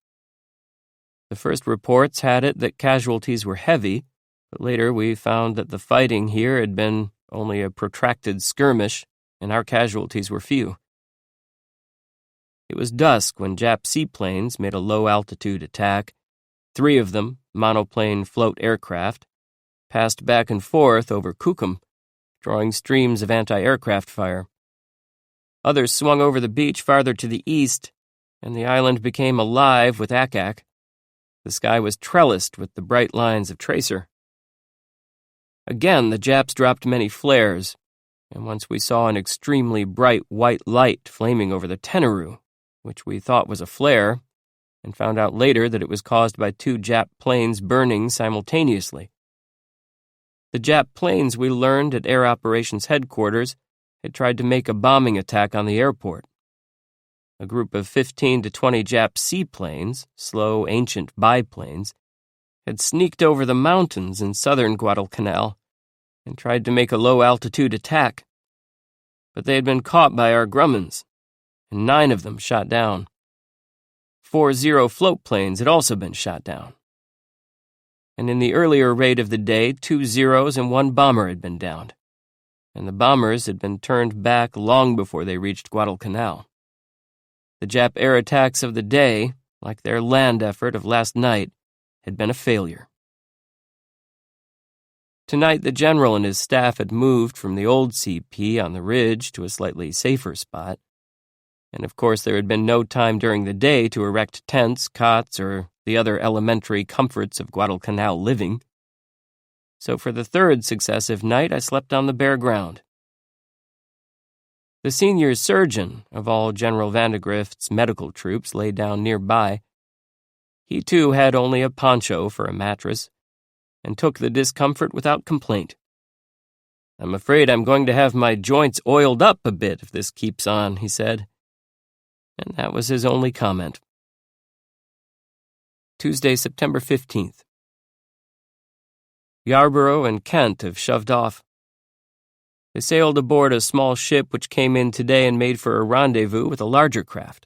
The first reports had it that casualties were heavy, but later we found that the fighting here had been only a protracted skirmish, and our casualties were few. It was dusk when Jap seaplanes made a low-altitude attack. 3 of them, monoplane float aircraft, passed back and forth over Kukum, drawing streams of anti-aircraft fire. Others swung over the beach farther to the east, and the island became alive with ack-ack. The sky was trellised with the bright lines of tracer. Again, the Japs dropped many flares, and once we saw an extremely bright white light flaming over the Tenaru, which we thought was a flare, and found out later that it was caused by 2 Jap planes burning simultaneously. The Jap planes, we learned at Air Operations Headquarters, had tried to make a bombing attack on the airport. A group of 15 to 20 Jap seaplanes, slow, ancient biplanes, had sneaked over the mountains in southern Guadalcanal and tried to make a low-altitude attack. But they had been caught by our Grummons, and 9 of them shot down. 4 Zero float planes had also been shot down. And in the earlier raid of the day, 2 Zeros and 1 bomber had been downed, and the bombers had been turned back long before they reached Guadalcanal. The Jap air attacks of the day, like their land effort of last night, had been a failure. Tonight, the general and his staff had moved from the old CP on the ridge to a slightly safer spot, and of course there had been no time during the day to erect tents, cots, or the other elementary comforts of Guadalcanal living. So for the 3rd successive night, I slept on the bare ground. The senior surgeon of all General Vandegrift's medical troops lay down nearby. He too had only a poncho for a mattress, and took the discomfort without complaint. "I'm afraid I'm going to have my joints oiled up a bit if this keeps on," he said. And that was his only comment. Tuesday, September 15th. Yarborough and Kent have shoved off. They sailed aboard a small ship which came in today and made for a rendezvous with a larger craft.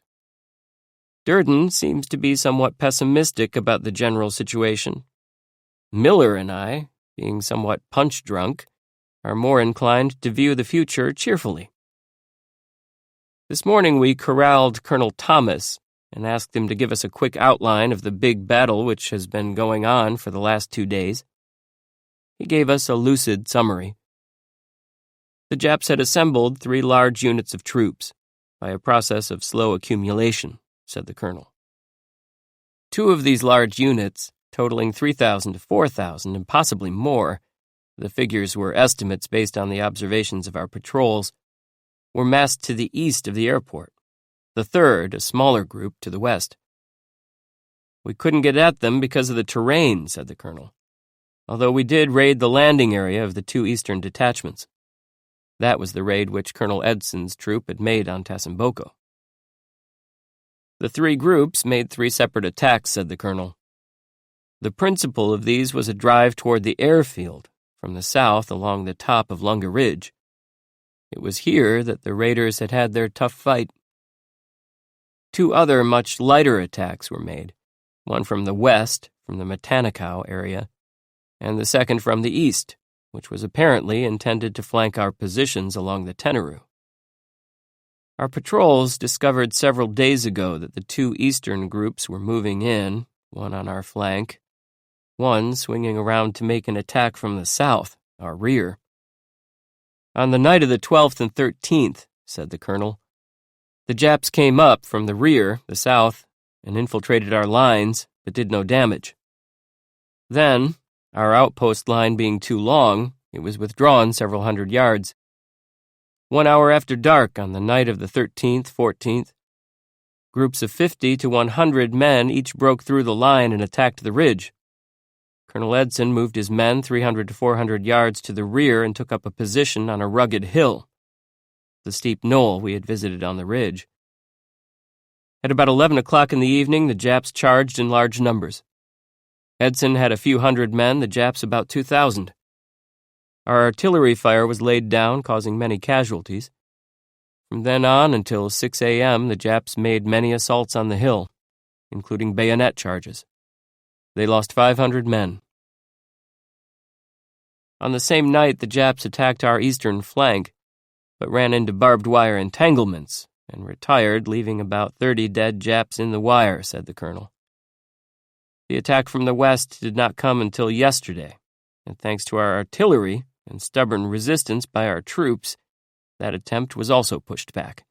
Durden seems to be somewhat pessimistic about the general situation. Miller and I, being somewhat punch-drunk, are more inclined to view the future cheerfully. This morning we corralled Colonel Thomas and asked him to give us a quick outline of the big battle which has been going on for the last 2 days. He gave us a lucid summary. The Japs had assembled 3 large units of troops by a process of slow accumulation, said the colonel. 2 of these large units, totaling 3,000 to 4,000 and possibly more, the figures were estimates based on the observations of our patrols, were massed to the east of the airport, the 3rd, a smaller group, to the west. "We couldn't get at them because of the terrain," said the colonel, although we did raid the landing area of the 2 eastern detachments. That was the raid which Colonel Edson's troop had made on Tasamboko. "The 3 groups made 3 separate attacks," said the colonel. "The principal of these was a drive toward the airfield from the south along the top of Lunga Ridge. It was here that the raiders had had their tough fight. Two other much lighter attacks were made, one from the west, from the Matanakaw area, and the second from the east, which was apparently intended to flank our positions along the Tenaru. Our patrols discovered several days ago that the two eastern groups were moving in, one on our flank, one swinging around to make an attack from the south, our rear. On the night of the 12th and 13th, said the colonel, the Japs came up from the rear, the south, and infiltrated our lines, but did no damage. Then, our outpost line being too long, it was withdrawn several hundred yards. 1 hour after dark on the night of the 13th, 14th, groups of 50 to 100 men each broke through the line and attacked the ridge. Colonel Edson moved his men 300 to 400 yards to the rear and took up a position on a rugged hill, the steep knoll we had visited on the ridge. At about 11 o'clock in the evening, the Japs charged in large numbers. Edson had a few hundred men, the Japs about 2,000. Our artillery fire was laid down, causing many casualties. From then on until 6 a.m., the Japs made many assaults on the hill, including bayonet charges. They lost 500 men. On the same night, the Japs attacked our eastern flank, but ran into barbed wire entanglements and retired, leaving about 30 dead Japs in the wire, said the colonel. The attack from the west did not come until yesterday, and thanks to our artillery and stubborn resistance by our troops, that attempt was also pushed back.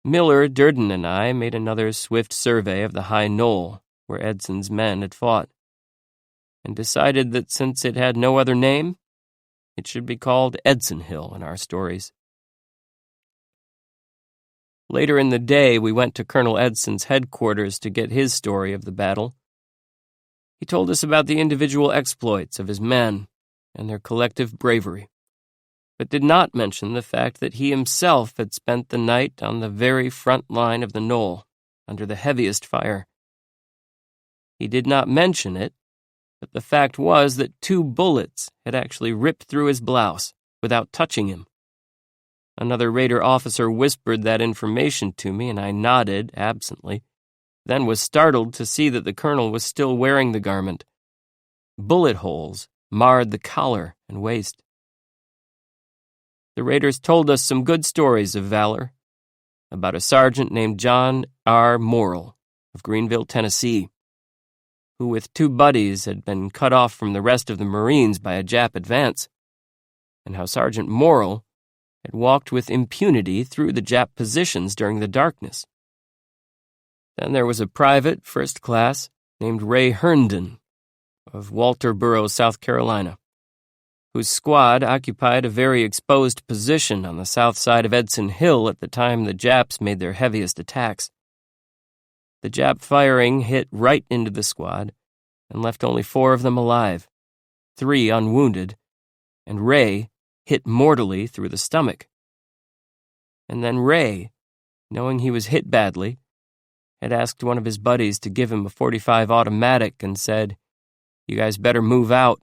Miller, Durden, and I made another swift survey of the high knoll where Edson's men had fought, and decided that since it had no other name, it should be called Edson Hill in our stories. Later in the day, we went to Colonel Edson's headquarters to get his story of the battle. He told us about the individual exploits of his men and their collective bravery, but did not mention the fact that he himself had spent the night on the very front line of the knoll, under the heaviest fire. He did not mention it, but the fact was that 2 bullets had actually ripped through his blouse without touching him. Another Raider officer whispered that information to me, and I nodded absently, then was startled to see that the colonel was still wearing the garment. Bullet holes marred the collar and waist. The Raiders told us some good stories of valor, about a sergeant named John R. Morrill of Greenville, Tennessee, who with 2 buddies had been cut off from the rest of the Marines by a Jap advance, and how Sergeant Morrill had walked with impunity through the Jap positions during the darkness. Then there was a private, first class, named Ray Herndon of Walterboro, South Carolina, whose squad occupied a very exposed position on the south side of Edson Hill at the time the Japs made their heaviest attacks. The Jap firing hit right into the squad and left only 4 of them alive, 3 unwounded, and Ray hit mortally through the stomach. And then Ray, knowing he was hit badly, had asked one of his buddies to give him a .45 automatic and said, "You guys better move out.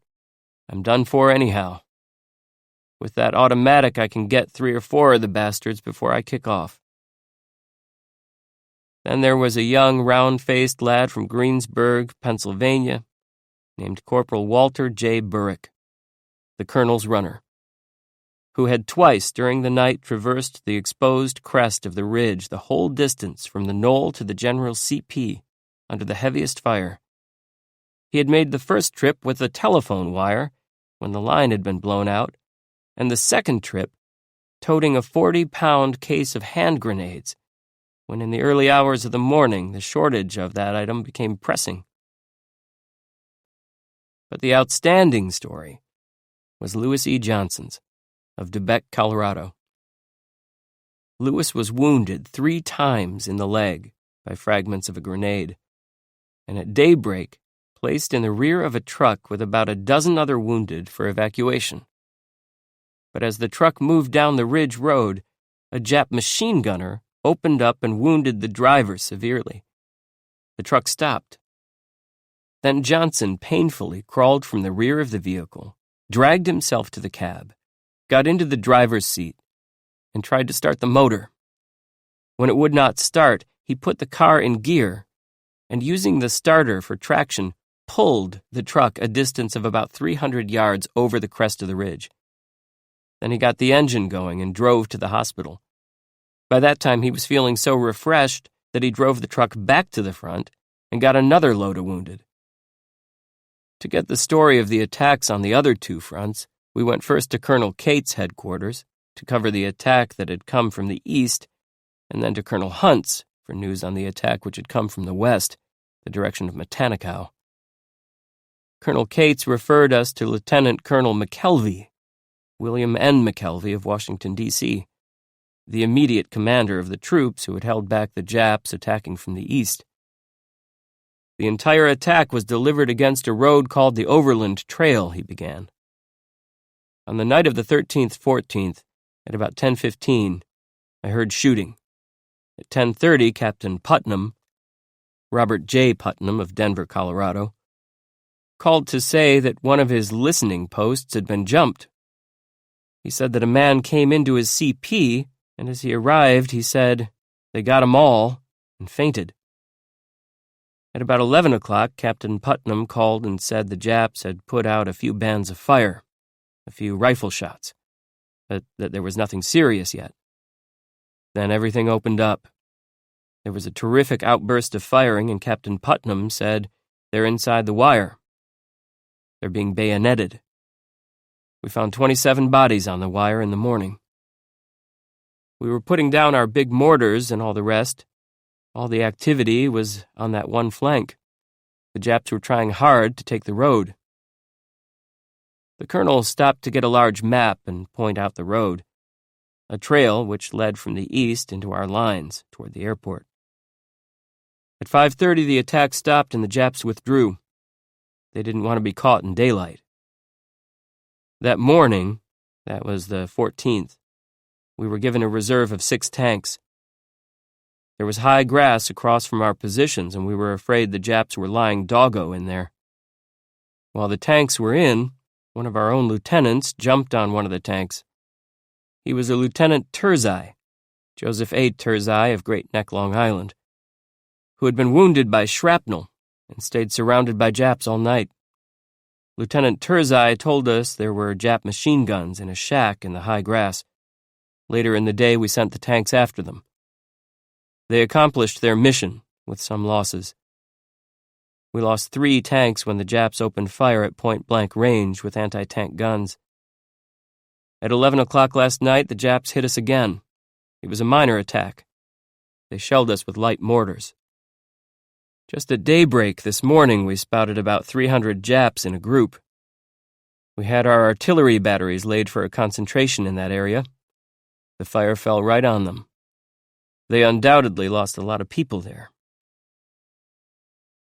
I'm done for anyhow. With that automatic, I can get 3 or 4 of the bastards before I kick off." Then there was a young, round-faced lad from Greensburg, Pennsylvania, named Corporal Walter J. Burrick, the colonel's runner, who had twice during the night traversed the exposed crest of the ridge the whole distance from the knoll to the General CP under the heaviest fire. He had made the first trip with a telephone wire when the line had been blown out, and the second trip toting a 40-pound case of hand grenades when in the early hours of the morning the shortage of that item became pressing. But the outstanding story was Lewis E. Johnson's, of DeBeck, Colorado. Lewis was wounded 3 times in the leg by fragments of a grenade, and at daybreak placed in the rear of a truck with about a dozen other wounded for evacuation. But as the truck moved down the ridge road, a Jap machine gunner opened up and wounded the driver severely. The truck stopped. Then Johnson painfully crawled from the rear of the vehicle, dragged himself to the cab, got into the driver's seat, and tried to start the motor. When it would not start, he put the car in gear and, using the starter for traction, pulled the truck a distance of about 300 yards over the crest of the ridge. Then he got the engine going and drove to the hospital. By that time, he was feeling so refreshed that he drove the truck back to the front and got another load of wounded. To get the story of the attacks on the other two fronts, we went first to Colonel Cates' headquarters to cover the attack that had come from the east, and then to Colonel Hunt's for news on the attack which had come from the west, the direction of Matanicow. Colonel Cates referred us to Lieutenant Colonel McKelvey, William N. McKelvey of Washington, D.C., the immediate commander of the troops who had held back the Japs attacking from the east. The entire attack was delivered against a road called the Overland Trail, he began. On the night of the 13th, 14th, at about 10:15, I heard shooting. At 10:30, Captain Putnam, Robert J. Putnam of Denver, Colorado, called to say that one of his listening posts had been jumped. He said that a man came into his CP, and as he arrived, he said, "They got 'em all," and fainted. At about 11 o'clock, Captain Putnam called and said the Japs had put out a few bands of fire, a few rifle shots, but that there was nothing serious yet. Then everything opened up. There was a terrific outburst of firing, and Captain Putnam said, "They're inside the wire. They're being bayoneted." We found 27 bodies on the wire in the morning. We were putting down our big mortars and all the rest. All the activity was on that one flank. The Japs were trying hard to take the road. The colonel stopped to get a large map and point out the road, a trail which led from the east into our lines toward the airport. At 5:30, the attack stopped and the Japs withdrew. They didn't want to be caught in daylight. That morning, that was the 14th, we were given a reserve of 6 tanks. There was high grass across from our positions, and we were afraid the Japs were lying doggo in there. While the tanks were in, one of our own lieutenants jumped on one of the tanks. He was a Lieutenant Terzai, Joseph A. Terzai of Great Neck, Long Island, who had been wounded by shrapnel and stayed surrounded by Japs all night. Lieutenant Terzai told us there were Jap machine guns in a shack in the high grass. Later in the day, we sent the tanks after them. They accomplished their mission with some losses. We lost 3 tanks when the Japs opened fire at point-blank range with anti-tank guns. At 11 o'clock last night, the Japs hit us again. It was a minor attack. They shelled us with light mortars. Just at daybreak this morning, we spotted about 300 Japs in a group. We had our artillery batteries laid for a concentration in that area. The fire fell right on them. They undoubtedly lost a lot of people there.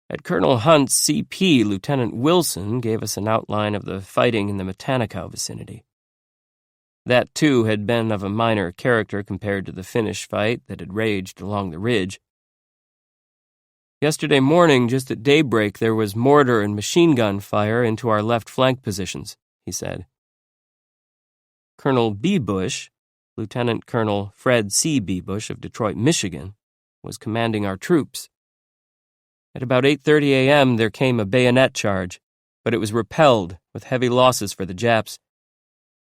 At Colonel Hunt's CP, Lieutenant Wilson gave us an outline of the fighting in the Matanicow vicinity. That, too, had been of a minor character compared to the Finnish fight that had raged along the ridge. Yesterday morning, just at daybreak, there was mortar and machine gun fire into our left flank positions, he said. Colonel B. Bush, Lieutenant Colonel Fred C. B. Bush of Detroit, Michigan, was commanding our troops. At about 8:30 a.m., there came a bayonet charge, but it was repelled with heavy losses for the Japs.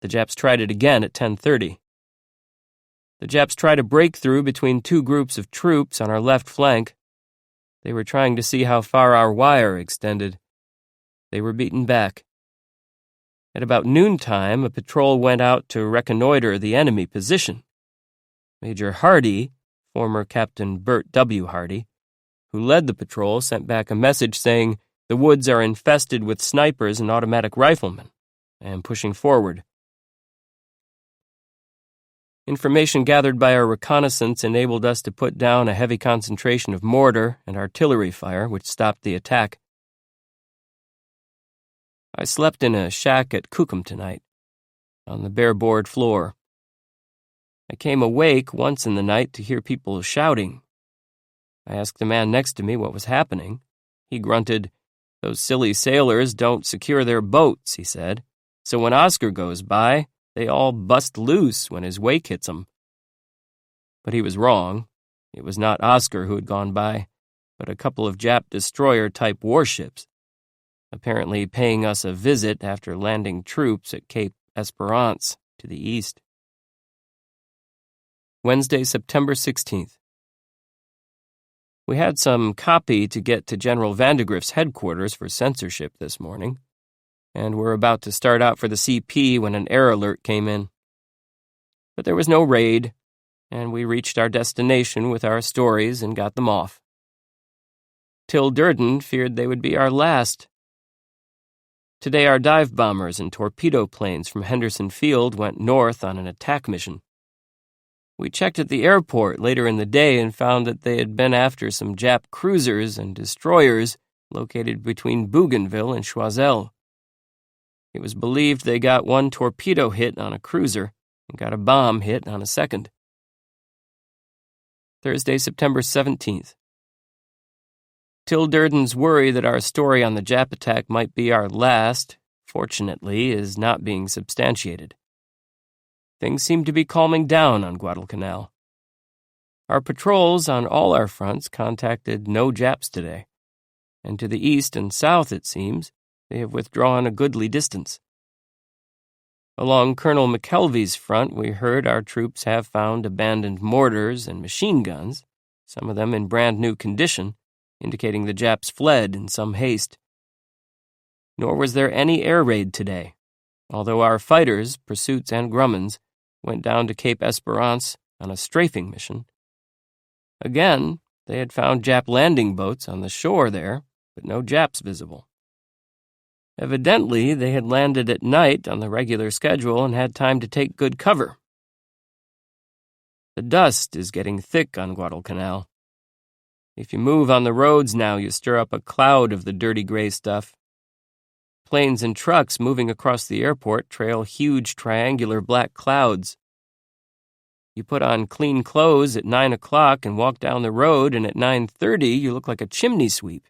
The Japs tried it again at 10:30. The Japs tried a breakthrough between 2 groups of troops on our left flank. They were trying to see how far our wire extended. They were beaten back. At about noontime, a patrol went out to reconnoiter the enemy position. Major Hardy, former Captain Bert W. Hardy, who led the patrol, sent back a message saying the woods are infested with snipers and automatic riflemen, and pushing forward. Information gathered by our reconnaissance enabled us to put down a heavy concentration of mortar and artillery fire, which stopped the attack. I slept in a shack at Cookham tonight, on the bare board floor. I came awake once in the night to hear people shouting. I asked the man next to me what was happening. He grunted, "Those silly sailors don't secure their boats," he said, "so when Oscar goes by, they all bust loose when his wake hits 'em." But he was wrong. It was not Oscar who had gone by, but a couple of Jap destroyer-type warships, apparently paying us a visit after landing troops at Cape Esperance to the east. Wednesday, September 16th. We had some copy to get to General Vandegrift's headquarters for censorship this morning, and were about to start out for the CP when an error alert came in. But there was no raid, and we reached our destination with our stories and got them off. Till Durden feared they would be our last. Today our dive bombers and torpedo planes from Henderson Field went north on an attack mission. We checked at the airport later in the day and found that they had been after some Jap cruisers and destroyers located between Bougainville and Choiseul. It was believed they got one torpedo hit on a cruiser and got a bomb hit on a second. Thursday, September 17th. Till Durden's worry that our story on the Jap attack might be our last, fortunately, is not being substantiated. Things seem to be calming down on Guadalcanal. Our patrols on all our fronts contacted no Japs today, and to the east and south, it seems, they have withdrawn a goodly distance. Along Colonel McKelvey's front, we heard our troops have found abandoned mortars and machine guns, some of them in brand-new condition, indicating the Japs fled in some haste. Nor was there any air raid today, although our fighters, Pursuits and Grummins, went down to Cape Esperance on a strafing mission. Again, they had found Jap landing boats on the shore there, but no Japs visible. Evidently, they had landed at night on the regular schedule and had time to take good cover. The dust is getting thick on Guadalcanal. If you move on the roads now, you stir up a cloud of the dirty gray stuff. Planes and trucks moving across the airport trail huge triangular black clouds. You put on clean clothes at 9 o'clock and walk down the road, and at 9:30 you look like a chimney sweep.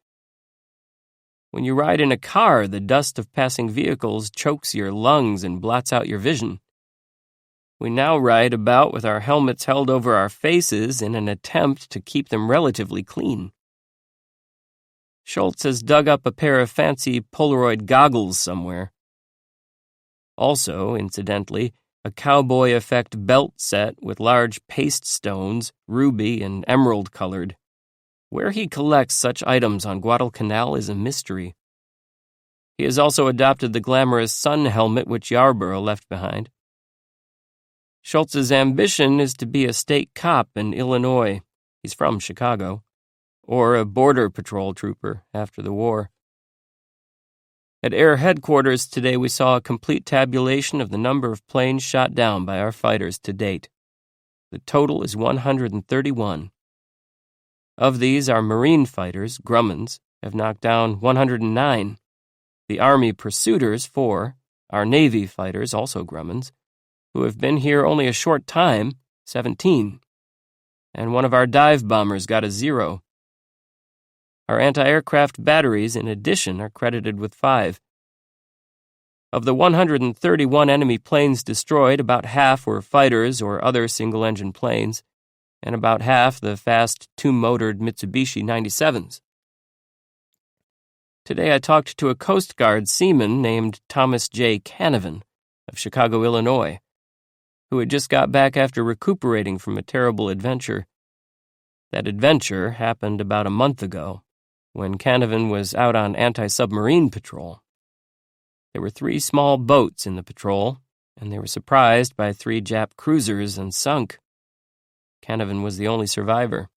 When you ride in a car, the dust of passing vehicles chokes your lungs and blots out your vision. We now ride about with our helmets held over our faces in an attempt to keep them relatively clean. Schultz has dug up a pair of fancy Polaroid goggles somewhere. Also, incidentally, a cowboy effect belt set with large paste stones, ruby and emerald-colored. Where he collects such items on Guadalcanal is a mystery. He has also adopted the glamorous sun helmet which Yarborough left behind. Schultz's ambition is to be a state cop in Illinois. He's from Chicago. Or a border patrol trooper after the war. At Air Headquarters today we saw a complete tabulation of the number of planes shot down by our fighters to date. The total is 131. Of these, our Marine fighters, Grummins, have knocked down 109. The Army Pursuiters, 4. Our Navy fighters, also Grummins, who have been here only a short time, 17. And one of our dive bombers got a 0. Our anti-aircraft batteries, in addition, are credited with 5. Of the 131 enemy planes destroyed, about half were fighters or other single-engine planes, and about half the fast two-motored Mitsubishi 97s. Today I talked to a Coast Guard seaman named Thomas J. Canavan of Chicago, Illinois, who had just got back after recuperating from a terrible adventure. That adventure happened about a month ago, when Canavan was out on anti-submarine patrol. There were 3 small boats in the patrol, and they were surprised by 3 Jap cruisers and sunk. Canavan was the only survivor.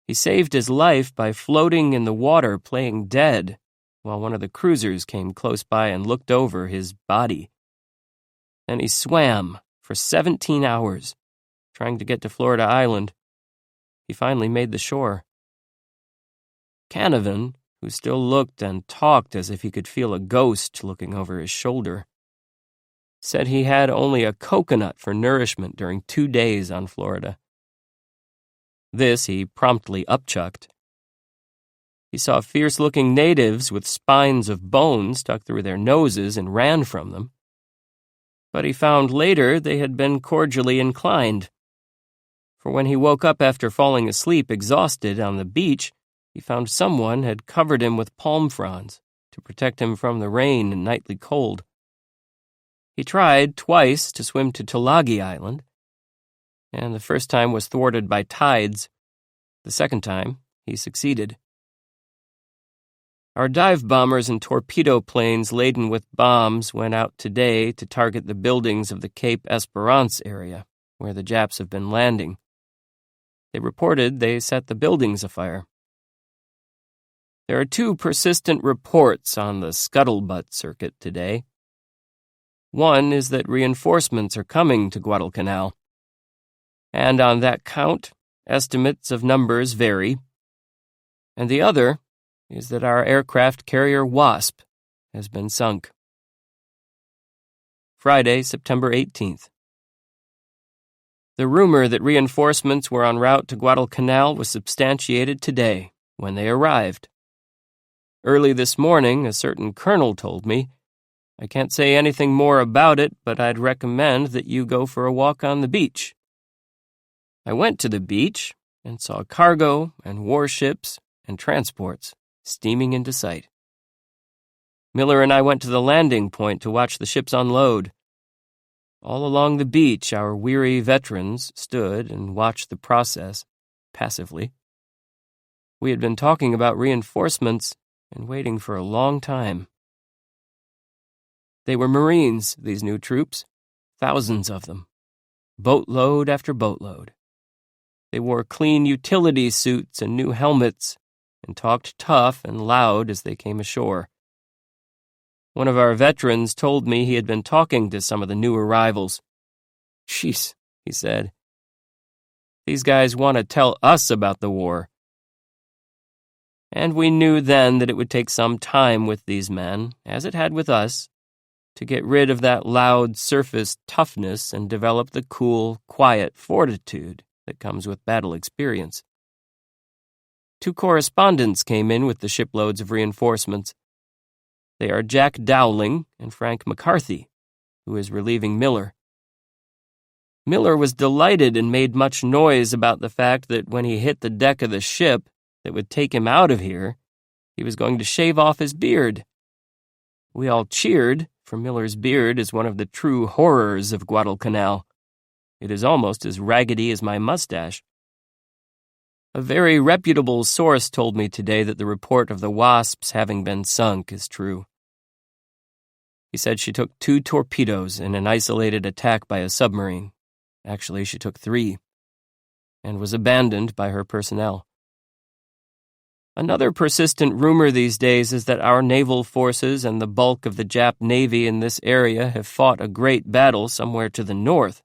He saved his life by floating in the water playing dead, while one of the cruisers came close by and looked over his body. Then he swam for 17 hours, trying to get to Florida Island. He finally made the shore. Canavan, who still looked and talked as if he could feel a ghost looking over his shoulder, said he had only a coconut for nourishment during 2 days on Florida. This he promptly upchucked. He saw fierce-looking natives with spines of bone stuck through their noses and ran from them. But he found later they had been cordially inclined. For when he woke up after falling asleep exhausted on the beach, he found someone had covered him with palm fronds to protect him from the rain and nightly cold. He tried twice to swim to Tulagi Island, and the first time was thwarted by tides. The second time, he succeeded. Our dive bombers and torpedo planes laden with bombs went out today to target the buildings of the Cape Esperance area, where the Japs have been landing. They reported they set the buildings afire. There are 2 persistent reports on the scuttlebutt circuit today. One is that reinforcements are coming to Guadalcanal, and on that count, estimates of numbers vary. And the other is that our aircraft carrier Wasp has been sunk. Friday, September 18th. The rumor that reinforcements were en route to Guadalcanal was substantiated today when they arrived. Early this morning, a certain colonel told me, "I can't say anything more about it, but I'd recommend that you go for a walk on the beach." I went to the beach and saw cargo and warships and transports steaming into sight. Miller and I went to the landing point to watch the ships unload. All along the beach, our weary veterans stood and watched the process, passively. We had been talking about reinforcements and waiting for a long time. They were Marines, these new troops, thousands of them, boatload after boatload. They wore clean utility suits and new helmets and talked tough and loud as they came ashore. One of our veterans told me he had been talking to some of the new arrivals. "Jeez," he said. "These guys want to tell us about the war." And we knew then that it would take some time with these men, as it had with us, to get rid of that loud surface toughness and develop the cool, quiet fortitude that comes with battle experience. 2 correspondents came in with the shiploads of reinforcements. They are Jack Dowling and Frank McCarthy, who is relieving Miller. Miller was delighted and made much noise about the fact that when he hit the deck of the ship that would take him out of here, he was going to shave off his beard. We all cheered, for Miller's beard is one of the true horrors of Guadalcanal. It is almost as raggedy as my mustache. A very reputable source told me today that the report of the Wasps having been sunk is true. He said she took 2 torpedoes in an isolated attack by a submarine. Actually, she took 3, and was abandoned by her personnel. Another persistent rumor these days is that our naval forces and the bulk of the Jap Navy in this area have fought a great battle somewhere to the north.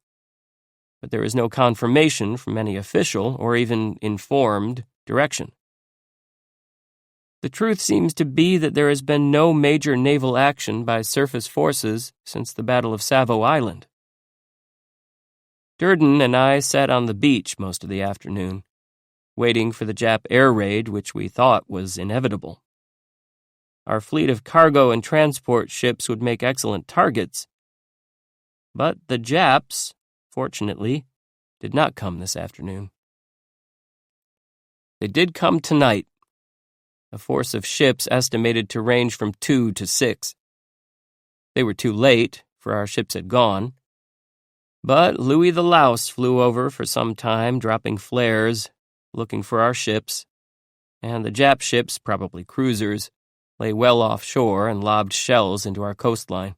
But there is no confirmation from any official or even informed direction. The truth seems to be that there has been no major naval action by surface forces since the Battle of Savo Island. Durden and I sat on the beach most of the afternoon, waiting for the Jap air raid which we thought was inevitable. Our fleet of cargo and transport ships would make excellent targets, but the Japs, fortunately, did not come this afternoon. They did come tonight, a force of ships estimated to range from 2 to 6. They were too late, for our ships had gone. But Louis the Louse flew over for some time, dropping flares, looking for our ships, and the Jap ships, probably cruisers, lay well offshore and lobbed shells into our coastline.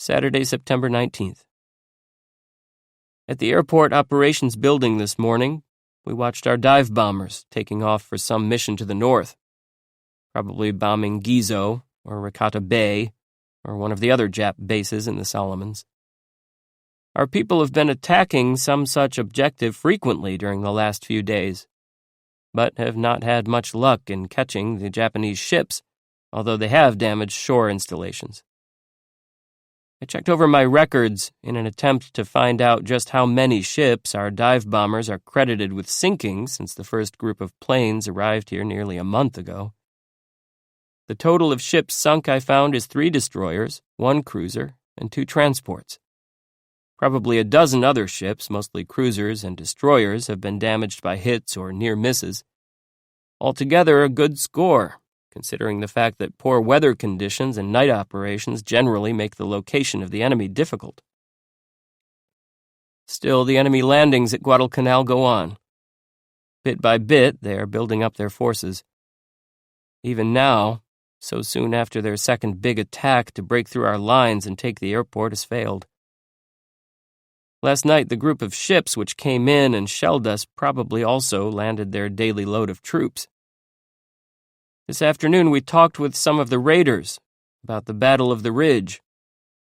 Saturday, September 19th. At the airport operations building this morning, we watched our dive bombers taking off for some mission to the north, probably bombing Gizo or Rakata Bay or one of the other Jap bases in the Solomons. Our people have been attacking some such objective frequently during the last few days, but have not had much luck in catching the Japanese ships, although they have damaged shore installations. I checked over my records in an attempt to find out just how many ships our dive bombers are credited with sinking since the first group of planes arrived here nearly a month ago. The total of ships sunk I found is 3 destroyers, 1 cruiser, and 2 transports. Probably a dozen other ships, mostly cruisers and destroyers, have been damaged by hits or near misses. Altogether, a good score, considering the fact that poor weather conditions and night operations generally make the location of the enemy difficult. Still, the enemy landings at Guadalcanal go on. Bit by bit, they are building up their forces. Even now, so soon after their second big attack to break through our lines and take the airport has failed. Last night, the group of ships which came in and shelled us probably also landed their daily load of troops. This afternoon, we talked with some of the raiders about the Battle of the Ridge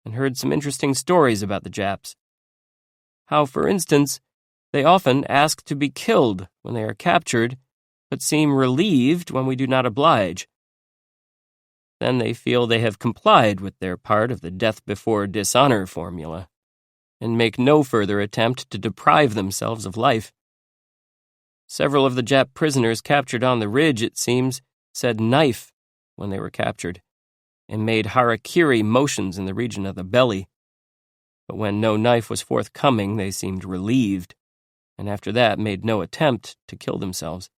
and heard some interesting stories about the Japs. How, for instance, they often ask to be killed when they are captured, but seem relieved when we do not oblige. Then they feel they have complied with their part of the death before dishonor formula, and make no further attempt to deprive themselves of life. Several of the Jap prisoners captured on the ridge, it seems, said knife when they were captured, and made harakiri motions in the region of the belly. But when no knife was forthcoming, they seemed relieved, and after that made no attempt to kill themselves.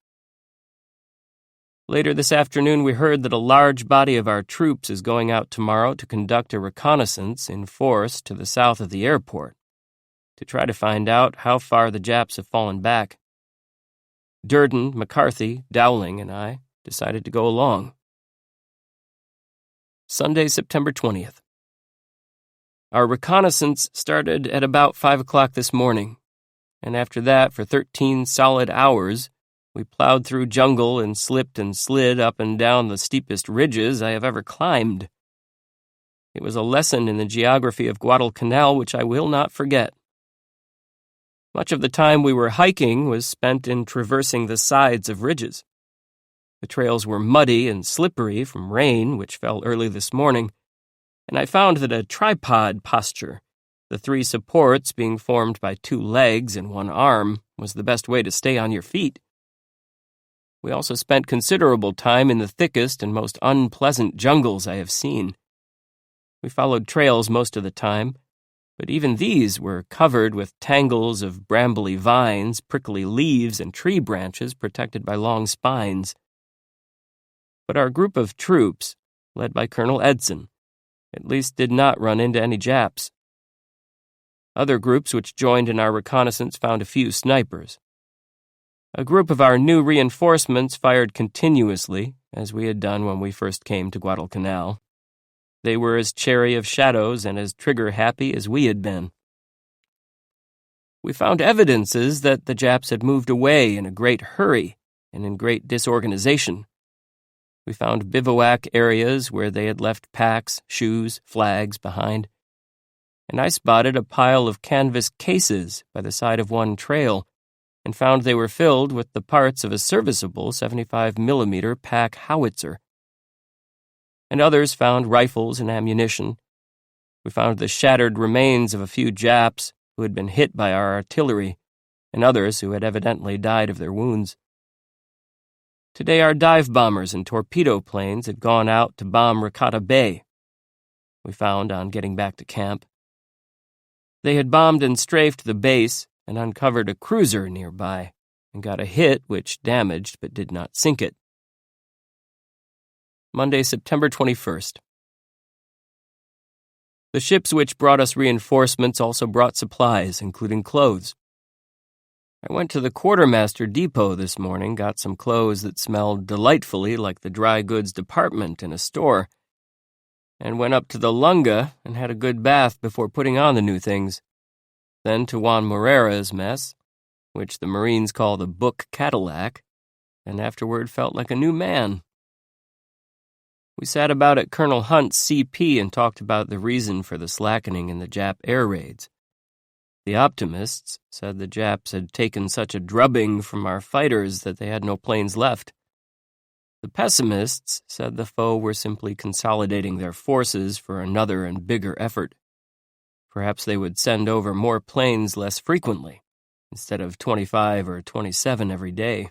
Later this afternoon, we heard that a large body of our troops is going out tomorrow to conduct a reconnaissance in force to the south of the airport, to try to find out how far the Japs have fallen back. Durden, McCarthy, Dowling, and I decided to go along. Sunday, September 20th. Our reconnaissance started at about 5 o'clock this morning, and after that, for 13 solid hours, we plowed through jungle and slipped and slid up and down the steepest ridges I have ever climbed. It was a lesson in the geography of Guadalcanal which I will not forget. Much of the time we were hiking was spent in traversing the sides of ridges. The trails were muddy and slippery from rain, which fell early this morning, and I found that a tripod posture, the 3 supports being formed by 2 legs and 1 arm, was the best way to stay on your feet. We also spent considerable time in the thickest and most unpleasant jungles I have seen. We followed trails most of the time, but even these were covered with tangles of brambly vines, prickly leaves, and tree branches protected by long spines. But our group of troops, led by Colonel Edson, at least did not run into any Japs. Other groups which joined in our reconnaissance found a few snipers. A group of our new reinforcements fired continuously, as we had done when we first came to Guadalcanal. They were as chary of shadows and as trigger-happy as we had been. We found evidences that the Japs had moved away in a great hurry and in great disorganization. We found bivouac areas where they had left packs, shoes, flags behind, and I spotted a pile of canvas cases by the side of one trail, and found they were filled with the parts of a serviceable 75mm pack howitzer. And others found rifles and ammunition. We found the shattered remains of a few Japs who had been hit by our artillery, and others who had evidently died of their wounds. Today our dive bombers and torpedo planes had gone out to bomb Ricotta Bay, we found on getting back to camp. They had bombed and strafed the base and uncovered a cruiser nearby, and got a hit which damaged but did not sink it. Monday, September 21st. The ships which brought us reinforcements also brought supplies, including clothes. I went to the quartermaster depot this morning, got some clothes that smelled delightfully like the dry goods department in a store, and went up to the lunga and had a good bath before putting on the new things. Then to Juan Morera's mess, which the Marines call the Book Cadillac, and afterward felt like a new man. We sat about at Colonel Hunt's CP and talked about the reason for the slackening in the Jap air raids. The optimists said the Japs had taken such a drubbing from our fighters that they had no planes left. The pessimists said the foe were simply consolidating their forces for another and bigger effort. Perhaps they would send over more planes less frequently, instead of 25 or 27 every day.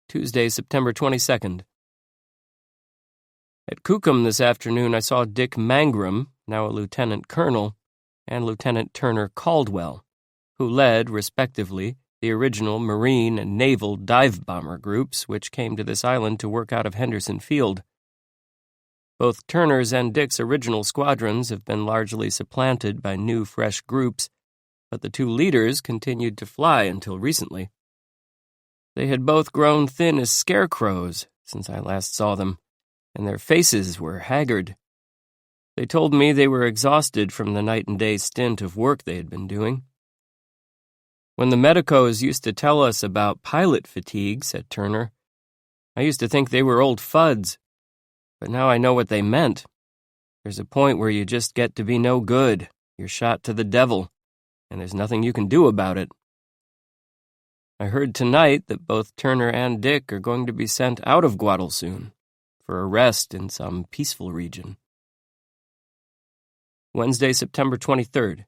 Tuesday, September 22nd. At Kukum this afternoon, I saw Dick Mangrum, now a lieutenant colonel, and Lieutenant Turner Caldwell, who led, respectively, the original Marine and Naval dive bomber groups which came to this island to work out of Henderson Field. Both Turner's and Dick's original squadrons have been largely supplanted by new, fresh groups, but the two leaders continued to fly until recently. They had both grown thin as scarecrows since I last saw them, and their faces were haggard. They told me they were exhausted from the night and day stint of work they had been doing. "When the medicos used to tell us about pilot fatigue," said Turner, "I used to think they were old fuds, but now I know what they meant. There's a point where you just get to be no good. You're shot to the devil, and there's nothing you can do about it." I heard tonight that both Turner and Dick are going to be sent out of Guadal soon, for a rest in some peaceful region. Wednesday, September 23rd.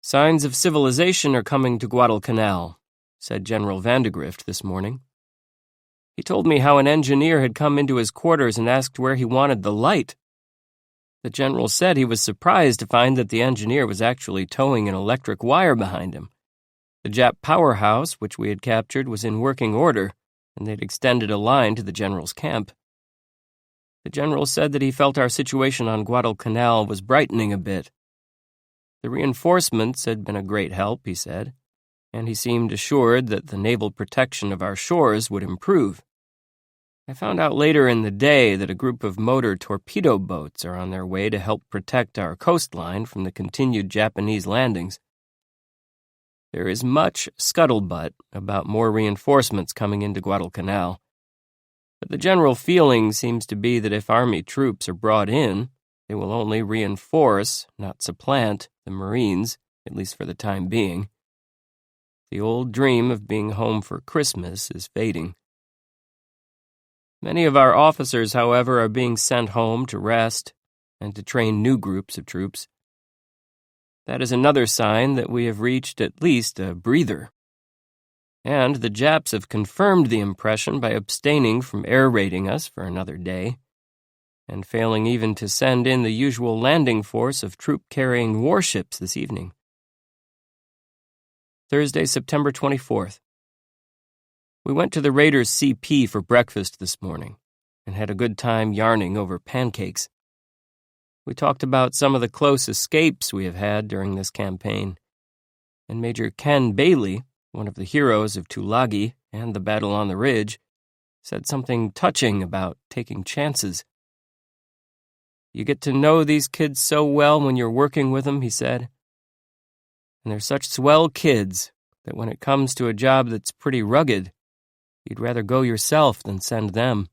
"Signs of civilization are coming to Guadalcanal," said General Vandegrift this morning. He told me how an engineer had come into his quarters and asked where he wanted the light. The general said he was surprised to find that the engineer was actually towing an electric wire behind him. The Jap powerhouse, which we had captured, was in working order, and they'd extended a line to the general's camp. The general said that he felt our situation on Guadalcanal was brightening a bit. The reinforcements had been a great help, he said, and he seemed assured that the naval protection of our shores would improve. I found out later in the day that a group of motor torpedo boats are on their way to help protect our coastline from the continued Japanese landings. There is much scuttlebutt about more reinforcements coming into Guadalcanal, but the general feeling seems to be that if Army troops are brought in, they will only reinforce, not supplant, the Marines, at least for the time being. The old dream of being home for Christmas is fading. Many of our officers, however, are being sent home to rest and to train new groups of troops. That is another sign that we have reached at least a breather. And the Japs have confirmed the impression by abstaining from air raiding us for another day, and failing even to send in the usual landing force of troop-carrying warships this evening. Thursday, September 24th. We went to the Raiders' CP for breakfast this morning, and had a good time yarning over pancakes. We talked about some of the close escapes we have had during this campaign, and Major Ken Bailey, one of the heroes of Tulagi and the Battle on the Ridge, said something touching about taking chances. "You get to know these kids so well when you're working with them," he said. "And they're such swell kids that when it comes to a job that's pretty rugged, you'd rather go yourself than send them."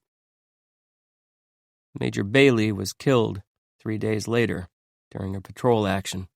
Major Bailey was killed 3 days later during a patrol action.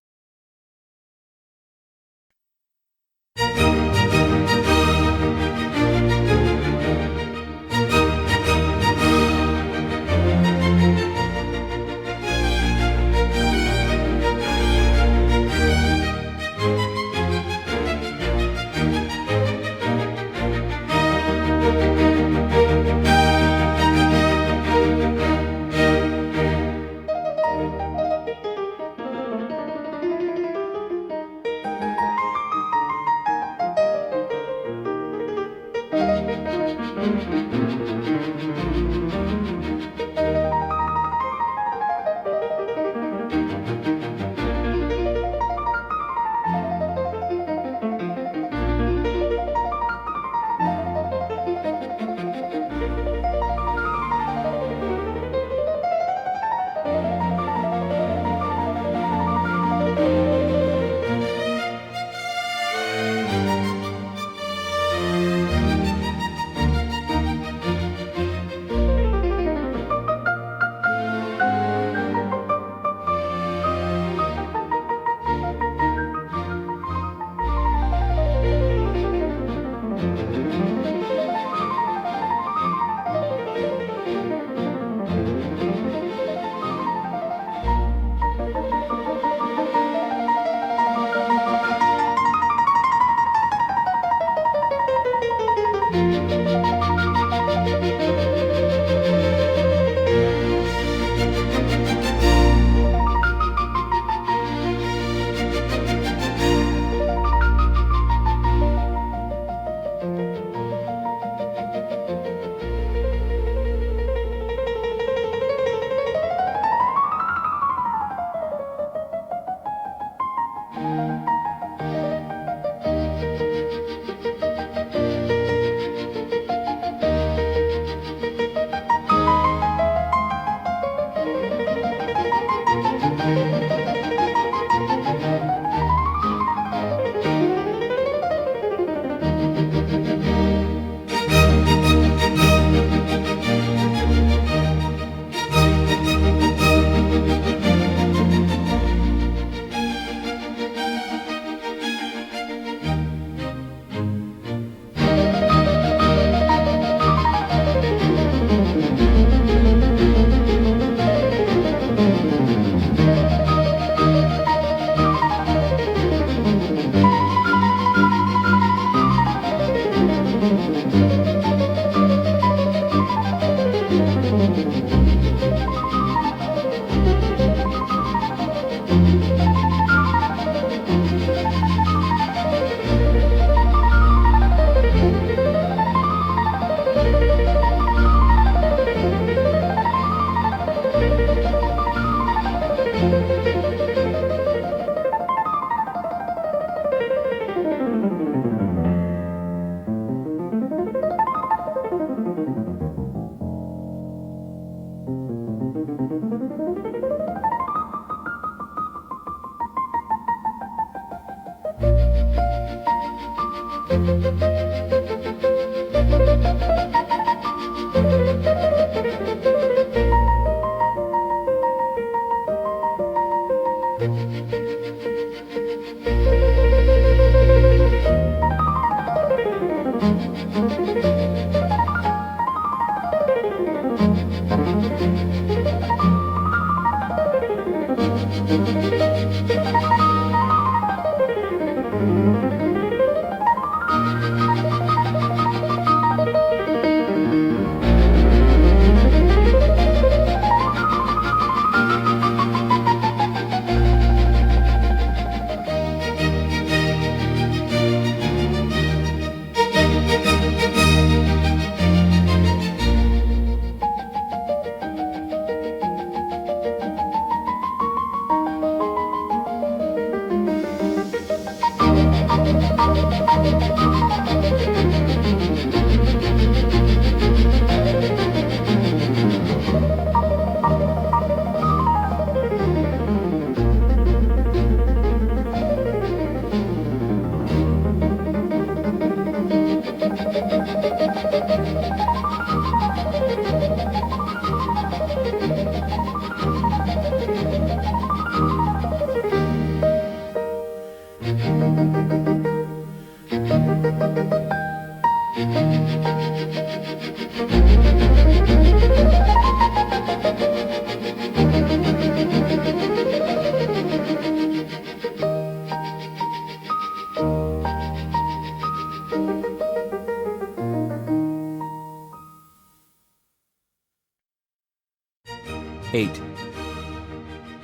8.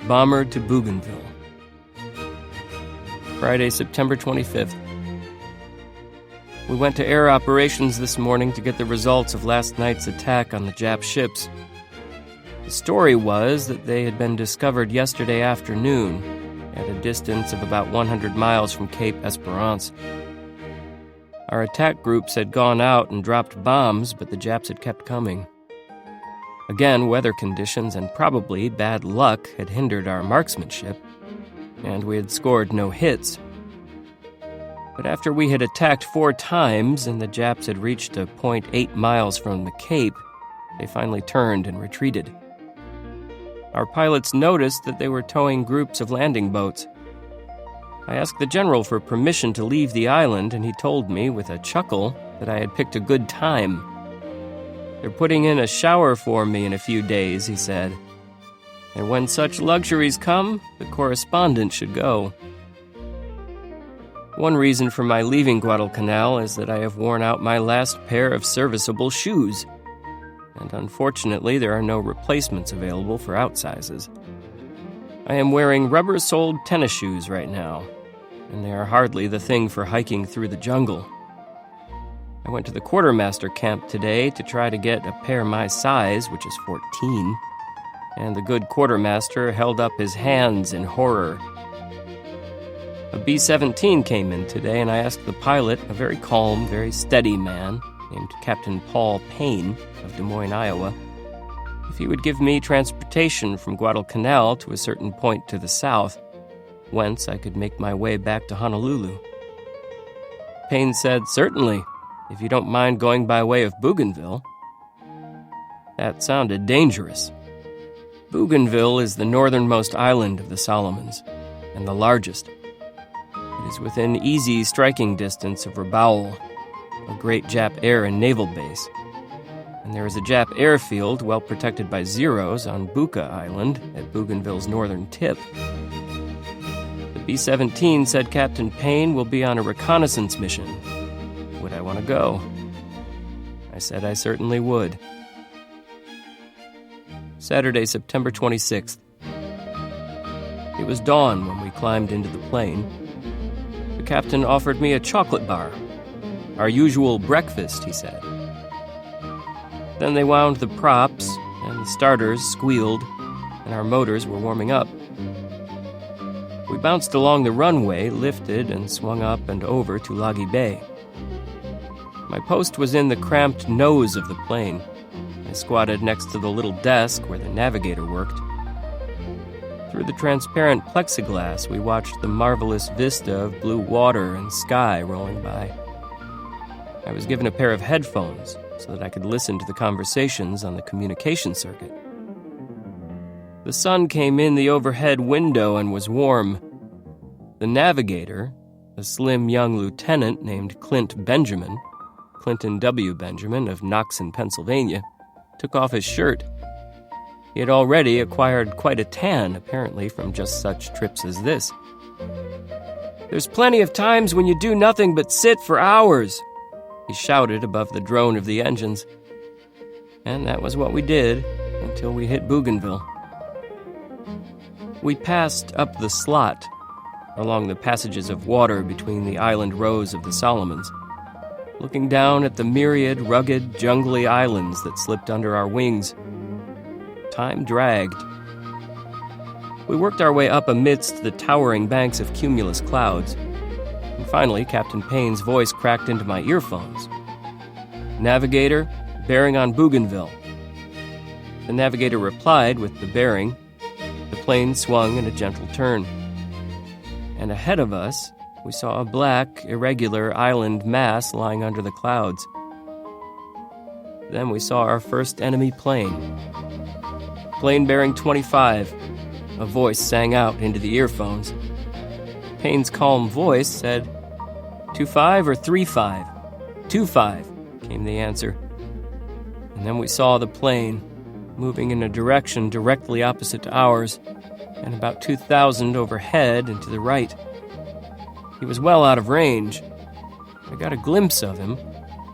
Bomber to Bougainville. Friday, September 25th. We went to air operations this morning to get the results of last night's attack on the Jap ships. The story was that they had been discovered yesterday afternoon at a distance of about 100 miles from Cape Esperance. Our attack groups had gone out and dropped bombs, but the Japs had kept coming. Again, weather conditions and probably bad luck had hindered our marksmanship, and we had scored no hits. But after we had attacked 4 times and the Japs had reached a point 8 miles from the Cape, they finally turned and retreated. Our pilots noticed that they were towing groups of landing boats. I asked the general for permission to leave the island, and he told me, with a chuckle, that I had picked a good time. "They're putting in a shower for me in a few days," he said. "And when such luxuries come, the correspondent should go." One reason for my leaving Guadalcanal is that I have worn out my last pair of serviceable shoes, and unfortunately there are no replacements available for outsizes. I am wearing rubber-soled tennis shoes right now, and they are hardly the thing for hiking through the jungle. I went to the quartermaster camp today to try to get a pair my size, which is 14, and the good quartermaster held up his hands in horror. A B-17 came in today, and I asked the pilot, a very calm, very steady man named Captain Paul Payne of Des Moines, Iowa, if he would give me transportation from Guadalcanal to a certain point to the south, whence I could make my way back to Honolulu. Payne said, "Certainly, if you don't mind going by way of Bougainville." That sounded dangerous. Bougainville is the northernmost island of the Solomons, and the largest. It is within easy striking distance of Rabaul, a great Jap air and naval base, and there is a Jap airfield well protected by Zeros on Buka Island at Bougainville's northern tip. The B-17 said Captain Payne will be on a reconnaissance mission. Would I want to go? I said I certainly would. Saturday, September 26th. It was dawn when we climbed into the plane. The captain offered me a chocolate bar. Our usual breakfast, he said. Then they wound the props, and the starters squealed, and our motors were warming up. We bounced along the runway, lifted, and swung up and over to Lagi Bay. My post was in the cramped nose of the plane. I squatted next to the little desk where the navigator worked. Through the transparent plexiglass, we watched the marvelous vista of blue water and sky rolling by. I was given a pair of headphones so that I could listen to the conversations on the communication circuit. The sun came in the overhead window and was warm. The navigator, a slim young lieutenant named Clinton W. Benjamin of Knoxon, Pennsylvania, took off his shirt. He had already acquired quite a tan, apparently, from just such trips as this. "There's plenty of times when you do nothing but sit for hours," he shouted above the drone of the engines. And that was what we did until we hit Bougainville. We passed up the slot, along the passages of water between the island rows of the Solomons, looking down at the myriad rugged, jungly islands that slipped under our wings. Time dragged. We worked our way up amidst the towering banks of cumulus clouds, and finally Captain Payne's voice cracked into my earphones. "Navigator, bearing on Bougainville." The navigator replied with the bearing. The plane swung in a gentle turn, and ahead of us we saw a black, irregular island mass lying under the clouds. Then we saw our first enemy plane. "Plane bearing 25, a voice sang out into the earphones. Payne's calm voice said, 25 or 35? 25, came the answer. And then we saw the plane, moving in a direction directly opposite to ours, and about 2,000 overhead and to the right. He was well out of range. I got a glimpse of him,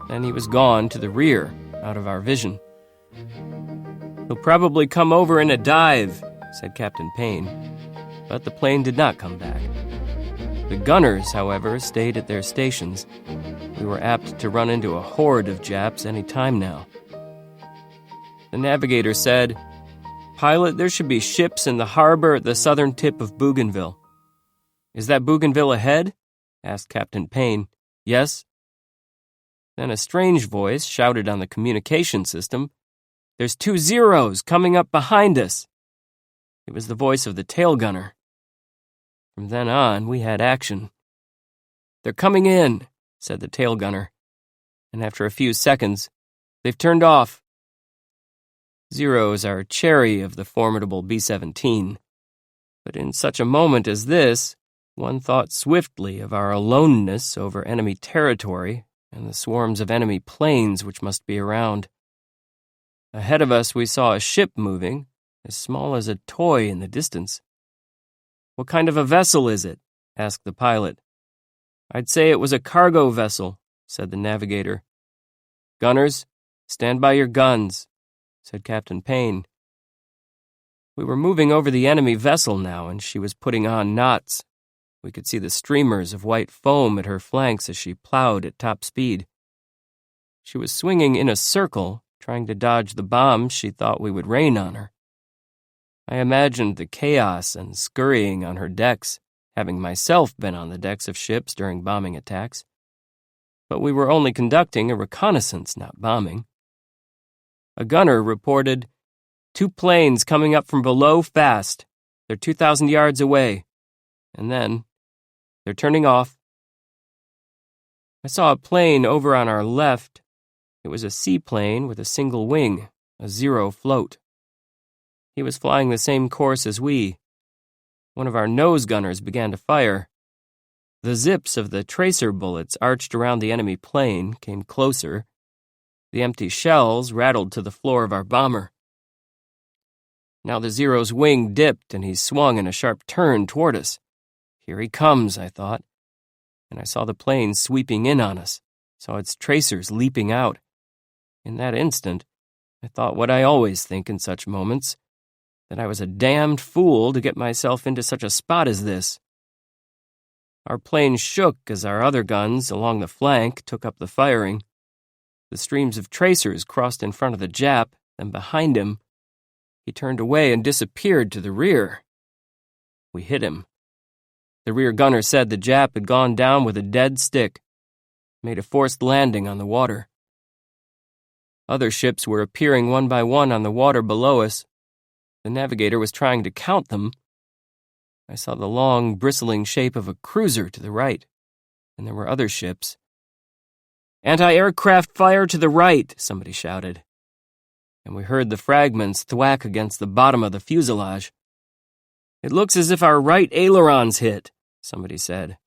then he was gone to the rear, out of our vision. "He'll probably come over in a dive," said Captain Payne. But the plane did not come back. The gunners, however, stayed at their stations. We were apt to run into a horde of Japs any time now. The navigator said, "Pilot, there should be ships in the harbor at the southern tip of Bougainville." "Is that Bougainville ahead?" asked Captain Payne. "Yes." Then a strange voice shouted on the communication system, "There's 2 Zeros coming up behind us." It was the voice of the tail gunner. From then on, we had action. "They're coming in," said the tail gunner. And after a few seconds, "They've turned off." Zeros are chary of the formidable B-17. But in such a moment as this, one thought swiftly of our aloneness over enemy territory and the swarms of enemy planes which must be around. Ahead of us we saw a ship moving, as small as a toy in the distance. "What kind of a vessel is it?" asked the pilot. "I'd say it was a cargo vessel," said the navigator. "Gunners, stand by your guns," said Captain Payne. We were moving over the enemy vessel now, and she was putting on knots. We could see the streamers of white foam at her flanks as she plowed at top speed. She was swinging in a circle, trying to dodge the bombs she thought we would rain on her. I imagined the chaos and scurrying on her decks, having myself been on the decks of ships during bombing attacks. But we were only conducting a reconnaissance, not bombing. A gunner reported, "2 planes coming up from below fast. They're 2,000 yards away." And then, "They're turning off." I saw a plane over on our left. It was a seaplane with a single wing, a Zero float. He was flying the same course as we. One of our nose gunners began to fire. The zips of the tracer bullets arched around the enemy plane, came closer. The empty shells rattled to the floor of our bomber. Now the Zero's wing dipped and he swung in a sharp turn toward us. Here he comes, I thought, and I saw the plane sweeping in on us, saw its tracers leaping out. In that instant, I thought what I always think in such moments, that I was a damned fool to get myself into such a spot as this. Our plane shook as our other guns along the flank took up the firing. The streams of tracers crossed in front of the Jap, then behind him. He turned away and disappeared to the rear. We hit him. The rear gunner said the Jap had gone down with a dead stick, made a forced landing on the water. Other ships were appearing one by one on the water below us. The navigator was trying to count them. I saw the long, bristling shape of a cruiser to the right, and there were other ships. "Anti-aircraft fire to the right," somebody shouted. And we heard the fragments thwack against the bottom of the fuselage. "It looks as if our right aileron's hit," somebody said.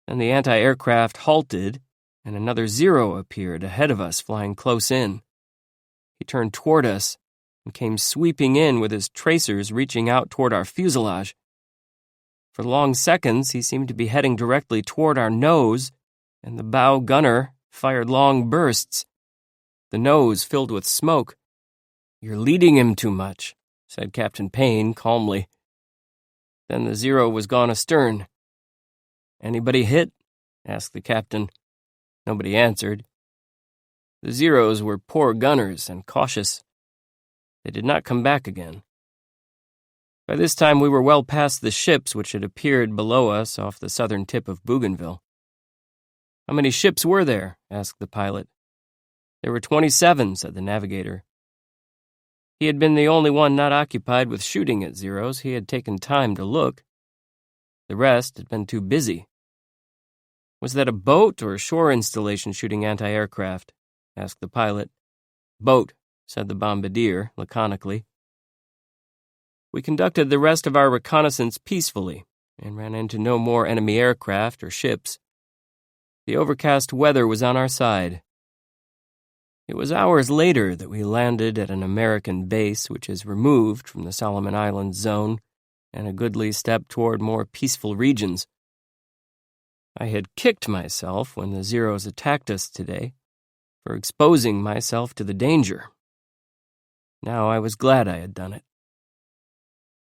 Then the anti-aircraft halted, and another Zero appeared ahead of us, flying close in. He turned toward us and came sweeping in with his tracers reaching out toward our fuselage. For long seconds, he seemed to be heading directly toward our nose, and the bow gunner fired long bursts. The nose filled with smoke. "You're leading him too much," said Captain Payne calmly. Then the Zero was gone astern. "Anybody hit?" asked the captain. Nobody answered. The Zeros were poor gunners and cautious. They did not come back again. By this time we were well past the ships which had appeared below us off the southern tip of Bougainville. "How many ships were there?" asked the pilot. "There were 27, said the navigator. He had been the only one not occupied with shooting at Zeros. He had taken time to look. The rest had been too busy. "Was that a boat or a shore installation shooting anti-aircraft?" asked the pilot. "Boat," said the bombardier laconically. We conducted the rest of our reconnaissance peacefully and ran into no more enemy aircraft or ships. The overcast weather was on our side. It was hours later that we landed at an American base which is removed from the Solomon Islands zone and a goodly step toward more peaceful regions. I had kicked myself when the Zeros attacked us today for exposing myself to the danger. Now I was glad I had done it.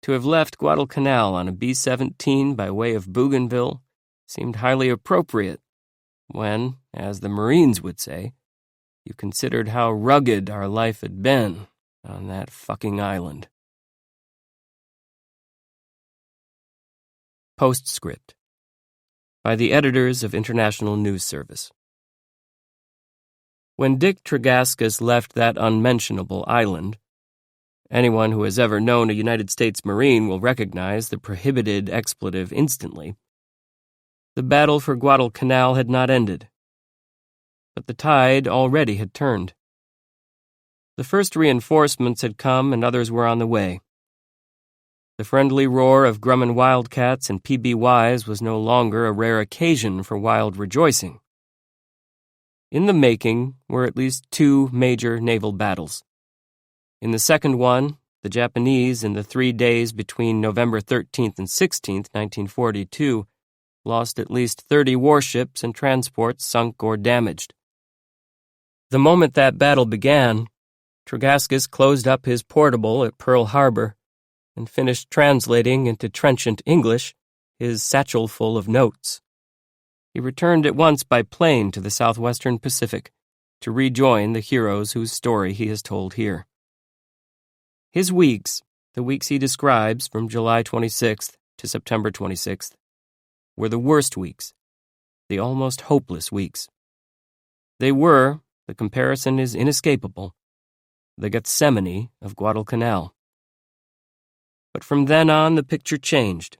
To have left Guadalcanal on a B-17 by way of Bougainville seemed highly appropriate when, as the Marines would say, you considered how rugged our life had been on that fucking island. Postscript by the editors of International News Service. When Dick Tregaskis left that unmentionable island, anyone who has ever known a United States Marine will recognize the prohibited expletive instantly. The battle for Guadalcanal had not ended, but the tide already had turned. The first reinforcements had come and others were on the way. The friendly roar of Grumman wildcats and PBYs was no longer a rare occasion for wild rejoicing. In the making were at least 2 major naval battles. In the second one, the Japanese, in the 3 days between November 13th and 16th, 1942, lost at least 30 warships and transports sunk or damaged. The moment that battle began, Tregaskis closed up his portable at Pearl Harbor and finished translating into trenchant English his satchel full of notes. He returned at once by plane to the southwestern Pacific to rejoin the heroes whose story he has told here. His weeks, the weeks he describes from July 26th to September 26th were the worst weeks, the almost hopeless weeks. They were, the comparison is inescapable, the Gethsemane of Guadalcanal. But from then on, the picture changed.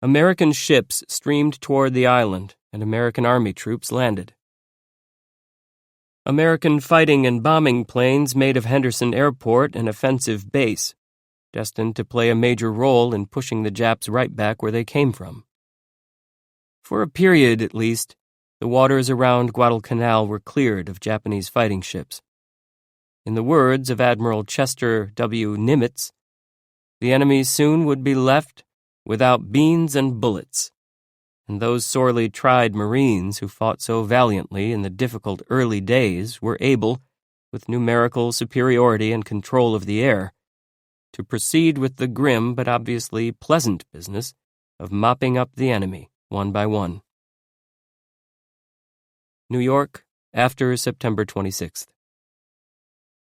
American ships streamed toward the island, and American Army troops landed. American fighting and bombing planes made of Henderson Airport an offensive base, destined to play a major role in pushing the Japs right back where they came from. For a period, at least, the waters around Guadalcanal were cleared of Japanese fighting ships. In the words of Admiral Chester W. Nimitz, the enemy soon would be left without beans and bullets, and those sorely tried Marines who fought so valiantly in the difficult early days were able, with numerical superiority and control of the air, to proceed with the grim but obviously pleasant business of mopping up the enemy one by one. New York, after September 26th.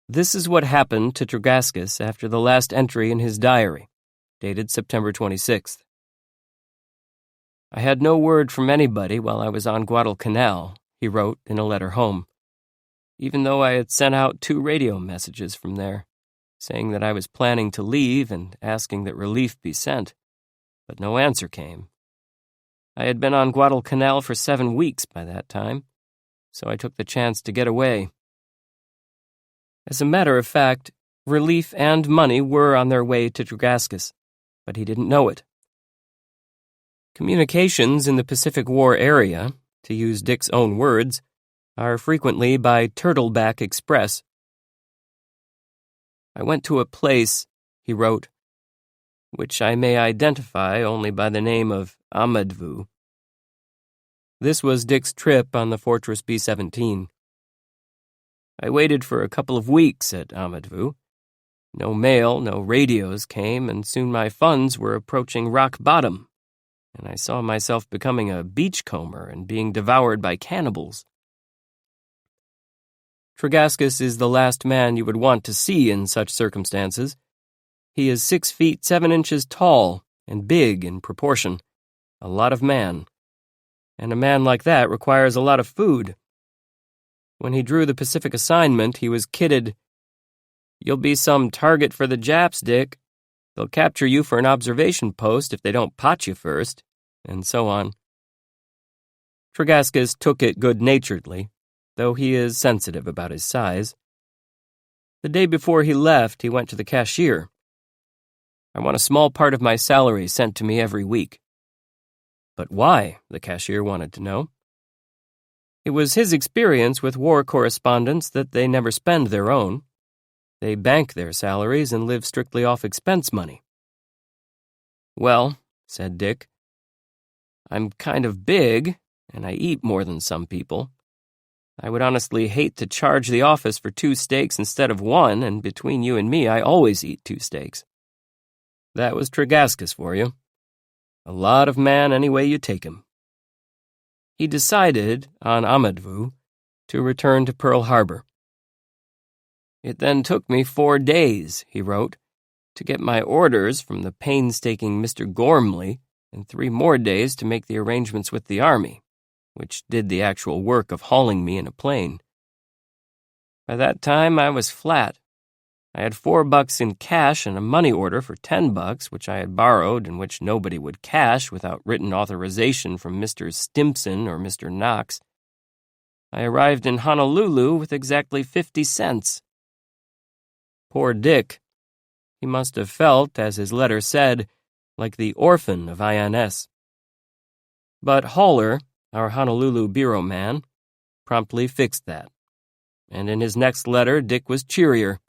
This is what happened to Tregaskis after the last entry in his diary, dated September 26th. I had no word from anybody while I was on Guadalcanal, he wrote in a letter home, even though I had sent out 2 radio messages from there, saying that I was planning to leave and asking that relief be sent, but no answer came. I had been on Guadalcanal for 7 weeks by that time, so I took the chance to get away. As a matter of fact, relief and money were on their way to Tregaskis, but he didn't know it. Communications in the Pacific War area, to use Dick's own words, are frequently by Turtleback Express. I went to a place, he wrote, which I may identify only by the name of Ahmedvu. This was Dick's trip on the Fortress B-17. I waited for a couple of weeks at Ahmedvu. No mail, no radios came, and soon my funds were approaching rock bottom, and I saw myself becoming a beachcomber and being devoured by cannibals. Tregaskis is the last man you would want to see in such circumstances. He is 6 feet 7 inches tall and big in proportion, a lot of man. And a man like that requires a lot of food. When he drew the Pacific assignment, he was kidded, "You'll be some target for the Japs, Dick. They'll capture you for an observation post if they don't pot you first," and so on. Tregaskis took it good-naturedly, though he is sensitive about his size. The day before he left, he went to the cashier. "I want a small part of my salary sent to me every week." But why, the cashier wanted to know. It was his experience with war correspondents that they never spend their own. They bank their salaries and live strictly off expense money. "Well," said Dick, "I'm kind of big, and I eat more than some people. I would honestly hate to charge the office for 2 steaks instead of 1, and between you and me, I always eat 2 steaks. That was Tregaskis for you. A lot of man any way you take him. He decided, on Ahmedvu, to return to Pearl Harbor. "It then took me 4 days," he wrote, "to get my orders from the painstaking Mr. Gormley, and 3 more days to make the arrangements with the Army, which did the actual work of hauling me in a plane. By that time, I was flat. I had $4 in cash and a money order for $10, which I had borrowed and which nobody would cash without written authorization from Mr. Stimpson or Mr. Knox. I arrived in Honolulu with exactly 50 cents. Poor Dick. He must have felt, as his letter said, like the orphan of INS. But Haller, our Honolulu bureau man, promptly fixed that. And in his next letter, Dick was cheerier.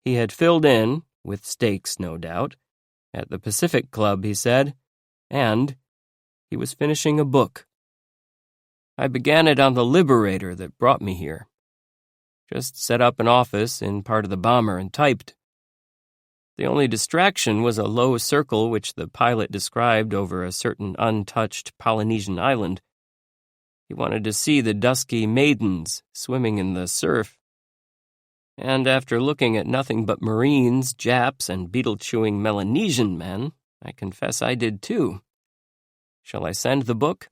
He had filled in, with steaks no doubt, at the Pacific Club, he said, and he was finishing a book. I began it on the Liberator that brought me here. Just set up an office in part of the bomber and typed. The only distraction was a low circle which the pilot described over a certain untouched Polynesian island. He wanted to see the dusky maidens swimming in the surf. And after looking at nothing but Marines, Japs, and beetle-chewing Melanesian men, I confess I did too. Shall I send the book?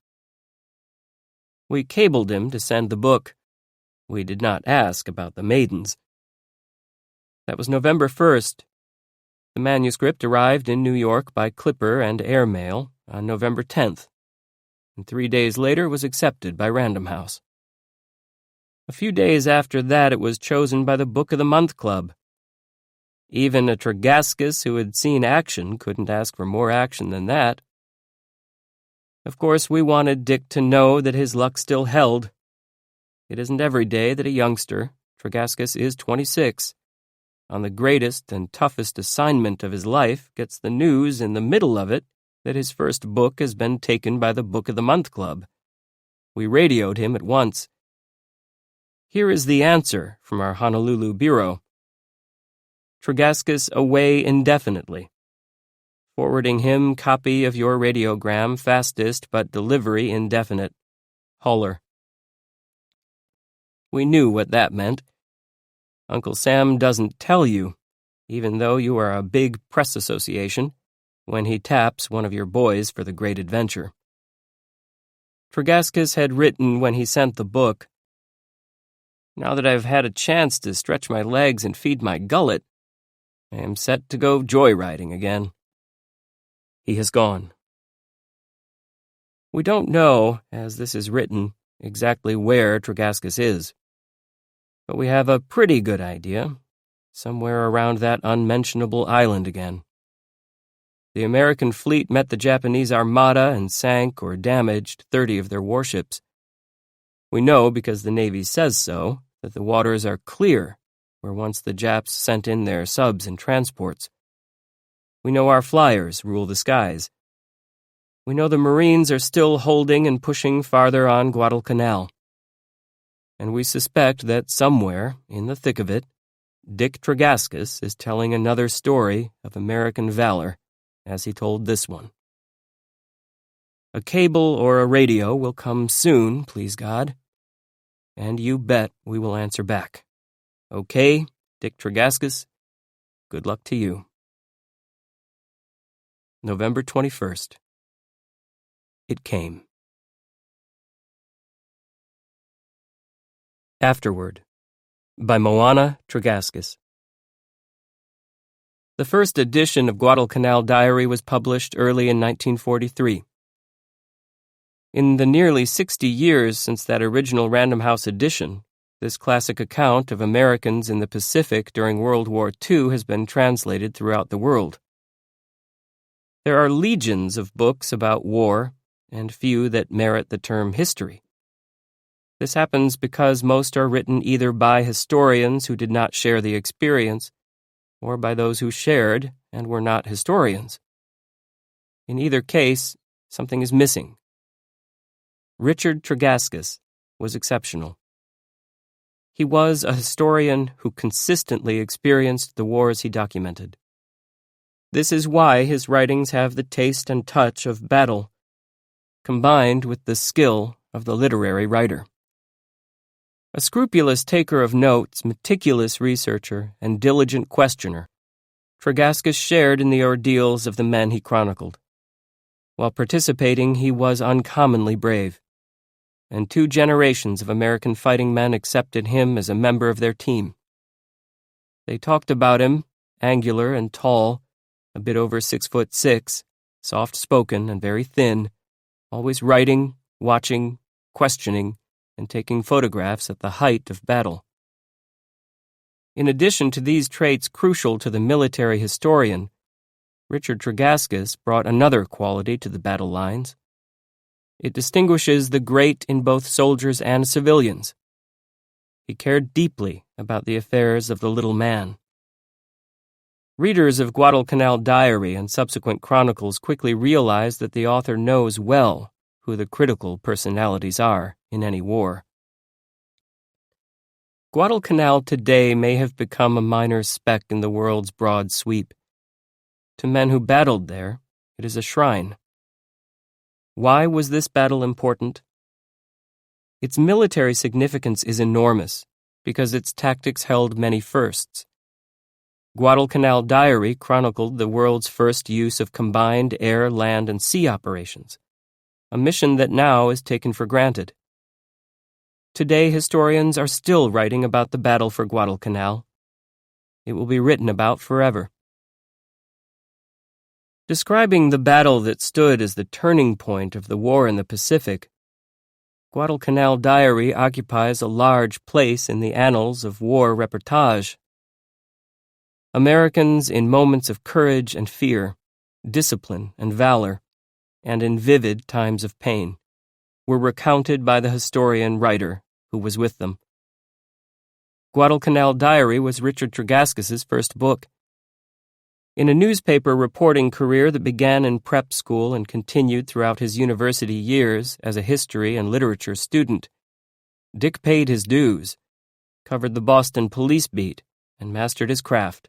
We cabled him to send the book. We did not ask about the maidens. That was November 1st. The manuscript arrived in New York by clipper and airmail on November 10th, and 3 days later was accepted by Random House. A few days after that, it was chosen by the Book of the Month Club. Even a Tregaskis who had seen action couldn't ask for more action than that. Of course, we wanted Dick to know that his luck still held. It isn't every day that a youngster, Tregaskis is 26, on the greatest and toughest assignment of his life, gets the news in the middle of it that his first book has been taken by the Book of the Month Club. We radioed him at once. Here is the answer from our Honolulu bureau. Tregaskis away indefinitely. Forwarding him copy of your radiogram fastest but delivery indefinite. Hauler. We knew what that meant. Uncle Sam doesn't tell you, even though you are a big press association, when he taps one of your boys for the great adventure. Tregaskis had written when he sent the book, "Now that I've had a chance to stretch my legs and feed my gullet, I am set to go joyriding again." He has gone. We don't know, as this is written, exactly where Tregaskis is. But we have a pretty good idea, somewhere around that unmentionable island again. The American fleet met the Japanese armada and sank or damaged 30 of their warships. We know, because the Navy says so, that the waters are clear where once the Japs sent in their subs and transports. We know our flyers rule the skies. We know the Marines are still holding and pushing farther on Guadalcanal. And we suspect that somewhere, in the thick of it, Dick Tregaskis is telling another story of American valor, as he told this one. A cable or a radio will come soon, please God. And you bet we will answer back. Okay, Dick Tregaskis, good luck to you. November 21st. It came. Afterward, by Moana Tregaskis. The first edition of Guadalcanal Diary was published early in 1943. In the nearly 60 years since that original Random House edition, this classic account of Americans in the Pacific during World War II has been translated throughout the world. There are legions of books about war, and few that merit the term history. This happens because most are written either by historians who did not share the experience, or by those who shared and were not historians. In either case, something is missing. Richard Tregaskis was exceptional. He was a historian who consistently experienced the wars he documented. This is why his writings have the taste and touch of battle, combined with the skill of the literary writer. A scrupulous taker of notes, meticulous researcher, and diligent questioner, Tregaskis shared in the ordeals of the men he chronicled. While participating, he was uncommonly brave, and 2 generations of American fighting men accepted him as a member of their team. They talked about him, angular and tall, a bit over 6'6", soft-spoken and very thin, always writing, watching, questioning, and taking photographs at the height of battle. In addition to these traits crucial to the military historian, Richard Tregaskis brought another quality to the battle lines. It distinguishes the great in both soldiers and civilians. He cared deeply about the affairs of the little man. Readers of Guadalcanal Diary and subsequent chronicles quickly realize that the author knows well who the critical personalities are in any war. Guadalcanal today may have become a minor speck in the world's broad sweep. To men who battled there, it is a shrine. Why was this battle important? Its military significance is enormous because its tactics held many firsts. Guadalcanal Diary chronicled the world's first use of combined air, land, and sea operations, a mission that now is taken for granted. Today, historians are still writing about the battle for Guadalcanal. It will be written about forever. Describing the battle that stood as the turning point of the war in the Pacific, Guadalcanal Diary occupies a large place in the annals of war reportage. Americans in moments of courage and fear, discipline and valor, and in vivid times of pain, were recounted by the historian-writer who was with them. Guadalcanal Diary was Richard Tregaskis' first book. In a newspaper reporting career that began in prep school and continued throughout his university years as a history and literature student, Dick paid his dues, covered the Boston police beat, and mastered his craft.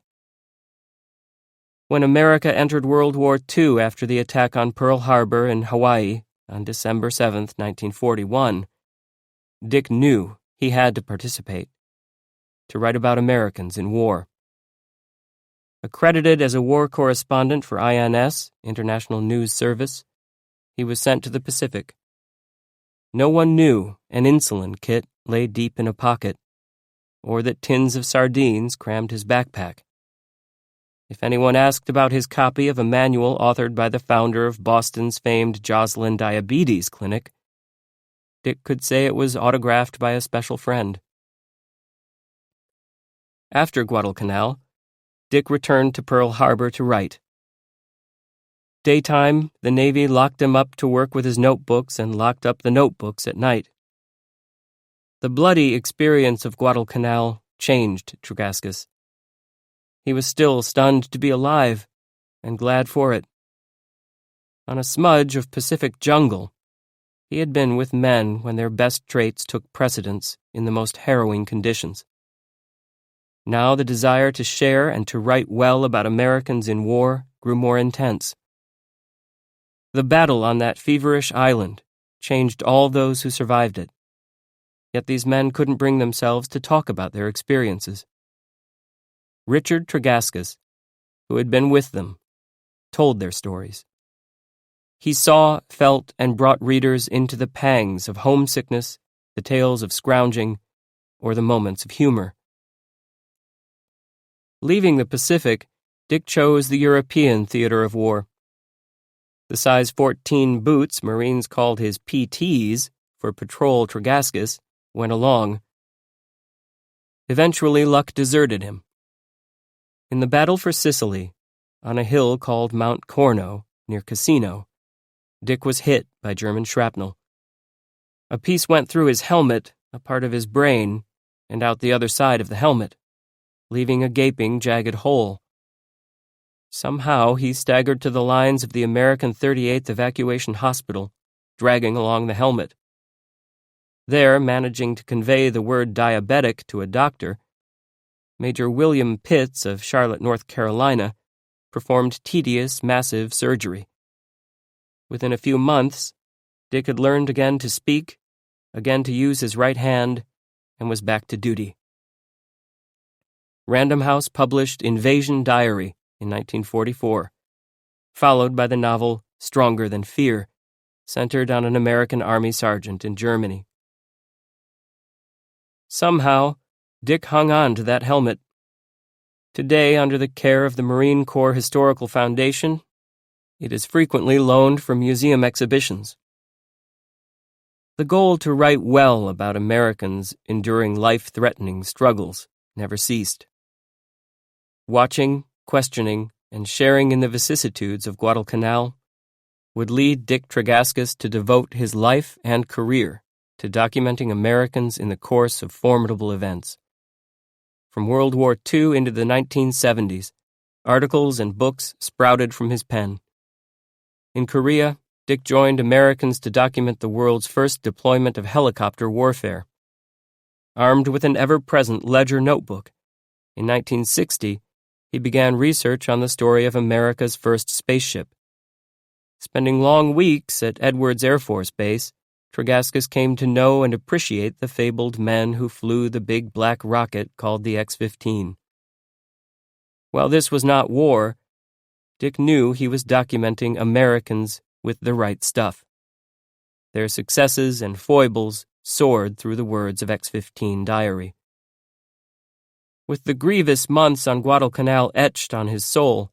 When America entered World War II after the attack on Pearl Harbor in Hawaii on December 7, 1941, Dick knew he had to participate, to write about Americans in war. Accredited as a war correspondent for INS, International News Service, he was sent to the Pacific. No one knew an insulin kit lay deep in a pocket, or that tins of sardines crammed his backpack. If anyone asked about his copy of a manual authored by the founder of Boston's famed Joslin Diabetes Clinic, Dick could say it was autographed by a special friend. After Guadalcanal, Dick returned to Pearl Harbor to write. Daytime, the Navy locked him up to work with his notebooks and locked up the notebooks at night. The bloody experience of Guadalcanal changed Tregaskis. He was still stunned to be alive, and glad for it. On a smudge of Pacific jungle, he had been with men when their best traits took precedence in the most harrowing conditions. Now the desire to share and to write well about Americans in war grew more intense. The battle on that feverish island changed all those who survived it. Yet these men couldn't bring themselves to talk about their experiences. Richard Tregaskis, who had been with them, told their stories. He saw, felt, and brought readers into the pangs of homesickness, the tales of scrounging, or the moments of humor. Leaving the Pacific, Dick chose the European theater of war. The size 14 boots Marines called his PTs, for Patrol Tregaskis, went along. Eventually, luck deserted him. In the battle for Sicily, on a hill called Mount Corno, near Cassino, Dick was hit by German shrapnel. A piece went through his helmet, a part of his brain, and out the other side of the helmet, leaving a gaping, jagged hole. Somehow he staggered to the lines of the American 38th Evacuation Hospital, dragging along the helmet. There, managing to convey the word diabetic to a doctor, Major William Pitts of Charlotte, North Carolina, performed tedious, massive surgery. Within a few months, Dick had learned again to speak, again to use his right hand, and was back to duty. Random House published Invasion Diary in 1944, followed by the novel Stronger Than Fear, centered on an American Army sergeant in Germany. Somehow, Dick hung on to that helmet. Today, under the care of the Marine Corps Historical Foundation, it is frequently loaned for museum exhibitions. The goal to write well about Americans enduring life-threatening struggles never ceased. Watching, questioning, and sharing in the vicissitudes of Guadalcanal would lead Dick Tregaskis to devote his life and career to documenting Americans in the course of formidable events. From World War II into the 1970s, articles and books sprouted from his pen. In Korea, Dick joined Americans to document the world's first deployment of helicopter warfare. Armed with an ever-present Ledger notebook, in 1960, he began research on the story of America's first spaceship. Spending long weeks at Edwards Air Force Base, Tregaskis came to know and appreciate the fabled men who flew the big black rocket called the X-15. While this was not war, Dick knew he was documenting Americans with the right stuff. Their successes and foibles soared through the words of X-15 diary. With the grievous months on Guadalcanal etched on his soul,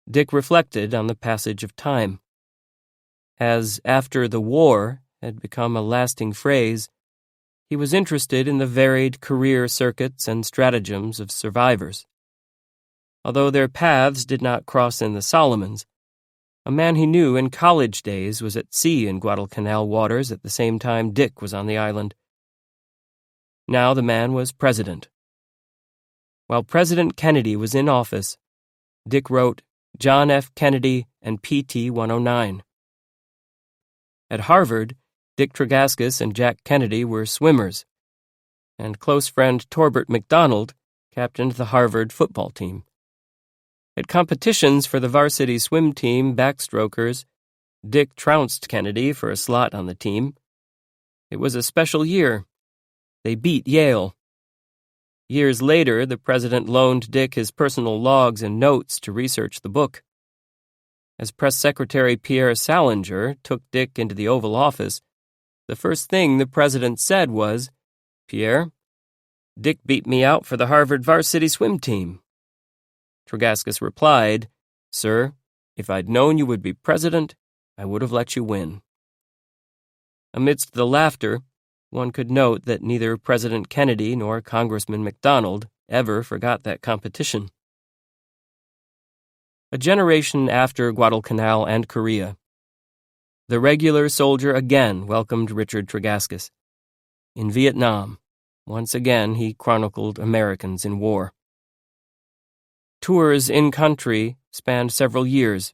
Dick reflected on the passage of time. As "after the war" had become a lasting phrase, he was interested in the varied career circuits and stratagems of survivors. Although their paths did not cross in the Solomons, a man he knew in college days was at sea in Guadalcanal waters at the same time Dick was on the island. Now the man was president. While President Kennedy was in office, Dick wrote John F. Kennedy and PT 109. At Harvard, Dick Tregaskis and Jack Kennedy were swimmers, and close friend Torbert McDonald captained the Harvard football team. At competitions for the varsity swim team backstrokers, Dick trounced Kennedy for a slot on the team. It was a special year. They beat Yale. Years later, the president loaned Dick his personal logs and notes to research the book. As Press Secretary Pierre Salinger took Dick into the Oval Office, the first thing the president said was, "Pierre, Dick beat me out for the Harvard varsity swim team." Tregaskis replied, "Sir, if I'd known you would be president, I would have let you win." Amidst the laughter, one could note that neither President Kennedy nor Congressman McDonald ever forgot that competition. A generation after Guadalcanal and Korea, the regular soldier again welcomed Richard Tregaskis. In Vietnam, once again he chronicled Americans in war. Tours in-country spanned several years.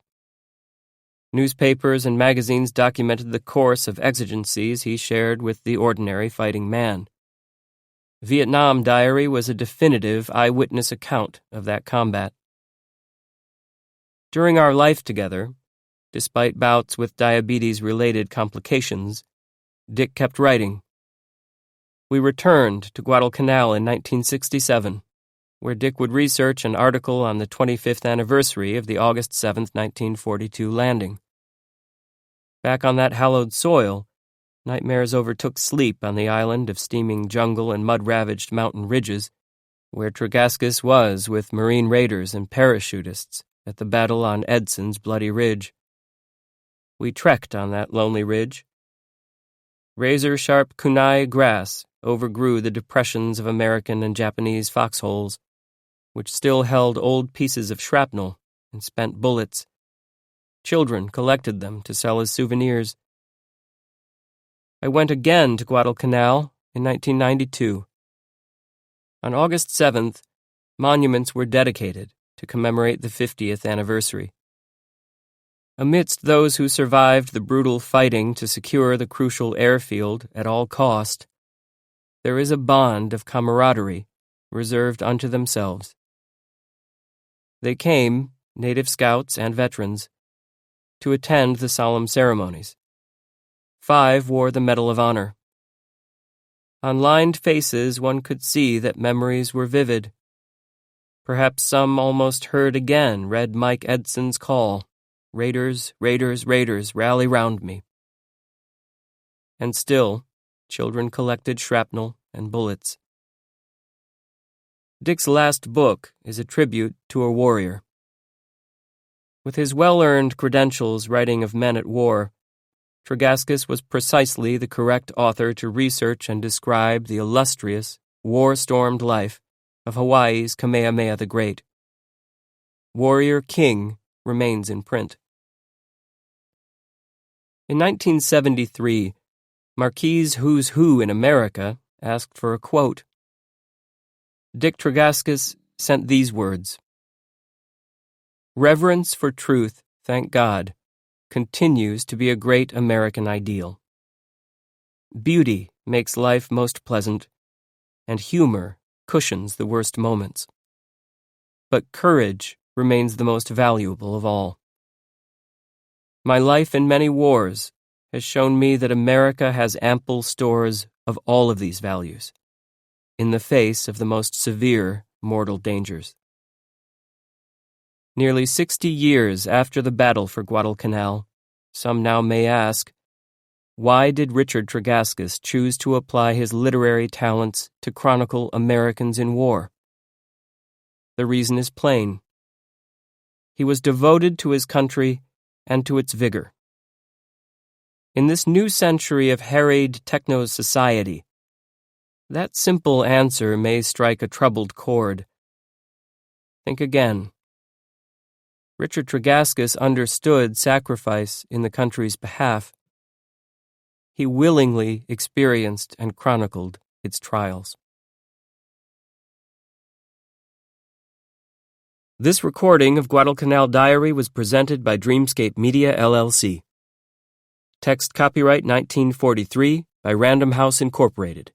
Newspapers and magazines documented the course of exigencies he shared with the ordinary fighting man. Vietnam Diary was a definitive eyewitness account of that combat. During our life together, despite bouts with diabetes-related complications, Dick kept writing. We returned to Guadalcanal in 1967, where Dick would research an article on the 25th anniversary of the August 7, 1942 landing. Back on that hallowed soil, nightmares overtook sleep on the island of steaming jungle and mud-ravaged mountain ridges, where Tregaskis was with Marine raiders and parachutists at the battle on Edson's Bloody Ridge. We trekked on that lonely ridge. Razor-sharp kunai grass overgrew the depressions of American and Japanese foxholes, which still held old pieces of shrapnel and spent bullets. Children collected them to sell as souvenirs. I went again to Guadalcanal in 1992. On August 7th, monuments were dedicated to commemorate the 50th anniversary. Amidst those who survived the brutal fighting to secure the crucial airfield at all cost, there is a bond of camaraderie reserved unto themselves. They came, native scouts and veterans, to attend the solemn ceremonies. 5 wore the Medal of Honor. On lined faces one could see that memories were vivid. Perhaps some almost heard again Red Mike Edson's call, "Raiders, Raiders, Raiders, rally round me." And still, children collected shrapnel and bullets. Dick's last book is a tribute to a warrior. With his well-earned credentials writing of men at war, Tregaskis was precisely the correct author to research and describe the illustrious, war-stormed life of Hawaii's Kamehameha the Great. Warrior King remains in print. In 1973, Marquis Who's Who in America asked for a quote. Dick Tregaskis sent these words: "Reverence for truth, thank God, continues to be a great American ideal. Beauty makes life most pleasant, and humor cushions the worst moments. But courage remains the most valuable of all. My life in many wars has shown me that America has ample stores of all of these values, in the face of the most severe mortal dangers." Nearly 60 years after the battle for Guadalcanal, some now may ask, why did Richard Tregaskis choose to apply his literary talents to chronicle Americans in war? The reason is plain. He was devoted to his country and to its vigor. In this new century of harried techno-society, that simple answer may strike a troubled chord. Think again. Richard Tregaskis understood sacrifice in the country's behalf. He willingly experienced and chronicled its trials. This recording of Guadalcanal Diary was presented by Dreamscape Media, LLC. Text copyright 1943 by Random House Incorporated.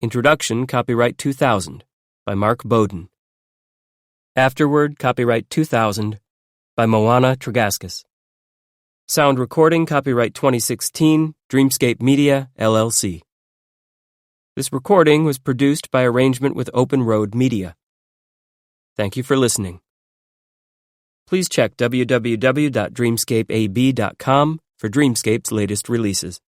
Introduction copyright 2000 by Mark Bowden. Afterword copyright 2000 by Moana Tregaskis. Sound recording copyright 2016 Dreamscape Media, LLC. This recording was produced by arrangement with Open Road Media. Thank you for listening. Please check www.dreamscapeab.com for Dreamscape's latest releases.